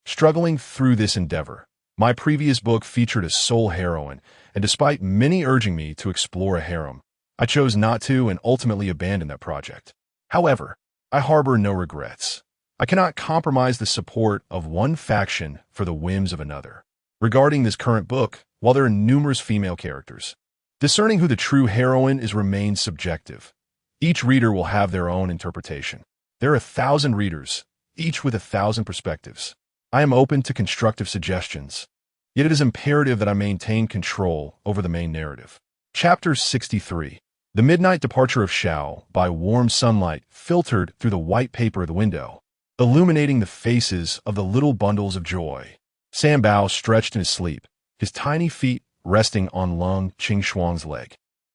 Struggling through this endeavor, my previous book featured a sole heroine, and despite many urging me to explore a harem, I chose not to and ultimately abandoned that project. However, I harbor no regrets. I cannot compromise the support of one faction for the whims of another. Regarding this current book, while there are numerous female characters, discerning who the true heroine is remains subjective. Each reader will have their own interpretation. There are 1,000 readers, each with 1,000 perspectives. I am open to constructive suggestions, yet it is imperative that I maintain control over the main narrative. Chapter 63. The midnight departure of Xiao by warm sunlight filtered through the white paper of the window, illuminating the faces of the little bundles of joy. Sam Bao stretched in his sleep, his tiny feet resting on Lung Qingxuang's leg.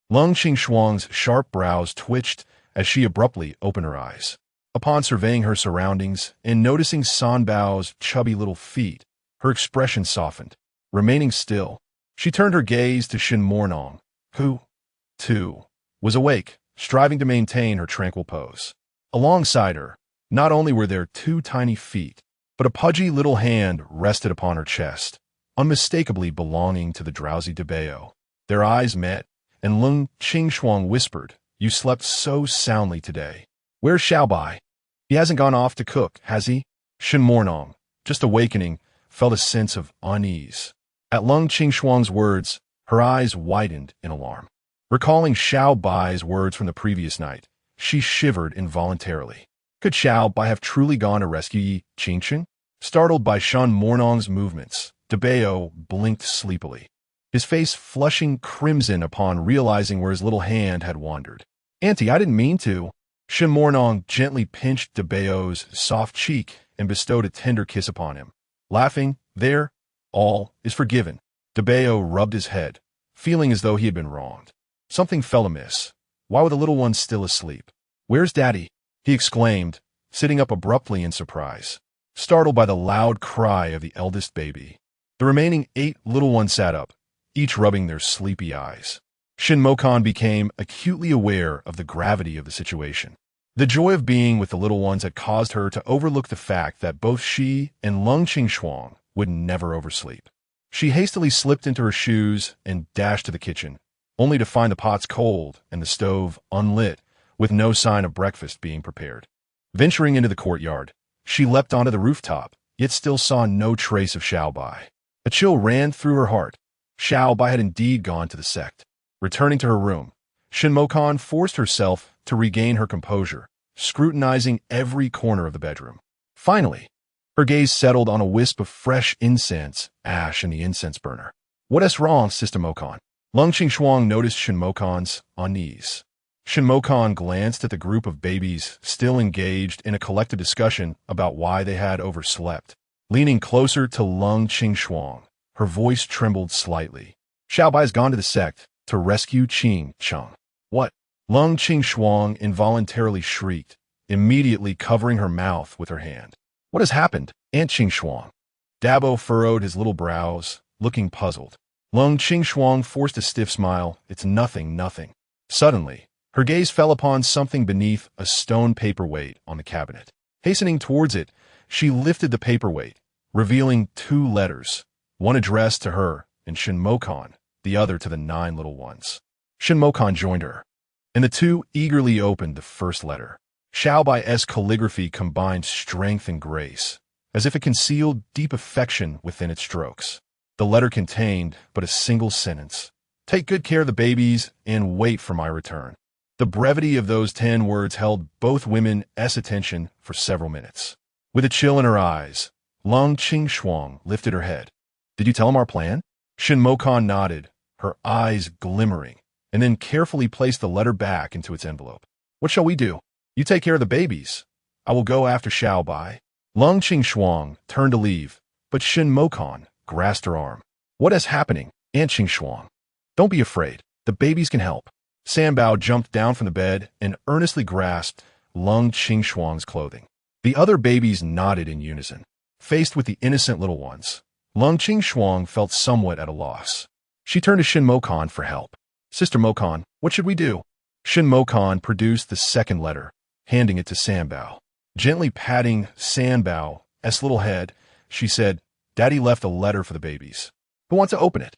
Lung Qingxuang's sharp brows twitched as she abruptly opened her eyes. Upon surveying her surroundings and noticing San Bao's chubby little feet, her expression softened. Remaining still, she turned her gaze to Shen Mornong, who, too, was awake, striving to maintain her tranquil pose. Alongside her, Not only were there 2 tiny feet, but a pudgy little hand rested upon her chest, unmistakably belonging to the drowsy Dabeo. Their eyes met, and Lung Qingshuang whispered, "You slept so soundly today. Where's Xiao Bai? He hasn't gone off to cook, has he?" Shen Mornong, just awakening, felt a sense of unease. At Lung Qingshuang's words, her eyes widened in alarm. Recalling Xiao Bai's words from the previous night, she shivered involuntarily. Could Xiao Bai have truly gone to rescue Yi Qingqing? Startled by Shen Mornong's movements, Dabeo blinked sleepily, his face flushing crimson upon realizing where his little hand had wandered. "Auntie, I didn't mean to." Shen Mornong gently pinched Dabeo's soft cheek and bestowed a tender kiss upon him. Laughing, "There, all is forgiven." Dabeo rubbed his head, feeling as though he had been wronged. Something felt amiss. Why were the little ones still asleep? "Where's Daddy?" he exclaimed, sitting up abruptly in surprise, startled by the loud cry of the eldest baby. The remaining 8 little ones sat up, each rubbing their sleepy eyes. Shin Mokan became acutely aware of the gravity of the situation. The joy of being with the little ones had caused her to overlook the fact that both she and Lung Qingshuang would never oversleep. She hastily slipped into her shoes and dashed to the kitchen, only to find the pots cold and the stove unlit, with no sign of breakfast being prepared. Venturing into the courtyard, she leapt onto the rooftop, yet still saw no trace of Xiao Bai. A chill ran through her heart. Xiao Bai had indeed gone to the sect. Returning to her room, Shin Mokan forced herself to regain her composure, scrutinizing every corner of the bedroom. Finally, her gaze settled on a wisp of fresh incense ash in the incense burner. "What is wrong, Sister Mokan?" Lung Qingshuang noticed Shin Mokan's unease. Shin Mokan glanced at the group of babies still engaged in a collective discussion about why they had overslept. Leaning closer to Lung Qingshuang, her voice trembled slightly. "Xiao Bai's gone to the sect to rescue Qing Cheng." "What?" Lung Qingshuang involuntarily shrieked, immediately covering her mouth with her hand. "What has happened, Aunt Qingshuang?" Dabo furrowed his little brows, looking puzzled. Lung Qingshuang forced a stiff smile. "It's nothing, nothing." Suddenly, her gaze fell upon something beneath a stone paperweight on the cabinet. Hastening towards it, she lifted the paperweight, revealing 2 letters, one addressed to her and Shin Mokan, the other to the 9 little ones. Shin Mokan joined her, and the 2 eagerly opened the first letter. Xiao Bai's calligraphy combined strength and grace, as if it concealed deep affection within its strokes. The letter contained but a single sentence: "Take good care of the babies and wait for my return." The brevity of those 10 words held both women's attention for several minutes. With a chill in her eyes, Lung Qingshuang lifted her head. "Did you tell him our plan?" Shin Mokan nodded, her eyes glimmering, and then carefully placed the letter back into its envelope. "What shall we do? You take care of the babies. I will go after Xiao Bai." Lung Qingshuang turned to leave, but Shin Mokan grasped her arm. "What is happening, Aunt Qingshuang? Don't be afraid. The babies can help." Sanbao jumped down from the bed and earnestly grasped Lung Qingshuang's clothing. The other babies nodded in unison. Faced with the innocent little ones, Lung Qingshuang felt somewhat at a loss. She turned to Shin Mokan for help. "Sister Mokan, what should we do?" Shin Mokan produced the second letter, handing it to Sanbao. Gently patting Sanbao's little head, she said, "Daddy left a letter for the babies. Who wants to open it?"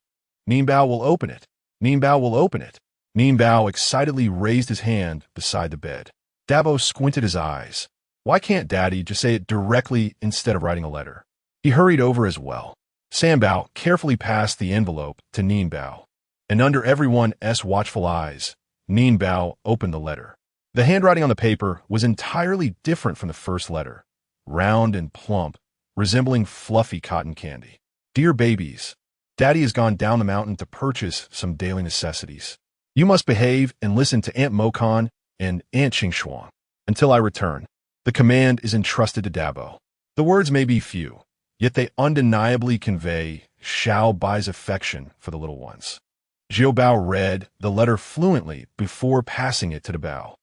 "Ningbao will open it. Ningbao will open it." Ningbao excitedly raised his hand beside the bed. Dabo squinted his eyes. Why can't Daddy just say it directly instead of writing a letter? He hurried over as well. Sanbao carefully passed the envelope to Ningbao, and under everyone's watchful eyes, Ningbao opened the letter. The handwriting on the paper was entirely different from the first letter, round and plump, resembling fluffy cotton candy. "Dear babies, Daddy has gone down the mountain to purchase some daily necessities. You must behave and listen to Aunt Mokan and Aunt Qingshuang until I return. The command is entrusted to Dabo." The words may be few, yet they undeniably convey Xiao Bai's affection for the little ones. Xiao Bao read the letter fluently before passing it to Dabo.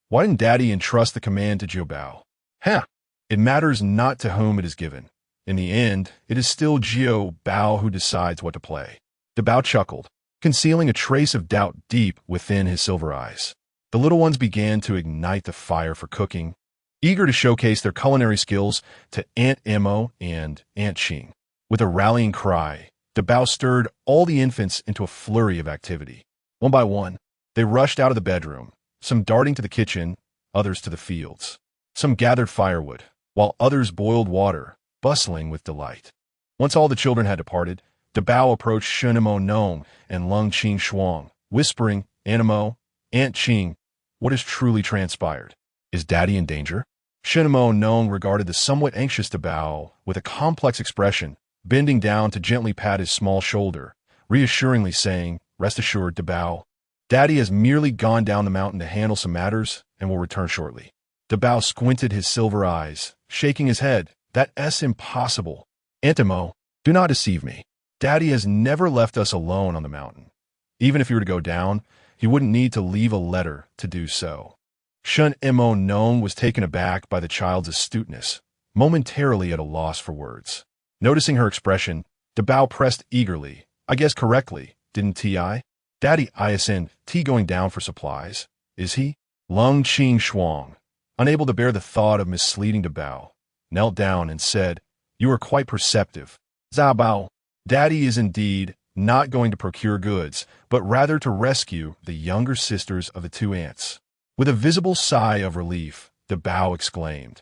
Why didn't Daddy entrust the command to Xiao Bao? It matters not to whom it is given. In the end, it is still Xiao Bao who decides what to play. Dabo chuckled, concealing a trace of doubt deep within his silver eyes. The little ones began to ignite the fire for cooking, eager to showcase their culinary skills to Aunt Emo and Aunt Ching. With a rallying cry, Dabao stirred all the infants into a flurry of activity. One by one, they rushed out of the bedroom, some darting to the kitchen, others to the fields. Some gathered firewood, while others boiled water, bustling with delight. Once all the children had departed, Dabao approached Shenemo Nong and Lung Qing Shuang, whispering, Animo, Aunt Ching, what has truly transpired? Is Daddy in danger? Shenemo Nong regarded the somewhat anxious Dabao with a complex expression, bending down to gently pat his small shoulder, reassuringly saying, Rest assured, Dabao, Daddy has merely gone down the mountain to handle some matters and will return shortly. Dabao squinted his silver eyes, shaking his head. That's impossible. Antimo, do not deceive me. Daddy has never left us alone on the mountain. Even if he were to go down, he wouldn't need to leave a letter to do so. Shun Emo Nong was taken aback by the child's astuteness, momentarily at a loss for words. Noticing her expression, Dabao pressed eagerly. I guess correctly, didn't T.I.? Daddy isn't going down for supplies, is he? Lung Qing Shuang, unable to bear the thought of misleading Dabao, knelt down and said, You are quite perceptive. Zabao, Daddy is indeed not going to procure goods, but rather to rescue the younger sisters of the two aunts. With a visible sigh of relief, Dabao exclaimed,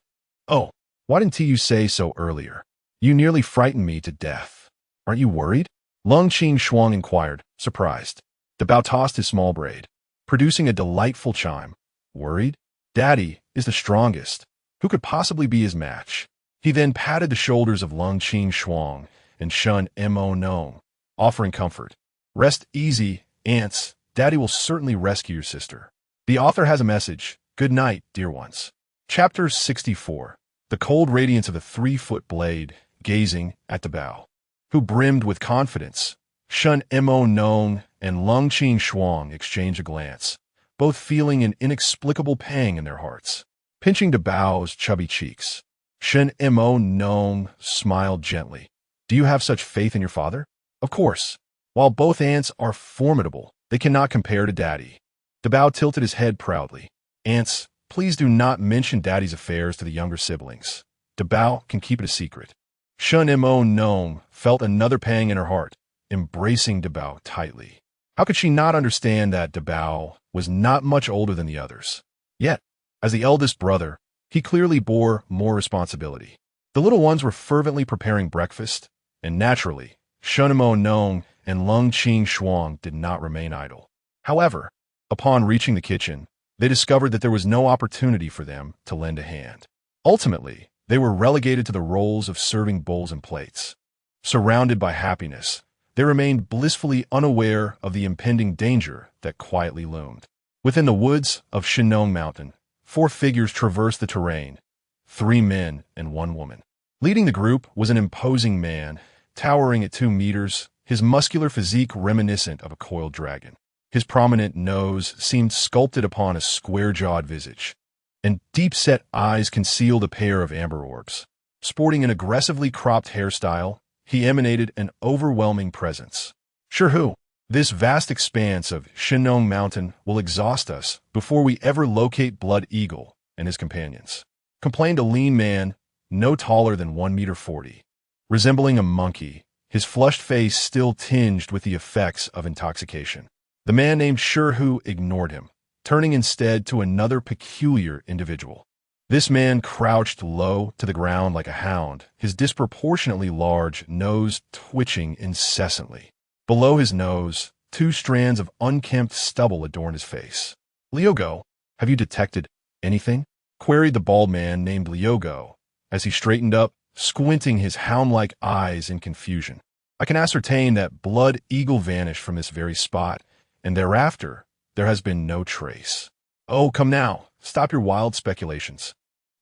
Oh, why didn't you say so earlier? You nearly frightened me to death. Aren't you worried? Lung Qing Shuang inquired, surprised. Dabao tossed his small braid, producing a delightful chime. Worried? Daddy is the strongest. Who could possibly be his match? He then patted the shoulders of Lung Qing Shuang and Shun Mo Nong, offering comfort. Rest easy, aunts. Daddy will certainly rescue your sister. The author has a message. Good night, dear ones. Chapter 64. The cold radiance of a 3-foot blade, gazing at Dabao, who brimmed with confidence. Shun Mo Nong and Lung Qing Shuang exchanged a glance, both feeling an inexplicable pang in their hearts. Pinching Dabao's chubby cheeks, Shun Mo Nong smiled gently. Do you have such faith in your father? Of course. While both aunts are formidable, they cannot compare to Daddy. Dabao tilted his head proudly. Aunts, please do not mention Daddy's affairs to the younger siblings. Dabao can keep it a secret. Shun Mo Nong felt another pang in her heart, embracing Dabao tightly. How could she not understand that Dabao was not much older than the others? Yet, as the eldest brother, he clearly bore more responsibility. The little ones were fervently preparing breakfast, and naturally, Shun Mo Nong and Lung Qing Shuang did not remain idle. However, upon reaching the kitchen, they discovered that there was no opportunity for them to lend a hand. Ultimately, they were relegated to the roles of serving bowls and plates. Surrounded by happiness, they remained blissfully unaware of the impending danger that quietly loomed. Within the woods of Shinong Mountain, 4 figures traversed the terrain, 3 men and 1 woman. Leading the group was an imposing man, towering at 2 meters, his muscular physique reminiscent of a coiled dragon. His prominent nose seemed sculpted upon a square-jawed visage, and deep-set eyes concealed a pair of amber orbs. Sporting an aggressively cropped hairstyle, he emanated an overwhelming presence. Sure who? This vast expanse of Shinong Mountain will exhaust us before we ever locate Blood Eagle and his companions, complained a lean man, no taller than 1.40 meters. Resembling a monkey, his flushed face still tinged with the effects of intoxication. The man named Sure Who ignored him, turning instead to another peculiar individual. This man crouched low to the ground like a hound, his disproportionately large nose twitching incessantly. Below his nose, 2 strands of unkempt stubble adorned his face. Liogo, have you detected anything? Queried the bald man named Liogo, as he straightened up, squinting his hound-like eyes in confusion. I can ascertain that Blood Eagle vanished from this very spot, and thereafter there has been no trace. Oh, come now, stop your wild speculations.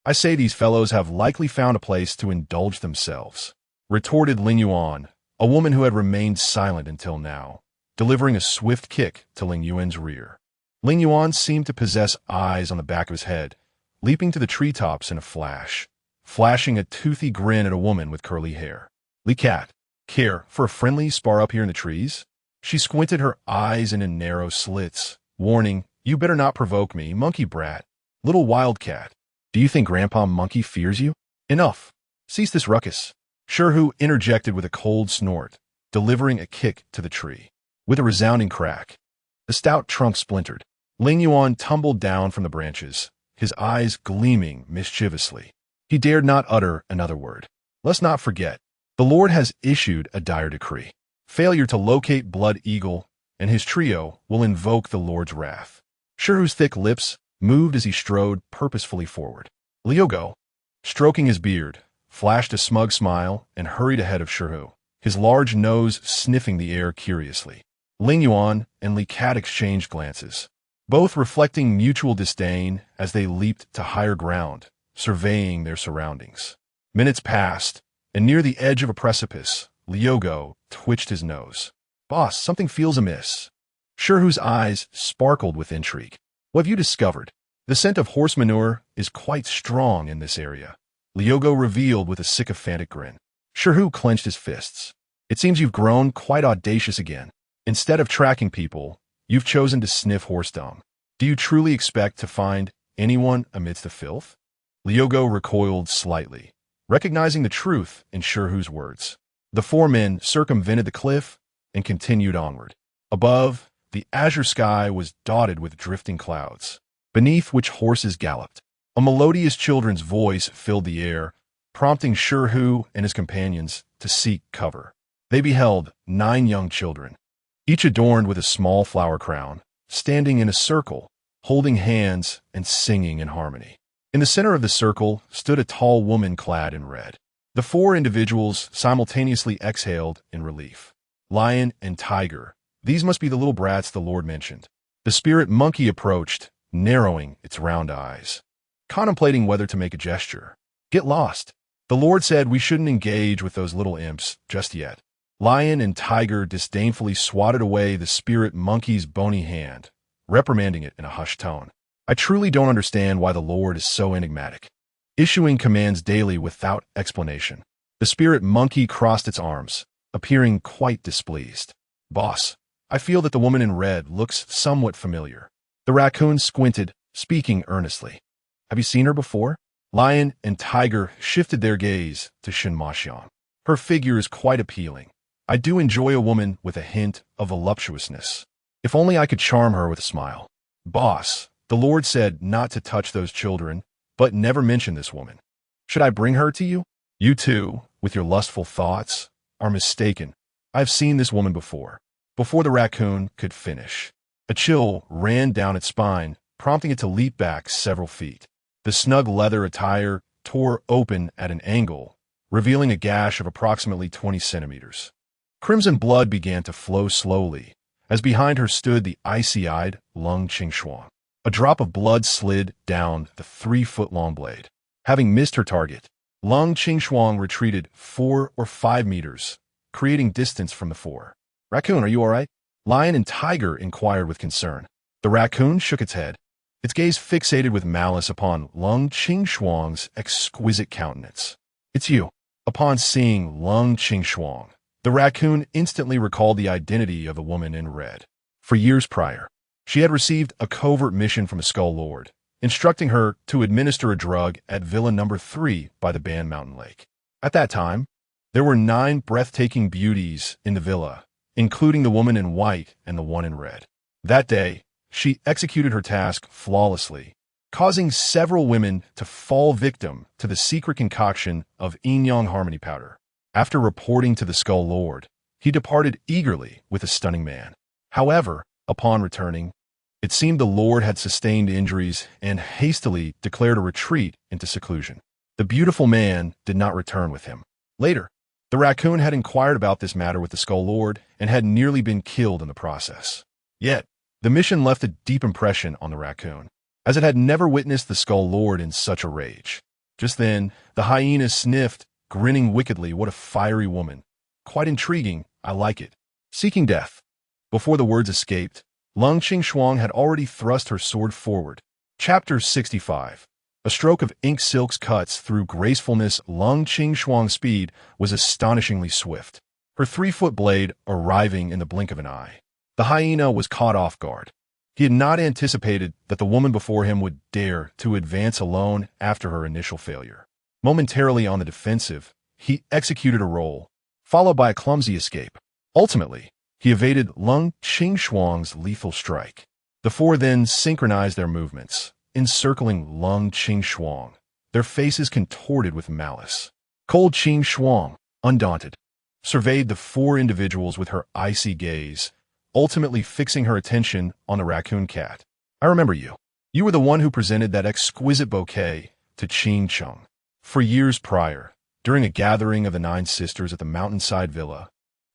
I say these fellows have likely found a place to indulge themselves, retorted Ling Yuan, a woman who had remained silent until now, delivering a swift kick to Ling Yuan's rear. Ling Yuan seemed to possess eyes on the back of his head, leaping to the treetops in a flash, flashing a toothy grin at a woman with curly hair. Li Cat, care for a friendly spar up here in the trees? She squinted her eyes into narrow slits, warning, You better not provoke me, monkey brat, little wildcat. Do you think Grandpa Monkey fears you? Enough. Cease this ruckus. Sherhu interjected with a cold snort, delivering a kick to the tree. With a resounding crack, the stout trunk splintered. Ling Yuan tumbled down from the branches, his eyes gleaming mischievously. He dared not utter another word. Let's not forget, the Lord has issued a dire decree. Failure to locate Blood Eagle and his trio will invoke the Lord's wrath. Sherhu's thick lips moved as he strode purposefully forward. Liugo, stroking his beard, flashed a smug smile and hurried ahead of Sherhu, his large nose sniffing the air curiously. Ling Yuan and Li Kat exchanged glances, both reflecting mutual disdain as they leaped to higher ground, surveying their surroundings. Minutes passed, and near the edge of a precipice, Liugo twitched his nose. Boss, something feels amiss. Sherhu's eyes sparkled with intrigue. What have you discovered? The scent of horse manure is quite strong in this area, Liugo revealed with a sycophantic grin. Sherhu clenched his fists. It seems you've grown quite audacious again. Instead of tracking people, you've chosen to sniff horse dung. Do you truly expect to find anyone amidst the filth? Liugo recoiled slightly, recognizing the truth in Sherhu's words. The four men circumvented the cliff and continued onward. Above, the azure sky was dotted with drifting clouds, beneath which horses galloped. A melodious children's voice filled the air, prompting Sherhu and his companions to seek cover. They beheld 9 young children, each adorned with a small flower crown, standing in a circle, holding hands and singing in harmony. In the center of the circle stood a tall woman clad in red. The 4 individuals simultaneously exhaled in relief. Lion and tiger, these must be the little brats the Lord mentioned. The spirit monkey approached, narrowing its round eyes, contemplating whether to make a gesture. Get lost. The Lord said we shouldn't engage with those little imps just yet. Lion and tiger disdainfully swatted away the spirit monkey's bony hand, reprimanding it in a hushed tone. I truly don't understand why the Lord is so enigmatic, issuing commands daily without explanation. The spirit monkey crossed its arms, appearing quite displeased. Boss, I feel that the woman in red looks somewhat familiar. The raccoon squinted, speaking earnestly. Have you seen her before? Lion and tiger shifted their gaze to Shinmaxiang. Her figure is quite appealing. I do enjoy a woman with a hint of voluptuousness. If only I could charm her with a smile. Boss, the Lord said not to touch those children, but never mention this woman. Should I bring her to you? You too, with your lustful thoughts, are mistaken. I've seen this woman before. Before the raccoon could finish, a chill ran down its spine, prompting it to leap back several feet. The snug leather attire tore open at an angle, revealing a gash of approximately 20 centimeters. Crimson blood began to flow slowly, as behind her stood the icy-eyed Lung Qingshuang. A drop of blood slid down the 3-foot-long blade. Having missed her target, Lung Qingshuang retreated 4 or 5 meters, creating distance from the 4. Raccoon, are you all right? Lion and tiger inquired with concern. The raccoon shook its head, its gaze fixated with malice upon Lung Qingshuang's exquisite countenance. It's you. Upon seeing Lung Qingshuang, the raccoon instantly recalled the identity of the woman in red. For years prior, she had received a covert mission from a Skull Lord, instructing her to administer a drug at Villa Number 3 by the Ban Mountain Lake. At that time, there were 9 breathtaking beauties in the villa, including the woman in white and the one in red. That day, she executed her task flawlessly, causing several women to fall victim to the secret concoction of yin-yang harmony powder. After reporting to the Skull Lord, he departed eagerly with a stunning man. However, upon returning, it seemed the Lord had sustained injuries and hastily declared a retreat into seclusion. The beautiful man did not return with him. Later, the raccoon had inquired about this matter with the Skull Lord and had nearly been killed in the process. Yet, the mission left a deep impression on the raccoon, as it had never witnessed the Skull Lord in such a rage. Just then, the hyena sniffed, grinning wickedly. What a fiery woman. Quite intriguing, I like it. Seeking death. Before the words escaped, Lung Qingshuang had already thrust her sword forward. Chapter 65. A stroke of ink silk's cuts through gracefulness. Lung Qingshuang's speed was astonishingly swift, her 3-foot blade arriving in the blink of an eye. The hyena was caught off guard. He had not anticipated that the woman before him would dare to advance alone after her initial failure. Momentarily on the defensive, he executed a roll, followed by a clumsy escape. Ultimately, he evaded Lung Qingxuang's lethal strike. The four then synchronized their movements, encircling Lung Qingxuang, their faces contorted with malice. Cold Qingxuang, undaunted, surveyed the four individuals with her icy gaze, ultimately fixing her attention on the raccoon cat. I remember you. You were the one who presented that exquisite bouquet to Qing Cheng. For years prior, during a gathering of the Nine Sisters at the mountainside villa,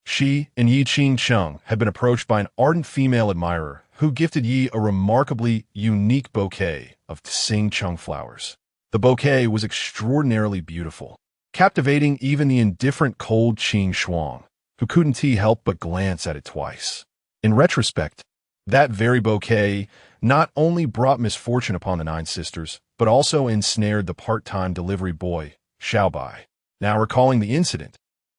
she and Yi Qing Cheng had been approached by an ardent female admirer who gifted Yi a remarkably unique bouquet of Tsing Cheng flowers. The bouquet was extraordinarily beautiful, captivating even the indifferent cold Qing Shuang, who couldn't help but glance at it twice. In retrospect, that very bouquet not only brought misfortune upon the Nine Sisters, but also ensnared the part-time delivery boy, Xiao Bai. Now recalling the incident,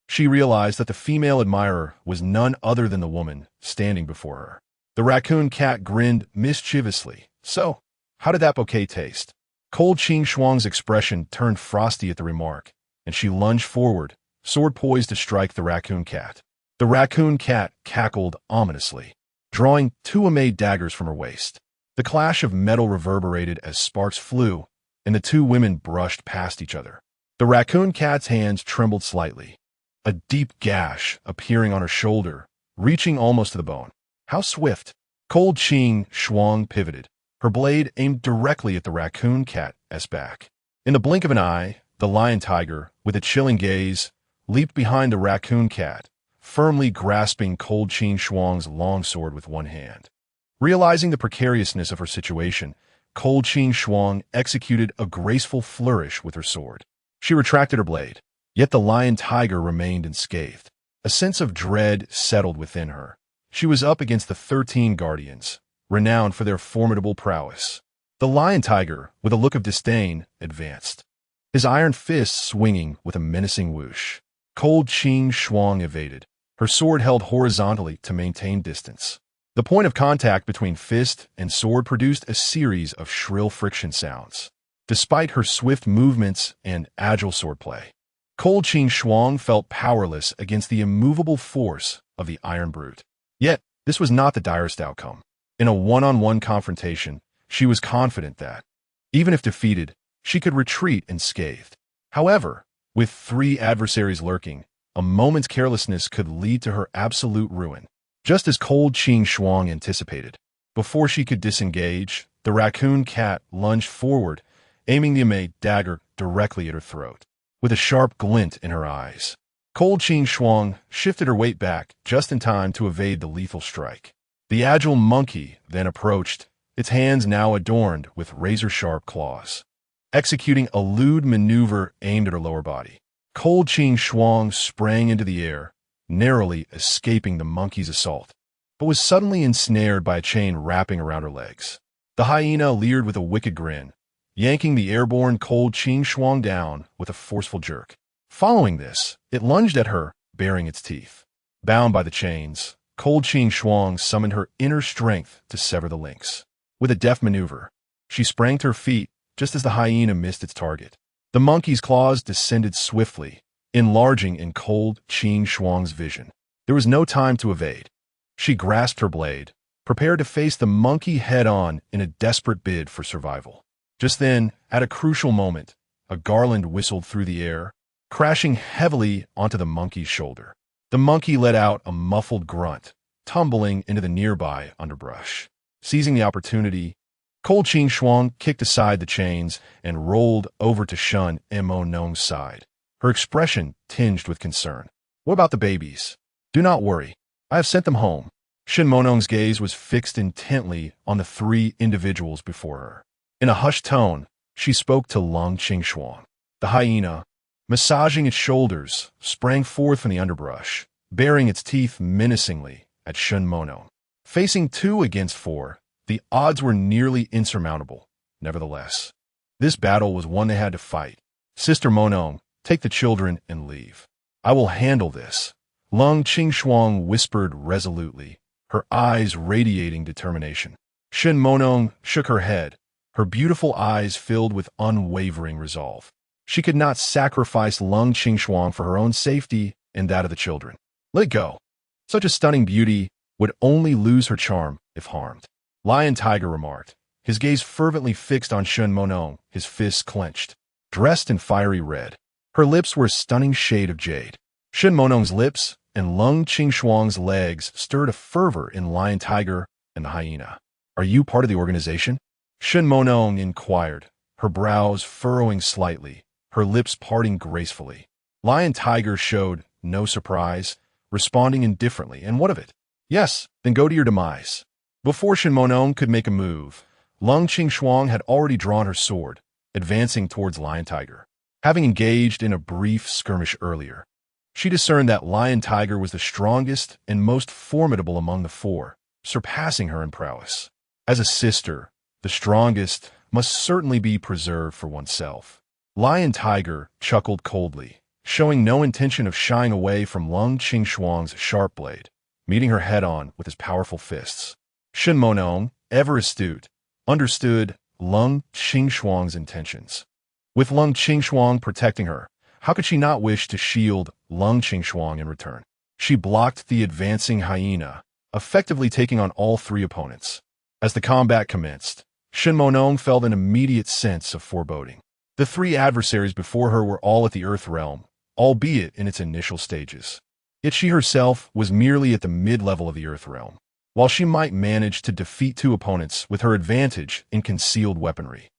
she realized that the female admirer was none other than the woman standing before her. The raccoon cat grinned mischievously. So, how did that bouquet taste? Cold Qing Shuang's expression turned frosty at the remark, and she lunged forward, sword poised to strike the raccoon cat. The raccoon cat cackled ominously, drawing two amade daggers from her waist. The clash of metal reverberated as sparks flew, and the two women brushed past each other. The raccoon cat's hands trembled slightly, a deep gash appearing on her shoulder, reaching almost to the bone. How swift! Cold Qing Shuang pivoted, her blade aimed directly at the raccoon cat's back. In the blink of an eye, the lion tiger, with a chilling gaze, leaped behind the raccoon cat, firmly grasping Cold Qing Shuang's longsword with one hand. Realizing the precariousness of her situation, Cold Qing Shuang executed a graceful flourish with her sword. She retracted her blade, yet the lion tiger remained unscathed. A sense of dread settled within her. She was up against the 13 guardians, renowned for their formidable prowess. The lion tiger, with a look of disdain, advanced, his iron fists swinging with a menacing whoosh. Cold Qing Shuang evaded, her sword held horizontally to maintain distance. The point of contact between fist and sword produced a series of shrill friction sounds. Despite her swift movements and agile swordplay, Cold Qing Shuang felt powerless against the immovable force of the iron brute. Yet, this was not the direst outcome. In a one-on-one confrontation, she was confident that, even if defeated, she could retreat unscathed. However, with three adversaries lurking, a moment's carelessness could lead to her absolute ruin. Just as Cold Qing Shuang anticipated, before she could disengage, the raccoon cat lunged forward, aiming the amade dagger directly at her throat. With a sharp glint in her eyes, Cold Qing Shuang shifted her weight back just in time to evade the lethal strike. The agile monkey then approached, its hands now adorned with razor-sharp claws. Executing a lewd maneuver aimed at her lower body, Cold Qing Shuang sprang into the air, narrowly escaping the monkey's assault, but was suddenly ensnared by a chain wrapping around her legs. The hyena leered with a wicked grin, yanking the airborne Cold Qing Shuang down with a forceful jerk. Following this, it lunged at her, baring its teeth. Bound by the chains, Cold Qing Shuang summoned her inner strength to sever the links. With a deft maneuver, she sprang to her feet just as the hyena missed its target. The monkey's claws descended swiftly, enlarging in Cold Qing Shuang's vision. There was no time to evade. She grasped her blade, prepared to face the monkey head-on in a desperate bid for survival. Just then, at a crucial moment, a garland whistled through the air, crashing heavily onto the monkey's shoulder. The monkey let out a muffled grunt, tumbling into the nearby underbrush. Seizing the opportunity, Cold Qing Shuang kicked aside the chains and rolled over to Shun Mo Nong's side, her expression tinged with concern. What about the babies? Do not worry. I have sent them home. Shin Monong's gaze was fixed intently on the three individuals before her. In a hushed tone, she spoke to Lung Qingxuang. The hyena, massaging its shoulders, sprang forth from the underbrush, baring its teeth menacingly at Shun Monong. Facing 2 against 4, the odds were nearly insurmountable. Nevertheless, this battle was one they had to fight. Sister Monong, take the children and leave. I will handle this, Lung Qingxuang whispered resolutely, her eyes radiating determination. Shin Monong shook her head, her beautiful eyes filled with unwavering resolve. She could not sacrifice Lung Qingshuang for her own safety and that of the children. Let it go. Such a stunning beauty would only lose her charm if harmed. Lion Tiger remarked, his gaze fervently fixed on Shin Monong, his fists clenched. Dressed in fiery red, her lips were a stunning shade of jade. Shin Monong's lips and Lung Qingshuang's legs stirred a fervor in Lion Tiger and the hyena. Are you part of the organization? Shin Monong inquired, her brows furrowing slightly, her lips parting gracefully. Lion Tiger showed no surprise, responding indifferently. And what of it? Yes, then go to your demise. Before Shin Monong could make a move, Lung Qingshuang had already drawn her sword, advancing towards Lion Tiger. Having engaged in a brief skirmish earlier, she discerned that Lion Tiger was the strongest and most formidable among the four, surpassing her in prowess. As a sister, the strongest must certainly be preserved for oneself. Lion Tiger chuckled coldly, showing no intention of shying away from Lung Qingshuang's sharp blade, meeting her head-on with his powerful fists. Shin Monong, ever astute, understood Lung Qingshuang's intentions. With Lung Qingshuang protecting her, how could she not wish to shield Lung Qingshuang in return? She blocked the advancing hyena, effectively taking on all three opponents. As the combat commenced, Shin Monong felt an immediate sense of foreboding. The three adversaries before her were all at the Earth Realm, albeit in its initial stages. Yet she herself was merely at the mid-level of the Earth Realm. While she might manage to defeat two opponents with her advantage in concealed weaponry,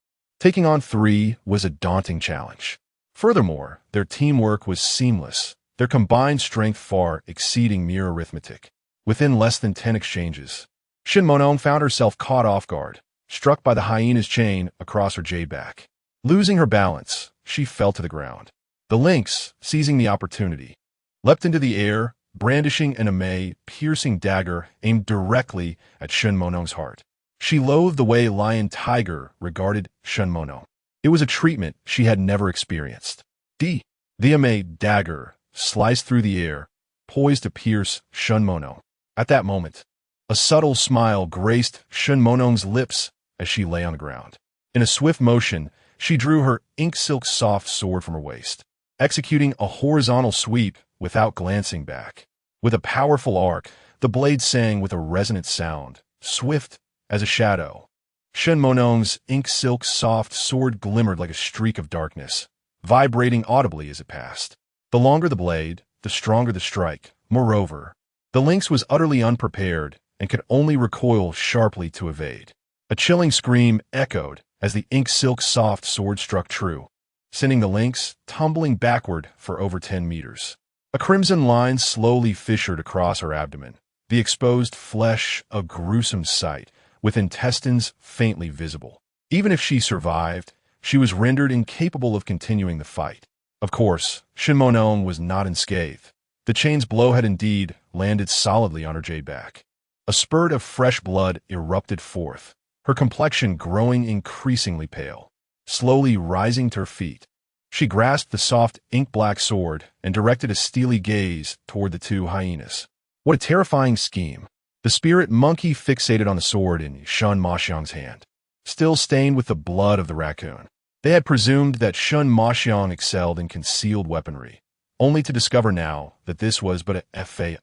taking on three was a daunting challenge. Furthermore, their teamwork was seamless, their combined strength far exceeding mere arithmetic. Within less than 10 exchanges, Shin Monong found herself caught off guard, struck by the hyena's chain across her jade back. Losing her balance, she fell to the ground. The lynx, seizing the opportunity, leapt into the air, brandishing an piercing dagger aimed directly at Shin Monong's heart. She loathed the way Lion Tiger regarded Shin Monong. It was a treatment she had never experienced. The dagger sliced through the air, poised to pierce Shin Monong. At that moment, a subtle smile graced Shin Monong's lips as she lay on the ground. In a swift motion, she drew her ink-silk soft sword from her waist, executing a horizontal sweep without glancing back. With a powerful arc, the blade sang with a resonant sound, swift as a shadow. Shin Monong's ink-silk soft sword glimmered like a streak of darkness, vibrating audibly as it passed. The longer the blade, the stronger the strike. Moreover, the lynx was utterly unprepared and could only recoil sharply to evade. A chilling scream echoed as the ink-silk soft sword struck true, sending the lynx tumbling backward for over 10 meters. A crimson line slowly fissured across her abdomen, the exposed flesh a gruesome sight, with intestines faintly visible. Even if she survived, she was rendered incapable of continuing the fight. Of course, Shin Monong was not unscathed. The chain's blow had indeed landed solidly on her jade back. A spurt of fresh blood erupted forth, her complexion growing increasingly pale. Slowly rising to her feet, she grasped the soft ink-black sword and directed a steely gaze toward the two hyenas. What a terrifying scheme! The spirit monkey fixated on the sword in Shun Maxiang's hand, still stained with the blood of the raccoon. They had presumed that Shun Maxiang excelled in concealed weaponry, only to discover now that this was but a fade.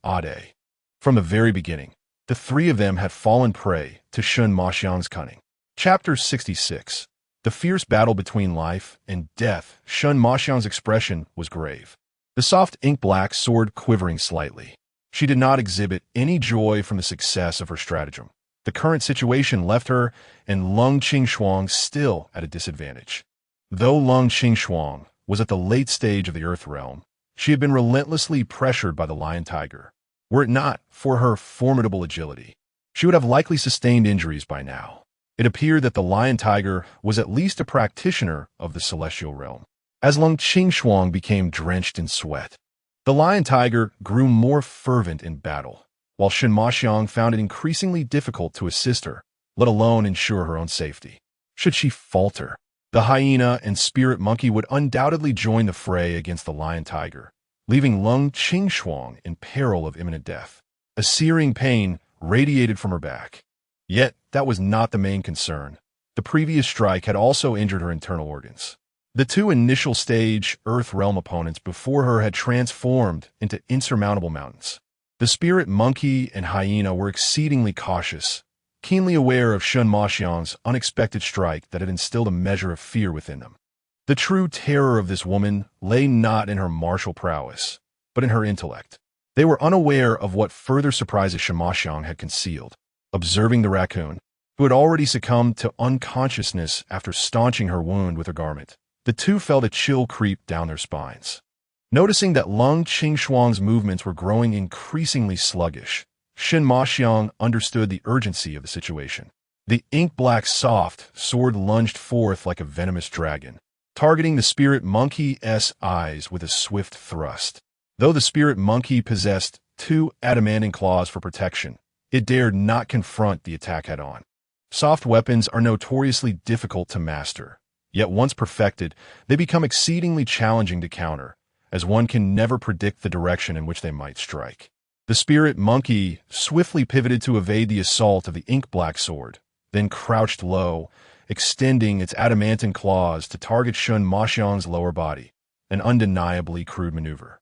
From the very beginning, the three of them had fallen prey to Shun Maxiang's cunning. Chapter 66. The fierce battle between life and death. Shun Maxiang's expression was grave, the soft ink-black sword quivering slightly. She did not exhibit any joy from the success of her stratagem. The current situation left her and Lung Qingshuang still at a disadvantage. Though Lung Qingshuang was at the late stage of the Earth Realm, she had been relentlessly pressured by the Lion Tiger. Were it not for her formidable agility, she would have likely sustained injuries by now. It appeared that the Lion Tiger was at least a practitioner of the celestial realm. As Lung Qingshuang became drenched in sweat, the Lion Tiger grew more fervent in battle, while Shin Maxiang found it increasingly difficult to assist her, let alone ensure her own safety. Should she falter, the hyena and spirit monkey would undoubtedly join the fray against the Lion Tiger, leaving Lung Qingshuang in peril of imminent death. A searing pain radiated from her back. Yet, that was not the main concern. The previous strike had also injured her internal organs. The two initial stage Earth Realm opponents before her had transformed into insurmountable mountains. The spirit monkey and hyena were exceedingly cautious, keenly aware of Shun Maxiang's unexpected strike that had instilled a measure of fear within them. The true terror of this woman lay not in her martial prowess, but in her intellect. They were unaware of what further surprises Shun Maxiang had concealed. Observing the raccoon, who had already succumbed to unconsciousness after staunching her wound with her garment, the two felt a chill creep down their spines. Noticing that Lung Qingshuang's movements were growing increasingly sluggish, Shun Maxiang understood the urgency of the situation. The ink-black soft sword lunged forth like a venomous dragon, targeting the spirit monkey's eyes with a swift thrust. Though the spirit monkey possessed two adamantine claws for protection, it dared not confront the attack head-on. Soft weapons are notoriously difficult to master, yet once perfected, they become exceedingly challenging to counter, as one can never predict the direction in which they might strike. The spirit monkey swiftly pivoted to evade the assault of the ink-black sword, then crouched low, extending its adamantine claws to target Shun Maxiang's lower body, an undeniably crude maneuver.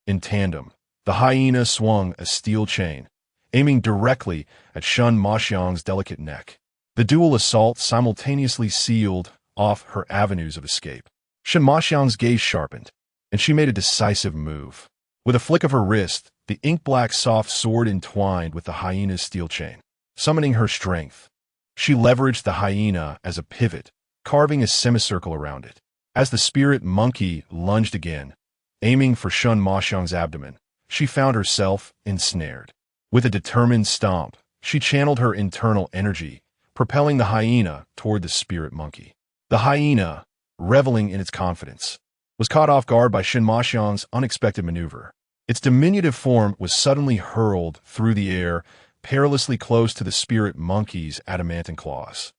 In tandem, the hyena swung a steel chain, aiming directly at Shun Maxiang's delicate neck. The dual assault simultaneously sealed off her avenues of escape. Shun Maxiang's gaze sharpened, and she made a decisive move. With a flick of her wrist, the ink-black soft sword entwined with the hyena's steel chain, summoning her strength. She leveraged the hyena as a pivot, carving a semicircle around it. As the spirit monkey lunged again, aiming for Shun Maxiang's abdomen, she found herself ensnared. With a determined stomp, she channeled her internal energy, propelling the hyena toward the spirit monkey. The hyena, reveling in its confidence, was caught off guard by Shun Maxiang's unexpected maneuver. Its diminutive form was suddenly hurled through the air, perilously close to the spirit monkey's adamantine claws.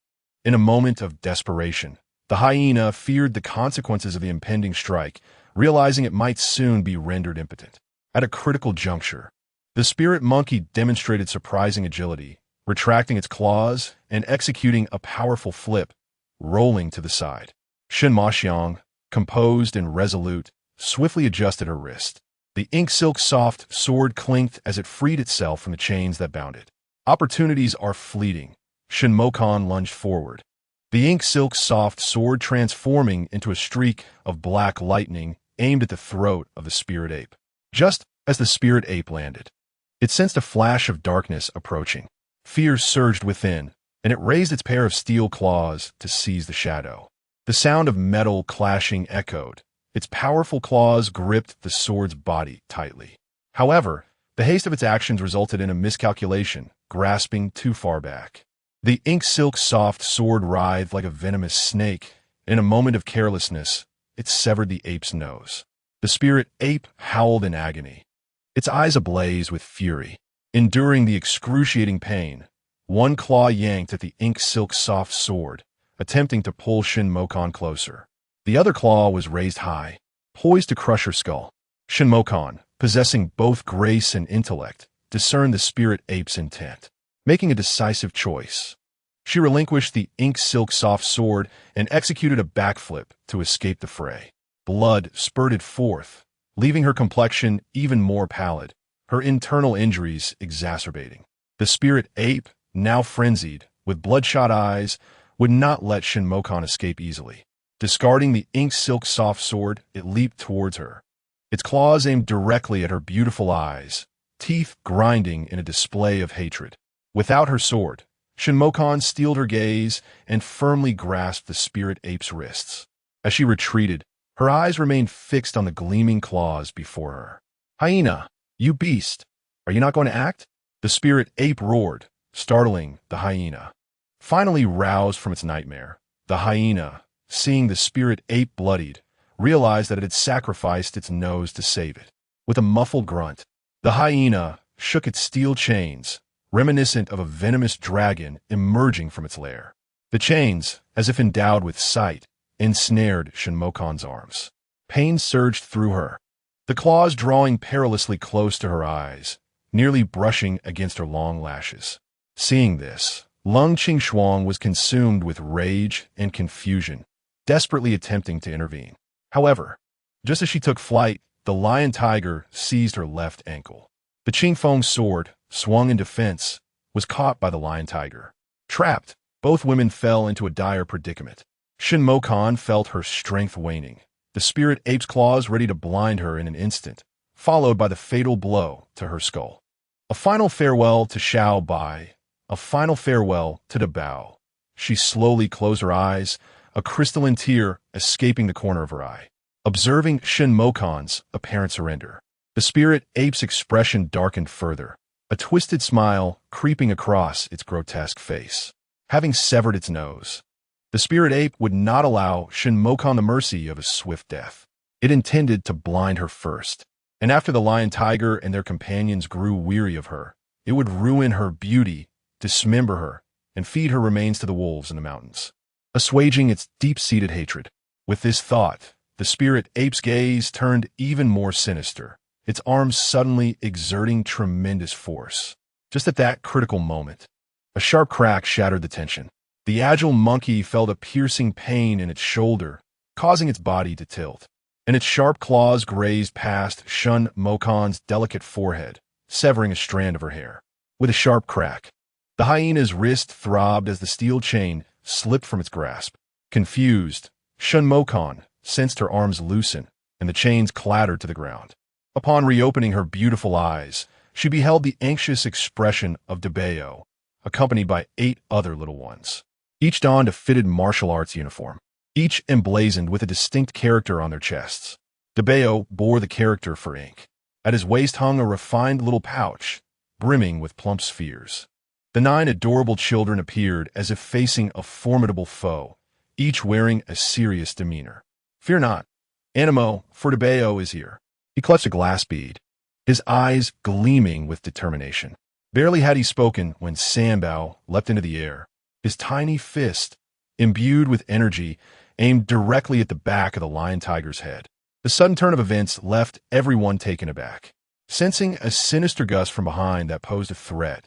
In a moment of desperation, the hyena feared the consequences of the impending strike, realizing it might soon be rendered impotent. At a critical juncture, the spirit monkey demonstrated surprising agility, retracting its claws and executing a powerful flip, rolling to the side. Shun Maxiang, composed and resolute, swiftly adjusted her wrist. The ink-silk soft sword clinked as it freed itself from the chains that bound it. Opportunities are fleeting. Shun Maxiang lunged forward, the ink-silk soft sword transforming into a streak of black lightning aimed at the throat of the spirit ape. Just as the spirit ape landed, it sensed a flash of darkness approaching. Fear surged within, and it raised its pair of steel claws to seize the shadow. The sound of metal clashing echoed. Its powerful claws gripped the sword's body tightly. However, the haste of its actions resulted in a miscalculation, grasping too far back. The ink-silk soft sword writhed like a venomous snake. In a moment of carelessness, it severed the ape's nose. The spirit ape howled in agony, its eyes ablaze with fury. Enduring the excruciating pain, one claw yanked at the ink-silk soft sword, attempting to pull Shun Maxiang closer. The other claw was raised high, poised to crush her skull. Shun Maxiang, possessing both grace and intellect, discerned the spirit ape's intent. Making a decisive choice, she relinquished the ink-silk soft sword and executed a backflip to escape the fray. Blood spurted forth, leaving her complexion even more pallid, her internal injuries exacerbating. The spirit ape, now frenzied, with bloodshot eyes, would not let Shun Maxiang escape easily. Discarding the ink-silk soft sword, it leaped towards her. Its claws aimed directly at her beautiful eyes, teeth grinding in a display of hatred. Without her sword, Shun Maxiang steeled her gaze and firmly grasped the spirit ape's wrists. As she retreated, her eyes remained fixed on the gleaming claws before her. "Hyena, you beast! Are you not going to act?" The spirit ape roared, startling the hyena. Finally roused from its nightmare, the hyena, seeing the spirit ape bloodied, realized that it had sacrificed its nose to save it. With a muffled grunt, the hyena shook its steel chains, reminiscent of a venomous dragon emerging from its lair. The chains, as if endowed with sight, ensnared Shun Maxiang's arms. Pain surged through her, the claws drawing perilously close to her eyes, nearly brushing against her long lashes. Seeing this, Lung Qingxuang was consumed with rage and confusion, desperately attempting to intervene. However, just as she took flight, the lion tiger seized her left ankle. The Qingfeng sword, swung in defense, was caught by the lion tiger. Trapped, both women fell into a dire predicament. Shin Mokan felt her strength waning, the spirit ape's claws ready to blind her in an instant, followed by the fatal blow to her skull. A final farewell to Xiao Bai, a final farewell to the Bao. She slowly closed her eyes, a crystalline tear escaping the corner of her eye, observing Shin Mokan's apparent surrender. The spirit ape's expression darkened further, a twisted smile creeping across its grotesque face. Having severed its nose, the spirit ape would not allow Shin Mokan the mercy of a swift death. It intended to blind her first, and after the lion tiger and their companions grew weary of her, it would ruin her beauty, dismember her, and feed her remains to the wolves in the mountains, assuaging its deep-seated hatred. With this thought, the spirit ape's gaze turned even more sinister, its arms suddenly exerting tremendous force. Just at that critical moment, a sharp crack shattered the tension. The agile monkey felt a piercing pain in its shoulder, causing its body to tilt, and its sharp claws grazed past Shun Mokan's delicate forehead, severing a strand of her hair. With a sharp crack, the hyena's wrist throbbed as the steel chain slipped from its grasp. Confused, Shun Mokan sensed her arms loosen, and the chains clattered to the ground. Upon reopening her beautiful eyes, she beheld the anxious expression of Debeo, accompanied by 8 other little ones. Each donned a fitted martial arts uniform, each emblazoned with a distinct character on their chests. Debeo bore the character for ink. At his waist hung a refined little pouch, brimming with plump spheres. The 9 adorable children appeared as if facing a formidable foe, each wearing a serious demeanor. Fear not, Animo, for Debeo is here. He clutched a glass bead, his eyes gleaming with determination. Barely had he spoken when Sanbao leapt into the air, his tiny fist, imbued with energy, aimed directly at the back of the lion tiger's head. The sudden turn of events left everyone taken aback. Sensing a sinister gust from behind that posed a threat,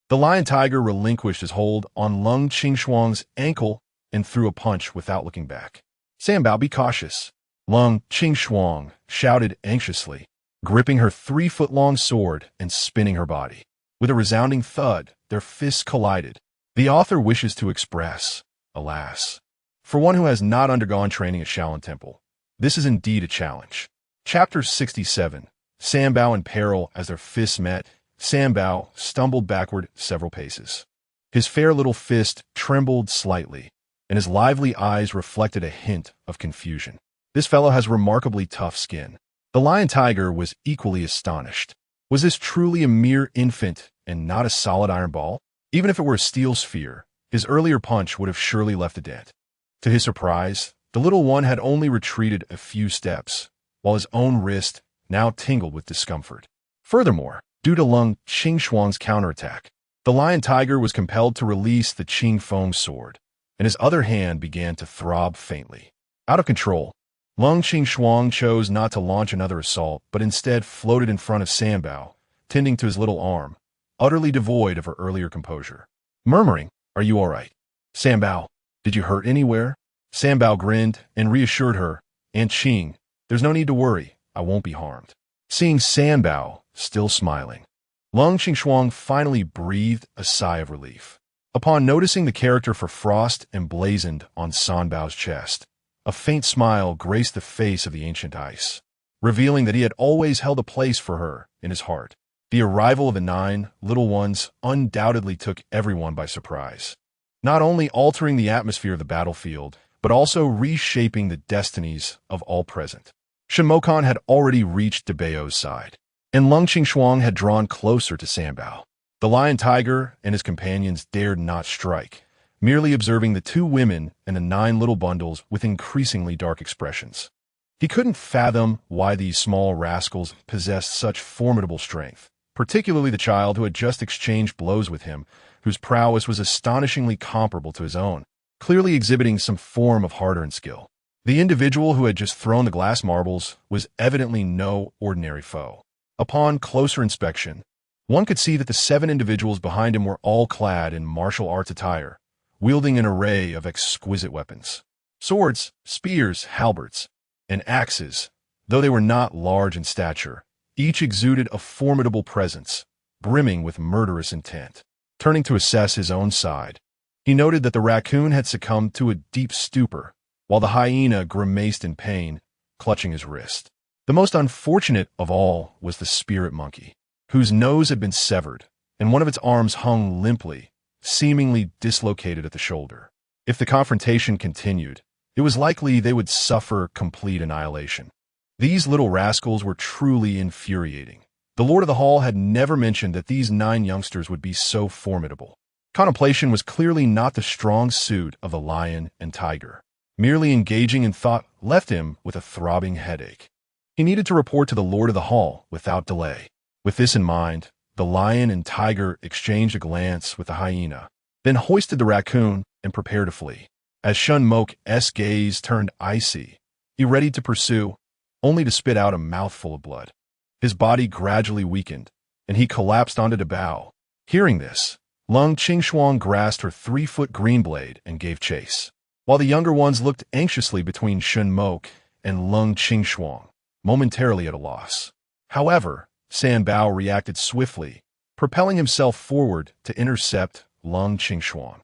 the lion tiger relinquished his hold on Lung Qingxuang's ankle and threw a punch without looking back. Sanbao, be cautious, Lung Qingxuang shouted anxiously, gripping her 3-foot-long sword and spinning her body. With a resounding thud, their fists collided. The author wishes to express, alas, for one who has not undergone training at Shaolin Temple, this is indeed a challenge. Chapter 67. Sanbao in peril. As their fists met, Sanbao stumbled backward several paces. His fair little fist trembled slightly, and his lively eyes reflected a hint of confusion. This fellow has remarkably tough skin. The lion tiger was equally astonished. Was this truly a mere infant and not a solid iron ball? Even if it were a steel sphere, his earlier punch would have surely left a dent. To his surprise, the little one had only retreated a few steps, while his own wrist now tingled with discomfort. Furthermore, due to Lung Qingxuang's counterattack, the lion tiger was compelled to release the Qingfeng sword, and his other hand began to throb faintly. Out of control, Lung Qingxuang chose not to launch another assault, but instead floated in front of Sanbao, tending to his little arm, utterly devoid of her earlier composure. Murmuring, "Are you all right? Sanbao, did you hurt anywhere?" Sanbao grinned and reassured her, "Aunt Qing, there's no need to worry, I won't be harmed." Seeing Sanbao still smiling, Lung Qingxuang finally breathed a sigh of relief. Upon noticing the character for frost emblazoned on Sanbao's chest, a faint smile graced the face of the ancient ice, revealing that he had always held a place for her in his heart. The arrival of the 9 little ones undoubtedly took everyone by surprise, not only altering the atmosphere of the battlefield, but also reshaping the destinies of all present. Shin Mokan had already reached Debeo's side, and Lung Qingxuang had drawn closer to Sanbao. The lion tiger and his companions dared not strike, merely observing the 2 women and the 9 little bundles with increasingly dark expressions. He couldn't fathom why these small rascals possessed such formidable strength, particularly the child who had just exchanged blows with him, whose prowess was astonishingly comparable to his own, clearly exhibiting some form of hard-earned skill. The individual who had just thrown the glass marbles was evidently no ordinary foe. Upon closer inspection, One could see that the 7 individuals behind him were all clad in martial arts attire, wielding an array of exquisite weapons. Swords, spears, halberds, and axes, though they were not large in stature, each exuded a formidable presence, brimming with murderous intent. Turning to assess his own side, he noted that the raccoon had succumbed to a deep stupor, while the hyena grimaced in pain, clutching his wrist. The most unfortunate of all was the spirit monkey, whose nose had been severed, and one of its arms hung limply, seemingly dislocated at the shoulder. If the confrontation continued, it was likely they would suffer complete annihilation. These little rascals were truly infuriating. The Lord of the Hall had never mentioned that these 9 youngsters would be so formidable. Contemplation was clearly not the strong suit of the lion and tiger. Merely engaging in thought left him with a throbbing headache. He needed to report to the Lord of the Hall without delay. With this in mind, the lion and tiger exchanged a glance with the hyena, then hoisted the raccoon and prepared to flee. As Shun Mok's gaze turned icy, he readied to pursue, only to spit out a mouthful of blood. His body gradually weakened, and he collapsed onto Dabao. Hearing this, Lung Qingshuang grasped her 3-foot green blade and gave chase, while the younger ones looked anxiously between Shun Mok and Lung Qingshuang, momentarily at a loss. However, San Bao reacted swiftly, propelling himself forward to intercept Lung Qingshuang.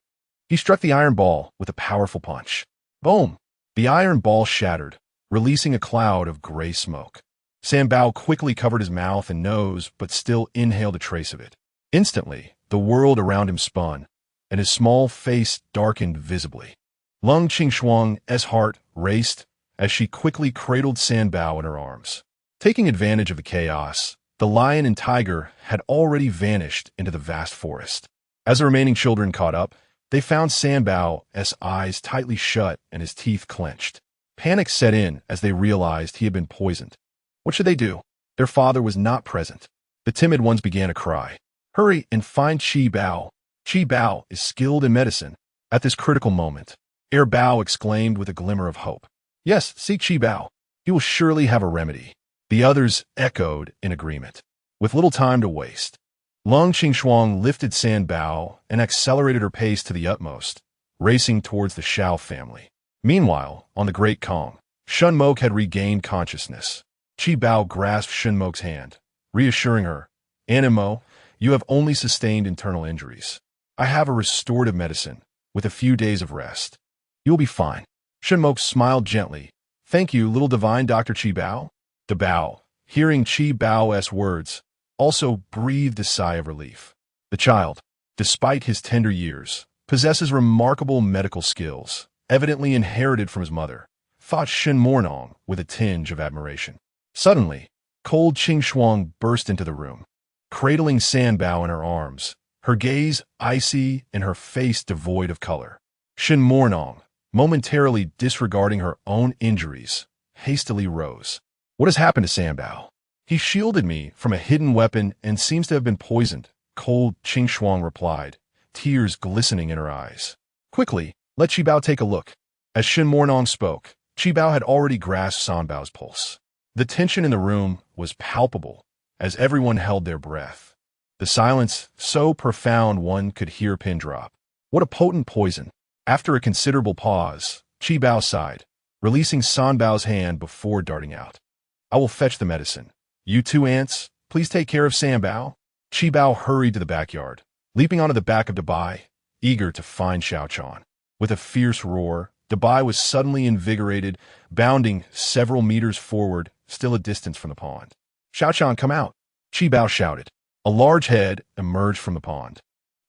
He struck the iron ball with a powerful punch. Boom! The iron ball shattered, releasing a cloud of gray smoke. San Bao quickly covered his mouth and nose, but still inhaled a trace of it. Instantly, the world around him spun, and his small face darkened visibly. Lung Qingshuang's heart raced as she quickly cradled San Bao in her arms. Taking advantage of the chaos, the lion and tiger had already vanished into the vast forest. As the remaining children caught up, they found San Bao's eyes tightly shut and his teeth clenched. Panic set in as they realized he had been poisoned. What should they do? Their father was not present. The timid ones began to cry. Hurry and find Qi Bao. Qi Bao is skilled in medicine. At this critical moment, Air Bao exclaimed with a glimmer of hope. Yes, seek Qi Bao. He will surely have a remedy. The others echoed in agreement. With little time to waste, Lung Qingshuang lifted San Bao and accelerated her pace to the utmost, racing towards the Xiao family. Meanwhile, on the Great Kong, Shun Mok had regained consciousness. Qi Bao grasped Shun Mok's hand, reassuring her, Animo, you have only sustained internal injuries. I have a restorative medicine, with a few days of rest. You will be fine. Shun Mok smiled gently. Thank you, little divine Dr. Qi Bao. Dabao, hearing Qi Bao's words, also breathed a sigh of relief. The child, despite his tender years, possesses remarkable medical skills, evidently inherited from his mother, thought Shen Mornong with a tinge of admiration. Suddenly, cold Qingshuang burst into the room, cradling San Bao in her arms, her gaze icy and her face devoid of color. Shen Mornong, momentarily disregarding her own injuries, hastily rose. What has happened to San Bao? He shielded me from a hidden weapon and seems to have been poisoned, cold Qingshuang replied, tears glistening in her eyes. Quickly, let Qi Bao take a look. As Shen Mornong spoke, Qi Bao had already grasped San Bao's pulse. The tension in the room was palpable, as everyone held their breath. The silence, so profound one could hear a pin drop. What a potent poison. After a considerable pause, Qi Bao sighed, releasing San Bao's hand before darting out. I will fetch the medicine. You 2 ants, please take care of San Bao. Qi Bao hurried to the backyard, leaping onto the back of Dabai, eager to find Xiao Chan. With a fierce roar, Dabai was suddenly invigorated, bounding several meters forward, still a distance from the pond. Xiao Chan, come out! Qi Bao shouted. A large head emerged from the pond,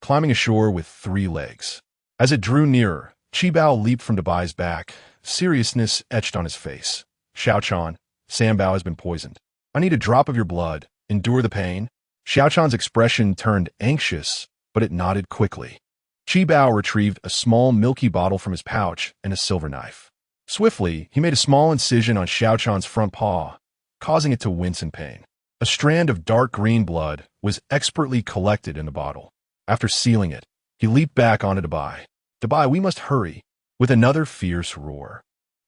climbing ashore with 3 legs. As it drew nearer, Qi Bao leaped from Dabai's back, seriousness etched on his face. Xiao Chan, San Bao has been poisoned. I need a drop of your blood. Endure the pain. Xiao Chan's expression turned anxious, but it nodded quickly. Qi Bao retrieved a small milky bottle from his pouch and a silver knife. Swiftly, he made a small incision on Xiao Chan's front paw, causing it to wince in pain. A strand of dark green blood was expertly collected in the bottle. After sealing it, he leaped back onto Dabai. Dabai, we must hurry. With another fierce roar,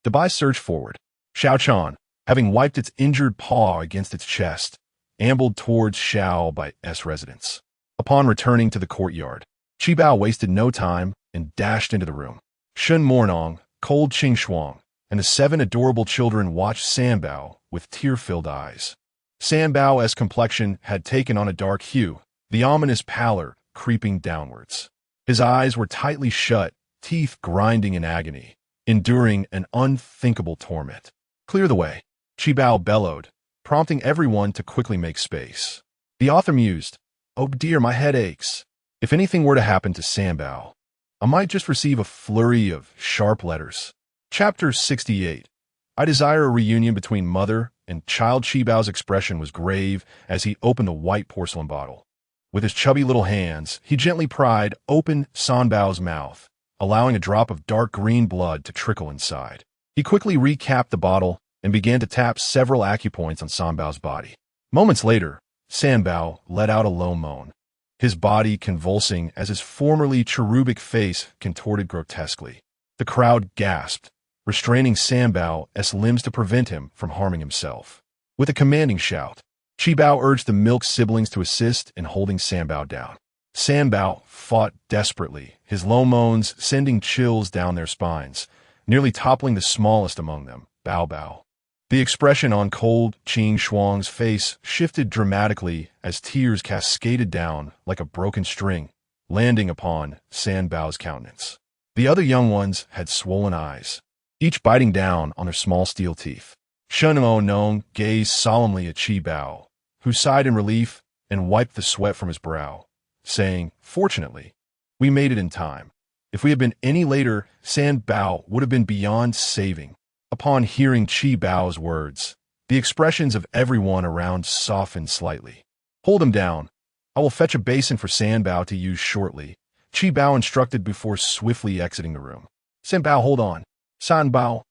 Dabai surged forward. Xiao Chan, having wiped its injured paw against its chest, ambled towards Xiao Bai's residence. Upon returning to the courtyard, Bao wasted no time and dashed into the room. Shun Mornong, Cold Qing Shuang, and the 7 adorable children watched Bao with tear-filled eyes. Bao's complexion had taken on a dark hue, the ominous pallor creeping downwards. His eyes were tightly shut, teeth grinding in agony, enduring an unthinkable torment. "Clear the way," Bao bellowed, prompting everyone to quickly make space. The author mused, "Oh dear, my head aches. If anything were to happen to Bao, I might just receive a flurry of sharp letters." Chapter 68. I desire a reunion between mother and child. Bao's expression was grave as he opened a white porcelain bottle. With his chubby little hands, he gently pried open Bao's mouth, allowing a drop of dark green blood to trickle inside. He quickly recapped the bottle and began to tap several acupoints on Bao's body. Moments later, Bao let out a low moan, his body convulsing as his formerly cherubic face contorted grotesquely. The crowd gasped, restraining Bao's limbs to prevent him from harming himself. With a commanding shout, Bao urged the milk siblings to assist in holding Bao down. Bao fought desperately, his low moans sending chills down their spines, nearly toppling the smallest among them, Bao. The expression on Cold Qing Shuang's face shifted dramatically as tears cascaded down like a broken string, landing upon Bao's countenance. The other young ones had swollen eyes, each biting down on their small steel teeth. Shun Nong gazed solemnly at Bao, who sighed in relief and wiped the sweat from his brow, saying, "Fortunately, we made it in time. If we had been any later, Bao would have been beyond saving." Upon hearing Bao's words, the expressions of everyone around softened slightly. "Hold him down. I will fetch a basin for Bao to use shortly," Bao instructed before swiftly exiting the room. "Bao, hold on. Bao,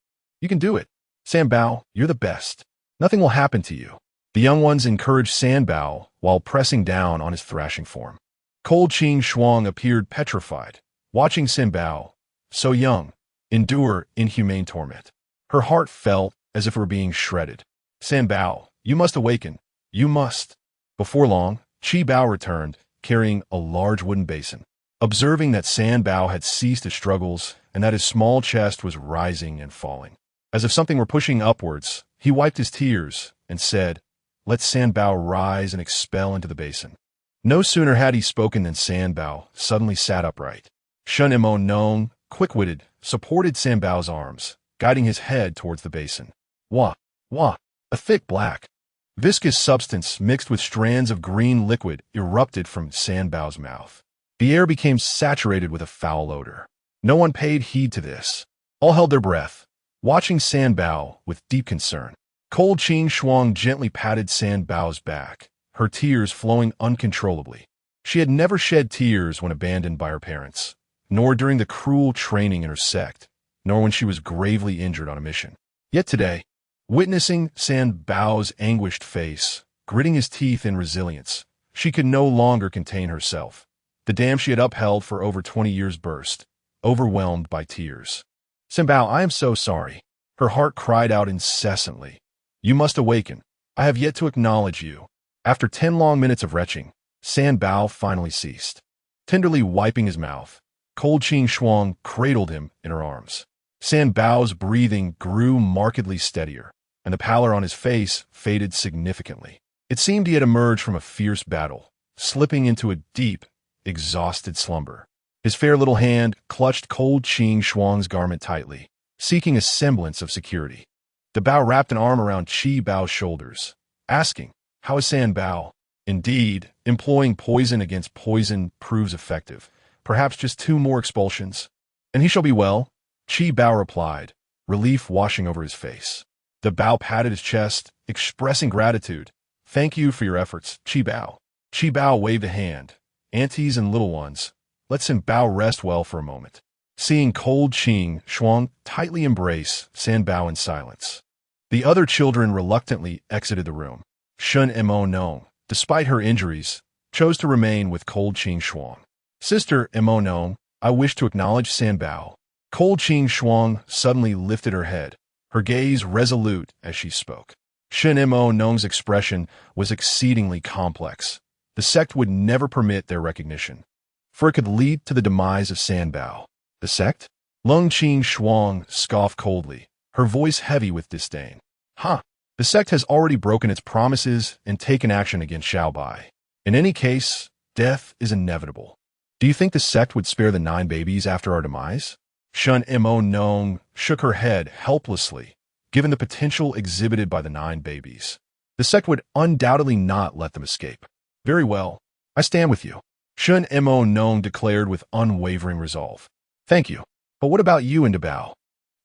you can do it. Bao, you're the best. Nothing will happen to you." The young ones encouraged Bao while pressing down on his thrashing form. Cold Qing Shuang appeared petrified, watching Bao, so young, endure inhumane torment. Her heart felt as if it were being shredded. "Bao, you must awaken. You must." Before long, Bao returned, carrying a large wooden basin. Observing that Bao had ceased his struggles and that his small chest was rising and falling, as if something were pushing upwards, he wiped his tears and said, "Let Bao rise and expel into the basin." No sooner had he spoken than Bao suddenly sat upright. Shun Nong, quick-witted, supported Bao's arms, guiding his head towards the basin. Wah! A thick black, viscous substance mixed with strands of green liquid erupted from Bao's mouth. The air became saturated with a foul odor. No one paid heed to this. All held their breath, watching Bao with deep concern. Cold Qing Shuang gently patted Bao's back, her tears flowing uncontrollably. She had never shed tears when abandoned by her parents, nor during the cruel training in her sect, nor when she was gravely injured on a mission. Yet today, witnessing Bao's anguished face, gritting his teeth in resilience, she could no longer contain herself. The dam she had upheld for over 20 years burst, overwhelmed by tears. "Bao, I am so sorry." Her heart cried out incessantly. "You must awaken. I have yet to acknowledge you." After 10 long minutes of retching, Bao finally ceased. Tenderly wiping his mouth, Cold Qing Shuang cradled him in her arms. Bao's breathing grew markedly steadier, and the pallor on his face faded significantly. It seemed he had emerged from a fierce battle, slipping into a deep, exhausted slumber. His fair little hand clutched Cold Qing Shuang's garment tightly, seeking a semblance of security. The Bao wrapped an arm around Bao's shoulders, asking, "How is Bao?" Indeed, employing poison against poison proves effective. Perhaps just 2 more expulsions, and he shall be well, Bao replied, relief washing over his face. The Bao patted his chest, expressing gratitude. "Thank you for your efforts, Bao." Bao waved a hand. "Aunties and little ones, let Bao rest well for a moment." Seeing Cold Qing Shuang tightly embrace Bao in silence, the other children reluctantly exited the room. Shun Nong, despite her injuries, chose to remain with Cold Qing Shuang. "Sister Nong, I wish to acknowledge Bao." Cold Qing Shuang suddenly lifted her head, her gaze resolute as she spoke. Shen Mo Nong's expression was exceedingly complex. The sect would never permit their recognition, for it could lead to the demise of Sanbao. The sect? Lung Qing Shuang scoffed coldly, her voice heavy with disdain. Huh. The sect has already broken its promises and taken action against Xiao Bai. In any case, death is inevitable. Do you think the sect would spare the 9 babies after our demise? Shen Mo Nong shook her head helplessly, given the potential exhibited by the 9 babies. The sect would undoubtedly not let them escape. Very well, I stand with you, Shen Mo Nong declared with unwavering resolve. Thank you. But what about you and Dabao?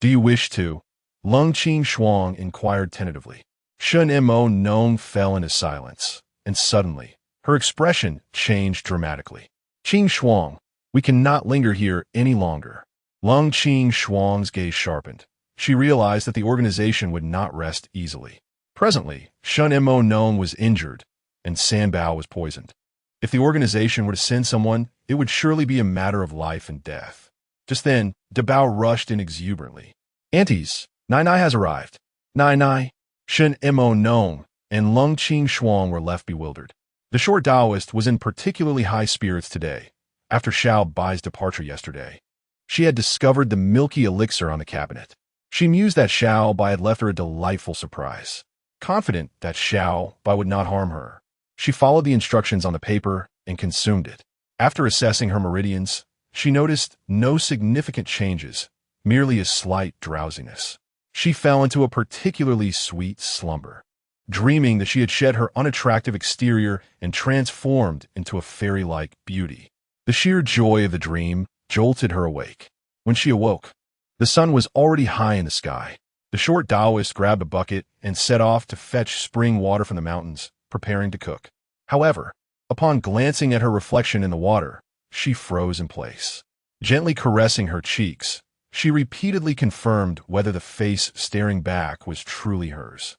Do you wish to? Lung Qing Shuang inquired tentatively. Shen Mo Nong fell into silence, and suddenly, her expression changed dramatically. Qing Shuang, we cannot linger here any longer. Lung Qing Shuang's gaze sharpened. She realized that the organization would not rest easily. Presently, Shen Mo Nong was injured, and Sanbao was poisoned. If the organization were to send someone, it would surely be a matter of life and death. Just then, Dabao rushed in exuberantly. Aunties, Nai has arrived. Nai. Shen Mo Nong and Lung Qing Shuang were left bewildered. The short Taoist was in particularly high spirits today, after Xiao Bai's departure yesterday. She had discovered the milky elixir on the cabinet. She mused that Xiao Bai had left her a delightful surprise. Confident that Xiao Bai would not harm her, she followed the instructions on the paper and consumed it. After assessing her meridians, she noticed no significant changes, merely a slight drowsiness. She fell into a particularly sweet slumber, dreaming that she had shed her unattractive exterior and transformed into a fairy-like beauty. The sheer joy of the dream jolted her awake. When she awoke, the sun was already high in the sky. The short Taoist grabbed a bucket and set off to fetch spring water from the mountains, preparing to cook. However, upon glancing at her reflection in the water, she froze in place. Gently caressing her cheeks, she repeatedly confirmed whether the face staring back was truly hers.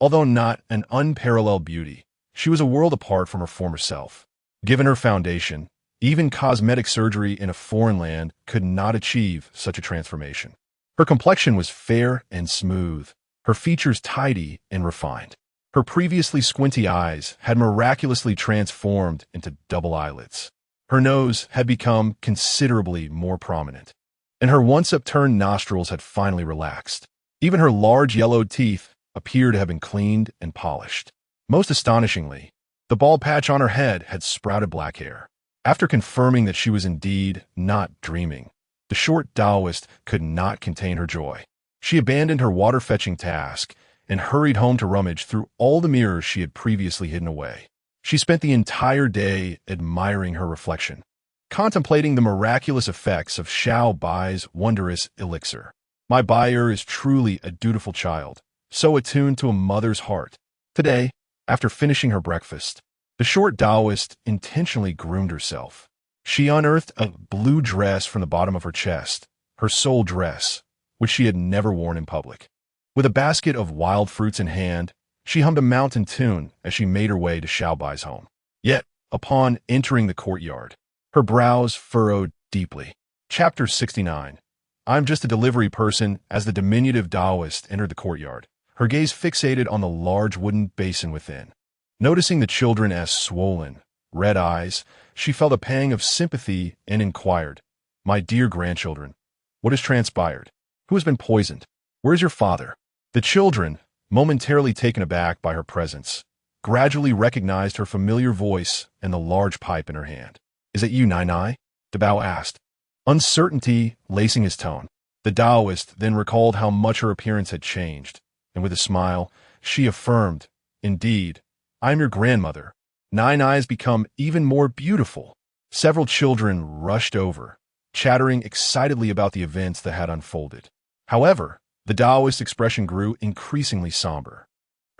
Although not an unparalleled beauty, she was a world apart from her former self. Given her foundation, even cosmetic surgery in a foreign land could not achieve such a transformation. Her complexion was fair and smooth, her features tidy and refined. Her previously squinty eyes had miraculously transformed into double eyelids. Her nose had become considerably more prominent, and her once upturned nostrils had finally relaxed. Even her large yellowed teeth appeared to have been cleaned and polished. Most astonishingly, the bald patch on her head had sprouted black hair. After confirming that she was indeed not dreaming, the short Taoist could not contain her joy. She abandoned her water-fetching task and hurried home to rummage through all the mirrors she had previously hidden away. She spent the entire day admiring her reflection, contemplating the miraculous effects of Xiao Bai's wondrous elixir. My buyer is truly a dutiful child, so attuned to a mother's heart. Today, after finishing her breakfast, the short Taoist intentionally groomed herself. She unearthed a blue dress from the bottom of her chest, her sole dress, which she had never worn in public. With a basket of wild fruits in hand, she hummed a mountain tune as she made her way to Xiao Bai's home. Yet, upon entering the courtyard, her brows furrowed deeply. Chapter 69. I'm just a delivery person. As the diminutive Taoist entered the courtyard, her gaze fixated on the large wooden basin within. Noticing the children as swollen, red eyes, she felt a pang of sympathy and inquired, My dear grandchildren, what has transpired? Who has been poisoned? Where is your father? The children, momentarily taken aback by her presence, gradually recognized her familiar voice and the large pipe in her hand. Is it you, Nai? Dabao asked, uncertainty lacing his tone. The Taoist then recalled how much her appearance had changed, and with a smile, she affirmed, Indeed, I am your grandmother. Nai has become even more beautiful. Several children rushed over, chattering excitedly about the events that had unfolded. However, the Taoist's expression grew increasingly somber,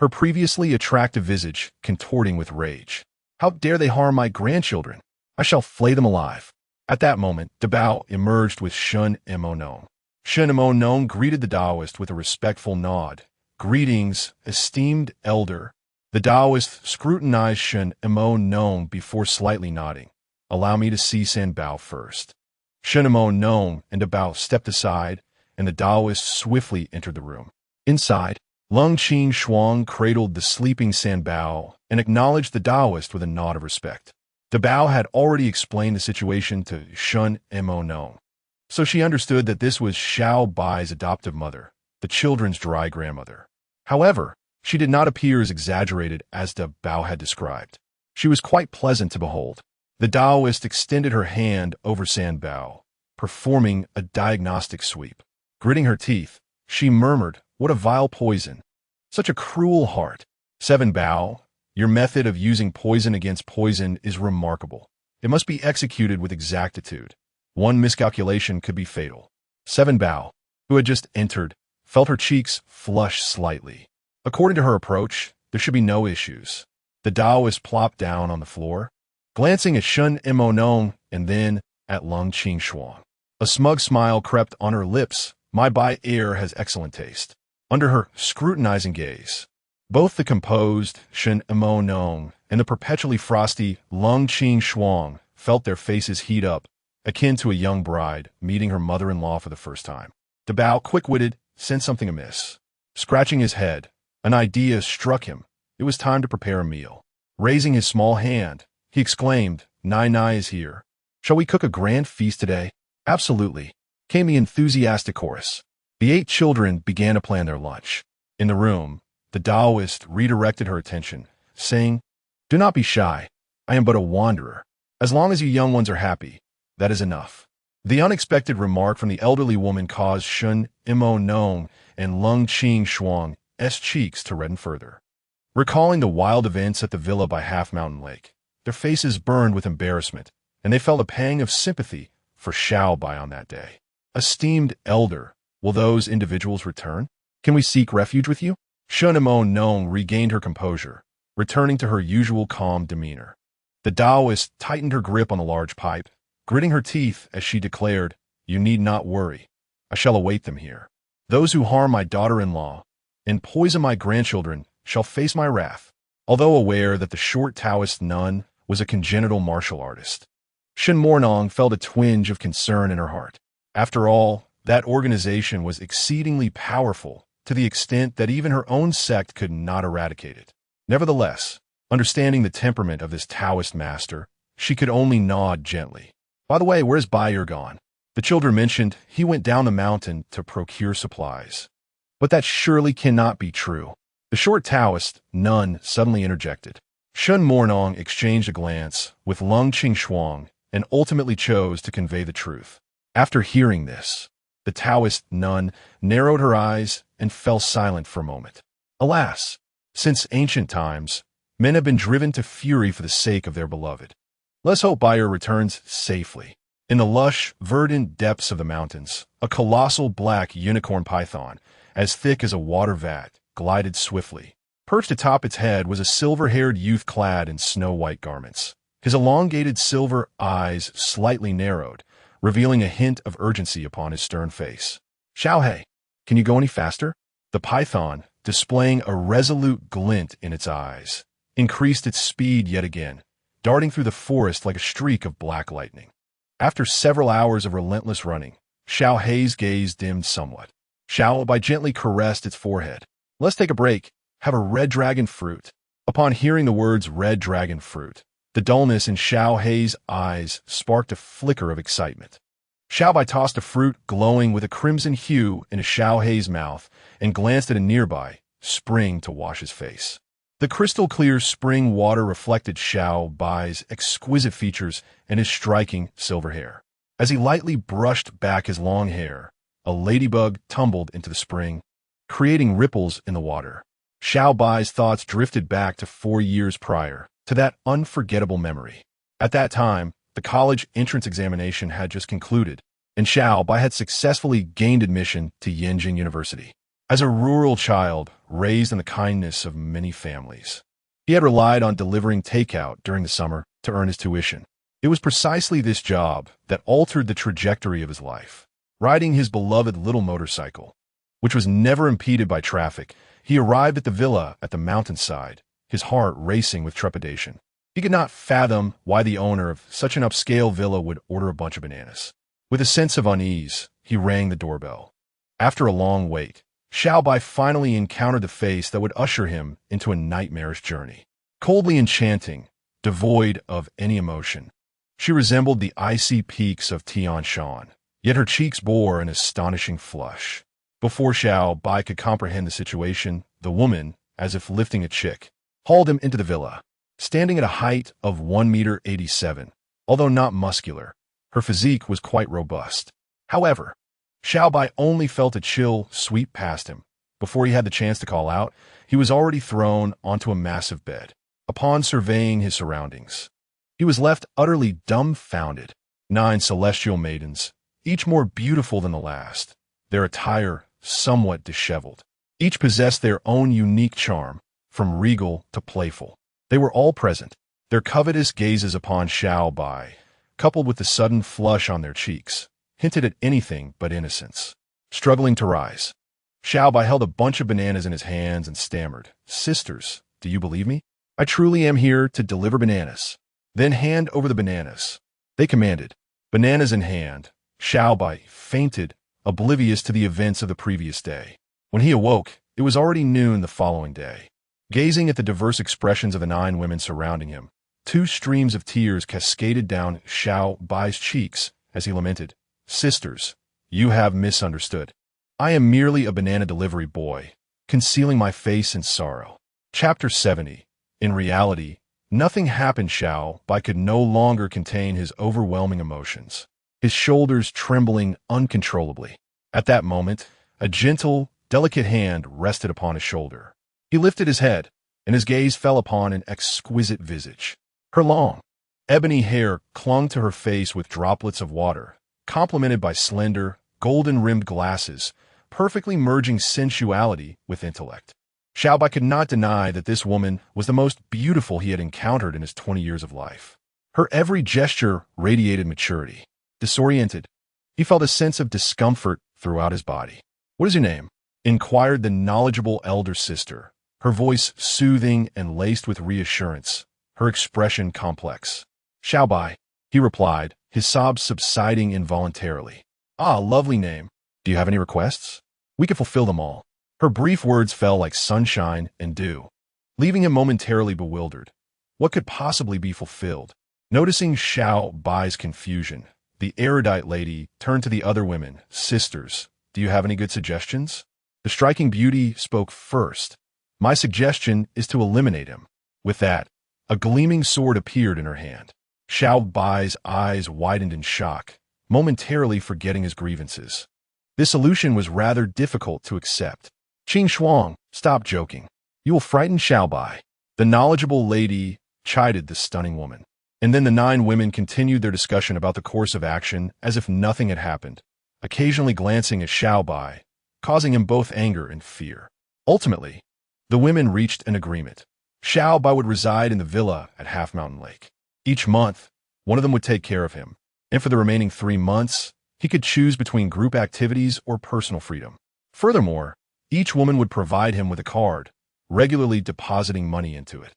her previously attractive visage contorting with rage. How dare they harm my grandchildren? I shall flay them alive. At that moment, Dabao emerged with Shen Mo Nong. Shen Mo Nong greeted the Taoist with a respectful nod. Greetings, esteemed elder. The Taoist scrutinized Shen Mo Nong before slightly nodding. Allow me to see Sanbao first. Shen Mo Nong and Dabao stepped aside, and the Taoist swiftly entered the room. Inside, Lung Qing Shuang cradled the sleeping San Bao and acknowledged the Taoist with a nod of respect. The Bao had already explained the situation to Shun Mo Nong, so she understood that this was Xiao Bai's adoptive mother, the children's dry grandmother. However, she did not appear as exaggerated as the Bao had described. She was quite pleasant to behold. The Taoist extended her hand over San Bao, performing a diagnostic sweep. Gritting her teeth, she murmured, "What a vile poison! Such a cruel heart! 7 Bao, your method of using poison against poison is remarkable. It must be executed with exactitude. One miscalculation could be fatal." 7 Bao, who had just entered, felt her cheeks flush slightly. According to her approach, there should be no issues. The Taoist plopped down on the floor, glancing at Shun Mo Nong and then at Lung Qing Shuang. A smug smile crept on her lips. "My Bai heir has excellent taste." Under her scrutinizing gaze, both the composed Shun Mo Nong and the perpetually frosty Lung Qing Shuang felt their faces heat up, akin to a young bride meeting her mother-in-law for the first time. The Bao, quick-witted, sensed something amiss. Scratching his head, an idea struck him. It was time to prepare a meal. Raising his small hand, he exclaimed, "Nai Nai is here. Shall we cook a grand feast today?" "Absolutely," came the enthusiastic chorus. The 8 children began to plan their lunch. In the room, the Taoist redirected her attention, saying, "Do not be shy. I am but a wanderer. As long as you young ones are happy, that is enough." The unexpected remark from the elderly woman caused Shun Mo Nong and Lung Qing Shuang's cheeks to redden further. Recalling the wild events at the villa by Half Mountain Lake, their faces burned with embarrassment, and they felt a pang of sympathy for Xiao Bai on that day. "Esteemed elder, will those individuals return? Can we seek refuge with you?" Shun Mo Nong regained her composure, returning to her usual calm demeanor. The Taoist tightened her grip on the large pipe, gritting her teeth as she declared, "You need not worry. I shall await them here. Those who harm my daughter-in-law and poison my grandchildren shall face my wrath." Although aware that the short Taoist nun was a congenital martial artist, Shin Mornong felt a twinge of concern in her heart. After all, that organization was exceedingly powerful to the extent that even her own sect could not eradicate it. Nevertheless, understanding the temperament of this Taoist master, she could only nod gently. "By the way, where's Bayer gone?" The children mentioned he went down the mountain to procure supplies. But that surely cannot be true. The short Taoist nun suddenly interjected. Shun Mornong exchanged a glance with Lung Qing Shuang and ultimately chose to convey the truth. After hearing this, the Taoist nun narrowed her eyes and fell silent for a moment. Alas, since ancient times, men have been driven to fury for the sake of their beloved. Let's hope Bayer returns safely. In the lush, verdant depths of the mountains, a colossal black unicorn python, as thick as a water vat, glided swiftly. Perched atop its head was a silver-haired youth clad in snow-white garments. His elongated silver eyes slightly narrowed, revealing a hint of urgency upon his stern face. "Xiao Hei, can you go any faster?" The python, displaying a resolute glint in its eyes, increased its speed yet again, darting through the forest like a streak of black lightning. After several hours of relentless running, Xiao Hei's gaze dimmed somewhat. Xiao Bai gently caressed its forehead. "Let's take a break. Have a red dragon fruit." Upon hearing the words red dragon fruit, the dullness in Xiao Hei's eyes sparked a flicker of excitement. Xiao Bai tossed a fruit glowing with a crimson hue into Xiao Hei's mouth and glanced at a nearby spring to wash his face. The crystal-clear spring water reflected Xiao Bai's exquisite features and his striking silver hair. As he lightly brushed back his long hair, a ladybug tumbled into the spring, creating ripples in the water. Xiao Bai's thoughts drifted back to 4 years prior, to that unforgettable memory. At that time, the college entrance examination had just concluded, and Xiao Bai had successfully gained admission to Yenjing University. As a rural child, raised in the kindness of many families, he had relied on delivering takeout during the summer to earn his tuition. It was precisely this job that altered the trajectory of his life. Riding his beloved little motorcycle, which was never impeded by traffic, he arrived at the villa at the mountainside, his heart racing with trepidation. He could not fathom why the owner of such an upscale villa would order a bunch of bananas. With a sense of unease, he rang the doorbell. After a long wait, Xiao Bai finally encountered the face that would usher him into a nightmarish journey. Coldly enchanting, devoid of any emotion, she resembled the icy peaks of Tian Shan, yet her cheeks bore an astonishing flush. Before Xiao Bai could comprehend the situation, the woman, as if lifting a chick, hauled him into the villa. Standing at a height of 1.87 meters, although not muscular, her physique was quite robust. However, Xiao Bai only felt a chill sweep past him. Before he had the chance to call out, he was already thrown onto a massive bed. Upon surveying his surroundings, he was left utterly dumbfounded. 9 celestial maidens, each more beautiful than the last, their attire somewhat disheveled. Each possessed their own unique charm, from regal to playful. They were all present. Their covetous gazes upon Xiao Bai, coupled with the sudden flush on their cheeks, hinted at anything but innocence. Struggling to rise, Xiao Bai held a bunch of bananas in his hands and stammered, "Sisters, do you believe me? I truly am here to deliver bananas." "Then hand over the bananas," they commanded. Bananas in hand, Xiao Bai fainted, oblivious to the events of the previous day. When he awoke, it was already noon the following day. Gazing at the diverse expressions of the 9 women surrounding him, 2 streams of tears cascaded down Xiao Bai's cheeks as he lamented, "Sisters, you have misunderstood. I am merely a banana delivery boy, concealing my face in sorrow." Chapter 70. In reality, nothing happened. Xiao Bai could no longer contain his overwhelming emotions, his shoulders trembling uncontrollably. At that moment, a gentle, delicate hand rested upon his shoulder. He lifted his head, and his gaze fell upon an exquisite visage. Her long, ebony hair clung to her face with droplets of water, complemented by slender, golden-rimmed glasses, perfectly merging sensuality with intellect. Xiao Bai could not deny that this woman was the most beautiful he had encountered in his 20 years of life. Her every gesture radiated maturity. Disoriented, he felt a sense of discomfort throughout his body. "What is your name?" inquired the knowledgeable elder sister, her voice soothing and laced with reassurance, her expression complex. "Xiao Bai," he replied, his sobs subsiding involuntarily. "Ah, lovely name. Do you have any requests? We can fulfill them all." Her brief words fell like sunshine and dew, leaving him momentarily bewildered. What could possibly be fulfilled? Noticing Xiao Bai's confusion, the erudite lady turned to the other women. "Sisters, do you have any good suggestions?" The striking beauty spoke first. "My suggestion is to eliminate him." With that, a gleaming sword appeared in her hand. Xiao Bai's eyes widened in shock, momentarily forgetting his grievances. This solution was rather difficult to accept. "Qing Shuang, stop joking. You will frighten Xiao Bai," the knowledgeable lady chided the stunning woman. And then the 9 women continued their discussion about the course of action as if nothing had happened, occasionally glancing at Xiao Bai, causing him both anger and fear. Ultimately, the women reached an agreement. Xiao Bai would reside in the villa at Half Mountain Lake. Each month, one of them would take care of him, and for the remaining 3 months, he could choose between group activities or personal freedom. Furthermore, each woman would provide him with a card, regularly depositing money into it.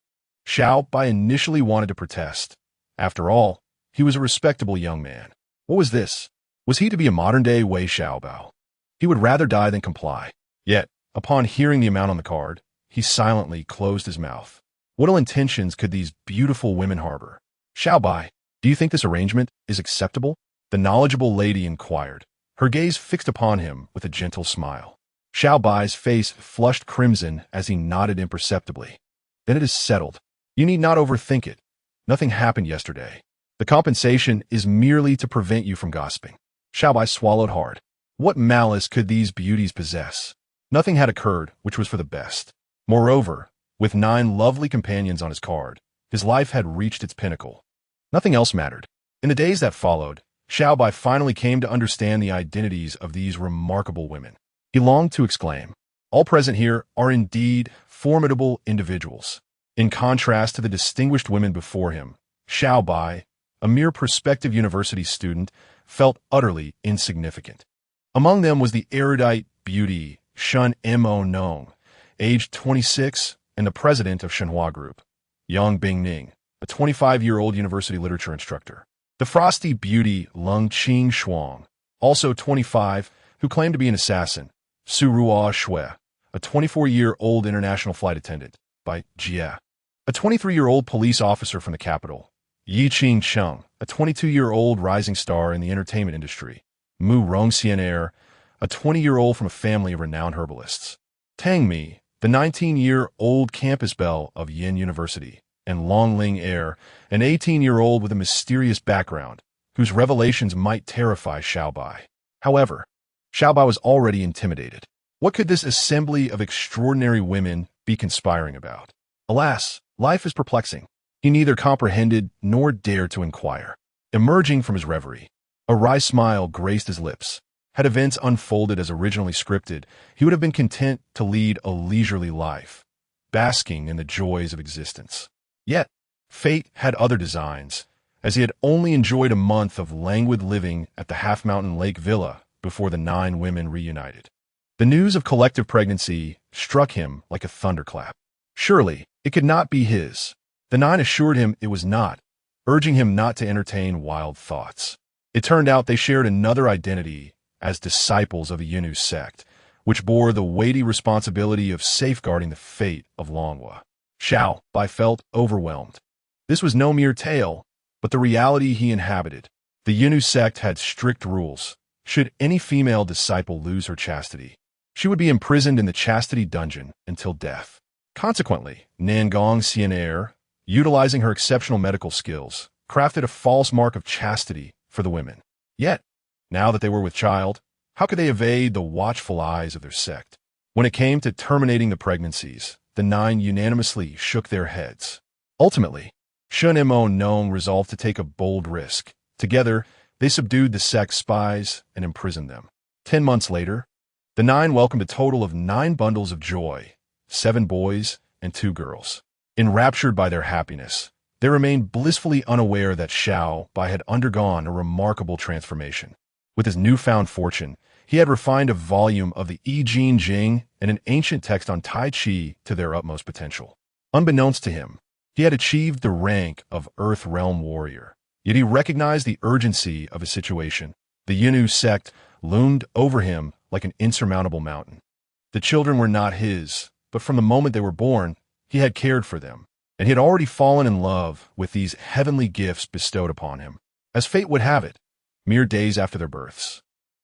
Xiao Bai initially wanted to protest. After all, he was a respectable young man. What was this? Was he to be a modern-day Wei Xiaobao? He would rather die than comply. Yet, upon hearing the amount on the card, he silently closed his mouth. What ill intentions could these beautiful women harbor? "Xiao Bai, do you think this arrangement is acceptable?" the knowledgeable lady inquired, her gaze fixed upon him with a gentle smile. Xiao Bai's face flushed crimson as he nodded imperceptibly. "Then it is settled. You need not overthink it. Nothing happened yesterday. The compensation is merely to prevent you from gossiping." Xiao Bai swallowed hard. What malice could these beauties possess? Nothing had occurred which was for the best. Moreover, with 9 lovely companions on his card, his life had reached its pinnacle. Nothing else mattered. In the days that followed, Xiao Bai finally came to understand the identities of these remarkable women. He longed to exclaim, "All present here are indeed formidable individuals." In contrast to the distinguished women before him, Xiao Bai, a mere prospective university student, felt utterly insignificant. Among them was the erudite beauty Shun Mo Nong, aged 26, and the president of Shenhua Group, Yang Bingning, a 25-year-old university literature instructor. The frosty beauty Lung Qing Shuang, also 25, who claimed to be an assassin, Suruo Shui, a 24-year-old international flight attendant, by Jie. A 23-year-old police officer from the capital, Yi Qing Cheng, a 22-year-old rising star in the entertainment industry, Mu Rongxian, a 20-year-old from a family of renowned herbalists, Tang Mi, the 19-year-old campus belle of Yin University, and Long Ling an 18-year-old with a mysterious background, whose revelations might terrify Xiao Bai. However, Xiao Bai was already intimidated. What could this assembly of extraordinary women be conspiring about? Alas, life is perplexing. He neither comprehended nor dared to inquire. Emerging from his reverie, a wry smile graced his lips. Had events unfolded as originally scripted, he would have been content to lead a leisurely life, basking in the joys of existence. Yet, fate had other designs, as he had only enjoyed a month of languid living at the half-mountain lake villa before the 9 women reunited. The news of collective pregnancy struck him like a thunderclap. Surely, it could not be his. The 9 assured him it was not, urging him not to entertain wild thoughts. It turned out they shared another identity as disciples of the Yinu sect, which bore the weighty responsibility of safeguarding the fate of Longhua. Xiao Bai felt overwhelmed. This was no mere tale, but the reality he inhabited. The Yinu sect had strict rules. Should any female disciple lose her chastity, she would be imprisoned in the chastity dungeon until death. Consequently, Nangong Xianer, utilizing her exceptional medical skills, crafted a false mark of chastity for the women. Yet, now that they were with child, how could they evade the watchful eyes of their sect? When it came to terminating the pregnancies, the 9 unanimously shook their heads. Ultimately, Shun Mo Nong resolved to take a bold risk. Together, they subdued the sect's spies and imprisoned them. 10 months later, the 9 welcomed a total of 9 bundles of joy, 7 boys and 2 girls. Enraptured by their happiness, they remained blissfully unaware that Xiao Bai had undergone a remarkable transformation. With his newfound fortune, he had refined a volume of the I Ching Jing and an ancient text on Tai Chi to their utmost potential. Unbeknownst to him, he had achieved the rank of Earth Realm Warrior. Yet he recognized the urgency of his situation. The Yinu sect loomed over him like an insurmountable mountain. The children were not his, but from the moment they were born, he had cared for them, and he had already fallen in love with these heavenly gifts bestowed upon him. As fate would have it, mere days after their births,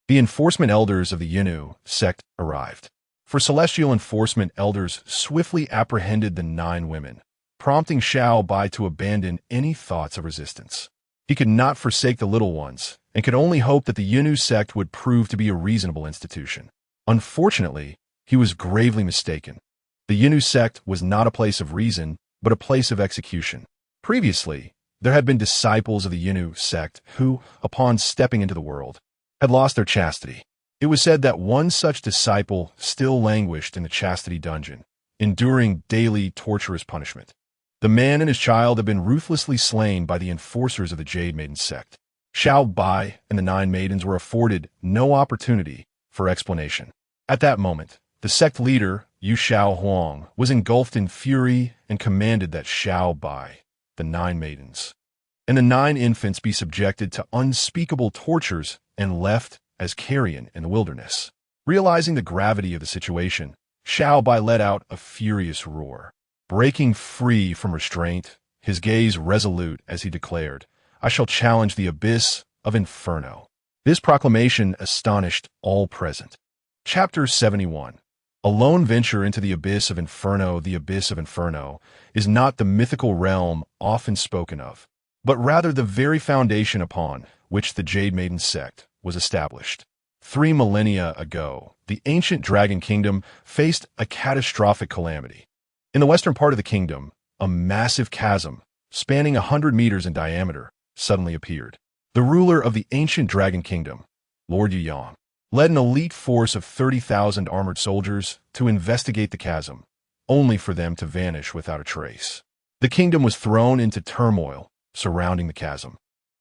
the enforcement elders of the Yinu sect arrived. For celestial enforcement elders swiftly apprehended the 9 women, prompting Xiao Bai to abandon any thoughts of resistance. He could not forsake the little ones, and could only hope that the Yinu sect would prove to be a reasonable institution. Unfortunately, he was gravely mistaken. The Yinu sect was not a place of reason, but a place of execution. Previously, there had been disciples of the Yinu sect who, upon stepping into the world, had lost their chastity. It was said that one such disciple still languished in the chastity dungeon, enduring daily torturous punishment. The man and his child had been ruthlessly slain by the enforcers of the Jade Maiden sect. Xiao Bai and the 9 maidens were afforded no opportunity for explanation. At that moment, the sect leader, Yu Xiao Huang, was engulfed in fury and commanded that Xiao Bai, the 9 maidens, and the 9 infants be subjected to unspeakable tortures and left as carrion in the wilderness. Realizing the gravity of the situation, Xiao Bai let out a furious roar. Breaking free from restraint, his gaze resolute as he declared, "I shall challenge the abyss of inferno." This proclamation astonished all present. Chapter 71. A lone venture into the abyss of inferno. The abyss of inferno is not the mythical realm often spoken of, but rather the very foundation upon which the Jade Maiden sect was established. 3 millennia ago, the ancient Dragon Kingdom faced a catastrophic calamity. In the western part of the kingdom, a massive chasm, spanning 100 meters in diameter, suddenly appeared. The ruler of the ancient Dragon Kingdom, Lord Yuyang, led an elite force of 30,000 armored soldiers to investigate the chasm, only for them to vanish without a trace. The kingdom was thrown into turmoil surrounding the chasm,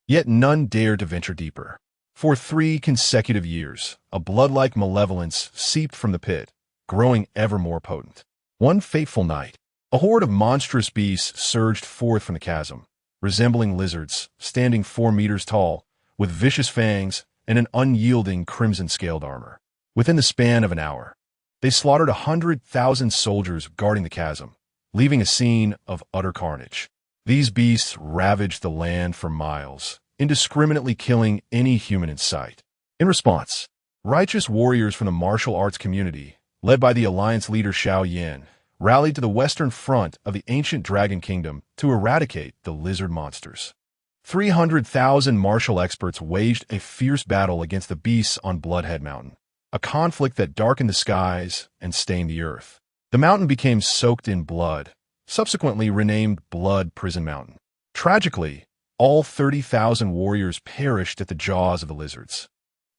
yet none dared to venture deeper. For 3 consecutive years, a blood-like malevolence seeped from the pit, growing ever more potent. One fateful night, a horde of monstrous beasts surged forth from the chasm, resembling lizards, standing 4 meters tall, with vicious fangs and an unyielding crimson-scaled armor. Within the span of an hour, they slaughtered 100,000 soldiers guarding the chasm, leaving a scene of utter carnage. These beasts ravaged the land for miles, indiscriminately killing any human in sight. In response, righteous warriors from the martial arts community, led by the alliance leader Xiao Yan, rallied to the western front of the ancient dragon kingdom to eradicate the lizard monsters. 300,000 martial experts waged a fierce battle against the beasts on Bloodhead Mountain, a conflict that darkened the skies and stained the earth. The mountain became soaked in blood, subsequently renamed Blood Prison Mountain. Tragically, all 30,000 warriors perished at the jaws of the lizards,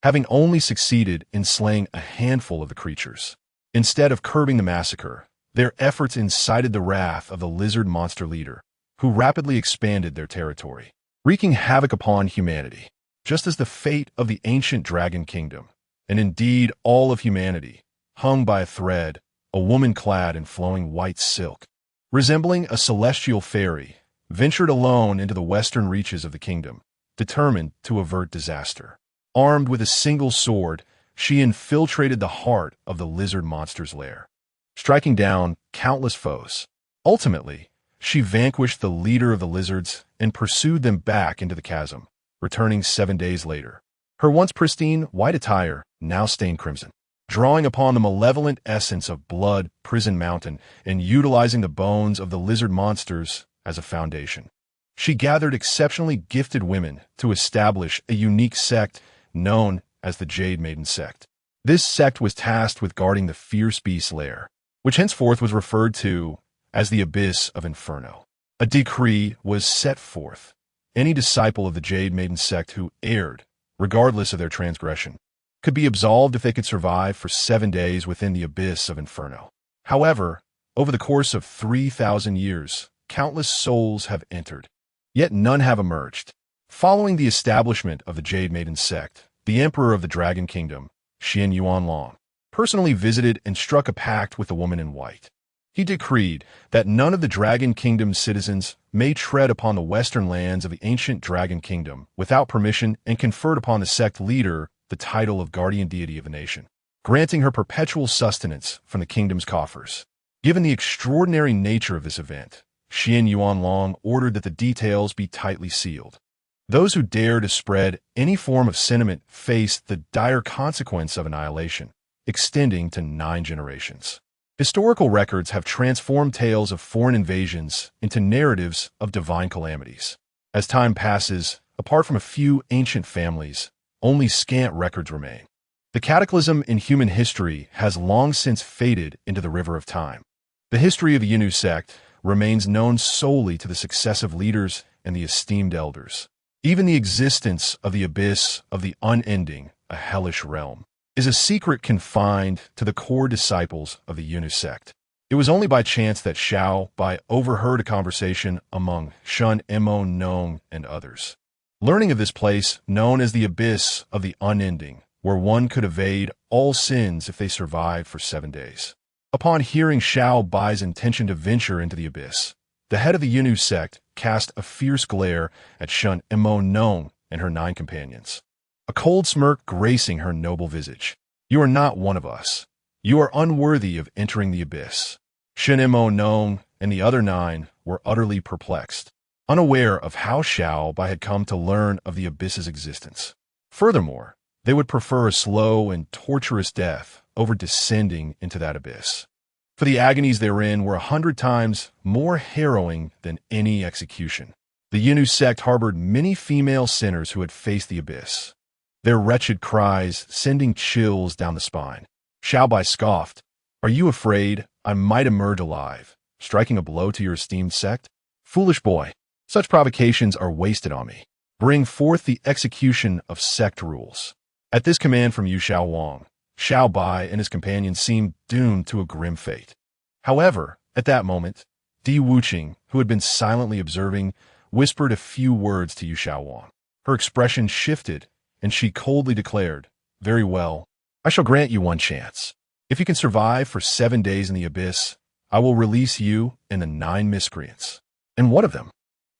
having only succeeded in slaying a handful of the creatures. Instead of curbing the massacre, their efforts incited the wrath of the lizard monster leader, who rapidly expanded their territory, wreaking havoc upon humanity, just as the fate of the ancient dragon kingdom, and indeed all of humanity, hung by a thread, a woman clad in flowing white silk, resembling a celestial fairy, ventured alone into the western reaches of the kingdom, determined to avert disaster. Armed with a single sword, she infiltrated the heart of the lizard monster's lair, striking down countless foes. Ultimately, she vanquished the leader of the lizards and pursued them back into the chasm, returning 7 days later. Her once pristine white attire now stained crimson. Drawing upon the malevolent essence of Blood Prison Mountain and utilizing the bones of the lizard monsters as a foundation, she gathered exceptionally gifted women to establish a unique sect known as the Jade Maiden Sect. This sect was tasked with guarding the fierce beast's lair, which henceforth was referred to as the Abyss of Inferno. A decree was set forth. Any disciple of the Jade Maiden Sect who erred, regardless of their transgression, could be absolved if they could survive for 7 days within the Abyss of Inferno. However, over the course of 3,000 years, countless souls have entered, yet none have emerged. Following the establishment of the Jade Maiden Sect, the Emperor of the Dragon Kingdom, Xian Yuanlong, personally visited and struck a pact with the woman in white. He decreed that none of the Dragon Kingdom's citizens may tread upon the western lands of the ancient Dragon Kingdom without permission, and conferred upon the sect leader the title of guardian deity of the nation, granting her perpetual sustenance from the kingdom's coffers. Given the extraordinary nature of this event, Xian Yuanlong ordered that the details be tightly sealed. Those who dare to spread any form of sentiment faced the dire consequence of annihilation, extending to 9 generations. Historical records have transformed tales of foreign invasions into narratives of divine calamities. As time passes, apart from a few ancient families, only scant records remain. The cataclysm in human history has long since faded into the river of time. The history of the Yinu sect remains known solely to the successive leaders and the esteemed elders. Even the existence of the abyss of the unending, a hellish realm, is a secret confined to the core disciples of the Yinu sect. It was only by chance that Xiao Bai overheard a conversation among Shun Emo Nong and others, learning of this place known as the Abyss of the Unending, where one could evade all sins if they survived for 7 days. Upon hearing Xiao Bai's intention to venture into the abyss, the head of the Yinu sect cast a fierce glare at Shun Emo Nong and her 9 companions, a cold smirk gracing her noble visage. "You are not one of us. You are unworthy of entering the abyss." Shun Emo Nong and the other 9 were utterly perplexed, unaware of how Xiao Bai had come to learn of the abyss's existence. Furthermore, they would prefer a slow and torturous death over descending into that abyss, for the agonies therein were 100 times more harrowing than any execution. The Yinu sect harbored many female sinners who had faced the abyss, their wretched cries sending chills down the spine. Xiao Bai scoffed, "Are you afraid I might emerge alive, striking a blow to your esteemed sect? Foolish boy, such provocations are wasted on me. Bring forth the execution of sect rules." At this command from Yu Xiaowang, Xiao Bai and his companions seemed doomed to a grim fate. However, at that moment, Di Wuqing, who had been silently observing, whispered a few words to Yu Xiaowang. Her expression shifted, and she coldly declared, "Very well, I shall grant you 1 chance. If you can survive for 7 days in the abyss, I will release you and the 9 miscreants." "And what of them?"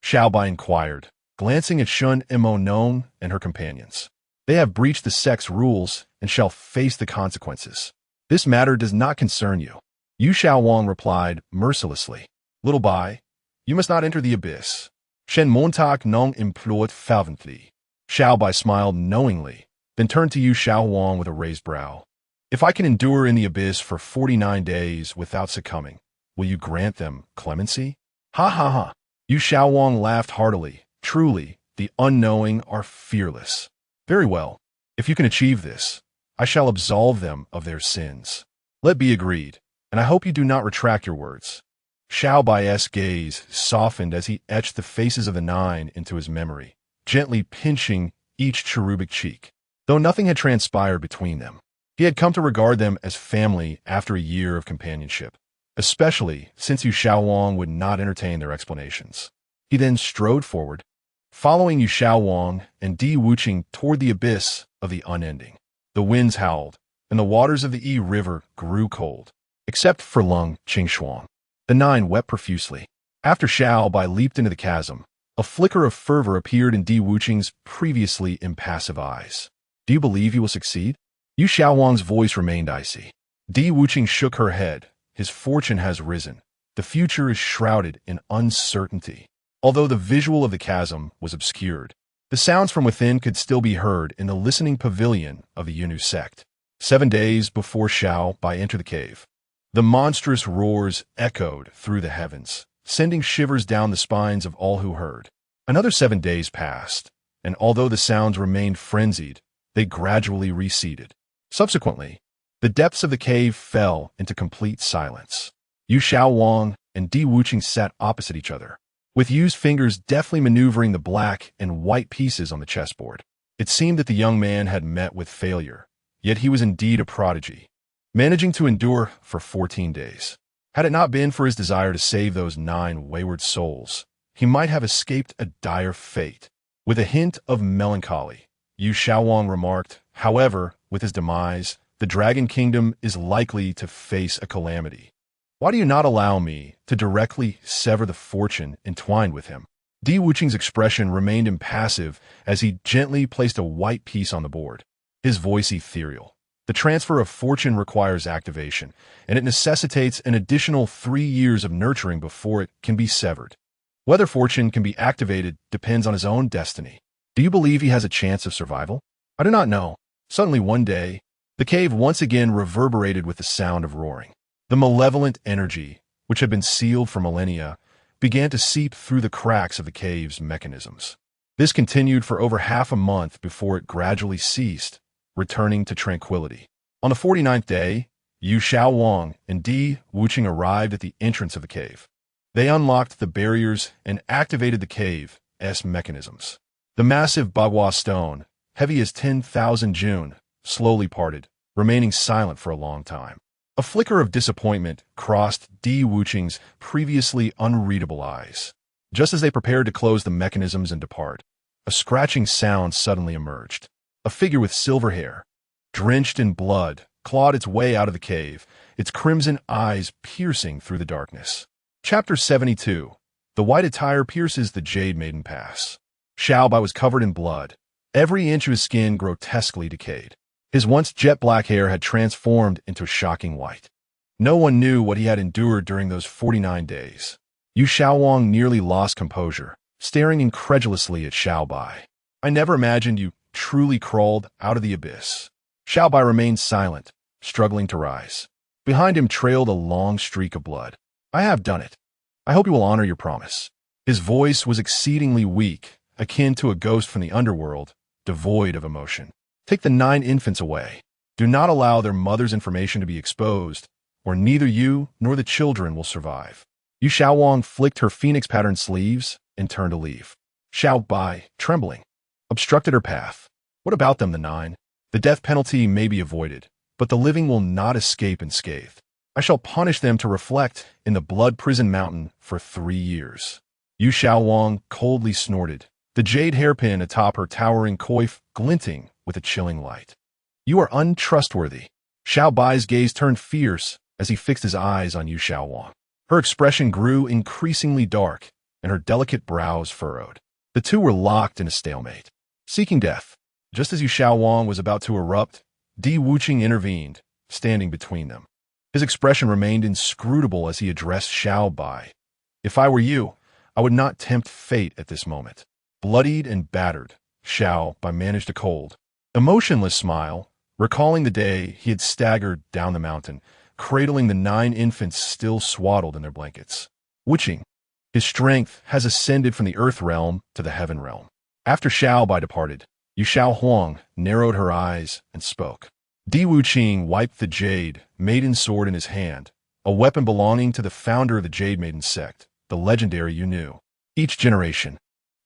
Xiao Bai inquired, glancing at Shun Emo Nong and her companions. They have breached the sect's rules and shall face the consequences. This matter does not concern you. Yu Xiaowang replied mercilessly. Little Bai, you must not enter the abyss. Shen Montag non imploit fervently. Xiao Bai smiled knowingly, then turned to Yu Xiaowang with a raised brow. If I can endure in the abyss for 49 days without succumbing, will you grant them clemency? Ha ha ha. Yu Xiaowang laughed heartily. Truly, the unknowing are fearless. Very well. If you can achieve this, I shall absolve them of their sins. Let be agreed, and I hope you do not retract your words. Xiao Bai's gaze softened as he etched the faces of the 9 into his memory, gently pinching each cherubic cheek. Though nothing had transpired between them, he had come to regard them as family after a year of companionship, especially since Yu Xiaowang would not entertain their explanations. He then strode forward, following Yu Xiaowang and Di Wuqing toward the abyss of the unending. The winds howled, and the waters of the Yi River grew cold, except for Lung Qingshuang. The 9 wept profusely. After Xiao Bai leaped into the chasm, a flicker of fervor appeared in Di Wuqing's previously impassive eyes. Do you believe you will succeed? Yu Xiaowang's voice remained icy. Di Wuqing shook her head. His fortune has risen. The future is shrouded in uncertainty. Although the visual of the chasm was obscured, the sounds from within could still be heard in the listening pavilion of the Yunnu sect. 7 days before Xiao Bai entered the cave, the monstrous roars echoed through the heavens, sending shivers down the spines of all who heard. Another 7 days passed, and although the sounds remained frenzied, they gradually receded. Subsequently, the depths of the cave fell into complete silence. Yu Xiaowang and Di Wuqing sat opposite each other, with Yu's fingers deftly maneuvering the black and white pieces on the chessboard. It seemed that the young man had met with failure, yet he was indeed a prodigy, managing to endure for 14 days. Had it not been for his desire to save those 9 wayward souls, he might have escaped a dire fate. With a hint of melancholy, Yu Xiaowang remarked, however, with his demise, the Dragon Kingdom is likely to face a calamity. Why do you not allow me to directly sever the fortune entwined with him? Di Wuqing's expression remained impassive as he gently placed a white piece on the board, his voice ethereal. The transfer of fortune requires activation, and it necessitates an additional 3 years of nurturing before it can be severed. Whether fortune can be activated depends on his own destiny. Do you believe he has a chance of survival? I do not know. Suddenly one day, the cave once again reverberated with the sound of roaring. The malevolent energy, which had been sealed for millennia, began to seep through the cracks of the cave's mechanisms. This continued for over half a month before it gradually ceased, returning to tranquility. On the 49th day, Yu Xiaowang and Di Wuqing arrived at the entrance of the cave. They unlocked the barriers and activated the cave's mechanisms. The massive Bagua stone, heavy as 10,000 June, slowly parted, remaining silent for a long time. A flicker of disappointment crossed Di Wuqing's previously unreadable eyes. Just as they prepared to close the mechanisms and depart, a scratching sound suddenly emerged. A figure with silver hair, drenched in blood, clawed its way out of the cave, its crimson eyes piercing through the darkness. Chapter 72. The white attire pierces the Jade Maiden Pass. Xiao Bai was covered in blood, every inch of his skin grotesquely decayed. His once jet-black hair had transformed into shocking white. No one knew what he had endured during those 49 days. Yu Xiaowang nearly lost composure, staring incredulously at Xiao Bai. I never imagined you truly crawled out of the abyss. Xiao Bai remained silent, struggling to rise. Behind him trailed a long streak of blood. I have done it. I hope you will honor your promise. His voice was exceedingly weak, akin to a ghost from the underworld, devoid of emotion. Take the 9 infants away. Do not allow their mother's information to be exposed, or neither you nor the children will survive. Yu Xiaowang flicked her phoenix-patterned sleeves and turned to leave. Xiao Bai, trembling, obstructed her path. What about them, the 9? The death penalty may be avoided, but the living will not escape unscathed. I shall punish them to reflect in the blood prison mountain for 3 years. Yu Xiaowang coldly snorted, the jade hairpin atop her towering coif glinting with a chilling light. You are untrustworthy. Xiao Bai's gaze turned fierce as he fixed his eyes on Yu Xiaowang. Her expression grew increasingly dark, and her delicate brows furrowed. The two were locked in a stalemate. Seeking death. Just as Yu Xiaowang was about to erupt, Di Wuqing intervened, standing between them. His expression remained inscrutable as he addressed Xiao Bai. "If I were you, I would not tempt fate at this moment." Bloodied and battered, Xiao Bai managed a cold, emotionless smile, recalling the day he had staggered down the mountain, cradling the 9 infants still swaddled in their blankets. Wuqing, his strength has ascended from the earth realm to the heaven realm. After Xiao Bai departed, Yu Xiaohuang narrowed her eyes and spoke. Di Wuqing wiped the jade maiden sword in his hand, a weapon belonging to the founder of the Jade Maiden sect, the legendary Yu Nu. Each generation,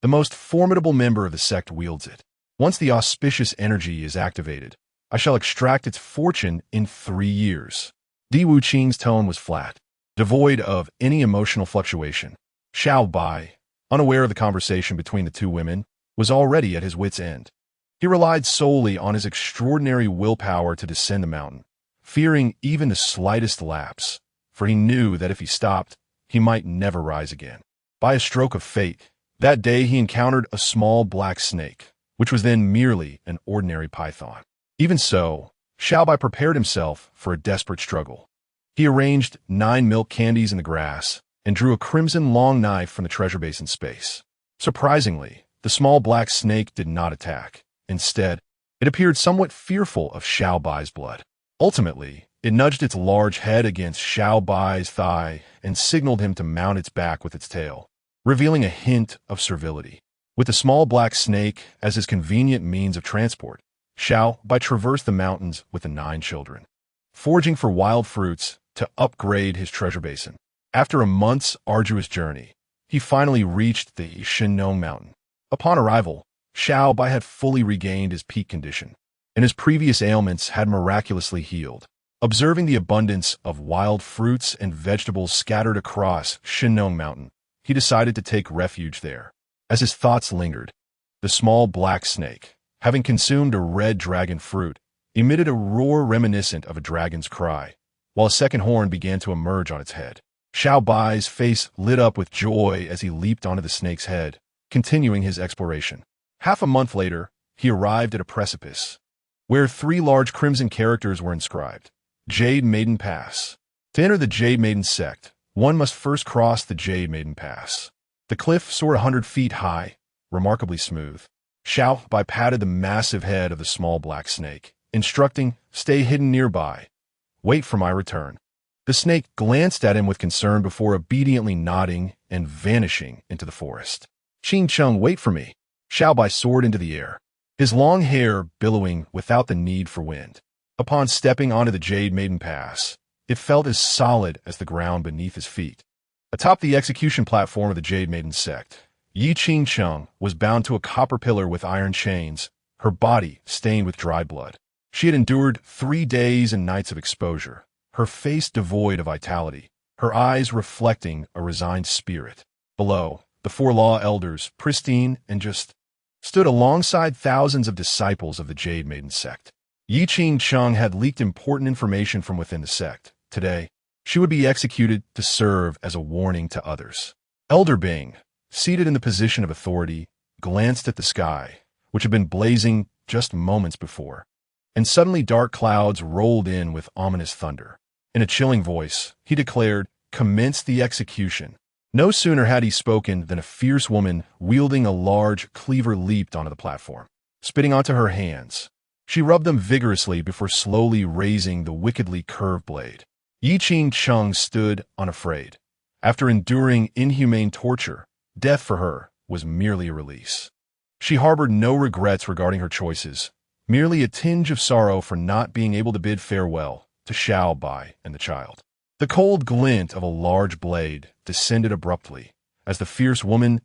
the most formidable member of the sect wields it. Once the auspicious energy is activated, I shall extract its fortune in 3 years. Di Wuqing's tone was flat, devoid of any emotional fluctuation. Xiao Bai, unaware of the conversation between the two women, was already at his wit's end. He relied solely on his extraordinary willpower to descend the mountain, fearing even the slightest lapse, for he knew that if he stopped, he might never rise again. By a stroke of fate, that day he encountered a small black snake, which was then merely an ordinary python. Even so, Xiao Bai prepared himself for a desperate struggle. He arranged 9 milk candies in the grass and drew a crimson long knife from the treasure basin space. Surprisingly, the small black snake did not attack. Instead, it appeared somewhat fearful of Xiao Bai's blood. Ultimately, it nudged its large head against Xiao Bai's thigh and signaled him to mount its back with its tail, revealing a hint of servility. With the small black snake as his convenient means of transport, Xiao Bai traversed the mountains with the 9 children, foraging for wild fruits to upgrade his treasure basin. After a month's arduous journey, he finally reached the Shinnong mountain. Upon arrival, Xiao Bai had fully regained his peak condition, and his previous ailments had miraculously healed. Observing the abundance of wild fruits and vegetables scattered across Shinnong mountain, he decided to take refuge there. As his thoughts lingered, the small black snake, having consumed a red dragon fruit, emitted a roar reminiscent of a dragon's cry, while a second horn began to emerge on its head. Xiao Bai's face lit up with joy as he leaped onto the snake's head, continuing his exploration. Half a month later, he arrived at a precipice, where 3 large crimson characters were inscribed. Jade Maiden Pass. To enter the Jade Maiden sect, one must first cross the Jade Maiden Pass. The cliff soared 100 feet high, remarkably smooth. Xiao Bai patted the massive head of the small black snake, instructing, "Stay hidden nearby. Wait for my return." The snake glanced at him with concern before obediently nodding and vanishing into the forest. "Qing Chung, wait for me." Xiao Bai soared into the air, his long hair billowing without the need for wind. Upon stepping onto the Jade Maiden Pass, it felt as solid as the ground beneath his feet. Atop the execution platform of the Jade Maiden sect, Yi Qing Chung was bound to a copper pillar with iron chains, her body stained with dried blood. She had endured 3 days and nights of exposure, her face devoid of vitality, her eyes reflecting a resigned spirit. Below, the 4 law elders, pristine and just, stood alongside thousands of disciples of the Jade Maiden sect. Yi Qing Chung had leaked important information from within the sect. Today, she would be executed to serve as a warning to others. Elder Bing, seated in the position of authority, glanced at the sky, which had been blazing just moments before, and suddenly dark clouds rolled in with ominous thunder. In a chilling voice, he declared, "Commence the execution." No sooner had he spoken than a fierce woman wielding a large cleaver leaped onto the platform. Spitting onto her hands, she rubbed them vigorously before slowly raising the wickedly curved blade. Yi Qing Chung stood unafraid. After enduring inhumane torture, death for her was merely a release. She harbored no regrets regarding her choices, merely a tinge of sorrow for not being able to bid farewell to Xiao Bai and the child. The cold glint of a large blade descended abruptly as the fierce woman's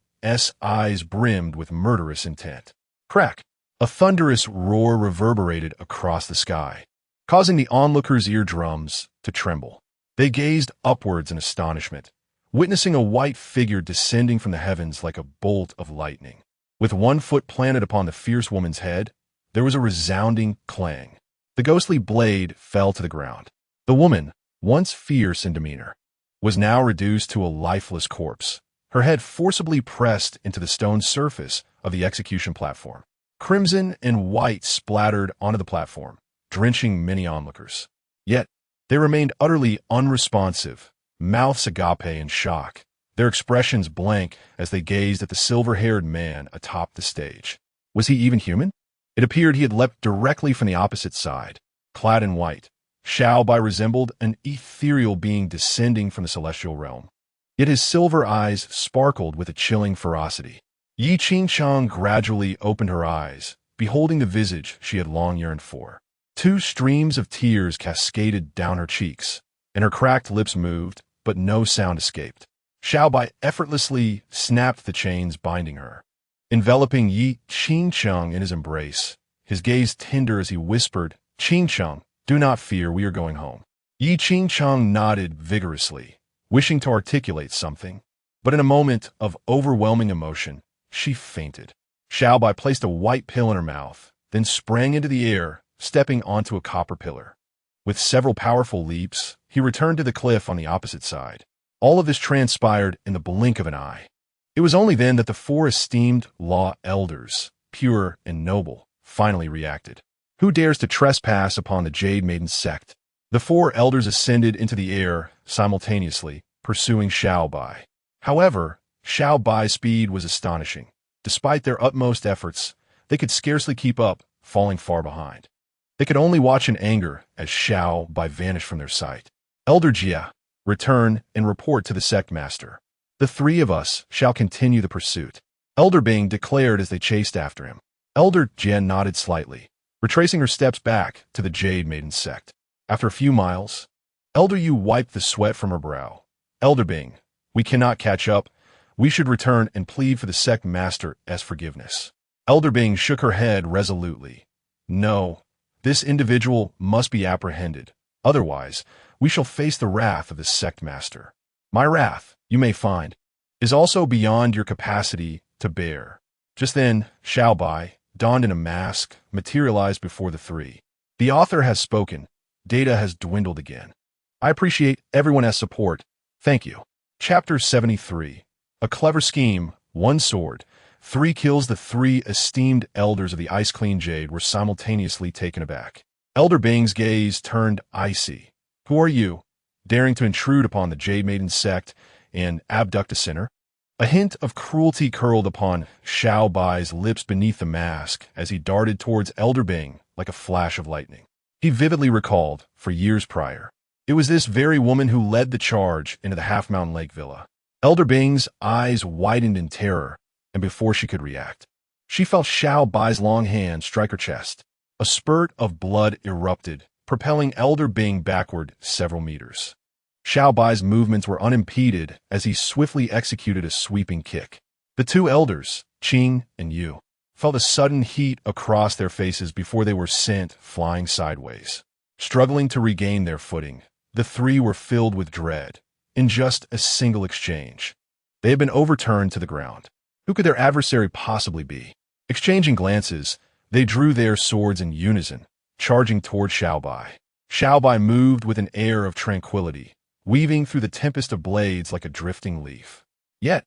eyes brimmed with murderous intent. Crack! A thunderous roar reverberated across the sky, causing the onlookers' eardrums to tremble. They gazed upwards in astonishment, witnessing a white figure descending from the heavens like a bolt of lightning. With 1 foot planted upon the fierce woman's head, there was a resounding clang. The ghostly blade fell to the ground. The woman, once fierce in demeanor, was now reduced to a lifeless corpse, her head forcibly pressed into the stone surface of the execution platform. Crimson and white splattered onto the platform, drenching many onlookers. Yet, they remained utterly unresponsive, mouths agape in shock, their expressions blank as they gazed at the silver-haired man atop the stage. Was he even human? It appeared he had leapt directly from the opposite side. Clad in white, Xiao Bai resembled an ethereal being descending from the celestial realm. Yet his silver eyes sparkled with a chilling ferocity. Yi Qingchang gradually opened her eyes, beholding the visage she had long yearned for. 2 streams of tears cascaded down her cheeks, and her cracked lips moved, but no sound escaped. Xiao Bai effortlessly snapped the chains binding her, enveloping Yi Qingchang in his embrace, his gaze tender as he whispered, "Qingchang, do not fear, we are going home." Yi Qingchang nodded vigorously, wishing to articulate something, but in a moment of overwhelming emotion, she fainted. Xiao Bai placed a white pill in her mouth, then sprang into the air, stepping onto a copper pillar. With several powerful leaps, he returned to the cliff on the opposite side. All of this transpired in the blink of an eye. It was only then that the 4 esteemed law elders, pure and noble, finally reacted. Who dares to trespass upon the Jade Maiden sect? The 4 elders ascended into the air simultaneously, pursuing Xiao Bai. However, Xiao Bai's speed was astonishing. Despite their utmost efforts, they could scarcely keep up, falling far behind. They could only watch in anger as Xiao Bai vanished from their sight. Elder Jia, return and report to the sect master. The 3 of us shall continue the pursuit. Elder Bing declared as they chased after him. Elder Jia nodded slightly, retracing her steps back to the Jade Maiden sect. After a few miles, Elder Yu wiped the sweat from her brow. Elder Bing, we cannot catch up. We should return and plead for the sect master as forgiveness. Elder Bing shook her head resolutely. No. This individual must be apprehended. Otherwise, we shall face the wrath of the sect master. My wrath, you may find, is also beyond your capacity to bear. Just then, Xiao Bai, donned in a mask, materialized before the 3. The author has spoken. Data has dwindled again. I appreciate everyone's support. Thank you. Chapter 73. A clever scheme, 1 sword. 3 kills. The 3 esteemed elders of the Ice Clean Jade were simultaneously taken aback. Elder Bing's gaze turned icy. Who are you, daring to intrude upon the Jade Maiden sect and abduct a sinner? A hint of cruelty curled upon Xiao Bai's lips beneath the mask as he darted towards Elder Bing like a flash of lightning. He vividly recalled, for years prior, it was this very woman who led the charge into the Half Mountain Lake Villa. Elder Bing's eyes widened in terror, and before she could react, she felt Xiao Bai's long hand strike her chest. A spurt of blood erupted, propelling Elder Bing backward several meters. Xiao Bai's movements were unimpeded as he swiftly executed a sweeping kick. The 2 elders, Qing and Yu, felt a sudden heat across their faces before they were sent flying sideways. Struggling to regain their footing, the 3 were filled with dread. In just a single exchange, they had been overturned to the ground. Who could their adversary possibly be? Exchanging glances, they drew their swords in unison, charging toward Xiao Bai. Xiao Bai moved with an air of tranquility, weaving through the tempest of blades like a drifting leaf. Yet,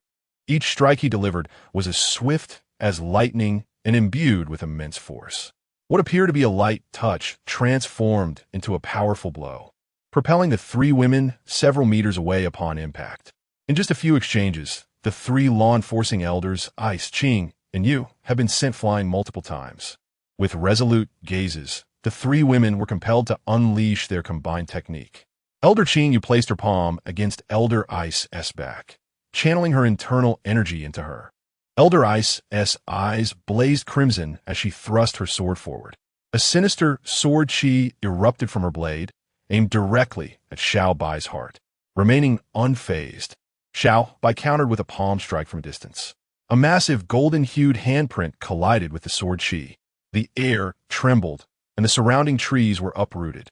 each strike he delivered was as swift as lightning and imbued with immense force. What appeared to be a light touch transformed into a powerful blow, propelling the 3 women several meters away upon impact. In just a few exchanges, the 3 law-enforcing elders, Ice, Qing, and Yu, had been sent flying multiple times. With resolute gazes, the 3 women were compelled to unleash their combined technique. Elder Qing Yu placed her palm against Elder Ice's back, channeling her internal energy into her. Elder Ice's eyes blazed crimson as she thrust her sword forward. A sinister sword chi erupted from her blade, aimed directly at Xiao Bai's heart. Remaining unfazed, Xiao Bai countered with a palm strike from a distance. A massive golden-hued handprint collided with the sword chi. The air trembled, and the surrounding trees were uprooted.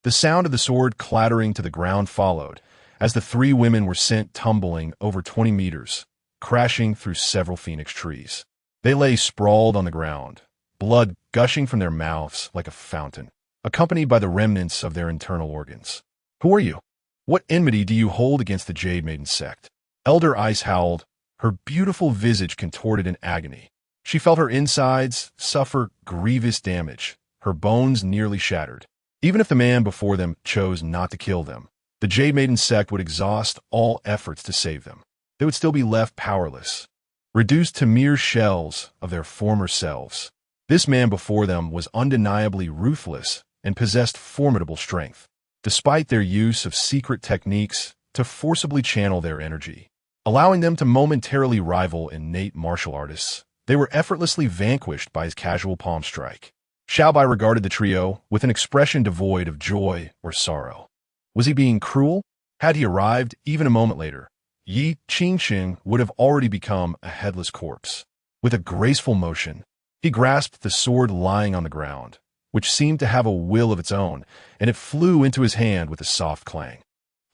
The sound of the sword clattering to the ground followed, as the 3 women were sent tumbling over 20 meters, crashing through several phoenix trees. They lay sprawled on the ground, blood gushing from their mouths like a fountain, accompanied by the remnants of their internal organs. Who are you? What enmity do you hold against the Jade Maiden sect? Elder Ice howled, her beautiful visage contorted in agony. She felt her insides suffer grievous damage, her bones nearly shattered. Even if the man before them chose not to kill them, the Jade Maiden sect would exhaust all efforts to save them. They would still be left powerless, reduced to mere shells of their former selves. This man before them was undeniably ruthless and possessed formidable strength, despite their use of secret techniques to forcibly channel their energy, allowing them to momentarily rival innate martial artists. They were effortlessly vanquished by his casual palm strike. Xiao Bai regarded the trio with an expression devoid of joy or sorrow. Was he being cruel? Had he arrived even a moment later, Yi Qingqing would have already become a headless corpse. With a graceful motion, he grasped the sword lying on the ground, which seemed to have a will of its own, and it flew into his hand with a soft clang.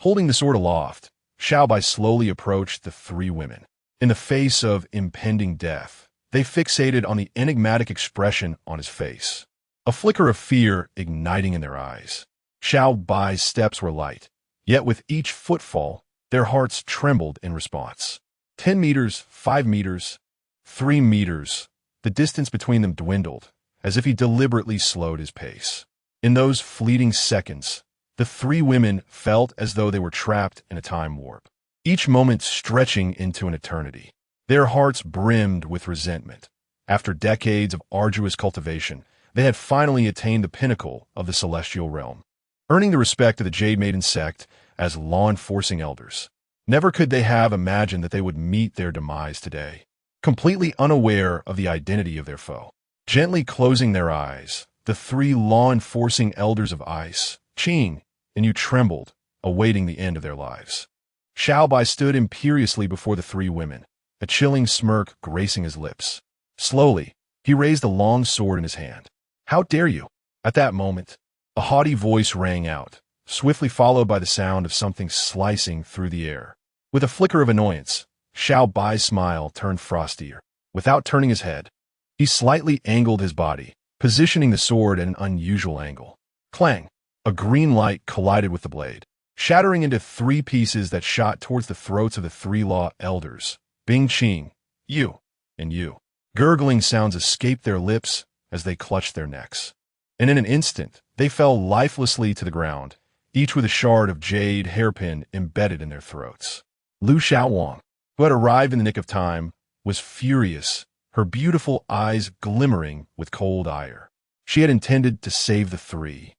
Holding the sword aloft, Xiao Bai slowly approached the three women. In the face of impending death, they fixated on the enigmatic expression on his face, a flicker of fear igniting in their eyes. Xiao Bai's steps were light, yet with each footfall, their hearts trembled in response. 10 meters, 5 meters, 3 meters, the distance between them dwindled, as if he deliberately slowed his pace. In those fleeting seconds, the three women felt as though they were trapped in a time warp, each moment stretching into an eternity. Their hearts brimmed with resentment. After decades of arduous cultivation, they had finally attained the pinnacle of the celestial realm, earning the respect of the Jade Maiden sect as law-enforcing elders. Never could they have imagined that they would meet their demise today, completely unaware of the identity of their foe. Gently closing their eyes, the three law-enforcing elders of ice, Qing and Yu, trembled, awaiting the end of their lives. Xiao Bai stood imperiously before the three women, a chilling smirk gracing his lips. Slowly, he raised the long sword in his hand. "How dare you?" At that moment, a haughty voice rang out, swiftly followed by the sound of something slicing through the air. With a flicker of annoyance, Xiao Bai's smile turned frostier. Without turning his head, he slightly angled his body, positioning the sword at an unusual angle. Clang! A green light collided with the blade, shattering into 3 pieces that shot towards the throats of the 3 law elders, Bing Qing, Yu, and Yu. Gurgling sounds escaped their lips as they clutched their necks. And in an instant, they fell lifelessly to the ground, each with a shard of jade hairpin embedded in their throats. Lu Xiaowang, who had arrived in the nick of time, was furious, her beautiful eyes glimmering with cold ire. She had intended to save the 3,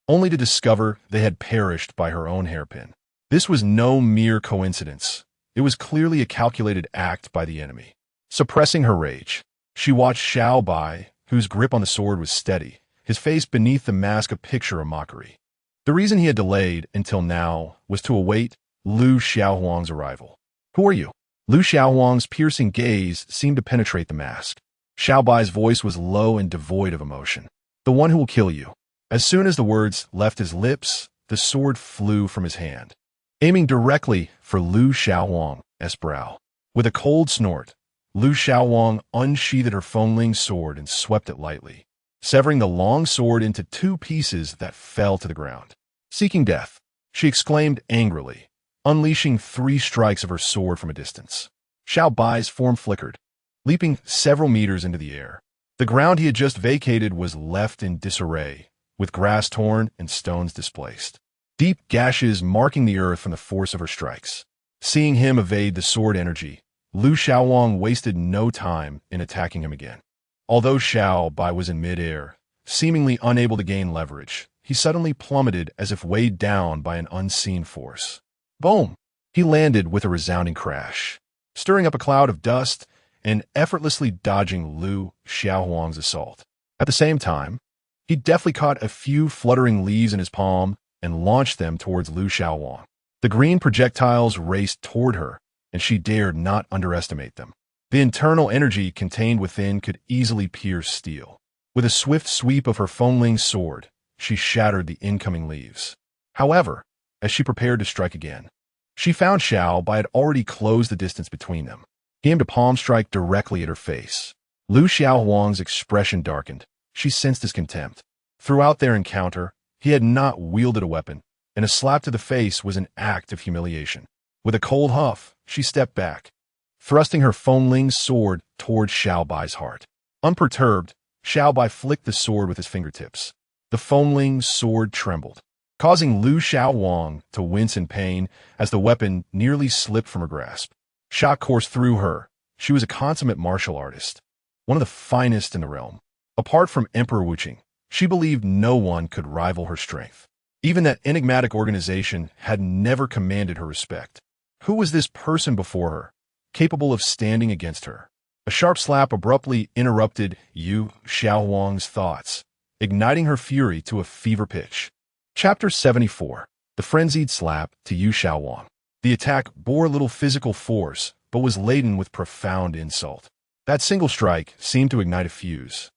only to discover they had perished by her own hairpin. This was no mere coincidence. It was clearly a calculated act by the enemy. Suppressing her rage, she watched Xiao Bai, whose grip on the sword was steady, his face beneath the mask a picture of mockery. The reason he had delayed until now was to await Lu Xiaohuang's arrival. "Who are you?" Lu Xiaohuang's piercing gaze seemed to penetrate the mask. Xiao Bai's voice was low and devoid of emotion. "The one who will kill you." As soon as the words left his lips, the sword flew from his hand, aiming directly for Lu Xiaohuang's brow. With a cold snort, Lu Xiaohuang unsheathed her Fengling sword and swept it lightly, severing the long sword into 2 pieces that fell to the ground. "Seeking death," she exclaimed angrily, unleashing 3 strikes of her sword from a distance. Xiao Bai's form flickered, leaping several meters into the air. The ground he had just vacated was left in disarray, with grass torn and stones displaced, deep gashes marking the earth from the force of her strikes. Seeing him evade the sword energy, Lu Xiaowang wasted no time in attacking him again. Although Xiao Bai was in midair, seemingly unable to gain leverage, he suddenly plummeted as if weighed down by an unseen force. Boom! He landed with a resounding crash, stirring up a cloud of dust and effortlessly dodging Lu Xiaohuang's assault. At the same time, he deftly caught a few fluttering leaves in his palm and launched them towards Lu Xiaohuang. The green projectiles raced toward her, and she dared not underestimate them. The internal energy contained within could easily pierce steel. With a swift sweep of her Fengling sword, she shattered the incoming leaves. However, as she prepared to strike again, she found Xiao Bai had already closed the distance between them. He aimed a palm strike directly at her face. Lu Xiaohuang's expression darkened. She sensed his contempt. Throughout their encounter, he had not wielded a weapon, and a slap to the face was an act of humiliation. With a cold huff, she stepped back, thrusting her Fengling sword toward Xiao Bai's heart. Unperturbed, Xiao Bai flicked the sword with his fingertips. The Fengling sword trembled, causing Lu Xiaowang to wince in pain as the weapon nearly slipped from her grasp. Shock coursed through her. She was a consummate martial artist, one of the finest in the realm. Apart from Emperor Wuqing, she believed no one could rival her strength. Even that enigmatic organization had never commanded her respect. Who was this person before her, capable of standing against her? A sharp slap abruptly interrupted Yu Xiaowang's thoughts, igniting her fury to a fever pitch. Chapter 74. The Frenzied Slap to Yu Xiaowang. The attack bore little physical force, but was laden with profound insult. That single strike seemed to ignite a fuse,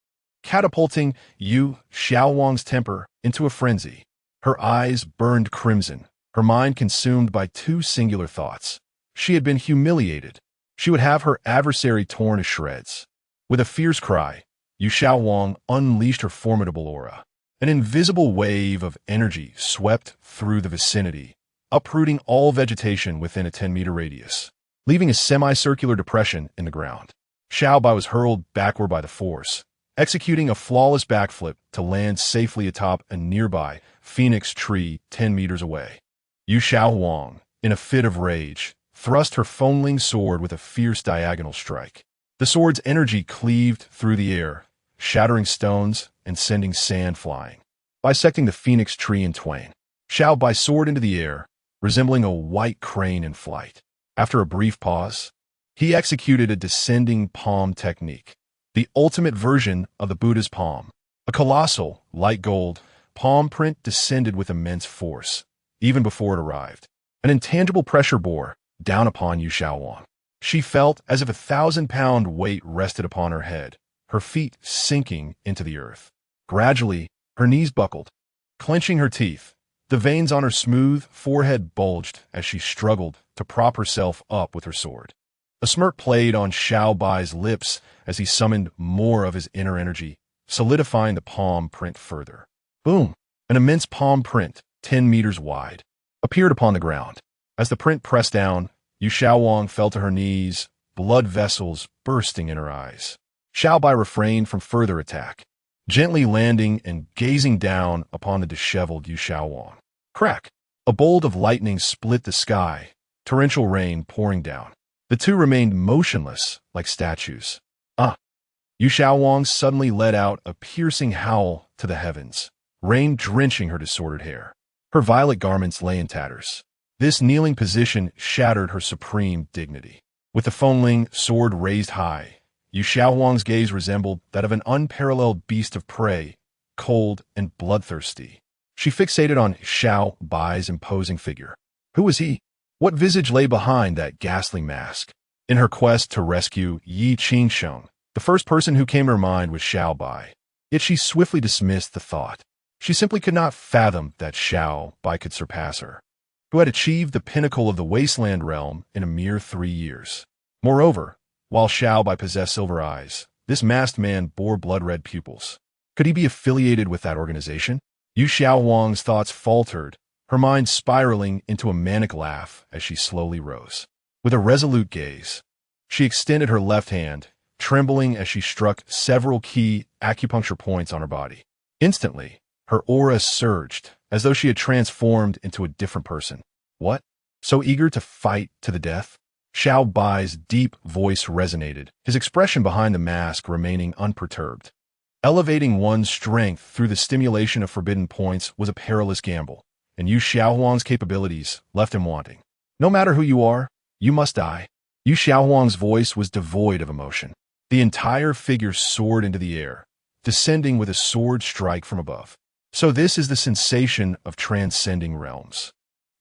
catapulting Yu Xiaowang's temper into a frenzy. Her eyes burned crimson, her mind consumed by two singular thoughts. She had been humiliated. She would have her adversary torn to shreds. With a fierce cry, Yu Xiaowang unleashed her formidable aura. An invisible wave of energy swept through the vicinity, uprooting all vegetation within a 10-meter radius, leaving a semicircular depression in the ground. Xiao Bai was hurled backward by the force, executing a flawless backflip to land safely atop a nearby phoenix tree 10 meters away. Yu Xiaowang, in a fit of rage, thrust her Fengling sword with a fierce diagonal strike. The sword's energy cleaved through the air, shattering stones and sending sand flying, bisecting the phoenix tree in twain. Xiao Bai soared into the air, resembling a white crane in flight. After a brief pause, he executed a descending palm technique, the ultimate version of the Buddha's palm. A colossal, light gold, palm print descended with immense force, even before it arrived. An intangible pressure bore down upon Yu Xiaowang. She felt as if a 1,000-pound weight rested upon her head, her feet sinking into the earth. Gradually, her knees buckled. Clenching her teeth, the veins on her smooth forehead bulged as she struggled to prop herself up with her sword. A smirk played on Xiao Bai's lips as he summoned more of his inner energy, solidifying the palm print further. Boom! An immense palm print, 10 meters wide, appeared upon the ground. As the print pressed down, Yu Xiaowang fell to her knees, blood vessels bursting in her eyes. Xiao Bai refrained from further attack, gently landing and gazing down upon the disheveled Yu Xiaowang. Crack! A bolt of lightning split the sky, torrential rain pouring down. The two remained motionless like statues. Yu Xiaowang suddenly let out a piercing howl to the heavens, rain drenching her disordered hair. Her violet garments lay in tatters. This kneeling position shattered her supreme dignity. With the Fengling sword raised high, Yu Xiaowang's gaze resembled that of an unparalleled beast of prey, cold and bloodthirsty. She fixated on Xiao Bai's imposing figure. Who was he? What visage lay behind that ghastly mask? In her quest to rescue Yi Qingsheng, the first person who came to her mind was Xiao Bai. Yet she swiftly dismissed the thought. She simply could not fathom that Xiao Bai could surpass her, who had achieved the pinnacle of the wasteland realm in a mere 3 years. Moreover, while Xiao Bai possessed silver eyes, this masked man bore blood-red pupils. Could he be affiliated with that organization? Yu Xiaowang's thoughts faltered, her mind spiraling into a manic laugh as she slowly rose. With a resolute gaze, she extended her left hand, trembling as she struck several key acupuncture points on her body. Instantly, her aura surged, as though she had transformed into a different person. What? So eager to fight to the death? Xiao Bai's deep voice resonated, his expression behind the mask remaining unperturbed. Elevating one's strength through the stimulation of forbidden points was a perilous gamble, and Yu Xiaowang's capabilities left him wanting. No matter who you are, you must die. Yu Xiaowang's voice was devoid of emotion. The entire figure soared into the air, descending with a sword strike from above. So this is the sensation of transcending realms.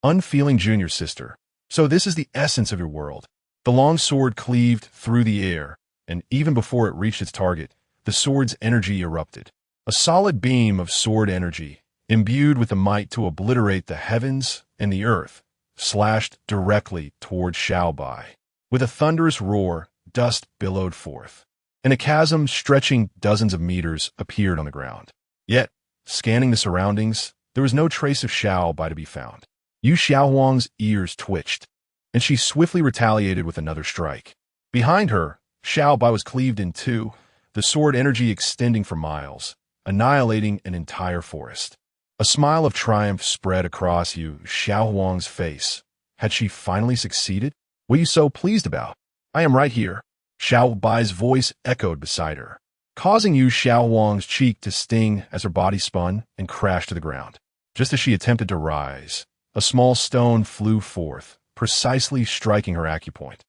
Unfeeling junior sister. So this is the essence of your world. The long sword cleaved through the air, and even before it reached its target, the sword's energy erupted. A solid beam of sword energy, imbued with the might to obliterate the heavens and the earth, slashed directly toward Xiao Bai. With a thunderous roar, dust billowed forth, and a chasm stretching dozens of meters appeared on the ground. Yet, scanning the surroundings, there was no trace of Xiao Bai to be found. Yu Xiaowang's ears twitched, and she swiftly retaliated with another strike. Behind her, Xiao Bai was cleaved in two, the sword energy extending for miles, annihilating an entire forest. A smile of triumph spread across Xiao Huang's face. Had she finally succeeded? What are you so pleased about? I am right here. Xiao Bai's voice echoed beside her, causing Xiao Huang's cheek to sting as her body spun and crashed to the ground. Just as she attempted to rise, a small stone flew forth, precisely striking her acupoint.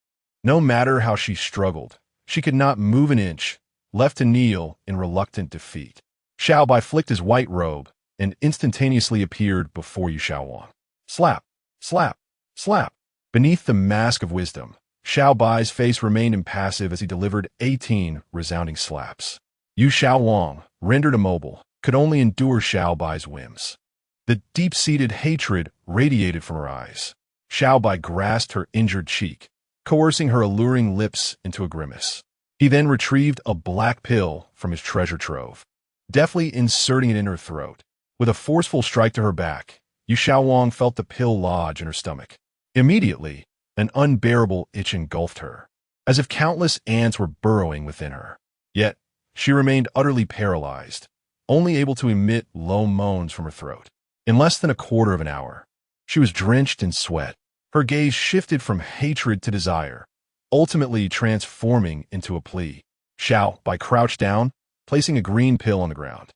No matter how she struggled, she could not move an inch, left to kneel in reluctant defeat. Xiao Bai flicked his white robe and instantaneously appeared before Xiao Huang. Slap, slap, slap. Beneath the mask of wisdom, Xiao Bai's face remained impassive as he delivered 18 resounding slaps. Xiao Huang, rendered immobile, could only endure Xiao Bai's whims. The deep-seated hatred radiated from her eyes. Xiao Bai grasped her injured cheek, coercing her alluring lips into a grimace. He then retrieved a black pill from his treasure trove, deftly inserting it in her throat. With a forceful strike to her back, Xiao Huang felt the pill lodge in her stomach. Immediately, an unbearable itch engulfed her, as if countless ants were burrowing within her. Yet, she remained utterly paralyzed, only able to emit low moans from her throat. In less than a quarter of an hour, she was drenched in sweat. Her gaze shifted from hatred to desire, ultimately transforming into a plea. Xiao Bai crouched down, placing a green pill on the ground.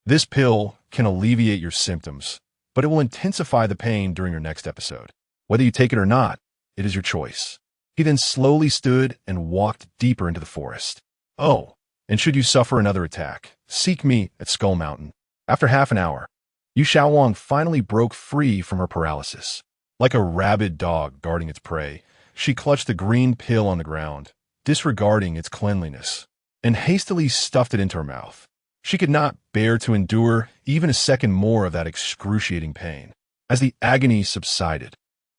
This pill can alleviate your symptoms, but it will intensify the pain during your next episode. Whether you take it or not, it is your choice. He then slowly stood and walked deeper into the forest. Oh, and should you suffer another attack, seek me at Skull Mountain. After half an hour, Xiao Huang finally broke free from her paralysis. Like a rabid dog guarding its prey, she clutched the green pill on the ground, disregarding its cleanliness, and hastily stuffed it into her mouth. She could not bear to endure even a second more of that excruciating pain. As the agony subsided,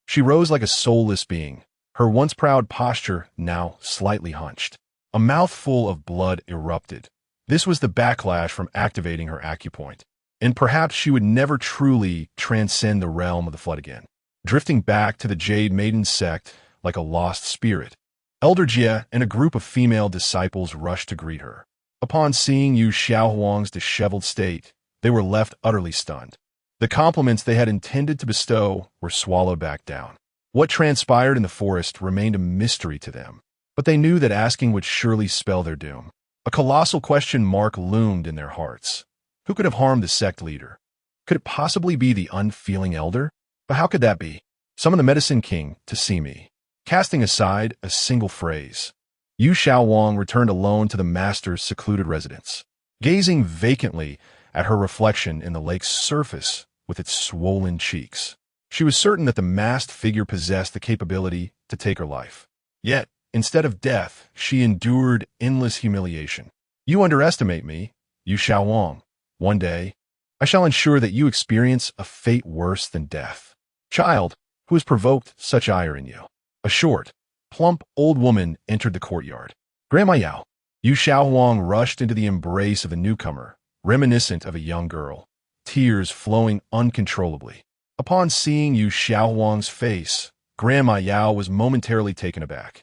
she rose like a soulless being, her once proud posture now slightly hunched. A mouthful of blood erupted. This was the backlash from activating her acupoint, and perhaps she would never truly transcend the realm of the flood again, drifting back to the Jade Maiden sect like a lost spirit. Elder Jie and a group of female disciples rushed to greet her. Upon seeing Xiao Huang's disheveled state, they were left utterly stunned. The compliments they had intended to bestow were swallowed back down. What transpired in the forest remained a mystery to them, but they knew that asking would surely spell their doom. A colossal question mark loomed in their hearts. Who could have harmed the sect leader? Could it possibly be the unfeeling elder? But how could that be? Summon the Medicine King to see me. Casting aside a single phrase, Xiao Huang returned alone to the master's secluded residence, gazing vacantly at her reflection in the lake's surface with its swollen cheeks. She was certain that the masked figure possessed the capability to take her life. Yet, instead of death, she endured endless humiliation. You underestimate me, Xiao Huang. One day, I shall ensure that you experience a fate worse than death. Child, who has provoked such ire in you? A short, plump old woman entered the courtyard. Grandma Yao. Xiao Huang rushed into the embrace of the newcomer, reminiscent of a young girl, tears flowing uncontrollably. Upon seeing Xiao Huang's face, Grandma Yao was momentarily taken aback.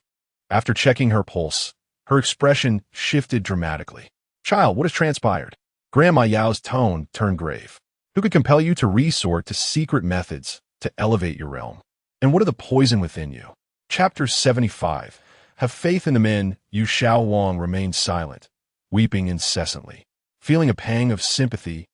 After checking her pulse, her expression shifted dramatically. Child, what has transpired? Grandma Yao's tone turned grave. Who could compel you to resort to secret methods to elevate your realm? And what are the poison within you? Chapter 75. Have faith in the men. Xiao Huang remained silent, weeping incessantly. Feeling a pang of sympathy,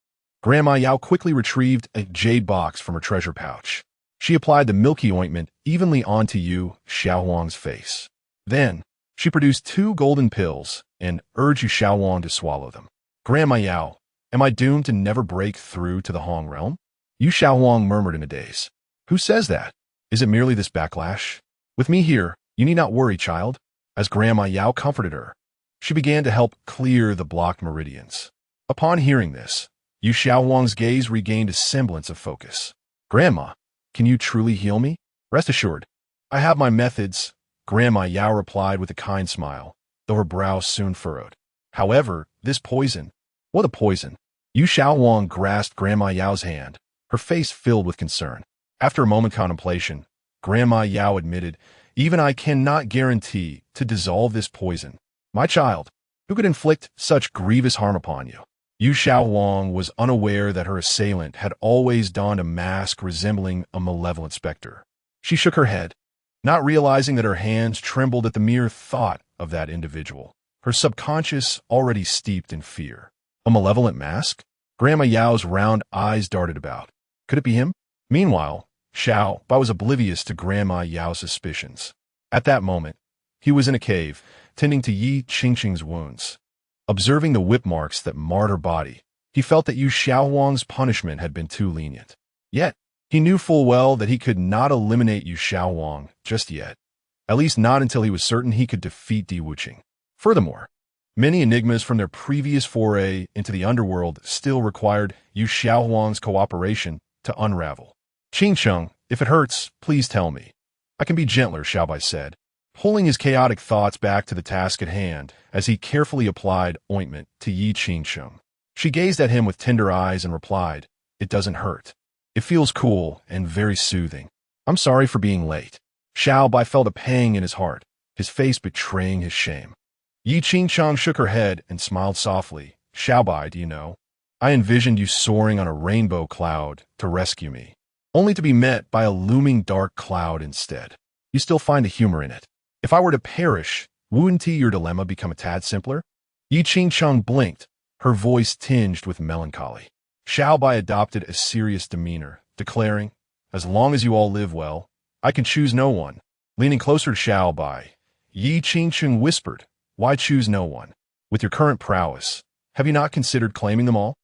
Grandma Yao quickly retrieved a jade box from her treasure pouch. She applied the milky ointment evenly onto Xiao Huang's face. Then, she produced 2 golden pills and urged Xiao Huang to swallow them. Grandma Yao, am I doomed to never break through to the Hong realm? Xiao Huang murmured in a daze. Who says that? Is it merely this backlash? With me here, you need not worry, child. As Grandma Yao comforted her, she began to help clear the blocked meridians. Upon hearing this, Xiao Huang's gaze regained a semblance of focus. Grandma, can you truly heal me? Rest assured, I have my methods, Grandma Yao replied with a kind smile, though her brow soon furrowed. However, this poison. What a poison! Xiao Huang grasped Grandma Yao's hand, her face filled with concern. After a moment's contemplation, Grandma Yao admitted, Even I cannot guarantee to dissolve this poison. My child, who could inflict such grievous harm upon you? Yu Xiaowang was unaware that her assailant had always donned a mask resembling a malevolent specter. She shook her head, not realizing that her hands trembled at the mere thought of that individual, her subconscious already steeped in fear. A malevolent mask? Grandma Yao's round eyes darted about. Could it be him? Meanwhile, Xiao Bai was oblivious to Grandma Yao's suspicions. At that moment, he was in a cave, tending to Yi Qingqing's wounds. Observing the whip marks that marred her body, he felt that Yu Xiaowang's punishment had been too lenient. Yet, he knew full well that he could not eliminate Yu Xiaowang just yet, at least not until he was certain he could defeat Di Wuqing. Furthermore, many enigmas from their previous foray into the underworld still required Yu Xiaowang's cooperation to unravel. Qingcheng, if it hurts, please tell me. I can be gentler, Xiao Bai said, pulling his chaotic thoughts back to the task at hand as he carefully applied ointment to Yi Qingcheng. She gazed at him with tender eyes and replied, "It doesn't hurt. It feels cool and very soothing. I'm sorry for being late." Xiao Bai felt a pang in his heart, his face betraying his shame. Yi Qingcheng shook her head and smiled softly. "Xiao Bai, do you know? I envisioned you soaring on a rainbow cloud to rescue me, only to be met by a looming dark cloud instead. You still find the humor in it. If I were to perish, wouldn't your dilemma become a tad simpler?" Yi Qingcheng blinked, her voice tinged with melancholy. Xiao Bai adopted a serious demeanor, declaring, "As long as you all live well, I can choose no one." Leaning closer to Xiao Bai, Yi Qingcheng whispered, "Why choose no one? With your current prowess, have you not considered claiming them all?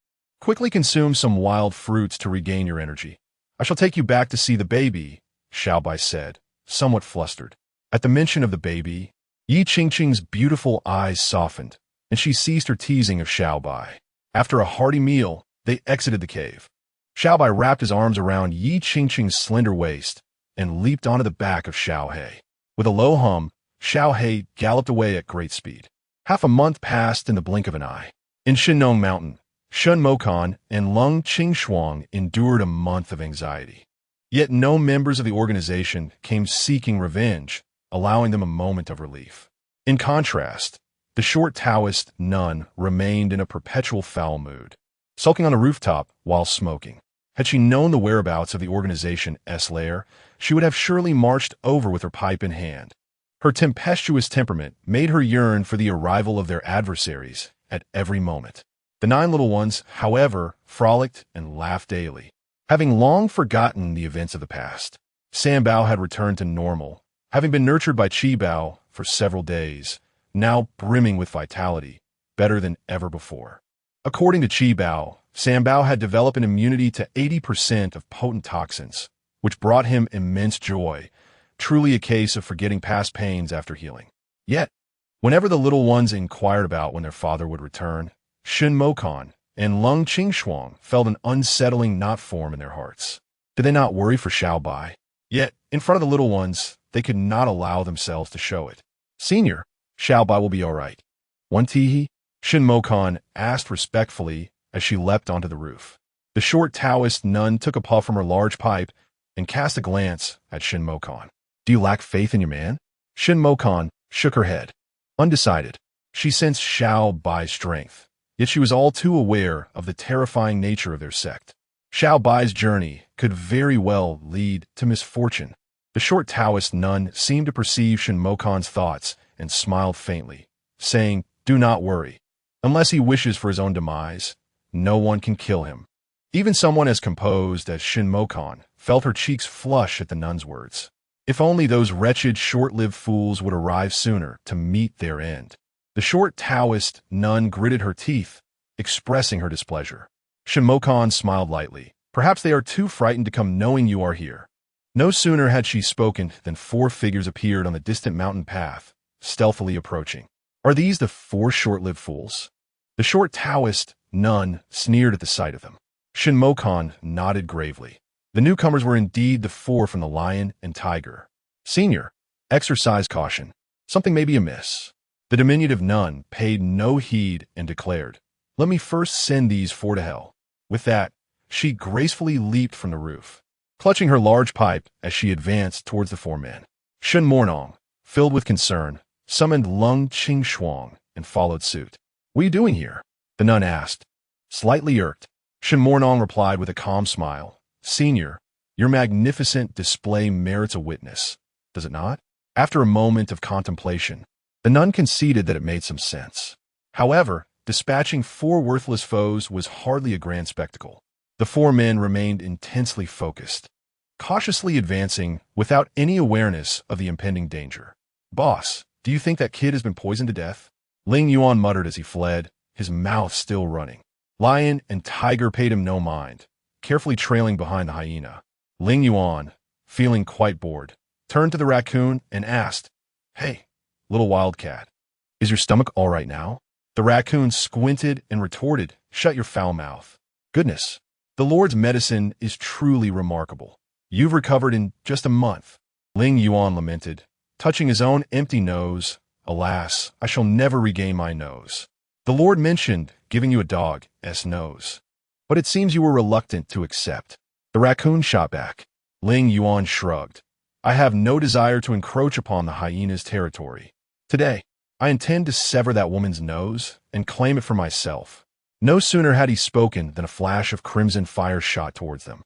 Quickly consume some wild fruits to regain your energy. I shall take you back to see the baby," Xiao Bai said, somewhat flustered. At the mention of the baby, Yi Qingqing's beautiful eyes softened, and she ceased her teasing of Xiao Bai. After a hearty meal, they exited the cave. Xiao Bai wrapped his arms around Yi Qingqing's slender waist and leaped onto the back of Xiao He. With a low hum, Xiao He galloped away at great speed. Half a month passed in the blink of an eye. In Shinnong Mountain, Shun Mokan and Lung Qingshuang endured a month of anxiety. Yet no members of the organization came seeking revenge, allowing them a moment of relief. In contrast, the short Taoist nun remained in a perpetual foul mood, sulking on a rooftop while smoking. Had she known the whereabouts of the organization S-Layer, she would have surely marched over with her pipe in hand. Her tempestuous temperament made her yearn for the arrival of their adversaries at every moment. The 9 little ones, however, frolicked and laughed daily. Having long forgotten the events of the past, Sanbao had returned to normal, having been nurtured by Qibao for several days, now brimming with vitality, better than ever before. According to Qibao, Sanbao had developed an immunity to 80% of potent toxins, which brought him immense joy, truly a case of forgetting past pains after healing. Yet, whenever the little ones inquired about when their father would return, Shun Mokan and Lung Qingshuang felt an unsettling knot-form in their hearts. Did they not worry for Xiao Bai? Yet, in front of the little ones, they could not allow themselves to show it. "Senior, Xiao Bai will be all right. One teehee?" Shun Mokan asked respectfully as she leapt onto the roof. The short Taoist nun took a puff from her large pipe and cast a glance at Shun Mokan. "Do you lack faith in your man?" Shun Mokan shook her head. Undecided, she sensed Xiao Bai's strength, yet she was all too aware of the terrifying nature of their sect. Xiao Bai's journey could very well lead to misfortune. The short Taoist nun seemed to perceive Shun Mokan's thoughts and smiled faintly, saying, "Do not worry. Unless he wishes for his own demise, no one can kill him." Even someone as composed as Shun Mokan felt her cheeks flush at the nun's words. If only those wretched, short-lived fools would arrive sooner to meet their end. The short Taoist nun gritted her teeth, expressing her displeasure. Shun Mokan smiled lightly. "Perhaps they are too frightened to come knowing you are here." No sooner had she spoken than 4 figures appeared on the distant mountain path, stealthily approaching. "Are these the 4 short-lived fools?" The short Taoist nun sneered at the sight of them. Shun Mokan nodded gravely. The newcomers were indeed the 4 from the lion and tiger. "Senior, exercise caution. Something may be amiss." The diminutive nun paid no heed and declared, "Let me first send these 4 to hell." With that, she gracefully leaped from the roof, clutching her large pipe as she advanced towards the 4 men. Shen Mornong, filled with concern, summoned Lung Qing Shuang and followed suit. "What are you doing here?" the nun asked. Slightly irked, Shen Mornong replied with a calm smile. "Senior, your magnificent display merits a witness, does it not?" After a moment of contemplation, the nun conceded that it made some sense. However, dispatching 4 worthless foes was hardly a grand spectacle. The 4 men remained intensely focused, cautiously advancing without any awareness of the impending danger. "Boss, do you think that kid has been poisoned to death?" Ling Yuan muttered as he fled, his mouth still running. Lion and Tiger paid him no mind, carefully trailing behind the hyena. Ling Yuan, feeling quite bored, turned to the raccoon and asked, "Hey, little wildcat, is your stomach all right now?" The raccoon squinted and retorted, "Shut your foul mouth. Goodness, the Lord's medicine is truly remarkable. You've recovered in just a month." Ling Yuan lamented, touching his own empty nose. "Alas, I shall never regain my nose. The Lord mentioned giving you a dog's nose, but it seems you were reluctant to accept." The raccoon shot back. Ling Yuan shrugged. "I have no desire to encroach upon the hyena's territory. Today, I intend to sever that woman's nose and claim it for myself." No sooner had he spoken than a flash of crimson fire shot towards them.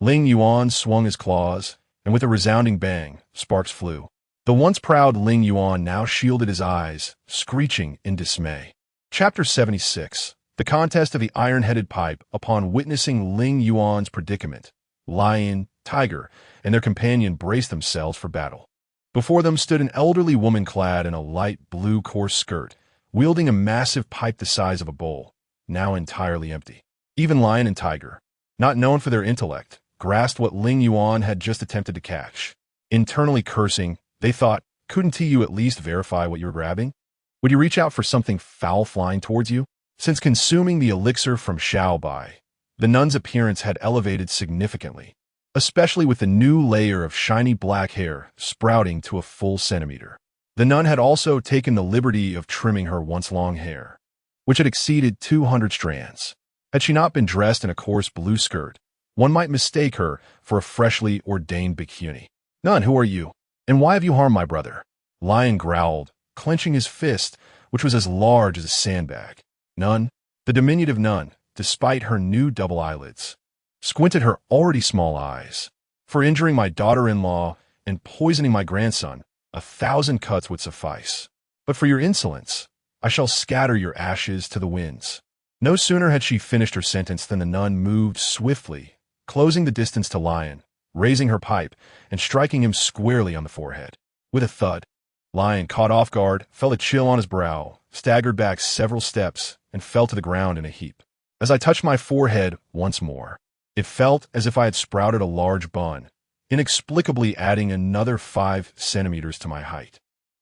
Ling Yuan swung his claws, and with a resounding bang, sparks flew. The once proud Ling Yuan now shielded his eyes, screeching in dismay. Chapter 76. The Contest of the Iron-Headed Pipe. Upon witnessing Ling Yuan's predicament, Lion, Tiger, and their companion braced themselves for battle. Before them stood an elderly woman clad in a light blue coarse skirt, wielding a massive pipe the size of a bowl, now entirely empty. Even Lion and Tiger, not known for their intellect, grasped what Ling Yuan had just attempted to catch. Internally cursing, they thought, "Couldn't you at least verify what you were grabbing? Would you reach out for something foul flying towards you?" Since consuming the elixir from Xiao Bai, the nun's appearance had elevated significantly, especially with the new layer of shiny black hair sprouting to a full centimeter. The nun had also taken the liberty of trimming her once long hair, which had exceeded 200 strands. Had she not been dressed in a coarse blue skirt, one might mistake her for a freshly ordained bhikkhuni. "Nun, who are you? And why have you harmed my brother?" Lion growled, clenching his fist, which was as large as a sandbag. Nun, the diminutive nun, despite her new double eyelids, squinted her already small eyes. "For injuring my daughter-in-law and poisoning my grandson, 1,000 cuts would suffice. But for your insolence, I shall scatter your ashes to the winds." No sooner had she finished her sentence than the nun moved swiftly, closing the distance to Lion, raising her pipe, and striking him squarely on the forehead. With a thud, Lion, caught off guard, felt a chill on his brow, staggered back several steps, and fell to the ground in a heap. As I touched my forehead once more, it felt as if I had sprouted a large bun, inexplicably adding another 5 centimeters to my height.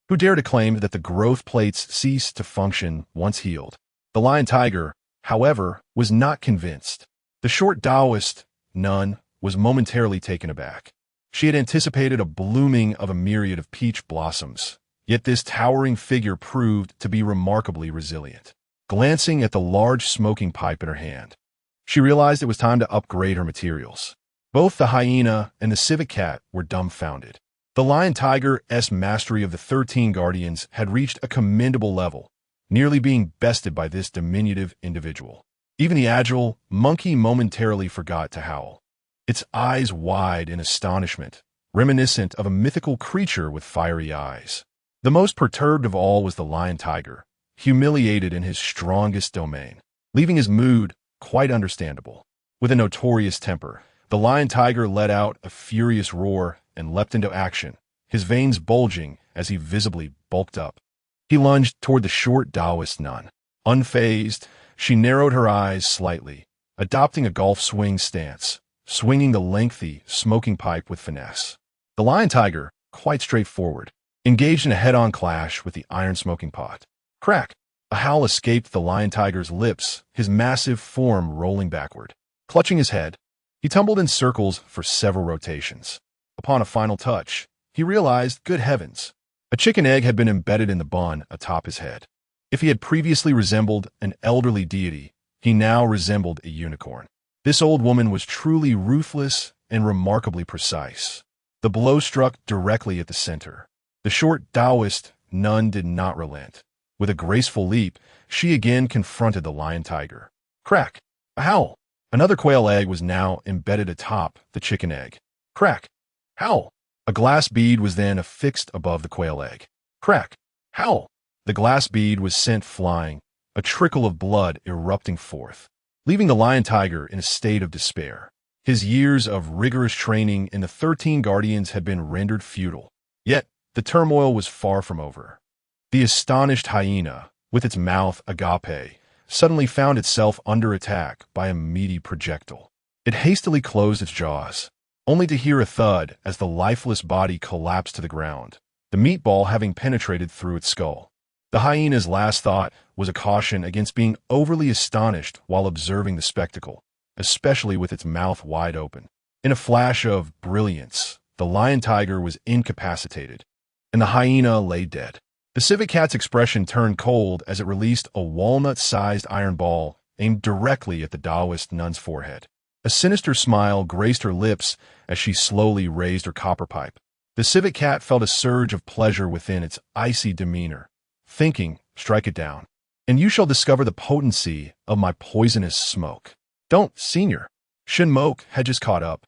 Who dare to claim that the growth plates ceased to function once healed? The Lion Tiger, however, was not convinced. The short Taoist nun was momentarily taken aback. She had anticipated a blooming of a myriad of peach blossoms, yet this towering figure proved to be remarkably resilient. Glancing at the large smoking pipe in her hand, she realized it was time to upgrade her materials. Both the hyena and the civet cat were dumbfounded. The Lion Tiger's mastery of the 13 guardians had reached a commendable level, nearly being bested by this diminutive individual. Even the agile monkey momentarily forgot to howl, its eyes wide in astonishment, reminiscent of a mythical creature with fiery eyes. The most perturbed of all was the Lion Tiger, humiliated in his strongest domain, leaving his mood quite understandable. With a notorious temper, the Lion Tiger let out a furious roar and leapt into action, his veins bulging as he visibly bulked up. He lunged toward the short Taoist nun. Unfazed, she narrowed her eyes slightly, adopting a golf swing stance, swinging the lengthy, smoking pipe with finesse. The Lion Tiger, quite straightforward, engaged in a head-on clash with the iron smoking pot. Crack! A howl escaped the Lion Tiger's lips, his massive form rolling backward. Clutching his head, he tumbled in circles for several rotations. Upon a final touch, he realized, good heavens, a chicken egg had been embedded in the bun atop his head. If he had previously resembled an elderly deity, he now resembled a unicorn. This old woman was truly ruthless and remarkably precise. The blow struck directly at the center. The short Taoist nun did not relent. With a graceful leap, she again confronted the lion-tiger. Crack! A howl! Another quail egg was now embedded atop the chicken egg. Crack! Howl! A glass bead was then affixed above the quail egg. Crack! Howl! The glass bead was sent flying, a trickle of blood erupting forth, leaving the lion-tiger in a state of despair. His years of rigorous training in the 13 Guardians had been rendered futile. Yet, the turmoil was far from over. The astonished hyena, with its mouth agape, suddenly found itself under attack by a meaty projectile. It hastily closed its jaws, only to hear a thud as the lifeless body collapsed to the ground, the meatball having penetrated through its skull. The hyena's last thought was a caution against being overly astonished while observing the spectacle, especially with its mouth wide open. In a flash of brilliance, the lion-tiger was incapacitated, and the hyena lay dead. The civet cat's expression turned cold as it released a walnut-sized iron ball aimed directly at the Taoist nun's forehead. A sinister smile graced her lips as she slowly raised her copper pipe. The civet cat felt a surge of pleasure within its icy demeanor, thinking, strike it down, and you shall discover the potency of my poisonous smoke. Don't, Senior. Shin Mok had just caught up,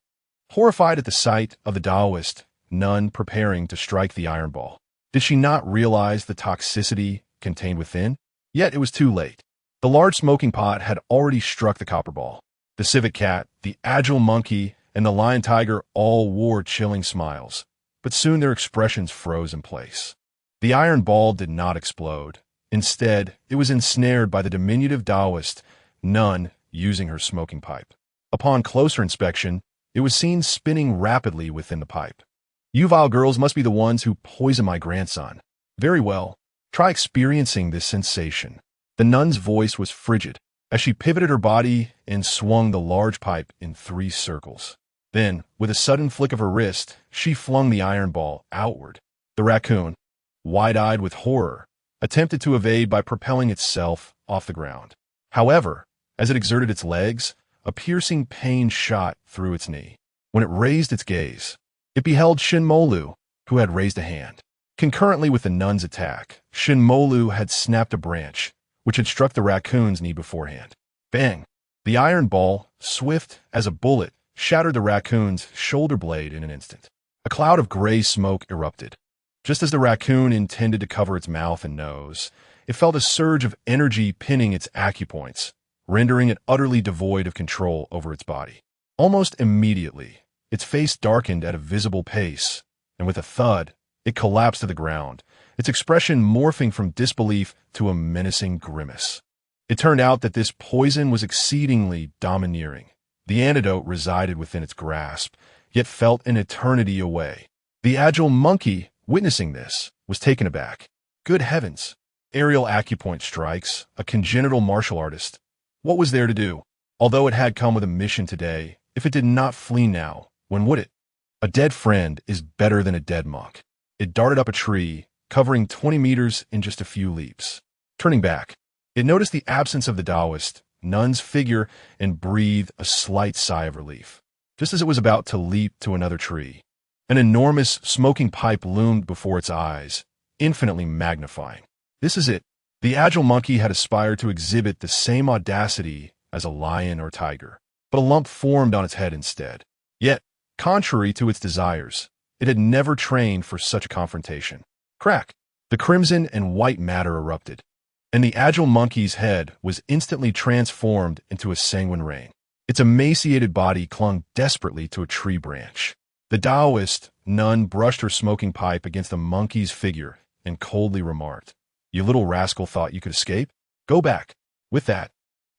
horrified at the sight of the Taoist nun preparing to strike the iron ball. Did she not realize the toxicity contained within? Yet it was too late. The large smoking pot had already struck the copper ball. The civet cat, the agile monkey, and the lion-tiger all wore chilling smiles, but soon their expressions froze in place. The iron ball did not explode. Instead, it was ensnared by the diminutive Taoist nun using her smoking pipe. Upon closer inspection, it was seen spinning rapidly within the pipe. You vile girls must be the ones who poisoned my grandson. Very well. Try experiencing this sensation. The nun's voice was frigid as she pivoted her body and swung the large pipe in 3 circles. Then, with a sudden flick of her wrist, she flung the iron ball outward. The raccoon, wide-eyed with horror, attempted to evade by propelling itself off the ground. However, as it exerted its legs, a piercing pain shot through its knee. When it raised its gaze, it beheld Shinmolu, who had raised a hand. Concurrently with the nun's attack, Shinmolu had snapped a branch, which had struck the raccoon's knee beforehand. Bang! The iron ball, swift as a bullet, shattered the raccoon's shoulder blade in an instant. A cloud of gray smoke erupted. Just as the raccoon intended to cover its mouth and nose, it felt a surge of energy pinning its acupoints, rendering it utterly devoid of control over its body. Almost immediately, its face darkened at a visible pace, and with a thud, it collapsed to the ground, its expression morphing from disbelief to a menacing grimace. It turned out that this poison was exceedingly domineering. The antidote resided within its grasp, yet felt an eternity away. The agile monkey, witnessing this, was taken aback. Good heavens! Aerial acupoint strikes, a congenital martial artist. What was there to do? Although it had come with a mission today, if it did not flee now, when would it? A dead friend is better than a dead monk. It darted up a tree, covering 20 meters in just a few leaps. Turning back, it noticed the absence of the Taoist nun's figure and breathed a slight sigh of relief. Just as it was about to leap to another tree, an enormous smoking pipe loomed before its eyes, infinitely magnifying. This is it. The agile monkey had aspired to exhibit the same audacity as a lion or tiger, but a lump formed on its head instead. Yet, contrary to its desires, it had never trained for such a confrontation. Crack! The crimson and white matter erupted, and the agile monkey's head was instantly transformed into a sanguine rain. Its emaciated body clung desperately to a tree branch. The Taoist nun brushed her smoking pipe against the monkey's figure and coldly remarked, "You little rascal thought you could escape? Go back." With that,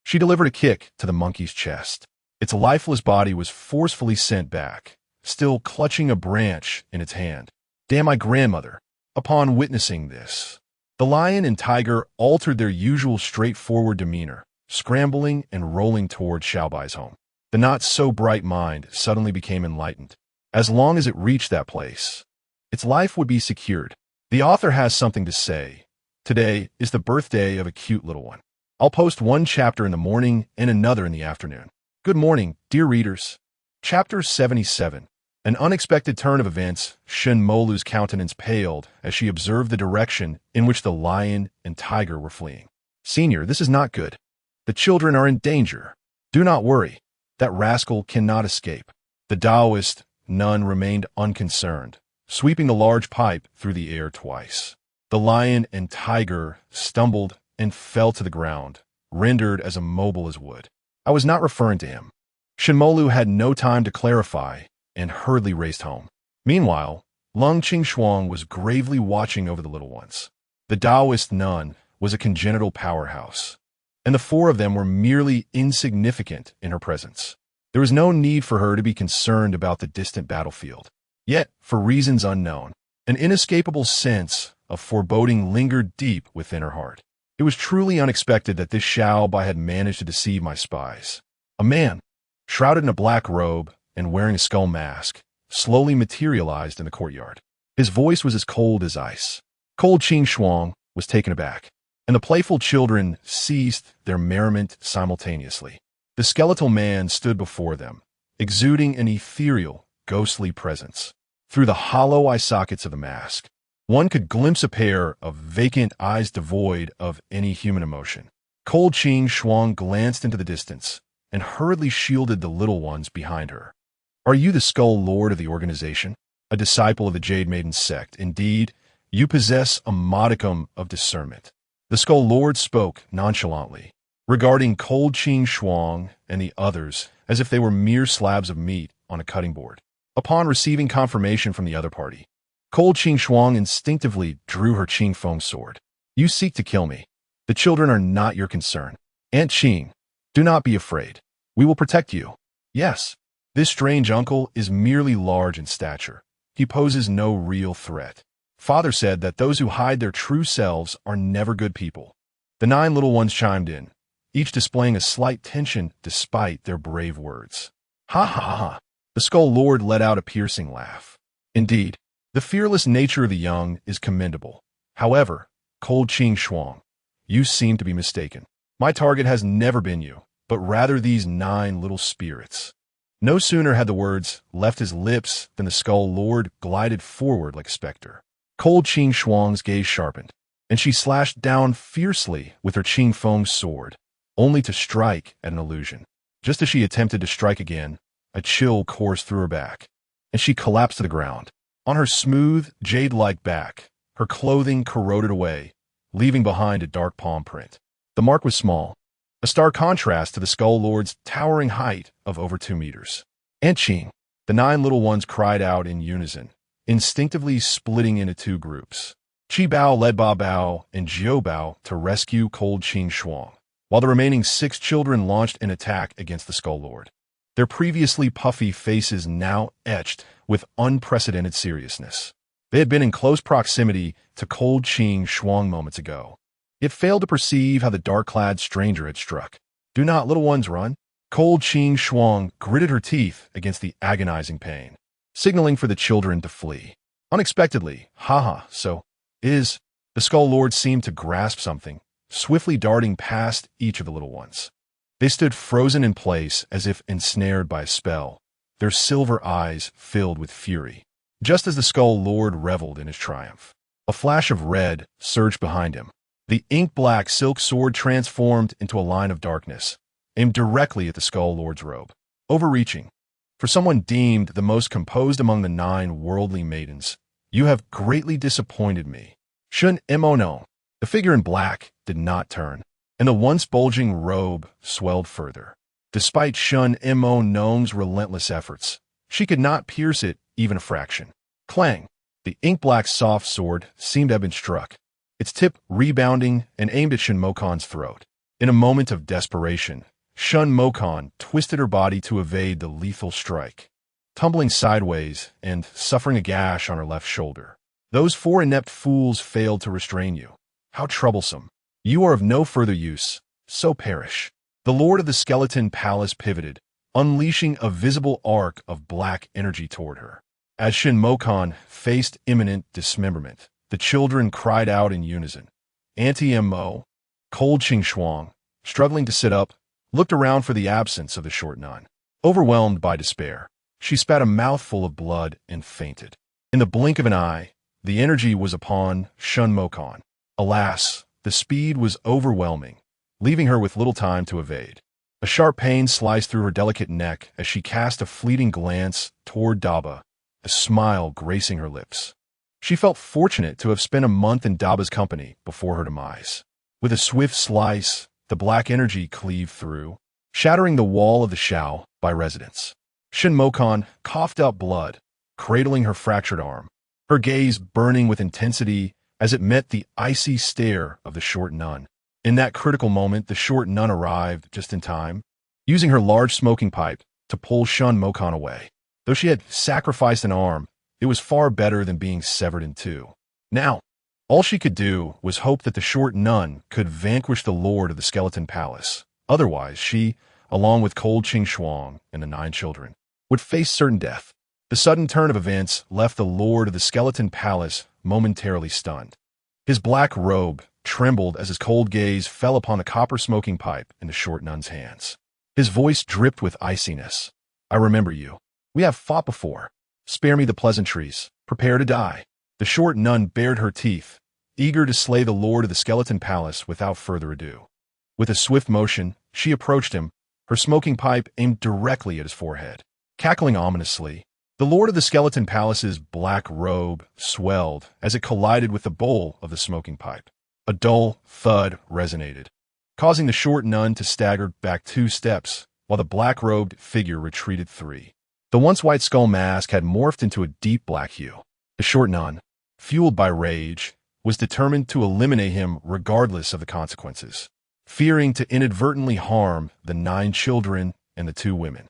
she delivered a kick to the monkey's chest. Its lifeless body was forcefully sent back, still clutching a branch in its hand. Damn my grandmother! Upon witnessing this, the lion and tiger altered their usual straightforward demeanor, scrambling and rolling toward Xiao Bai's home. The not-so-bright mind suddenly became enlightened. As long as it reached that place, its life would be secured. The author has something to say. Today is the birthday of a cute little one. I'll post one chapter in the morning and another in the afternoon. Good morning, dear readers. Chapter 77, An unexpected turn of events, Shen Molu's countenance paled as she observed the direction in which the lion and tiger were fleeing. Senior, this is not good. The children are in danger. Do not worry. That rascal cannot escape. The Taoist nun remained unconcerned, sweeping the large pipe through the air twice. The lion and tiger stumbled and fell to the ground, rendered as immobile as wood. I was not referring to him. Shenmolu had no time to clarify and hurriedly raced home. Meanwhile, Lung Qingxuang was gravely watching over the little ones. The Taoist nun was a congenital powerhouse, and the four of them were merely insignificant in her presence. There was no need for her to be concerned about the distant battlefield. Yet, for reasons unknown, an inescapable sense of foreboding lingered deep within her heart. It was truly unexpected that this Xiao Bai had managed to deceive my spies. A man, shrouded in a black robe and wearing a skull mask, slowly materialized in the courtyard. His voice was as cold as ice. Cold Qingxuang was taken aback, and the playful children ceased their merriment simultaneously. The skeletal man stood before them, exuding an ethereal, ghostly presence. Through the hollow eye sockets of the mask, one could glimpse a pair of vacant eyes devoid of any human emotion. Cold Qingxuang glanced into the distance and hurriedly shielded the little ones behind her. Are you the Skull Lord of the organization? A disciple of the Jade Maiden sect? Indeed, you possess a modicum of discernment. The Skull Lord spoke nonchalantly, regarding Cold Qingxuang and the others as if they were mere slabs of meat on a cutting board. Upon receiving confirmation from the other party, Cold Qingxuang instinctively drew her Qingfeng sword. You seek to kill me. The children are not your concern. Aunt Qing, do not be afraid. We will protect you. Yes, this strange uncle is merely large in stature. He poses no real threat. Father said that those who hide their true selves are never good people. The 9 little ones chimed in, each displaying a slight tension despite their brave words. Ha ha ha! The Skull Lord let out a piercing laugh. Indeed, the fearless nature of the young is commendable. However, Cold Qingxuang, you seem to be mistaken. My target has never been you, but rather these 9 little spirits. No sooner had the words left his lips than the Skull Lord glided forward like a specter. Cold Qingxuang's gaze sharpened, and she slashed down fiercely with her Qingfeng sword, only to strike at an illusion. Just as she attempted to strike again, a chill coursed through her back, and she collapsed to the ground. On her smooth, jade-like back, her clothing corroded away, leaving behind a dark palm print. The mark was small, a stark contrast to the Skull Lord's towering height of over 2 meters. Aunt Qing, the 9 little ones cried out in unison, instinctively splitting into 2 groups. Qi Bao led Ba Bao and Jiu Bao to rescue Cold Qingxuang, while the remaining 6 children launched an attack against the Skull Lord. Their previously puffy faces now etched with unprecedented seriousness. They had been in close proximity to Cold Qingxuang moments ago. It failed to perceive how the dark-clad stranger had struck. Do not, little ones, run. Cold Qingxuang gritted her teeth against the agonizing pain, signaling for the children to flee. Unexpectedly, so is. The Skull Lord seemed to grasp something, swiftly darting past each of the little ones. They stood frozen in place as if ensnared by a spell, their silver eyes filled with fury. Just as the Skull Lord reveled in his triumph, a flash of red surged behind him. The ink-black silk sword transformed into a line of darkness, aimed directly at the Skull Lord's robe. Overreaching. For someone deemed the most composed among the 9 worldly maidens, you have greatly disappointed me. Shun Emono. The figure in black did not turn, and the once bulging robe swelled further. Despite Shun Emono's relentless efforts, she could not pierce it even a fraction. Clang! The ink-black soft sword seemed to have been struck, its tip rebounding and aimed at Shun Mokon's throat. In a moment of desperation, Shun Mokon twisted her body to evade the lethal strike, tumbling sideways and suffering a gash on her left shoulder. Those 4 inept fools failed to restrain you. How troublesome. You are of no further use, so perish. The Lord of the Skeleton Palace pivoted, unleashing a visible arc of black energy toward her. As Shin Mokon faced imminent dismemberment, the children cried out in unison. Auntie Mo, Cold Qingxuang, struggling to sit up, looked around for the absence of the short nun. Overwhelmed by despair, She spat a mouthful of blood and fainted. In the blink of an eye, the energy was upon Shun Mokon. Alas, the speed was overwhelming, leaving her with little time to evade. A sharp pain sliced through her delicate neck as she cast a fleeting glance toward Daba, a smile gracing her lips. She felt fortunate to have spent a month in Daba's company before her demise. With a swift slice, the black energy cleaved through, shattering the wall of the Xiao Bai residence. Shin Mokon coughed out blood, cradling her fractured arm, her gaze burning with intensity as it met the icy stare of the short nun. In that critical moment, the short nun arrived just in time, using her large smoking pipe to pull Shun Mokon away. Though she had sacrificed an arm, it was far better than being severed in two. Now, all she could do was hope that the short nun could vanquish the lord of the skeleton palace. Otherwise, she, along with Cold Ching Shuang and the 9 children, would face certain death. The sudden turn of events left the lord of the skeleton palace momentarily stunned. His black robe trembled as his cold gaze fell upon the copper smoking pipe in the short nun's hands. His voice dripped with iciness. "I remember you. We have fought before. Spare me the pleasantries. Prepare to die." The short nun bared her teeth, eager to slay the lord of the skeleton palace without further ado. With a swift motion, she approached him, her smoking pipe aimed directly at his forehead. Cackling ominously, the lord of the skeleton palace's black robe swelled as it collided with the bowl of the smoking pipe. A dull thud resonated, causing the short nun to stagger back 2 steps, while the black-robed figure retreated 3. The once white skull mask had morphed into a deep black hue. The short nun, fueled by rage, was determined to eliminate him regardless of the consequences, fearing to inadvertently harm the 9 children and the 2 women.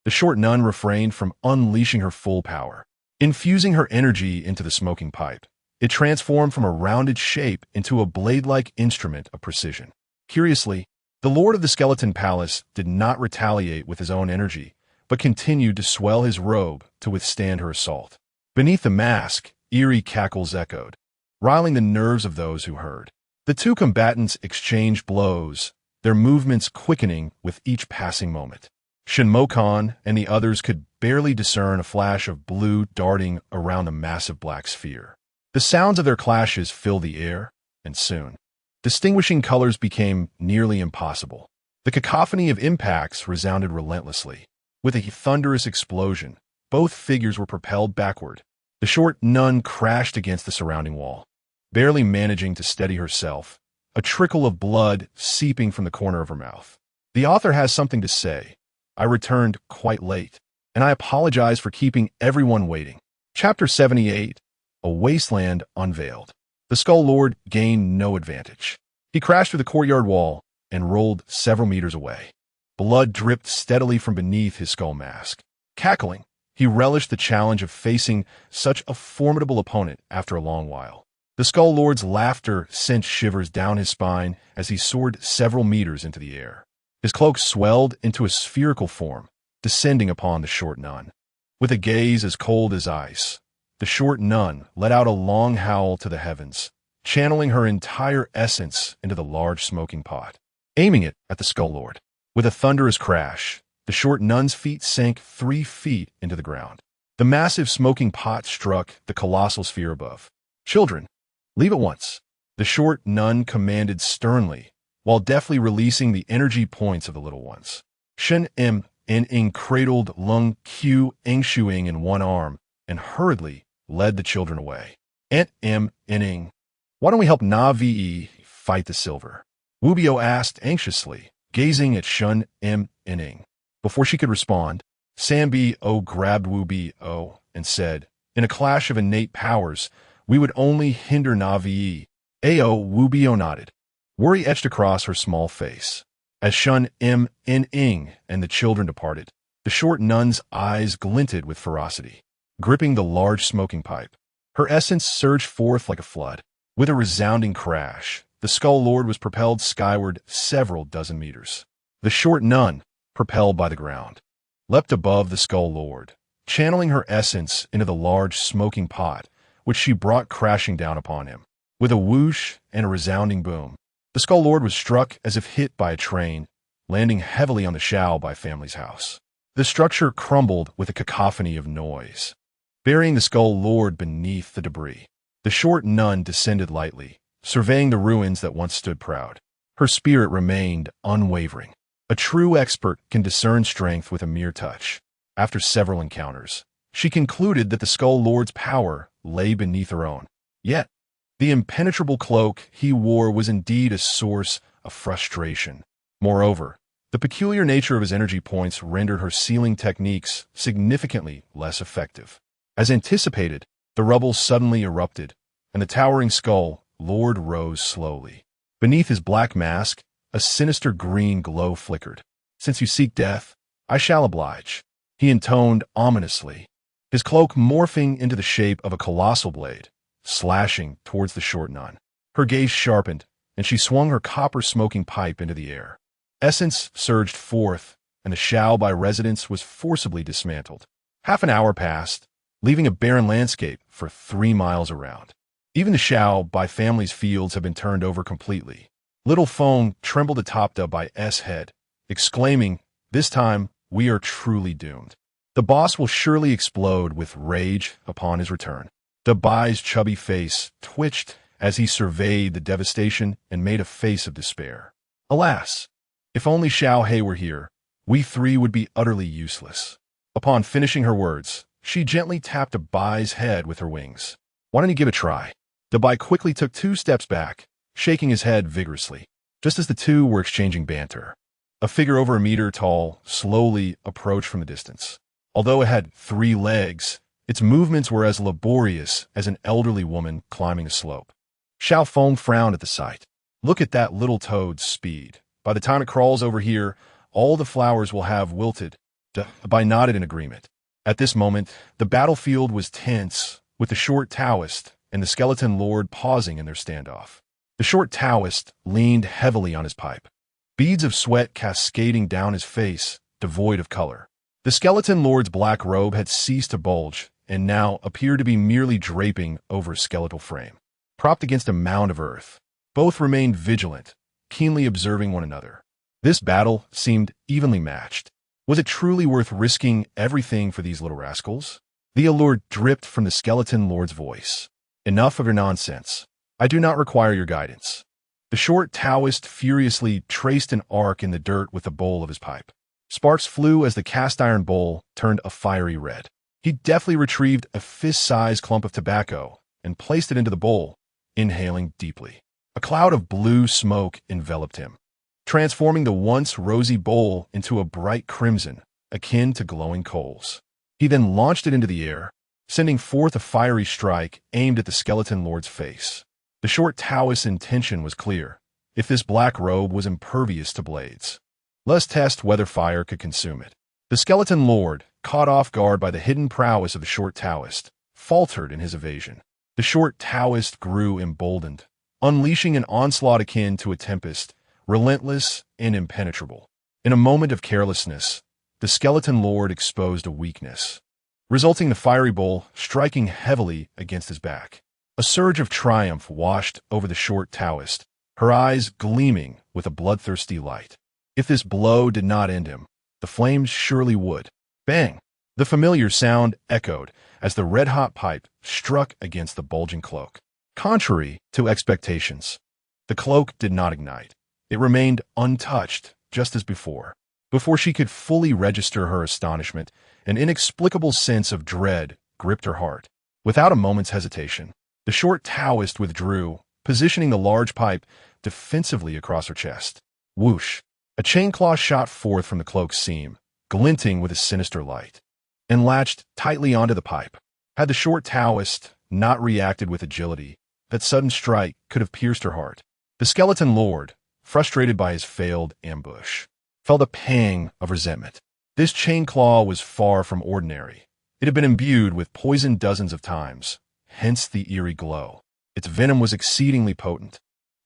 The short nun refrained from unleashing her full power. Infusing her energy into the smoking pipe, it transformed from a rounded shape into a blade-like instrument of precision. Curiously, the lord of the skeleton palace did not retaliate with his own energy, but continued to swell his robe to withstand her assault. Beneath the mask, eerie cackles echoed, riling the nerves of those who heard. The 2 combatants exchanged blows, their movements quickening with each passing moment. Shin Mokon and the others could barely discern a flash of blue darting around the massive black sphere. The sounds of their clashes filled the air, and soon, distinguishing colors became nearly impossible. The cacophony of impacts resounded relentlessly. With a thunderous explosion, both figures were propelled backward. The short nun crashed against the surrounding wall, barely managing to steady herself, a trickle of blood seeping from the corner of her mouth. The author has something to say. I returned quite late, and I apologize for keeping everyone waiting. Chapter 78, A Wasteland Unveiled. The Skull Lord gained no advantage. He crashed through the courtyard wall and rolled several meters away. Blood dripped steadily from beneath his skull mask. Cackling, he relished the challenge of facing such a formidable opponent after a long while. The Skull Lord's laughter sent shivers down his spine as he soared several meters into the air. His cloak swelled into a spherical form, descending upon the short nun. With a gaze as cold as ice, the short nun let out a long howl to the heavens, channeling her entire essence into the large smoking pot, aiming it at the Skull Lord. With a thunderous crash, the short nun's feet sank 3 feet into the ground. The massive smoking pot struck the colossal sphere above. "Children, leave at once," the short nun commanded sternly, while deftly releasing the energy points of the little ones. Shen M. Ing cradled Lung Q Engshuing in one arm and hurriedly led the children away. Aunt M. Ing, why don't we help Na Ve fight the silver? Wubio asked anxiously, gazing at Shun M. Ing. Before she could respond, Sambi O grabbed Wubio and said, in a clash of innate powers, we would only hinder Na Ve. Ao Wubio nodded. Worry etched across her small face. As Shun M. Ing and the children departed, the short nun's eyes glinted with ferocity, gripping the large smoking pipe. Her essence surged forth like a flood. With a resounding crash, the Skull Lord was propelled skyward several dozen meters. The short nun, propelled by the ground, leapt above the Skull Lord, channeling her essence into the large smoking pot, which she brought crashing down upon him. With a whoosh and a resounding boom, the Skull Lord was struck as if hit by a train, landing heavily on the Xiao Bai family's house. The structure crumbled with a cacophony of noise, burying the skull lord beneath the debris. The short nun descended lightly, surveying the ruins that once stood proud. Her spirit remained unwavering. A true expert can discern strength with a mere touch. After several encounters, she concluded that the skull lord's power lay beneath her own. Yet, the impenetrable cloak he wore was indeed a source of frustration. Moreover, the peculiar nature of his energy points rendered her sealing techniques significantly less effective. As anticipated, the rubble suddenly erupted, and the towering skull lord rose slowly. Beneath his black mask, a sinister green glow flickered. "Since you seek death, I shall oblige," he intoned ominously, his cloak morphing into the shape of a colossal blade, slashing towards the short nun. Her gaze sharpened, and she swung her copper-smoking pipe into the air. Essence surged forth, and the Xiao Bai residence was forcibly dismantled. Half an hour passed, leaving a barren landscape for 3 miles around. Even the Xiao Bai family's fields have been turned over completely. Little Feng trembled atop the Bai's head, exclaiming, "This time, we are truly doomed. The boss will surely explode with rage upon his return." The Bai's chubby face twitched as he surveyed the devastation and made a face of despair. Alas, if only Xiao He were here, we three would be utterly useless. Upon finishing her words, she gently tapped the Bai's head with her wings. "Why don't you give it a try?" The Bai quickly took 2 steps back, shaking his head vigorously. Just as the two were exchanging banter, a figure over a meter tall slowly approached from the distance. Although it had 3 legs, its movements were as laborious as an elderly woman climbing a slope. Xiao Feng frowned at the sight. "Look at that little toad's speed. By the time it crawls over here, all the flowers will have wilted." The Bai nodded in agreement. At this moment, the battlefield was tense, with the short Taoist and the skeleton lord pausing in their standoff. The short Taoist leaned heavily on his pipe, beads of sweat cascading down his face, devoid of color. The skeleton lord's black robe had ceased to bulge, and now appeared to be merely draping over a skeletal frame. Propped against a mound of earth, both remained vigilant, keenly observing one another. This battle seemed evenly matched. Was it truly worth risking everything for these little rascals? The allure dripped from the skeleton lord's voice. "Enough of your nonsense. I do not require your guidance." The short Taoist furiously traced an arc in the dirt with the bowl of his pipe. Sparks flew as the cast-iron bowl turned a fiery red. He deftly retrieved a fist-sized clump of tobacco and placed it into the bowl, inhaling deeply. A cloud of blue smoke enveloped him, transforming the once rosy bowl into a bright crimson, akin to glowing coals. He then launched it into the air, sending forth a fiery strike aimed at the skeleton lord's face. The short Taoist's intention was clear. If this black robe was impervious to blades, let's test whether fire could consume it. The skeleton lord, caught off guard by the hidden prowess of the short Taoist, faltered in his evasion. The short Taoist grew emboldened, unleashing an onslaught akin to a tempest, relentless and impenetrable. In a moment of carelessness, the skeleton lord exposed a weakness, resulting in the fiery bowl striking heavily against his back. A surge of triumph washed over the short Taoist, her eyes gleaming with a bloodthirsty light. If this blow did not end him, the flames surely would. Bang! The familiar sound echoed as the red-hot pipe struck against the bulging cloak. Contrary to expectations, the cloak did not ignite. It remained untouched, just as before. Before she could fully register her astonishment, an inexplicable sense of dread gripped her heart. Without a moment's hesitation, the short Taoist withdrew, positioning the large pipe defensively across her chest. Whoosh! A chain claw shot forth from the cloak's seam, glinting with a sinister light, and latched tightly onto the pipe. Had the short Taoist not reacted with agility, that sudden strike could have pierced her heart. The skeleton lord, frustrated by his failed ambush, felt a pang of resentment. This chain claw was far from ordinary. It had been imbued with poison dozens of times, hence the eerie glow. Its venom was exceedingly potent,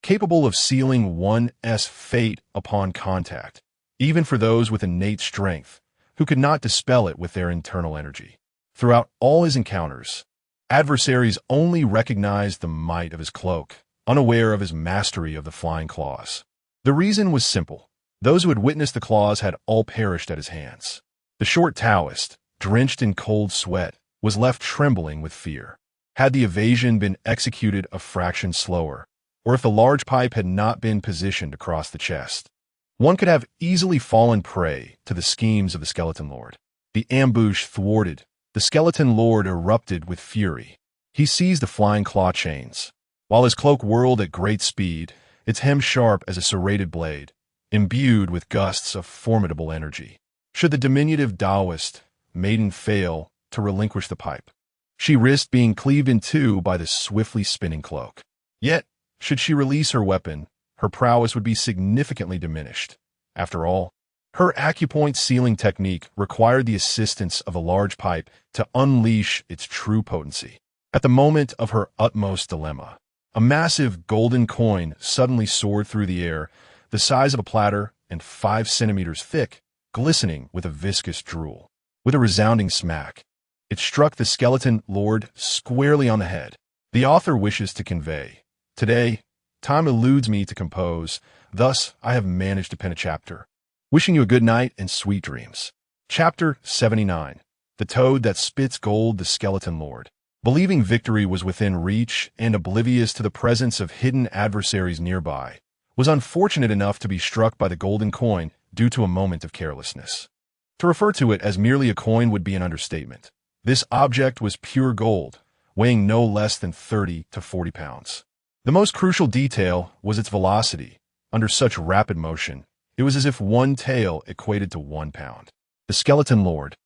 capable of sealing one's fate upon contact, even for those with innate strength, who could not dispel it with their internal energy. Throughout all his encounters, adversaries only recognized the might of his cloak, unaware of his mastery of the flying claws. The reason was simple. Those who had witnessed the claws had all perished at his hands. The short Taoist, drenched in cold sweat, was left trembling with fear. Had the evasion been executed a fraction slower, or if the large pipe had not been positioned across the chest, one could have easily fallen prey to the schemes of the Skeleton Lord. The ambush thwarted, the Skeleton Lord erupted with fury. He seized the flying claw chains. While his cloak whirled at great speed, its hem sharp as a serrated blade, imbued with gusts of formidable energy. Should the diminutive Taoist maiden fail to relinquish the pipe, she risked being cleaved in two by the swiftly spinning cloak. Yet, should she release her weapon, her prowess would be significantly diminished. After all, her acupoint sealing technique required the assistance of a large pipe to unleash its true potency. At the moment of her utmost dilemma, a massive golden coin suddenly soared through the air, the size of a platter and 5 centimeters thick, glistening with a viscous drool. With a resounding smack, it struck the Skeleton Lord squarely on the head. The author wishes to convey, today, time eludes me to compose, thus I have managed to pen a chapter. Wishing you a good night and sweet dreams. Chapter 79. The Toad That Spits Gold, the Skeleton Lord. Believing victory was within reach and oblivious to the presence of hidden adversaries nearby, was unfortunate enough to be struck by the golden coin due to a moment of carelessness. To refer to it as merely a coin would be an understatement. This object was pure gold, weighing no less than 30 to 40 pounds. The most crucial detail was its velocity. Under such rapid motion, it was as if one tail equated to 1 pound. The Skeleton Lord,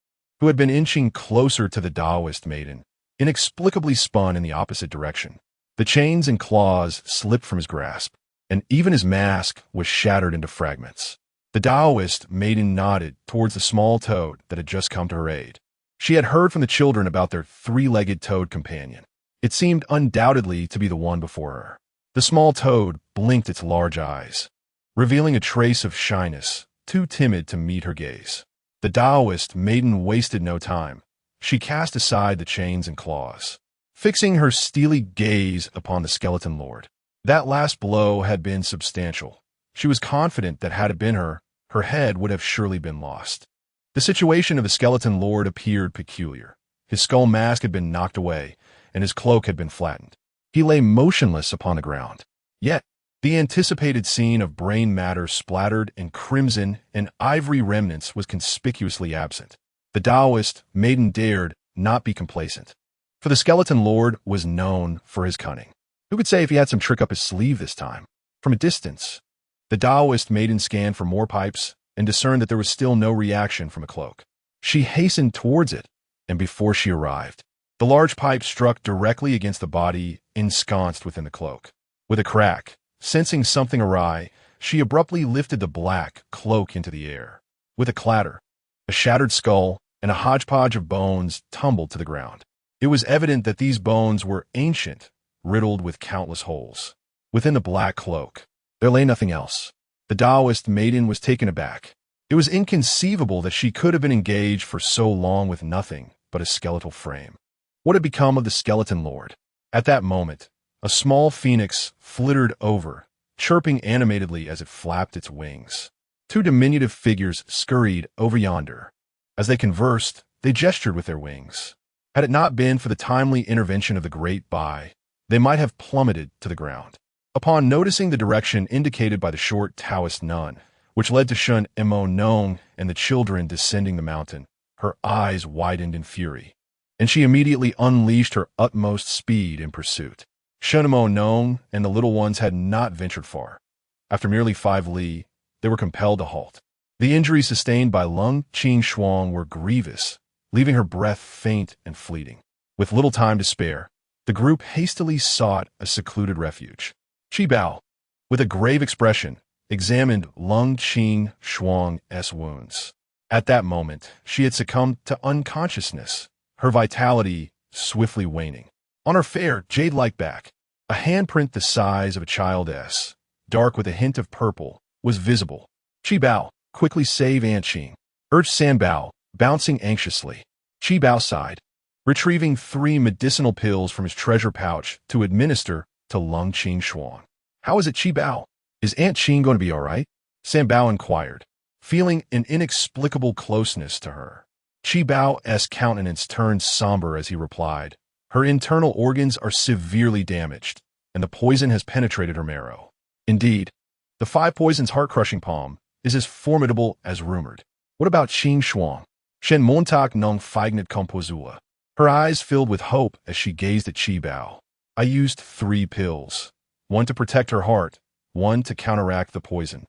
who had been inching closer to the Taoist maiden, inexplicably spun in the opposite direction. The chains and claws slipped from his grasp, and even his mask was shattered into fragments. The Taoist maiden nodded towards the small toad that had just come to her aid. She had heard from the children about their 3-legged toad companion. It seemed undoubtedly to be the one before her. The small toad blinked its large eyes, revealing a trace of shyness, too timid to meet her gaze. The Taoist maiden wasted no time. She cast aside the chains and claws, fixing her steely gaze upon the Skeleton Lord. That last blow had been substantial. She was confident that had it been her head would have surely been lost. The situation of the Skeleton Lord appeared peculiar. His skull mask had been knocked away, and his cloak had been flattened. He lay motionless upon the ground. Yet, the anticipated scene of brain matter splattered in crimson and ivory remnants was conspicuously absent. The Taoist maiden dared not be complacent, for the Skeleton Lord was known for his cunning. Who could say if he had some trick up his sleeve this time? From a distance, the Taoist maiden scanned for more pipes and discerned that there was still no reaction from a cloak. She hastened towards it, and before she arrived, the large pipe struck directly against the body ensconced within the cloak. With a crack, sensing something awry, she abruptly lifted the black cloak into the air. With a clatter, a shattered skull and a hodgepodge of bones tumbled to the ground. It was evident that these bones were ancient, riddled with countless holes. Within the black cloak, there lay nothing else. The Taoist maiden was taken aback. It was inconceivable that she could have been engaged for so long with nothing but a skeletal frame. What had become of the Skeleton Lord? At that moment, a small phoenix flittered over, chirping animatedly as it flapped its wings. 2 diminutive figures scurried over yonder. As they conversed, they gestured with their wings. Had it not been for the timely intervention of the great Bai, they might have plummeted to the ground. Upon noticing the direction indicated by the short Taoist nun, which led to Shun Mo Nong and the children descending the mountain, her eyes widened in fury, and she immediately unleashed her utmost speed in pursuit. Shun Mo Nong and the little ones had not ventured far. After merely 5 li, they were compelled to halt. The injuries sustained by Lung Qing Shuang were grievous, leaving her breath faint and fleeting. With little time to spare, the group hastily sought a secluded refuge. Qi Bao, with a grave expression, examined Lung Qing Shuang's wounds. At that moment, she had succumbed to unconsciousness, her vitality swiftly waning. On her fair, jade-like back, a handprint the size of a child's, dark with a hint of purple, was visible. Qi Bao, quickly save Aunt Qing, urged San Bao, bouncing anxiously. Qi Bao sighed, retrieving 3 medicinal pills from his treasure pouch to administer to Lung Qing Shuang. How is it, Qi Bao? Is Aunt Qing going to be all right? San Bao inquired. feeling an inexplicable closeness to her. Qi Bao's countenance turned somber as he replied, "Her internal organs are severely damaged, and the poison has penetrated her marrow. Indeed, the 5 poisons heart-crushing palm is as formidable as rumored. What about Qing Shuang? Shen Montag nong feignet composula." Her eyes filled with hope as she gazed at Qi Bao. "I used 3 pills. 1 to protect her heart, 1 to counteract the poison,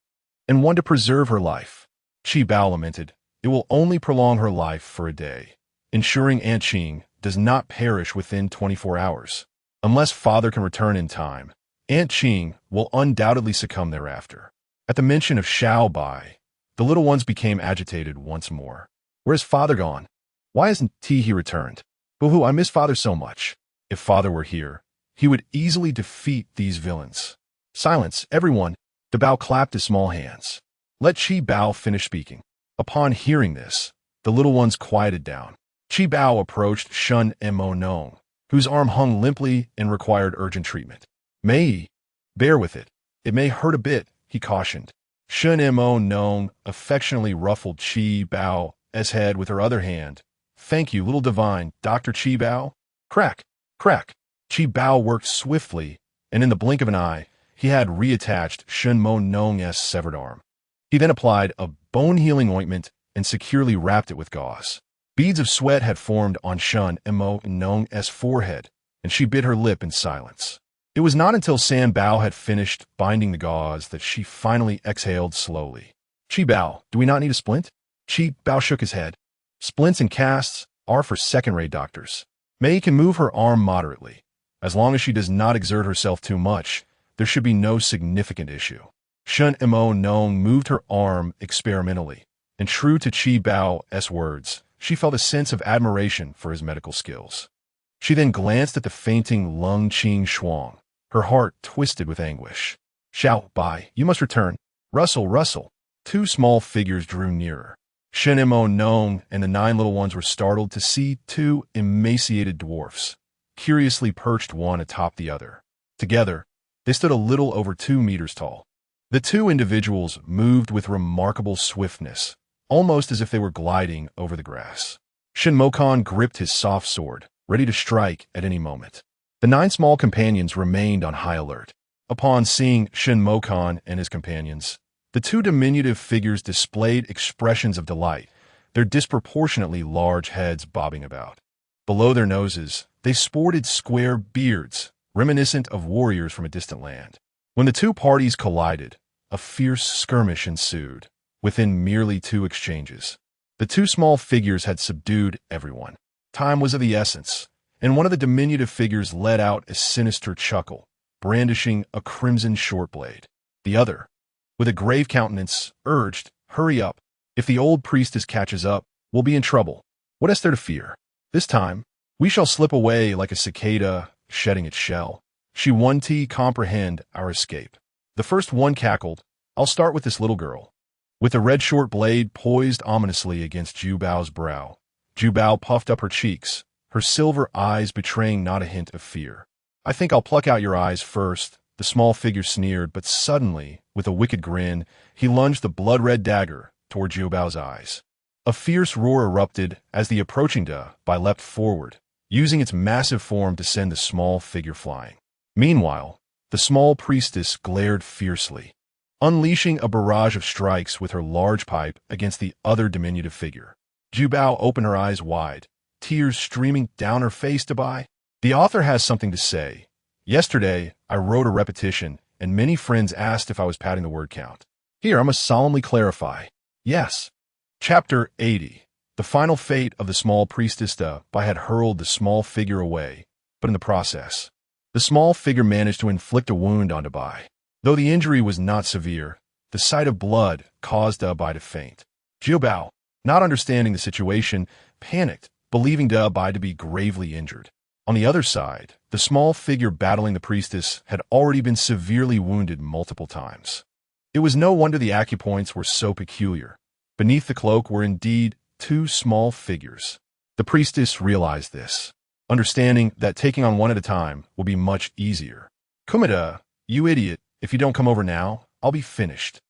and 1 to preserve her life." Qi Bao lamented, "It will only prolong her life for a day, ensuring Aunt Qing does not perish within 24 hours. Unless father can return in time, Aunt Qing will undoubtedly succumb thereafter." At the mention of Xiao Bai, the little ones became agitated once more. "Where's father gone? Why hasn't he returned? Boo-hoo, I miss father so much. If father were here, he would easily defeat these villains." "Silence, everyone!" De Bao clapped his small hands. Let Qi Bao finish speaking. Upon hearing this, the little ones quieted down. Qi Bao approached Shun Mo Nong, whose arm hung limply and required urgent treatment. "Mei, bear with it. It may hurt a bit," he cautioned. Shun Mo Nong affectionately ruffled Qi Bao's head with her other hand. "Thank you, little divine, Dr. Qi Bao." Crack, crack. Qi Bao worked swiftly, and in the blink of an eye, he had reattached Shun Mo Nong's severed arm. He then applied a bone-healing ointment and securely wrapped it with gauze. Beads of sweat had formed on Shun Mo Nong's forehead, and she bit her lip in silence. It was not until San Bao had finished binding the gauze that she finally exhaled slowly. "Qi Bao, do we not need a splint?" Qi Bao shook his head. "Splints and casts are for second-rate doctors. Mei can move her arm moderately. As long as she does not exert herself too much, there should be no significant issue." Shun Mo Nong moved her arm experimentally, and true to Qi Bao's words, she felt a sense of admiration for his medical skills. She then glanced at the fainting Lung Qing Shuang, her heart twisted with anguish. "Xiao Bai, you must return. Rustle, rustle." 2 small figures drew nearer. Shen Mo Nong and the 9 little ones were startled to see 2 emaciated dwarfs, curiously perched one atop the other. Together, they stood a little over 2 meters tall. The 2 individuals moved with remarkable swiftness, almost as if they were gliding over the grass. Shin Mokan gripped his soft sword, ready to strike at any moment. The 9 small companions remained on high alert. Upon seeing Shin Mokan and his companions, the 2 diminutive figures displayed expressions of delight, their disproportionately large heads bobbing about. Below their noses, they sported square beards, reminiscent of warriors from a distant land. When the 2 parties collided, a fierce skirmish ensued. Within merely 2 exchanges, the 2 small figures had subdued everyone. Time was of the essence, and one of the diminutive figures let out a sinister chuckle, brandishing a crimson short blade. The other, with a grave countenance, urged, "Hurry up. If the old priestess catches up, we'll be in trouble. What is there to fear? This time, we shall slip away like a cicada shedding its shell. She won't comprehend our escape." The first one cackled, "I'll start with this little girl." With the red short blade poised ominously against Ju Bao's brow, Ju Bao puffed up her cheeks, her silver eyes betraying not a hint of fear. "I think I'll pluck out your eyes first," the small figure sneered, but suddenly, with a wicked grin, he lunged the blood-red dagger toward Ju Bao's eyes. A fierce roar erupted as the approaching Bai leapt forward, using its massive form to send the small figure flying. Meanwhile, the small priestess glared fiercely, unleashing a barrage of strikes with her large pipe against the other diminutive figure. Ju Bao opened her eyes wide, tears streaming down her face. "Bai, the author has something to say. Yesterday, I wrote a repetition, and many friends asked if I was padding the word count. Here, I must solemnly clarify. Yes." Chapter 80. The final fate of the small priestess Bai had hurled the small figure away, but in the process, the small figure managed to inflict a wound onto Bai. Though the injury was not severe, the sight of blood caused Bai to faint. Jiu Bao, not understanding the situation, panicked, believing Bai to be gravely injured. On the other side, the small figure battling the priestess had already been severely wounded multiple times. It was no wonder the acupoints were so peculiar. Beneath the cloak were indeed 2 small figures. The priestess realized this, understanding that taking on one at a time would be much easier. "Kumida, you idiot, if you don't come over now, I'll be finished."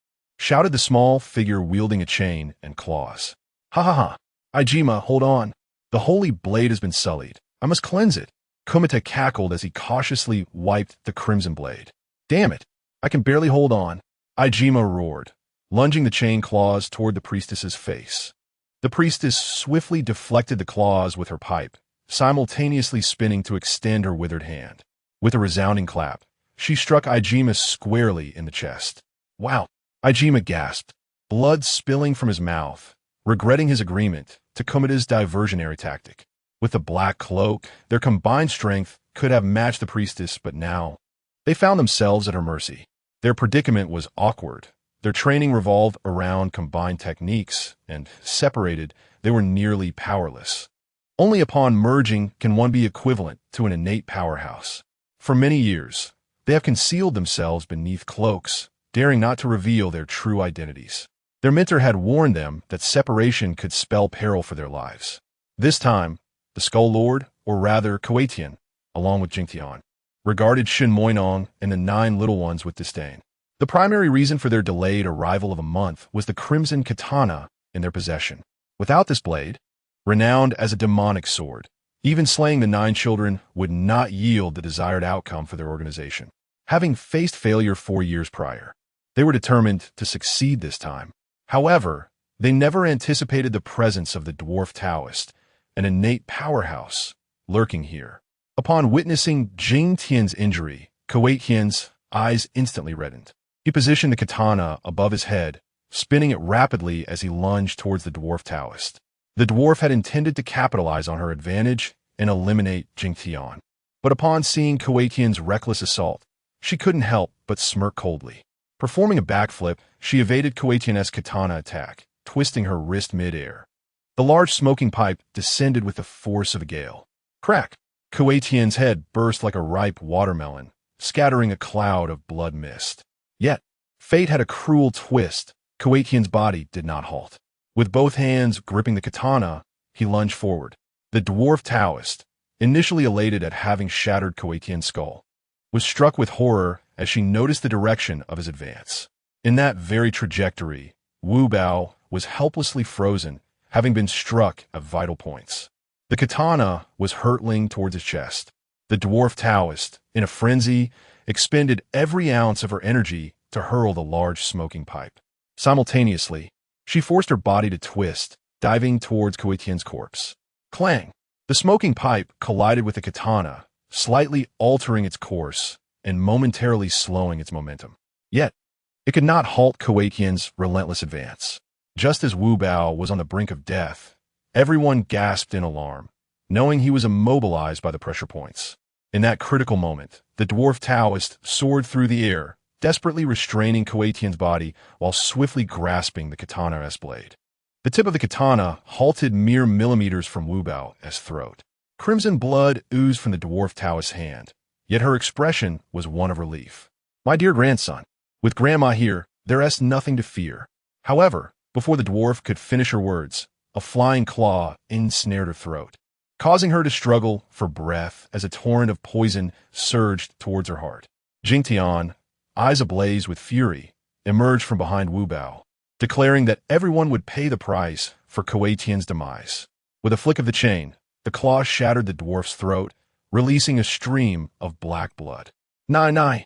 shouted the small figure wielding a chain and claws. Ha ha ha. Ijima, hold on. The holy blade has been sullied. I must cleanse it. Kumite cackled as he cautiously wiped the crimson blade. Damn it. I can barely hold on. Ijima roared, lunging the chain claws toward the priestess's face. The priestess swiftly deflected the claws with her pipe, simultaneously spinning to extend her withered hand. With a resounding clap, she struck Ijima squarely in the chest. Wow! Ijima gasped, blood spilling from his mouth, regretting his agreement to Kumite's diversionary tactic. With the black cloak, their combined strength could have matched the priestess, but now they found themselves at her mercy. Their predicament was awkward. Their training revolved around combined techniques, and separated, they were nearly powerless. Only upon merging can one be equivalent to an innate powerhouse. For many years, they have concealed themselves beneath cloaks, daring not to reveal their true identities. Their mentor had warned them that separation could spell peril for their lives. This time, the Skull Lord, or rather Kuaitian, along with Jingtian, regarded Shin Moinong and the 9 little ones with disdain. The primary reason for their delayed arrival of a month was the crimson katana in their possession. Without this blade, renowned as a demonic sword, even slaying the 9 children would not yield the desired outcome for their organization. Having faced failure 4 years prior, they were determined to succeed this time. However, they never anticipated the presence of the dwarf Taoist, an innate powerhouse, lurking here. Upon witnessing Jing Tian's injury, Kuwait Tian's eyes instantly reddened. He positioned the katana above his head, spinning it rapidly as he lunged towards the dwarf Taoist. The dwarf had intended to capitalize on her advantage and eliminate Jing Tian. But upon seeing Kuwait Tian's reckless assault, she couldn't help but smirk coldly. Performing a backflip, she evaded Kuwait Tian's katana attack, twisting her wrist mid-air. The large smoking pipe descended with the force of a gale. Crack! Kuwait Tian's head burst like a ripe watermelon, scattering a cloud of blood mist. Yet, fate had a cruel twist. Kuwait Tian's body did not halt. With both hands gripping the katana, he lunged forward. The dwarf Taoist, initially elated at having shattered Kuwait Tian's skull, was struck with horror as she noticed the direction of his advance. In that very trajectory, Wu Bao was helplessly frozen, having been struck at vital points. The katana was hurtling towards his chest. The dwarf Taoist, in a frenzy, expended every ounce of her energy to hurl the large smoking pipe. Simultaneously, she forced her body to twist, diving towards Kuwait Tian's corpse. Clang! The smoking pipe collided with the katana, slightly altering its course and momentarily slowing its momentum. Yet, it could not halt Kuwait Tian's relentless advance. Just as Wu Bao was on the brink of death, everyone gasped in alarm, knowing he was immobilized by the pressure points. In that critical moment, the dwarf Taoist soared through the air, desperately restraining Kuwait Tian's body while swiftly grasping the katana's blade. The tip of the katana halted mere millimeters from Wu Bao's throat. Crimson blood oozed from the dwarf Taoist's hand, yet her expression was one of relief. My dear grandson, with Grandma here, there is nothing to fear. However, before the dwarf could finish her words, a flying claw ensnared her throat, causing her to struggle for breath as a torrent of poison surged towards her heart. Jing Tian, eyes ablaze with fury, emerged from behind Wu Bao, declaring that everyone would pay the price for Kuwait Tian's demise. With a flick of the chain, the claw shattered the dwarf's throat, releasing a stream of black blood. Nai,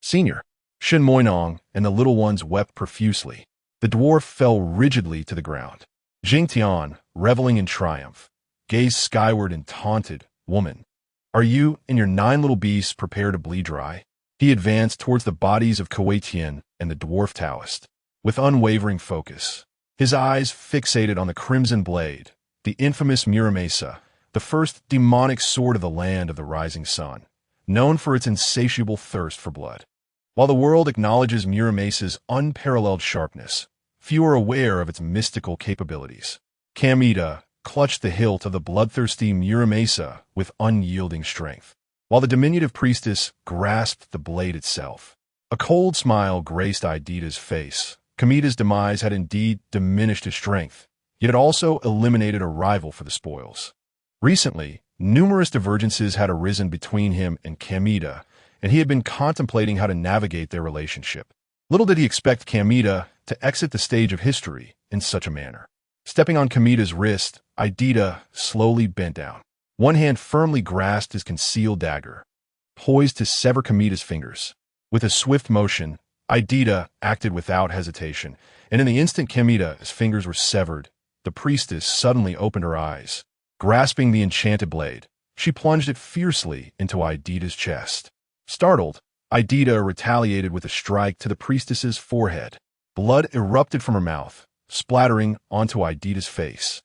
Senior, Shin Moinong and the little ones wept profusely. The dwarf fell rigidly to the ground. Jing Tian, reveling in triumph, gazed skyward and taunted, Woman, are you and your 9 little beasts prepared to bleed dry? He advanced towards the bodies of Kuwait Tian and the dwarf Taoist, with unwavering focus, his eyes fixated on the crimson blade, the infamous Muramesa, the first demonic sword of the land of the rising sun, known for its insatiable thirst for blood. While the world acknowledges Muramesa's unparalleled sharpness, few are aware of its mystical capabilities. Kamita clutched the hilt of the bloodthirsty Muramesa with unyielding strength, while the diminutive priestess grasped the blade itself. A cold smile graced Idita's face. Kamita's demise had indeed diminished his strength, yet it also eliminated a rival for the spoils. Recently, numerous divergences had arisen between him and Kamita, and he had been contemplating how to navigate their relationship. Little did he expect Kamita to exit the stage of history in such a manner. Stepping on Kamita's wrist, Idita slowly bent down. One hand firmly grasped his concealed dagger, poised to sever Kamita's fingers. With a swift motion, Idita acted without hesitation, and in the instant Kamita's fingers were severed, the priestess suddenly opened her eyes. Grasping the enchanted blade, she plunged it fiercely into Idita's chest. Startled, Idita retaliated with a strike to the priestess's forehead. Blood erupted from her mouth, splattering onto Idita's face.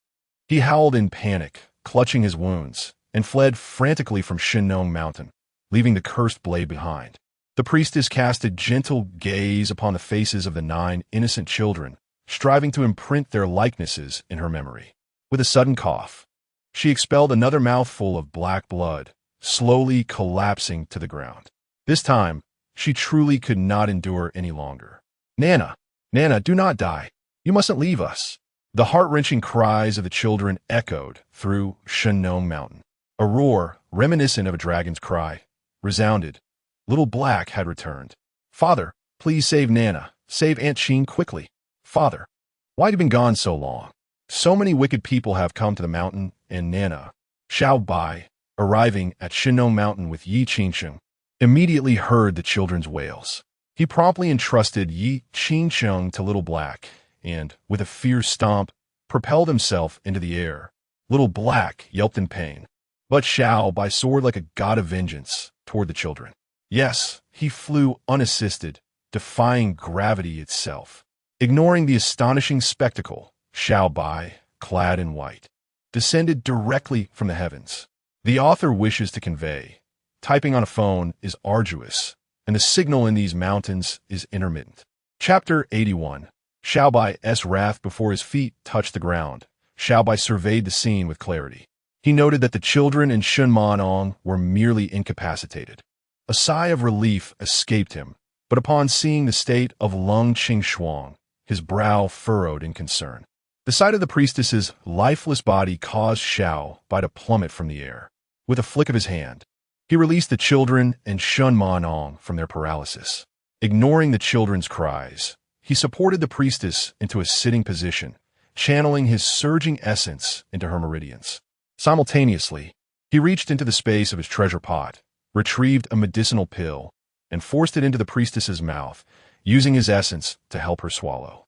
He howled in panic, clutching his wounds, and fled frantically from Shinong Mountain, leaving the cursed blade behind. The priestess cast a gentle gaze upon the faces of the 9 innocent children, striving to imprint their likenesses in her memory. With a sudden cough, she expelled another mouthful of black blood, slowly collapsing to the ground. This time, she truly could not endure any longer. "Nana, Nana, do not die. You mustn't leave us." The heart-wrenching cries of the children echoed through Shinong Mountain. A roar, reminiscent of a dragon's cry, resounded. Little Black had returned. "Father, please save Nana. Save Aunt Sheen quickly. Father, why have you been gone so long? So many wicked people have come to the mountain, and Nana." Xiao Bai, arriving at Shinong Mountain with Yi Qingsheng, immediately heard the children's wails. He promptly entrusted Yi Qingsheng to Little Black, and, with a fierce stomp, propelled himself into the air. Little Black yelped in pain, but Xiao Bai soared like a god of vengeance toward the children. Yes, he flew unassisted, defying gravity itself. Ignoring the astonishing spectacle, Xiao Bai, clad in white, descended directly from the heavens. The author wishes to convey, typing on a phone is arduous, and the signal in these mountains is intermittent. Chapter 81. Xiao Bai's wrath before his feet touched the ground. Xiao Bai surveyed the scene with clarity. He noted that the children in Shunmanong were merely incapacitated. A sigh of relief escaped him, but upon seeing the state of Lung Qingxuang, his brow furrowed in concern. The sight of the priestess's lifeless body caused Xiao Bai to plummet from the air. With a flick of his hand, he released the children and Shunmanong from their paralysis. Ignoring the children's cries, he supported the priestess into a sitting position, channeling his surging essence into her meridians. Simultaneously, he reached into the space of his treasure pot, retrieved a medicinal pill, and forced it into the priestess's mouth, using his essence to help her swallow.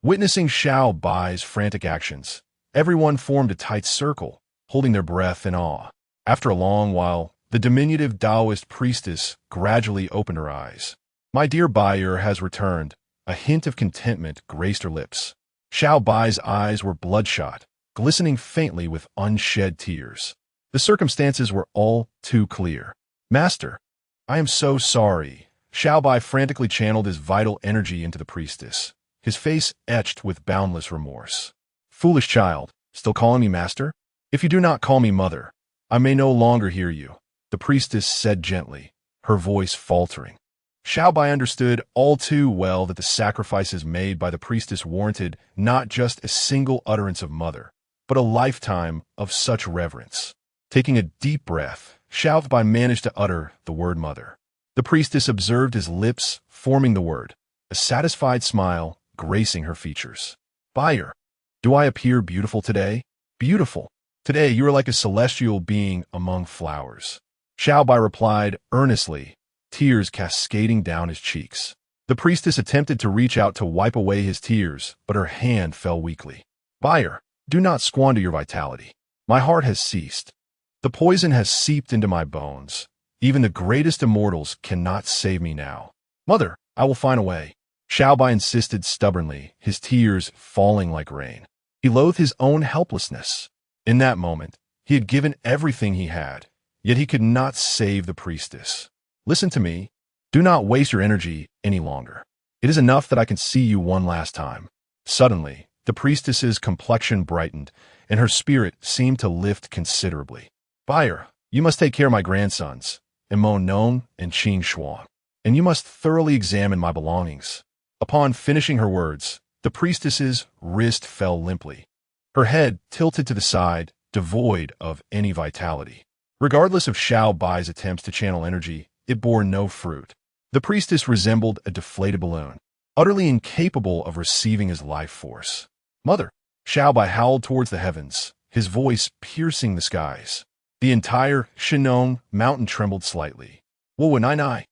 Witnessing Xiao Bai's frantic actions, everyone formed a tight circle, holding their breath in awe. After a long while, the diminutive Taoist priestess gradually opened her eyes. "My dear buyer has returned." A hint of contentment graced her lips. Xiao Bai's eyes were bloodshot, glistening faintly with unshed tears. The circumstances were all too clear. "Master, I am so sorry." Xiao Bai frantically channeled his vital energy into the priestess, his face etched with boundless remorse. "Foolish child, still calling me master? If you do not call me mother, I may no longer hear you," the priestess said gently, her voice faltering. Xiao Bai understood all too well that the sacrifices made by the priestess warranted not just a single utterance of mother, but a lifetime of such reverence. Taking a deep breath, Xiao Bai managed to utter the word mother. The priestess observed his lips forming the word, a satisfied smile gracing her features. "Buyer, do I appear beautiful today?" "Beautiful. Today you are like a celestial being among flowers." Xiao Bai replied earnestly, tears cascading down his cheeks. The priestess attempted to reach out to wipe away his tears, but her hand fell weakly. "Buyer, do not squander your vitality. My heart has ceased. The poison has seeped into my bones. Even the greatest immortals cannot save me now. Mother, I will find a way." Xiao Bai insisted stubbornly, his tears falling like rain. He loathed his own helplessness. In that moment, he had given everything he had, yet he could not save the priestess. "Listen to me. Do not waste your energy any longer. It is enough that I can see you one last time." Suddenly, the priestess's complexion brightened, and her spirit seemed to lift considerably. "Buyer, you must take care of my grandsons, Mo Nong and Qing Shuang, and you must thoroughly examine my belongings." Upon finishing her words, the priestess's wrist fell limply. Her head tilted to the side, devoid of any vitality. Regardless of Xiao Bai's attempts to channel energy, it bore no fruit. The priestess resembled a deflated balloon. utterly incapable of receiving his life force. Mother! Xiao Bai howled towards the heavens, his voice piercing the skies. The entire Shinong mountain trembled slightly. Whoa, Nai.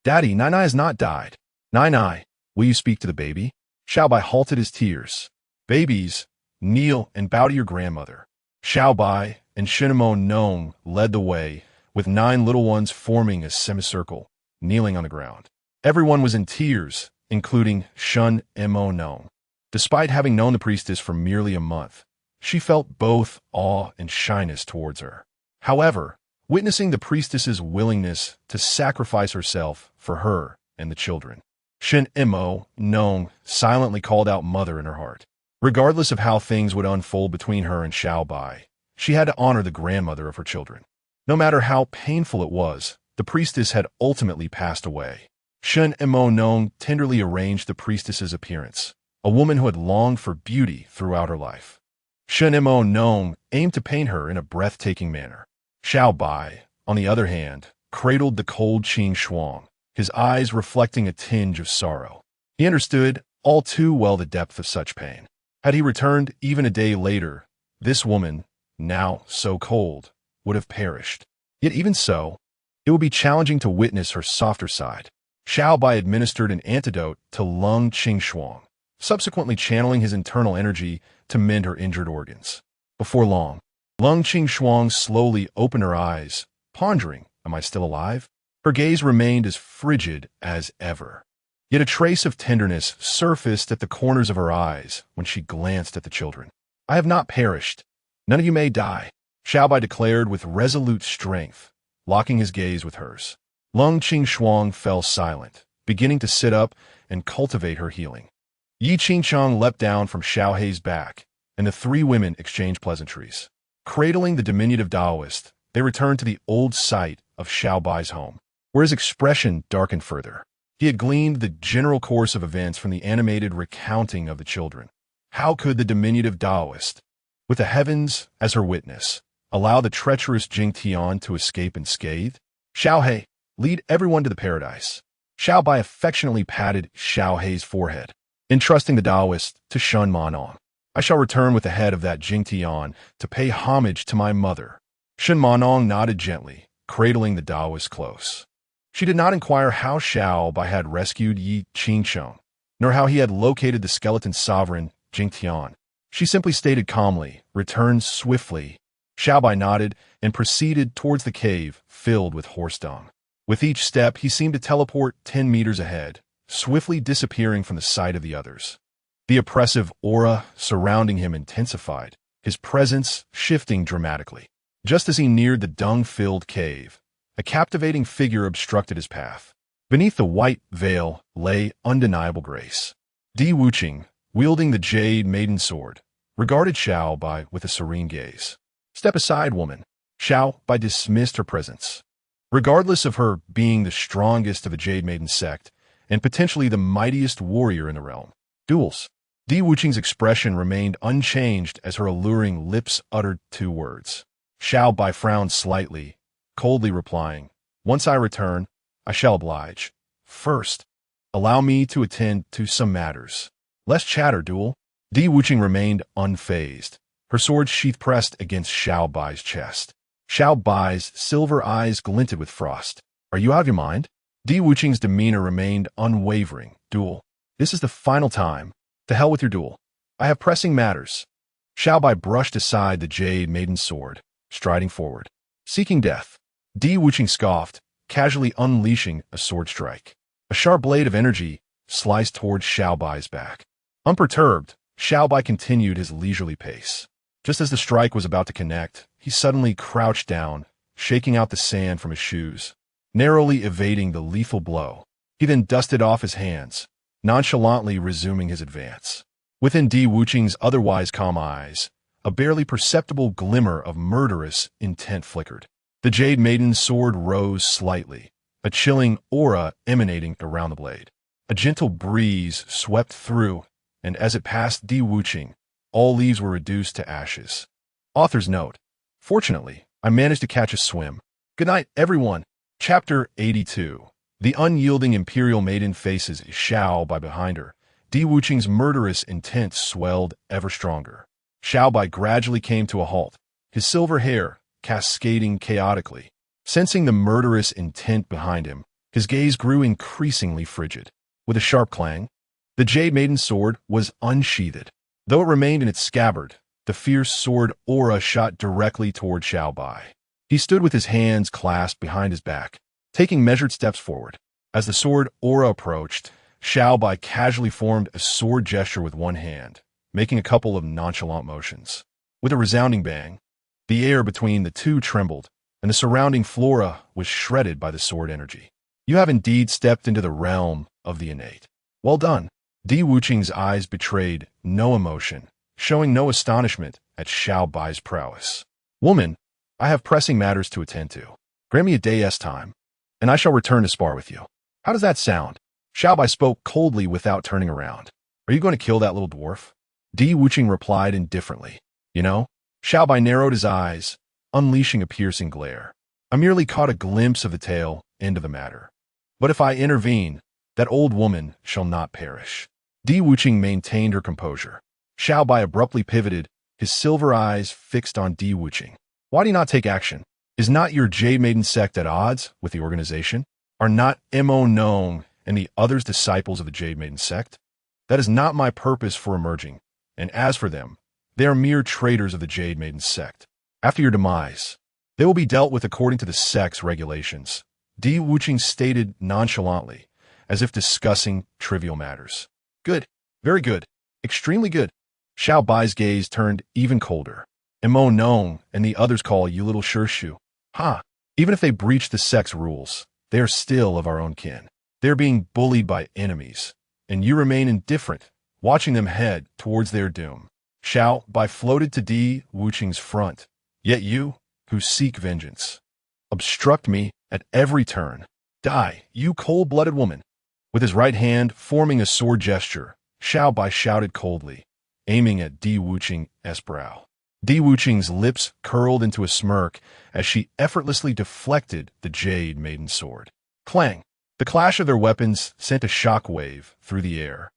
Daddy, Nai has not died. Nai, will you speak to the baby? Xiao Bai halted his tears. Babies, kneel and bow to your grandmother. Xiao Bai and Shinamo Nong led the way, with 9 little ones forming a semicircle, kneeling on the ground. Everyone was in tears, including Shun Mo Nong. Despite having known the priestess for merely a month, she felt both awe and shyness towards her. However, witnessing the priestess's willingness to sacrifice herself for her and the children, Shin Mo Nong silently called out mother in her heart. Regardless of how things would unfold between her and Xiao Bai, she had to honor the grandmother of her children. No matter how painful it was, the priestess had ultimately passed away. Shin Mo Nong tenderly arranged the priestess's appearance, a woman who had longed for beauty throughout her life. Shin Mo Nong aimed to paint her in a breathtaking manner. Xiao Bai, on the other hand, cradled the cold Qing Shuang, his eyes reflecting a tinge of sorrow. He understood all too well the depth of such pain. Had he returned even a day later, this woman, now so cold, would have perished. Yet even so, it would be challenging to witness her softer side. Xiao Bai administered an antidote to Lung Qing, subsequently channeling his internal energy to mend her injured organs. Before long, Lung Qing slowly opened her eyes, pondering, am I still alive? Her gaze remained as frigid as ever. Yet a trace of tenderness surfaced at the corners of her eyes when she glanced at the children. I have not perished. None of you may die, Xiao Bai declared with resolute strength, locking his gaze with hers. Lung Qing fell silent, beginning to sit up and cultivate her healing. Yi Qingchang leapt down from Xiao Hei's back, and the 3 women exchanged pleasantries. Cradling the diminutive Taoist, they returned to the old site of Xiao Bai's home, where his expression darkened further. He had gleaned the general course of events from the animated recounting of the children. How could the diminutive Taoist, with the heavens as her witness, allow the treacherous Jing Tian to escape unscathed? Xiao Hei, lead everyone to the paradise. Xiao Bai affectionately patted Xiao Hei's forehead, entrusting the Taoist to Shun Manong. I shall return with the head of that Jing Tian to pay homage to my mother. Shun Manong nodded gently, cradling the Taoist close. She did not inquire how Xiao Bai had rescued Yi Qingcheng, nor how he had located the skeleton sovereign, Jing Tian. She simply stated calmly, returned swiftly. Xiao Bai nodded and proceeded towards the cave filled with horse dung. With each step, he seemed to teleport 10 meters ahead, swiftly disappearing from the sight of the others. The oppressive aura surrounding him intensified, his presence shifting dramatically. Just as he neared the dung-filled cave, a captivating figure obstructed his path. Beneath the white veil lay undeniable grace. Di Wuqing, wielding the jade maiden sword, regarded Xiao Bai with a serene gaze. Step aside, woman. Xiao Bai dismissed her presence. Regardless of her being the strongest of the Jade Maiden sect, and potentially the mightiest warrior in the realm. Duels. Di Wuqing's expression remained unchanged as her alluring lips uttered 2 words. Xiao Bai frowned slightly, coldly replying, once I return, I shall oblige. First, allow me to attend to some matters. Less chatter, duel. Di Wuqing remained unfazed, her sword sheath pressed against Xiao Bai's chest. Xiao Bai's silver eyes glinted with frost. Are you out of your mind? Di Wuqing's demeanor remained unwavering. Duel. This is the final time. To hell with your duel. I have pressing matters. Xiao Bai brushed aside the jade maiden sword, striding forward. Seeking death. Di Wuqing scoffed, casually unleashing a sword strike. A sharp blade of energy sliced towards Xiao Bai's back. Unperturbed, Xiao Bai continued his leisurely pace. Just as the strike was about to connect, he suddenly crouched down, shaking out the sand from his shoes, narrowly evading the lethal blow. He then dusted off his hands, nonchalantly resuming his advance. Within Di Wuqing's otherwise calm eyes, a barely perceptible glimmer of murderous intent flickered. The Jade Maiden's sword rose slightly, a chilling aura emanating around the blade. A gentle breeze swept through, and as it passed Di Wuqing, all leaves were reduced to ashes. Author's note. Fortunately, I managed to catch a swim. Good night, everyone. Chapter 82. The unyielding imperial maiden faces Xiao Bai behind her. Di Wuqing's murderous intent swelled ever stronger. Xiao Bai gradually came to a halt, his silver hair cascading chaotically. Sensing the murderous intent behind him, his gaze grew increasingly frigid. With a sharp clang, the Jade Maiden's sword was unsheathed. Though it remained in its scabbard, the fierce sword aura shot directly toward Xiao Bai. He stood with his hands clasped behind his back, taking measured steps forward. As the sword aura approached, Xiao Bai casually formed a sword gesture with one hand, making a couple of nonchalant motions. With a resounding bang, the air between the two trembled, and the surrounding flora was shredded by the sword energy. You have indeed stepped into the realm of the innate. Well done. Di Wuqing's eyes betrayed no emotion, showing no astonishment at Xiao Bai's prowess. Woman, I have pressing matters to attend to. Grant me a day's time, and I shall return to spar with you. How does that sound? Xiao Bai spoke coldly without turning around. Are you going to kill that little dwarf? Di Wuqing replied indifferently. You know? Xiao Bai narrowed his eyes, unleashing a piercing glare. I merely caught a glimpse of the tail end of the matter. But if I intervene, that old woman shall not perish. Di Wuqing maintained her composure. Xiao Bai abruptly pivoted, his silver eyes fixed on Di Wuqing. Why do you not take action? Is not your Jade Maiden sect at odds with the organization? Are not Mo Nong and the others disciples of the Jade Maiden sect? That is not my purpose for emerging, and as for them, they are mere traitors of the Jade Maiden sect. After your demise, they will be dealt with according to the sect's regulations. Di Wuqing stated nonchalantly, as if discussing trivial matters. Good. Very good. Extremely good. Xiao Bai's gaze turned even colder. Mo Nong and the others call you little Shirshu. Ha! Even if they breach the sect's rules, they are still of our own kin. They are being bullied by enemies, and you remain indifferent, watching them head towards their doom. Xiao Bai floated to Di Wuqing's front. Yet you, who seek vengeance, obstruct me at every turn. Die, you cold-blooded woman. With his right hand forming a sword gesture, Xiao Bai shouted coldly, aiming at Di Wuqing's brow. Di Wuqing's lips curled into a smirk as she effortlessly deflected the Jade Maiden's sword. Clang! The clash of their weapons sent a shock wave through the air,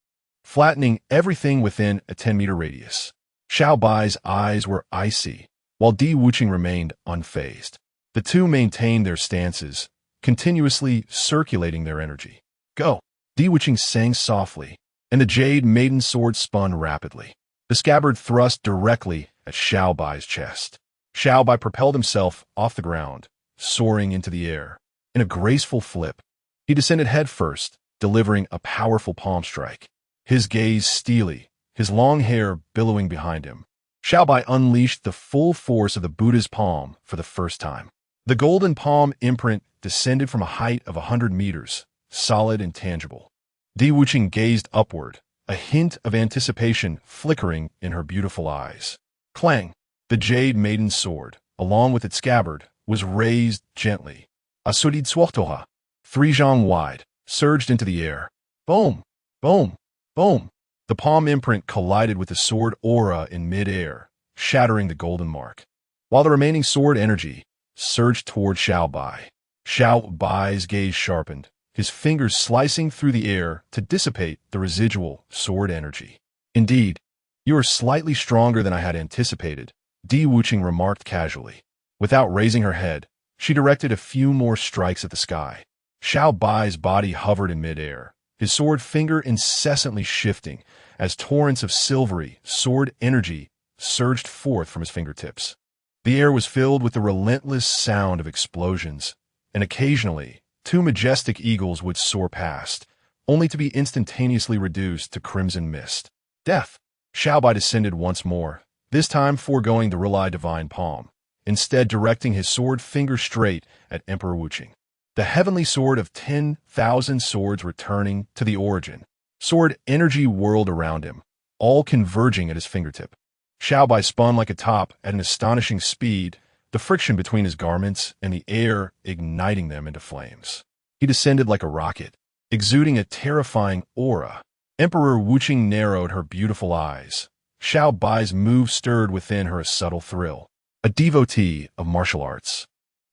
flattening everything within a 10-meter radius. Xiao Bai's eyes were icy, while Di Wuqing remained unfazed. The two maintained their stances, continuously circulating their energy. Go! Di Wuqing sang softly, and the Jade Maiden's sword spun rapidly. The scabbard thrust directly at Xiao Bai's chest. Xiao Bai propelled himself off the ground, soaring into the air. In a graceful flip, he descended headfirst, delivering a powerful palm strike. His gaze steely, his long hair billowing behind him. Xiao Bai unleashed the full force of the Buddha's palm for the first time. The golden palm imprint descended from a height of 100 meters, solid and tangible. Di Wuqing gazed upward, a hint of anticipation flickering in her beautiful eyes. Clang! The Jade Maiden's sword, along with its scabbard, was raised gently. Asudid Swachtoha, 3 zhang wide, surged into the air. Boom! Boom! Boom! The palm imprint collided with the sword aura in mid-air, shattering the golden mark, while the remaining sword energy surged toward Xiao Bai. Xiao Bai's gaze sharpened, his fingers slicing through the air to dissipate the residual sword energy. Indeed, you are slightly stronger than I had anticipated, Di Wuqing remarked casually. Without raising her head, she directed a few more strikes at the sky. Xiao Bai's body hovered in midair, his sword finger incessantly shifting as torrents of silvery sword energy surged forth from his fingertips. The air was filled with the relentless sound of explosions, and occasionally, 2 majestic eagles would soar past, only to be instantaneously reduced to crimson mist. Death! Xiao Bai descended once more, this time foregoing the Relai divine palm, instead directing his sword finger straight at Emperor Wuqing. The heavenly sword of 10,000 swords returning to the origin. Sword energy whirled around him, all converging at his fingertip. Xiao Bai spun like a top at an astonishing speed, the friction between his garments and the air igniting them into flames. He descended like a rocket, exuding a terrifying aura. Emperor Wuqing narrowed her beautiful eyes. Xiao Bai's move stirred within her a subtle thrill. A devotee of martial arts,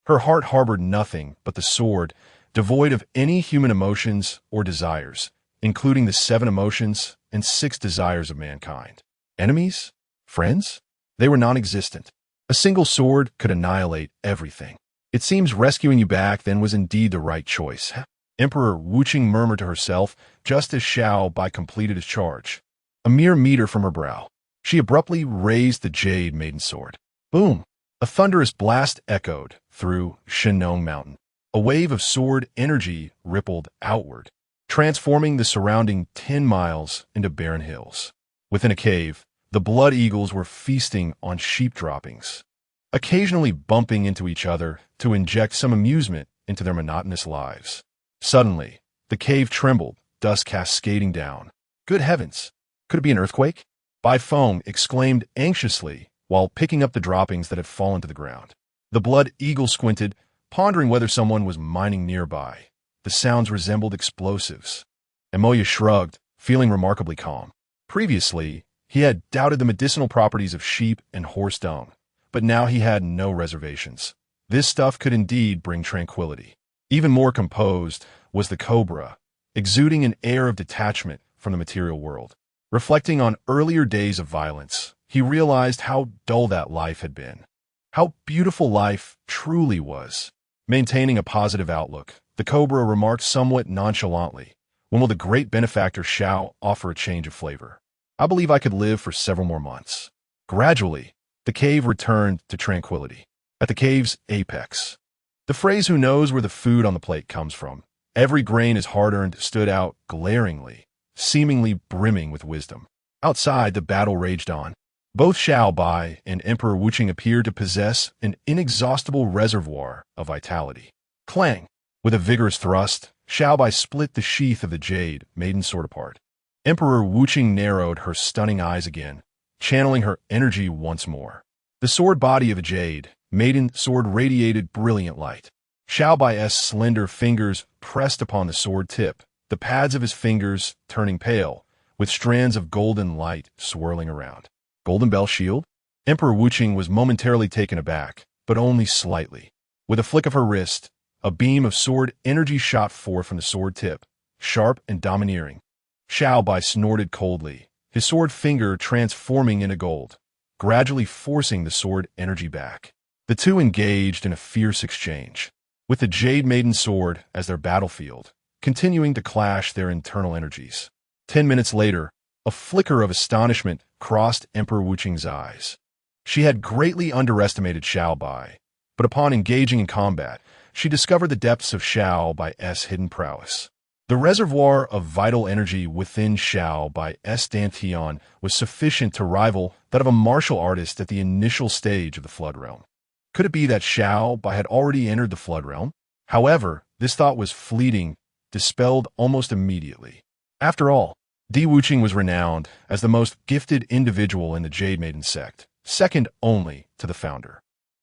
her heart harbored nothing but the sword devoid of any human emotions or desires, including the 7 emotions and 6 desires of mankind. Enemies? Friends? They were non-existent. A single sword could annihilate everything. It seems rescuing you back then was indeed the right choice. Emperor Wuqing murmured to herself just as Xiao Bai completed his charge. A mere meter from her brow, she abruptly raised the Jade Maiden Sword. Boom! A thunderous blast echoed through Shenong Mountain. A wave of sword energy rippled outward, transforming the surrounding 10 miles into barren hills. Within a cave, the blood eagles were feasting on sheep droppings, occasionally bumping into each other to inject some amusement into their monotonous lives. Suddenly, the cave trembled, dust cascading down. Good heavens! Could it be an earthquake? Bai Feng exclaimed anxiously while picking up the droppings that had fallen to the ground. The blood eagle squinted, pondering whether someone was mining nearby. The sounds resembled explosives. Emoya shrugged, feeling remarkably calm. Previously, he had doubted the medicinal properties of sheep and horse dung, but now he had no reservations. This stuff could indeed bring tranquility. Even more composed was the cobra, exuding an air of detachment from the material world. Reflecting on earlier days of violence, he realized how dull that life had been. How beautiful life truly was. Maintaining a positive outlook, the cobra remarked somewhat nonchalantly, "When will the great benefactor Xiao offer a change of flavor? I believe I could live for several more months." Gradually, the cave returned to tranquility. At the cave's apex, the phrase "who knows where the food on the plate comes from, every grain is hard-earned" stood out glaringly, seemingly brimming with wisdom. Outside, the battle raged on. Both Xiao Bai and Emperor Wuqing appeared to possess an inexhaustible reservoir of vitality. Clang! With a vigorous thrust, Xiao Bai split the sheath of the Jade Maiden Sword apart. Emperor Wuqing narrowed her stunning eyes again, channeling her energy once more. The sword body of a Jade Maiden Sword radiated brilliant light. Xiao Bai's slender fingers pressed upon the sword tip, the pads of his fingers turning pale, with strands of golden light swirling around. Golden Bell Shield? Emperor Wuqing was momentarily taken aback, but only slightly. With a flick of her wrist, a beam of sword energy shot forth from the sword tip, sharp and domineering. Xiao Bai snorted coldly, his sword finger transforming into gold, gradually forcing the sword energy back. The two engaged in a fierce exchange, with the Jade Maiden Sword as their battlefield, continuing to clash their internal energies. 10 minutes later, a flicker of astonishment crossed Emperor Wuqing's eyes. She had greatly underestimated Xiao Bai, but upon engaging in combat, she discovered the depths of Xiao Bai's hidden prowess. The reservoir of vital energy within Xiao Bai's dantian was sufficient to rival that of a martial artist at the initial stage of the Flood Realm. Could it be that Xiao Bai had already entered the Flood Realm? However, this thought was fleeting, dispelled almost immediately. After all, Di Wuqing was renowned as the most gifted individual in the Jade Maiden sect, second only to the founder.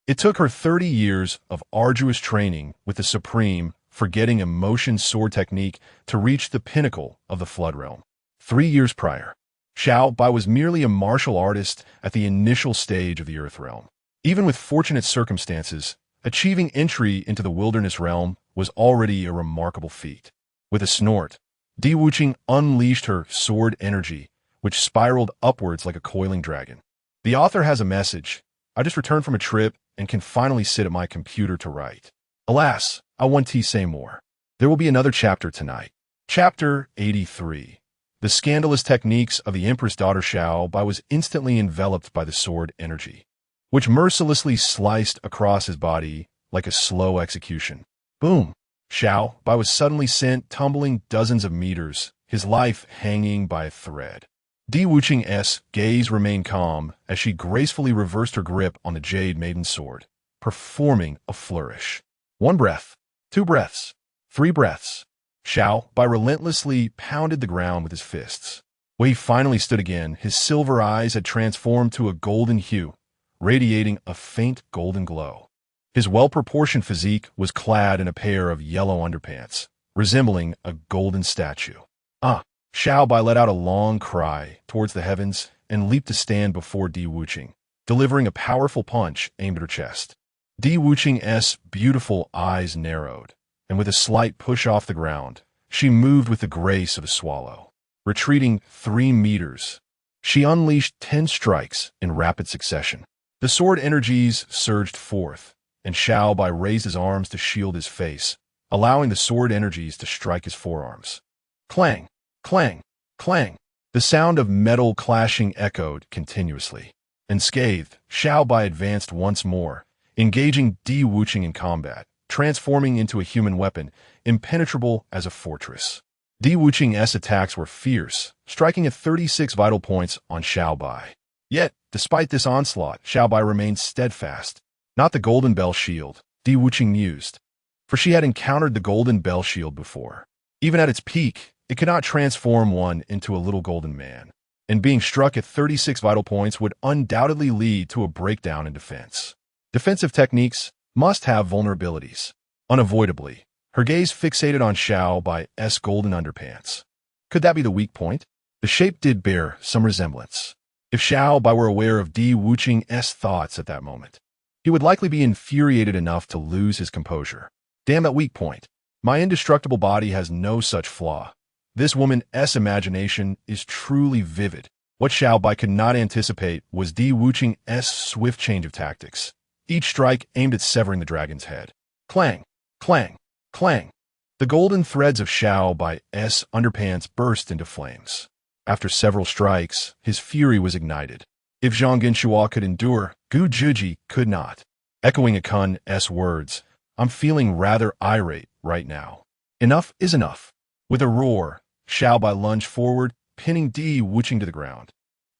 It took her 30 years of arduous training with the supreme, forgetting emotion sword technique to reach the pinnacle of the Flood Realm. 3 years prior, Xiao Bai was merely a martial artist at the initial stage of the Earth Realm. Even with fortunate circumstances, achieving entry into the Wilderness Realm was already a remarkable feat. With a snort, Di Wuqing unleashed her sword energy, which spiraled upwards like a coiling dragon. The author has a message. I just returned from a trip and can finally sit at my computer to write. Alas, I want to say more. There will be another chapter tonight. Chapter 83. The scandalous techniques of the Empress daughter Xiao Bai was instantly enveloped by the sword energy, which mercilessly sliced across his body like a slow execution. Boom! Xiao Bai was suddenly sent tumbling dozens of meters, his life hanging by a thread. Di Wuqing's gaze remained calm as she gracefully reversed her grip on the Jade Maiden Sword, performing a flourish. 1 breath, 2 breaths, 3 breaths. Xiao Bai relentlessly pounded the ground with his fists. When he finally stood again, his silver eyes had transformed to a golden hue, radiating a faint golden glow. His well-proportioned physique was clad in a pair of yellow underpants, resembling a golden statue. Xiao Bai let out a long cry towards the heavens and leaped to stand before Di Wuqing, delivering a powerful punch aimed at her chest. Di Wuqing's beautiful eyes narrowed, and with a slight push off the ground, she moved with the grace of a swallow. Retreating 3 meters, she unleashed 10 strikes in rapid succession. The sword energies surged forth, and Xiao Bai raised his arms to shield his face, allowing the sword energies to strike his forearms. Clang, clang, clang. The sound of metal clashing echoed continuously. Unscathed, Xiao Bai advanced once more, engaging Di Wuqing in combat, transforming into a human weapon, impenetrable as a fortress. Di Wuqing's attacks were fierce, striking at 36 vital points on Xiao Bai. Yet, despite this onslaught, Xiao Bai remained steadfast. Not the golden bell shield, Di Wuqing mused, for she had encountered the golden bell shield before. Even at its peak, it could not transform one into a little golden man, and being struck at 36 vital points would undoubtedly lead to a breakdown in defense. Defensive techniques must have vulnerabilities. Unavoidably, her gaze fixated on Xiao Bai's golden underpants. Could that be the weak point? The shape did bear some resemblance. If Xiao Bai were aware of Di Wuqing's thoughts at that moment, he would likely be infuriated enough to lose his composure. Damn that weak point. My indestructible body has no such flaw. This woman's imagination is truly vivid. What Xiao Bai could not anticipate was Di Wuqing's swift change of tactics. Each strike aimed at severing the dragon's head. Clang, clang, clang. The golden threads of Xiao Bai's underpants burst into flames. After several strikes, his fury was ignited. If Zhang Genshua could endure, Gu Zhiji could not. Echoing Akun's words, I'm feeling rather irate right now. Enough is enough. With a roar, Xiao Bai lunged forward, pinning Di Wuqing to the ground,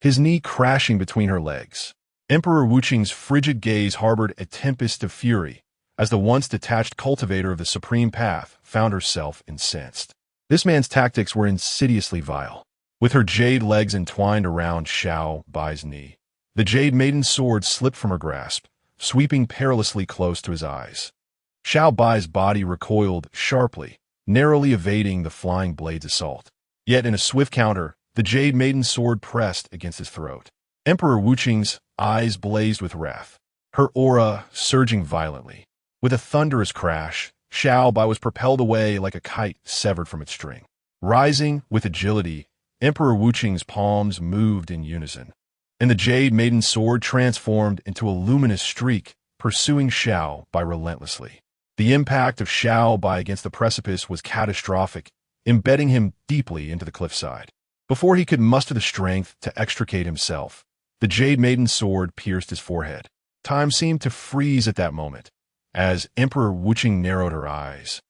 his knee crashing between her legs. Emperor Wuqing's frigid gaze harbored a tempest of fury, as the once detached cultivator of the supreme path found herself incensed. This man's tactics were insidiously vile. With her jade legs entwined around Xiao Bai's knee, the jade maiden's sword slipped from her grasp, sweeping perilously close to his eyes. Xiao Bai's body recoiled sharply, narrowly evading the flying blade's assault. Yet in a swift counter, the jade maiden's sword pressed against his throat. Emperor Wuqing's eyes blazed with wrath, her aura surging violently. With a thunderous crash, Xiao Bai was propelled away like a kite severed from its string. Rising with agility, Emperor Wuqing's palms moved in unison, and the jade maiden's sword transformed into a luminous streak, pursuing Xiao Bai relentlessly. The impact of Xiao Bai against the precipice was catastrophic, embedding him deeply into the cliffside. Before he could muster the strength to extricate himself, the jade maiden's sword pierced his forehead. Time seemed to freeze at that moment, as Emperor Wuqing narrowed her eyes,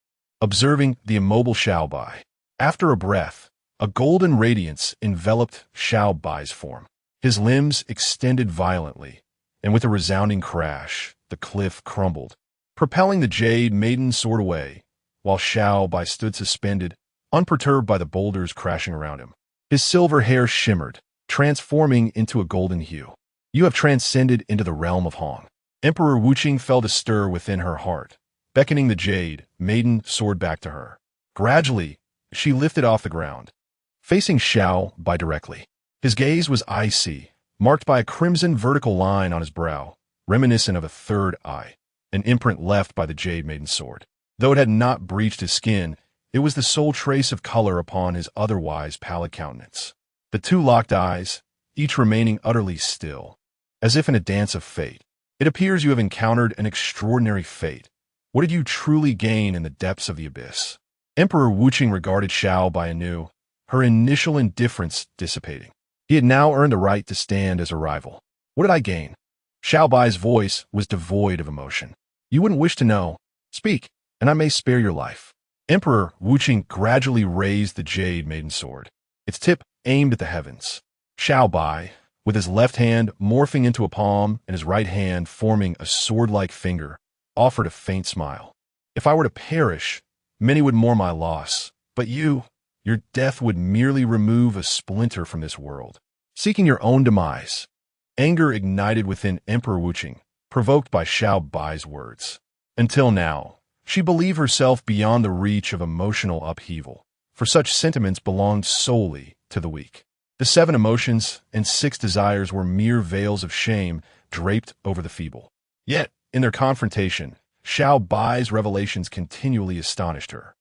observing the immobile Xiao Bai. After a breath, a golden radiance enveloped Xiao Bai's form. His limbs extended violently, and with a resounding crash, the cliff crumbled, propelling the jade maiden's sword away, while Xiao Bai stood suspended, unperturbed by the boulders crashing around him. His silver hair shimmered, transforming into a golden hue. You have transcended into the realm of Hong. Emperor Wuqing felt a stir within her heart, beckoning the jade maiden sword back to her. Gradually, she lifted off the ground, facing Xiao Bai directly. His gaze was icy, marked by a crimson vertical line on his brow, reminiscent of a third eye, an imprint left by the jade maiden's sword. Though it had not breached his skin, it was the sole trace of color upon his otherwise pallid countenance. The two locked eyes, each remaining utterly still, as if in a dance of fate. It appears you have encountered an extraordinary fate. What did you truly gain in the depths of the abyss? Emperor Wuqing regarded Xiao Bai anew, her initial indifference dissipating. He had now earned the right to stand as a rival. What did I gain? Xiao Bai's voice was devoid of emotion. You wouldn't wish to know. Speak, and I may spare your life. Emperor Wuqing gradually raised the jade maiden sword, its tip aimed at the heavens. Xiao Bai, with his left hand morphing into a palm and his right hand forming a sword-like finger, offered a faint smile. If I were to perish, many would mourn my loss, but your death would merely remove a splinter from this world. Seeking your own demise. Anger ignited within Emperor Wuqing, provoked by Xiao Bai's words. Until now, she believed herself beyond the reach of emotional upheaval, for such sentiments belonged solely to the weak. The 7 emotions and 6 desires were mere veils of shame draped over the feeble. Yet, in their confrontation, Xiao Bai's revelations continually astonished her.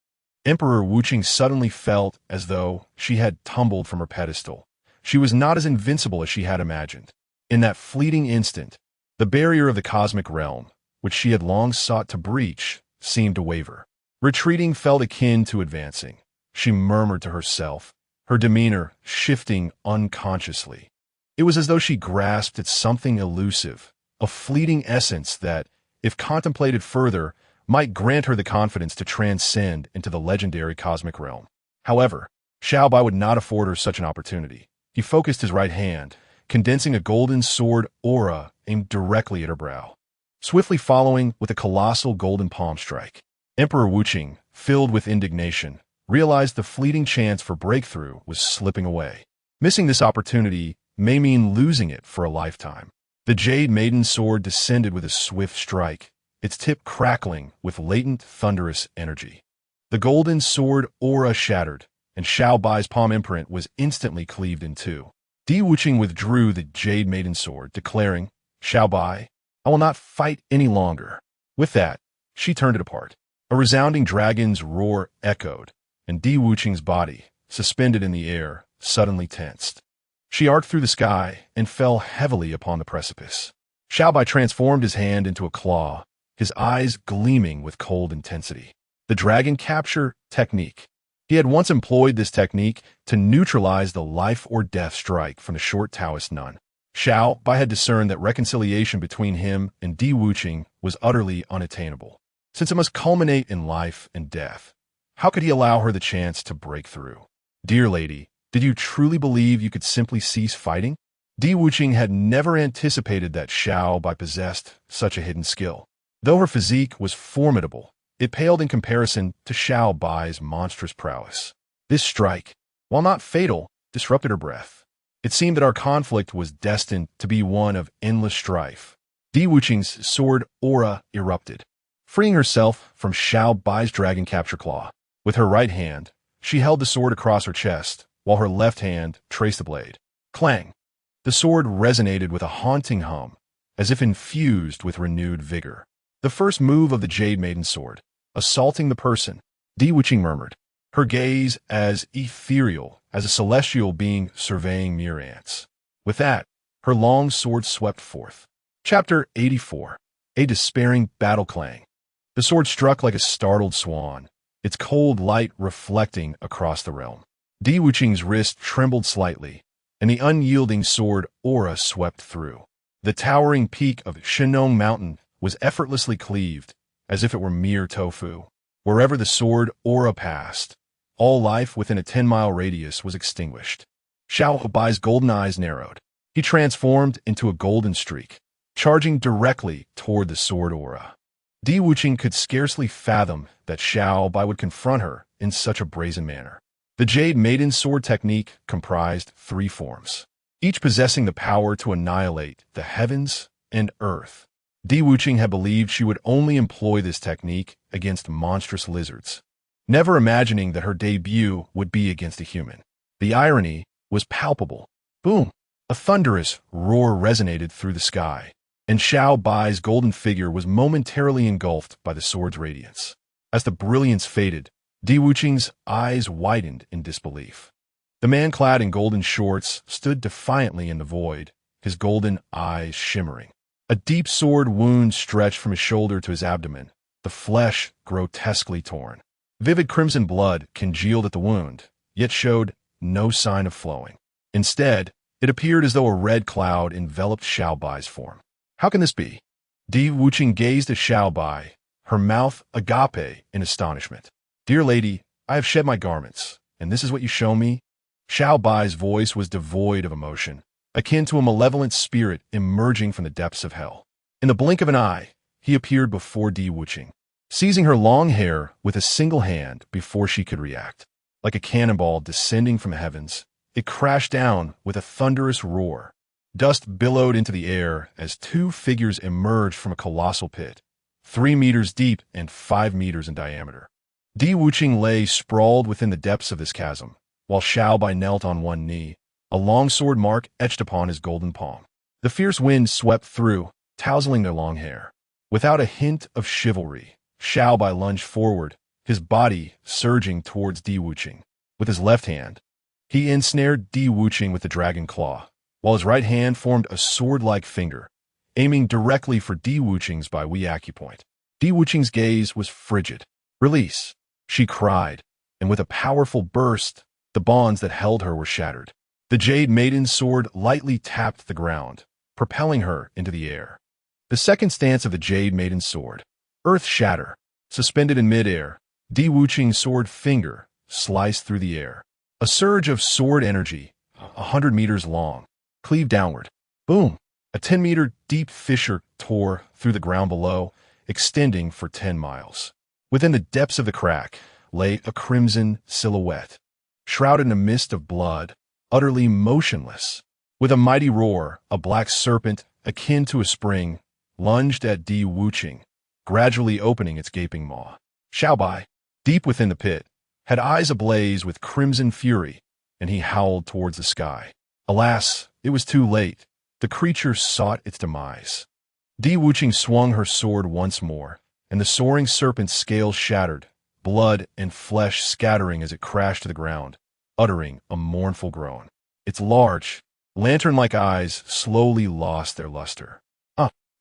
Emperor Wuqing suddenly felt as though she had tumbled from her pedestal. She was not as invincible as she had imagined. In that fleeting instant, the barrier of the cosmic realm, which she had long sought to breach, seemed to waver. Retreating felt akin to advancing. She murmured to herself, her demeanor shifting unconsciously. It was as though she grasped at something elusive, a fleeting essence that, if contemplated further, might grant her the confidence to transcend into the legendary cosmic realm. However, Xiao Bai would not afford her such an opportunity. He focused his right hand, condensing a golden sword aura aimed directly at her brow, swiftly following with a colossal golden palm strike. Emperor Wuqing, filled with indignation, realized the fleeting chance for breakthrough was slipping away. Missing this opportunity may mean losing it for a lifetime. The Jade Maiden sword descended with a swift strike, its tip crackling with latent, thunderous energy. The golden sword aura shattered, and Xiao Bai's palm imprint was instantly cleaved in two. Di Wuqing withdrew the Jade Maiden sword, declaring, "Xiao Bai, I will not fight any longer." With that, she turned it apart. A resounding dragon's roar echoed, and Di Wuqing's body, suspended in the air, suddenly tensed. She arced through the sky and fell heavily upon the precipice. Xiao Bai transformed his hand into a claw, his eyes gleaming with cold intensity. The dragon capture technique. He had once employed this technique to neutralize the life-or-death strike from the short Taoist nun. Xiao Bai had discerned that reconciliation between him and Di Wuqing was utterly unattainable. Since it must culminate in life and death, how could he allow her the chance to break through? Dear lady, did you truly believe you could simply cease fighting? Di Wuqing had never anticipated that Xiao Bai possessed such a hidden skill. Though her physique was formidable, it paled in comparison to Xiao Bai's monstrous prowess. This strike, while not fatal, disrupted her breath. It seemed that our conflict was destined to be one of endless strife. Di Wuqing's sword aura erupted, freeing herself from Xiao Bai's dragon capture claw. With her right hand, she held the sword across her chest, while her left hand traced the blade. Clang! The sword resonated with a haunting hum, as if infused with renewed vigor. The first move of the Jade Maiden sword, assaulting the person, Di Wuqing murmured, her gaze as ethereal as a celestial being surveying mere ants. With that, her long sword swept forth. Chapter 84. A despairing battle clang. The sword struck like a startled swan, its cold light reflecting across the realm. Di Wuqing's wrist trembled slightly, and the unyielding sword aura swept through. The towering peak of Shenong Mountain was effortlessly cleaved, as if it were mere tofu. Wherever the sword aura passed, all life within a 10-mile radius was extinguished. Xiao Bai's golden eyes narrowed. He transformed into a golden streak, charging directly toward the sword aura. Di Wuqing could scarcely fathom that Xiao Bai would confront her in such a brazen manner. The Jade Maiden sword technique comprised 3 forms, each possessing the power to annihilate the heavens and earth. Di Wuqing had believed she would only employ this technique against monstrous lizards, never imagining that her debut would be against a human. The irony was palpable. Boom! A thunderous roar resonated through the sky, and Xiao Bai's golden figure was momentarily engulfed by the sword's radiance. As the brilliance faded, Di Wuqing's eyes widened in disbelief. The man clad in golden shorts stood defiantly in the void, his golden eyes shimmering. A deep sword wound stretched from his shoulder to his abdomen, the flesh grotesquely torn. Vivid crimson blood congealed at the wound, yet showed no sign of flowing. Instead, it appeared as though a red cloud enveloped Xiao Bai's form. How can this be? Di Wuqing gazed at Xiao Bai, her mouth agape in astonishment. Dear lady, I have shed my garments, and this is what you show me? Xiao Bai's voice was devoid of emotion, akin to a malevolent spirit emerging from the depths of hell. In the blink of an eye, he appeared before Di Wuqing, seizing her long hair with a single hand before she could react. Like a cannonball descending from the heavens, it crashed down with a thunderous roar. Dust billowed into the air as 2 figures emerged from a colossal pit, 3 meters deep and 5 meters in diameter. Di Wuqing lay sprawled within the depths of this chasm, while Xiao Bai knelt on one knee, a long sword mark etched upon his golden palm. The fierce wind swept through, tousling their long hair. Without a hint of chivalry, Xiao Bai lunged forward, his body surging towards Di Wuqing. With his left hand, he ensnared Di Wuqing with the dragon claw, while his right hand formed a sword-like finger, aiming directly for Di Wuqing's Bai Wei acupoint. Di Wuqing's gaze was frigid. "Release!" she cried, and with a powerful burst, the bonds that held her were shattered. The Jade Maiden's sword lightly tapped the ground, propelling her into the air. The second stance of the Jade Maiden's sword, Earth Shatter, suspended in midair, Di Wuqing's sword finger sliced through the air. A surge of sword energy, 100 meters long, cleaved downward. Boom! A 10-meter deep fissure tore through the ground below, extending for 10 miles. Within the depths of the crack lay a crimson silhouette, shrouded in a mist of blood, utterly motionless. With a mighty roar, a black serpent, akin to a spring, lunged at Di Wuqing, gradually opening its gaping maw. Xiao Bai, deep within the pit, had eyes ablaze with crimson fury, and he howled towards the sky. Alas, it was too late. The creature sought its demise. Di Wuqing swung her sword once more, and the soaring serpent's scales shattered, blood and flesh scattering as it crashed to the ground, uttering a mournful groan. Its large, lantern-like eyes slowly lost their luster.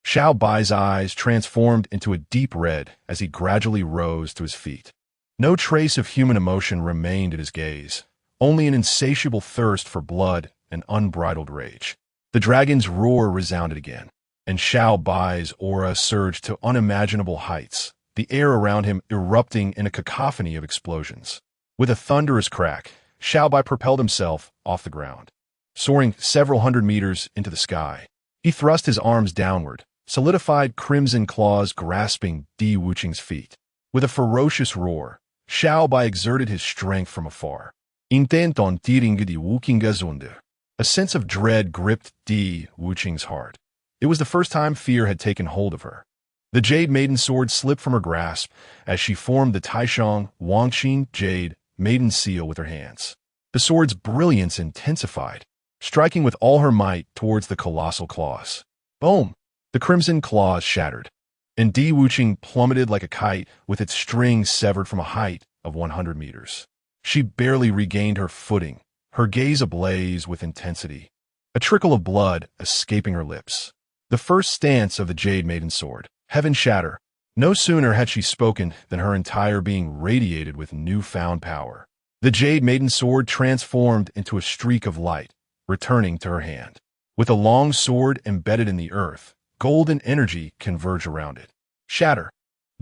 Xiao Bai's eyes transformed into a deep red as he gradually rose to his feet. No trace of human emotion remained in his gaze, only an insatiable thirst for blood and unbridled rage. The dragon's roar resounded again, and Xiao Bai's aura surged to unimaginable heights, the air around him erupting in a cacophony of explosions. With a thunderous crack, Xiao Bai propelled himself off the ground. Soaring several hundred meters into the sky, he thrust his arms downward, solidified crimson claws grasping Di Wuqing's feet. With a ferocious roar, Xiao Bai exerted his strength from afar. Intenton tiring Di Wuqing zunder. A sense of dread gripped Di Wuqing's heart. It was the first time fear had taken hold of her. The Jade Maiden's sword slipped from her grasp as she formed the Taishang Wangqing Jade Maiden seal with her hands. The sword's brilliance intensified, striking with all her might towards the colossal claws. Boom! The crimson claws shattered, and Di Wuqing plummeted like a kite with its string severed from a height of 100 meters. She barely regained her footing, her gaze ablaze with intensity, a trickle of blood escaping her lips. The first stance of the Jade Maiden's sword, Heaven Shatter. No sooner had she spoken than her entire being radiated with newfound power. The Jade Maiden's sword transformed into a streak of light, returning to her hand. With a long sword embedded in the earth, golden energy converged around it. Shatter!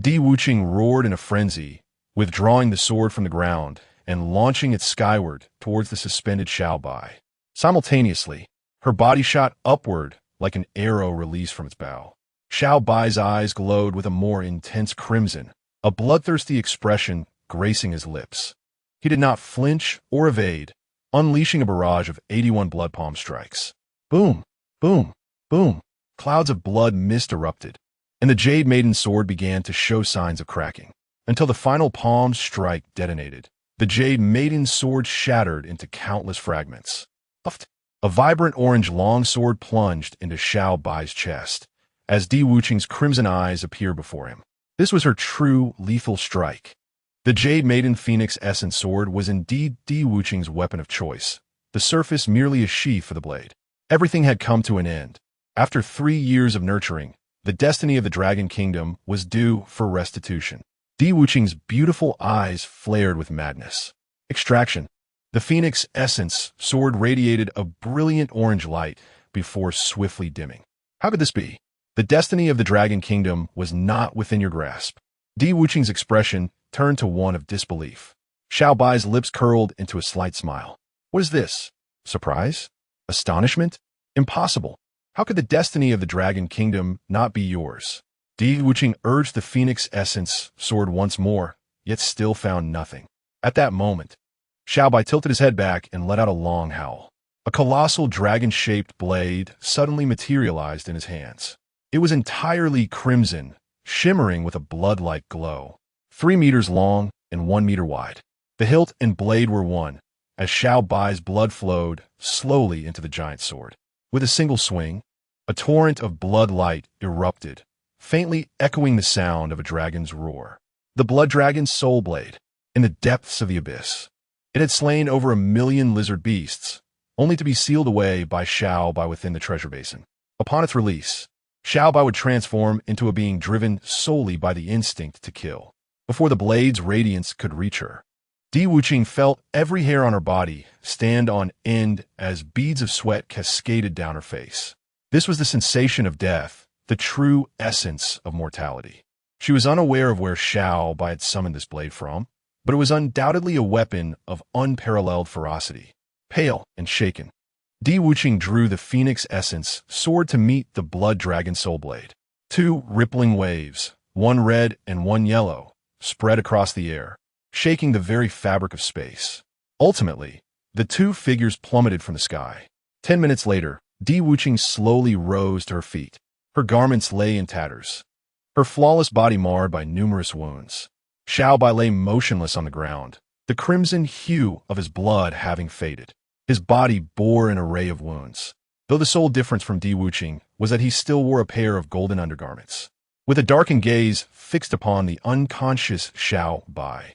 Di Wuqing roared in a frenzy, withdrawing the sword from the ground and launching it skyward towards the suspended Xiao Bai. Simultaneously, her body shot upward like an arrow released from its bow. Xiao Bai's eyes glowed with a more intense crimson, a bloodthirsty expression gracing his lips. He did not flinch or evade, unleashing a barrage of 81 blood palm strikes. Boom! Boom! Boom! Clouds of blood mist erupted, and the Jade Maiden's sword began to show signs of cracking, until the final palm strike detonated. The Jade Maiden's sword shattered into countless fragments. A vibrant orange longsword plunged into Xiao Bai's chest, as Di Wuqing's crimson eyes appeared before him. This was her true, lethal strike. The Jade Maiden Phoenix Essence sword was indeed Di Wuqing's weapon of choice, the surface merely a sheath for the blade. Everything had come to an end. After 3 years of nurturing, the destiny of the Dragon Kingdom was due for restitution. Di Wuqing's beautiful eyes flared with madness. Extraction. The Phoenix Essence sword radiated a brilliant orange light before swiftly dimming. How could this be? The destiny of the Dragon Kingdom was not within your grasp. Di Wuqing's expression turned to one of disbelief. Xiao Bai's lips curled into a slight smile. What is this? Surprise? Astonishment? Impossible. How could the destiny of the Dragon Kingdom not be yours? Di Wuqing urged the Phoenix Essence sword once more, yet still found nothing. At that moment, Xiao Bai tilted his head back and let out a long howl. A colossal dragon-shaped blade suddenly materialized in his hands. It was entirely crimson, shimmering with a blood-like glow. 3 meters long and 1 meter wide. The hilt and blade were one, as Xiao Bai's blood flowed slowly into the giant sword. With a single swing, a torrent of blood light erupted, faintly echoing the sound of a dragon's roar. The blood dragon's soul blade, in the depths of the abyss. It had slain over 1,000,000 lizard beasts, only to be sealed away by Xiao Bai within the treasure basin. Upon its release, Xiao Bai would transform into a being driven solely by the instinct to kill. Before the blade's radiance could reach her, Di Wuqing felt every hair on her body stand on end as beads of sweat cascaded down her face. This was the sensation of death, the true essence of mortality. She was unaware of where Xiao Bai had summoned this blade from, but it was undoubtedly a weapon of unparalleled ferocity. Pale and shaken, Di Wuqing drew the phoenix essence sword to meet the blood dragon soul blade. Two rippling waves, one red and one yellow, spread across the air, shaking the very fabric of space. Ultimately, the two figures plummeted from the sky. 10 minutes later, Di Wuqing slowly rose to her feet. Her garments lay in tatters, her flawless body marred by numerous wounds. Xiao Bai lay motionless on the ground, the crimson hue of his blood having faded. His body bore an array of wounds, though the sole difference from Di Wuqing was that he still wore a pair of golden undergarments. With a darkened gaze fixed upon the unconscious Xiao Bai,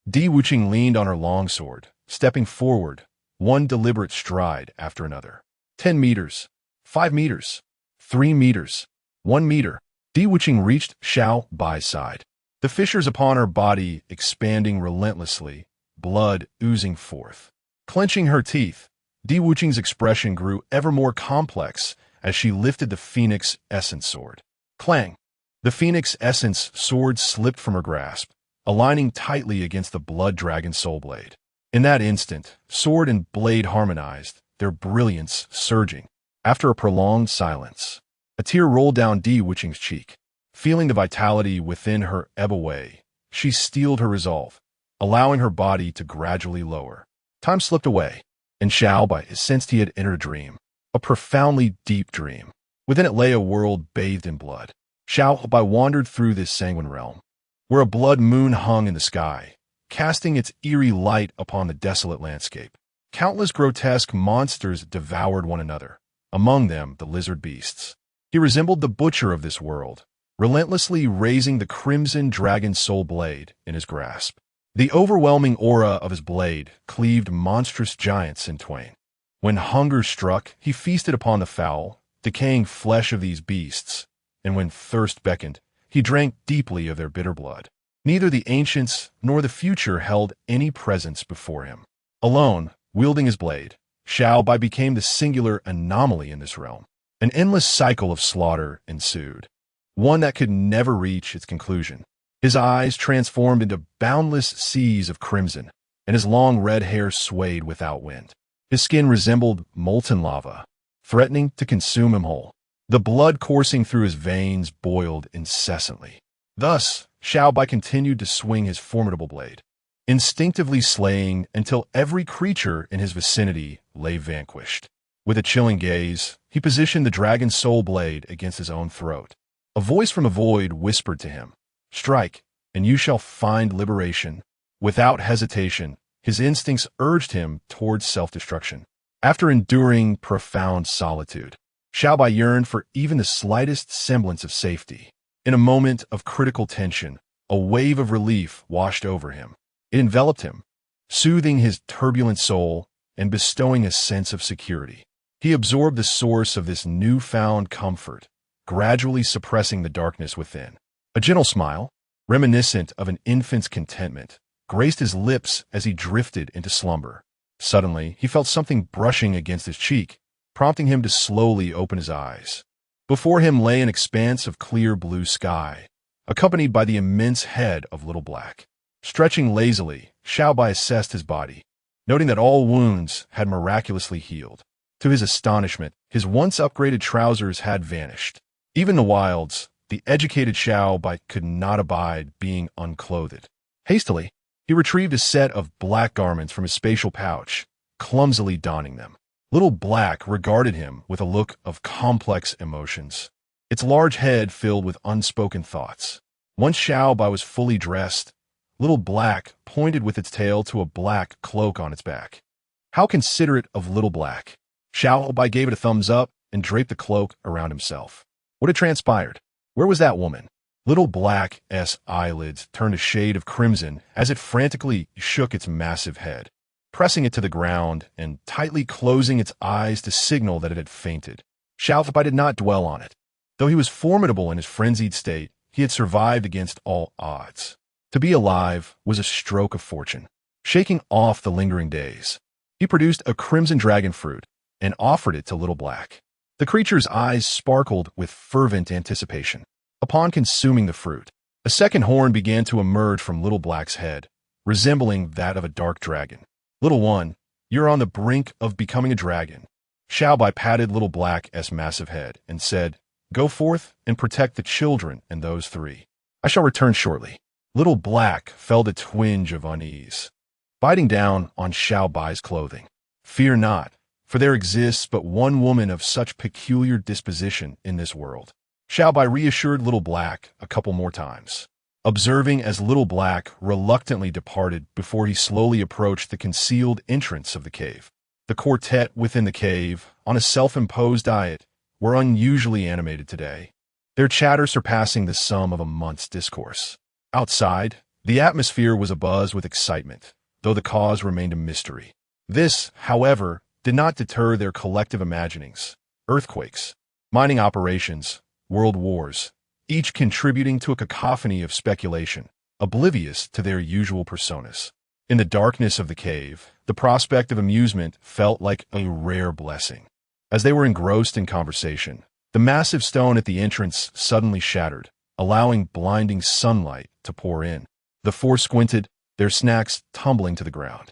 Di Wuqing leaned on her longsword, stepping forward, one deliberate stride after another. 10 meters, 5 meters, 3 meters, 1 meter. Di Wuqing reached Xiao Bai's side, the fissures upon her body expanding relentlessly, blood oozing forth. Clenching her teeth, Di Wuqing's expression grew ever more complex as she lifted the Phoenix Essence Sword. Clang! The Phoenix Essence Sword slipped from her grasp, aligning tightly against the blood dragon soul blade. In that instant, sword and blade harmonized, their brilliance surging. After a prolonged silence, a tear rolled down Di Wuqing's cheek. Feeling the vitality within her ebb away, she steeled her resolve, allowing her body to gradually lower. Time slipped away, and Xiao Bai sensed he had entered a dream, a profoundly deep dream. Within it lay a world bathed in blood. Xiao Bai wandered through this sanguine realm, where a blood moon hung in the sky, casting its eerie light upon the desolate landscape. Countless grotesque monsters devoured one another, among them the lizard beasts. He resembled the butcher of this world, relentlessly raising the crimson dragon soul blade in his grasp. The overwhelming aura of his blade cleaved monstrous giants in twain. When hunger struck, he feasted upon the foul, decaying flesh of these beasts, and when thirst beckoned, he drank deeply of their bitter blood. Neither the ancients nor the future held any presence before him. Alone, wielding his blade, Xiao Bai became the singular anomaly in this realm. An endless cycle of slaughter ensued, one that could never reach its conclusion. His eyes transformed into boundless seas of crimson, and his long red hair swayed without wind. His skin resembled molten lava, threatening to consume him whole. The blood coursing through his veins boiled incessantly. Thus, Xiao Bai continued to swing his formidable blade, instinctively slaying until every creature in his vicinity lay vanquished. With a chilling gaze, he positioned the dragon's soul blade against his own throat. A voice from the void whispered to him, "Strike, and you shall find liberation." Without hesitation, his instincts urged him towards self-destruction. After enduring profound solitude, Xiao Bai yearned for even the slightest semblance of safety. In a moment of critical tension, a wave of relief washed over him. It enveloped him, soothing his turbulent soul and bestowing a sense of security. He absorbed the source of this newfound comfort, gradually suppressing the darkness within. A gentle smile, reminiscent of an infant's contentment, graced his lips as he drifted into slumber. Suddenly, he felt something brushing against his cheek, prompting him to slowly open his eyes. Before him lay an expanse of clear blue sky, accompanied by the immense head of Little Black. Stretching lazily, Xiao Bai assessed his body, noting that all wounds had miraculously healed. To his astonishment, his once upgraded trousers had vanished. Even in the wilds, the educated Xiao Bai could not abide being unclothed. Hastily, he retrieved a set of black garments from his spatial pouch, clumsily donning them. Little Black regarded him with a look of complex emotions, its large head filled with unspoken thoughts. Once Xiao Bai was fully dressed, Little Black pointed with its tail to a black cloak on its back. How considerate of Little Black! Xiao Bai gave it a thumbs up and draped the cloak around himself. What had transpired? Where was that woman? Little Black's eyelids turned a shade of crimson as it frantically shook its massive head, pressing it to the ground and tightly closing its eyes to signal that it had fainted. Xiao Bai did not dwell on it. Though he was formidable in his frenzied state, he had survived against all odds. To be alive was a stroke of fortune. Shaking off the lingering daze, he produced a crimson dragon fruit and offered it to Little Black. The creature's eyes sparkled with fervent anticipation. Upon consuming the fruit, a second horn began to emerge from Little Black's head, resembling that of a dark dragon. Little one, you're on the brink of becoming a dragon. Xiao Bai patted Little Black's massive head and said, go forth and protect the children and those three. I shall return shortly. Little Black felt a twinge of unease, biting down on Xiao Bai's clothing. Fear not, for there exists but one woman of such peculiar disposition in this world. Xiao Bai reassured Little Black a couple more times, observing as Little Black reluctantly departed before he slowly approached the concealed entrance of the cave. The quartet within the cave, on a self-imposed diet, were unusually animated today, their chatter surpassing the sum of a month's discourse. Outside, the atmosphere was abuzz with excitement, though the cause remained a mystery. This, however, did not deter their collective imaginings. Earthquakes, mining operations, world wars, each contributing to a cacophony of speculation, oblivious to their usual personas. In the darkness of the cave, the prospect of amusement felt like a rare blessing. As they were engrossed in conversation, the massive stone at the entrance suddenly shattered, allowing blinding sunlight to pour in. The four squinted, their snacks tumbling to the ground.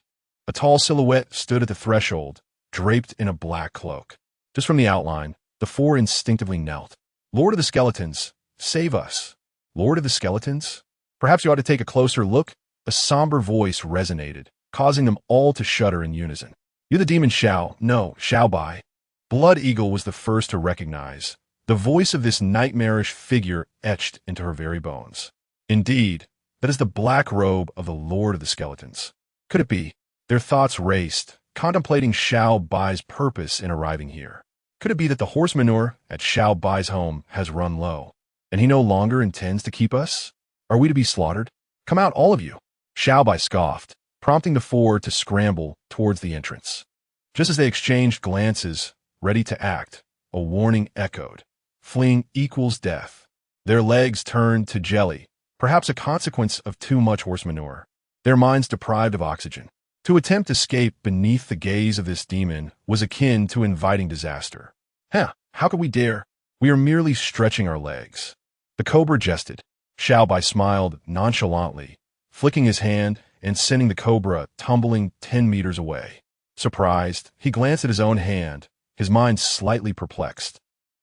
A tall silhouette stood at the threshold, draped in a black cloak. Just from the outline, the four instinctively knelt. Lord of the Skeletons, save us. Lord of the Skeletons? Perhaps you ought to take a closer look? A somber voice resonated, causing them all to shudder in unison. You're the demon Xiao Bai. Blood Eagle was the first to recognize the voice of this nightmarish figure etched into her very bones. Indeed, that is the black robe of the Lord of the Skeletons. Could it be? Their thoughts raced, contemplating Xiao Bai's purpose in arriving here. Could it be that the horse manure at Xiao Bai's home has run low, and he no longer intends to keep us? Are we to be slaughtered? Come out, all of you. Xiao Bai scoffed, prompting the four to scramble towards the entrance. Just as they exchanged glances, ready to act, a warning echoed. Fleeing equals death. Their legs turned to jelly, perhaps a consequence of too much horse manure, their minds deprived of oxygen. To attempt escape beneath the gaze of this demon was akin to inviting disaster. How could we dare? We are merely stretching our legs. The cobra jested. Xiao Bai smiled nonchalantly, flicking his hand and sending the cobra tumbling 10 meters away. Surprised, he glanced at his own hand, his mind slightly perplexed.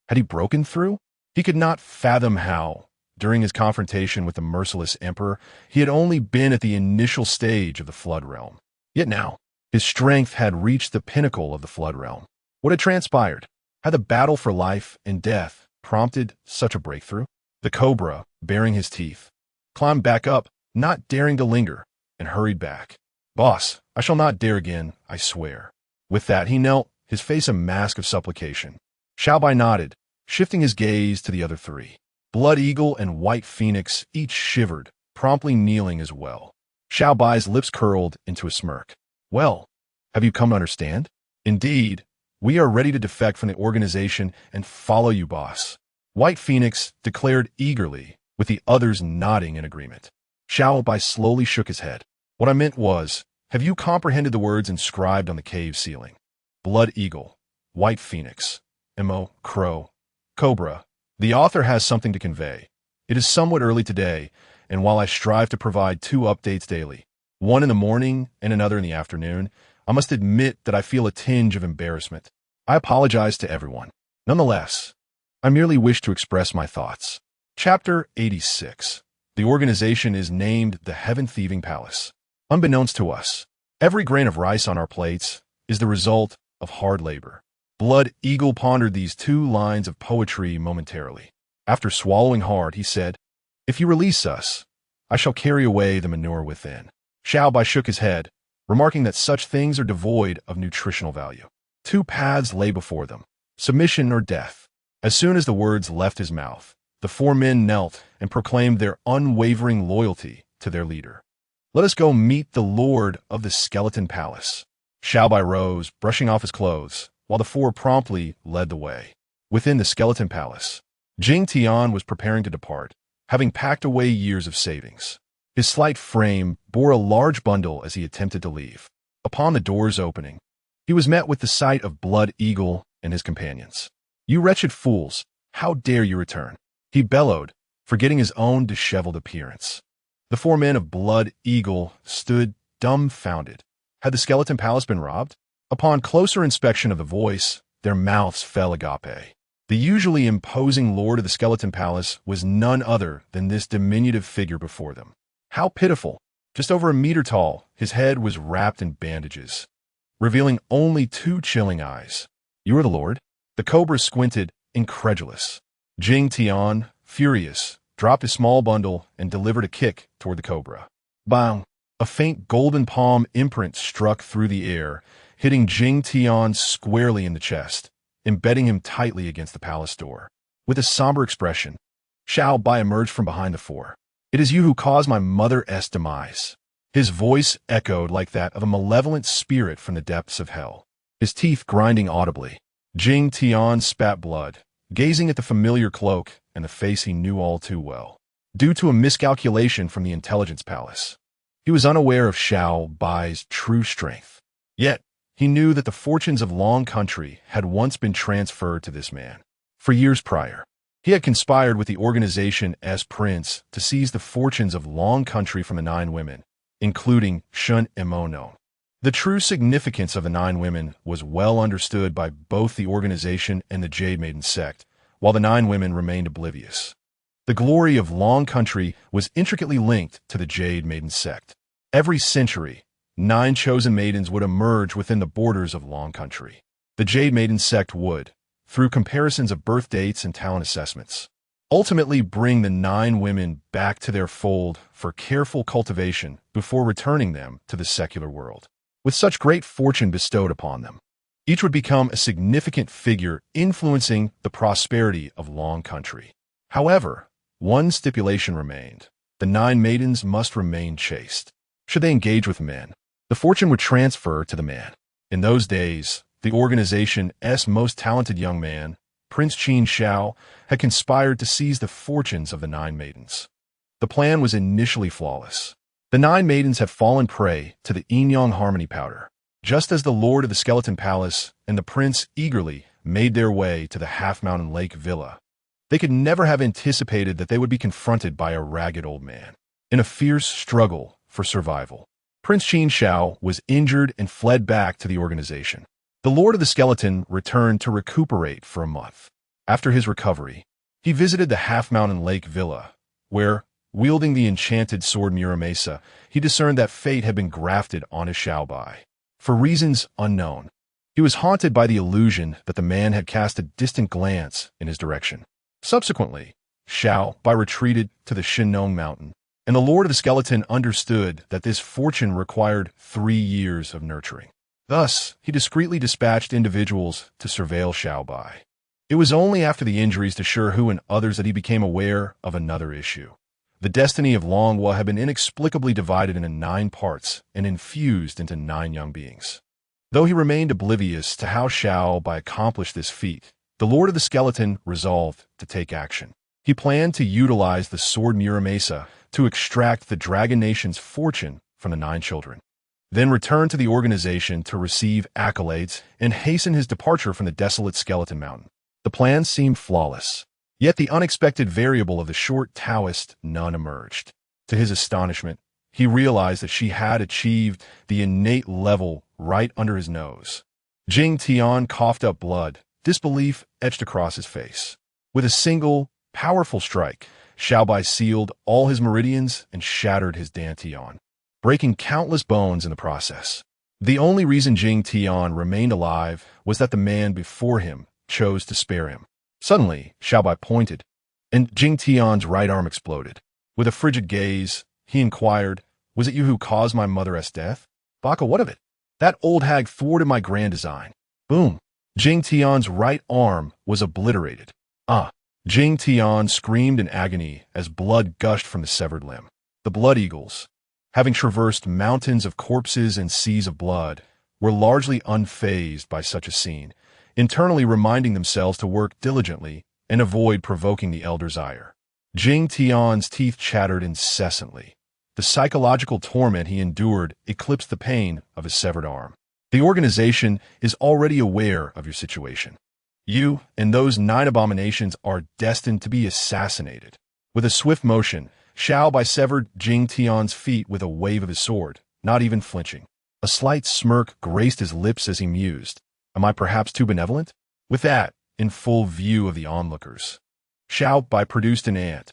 Had he broken through? He could not fathom how. During his confrontation with the merciless emperor, he had only been at the initial stage of the Flood Realm. Yet now, his strength had reached the pinnacle of the Flood Realm. What had transpired? Had the battle for life and death prompted such a breakthrough? The cobra, baring his teeth, climbed back up, not daring to linger, and hurried back. Boss, I shall not dare again, I swear. With that, he knelt, his face a mask of supplication. Xiao Bai nodded, shifting his gaze to the other three. Blood Eagle and White Phoenix each shivered, promptly kneeling as well. Xiao Bai's lips curled into a smirk. Well, have you come to understand? Indeed, we are ready to defect from the organization and follow you, boss. White Phoenix declared eagerly, with the others nodding in agreement. Xiao Bai slowly shook his head. What I meant was, have you comprehended the words inscribed on the cave ceiling? Blood Eagle, White Phoenix, Mo, Crow, Cobra. The author has something to convey. It is somewhat early today, and while I strive to provide 2 updates daily, one in the morning and another in the afternoon, I must admit that I feel a tinge of embarrassment. I apologize to everyone. Nonetheless, I merely wish to express my thoughts. Chapter 86. The organization is named the Heaven Thieving Palace. Unbeknownst to us, every grain of rice on our plates is the result of hard labor. Blood Eagle pondered these 2 lines of poetry momentarily. After swallowing hard, he said, If you release us, I shall carry away the manure within. Xiao Bai shook his head, remarking that such things are devoid of nutritional value. 2 paths lay before them, submission or death. As soon as the words left his mouth, The four men knelt and proclaimed their unwavering loyalty to their leader. "Let us go meet the lord of the skeleton palace." Xiao Bai rose, brushing off his clothes, while the four promptly led the way. Within the skeleton palace, Jing Tian was preparing to depart, having packed away years of savings. His slight frame bore a large bundle as he attempted to leave. Upon the door's opening, he was met with the sight of Blood Eagle and his companions. "You wretched fools, how dare you return?" he bellowed, forgetting his own disheveled appearance. The four men of Blood Eagle stood dumbfounded. Had the skeleton palace been robbed? Upon closer inspection of the voice, their mouths fell agape. The usually imposing lord of the skeleton palace was none other than this diminutive figure before them. How pitiful! Just over a meter tall, his head was wrapped in bandages, revealing only two chilling eyes. "You are the lord?" The cobra squinted, incredulous. Jing Tian, furious, dropped his small bundle and delivered a kick toward the cobra. Bang! A faint golden palm imprint struck through the air, hitting Jing Tian squarely in the chest, embedding him tightly against the palace door. With a somber expression, Xiao Bai emerged from behind the four. "It is you who caused my mother's demise." His voice echoed like that of a malevolent spirit from the depths of hell, his teeth grinding audibly. Jing Tian spat blood, gazing at the familiar cloak and the face he knew all too well. Due to a miscalculation from the intelligence palace, he was unaware of Xiao Bai's true strength. Yet, he knew that the fortunes of Long Country had once been transferred to this man. For years prior, he had conspired with the organization as Prince to seize the fortunes of Long Country from the 9 women, including Shun Emono. The true significance of the 9 women was well understood by both the organization and the Jade Maiden sect, while the 9 women remained oblivious. The glory of Long Country was intricately linked to the Jade Maiden sect. Every century, 9 chosen maidens would emerge within the borders of Long Country. The Jade Maiden sect would, through comparisons of birth dates and talent assessments, ultimately bring the 9 women back to their fold for careful cultivation before returning them to the secular world. With such great fortune bestowed upon them, each would become a significant figure influencing the prosperity of Long Country. However, one stipulation remained. The 9 maidens must remain chaste. Should they engage with men, the fortune would transfer to the man. In those days, the organization's most talented young man, Prince Qin Xiao, had conspired to seize the fortunes of the 9 maidens. The plan was initially flawless. The 9 maidens had fallen prey to the yin-yang harmony powder, just as the lord of the skeleton palace and the prince eagerly made their way to the Half-Mountain Lake villa. They could never have anticipated that they would be confronted by a ragged old man. In a fierce struggle for survival, Prince Qin Xiao was injured and fled back to the organization. The Lord of the Skeleton returned to recuperate for a month. After his recovery, he visited the Half-Mountain Lake villa, where, wielding the enchanted sword Muramesa, he discerned that fate had been grafted on his Xiao Bai. For reasons unknown, he was haunted by the illusion that the man had cast a distant glance in his direction. Subsequently, Xiao Bai retreated to the Shinnong Mountain, and the Lord of the Skeleton understood that this fortune required 3 years of nurturing. Thus, he discreetly dispatched individuals to surveil Xiao Bai. It was only after the injuries to Shihu and others that he became aware of another issue. The destiny of Longhua had been inexplicably divided into 9 parts and infused into 9 young beings. Though he remained oblivious to how Xiao Bai accomplished this feat, the Lord of the Skeleton resolved to take action. He planned to utilize the sword Muramesa to extract the Dragon Nation's fortune from the 9 children, then return to the organization to receive accolades and hasten his departure from the desolate Skeleton Mountain. The plan seemed flawless, yet the unexpected variable of the short Taoist nun emerged. To his astonishment, he realized that she had achieved the innate level right under his nose. Jing Tian coughed up blood, disbelief etched across his face. With a single, powerful strike, Xiao Bai sealed all his meridians and shattered his dantian, breaking countless bones in the process. The only reason Jing Tian remained alive was that the man before him chose to spare him. Suddenly, Xiao Bai pointed, and Jing Tian's right arm exploded. With a frigid gaze, he inquired, "Was it you who caused my mother's death?" "Baka, what of it? That old hag thwarted my grand design." Boom! Jing Tian's right arm was obliterated. Jing Tian screamed in agony as blood gushed from the severed limb. The blood eagles, having traversed mountains of corpses and seas of blood, were largely unfazed by such a scene, internally reminding themselves to work diligently and avoid provoking the elder's ire. Jing Tian's teeth chattered incessantly. The psychological torment he endured eclipsed the pain of his severed arm. The organization is already aware of your situation. You and those 9 abominations are destined to be assassinated. With a swift motion, Xiao Bai severed Jing Tian's feet with a wave of his sword, not even flinching. A slight smirk graced his lips as he mused. Am I perhaps too benevolent? With that, in full view of the onlookers, Xiao Bai produced an ant,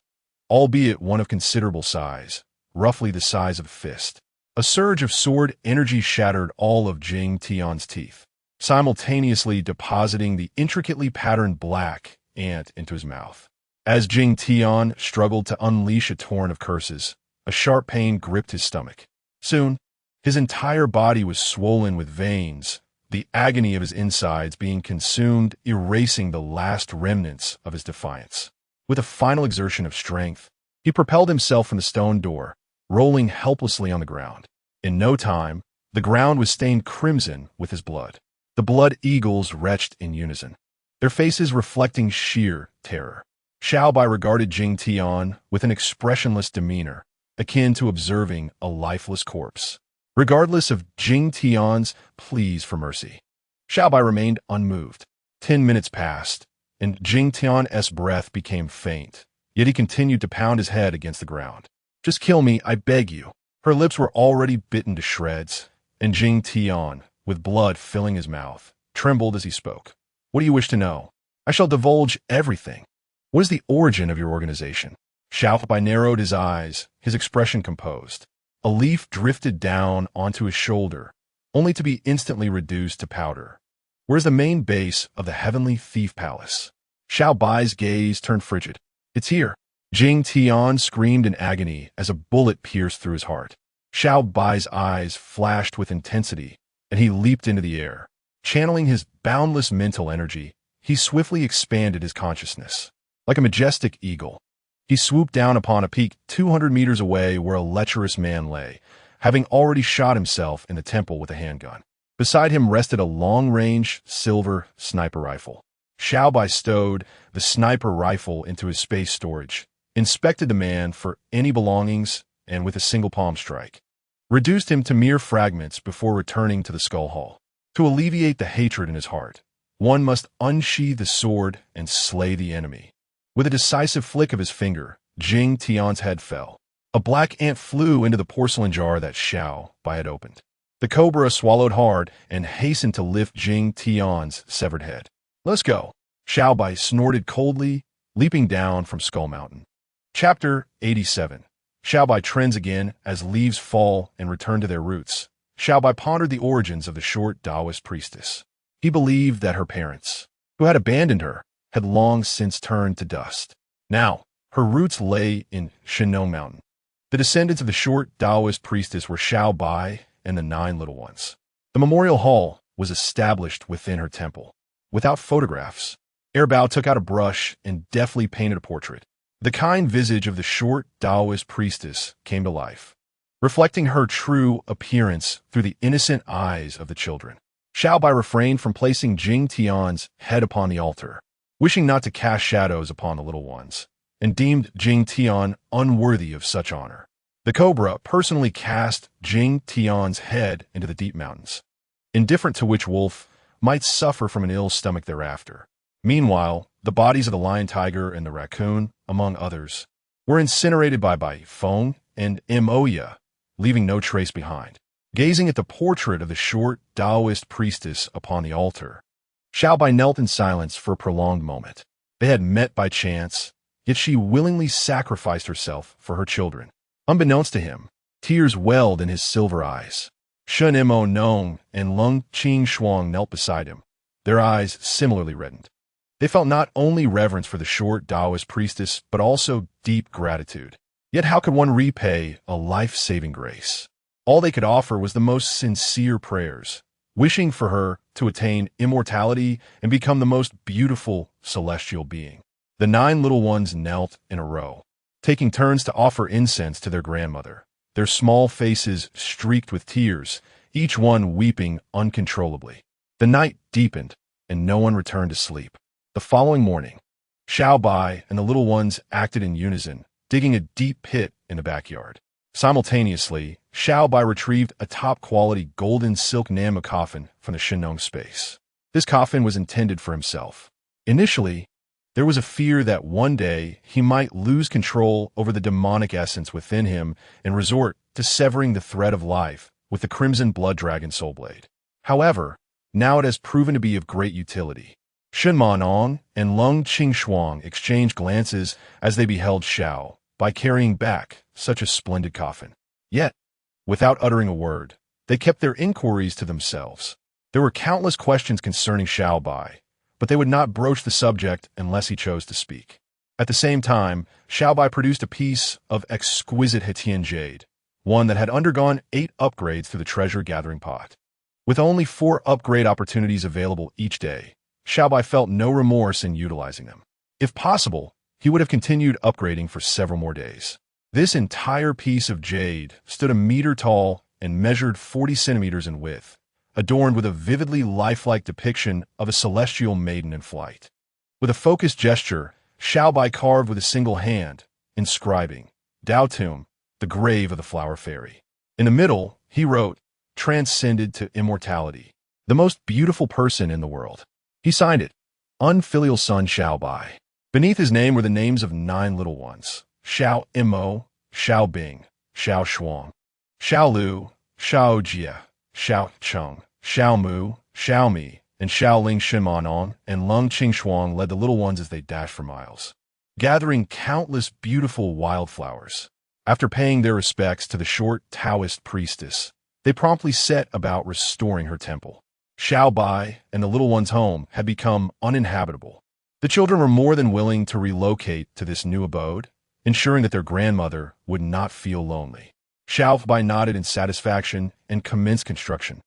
albeit one of considerable size, roughly the size of a fist. A surge of sword energy shattered all of Jing Tian's teeth, simultaneously depositing the intricately patterned black ant into his mouth. As Jing Tian struggled to unleash a torrent of curses, a sharp pain gripped his stomach. Soon, his entire body was swollen with veins, the agony of his insides being consumed, erasing the last remnants of his defiance. With a final exertion of strength, he propelled himself from the stone door, rolling helplessly on the ground. In no time, the ground was stained crimson with his blood. The blood eagles retched in unison, their faces reflecting sheer terror. Xiao Bai regarded Jing Tian with an expressionless demeanor, akin to observing a lifeless corpse. Regardless of Jing Tian's pleas for mercy, Xiao Bai remained unmoved. 10 minutes passed, and Jing Tian's breath became faint, yet he continued to pound his head against the ground. Just kill me, I beg you. Her lips were already bitten to shreds, and Jing Tian, with blood filling his mouth, trembled as he spoke. What do you wish to know? I shall divulge everything. What is the origin of your organization? Xiao Bai narrowed his eyes, his expression composed. A leaf drifted down onto his shoulder, only to be instantly reduced to powder. Where's the main base of the Heavenly Thief Palace? Xiao Bai's gaze turned frigid. It's here. Jing Tian screamed in agony as a bullet pierced through his heart. Xiao Bai's eyes flashed with intensity, and he leaped into the air. Channeling his boundless mental energy, he swiftly expanded his consciousness. Like a majestic eagle, he swooped down upon a peak 200 meters away where a lecherous man lay, having already shot himself in the temple with a handgun. Beside him rested a long-range silver sniper rifle. Xiao Bai stowed the sniper rifle into his space storage, inspected the man for any belongings, and with a single palm strike, reduced him to mere fragments before returning to the skull hall. To alleviate the hatred in his heart, one must unsheathe the sword and slay the enemy. With a decisive flick of his finger, Jing Tian's head fell. A black ant flew into the porcelain jar that Xiao Bai had opened. The cobra swallowed hard and hastened to lift Jing Tian's severed head. Let's go. Xiao Bai snorted coldly, leaping down from Skull Mountain. Chapter 87. Xiao Bai trends again as leaves fall and return to their roots. Xiao Bai pondered the origins of the short Taoist priestess. He believed that her parents, who had abandoned her, had long since turned to dust. Now, her roots lay in Shinon Mountain. The descendants of the short Taoist priestess were Xiao Bai and the 9 little ones. The memorial hall was established within her temple. Without photographs, Bao took out a brush and deftly painted a portrait. The kind visage of the short Taoist priestess came to life, reflecting her true appearance through the innocent eyes of the children. Xiao Bai refrained from placing Jing Tian's head upon the altar, wishing not to cast shadows upon the little ones, and deemed Jing Tian unworthy of such honor. The cobra personally cast Jing Tian's head into the deep mountains, indifferent to which wolf might suffer from an ill stomach thereafter. Meanwhile, the bodies of the lion tiger and the raccoon, among others, were incinerated by Bai Feng and Moya, leaving no trace behind. Gazing at the portrait of the short Taoist priestess upon the altar, Xiao Bai knelt in silence for a prolonged moment. They had met by chance, yet she willingly sacrificed herself for her children. Unbeknownst to him, tears welled in his silver eyes. Shen Mo Nong and Lung Qing Shuang knelt beside him, their eyes similarly reddened. They felt not only reverence for the short Taoist priestess, but also deep gratitude. Yet how could one repay a life-saving grace? All they could offer was the most sincere prayers, wishing for her to attain immortality and become the most beautiful celestial being. The 9 little ones knelt in a row, taking turns to offer incense to their grandmother, their small faces streaked with tears, each one weeping uncontrollably. The night deepened, and no one returned to sleep. The following morning, Xiao Bai and the little ones acted in unison, digging a deep pit in the backyard. Simultaneously, Xiao Bai retrieved a top-quality golden silk Nama coffin from the Shinong space. This coffin was intended for himself. Initially, there was a fear that one day he might lose control over the demonic essence within him and resort to severing the thread of life with the Crimson Blood Dragon Soul Blade. However, now it has proven to be of great utility. Shen Manong and Lung Qingshuang exchanged glances as they beheld Xiao Bai carrying back such a splendid coffin. Yet, without uttering a word, they kept their inquiries to themselves. There were countless questions concerning Xiao Bai, but they would not broach the subject unless he chose to speak. At the same time, Xiao Bai produced a piece of exquisite Hetian jade, one that had undergone 8 upgrades through the treasure-gathering pot. With only 4 upgrade opportunities available each day, Xiao Bai felt no remorse in utilizing them. If possible, he would have continued upgrading for several more days. This entire piece of jade stood a meter tall and measured 40 centimeters in width, adorned with a vividly lifelike depiction of a celestial maiden in flight. With a focused gesture, Xiao Bai carved with a single hand, inscribing, Dao Tomb, the grave of the flower fairy. In the middle, he wrote, Transcended to immortality, the most beautiful person in the world. He signed it, Unfilial Son Xiao Bai. Beneath his name were the names of 9 little ones, Xiao Imo, Xiao Bing, Xiao Shuang, Xiao Lu, Xiao Jia, Xiao Cheng, Xiao Mu, Xiao Mi, and Xiao Ling Shenmanon and Lung Qingshuang led the little ones as they dashed for miles, gathering countless beautiful wildflowers. After paying their respects to the short Taoist priestess, they promptly set about restoring her temple. Xiao Bai and the little one's home had become uninhabitable. The children were more than willing to relocate to this new abode, ensuring that their grandmother would not feel lonely. Xiao Bai nodded in satisfaction and commenced construction,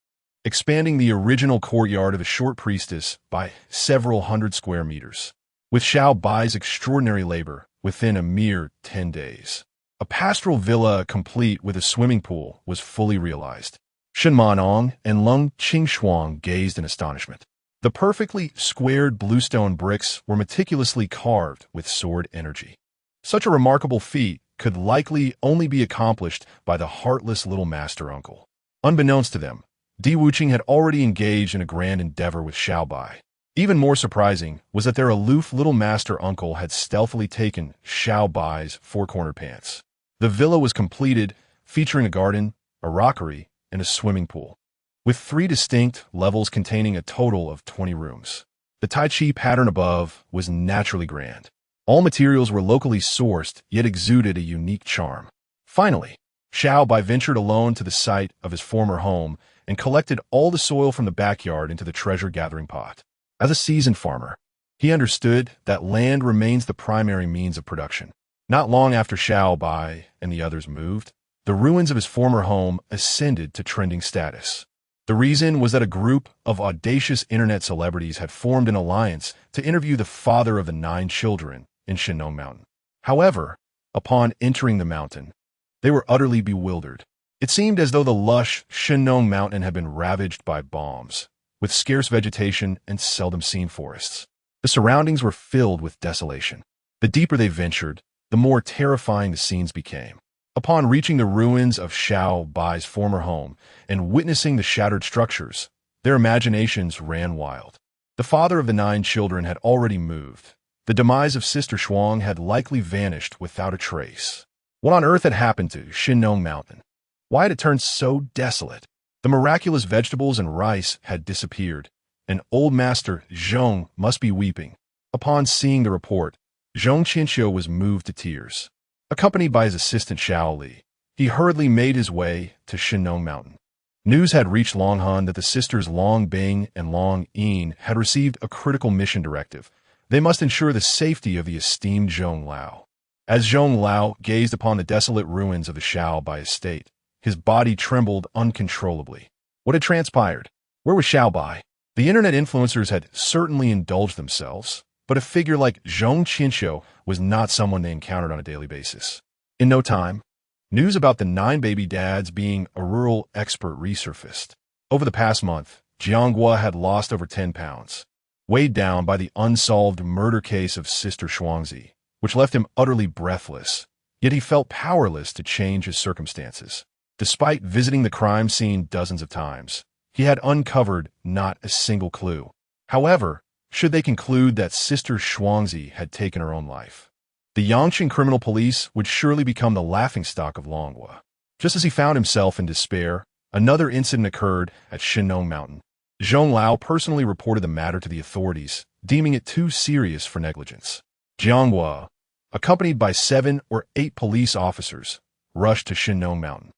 expanding the original courtyard of the short priestess by several hundred square meters. With Xiao Bai's extraordinary labor, within a mere 10 days, a pastoral villa complete with a swimming pool was fully realized. Shen Manong and Lung Qingshuang gazed in astonishment. The perfectly squared bluestone bricks were meticulously carved with sword energy. Such a remarkable feat could likely only be accomplished by the heartless little master uncle. Unbeknownst to them, Di Wuqing had already engaged in a grand endeavor with Xiao Bai. Even more surprising was that their aloof little master uncle had stealthily taken Xiao Bai's 4-corner pants. The villa was completed, featuring a garden, a rockery, and a swimming pool, with 3 distinct levels containing a total of 20 rooms. The Tai Chi pattern above was naturally grand. All materials were locally sourced, yet exuded a unique charm. Finally, Xiao Bai ventured alone to the site of his former home and collected all the soil from the backyard into the treasure-gathering pot. As a seasoned farmer, he understood that land remains the primary means of production. Not long after Xiao Bai and the others moved, the ruins of his former home ascended to trending status. The reason was that a group of audacious internet celebrities had formed an alliance to interview the father of the 9 children in Shinong Mountain. However, upon entering the mountain, they were utterly bewildered. It seemed as though the lush Shinong Mountain had been ravaged by bombs, with scarce vegetation and seldom-seen forests. The surroundings were filled with desolation. The deeper they ventured, the more terrifying the scenes became. Upon reaching the ruins of Xiao Bai's former home and witnessing the shattered structures, their imaginations ran wild. The father of the 9 children had already moved. The demise of Sister Shuang had likely vanished without a trace. What on earth had happened to Shinong Mountain? Why had it turned so desolate? The miraculous vegetables and rice had disappeared, and old master Zhong must be weeping. Upon seeing the report, Zhong Qianxiu was moved to tears. Accompanied by his assistant Xiao Li, he hurriedly made his way to Shinong Mountain. News had reached Longhan that the sisters Long Bing and Long Yin had received a critical mission directive. They must ensure the safety of the esteemed Zhong Lao. As Zhong Lao gazed upon the desolate ruins of the Xiao Bai estate, his body trembled uncontrollably. What had transpired? Where was Xiao Bai? The internet influencers had certainly indulged themselves. but a figure like Zhong Qinxiu was not someone they encountered on a daily basis. In no time, news about the 9 baby dads being a rural expert resurfaced. Over the past month, Jianghua had lost over 10 pounds, weighed down by the unsolved murder case of Sister Shuangzi, which left him utterly breathless, yet he felt powerless to change his circumstances. Despite visiting the crime scene dozens of times, he had uncovered not a single clue. However, should they conclude that Sister Shuangzi had taken her own life, the Yangqing criminal police would surely become the laughingstock of Longhua. Just as he found himself in despair, another incident occurred at Shinnong Mountain. Zhong Lao personally reported the matter to the authorities, deeming it too serious for negligence. Jianghua, accompanied by 7 or 8 police officers, rushed to Shinnong Mountain.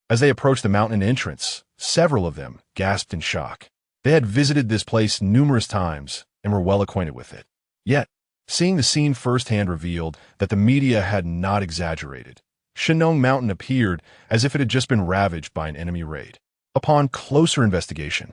As they approached the mountain entrance, several of them gasped in shock. They had visited this place numerous times and were well acquainted with it. Yet, seeing the scene firsthand revealed that the media had not exaggerated. Shinnong Mountain appeared as if it had just been ravaged by an enemy raid. Upon closer investigation,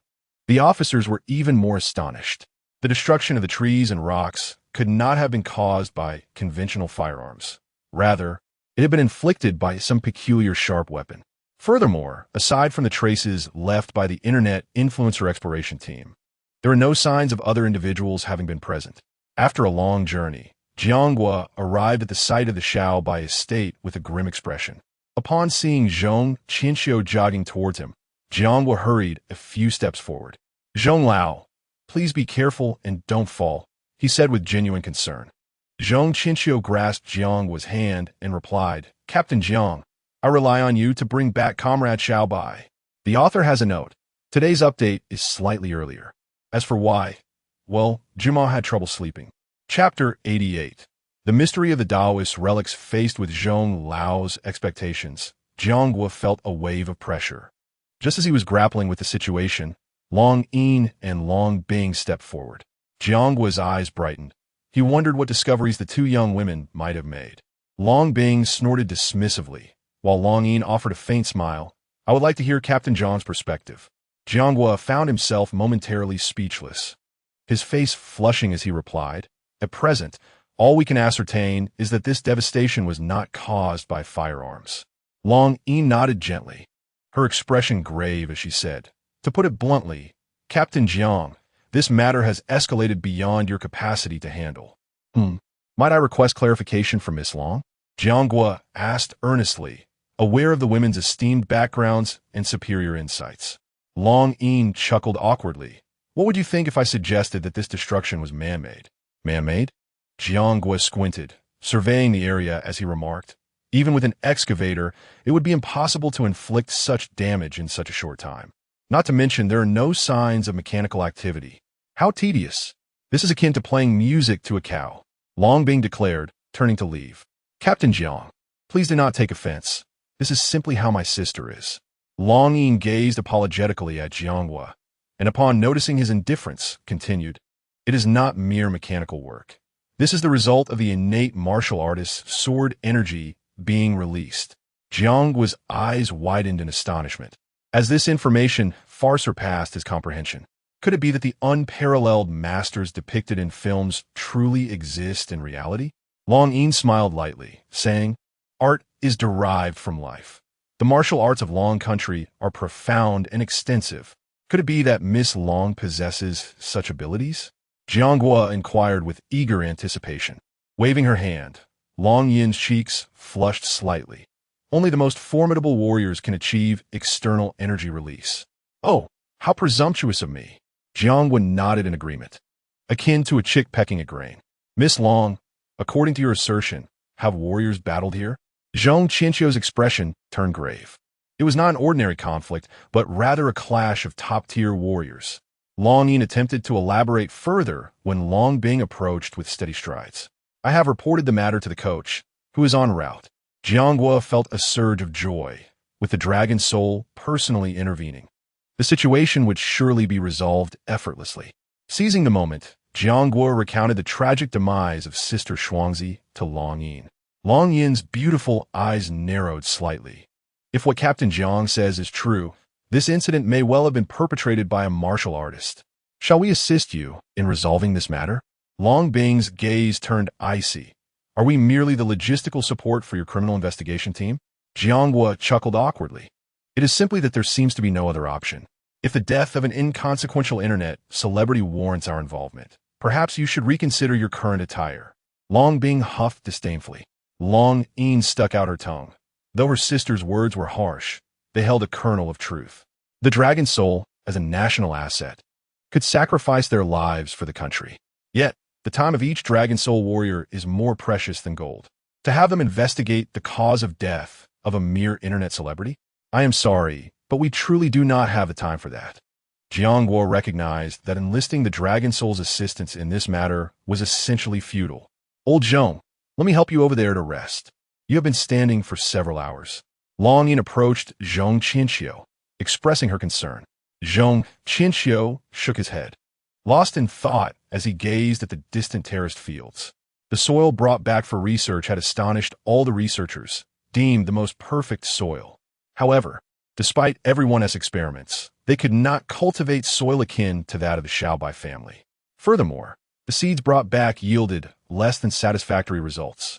the officers were even more astonished. The destruction of the trees and rocks could not have been caused by conventional firearms. Rather, it had been inflicted by some peculiar sharp weapon. Furthermore, aside from the traces left by the internet influencer exploration team, there were no signs of other individuals having been present. After a long journey, Jianghua arrived at the site of the Xiao Bai estate with a grim expression. Upon seeing Zhong Qinxiu jogging towards him, Jianghua hurried a few steps forward. "Zhong Lao, please be careful and don't fall," he said with genuine concern. Zhong Qinxiu grasped Jianghua's hand and replied, "Captain Jiang, I rely on you to bring back Comrade Xiao Bai." The author has a note. Today's update is slightly earlier. As for why, well, Juma had trouble sleeping. Chapter 88. The mystery of the Taoist relics. Faced with Zhong Lao's expectations, Jianghua felt a wave of pressure. Just as he was grappling with the situation, Long Yin and Long Bing stepped forward. Jianghua's eyes brightened. He wondered what discoveries the 2 young women might have made. Long Bing snorted dismissively, while Long Yin offered a faint smile. "I would like to hear Captain John's perspective." Jianghua found himself momentarily speechless, his face flushing as he replied, "At present, all we can ascertain is that this devastation was not caused by firearms." Long Yin nodded gently, her expression grave as she said, "To put it bluntly, Captain Jiang, this matter has escalated beyond your capacity to handle." Might I request clarification from Miss Long?" Jianghua asked earnestly, aware of the women's esteemed backgrounds and superior insights. Long Yin chuckled awkwardly. "What would you think if I suggested that this destruction was man-made?" "Man-made?" Jianghua squinted, surveying the area as he remarked, "Even with an excavator, it would be impossible to inflict such damage in such a short time. Not to mention there are no signs of mechanical activity. How tedious. This is akin to playing music to a cow," Long Bing declared, turning to leave. "Captain Jiang, please do not take offense. This is simply how my sister is." Long Yin gazed apologetically at Jianghua, and upon noticing his indifference, continued, "It is not mere mechanical work. This is the result of the innate martial artist's sword energy being released." Jianghua's eyes widened in astonishment, as this information far surpassed his comprehension. Could it be that the unparalleled masters depicted in films truly exist in reality? Long Yin smiled lightly, saying, "Art is derived from life. The martial arts of Long Country are profound and extensive. Could it be that Miss Long possesses such abilities?" Jianghua inquired with eager anticipation. Waving her hand, Long Yin's cheeks flushed slightly. "Only the most formidable warriors can achieve external energy release." "Oh, how presumptuous of me." Jianghua nodded in agreement, akin to a chick pecking a grain. "Miss Long, according to your assertion, have warriors battled here?" Zhong Qinxiu's expression turned grave. It was not an ordinary conflict, but rather a clash of top-tier warriors. Long Yin attempted to elaborate further when Long Bing approached with steady strides. "I have reported the matter to the coach, who is en route." Jianghua felt a surge of joy, with the dragon soul personally intervening. The situation would surely be resolved effortlessly. Seizing the moment, Jianghua recounted the tragic demise of Sister Shuangzi to Long Yin. Long Yin's beautiful eyes narrowed slightly. If what Captain Jiang says is true, this incident may well have been perpetrated by a martial artist. "Shall we assist you in resolving this matter?" Long Bing's gaze turned icy. Are we merely the logistical support for your criminal investigation team? Jianghua chuckled awkwardly. It is simply that there seems to be no other option. If the death of an inconsequential internet celebrity warrants our involvement, perhaps you should reconsider your current attire. Long Bing huffed disdainfully. Long Yin stuck out her tongue. Though her sister's words were harsh, they held a kernel of truth. The dragon soul, as a national asset, could sacrifice their lives for the country. Yet, the time of each dragon soul warrior is more precious than gold. To have them investigate the cause of death of a mere internet celebrity? I am sorry, but we truly do not have the time for that. Jianghua recognized that enlisting the dragon soul's assistance in this matter was essentially futile. Old Zhong, let me help you over there to rest. You have been standing for several hours. Long Yin approached Zhong Qinxiu, expressing her concern. Zhong Qinxiu shook his head, lost in thought as he gazed at the distant terraced fields. The soil brought back for research had astonished all the researchers, deemed the most perfect soil. However, despite everyone's experiments, they could not cultivate soil akin to that of the Xiao Bai family. Furthermore, the seeds brought back yielded less than satisfactory results.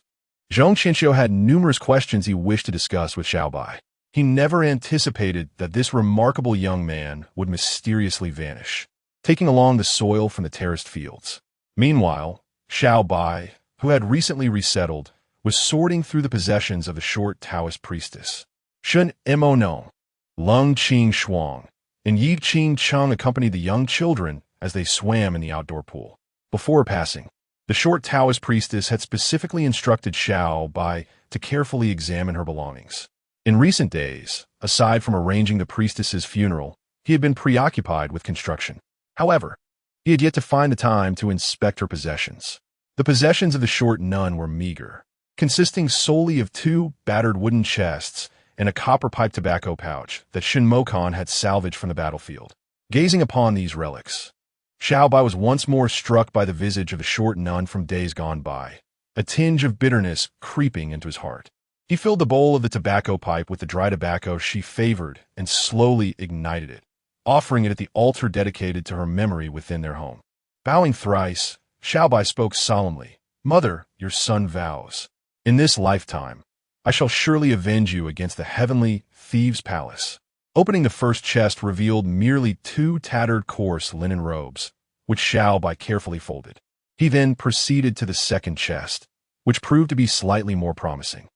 Zhong Qinxiu had numerous questions he wished to discuss with Xiao Bai. He never anticipated that this remarkable young man would mysteriously vanish, taking along the soil from the terraced fields. Meanwhile, Xiao Bai, who had recently resettled, was sorting through the possessions of the short Taoist priestess. Shun Mo No, Lung Qing Shuang, and Yi Qing Cheng accompanied the young children as they swam in the outdoor pool. Before passing, the short Taoist priestess had specifically instructed Xiao Bai to carefully examine her belongings. In recent days, aside from arranging the priestess's funeral, he had been preoccupied with construction. However, he had yet to find the time to inspect her possessions. The possessions of the short nun were meager, consisting solely of 2 battered wooden chests and a copper-pipe tobacco pouch that Shin Mokan had salvaged from the battlefield. Gazing upon these relics, Xiao Bai was once more struck by the visage of the short nun from days gone by, a tinge of bitterness creeping into his heart. He filled the bowl of the tobacco pipe with the dry tobacco she favored and slowly ignited it, offering it at the altar dedicated to her memory within their home. Bowing thrice, Xiao Bai spoke solemnly, "Mother, your son vows. In this lifetime, I shall surely avenge you against the heavenly thieves' palace." Opening the first chest revealed merely 2 tattered coarse linen robes, which Xiao Bai carefully folded. He then proceeded to the second chest, which proved to be slightly more promising.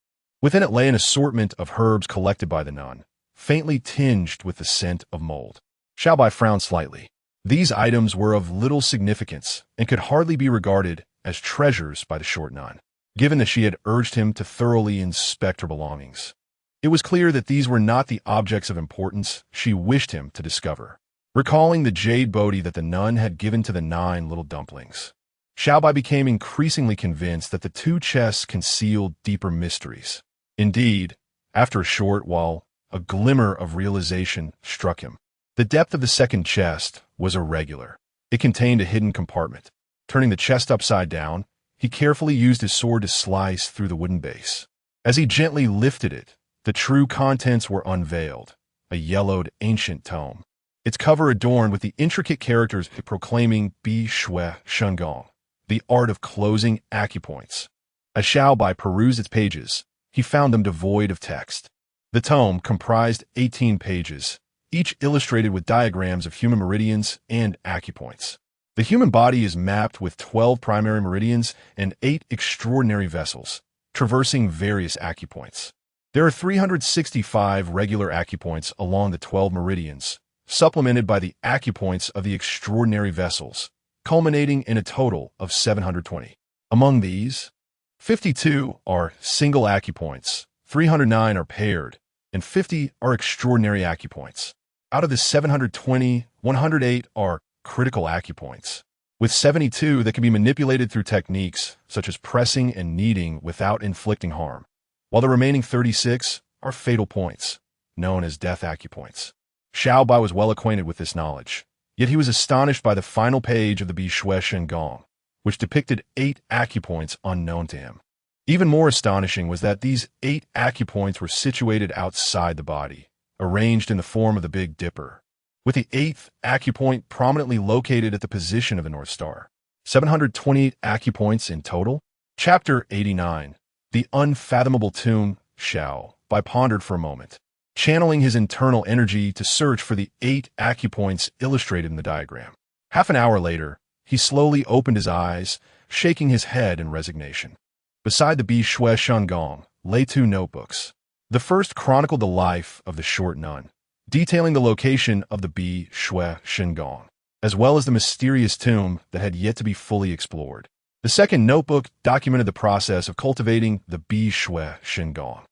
Within it lay an assortment of herbs collected by the nun, faintly tinged with the scent of mold. Xiao Bai frowned slightly. These items were of little significance and could hardly be regarded as treasures by the short nun, given that she had urged him to thoroughly inspect her belongings. It was clear that these were not the objects of importance she wished him to discover. Recalling the jade bodhi that the nun had given to the 9 little dumplings, Xiao Bai became increasingly convinced that the 2 chests concealed deeper mysteries. Indeed, after a short while, a glimmer of realization struck him. The depth of the second chest was irregular. It contained a hidden compartment. Turning the chest upside down, he carefully used his sword to slice through the wooden base. As he gently lifted it, the true contents were unveiled, a yellowed ancient tome, its cover adorned with the intricate characters proclaiming Bi Shui Shengong, the art of closing acupoints. As Xiao Bai perused its pages, he found them devoid of text. The tome comprised 18 pages, each illustrated with diagrams of human meridians and acupoints. The human body is mapped with 12 primary meridians and 8 extraordinary vessels, traversing various acupoints. There are 365 regular acupoints along the 12 meridians, supplemented by the acupoints of the extraordinary vessels, culminating in a total of 720. Among these, 52 are single acupoints, 309 are paired, and 50 are extraordinary acupoints. Out of the 720, 108 are critical acupoints, with 72 that can be manipulated through techniques such as pressing and kneading without inflicting harm, while the remaining 36 are fatal points, known as death acupoints. Xiao Bai was well acquainted with this knowledge, yet he was astonished by the final page of the Bi Shui Shengong, which depicted 8 acupoints unknown to him. Even more astonishing was that these 8 acupoints were situated outside the body, arranged in the form of the Big Dipper, with the 8th acupoint prominently located at the position of the North Star. 728 acupoints in total? Chapter 89. The Unfathomable Tomb, Xiao Bai pondered for a moment, channeling his internal energy to search for the 8 acupoints illustrated in the diagram. Half an hour later, he slowly opened his eyes, shaking his head in resignation. Beside the Bi Shui Shangong lay 2 notebooks. The first chronicled the life of the short nun, detailing the location of the Bi Shui Shangong, as well as the mysterious tomb that had yet to be fully explored. The second notebook documented the process of cultivating the Bi Shui Shangong.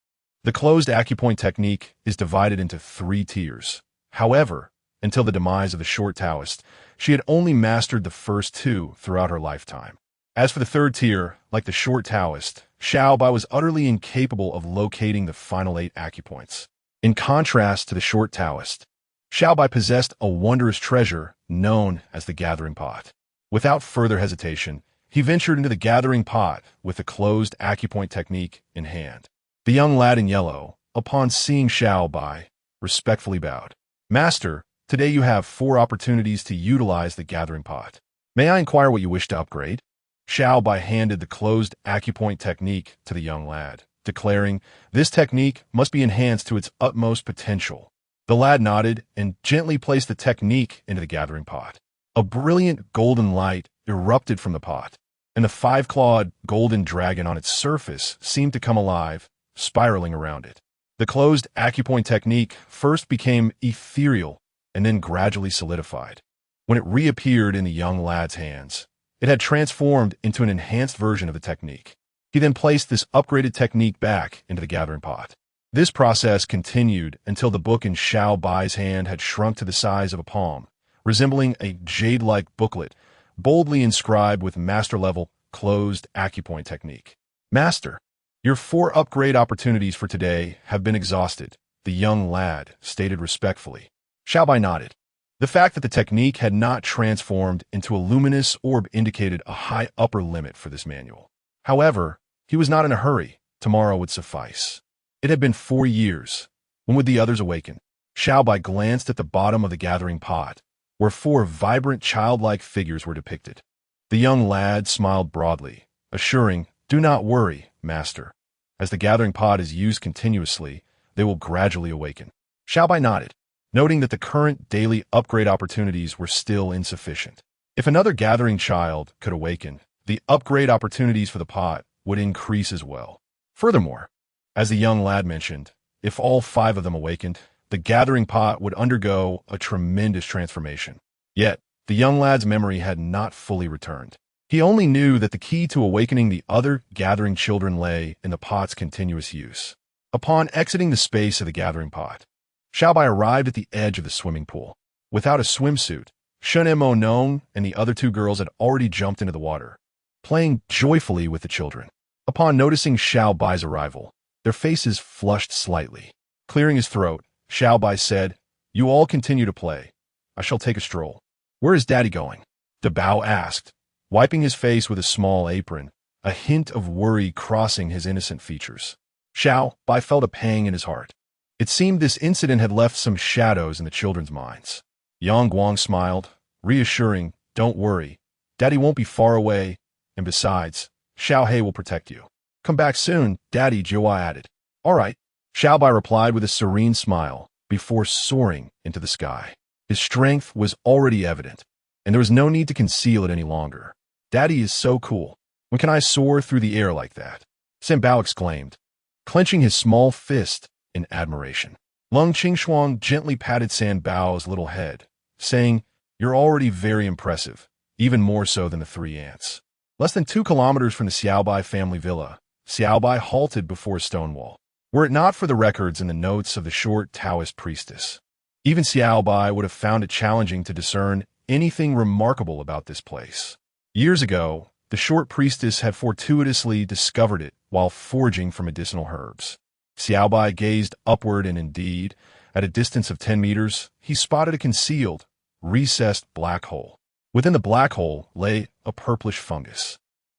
The closed acupoint technique is divided into 3 tiers. However, until the demise of the short Taoist, she had only mastered the first 2 throughout her lifetime. As for the third tier, like the short Taoist, Xiao Bai was utterly incapable of locating the final 8 acupoints. In contrast to the short Taoist, Xiao Bai possessed a wondrous treasure known as the gathering pot. Without further hesitation, he ventured into the gathering pot with the closed acupoint technique in hand. The young lad in yellow, upon seeing Xiao Bai, respectfully bowed. "Master, today you have 4 opportunities to utilize the gathering pot. May I inquire what you wish to upgrade?" Xiao Bai handed the closed acupoint technique to the young lad, declaring, "This technique must be enhanced to its utmost potential." The lad nodded and gently placed the technique into the gathering pot. A brilliant golden light erupted from the pot, and the 5-clawed golden dragon on its surface seemed to come alive, spiraling around it. The closed acupoint technique first became ethereal and then gradually solidified. When it reappeared in the young lad's hands, it had transformed into an enhanced version of the technique. He then placed this upgraded technique back into the gathering pot. This process continued until the book in Xiao Bai's hand had shrunk to the size of a palm, resembling a jade-like booklet, boldly inscribed with master-level closed acupoint technique. "Master, your 4 upgrade opportunities for today have been exhausted," the young lad stated respectfully. Xiao Bai nodded. The fact that the technique had not transformed into a luminous orb indicated a high upper limit for this manual. However, he was not in a hurry. Tomorrow would suffice. It had been 4 years. When would the others awaken? Xiao Bai glanced at the bottom of the gathering pot, where 4 vibrant childlike figures were depicted. The young lad smiled broadly, assuring, "Do not worry, master. As the gathering pot is used continuously, they will gradually awaken." Xiao Bai nodded, noting that the current daily upgrade opportunities were still insufficient. If another gathering child could awaken, the upgrade opportunities for the pot would increase as well. Furthermore, as the young lad mentioned, if all 5 of them awakened, the gathering pot would undergo a tremendous transformation. Yet, the young lad's memory had not fully returned. He only knew that the key to awakening the other gathering children lay in the pot's continuous use. Upon exiting the space of the gathering pot, Xiao Bai arrived at the edge of the swimming pool. Without a swimsuit, Shen Mo Nong and the other 2 girls had already jumped into the water, playing joyfully with the children. Upon noticing Xiao Bai's arrival, their faces flushed slightly. Clearing his throat, Xiao Bai said, "You all continue to play. I shall take a stroll." "Where is Daddy going?" De Bao asked, wiping his face with a small apron, a hint of worry crossing his innocent features. Xiao Bai felt a pang in his heart. It seemed this incident had left some shadows in the children's minds. Yang Guang smiled, reassuring, "Don't worry. Daddy won't be far away, and besides, Xiao He will protect you." "Come back soon," Daddy Jiwa added. "All right," Xiao Bai replied with a serene smile before soaring into the sky. His strength was already evident, and there was no need to conceal it any longer. "Daddy is so cool. When can I soar through the air like that?" San Bao exclaimed, clenching his small fist in admiration. Lung Qingshuang gently patted San Bao's little head, saying, "You're already very impressive, even more so than the 3 ants." Less than 2 kilometers from the Xiao Bai family villa, Xiao Bai halted before a stone wall. Were it not for the records and the notes of the short Taoist priestess, even Xiao Bai would have found it challenging to discern anything remarkable about this place. Years ago, the short priestess had fortuitously discovered it while foraging for medicinal herbs. Xiao Bai gazed upward, and indeed, at a distance of 10 meters, he spotted a concealed, recessed black hole. Within the black hole lay a purplish fungus.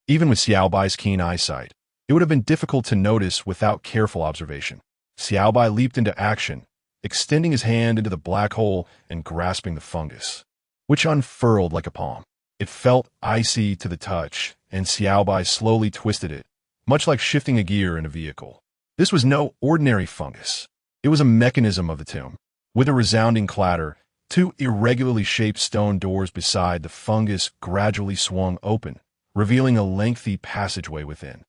Even with Xiao Bai's keen eyesight, it would have been difficult to notice without careful observation. Xiao Bai leaped into action, extending his hand into the black hole and grasping the fungus, which unfurled like a palm. It felt icy to the touch, and Xiao Bai slowly twisted it, much like shifting a gear in a vehicle. This was no ordinary fungus. It was a mechanism of the tomb. With a resounding clatter, two irregularly shaped stone doors beside the fungus gradually swung open, revealing a lengthy passageway within.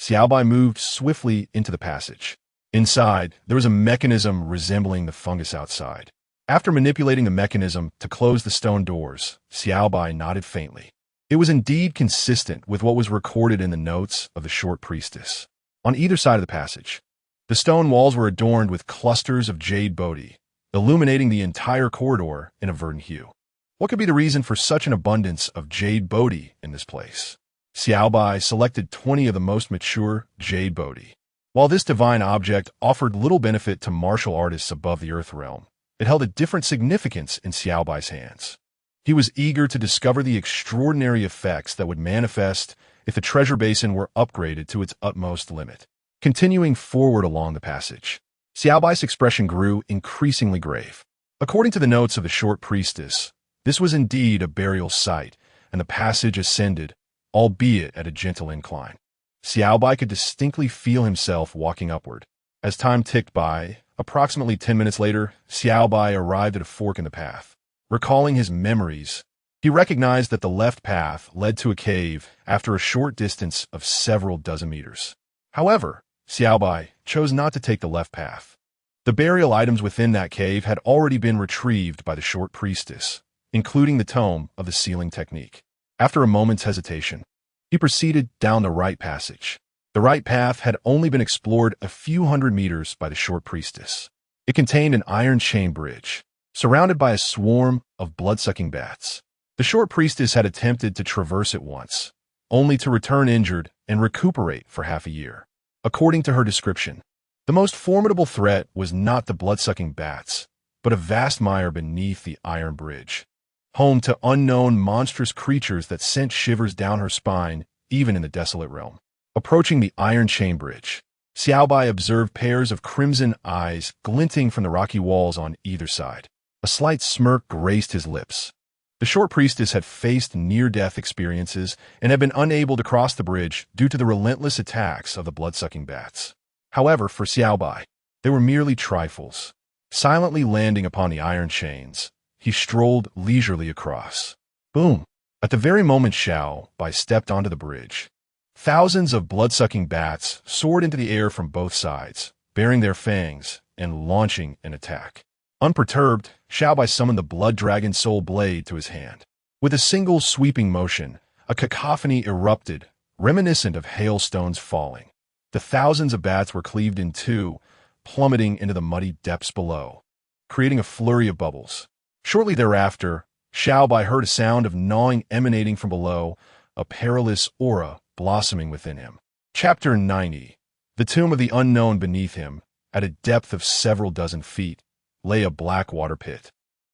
Xiao Bai moved swiftly into the passage. Inside, there was a mechanism resembling the fungus outside. After manipulating the mechanism to close the stone doors, Xiao Bai nodded faintly. It was indeed consistent with what was recorded in the notes of the short priestess. On either side of the passage, the stone walls were adorned with clusters of jade bodhi, illuminating the entire corridor in a verdant hue. What could be the reason for such an abundance of jade bodhi in this place? Xiao Bai selected 20 of the most mature jade bodhi. While this divine object offered little benefit to martial artists above the earth realm, it held a different significance in Xiao Bai's hands. He was eager to discover the extraordinary effects that would manifest if the treasure basin were upgraded to its utmost limit. Continuing forward along the passage, Xiao Bai's expression grew increasingly grave. According to the notes of the short priestess, this was indeed a burial site, and the passage ascended, albeit at a gentle incline. Xiao Bai could distinctly feel himself walking upward. As time ticked by, approximately 10 minutes later, Xiao Bai arrived at a fork in the path. Recalling his memories, he recognized that the left path led to a cave after a short distance of several dozen meters. However, Xiao Bai chose not to take the left path. The burial items within that cave had already been retrieved by the short priestess, including the tome of the sealing technique. After a moment's hesitation, he proceeded down the right passage. The right path had only been explored a few hundred meters by the short priestess. It contained an iron chain bridge, surrounded by a swarm of blood-sucking bats. The short priestess had attempted to traverse it once, only to return injured and recuperate for half a year. According to her description, the most formidable threat was not the blood-sucking bats, but a vast mire beneath the iron bridge, home to unknown monstrous creatures that sent shivers down her spine even in the desolate realm. Approaching the iron chain bridge, Xiao Bai observed pairs of crimson eyes glinting from the rocky walls on either side. A slight smirk graced his lips. The short priestess had faced near-death experiences and had been unable to cross the bridge due to the relentless attacks of the blood-sucking bats. However, for Xiao Bai, they were merely trifles. Silently landing upon the iron chains, he strolled leisurely across. Boom! At the very moment Xiao Bai stepped onto the bridge, thousands of blood-sucking bats soared into the air from both sides, baring their fangs and launching an attack. Unperturbed, Xiao Bai summoned the blood dragon soul blade to his hand. With a single sweeping motion, a cacophony erupted, reminiscent of hailstones falling. The thousands of bats were cleaved in two, plummeting into the muddy depths below, creating a flurry of bubbles. Shortly thereafter, Xiao Bai heard a sound of gnawing emanating from below, a perilous aura blossoming within him. Chapter 90. The tomb of the unknown beneath him, at a depth of several dozen feet, lay a black water pit.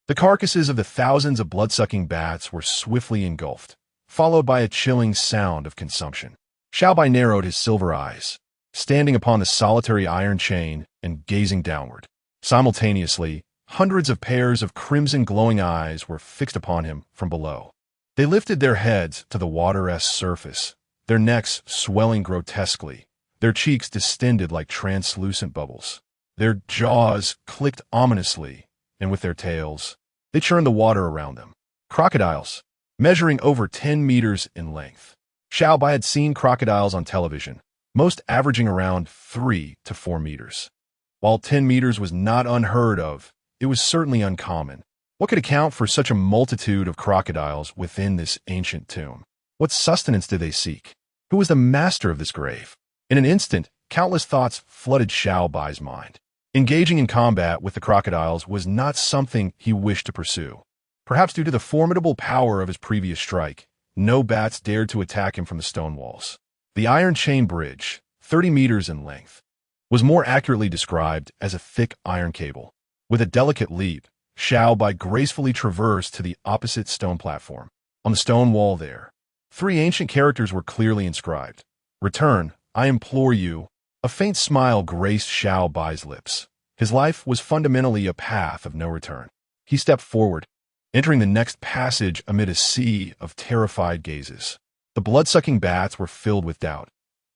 The carcasses of the thousands of blood-sucking bats were swiftly engulfed, followed by a chilling sound of consumption. Xiao Bai narrowed his silver eyes, standing upon the solitary iron chain and gazing downward. Simultaneously, hundreds of pairs of crimson glowing eyes were fixed upon him from below. They lifted their heads to the water-esque surface, their necks swelling grotesquely, their cheeks distended like translucent bubbles. Their jaws clicked ominously, and with their tails, they churned the water around them. Crocodiles, measuring over 10 meters in length. Xiao Bai had seen crocodiles on television, most averaging around 3 to 4 meters. While 10 meters was not unheard of, it was certainly uncommon. What could account for such a multitude of crocodiles within this ancient tomb? What sustenance did they seek? Who was the master of this grave? In an instant, countless thoughts flooded Xiao Bai's mind. Engaging in combat with the crocodiles was not something he wished to pursue. Perhaps due to the formidable power of his previous strike, no bats dared to attack him from the stone walls. The iron chain bridge, 30 meters in length, was more accurately described as a thick iron cable. With a delicate leap, Xiao Bai gracefully traversed to the opposite stone platform. On the stone wall there, 3 ancient characters were clearly inscribed. Return, I implore you. A faint smile graced Xiao Bai's lips. His life was fundamentally a path of no return. He stepped forward, entering the next passage amid a sea of terrified gazes. The blood-sucking bats were filled with doubt.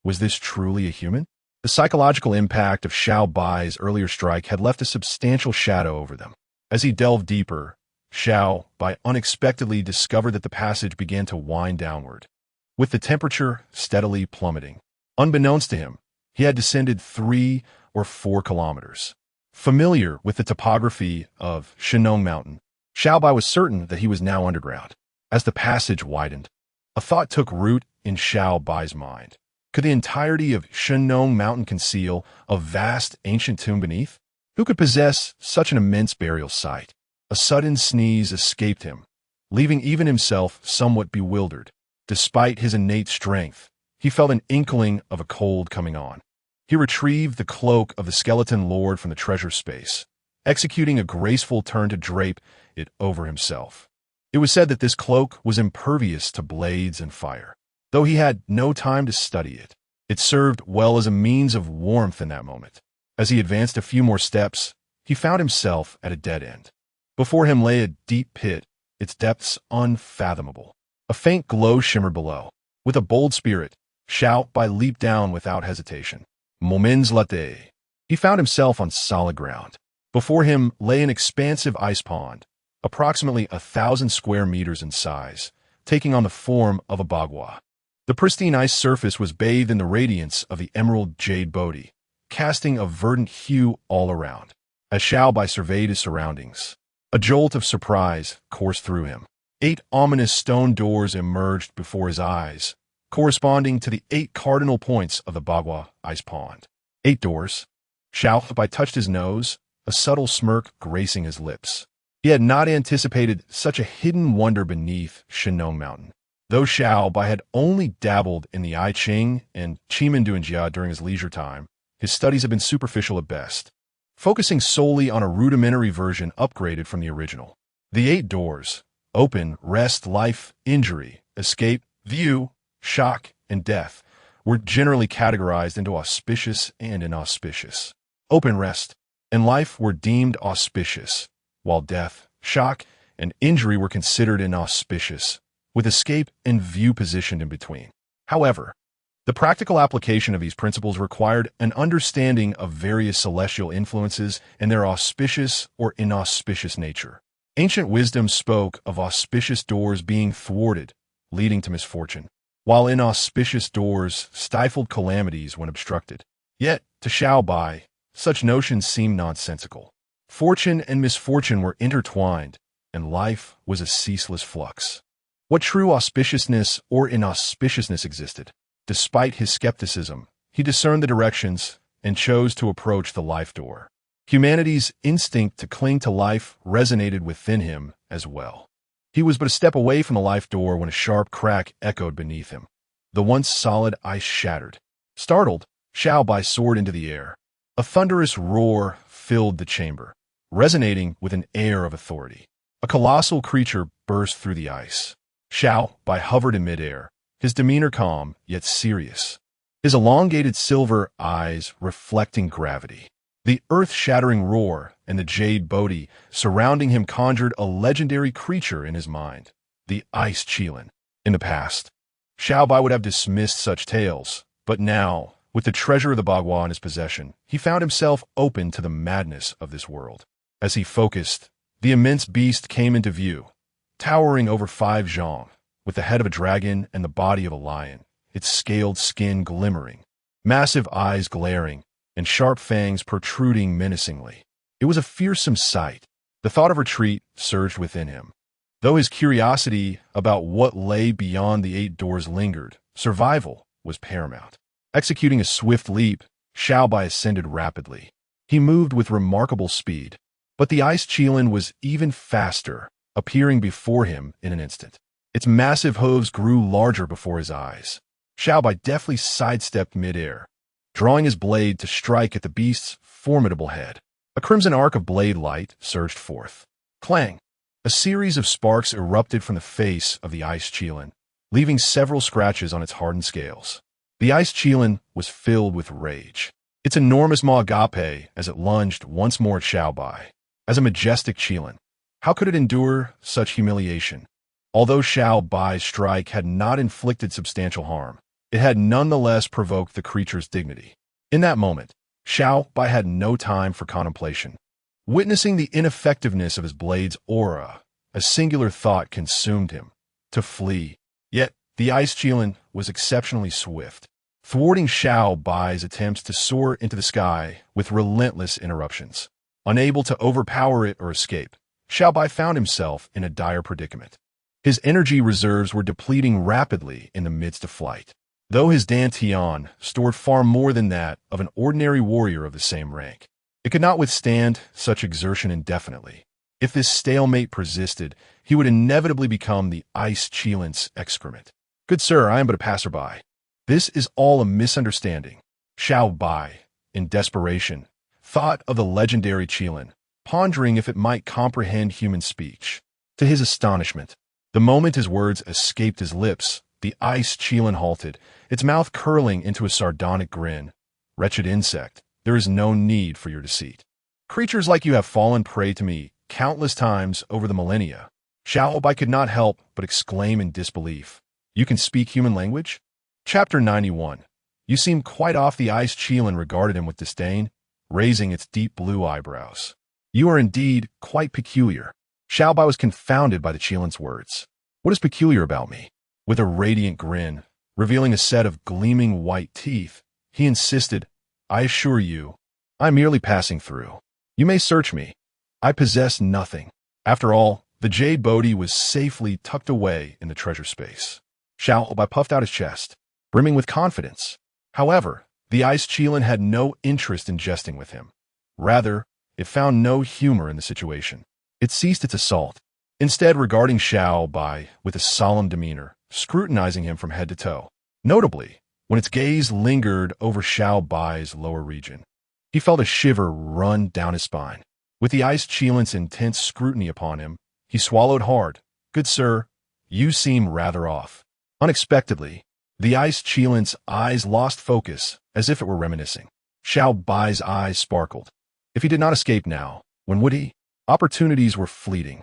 Was this truly a human? The psychological impact of Xiao Bai's earlier strike had left a substantial shadow over them. As he delved deeper, Xiao Bai unexpectedly discovered that the passage began to wind downward, with the temperature steadily plummeting. Unbeknownst to him, he had descended 3 or 4 kilometers. Familiar with the topography of Shenong Mountain, Xiao Bai was certain that he was now underground. As the passage widened, a thought took root in Xiao Bai's mind. Could the entirety of Shenong Mountain conceal a vast ancient tomb beneath? Who could possess such an immense burial site? A sudden sneeze escaped him, leaving even himself somewhat bewildered. Despite his innate strength, he felt an inkling of a cold coming on. He retrieved the cloak of the skeleton lord from the treasure space, executing a graceful turn to drape it over himself. It was said that this cloak was impervious to blades and fire. Though he had no time to study it, it served well as a means of warmth in that moment. As he advanced a few more steps, he found himself at a dead end. Before him lay a deep pit, its depths unfathomable. A faint glow shimmered below. With a bold spirit, Xiao Bai leaped down without hesitation. Moments later, he found himself on solid ground. Before him lay an expansive ice pond, approximately 1,000 square meters in size, taking on the form of a bagua. The pristine ice surface was bathed in the radiance of the emerald jade Bodhi, casting a verdant hue all around. As Xiao Bai surveyed his surroundings, a jolt of surprise coursed through him. 8 ominous stone doors emerged before his eyes, corresponding to the 8 cardinal points of the bagua ice pond. 8 doors. Xiao Bai touched his nose, a subtle smirk gracing his lips. He had not anticipated such a hidden wonder beneath Shenong Mountain. Though Xiao Bai had only dabbled in the I Ching and Qimendunjia during his leisure time, his studies had been superficial at best, focusing solely on a rudimentary version upgraded from the original. The 8 doors: open, rest, life, injury, escape, view, shock, and death, were generally categorized into auspicious and inauspicious. Open, rest, and life were deemed auspicious, while death, shock, and injury were considered inauspicious, with escape and view positioned in between. However, the practical application of these principles required an understanding of various celestial influences and their auspicious or inauspicious nature. Ancient wisdom spoke of auspicious doors being thwarted, leading to misfortune, while inauspicious doors stifled calamities when obstructed. Yet, to Xiao Bai, such notions seemed nonsensical. Fortune and misfortune were intertwined, and life was a ceaseless flux. What true auspiciousness or inauspiciousness existed? Despite his skepticism, he discerned the directions and chose to approach the life door. Humanity's instinct to cling to life resonated within him as well. He was but a step away from the life door when a sharp crack echoed beneath him. The once solid ice shattered. Startled, Xiao Bai soared into the air. A thunderous roar filled the chamber, resonating with an air of authority. A colossal creature burst through the ice. Xiao Bai hovered in midair, his demeanor calm yet serious, his elongated silver eyes reflecting gravity. The earth-shattering roar and the jade Bodhi surrounding him conjured a legendary creature in his mind, the Ice Qilin. In the past, Xiao Bai would have dismissed such tales, but now, with the treasure of the bagua in his possession, he found himself open to the madness of this world. As he focused, the immense beast came into view, towering over 5 zhang, with the head of a dragon and the body of a lion, its scaled skin glimmering, massive eyes glaring, and sharp fangs protruding menacingly. It was a fearsome sight. The thought of retreat surged within him. Though his curiosity about what lay beyond the 8 doors lingered, survival was paramount. Executing a swift leap, Xiao Bai ascended rapidly. He moved with remarkable speed, but the Ice Qilin was even faster, appearing before him in an instant. Its massive hooves grew larger before his eyes. Xiao Bai deftly sidestepped midair, drawing his blade to strike at the beast's formidable head. A crimson arc of blade light surged forth. Clang! A series of sparks erupted from the face of the Ice Qilin, leaving several scratches on its hardened scales. The Ice Qilin was filled with rage. Its enormous maw agape as it lunged once more at Xiao Bai. As a majestic Qilin, How could it endure such humiliation? Although Xiao Bai's strike had not inflicted substantial harm, it had nonetheless provoked the creature's dignity. In that moment, Xiao Bai had no time for contemplation. Witnessing the ineffectiveness of his blade's aura, a singular thought consumed him: to flee. Yet, the ice Qilin was exceptionally swift, thwarting Xiao Bai's attempts to soar into the sky with relentless interruptions. Unable to overpower it or escape, Xiao Bai found himself in a dire predicament. His energy reserves were depleting rapidly in the midst of flight, though his dantian stored far more than that of an ordinary warrior of the same rank. It could not withstand such exertion indefinitely. If this stalemate persisted, he would inevitably become the ice Qilin's excrement. "Good sir, I am but a passerby." This is all a misunderstanding. Xiao Bai, in desperation, thought of the legendary Qilin, pondering if it might comprehend human speech. To his astonishment, the moment his words escaped his lips, the ice Qilin halted, its mouth curling into a sardonic grin. "Wretched insect, there is no need for your deceit. Creatures like you have fallen prey to me countless times over the millennia." Xiao Bai could not help but exclaim in disbelief. "You can speak human language?" Chapter 91. You seem quite off. The ice Qilin regarded him with disdain, raising its deep blue eyebrows. "You are indeed quite peculiar." Xiao Bai was confounded by the Qilin's words. "What is peculiar about me?" With a radiant grin, revealing a set of gleaming white teeth, he insisted, "I assure you, I am merely passing through. You may search me. I possess nothing." After all, the jade Bodhi was safely tucked away in the treasure space. Xiao Bai puffed out his chest, brimming with confidence. However, the ice Qilin had no interest in jesting with him. Rather, it found no humor in the situation. It ceased its assault, instead regarding Xiao Bai with a solemn demeanor, scrutinizing him from head to toe. Notably, when its gaze lingered over Xiao Bai's lower region, he felt a shiver run down his spine. With the ice Qilin's intense scrutiny upon him, he swallowed hard. "Good sir, you seem rather off." Unexpectedly, the ice Qilin's eyes lost focus, as if it were reminiscing. Xiao Bai's eyes sparkled. If he did not escape now, when would he? Opportunities were fleeting.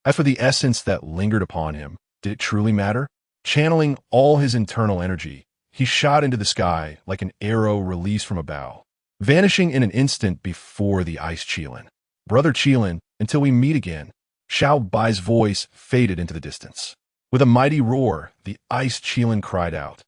As for the essence that lingered upon him, did it truly matter? Channeling all his internal energy, he shot into the sky like an arrow released from a bow, vanishing in an instant before the ice Qilin. "Brother Qilin, until we meet again." Xiao Bai's voice faded into the distance. With a mighty roar, the ice Qilin cried out,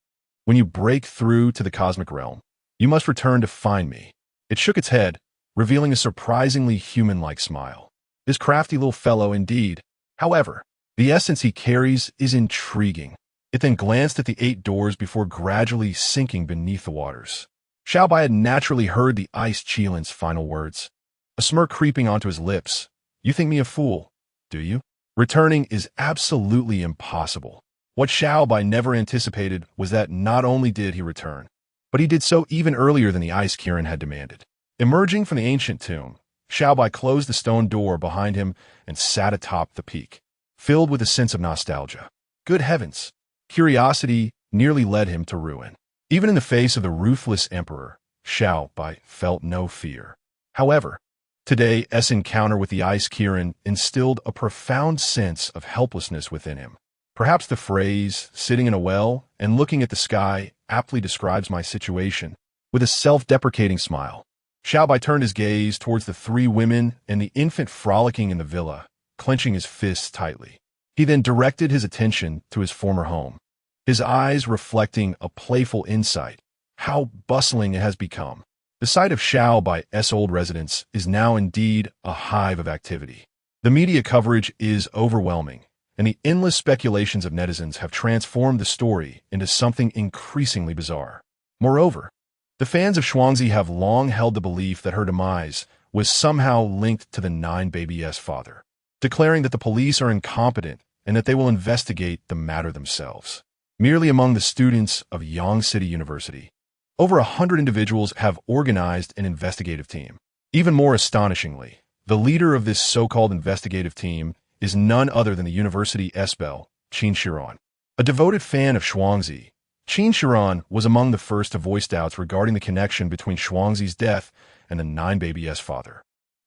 "When you break through to the cosmic realm, you must return to find me." It shook its head, revealing a surprisingly human-like smile. This crafty little fellow indeed. However, the essence he carries is intriguing. It then glanced at the 8 doors before gradually sinking beneath the waters. Xiao Bai had naturally heard the ice Qilin's final words, a smirk creeping onto his lips. "You think me a fool, do you? Returning is absolutely impossible." What Xiao Bai never anticipated was that not only did he return, but he did so even earlier than the ice Qilin had demanded. Emerging from the ancient tomb, Xiao Bai closed the stone door behind him and sat atop the peak, filled with a sense of nostalgia. Good heavens! Curiosity nearly led him to ruin. Even in the face of the ruthless emperor, Xiao Bai felt no fear. However, today's encounter with the ice Qilin instilled a profound sense of helplessness within him. Perhaps the phrase, "sitting in a well and looking at the sky," aptly describes my situation. With a self-deprecating smile, Xiao Bai turned his gaze towards the 3 women and the infant frolicking in the villa, clenching his fists tightly. He then directed his attention to his former home, his eyes reflecting a playful insight. How bustling it has become. The site of Xiao Bai's old residence is now indeed a hive of activity. The media coverage is overwhelming, and the endless speculations of netizens have transformed the story into something increasingly bizarre. Moreover, the fans of Shuangzi have long held the belief that her demise was somehow linked to the 9-baby's father, declaring that the police are incompetent and that they will investigate the matter themselves. Merely among the students of Yangtze University, over 100 individuals have organized an investigative team. Even more astonishingly, the leader of this so-called investigative team is none other than the university Esbel, Qin Shiran. A devoted fan of Shuangzi, Qin Shiran was among the first to voice doubts regarding the connection between Shuangzi's death and the 9-baby's father.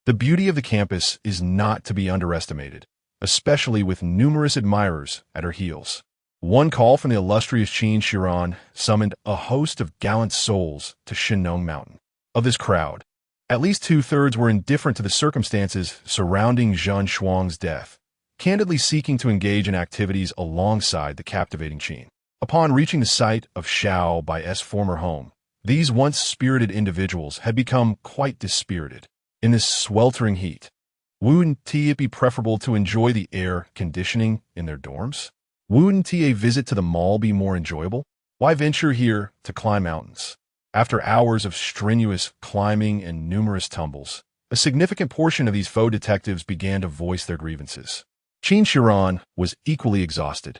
The beauty of the campus is not to be underestimated, especially with numerous admirers at her heels. One call from the illustrious Qin Shiran summoned a host of gallant souls to Shinong Mountain. Of this crowd, at least two-thirds were indifferent to the circumstances surrounding Zheng Shuang's death, candidly seeking to engage in activities alongside the captivating Qin. Upon reaching the site of Xiao Bai's former home, these once spirited individuals had become quite dispirited. In this sweltering heat, wouldn't it be preferable to enjoy the air conditioning in their dorms? Wouldn't a visit to the mall be more enjoyable? Why venture here to climb mountains? After hours of strenuous climbing and numerous tumbles, a significant portion of these faux detectives began to voice their grievances. Qin Shiran was equally exhausted,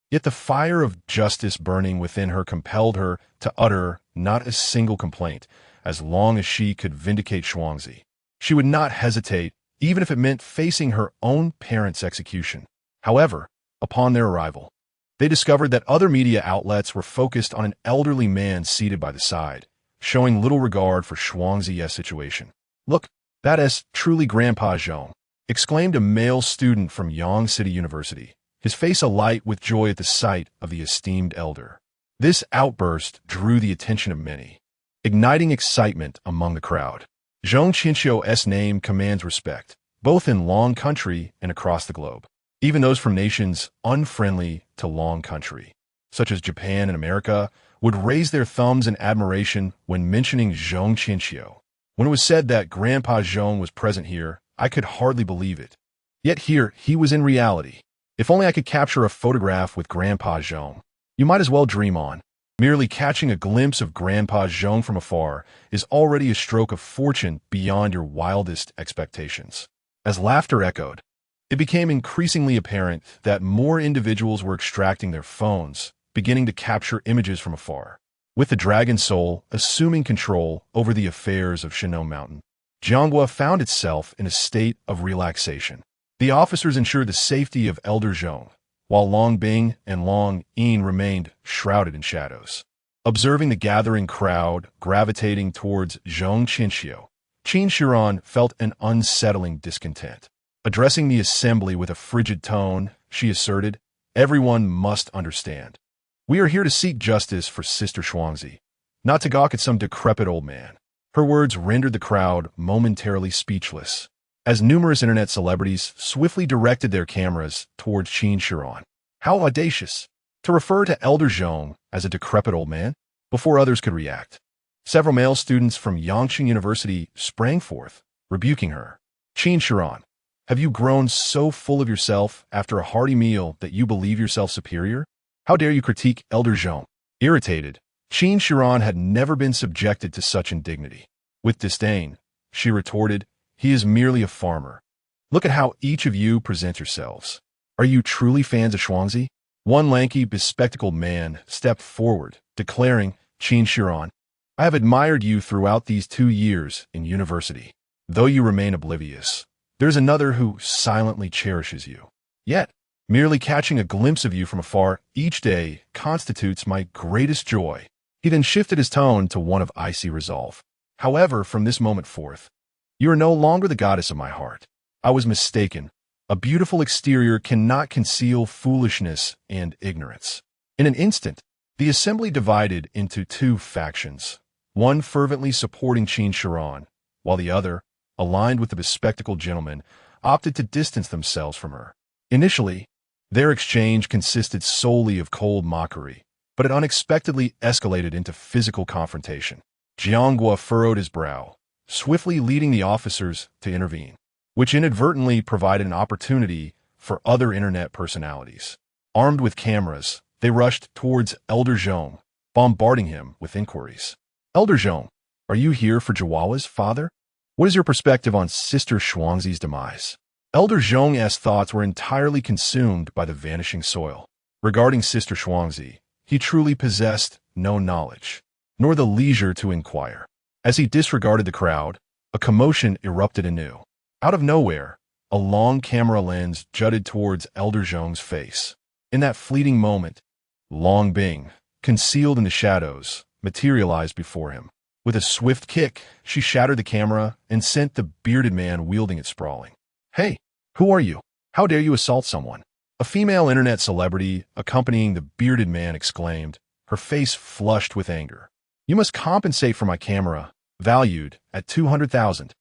yet the fire of justice burning within her compelled her to utter not a single complaint as long as she could vindicate Shuangzi. She would not hesitate, even if it meant facing her own parents' execution. However, upon their arrival, they discovered that other media outlets were focused on an elderly man seated by the side, showing little regard for Shuangzi's situation. "Look, that is truly Grandpa Zhong," exclaimed a male student from Yang City University, his face alight with joy at the sight of the esteemed elder. This outburst drew the attention of many, igniting excitement among the crowd. Zhong Qinxiu's name commands respect, both in Long Country and across the globe. Even those from nations unfriendly to Long Country, such as Japan and America, would raise their thumbs in admiration when mentioning Zhong Qinxiu. When it was said that Grandpa Zhong was present here, I could hardly believe it. Yet here he was in reality. If only I could capture a photograph with Grandpa Zhong. You might as well dream on. Merely catching a glimpse of Grandpa Zhong from afar is already a stroke of fortune beyond your wildest expectations. As laughter echoed, it became increasingly apparent that more individuals were extracting their phones, beginning to capture images from afar. With the Dragon Soul assuming control over the affairs of Shinong Mountain, Jianghua found itself in a state of relaxation. The officers ensured the safety of Elder Zhong, while Long Bing and Long Yin remained shrouded in shadows. Observing the gathering crowd gravitating towards Zhong Qinxiu, Qin Shiran felt an unsettling discontent. Addressing the assembly with a frigid tone, she asserted, "Everyone must understand. We are here to seek justice for Sister Shuangzi, not to gawk at some decrepit old man." Her words rendered the crowd momentarily speechless, as numerous internet celebrities swiftly directed their cameras towards Qin Shiran. How audacious! To refer to Elder Zhong as a decrepit old man before others could react. Several male students from Yangqing University sprang forth, rebuking her. "Qin Shiran, have you grown so full of yourself after a hearty meal that you believe yourself superior? How dare you critique Elder Zhong?" Irritated, Qin Shiran had never been subjected to such indignity. With disdain, she retorted, "He is merely a farmer. Look at how each of you present yourselves. Are you truly fans of Shuangzi?" One lanky, bespectacled man stepped forward, declaring, "Qin Shiran, I have admired you throughout these 2 years in university. Though you remain oblivious, there's another who silently cherishes you. Yet, merely catching a glimpse of you from afar each day constitutes my greatest joy." He then shifted his tone to one of icy resolve. "However, from this moment forth, you are no longer the goddess of my heart. I was mistaken. A beautiful exterior cannot conceal foolishness and ignorance." In an instant, the assembly divided into 2 factions, one fervently supporting Qin Shiran, while the other, aligned with the bespectacled gentleman, opted to distance themselves from her. Initially, their exchange consisted solely of cold mockery, but it unexpectedly escalated into physical confrontation. Jianghua furrowed his brow, swiftly leading the officers to intervene, which inadvertently provided an opportunity for other internet personalities. Armed with cameras, they rushed towards Elder Zhong, bombarding him with inquiries. "Elder Zhong, are you here for Jiahua's father? What is your perspective on Sister Shuangzi's demise?" Elder Zhong's thoughts were entirely consumed by the vanishing soil. Regarding Sister Shuangzi, he truly possessed no knowledge, nor the leisure to inquire. As he disregarded the crowd, a commotion erupted anew. Out of nowhere, a long camera lens jutted towards Elder Zhong's face. In that fleeting moment, Long Bing, concealed in the shadows, materialized before him. With a swift kick, she shattered the camera and sent the bearded man wielding it sprawling. "Hey, who are you? How dare you assault someone?" A female internet celebrity accompanying the bearded man exclaimed, her face flushed with anger. "You must compensate for my camera, valued at 200,000.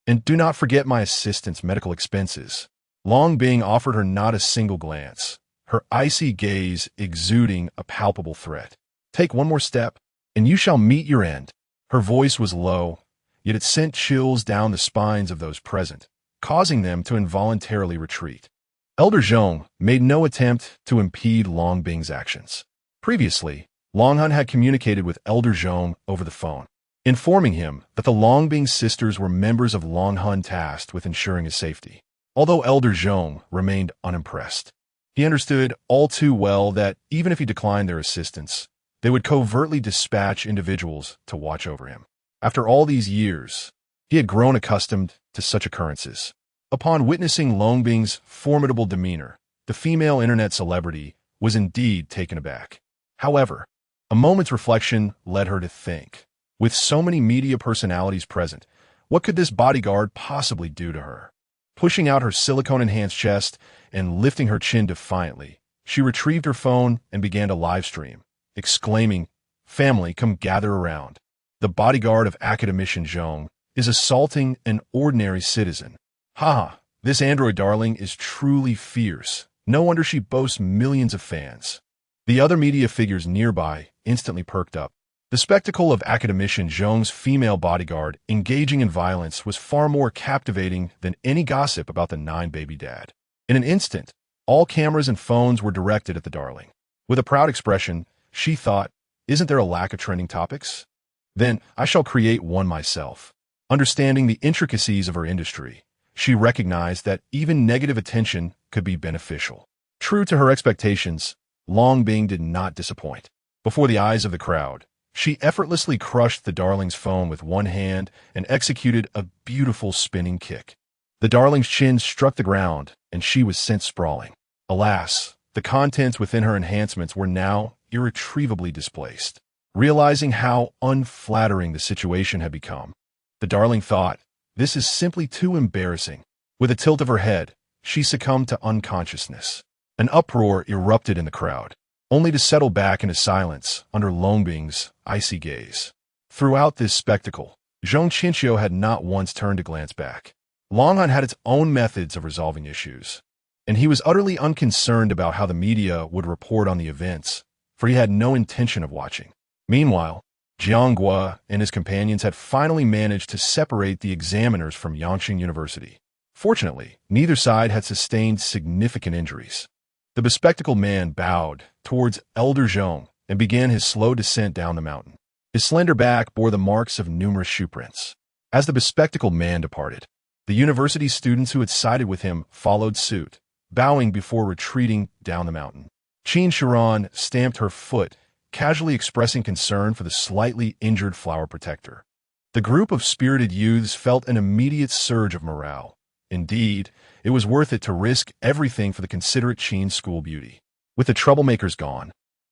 And do not forget my assistant's medical expenses." Long Bing offered her not a single glance, her icy gaze exuding a palpable threat. "Take one more step, and you shall meet your end." Her voice was low, yet it sent chills down the spines of those present, causing them to involuntarily retreat. Elder Zhong made no attempt to impede Long Bing's actions. Previously, Long Hun had communicated with Elder Zhong over the phone, informing him that the Long Bing sisters were members of Long Hun tasked with ensuring his safety. Although Elder Zhong remained unimpressed, he understood all too well that even if he declined their assistance, they would covertly dispatch individuals to watch over him. After all these years, he had grown accustomed to such occurrences. Upon witnessing Long Bing's formidable demeanor, the female internet celebrity was indeed taken aback. However, a moment's reflection led her to think, with so many media personalities present, what could this bodyguard possibly do to her? Pushing out her silicone-enhanced chest and lifting her chin defiantly, she retrieved her phone and began to live stream, exclaiming, "Family, come gather around. The bodyguard of Academician Zhong is assaulting an ordinary citizen. Haha, this android darling is truly fierce. No wonder she boasts millions of fans." The other media figures nearby instantly perked up. The spectacle of Academician Zhong's female bodyguard engaging in violence was far more captivating than any gossip about the 9-baby dad. In an instant, all cameras and phones were directed at the darling. With a proud expression, she thought, "Isn't there a lack of trending topics? Then I shall create one myself." Understanding the intricacies of her industry, she recognized that even negative attention could be beneficial. True to her expectations, Long Bing did not disappoint. Before the eyes of the crowd, she effortlessly crushed the darling's phone with one hand and executed a beautiful spinning kick. The darling's chin struck the ground, and she was sent sprawling. Alas, the contents within her enhancements were now irretrievably displaced. Realizing how unflattering the situation had become, the darling thought, "This is simply too embarrassing." With a tilt of her head, she succumbed to unconsciousness. An uproar erupted in the crowd, only to settle back into silence under Long Bing's icy gaze. Throughout this spectacle, Zhong Qinxiu had not once turned to glance back. Long Han had its own methods of resolving issues, and he was utterly unconcerned about how the media would report on the events, for he had no intention of watching. Meanwhile, Jiang Gua and his companions had finally managed to separate the examiners from Yangqing University. Fortunately, neither side had sustained significant injuries. The bespectacled man bowed towards Elder Zhong and began his slow descent down the mountain. His slender back bore the marks of numerous shoe prints. As the bespectacled man departed, the university students who had sided with him followed suit, bowing before retreating down the mountain. Qin Shiran stamped her foot, casually expressing concern for the slightly injured flower protector. The group of spirited youths felt an immediate surge of morale. Indeed, it was worth it to risk everything for the considerate Qin's school beauty. With the troublemakers gone,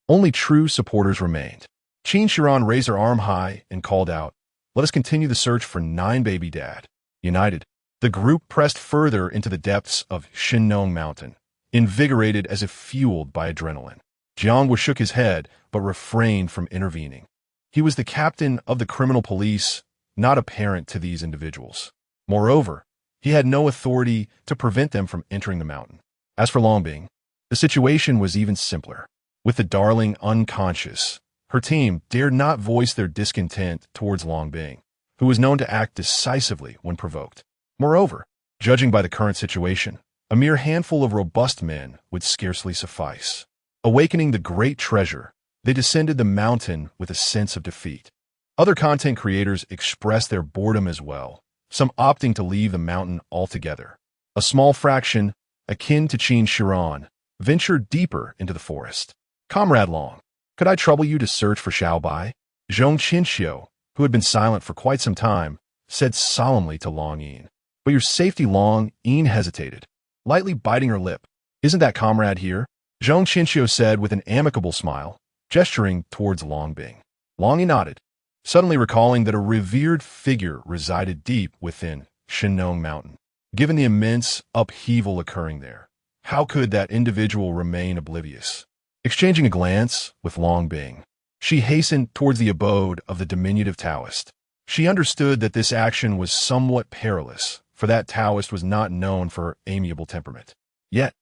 only true supporters remained. Qin Shiran raised her arm high and called out, "Let us continue the search for 9-baby dad." United, the group pressed further into the depths of Shinnong Mountain, invigorated as if fueled by adrenaline. Jiang shook his head, but refrained from intervening. He was the captain of the criminal police, not a parent to these individuals. Moreover, he had no authority to prevent them from entering the mountain. As for Long Bing, the situation was even simpler. With the darling unconscious, her team dared not voice their discontent towards Long Bing, who was known to act decisively when provoked. Moreover, judging by the current situation, a mere handful of robust men would scarcely suffice. Awakening the great treasure, they descended the mountain with a sense of defeat. Other content creators expressed their boredom as well, some opting to leave the mountain altogether. A small fraction, akin to Qin Shiran, ventured deeper into the forest. "Comrade Long, could I trouble you to search for Xiao Bai?" Zhong Qinxiu, who had been silent for quite some time, said solemnly to Long Yin. "But your safety." Long Yin hesitated, lightly biting her lip. "Isn't that comrade here?" Zhong Qinxiu said with an amicable smile, gesturing towards Long Bing. Long Yin nodded. suddenly recalling that a revered figure resided deep within Shinong Mountain. Given the immense upheaval occurring there, how could that individual remain oblivious? Exchanging a glance with Long Bing, she hastened towards the abode of the diminutive Taoist. She understood that this action was somewhat perilous, for that Taoist was not known for her amiable temperament. Yet,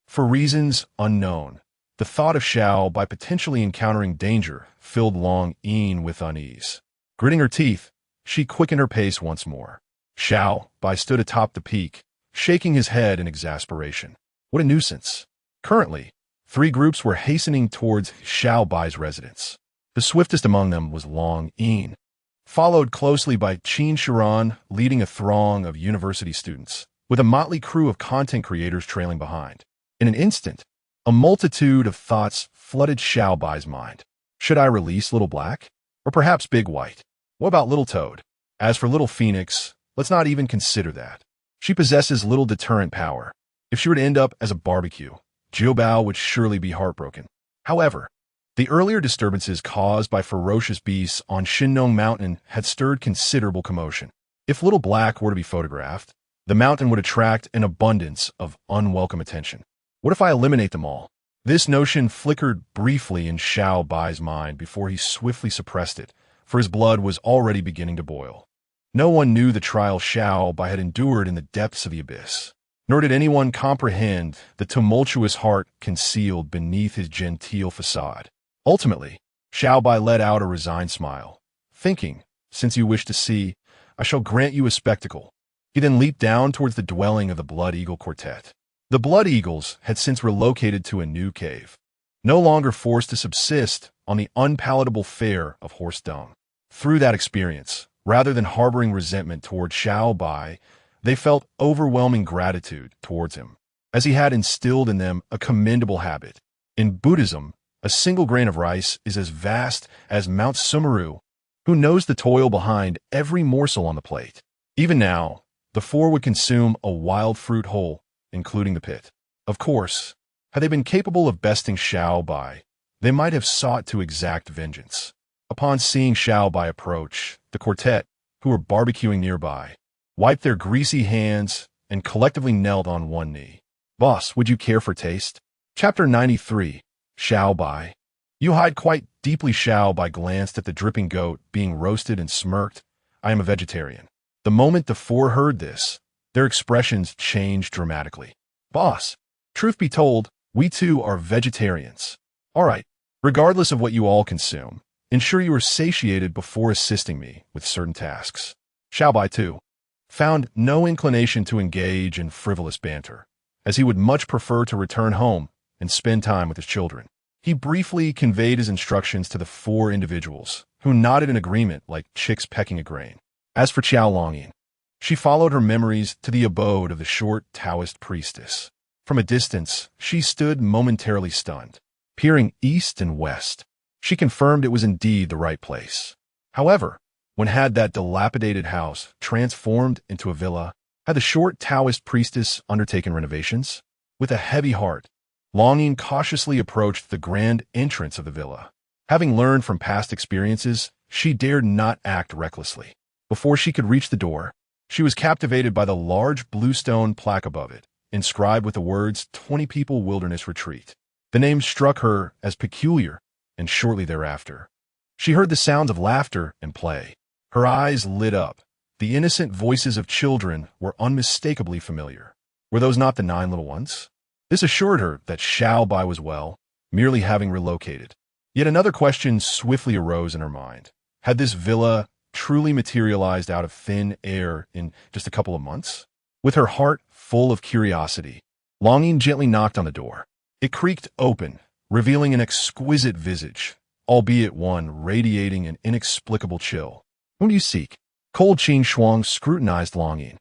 for reasons unknown, the thought of Xiao Bai potentially encountering danger filled Long Yin with unease. Gritting her teeth, she quickened her pace once more. Xiao Bai stood atop the peak, shaking his head in exasperation. What a nuisance. Currently, 3 groups were hastening towards Xiao Bai's residence. The swiftest among them was Long Yin, followed closely by Qin Shiran leading a throng of university students, with a motley crew of content creators trailing behind. In an instant, a multitude of thoughts flooded Xiao Bai's mind. Should I release Little Black? Or perhaps Big White? What about Little Toad? As for Little Phoenix, let's not even consider that. She possesses little deterrent power. If she were to end up as a barbecue, Xiao Bai would surely be heartbroken. However, the earlier disturbances caused by ferocious beasts on Shinong Mountain had stirred considerable commotion. If Little Black were to be photographed, the mountain would attract an abundance of unwelcome attention. What if I eliminate them all? This notion flickered briefly in Xiao Bai's mind before he swiftly suppressed it, for his blood was already beginning to boil. No one knew the trial Xiao Bai had endured in the depths of the abyss, nor did anyone comprehend the tumultuous heart concealed beneath his genteel facade. Ultimately, Xiao Bai let out a resigned smile, thinking, since you wish to see, I shall grant you a spectacle. He then leaped down towards the dwelling of the Blood Eagle Quartet. The Blood Eagles had since relocated to a new cave, no longer forced to subsist on the unpalatable fare of horse dung. Through that experience, rather than harboring resentment toward Xiao Bai, they felt overwhelming gratitude towards him, as he had instilled in them a commendable habit. In Buddhism, a single grain of rice is as vast as Mount Sumeru, who knows the toil behind every morsel on the plate. Even now, the 4 would consume a wild fruit whole, including the pit. Of course, had they been capable of besting Xiao Bai, they might have sought to exact vengeance. Upon seeing Xiao Bai approach, the quartet, who were barbecuing nearby, wiped their greasy hands and collectively knelt on one knee. Boss, would you care for taste? Chapter 93, Xiao Bai. You hide quite deeply. Xiao Bai glanced at the dripping goat being roasted and smirked. I am a vegetarian. The moment the 4 heard this, their expressions changed dramatically. Boss, truth be told, we too are vegetarians. All right, regardless of what you all consume, ensure you are satiated before assisting me with certain tasks. Xiao Bai, too, found no inclination to engage in frivolous banter, as he would much prefer to return home and spend time with his children. He briefly conveyed his instructions to the 4 individuals, who nodded in agreement like chicks pecking a grain. As for Qiao Longyin, she followed her memories to the abode of the short Taoist priestess. From a distance, she stood momentarily stunned, peering east and west. She confirmed it was indeed the right place. However, when had that dilapidated house transformed into a villa? Had the short Taoist priestess undertaken renovations? With a heavy heart, Longyin cautiously approached the grand entrance of the villa. Having learned from past experiences, she dared not act recklessly. Before she could reach the door, she was captivated by the large bluestone plaque above it, inscribed with the words 20 People Wilderness Retreat. The name struck her as peculiar, and shortly thereafter, she heard the sounds of laughter and play. Her eyes lit up. The innocent voices of children were unmistakably familiar. Were those not the 9 little ones? This assured her that Xiao Bai was well, merely having relocated. Yet another question swiftly arose in her mind. Had this villa truly materialized out of thin air in just a couple of months? With her heart full of curiosity, Longyin gently knocked on the door. It creaked open, revealing an exquisite visage, albeit one radiating an inexplicable chill. Whom do you seek? Cold Qin Shuang scrutinized Longyin,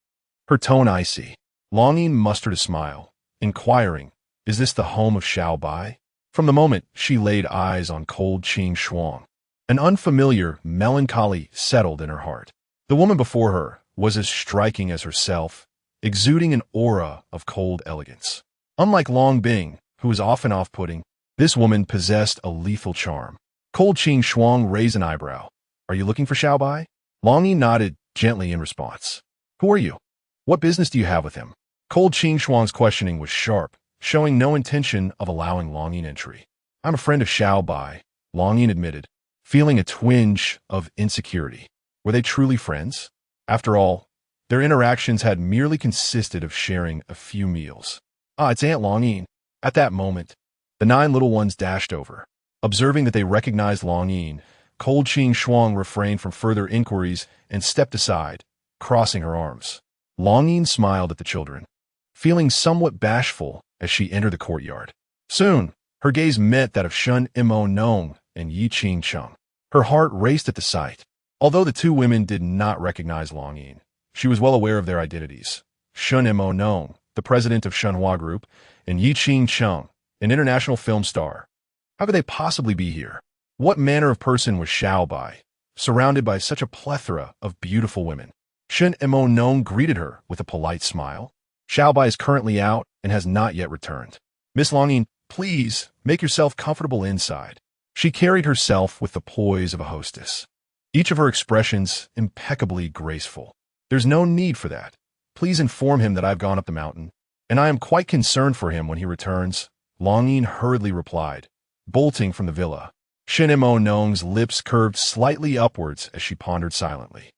her tone icy. Longyin mustered a smile, inquiring, is this the home of Xiao Bai? From the moment she laid eyes on Cold Qin Shuang, an unfamiliar melancholy settled in her heart. The woman before her was as striking as herself, exuding an aura of cold elegance. Unlike Long Bing, who was often off-putting, this woman possessed a lethal charm. Cold Qin Shuang raised an eyebrow. Are you looking for Xiao Bai? Long nodded gently in response. Who are you? What business do you have with him? Cold Qing Shuang's questioning was sharp, showing no intention of allowing Long entry. I'm a friend of Xiao Bai, Long admitted, feeling a twinge of insecurity. Were they truly friends? After all, their interactions had merely consisted of sharing a few meals. Ah, it's Aunt Long. At that moment, the 9 little ones dashed over. Observing that they recognized Long, Cold Qing Shuang refrained from further inquiries and stepped aside, crossing her arms. Long smiled at the children, feeling somewhat bashful as she entered the courtyard. Soon, her gaze met that of Shun Imo Nong and Yi Qing Cheng. Her heart raced at the sight. Although the 2 women did not recognize Long, she was well aware of their identities. Shun Imo Nong, the president of Shunhua Group, and Yi Qing Cheng, an international film star. How could they possibly be here? What manner of person was Xiao Bai, surrounded by such a plethora of beautiful women? Shun Imo Nong greeted her with a polite smile. Xiao Bai is currently out and has not yet returned. Miss Long, please make yourself comfortable inside. She carried herself with the poise of a hostess, each of her expressions impeccably graceful. There's no need for that. Please inform him that I've gone up the mountain, and I am quite concerned for him when he returns, Long hurriedly replied, bolting from the villa. Shin Imo Nong's lips curved slightly upwards as she pondered silently.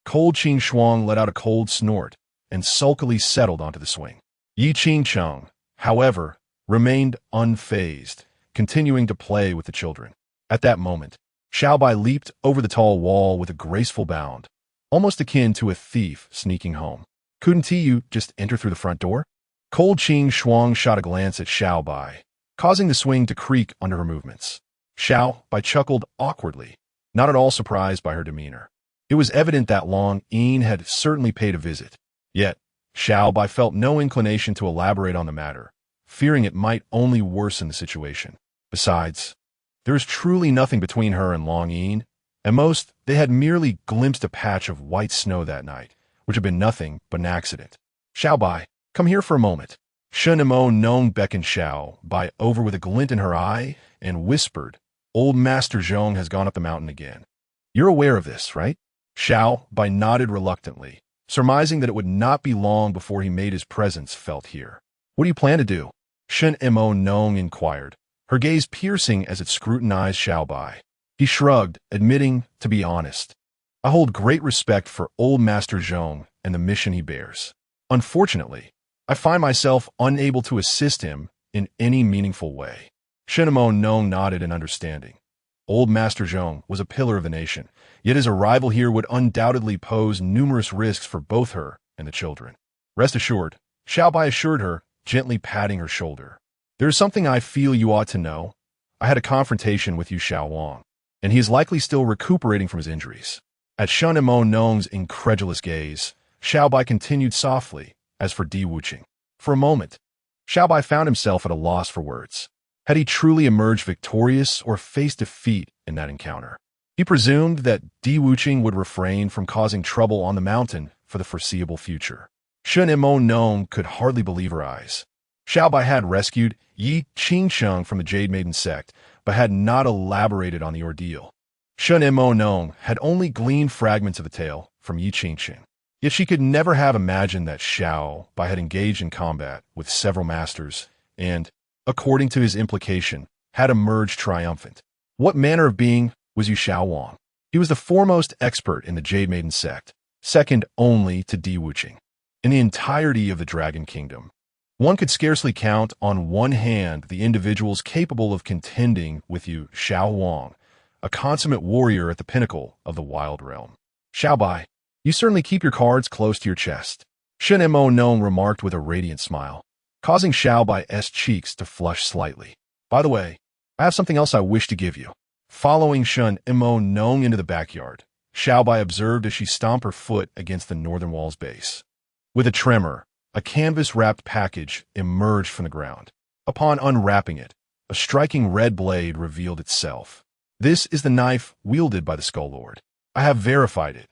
Cold Qing Shuang let out a cold snort and sulkily settled onto the swing. Yi Qing Cheng, however, remained unfazed, continuing to play with the children. At that moment, Xiao Bai leaped over the tall wall with a graceful bound, almost akin to a thief sneaking home. Couldn't you just enter through the front door? Cold Qing Shuang shot a glance at Xiao Bai, causing the swing to creak under her movements. Xiao Bai chuckled awkwardly, not at all surprised by her demeanor. It was evident that Long had certainly paid a visit. Yet, Xiao Bai felt no inclination to elaborate on the matter, fearing it might only worsen the situation. Besides, there is truly nothing between her and Long. At most, they had merely glimpsed a patch of white snow that night, which had been nothing but an accident. Xiao Bai, come here for a moment. Shun Imo Nong beckoned Xiao Bai over with a glint in her eye and whispered, Old Master Zhong has gone up the mountain again. You're aware of this, right? Xiao Bai nodded reluctantly, surmising that it would not be long before he made his presence felt here. What do you plan to do? Shun Imo Nong inquired, her gaze piercing as it scrutinized Xiao Bai. He shrugged, admitting, to be honest, I hold great respect for Old Master Zhong and the mission he bears. Unfortunately, I find myself unable to assist him in any meaningful way. Shun Imo Nong nodded in understanding. Old Master Zhong was a pillar of the nation, yet his arrival here would undoubtedly pose numerous risks for both her and the children. Rest assured, Xiao Bai assured her, gently patting her shoulder. There is something I feel you ought to know. I had a confrontation with Yu Xiao Wang, and he is likely still recuperating from his injuries. At Shun Imo Nong's incredulous gaze, Xiao Bai continued softly, as for Di Wuqing. For a moment, Xiao Bai found himself at a loss for words. Had he truly emerged victorious or faced defeat in that encounter? He presumed that Di Wuqing would refrain from causing trouble on the mountain for the foreseeable future. Shun Imo Nong could hardly believe her eyes. Xiao Bai had rescued Yi Qingsheng from the Jade Maiden sect, but had not elaborated on the ordeal. Shun Imo Nong had only gleaned fragments of the tale from Yi Qingsheng. Yet she could never have imagined that Xiao Bai had engaged in combat with several masters and, according to his implication, had emerged triumphant. What manner of being was Yu Xiao Wang? He was the foremost expert in the Jade Maiden sect, second only to Di Wuqing. In the entirety of the Dragon Kingdom, one could scarcely count on one hand the individuals capable of contending with Yu Xiao Wang, a consummate warrior at the pinnacle of the wild realm. Xiao Bai, you certainly keep your cards close to your chest, Shun Imo Nong remarked with a radiant smile, causing Xiao Bai's cheeks to flush slightly. By the way, I have something else I wish to give you. Following Shun Imo Nong into the backyard, Xiao Bai observed as she stomped her foot against the northern wall's base. With a tremor, a canvas-wrapped package emerged from the ground. Upon unwrapping it, a striking red blade revealed itself. This is the knife wielded by the Skull Lord. I have verified it.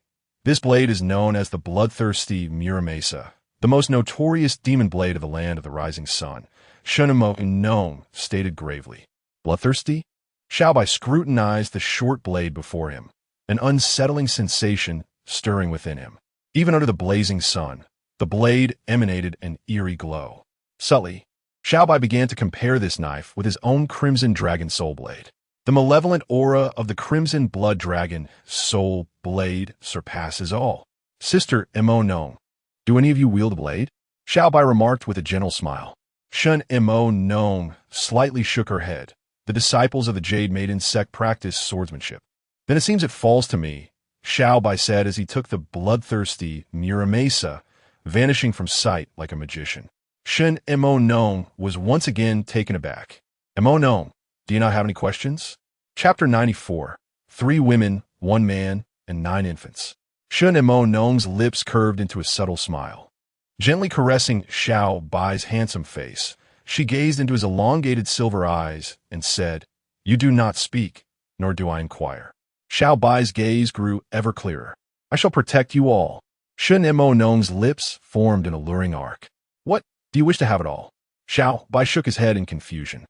This blade is known as the bloodthirsty Muramesa, the most notorious demon blade of the land of the rising sun, Shun Imo Nong stated gravely. Bloodthirsty? Xiao Bai scrutinized the short blade before him, an unsettling sensation stirring within him. Even under the blazing sun, the blade emanated an eerie glow. Subtly, Xiao Bai began to compare this knife with his own Crimson Dragon Soul Blade. The malevolent aura of the Crimson Blood Dragon Soul Blade surpasses all. Sister Mo Nong, do any of you wield a blade? Xiao Bai remarked with a gentle smile. Shun Mo Nong slightly shook her head. The disciples of the Jade Maiden sect practice swordsmanship. Then it seems it falls to me, Xiao Bai said as he took the bloodthirsty Muramesa, vanishing from sight like a magician. Shun Mo Nong was once again taken aback. Mo Nong, do you not have any questions? Chapter 94. 3 women, 1 man, and 9 infants. Shun Mo Nong's lips curved into a subtle smile. Gently caressing Xiao Bai's handsome face, she gazed into his elongated silver eyes and said, You do not speak, nor do I inquire. Xiao Bai's gaze grew ever clearer. I shall protect you all. Shun Mo Nong's lips formed an alluring arc. What? Do you wish to have it all? Xiao Bai shook his head in confusion.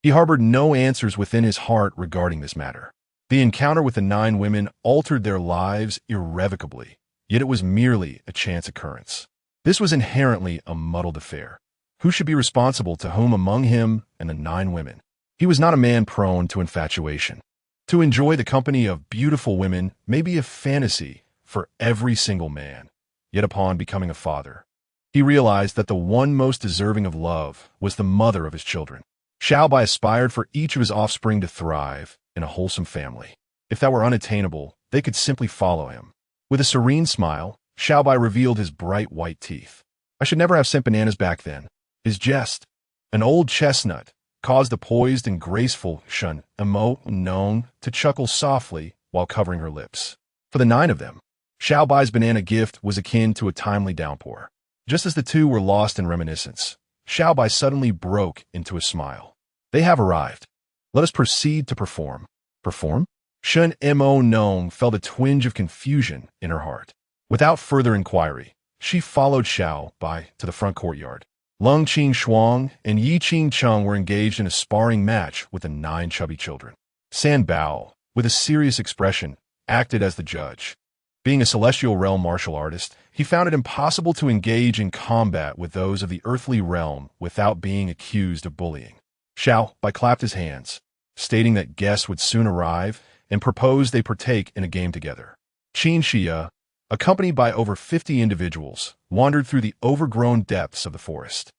He harbored no answers within his heart regarding this matter. The encounter with the 9 women altered their lives irrevocably, yet it was merely a chance occurrence. This was inherently a muddled affair. Who should be responsible to whom among him and the 9 women? He was not a man prone to infatuation. To enjoy the company of beautiful women may be a fantasy for every single man, yet upon becoming a father, he realized that the one most deserving of love was the mother of his children. Xiao Bai aspired for each of his offspring to thrive in a wholesome family. If that were unattainable, they could simply follow him. With a serene smile, Xiao Bai revealed his bright white teeth. I should never have sent bananas back then. His jest, an old chestnut, caused the poised and graceful Shun Mo Nong to chuckle softly while covering her lips. For the 9 of them, Xiao Bai's banana gift was akin to a timely downpour. Just as the 2 were lost in reminiscence, Xiao Bai suddenly broke into a smile. They have arrived. Let us proceed to perform. Perform? Shun Mo Nong felt a twinge of confusion in her heart. Without further inquiry, she followed Xiao Bai to the front courtyard. Lung Qing Shuang and Yi Qing Cheng were engaged in a sparring match with the 9 chubby children. San Bao, with a serious expression, acted as the judge. Being a celestial realm martial artist, he found it impossible to engage in combat with those of the earthly realm without being accused of bullying. Xiao Bai clapped his hands, stating that guests would soon arrive and proposed they partake in a game together. Qin Xia, accompanied by over 50 individuals, wandered through the overgrown depths of the forest.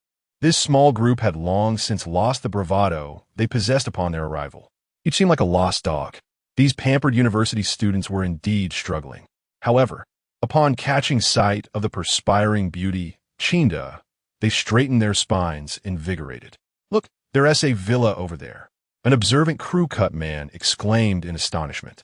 This small group had long since lost the bravado they possessed upon their arrival. Each seemed like a lost dog. These pampered university students were indeed struggling. However, upon catching sight of the perspiring beauty, Chinda, they straightened their spines, invigorated. Look, there's a villa over there. An observant crew-cut man exclaimed in astonishment.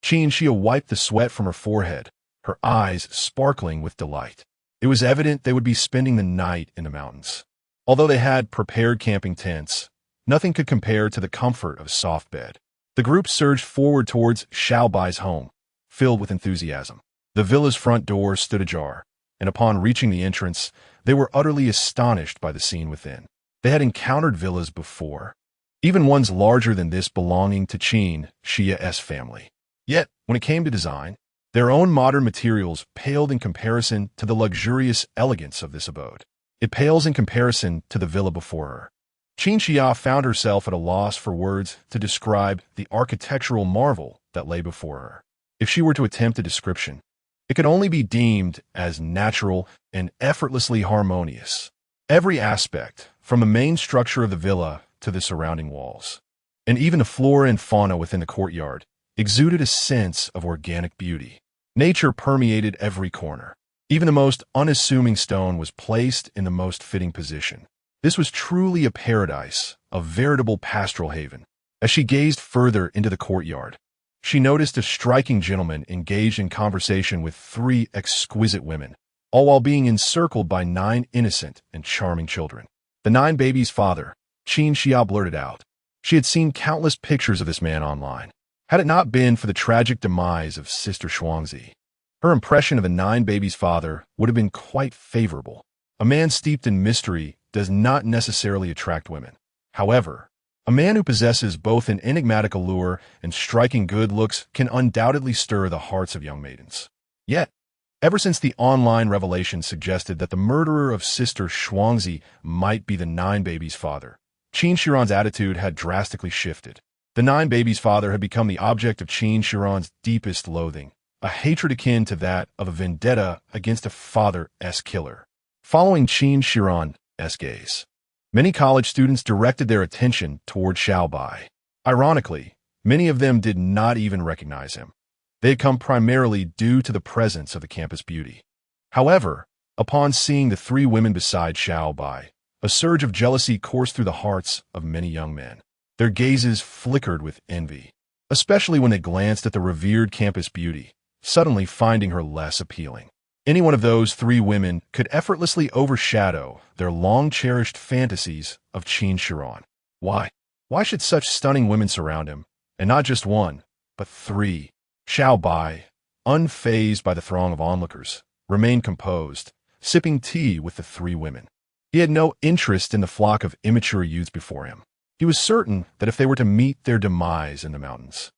Qin Xia wiped the sweat from her forehead, her eyes sparkling with delight. It was evident they would be spending the night in the mountains. Although they had prepared camping tents, nothing could compare to the comfort of a soft bed. The group surged forward towards Xiao Bai's home, filled with enthusiasm. The villa's front door stood ajar, and upon reaching the entrance, they were utterly astonished by the scene within. They had encountered villas before, even ones larger than this belonging to Qin Xia's family. Yet, when it came to design, their own modern materials paled in comparison to the luxurious elegance of this abode. It pales in comparison to the villa before her. Qin Xia found herself at a loss for words to describe the architectural marvel that lay before her. If she were to attempt a description, it could only be deemed as natural and effortlessly harmonious. Every aspect, from the main structure of the villa to the surrounding walls, and even the flora and fauna within the courtyard, exuded a sense of organic beauty. Nature permeated every corner. Even the most unassuming stone was placed in the most fitting position. This was truly a paradise, a veritable pastoral haven. As she gazed further into the courtyard, she noticed a striking gentleman engaged in conversation with 3 exquisite women, all while being encircled by 9 innocent and charming children. The 9 babies' father, Qin Xia, blurted out. She had seen countless pictures of this man online. Had it not been for the tragic demise of Sister Shuangzi, her impression of the 9 babies' father would have been quite favorable. A man steeped in mystery does not necessarily attract women. However, A man who possesses both an enigmatic allure and striking good looks can undoubtedly stir the hearts of young maidens. Yet, ever since the online revelation suggested that the murderer of Sister Shuangzi might be the nine babies' father, Qin Shiran's attitude had drastically shifted. The nine babies' father had become the object of Qin Shiran's deepest loathing, a hatred akin to that of a vendetta against a father-esque killer. Following Qin Shiran's gaze, many college students directed their attention toward Xiao Bai. Ironically, many of them did not even recognize him. They had come primarily due to the presence of the campus beauty. However, upon seeing the three women beside Xiao Bai, a surge of jealousy coursed through the hearts of many young men. Their gazes flickered with envy, especially when they glanced at the revered campus beauty, suddenly finding her less appealing. Any one of those three women could effortlessly overshadow their long-cherished fantasies of Qin Shiran. Why? Why should such stunning women surround him? And not just one, but three. Xiao Bai, unfazed by the throng of onlookers, remained composed, sipping tea with the three women. He had no interest in the flock of immature youths before him. He was certain that if they were to meet their demise in the mountains,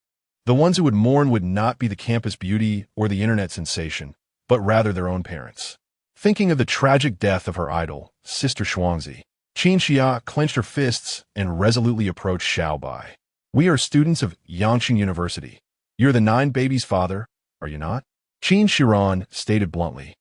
the ones who would mourn would not be the campus beauty or the internet sensation, but rather their own parents. Thinking of the tragic death of her idol, Sister Shuangzi, Qin Xia clenched her fists and resolutely approached Xiao Bai. "We are students of Yangqing University. You're the nine babies' father, are you not?" Qin Shiran stated bluntly,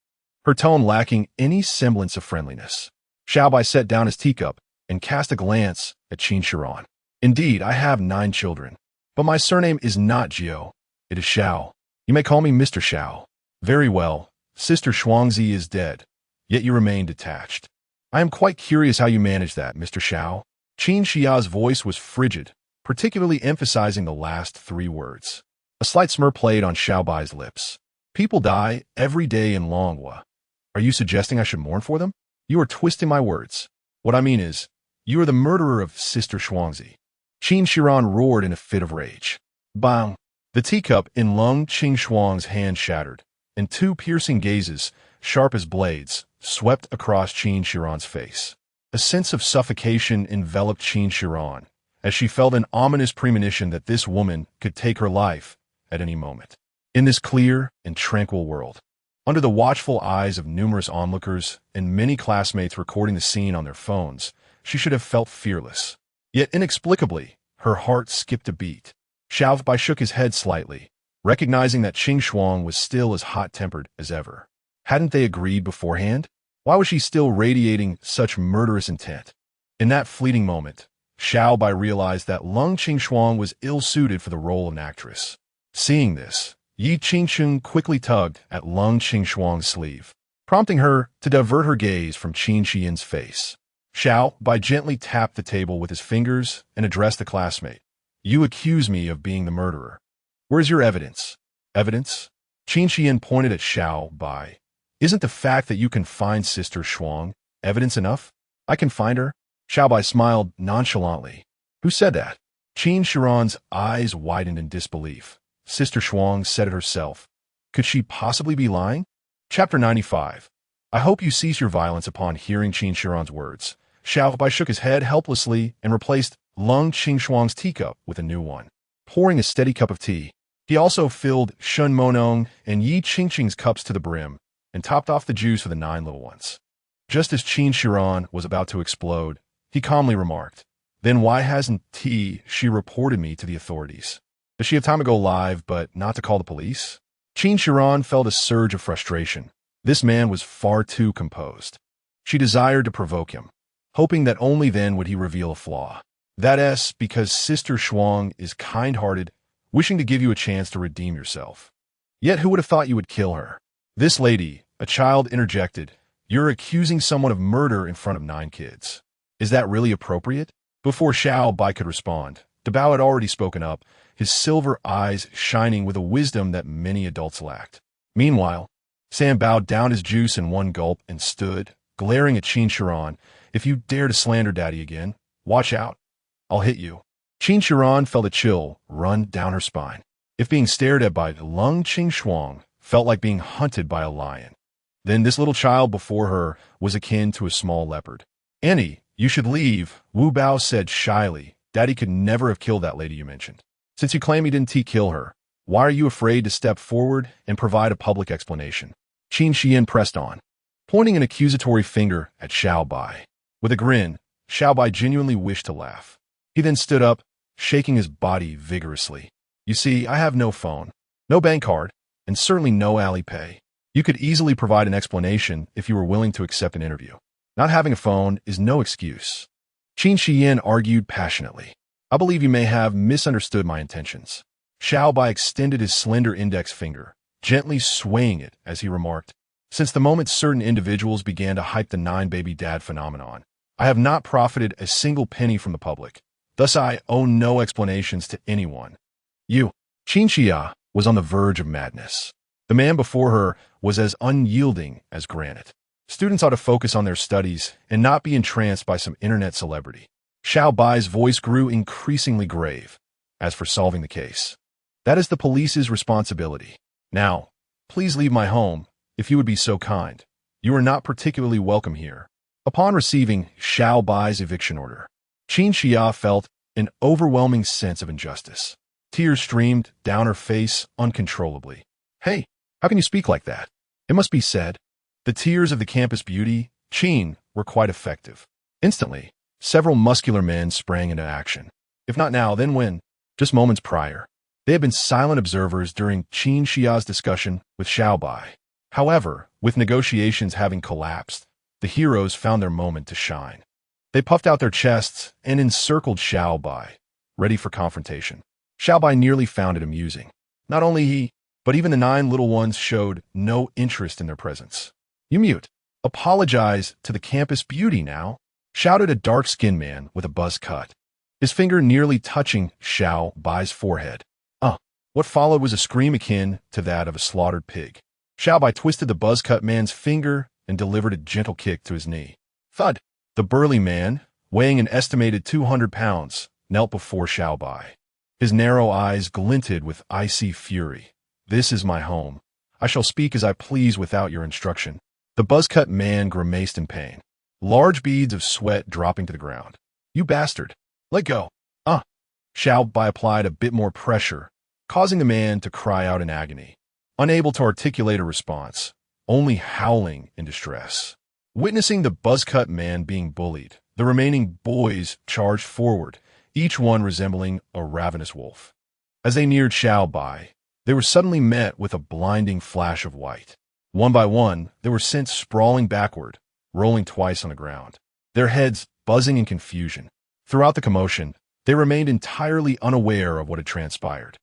her tone lacking any semblance of friendliness. Xiao Bai set down his teacup and cast a glance at Qin Shiran. "Indeed, I have 9 children, but my surname is not Jiao. It is Xiao. You may call me Mr. Xiao." "Very well. Sister Shuangzi is dead, yet you remain detached. I am quite curious how you manage that, Mr. Xiao." Qin Xia's voice was frigid, particularly emphasizing the last 3 words. A slight smirk played on Xiao Bai's lips. "People die every day in Longhua. Are you suggesting I should mourn for them? You are twisting my words. What I mean is, you are the murderer of Sister Shuangzi." Qin Shiran roared in a fit of rage. Bang! The teacup in Lung Qingxuang's hand shattered, and 2 piercing gazes, sharp as blades, swept across Qin Shiran's face. A sense of suffocation enveloped Qin Shiran, as she felt an ominous premonition that this woman could take her life at any moment. In this clear and tranquil world, under the watchful eyes of numerous onlookers and many classmates recording the scene on their phones, she should have felt fearless. Yet inexplicably, her heart skipped a beat. Xiao Bai shook his head slightly, recognizing that Qing Shuang was still as hot-tempered as ever. Hadn't they agreed beforehand? Why was she still radiating such murderous intent? In that fleeting moment, Xiao Bai realized that Lung Qingxuang was ill-suited for the role of an actress. Seeing this, Yi Qingchun quickly tugged at Lung Qingxuang's sleeve, prompting her to divert her gaze from Qin Xian's face. Xiao Bai gently tapped the table with his fingers and addressed the classmate. "You accuse me of being the murderer. Where's your evidence?" "Evidence?" Qin Xian pointed at Xiao Bai. "Isn't the fact that you can find Sister Shuang evidence enough?" "I can find her." Xiao Bai smiled nonchalantly. "Who said that?" Qin Shiran's eyes widened in disbelief. "Sister Shuang said it herself. Could she possibly be lying?" Chapter 95. I hope you cease your violence upon hearing Qin Shiran's words. Xiao Bai shook his head helplessly and replaced Lung Qingxuang's teacup with a new one, pouring a steady cup of tea. He also filled Shun Monong and Yi Qingqing's cups to the brim and topped off the juice for the 9 little ones. Just as Qin Shiran was about to explode, he calmly remarked, "Then why hasn't she reported me to the authorities? Does she have time to go live but not to call the police?" Qin Shiran felt a surge of frustration. This man was far too composed. She desired to provoke him, hoping that only then would he reveal a flaw. That's because Sister Shuang is kind-hearted, wishing to give you a chance to redeem yourself. Yet who would have thought you would kill her? "This lady," a child interjected, "you're accusing someone of murder in front of 9 kids. Is that really appropriate?" Before Xiao Bai could respond, Dabao had already spoken up, his silver eyes shining with a wisdom that many adults lacked. Meanwhile, Sam bowed down his juice in one gulp and stood, glaring at Qin Shiran. "If you dare to slander Daddy again, watch out. I'll hit you." Qin Shiran felt a chill run down her spine. If being stared at by Lung Qingxuang felt like being hunted by a lion, then this little child before her was akin to a small leopard. "Annie, you should leave," Wu Bao said shyly, Daddy could never have killed that lady you mentioned. Since you claim he didn't kill her, why are you afraid to step forward and provide a public explanation? Qin Xian pressed on, pointing an accusatory finger at Xiao Bai. With a grin, Xiao Bai genuinely wished to laugh. He then stood up, shaking his body vigorously. You see, I have no phone, no bank card, and certainly no Alipay. You could easily provide an explanation if you were willing to accept an interview. Not having a phone is no excuse. Qin Xian argued passionately. I believe you may have misunderstood my intentions. Xiao Bai extended his slender index finger, gently swaying it as he remarked, since the moment certain individuals began to hype the nine-baby dad phenomenon, I have not profited a single penny from the public. Thus I owe no explanations to anyone. You, Qin Xia, was on the verge of madness. The man before her was as unyielding as granite. Students ought to focus on their studies and not be entranced by some internet celebrity. Xiao Bai's voice grew increasingly grave. As for solving the case, that is the police's responsibility. Now, please leave my home, if you would be so kind. You are not particularly welcome here. Upon receiving Xiao Bai's eviction order, Qin Xia felt an overwhelming sense of injustice. Tears streamed down her face uncontrollably. Hey, how can you speak like that? It must be said. The tears of the campus beauty, Qin, were quite effective. Instantly, several muscular men sprang into action. If not now, then when? Just moments prior. They had been silent observers during Qin Xia's discussion with Xiao Bai. However, with negotiations having collapsed, the heroes found their moment to shine. They puffed out their chests and encircled Xiao Bai, ready for confrontation. Xiao Bai nearly found it amusing. Not only he, but even the 9 little ones showed no interest in their presence. You mute. Apologize to the campus beauty now, shouted a dark-skinned man with a buzz cut, his finger nearly touching Xiao Bai's forehead. What followed was a scream akin to that of a slaughtered pig. Xiao Bai twisted the buzz-cut man's finger and delivered a gentle kick to his knee. Thud! The burly man, weighing an estimated 200 pounds, knelt before Xiao Bai. His narrow eyes glinted with icy fury. This is my home. I shall speak as I please without your instruction. The buzz-cut man grimaced in pain, large beads of sweat dropping to the ground. You bastard! Let go! Xiao Bai applied a bit more pressure, causing the man to cry out in agony, unable to articulate a response, only howling in distress. Witnessing the buzz-cut man being bullied, the remaining boys charged forward, each one resembling a ravenous wolf. As they neared Xiao Bai, they were suddenly met with a blinding flash of white. One by one, they were sent sprawling backward, rolling twice on the ground, their heads buzzing in confusion. Throughout the commotion, they remained entirely unaware of what had transpired.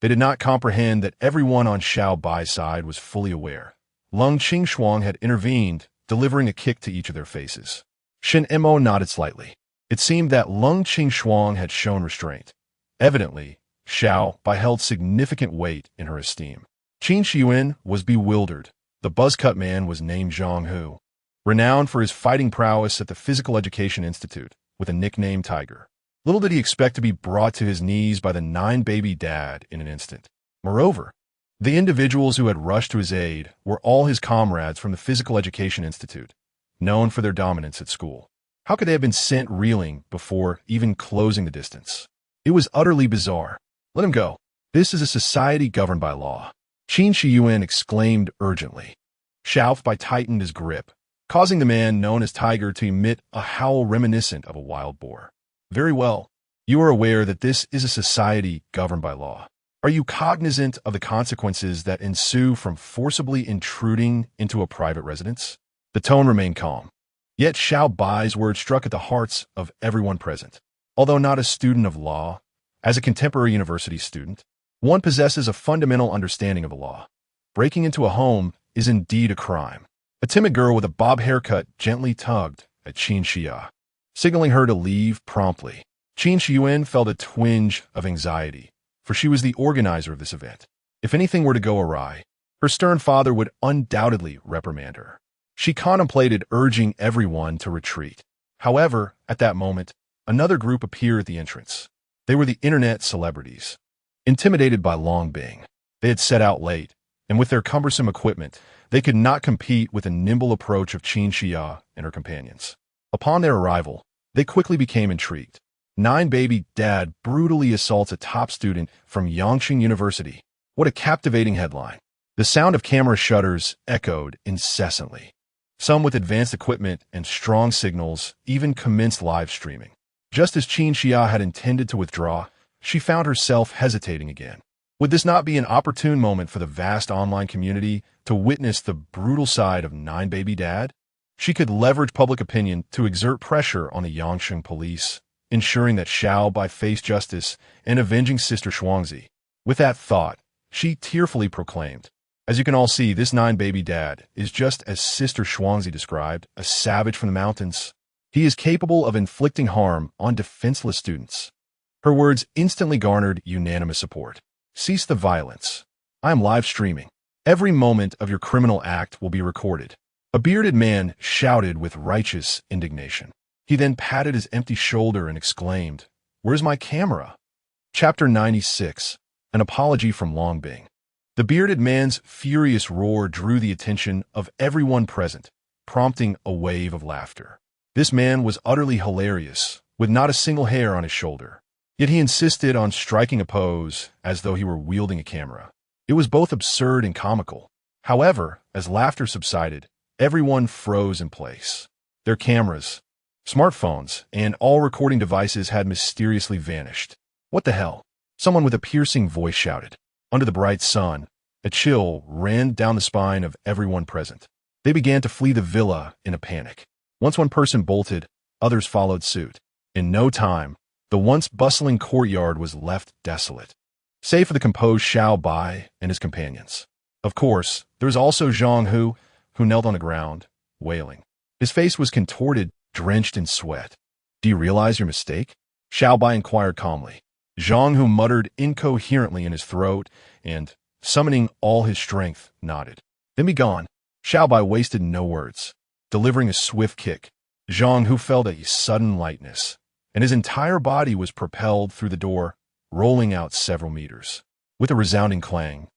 They did not comprehend that everyone on Xiao Bai's side was fully aware. Lung Qingshuang had intervened, delivering a kick to each of their faces. Shen Mo nodded slightly. It seemed that Lung Qingshuang had shown restraint. Evidently, Xiao Bai held significant weight in her esteem. Qin Shiyuan was bewildered. The buzz-cut man was named Zhang Hu, renowned for his fighting prowess at the Physical Education Institute, with a nickname Tiger. Little did he expect to be brought to his knees by the 9-baby dad in an instant. Moreover, the individuals who had rushed to his aid were all his comrades from the Physical Education Institute, known for their dominance at school. How could they have been sent reeling before even closing the distance? It was utterly bizarre. Let him go. This is a society governed by law. Qin Shiyuan exclaimed urgently. Xiao Bai tightened his grip, causing the man known as Tiger to emit a howl reminiscent of a wild boar. Very well. You are aware that this is a society governed by law. Are you cognizant of the consequences that ensue from forcibly intruding into a private residence? The tone remained calm. Yet Xiao Bai's words struck at the hearts of everyone present. Although not a student of law, as a contemporary university student, one possesses a fundamental understanding of the law. Breaking into a home is indeed a crime. A timid girl with a bob haircut gently tugged at Qin Xia, signaling her to leave promptly. Qin Shiyuan felt a twinge of anxiety, for she was the organizer of this event. If anything were to go awry, her stern father would undoubtedly reprimand her. She contemplated urging everyone to retreat. However, at that moment, another group appeared at the entrance. They were the internet celebrities. Intimidated by Long Bing, they had set out late, and with their cumbersome equipment, they could not compete with the nimble approach of Qin Xia and her companions. Upon their arrival, they quickly became intrigued. 9-baby dad brutally assaults a top student from Yangqing University. What a captivating headline. The sound of camera shutters echoed incessantly. Some with advanced equipment and strong signals even commenced live streaming. Just as Qin Xia had intended to withdraw, she found herself hesitating again. Would this not be an opportune moment for the vast online community to witness the brutal side of 9-baby dad? She could leverage public opinion to exert pressure on the Yangqing police, ensuring that Xiao Bai faced justice and avenging Sister Shuangzi. With that thought, she tearfully proclaimed, "As you can all see, this 9-baby dad is just as Sister Shuangzi described, a savage from the mountains. He is capable of inflicting harm on defenseless students." Her words instantly garnered unanimous support. "Cease the violence. I am live streaming. Every moment of your criminal act will be recorded." A bearded man shouted with righteous indignation. He then patted his empty shoulder and exclaimed, "Where's my camera?" Chapter 96. An Apology from Longbing. The bearded man's furious roar drew the attention of everyone present, prompting a wave of laughter. This man was utterly hilarious, with not a single hair on his shoulder. Yet he insisted on striking a pose as though he were wielding a camera. It was both absurd and comical. However, as laughter subsided, everyone froze in place. Their cameras, smartphones, and all recording devices had mysteriously vanished. "What the hell?" someone with a piercing voice shouted. Under the bright sun, a chill ran down the spine of everyone present. They began to flee the villa in a panic. Once one person bolted, others followed suit. In no time, the once bustling courtyard was left desolate, save for the composed Xiao Bai and his companions. Of course, there was also Zhang Hu knelt on the ground, wailing. His face was contorted, drenched in sweat. "Do you realize your mistake?" Xiao Bai inquired calmly. Zhang Hu muttered incoherently in his throat and, summoning all his strength, nodded. "Then be gone." Xiao Bai wasted no words. Delivering a swift kick, Zhang Hu felt a sudden lightness, and his entire body was propelled through the door, rolling out several meters. With a resounding clang,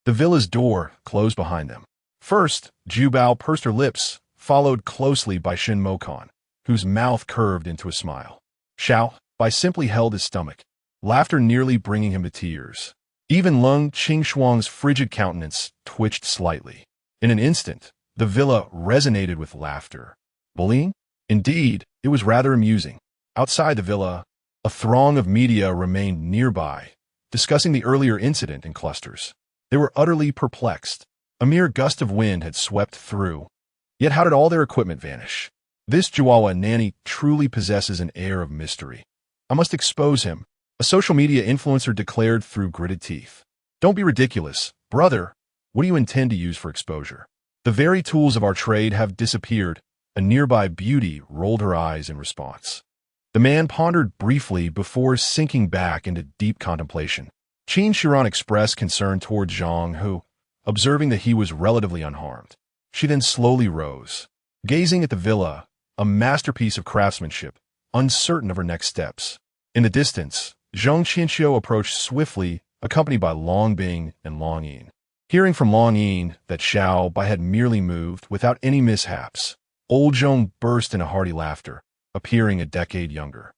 the villa's door closed behind them. First, Ju Bao pursed her lips, followed closely by Shin Mokan, whose mouth curved into a smile. Xiao Bai simply held his stomach, laughter nearly bringing him to tears. Even Lung Qingxuang's frigid countenance twitched slightly. In an instant, the villa resonated with laughter. Bullying? Indeed, it was rather amusing. Outside the villa, a throng of media remained nearby, discussing the earlier incident in clusters. They were utterly perplexed. A mere gust of wind had swept through. Yet how did all their equipment vanish? This Chihuahua nanny truly possesses an air of mystery. I must expose him, a social media influencer declared through gritted teeth. "Don't be ridiculous. Brother, what do you intend to use for exposure? The very tools of our trade have disappeared." A nearby beauty rolled her eyes in response. The man pondered briefly before sinking back into deep contemplation. Qin Shiran expressed concern toward Zhang Hu, observing that he was relatively unharmed. She then slowly rose, gazing at the villa, a masterpiece of craftsmanship, uncertain of her next steps. In the distance, Zhang Qianxiu approached swiftly, accompanied by Long Bing and Long Yin. Hearing from Long Yin that Xiao Bai had merely moved without any mishaps, old Zhong burst into hearty laughter, appearing a decade younger.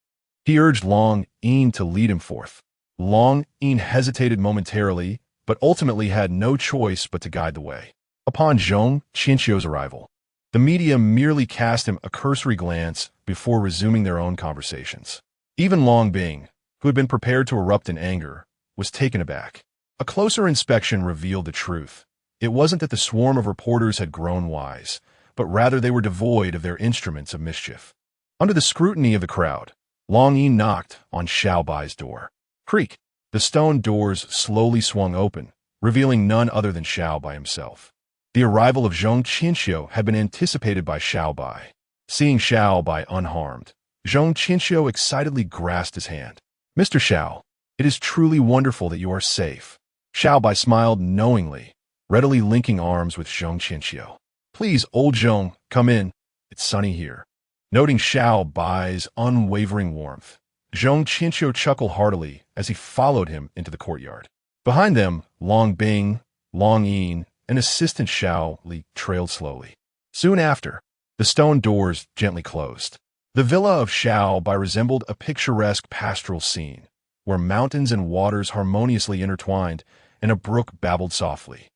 He urged Long Yin to lead him forth. Long Yin hesitated momentarily, but ultimately had no choice but to guide the way. Upon Zhong Qianxiu's arrival, the media merely cast him a cursory glance before resuming their own conversations. Even Long Bing, who had been prepared to erupt in anger, was taken aback. A closer inspection revealed the truth. It wasn't that the swarm of reporters had grown wise, but rather they were devoid of their instruments of mischief. Under the scrutiny of the crowd, Long Yin knocked on Xiao Bai's door. Creak! The stone doors slowly swung open, revealing none other than Xiao Bai himself. The arrival of Zhong Qianxiu had been anticipated by Xiao Bai. Seeing Xiao Bai unharmed, Zhong Qianxiu excitedly grasped his hand. "Mr. Xiao, it is truly wonderful that you are safe." Xiao Bai smiled knowingly, readily linking arms with Zhong Qianxiu. "Please, old Zhong, come in. It's sunny here." Noting Xiao Bai's unwavering warmth, Zhong Qianxiu chuckled heartily as he followed him into the courtyard. Behind them, Long Bing, Long Yin, and assistant Xiao Li trailed slowly. Soon after, the stone doors gently closed. The villa of Xiao Bai resembled a picturesque pastoral scene, where mountains and waters harmoniously intertwined and a brook babbled softly.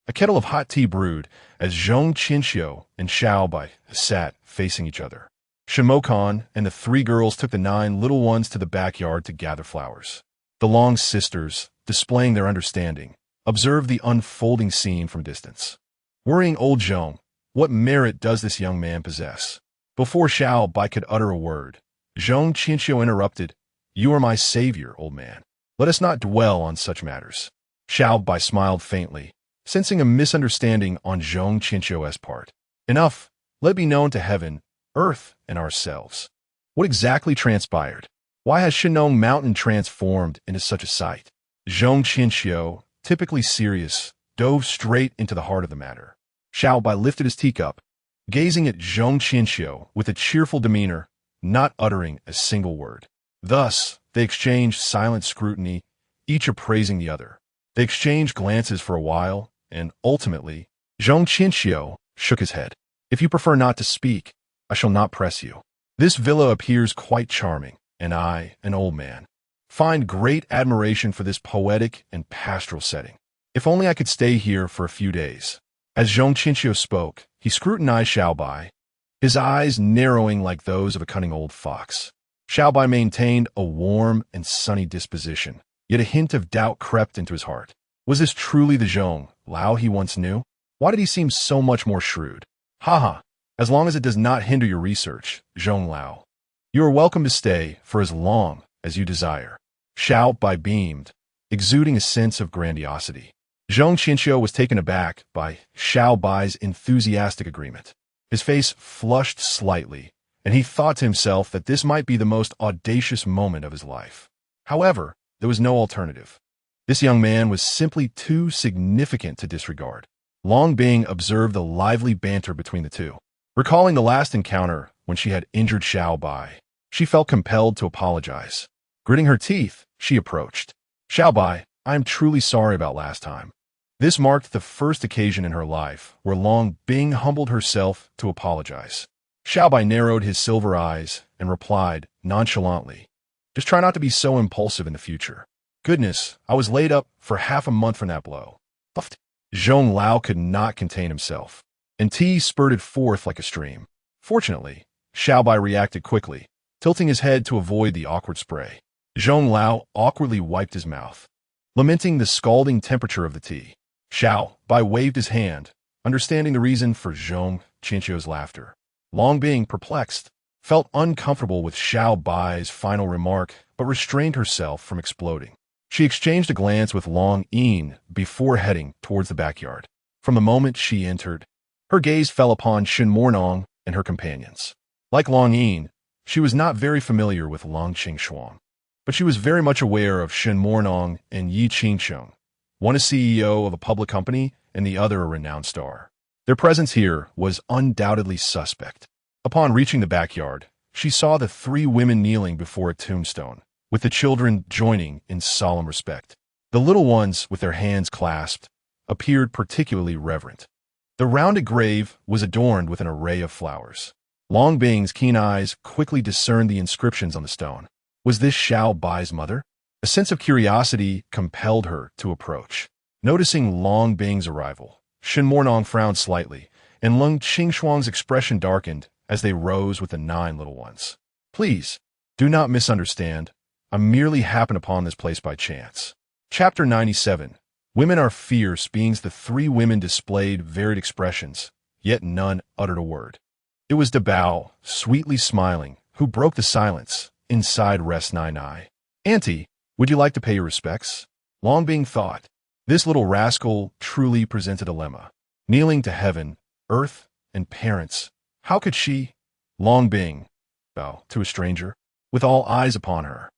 A kettle of hot tea brewed as Zhong Qinxiu and Xiao Bai sat facing each other. Shenmo and the three girls took the 9 little ones to the backyard to gather flowers. The Long sisters, displaying their understanding, observed the unfolding scene from a distance. Worrying old Zhong, what merit does this young man possess? Before Xiao Bai could utter a word, Zhong Qinxiu interrupted, "You are my savior, old man. Let us not dwell on such matters." Xiao Bai smiled faintly, sensing a misunderstanding on Zhong Qinxiu's part. "Enough. Let it be known to heaven, earth, and ourselves. What exactly transpired? Why has Shinong Mountain transformed into such a sight?" Zhong Qinxiu, typically serious, dove straight into the heart of the matter. Xiao Bai lifted his teacup, gazing at Zhong Qinxiu with a cheerful demeanor, not uttering a single word. Thus, they exchanged silent scrutiny, each appraising the other. They exchanged glances for a while, and ultimately, Zhong Qinxiu shook his head. "If you prefer not to speak, I shall not press you. This villa appears quite charming, and I, an old man, find great admiration for this poetic and pastoral setting. If only I could stay here for a few days." As Zhong Qinxiu spoke, he scrutinized Xiao Bai, his eyes narrowing like those of a cunning old fox. Xiao Bai maintained a warm and sunny disposition, yet a hint of doubt crept into his heart. Was this truly the Zhong Lao he once knew? Why did he seem so much more shrewd? "Haha, as long as it does not hinder your research, Zhong Lao. You are welcome to stay for as long as you desire." Xiao Bai beamed, exuding a sense of grandiosity. Zhong Qinxiu was taken aback by Xiao Bai's enthusiastic agreement. His face flushed slightly, and he thought to himself that this might be the most audacious moment of his life. However, there was no alternative. This young man was simply too significant to disregard. Long Bing observed the lively banter between the two. Recalling the last encounter when she had injured Xiao Bai, she felt compelled to apologize. Gritting her teeth, she approached. "Xiao Bai, I am truly sorry about last time." This marked the first occasion in her life where Long Bing humbled herself to apologize. Xiao Bai narrowed his silver eyes and replied nonchalantly, "Just try not to be so impulsive in the future. Goodness, I was laid up for half a month from that blow." Puffed. Zhong Lao could not contain himself, and tea spurted forth like a stream. Fortunately, Xiao Bai reacted quickly, tilting his head to avoid the awkward spray. Zhong Lao awkwardly wiped his mouth, lamenting the scalding temperature of the tea. Xiao Bai waved his hand, understanding the reason for Zhong Qinxiu's laughter. Long Bing, perplexed, felt uncomfortable with Xiao Bai's final remark, but restrained herself from exploding. She exchanged a glance with Long Yin before heading towards the backyard. From the moment she entered, her gaze fell upon Shen Mornong and her companions. Like Long Yin, she was not very familiar with Long Qingshuang, but she was very much aware of Shen Mornong and Yi Qingsheng, one a CEO of a public company and the other a renowned star. Their presence here was undoubtedly suspect. Upon reaching the backyard, she saw the 3 women kneeling before a tombstone, with the children joining in solemn respect. The little ones, with their hands clasped, appeared particularly reverent. The rounded grave was adorned with an array of flowers. Long Bing's keen eyes quickly discerned the inscriptions on the stone. Was this Xiao Bai's mother? A sense of curiosity compelled her to approach. Noticing Long Bing's arrival, Shen Mornong frowned slightly, and Lung Qingshuang's expression darkened as they rose with the 9 little ones. "Please, do not misunderstand. I merely happened upon this place by chance." Chapter 97. Women are fierce beings. The 3 women displayed varied expressions, yet none uttered a word. It was Dabao, sweetly smiling, who broke the silence. Inside rests Nai Nai. "Auntie, would you like to pay your respects?" Long Bing thought. This little rascal truly presented a dilemma. Kneeling to heaven, earth, and parents, how could she? Long Bing bow to a stranger, with all eyes upon her.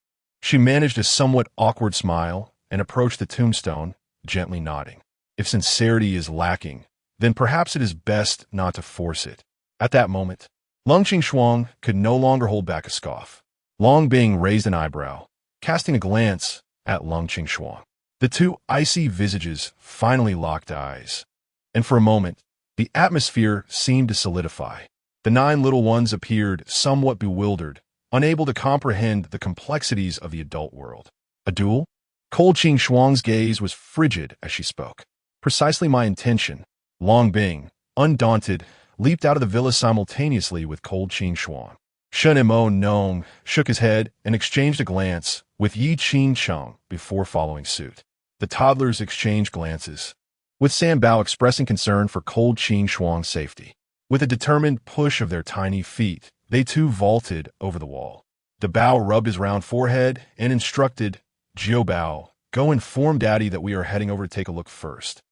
She managed a somewhat awkward smile and approached the tombstone, gently nodding. If sincerity is lacking, then perhaps it is best not to force it. At that moment, Lung Qingshuang could no longer hold back a scoff. Long Bing raised an eyebrow, casting a glance at Lung Qingshuang. The 2 icy visages finally locked eyes, and for a moment, the atmosphere seemed to solidify. The 9 little ones appeared somewhat bewildered, unable to comprehend the complexities of the adult world. A duel? Cold Qing Shuang's gaze was frigid as she spoke. Precisely my intention. Long Bing, undaunted, leaped out of the villa simultaneously with Cold Qing Shuang. Shen Mo Nong shook his head and exchanged a glance with Yi Qing Cheng before following suit. The toddlers exchanged glances, with San Bao expressing concern for Cold Qing Shuang's safety. With a determined push of their tiny feet, they too vaulted over the wall. The Bao rubbed his round forehead and instructed, "Jiao Bao, go inform Daddy that we are heading over to take a look first."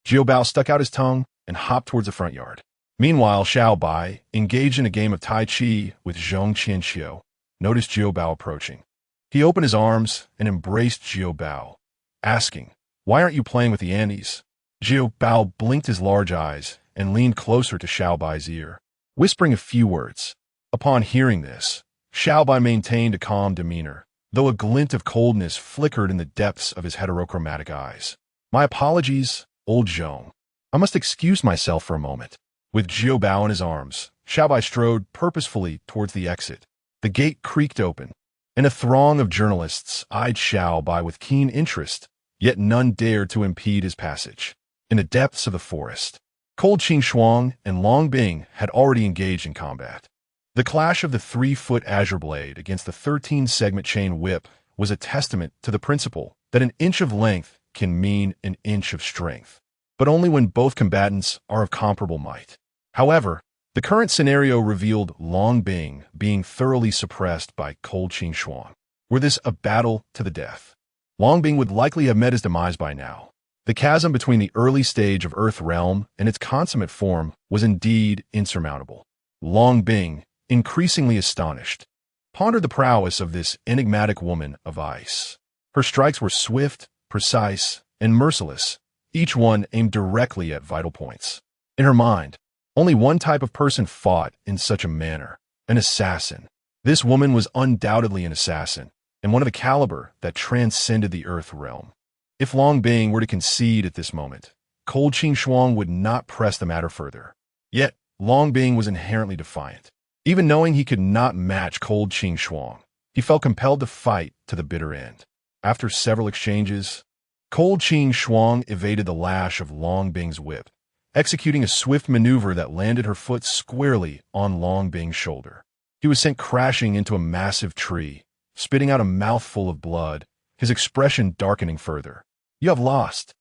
Jiao Bao stuck out his tongue and hopped towards the front yard. Meanwhile, Xiao Bai, engaged in a game of Tai Chi with Zhong Qianxiu, noticed Jiao Bao approaching. He opened his arms and embraced Jiao Bao, asking, "Why aren't you playing with the Andes?" Jiao Bao blinked his large eyes and leaned closer to Xiao Bai's ear, whispering a few words. Upon hearing this, Xiao Bai maintained a calm demeanor, though a glint of coldness flickered in the depths of his heterochromatic eyes. "My apologies, old Zhong. I must excuse myself for a moment." With Jiao Bao in his arms, Xiao Bai strode purposefully towards the exit. The gate creaked open, and a throng of journalists eyed Xiao Bai with keen interest, yet none dared to impede his passage. In the depths of the forest, Cold Qing Shuang and Long Bing had already engaged in combat. The clash of the 3-foot azure blade against the 13-segment chain whip was a testament to the principle that an inch of length can mean an inch of strength, but only when both combatants are of comparable might. However, the current scenario revealed Long Bing being thoroughly suppressed by Cold Qing Shuang. Were this a battle to the death, Long Bing would likely have met his demise by now. The chasm between the early stage of Earth Realm and its consummate form was indeed insurmountable. Long Bing, increasingly astonished, pondered the prowess of this enigmatic woman of ice. Her strikes were swift, precise, and merciless, each one aimed directly at vital points. In her mind, only one type of person fought in such a manner: an assassin. This woman was undoubtedly an assassin, and one of a caliber that transcended the Earth Realm. If Long Bing were to concede at this moment, Cold Qing Shuang would not press the matter further. Yet, Long Bing was inherently defiant. Even knowing he could not match Cold Qing Shuang, he felt compelled to fight to the bitter end. After several exchanges, Cold Qing Shuang evaded the lash of Long Bing's whip, executing a swift maneuver that landed her foot squarely on Long Bing's shoulder. He was sent crashing into a massive tree, spitting out a mouthful of blood, his expression darkening further. "You have lost."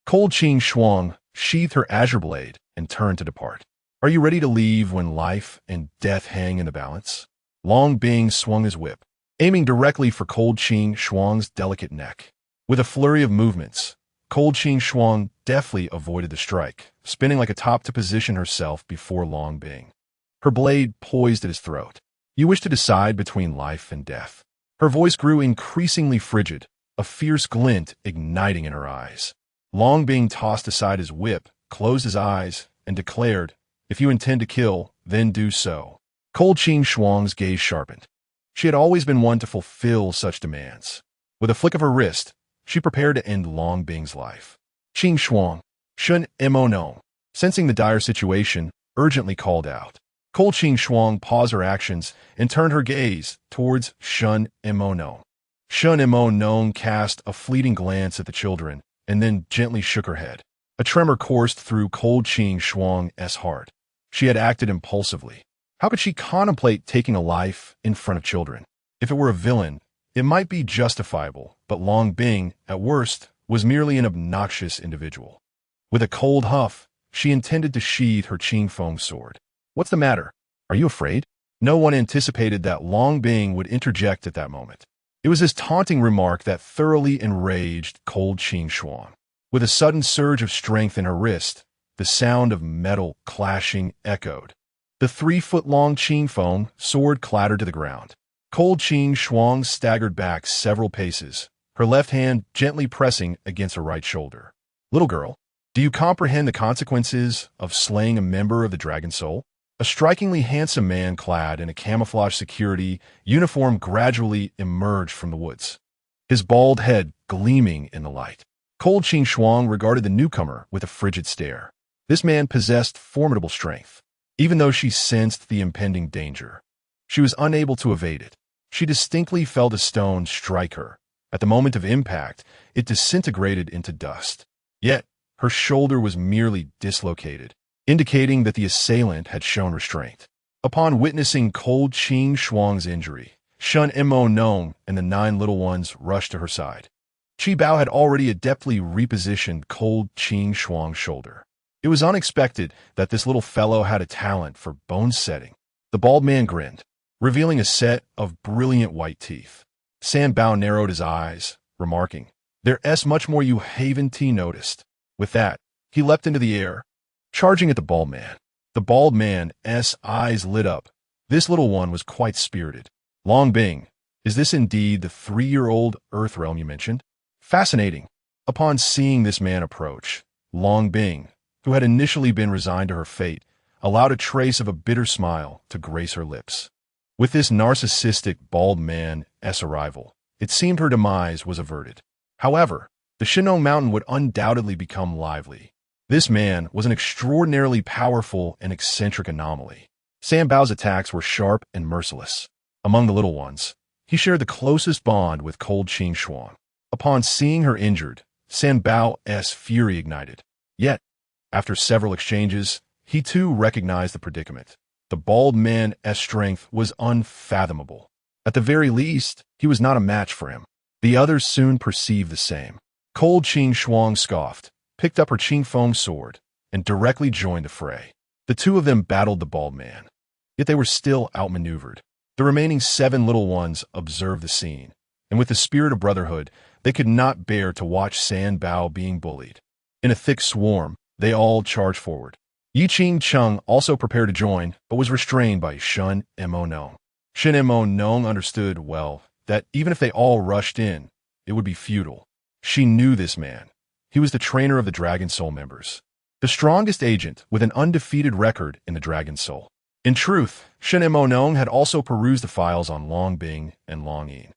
Cold Qing Shuang sheathed her azure blade and turned to depart. "Are you ready to leave when life and death hang in the balance?" Long Bing swung his whip, aiming directly for Cold Qing Shuang's delicate neck. With a flurry of movements, Cold Qing Shuang deftly avoided the strike, spinning like a top to position herself before Long Bing. Her blade poised at his throat. "You wish to decide between life and death." Her voice grew increasingly frigid, a fierce glint igniting in her eyes. Long Bing tossed aside his whip, closed his eyes, and declared, "If you intend to kill, then do so." Cold Qing Shuang's gaze sharpened. She had always been one to fulfill such demands. With a flick of her wrist, she prepared to end Long Bing's life. Qing Shuang, Shun Mo, sensing the dire situation, urgently called out. Cold Qing Shuang paused her actions and turned her gaze towards Shun Mo. Shun Mo cast a fleeting glance at the children and then gently shook her head. A tremor coursed through Cold Qing Shuang's heart. She had acted impulsively. How could she contemplate taking a life in front of children? If it were a villain, it might be justifiable, but Long Bing, at worst, was merely an obnoxious individual. With a cold huff, she intended to sheathe her Qing Feng sword. "What's the matter? Are you afraid?" No one anticipated that Long Bing would interject at that moment. It was his taunting remark that thoroughly enraged Cold Qing Shuang. With a sudden surge of strength in her wrist, the sound of metal clashing echoed. The 3-foot-long Qing Feng sword clattered to the ground. Cold Qing Shuang staggered back several paces, her left hand gently pressing against her right shoulder. "Little girl, do you comprehend the consequences of slaying a member of the Dragon Soul?" A strikingly handsome man clad in a camouflage security uniform gradually emerged from the woods, his bald head gleaming in the light. Cold Qing Shuang regarded the newcomer with a frigid stare. This man possessed formidable strength. even though she sensed the impending danger. She was unable to evade it. She distinctly felt a stone strike her. At the moment of impact, it disintegrated into dust. Yet, her shoulder was merely dislocated, indicating that the assailant had shown restraint. Upon witnessing Cold Ching Shuang's injury, Shun Mo Nong and the 9 little ones rushed to her side. Qi Bao had already adeptly repositioned Cold Ching Shuang's shoulder. It was unexpected that this little fellow had a talent for bone setting. The bald man grinned, revealing a set of brilliant white teeth. San Bao narrowed his eyes, remarking, "There's much more you haven't noticed." With that, he leapt into the air, charging at the bald man. The bald man's eyes lit up. This little one was quite spirited. "Long Bing, is this indeed the 3-year-old Earth Realm you mentioned?" Fascinating. Upon seeing this man approach, Long Bing, who had initially been resigned to her fate, allowed a trace of a bitter smile to grace her lips. With this narcissistic bald man's arrival, it seemed her demise was averted. However, the Shinong Mountain would undoubtedly become lively. This man was an extraordinarily powerful and eccentric anomaly. San Bao's attacks were sharp and merciless. Among the little ones, he shared the closest bond with Cold Ching Shuang. Upon seeing her injured, San Bao's fury ignited. Yet, after several exchanges, he too recognized the predicament. The bald man's strength was unfathomable. At the very least, he was not a match for him. The others soon perceived the same. Cold Ching Shuang scoffed, picked up her Qing Feng sword, and directly joined the fray. The 2 of them battled the bald man. Yet they were still outmaneuvered. The remaining 7 little ones observed the scene, and with the spirit of brotherhood, they could not bear to watch San Bao being bullied. In a thick swarm, they all charged forward. Yi Qing Chung also prepared to join, but was restrained by Shun Mo Nong. Shun Mo Nong understood well that even if they all rushed in, it would be futile. She knew this man. He was the trainer of the Dragon Soul members, the strongest agent with an undefeated record in the Dragon Soul. In truth, Shun Mo Nong had also perused the files on Long Bing and Long Yin.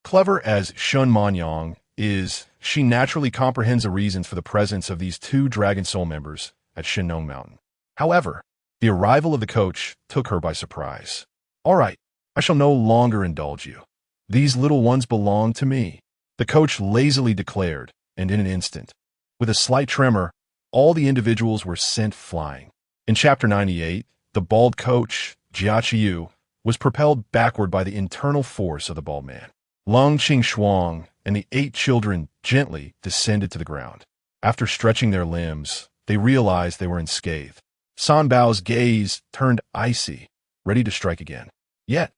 Clever as Shun Monyong is, she naturally comprehends the reasons for the presence of these 2 Dragon Soul members at Shinong Mountain. However, the arrival of the coach took her by surprise. "All right, I shall no longer indulge you. These little ones belong to me," the coach lazily declared, and in an instant, with a slight tremor, all the individuals were sent flying. In Chapter 98, the bald coach, Jia Qiu, was propelled backward by the internal force of the bald man. Long Qing Shuang and the 8 children gently descended to the ground. After stretching their limbs, they realized they were unscathed. San Bao's gaze turned icy, ready to strike again. Yet,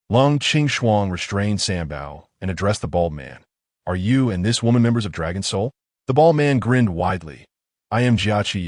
Long Qing Shuang restrained San Bao and addressed the bald man. "Are you and this woman members of Dragon Soul?" The bald man grinned widely. "I am Jia Qiu,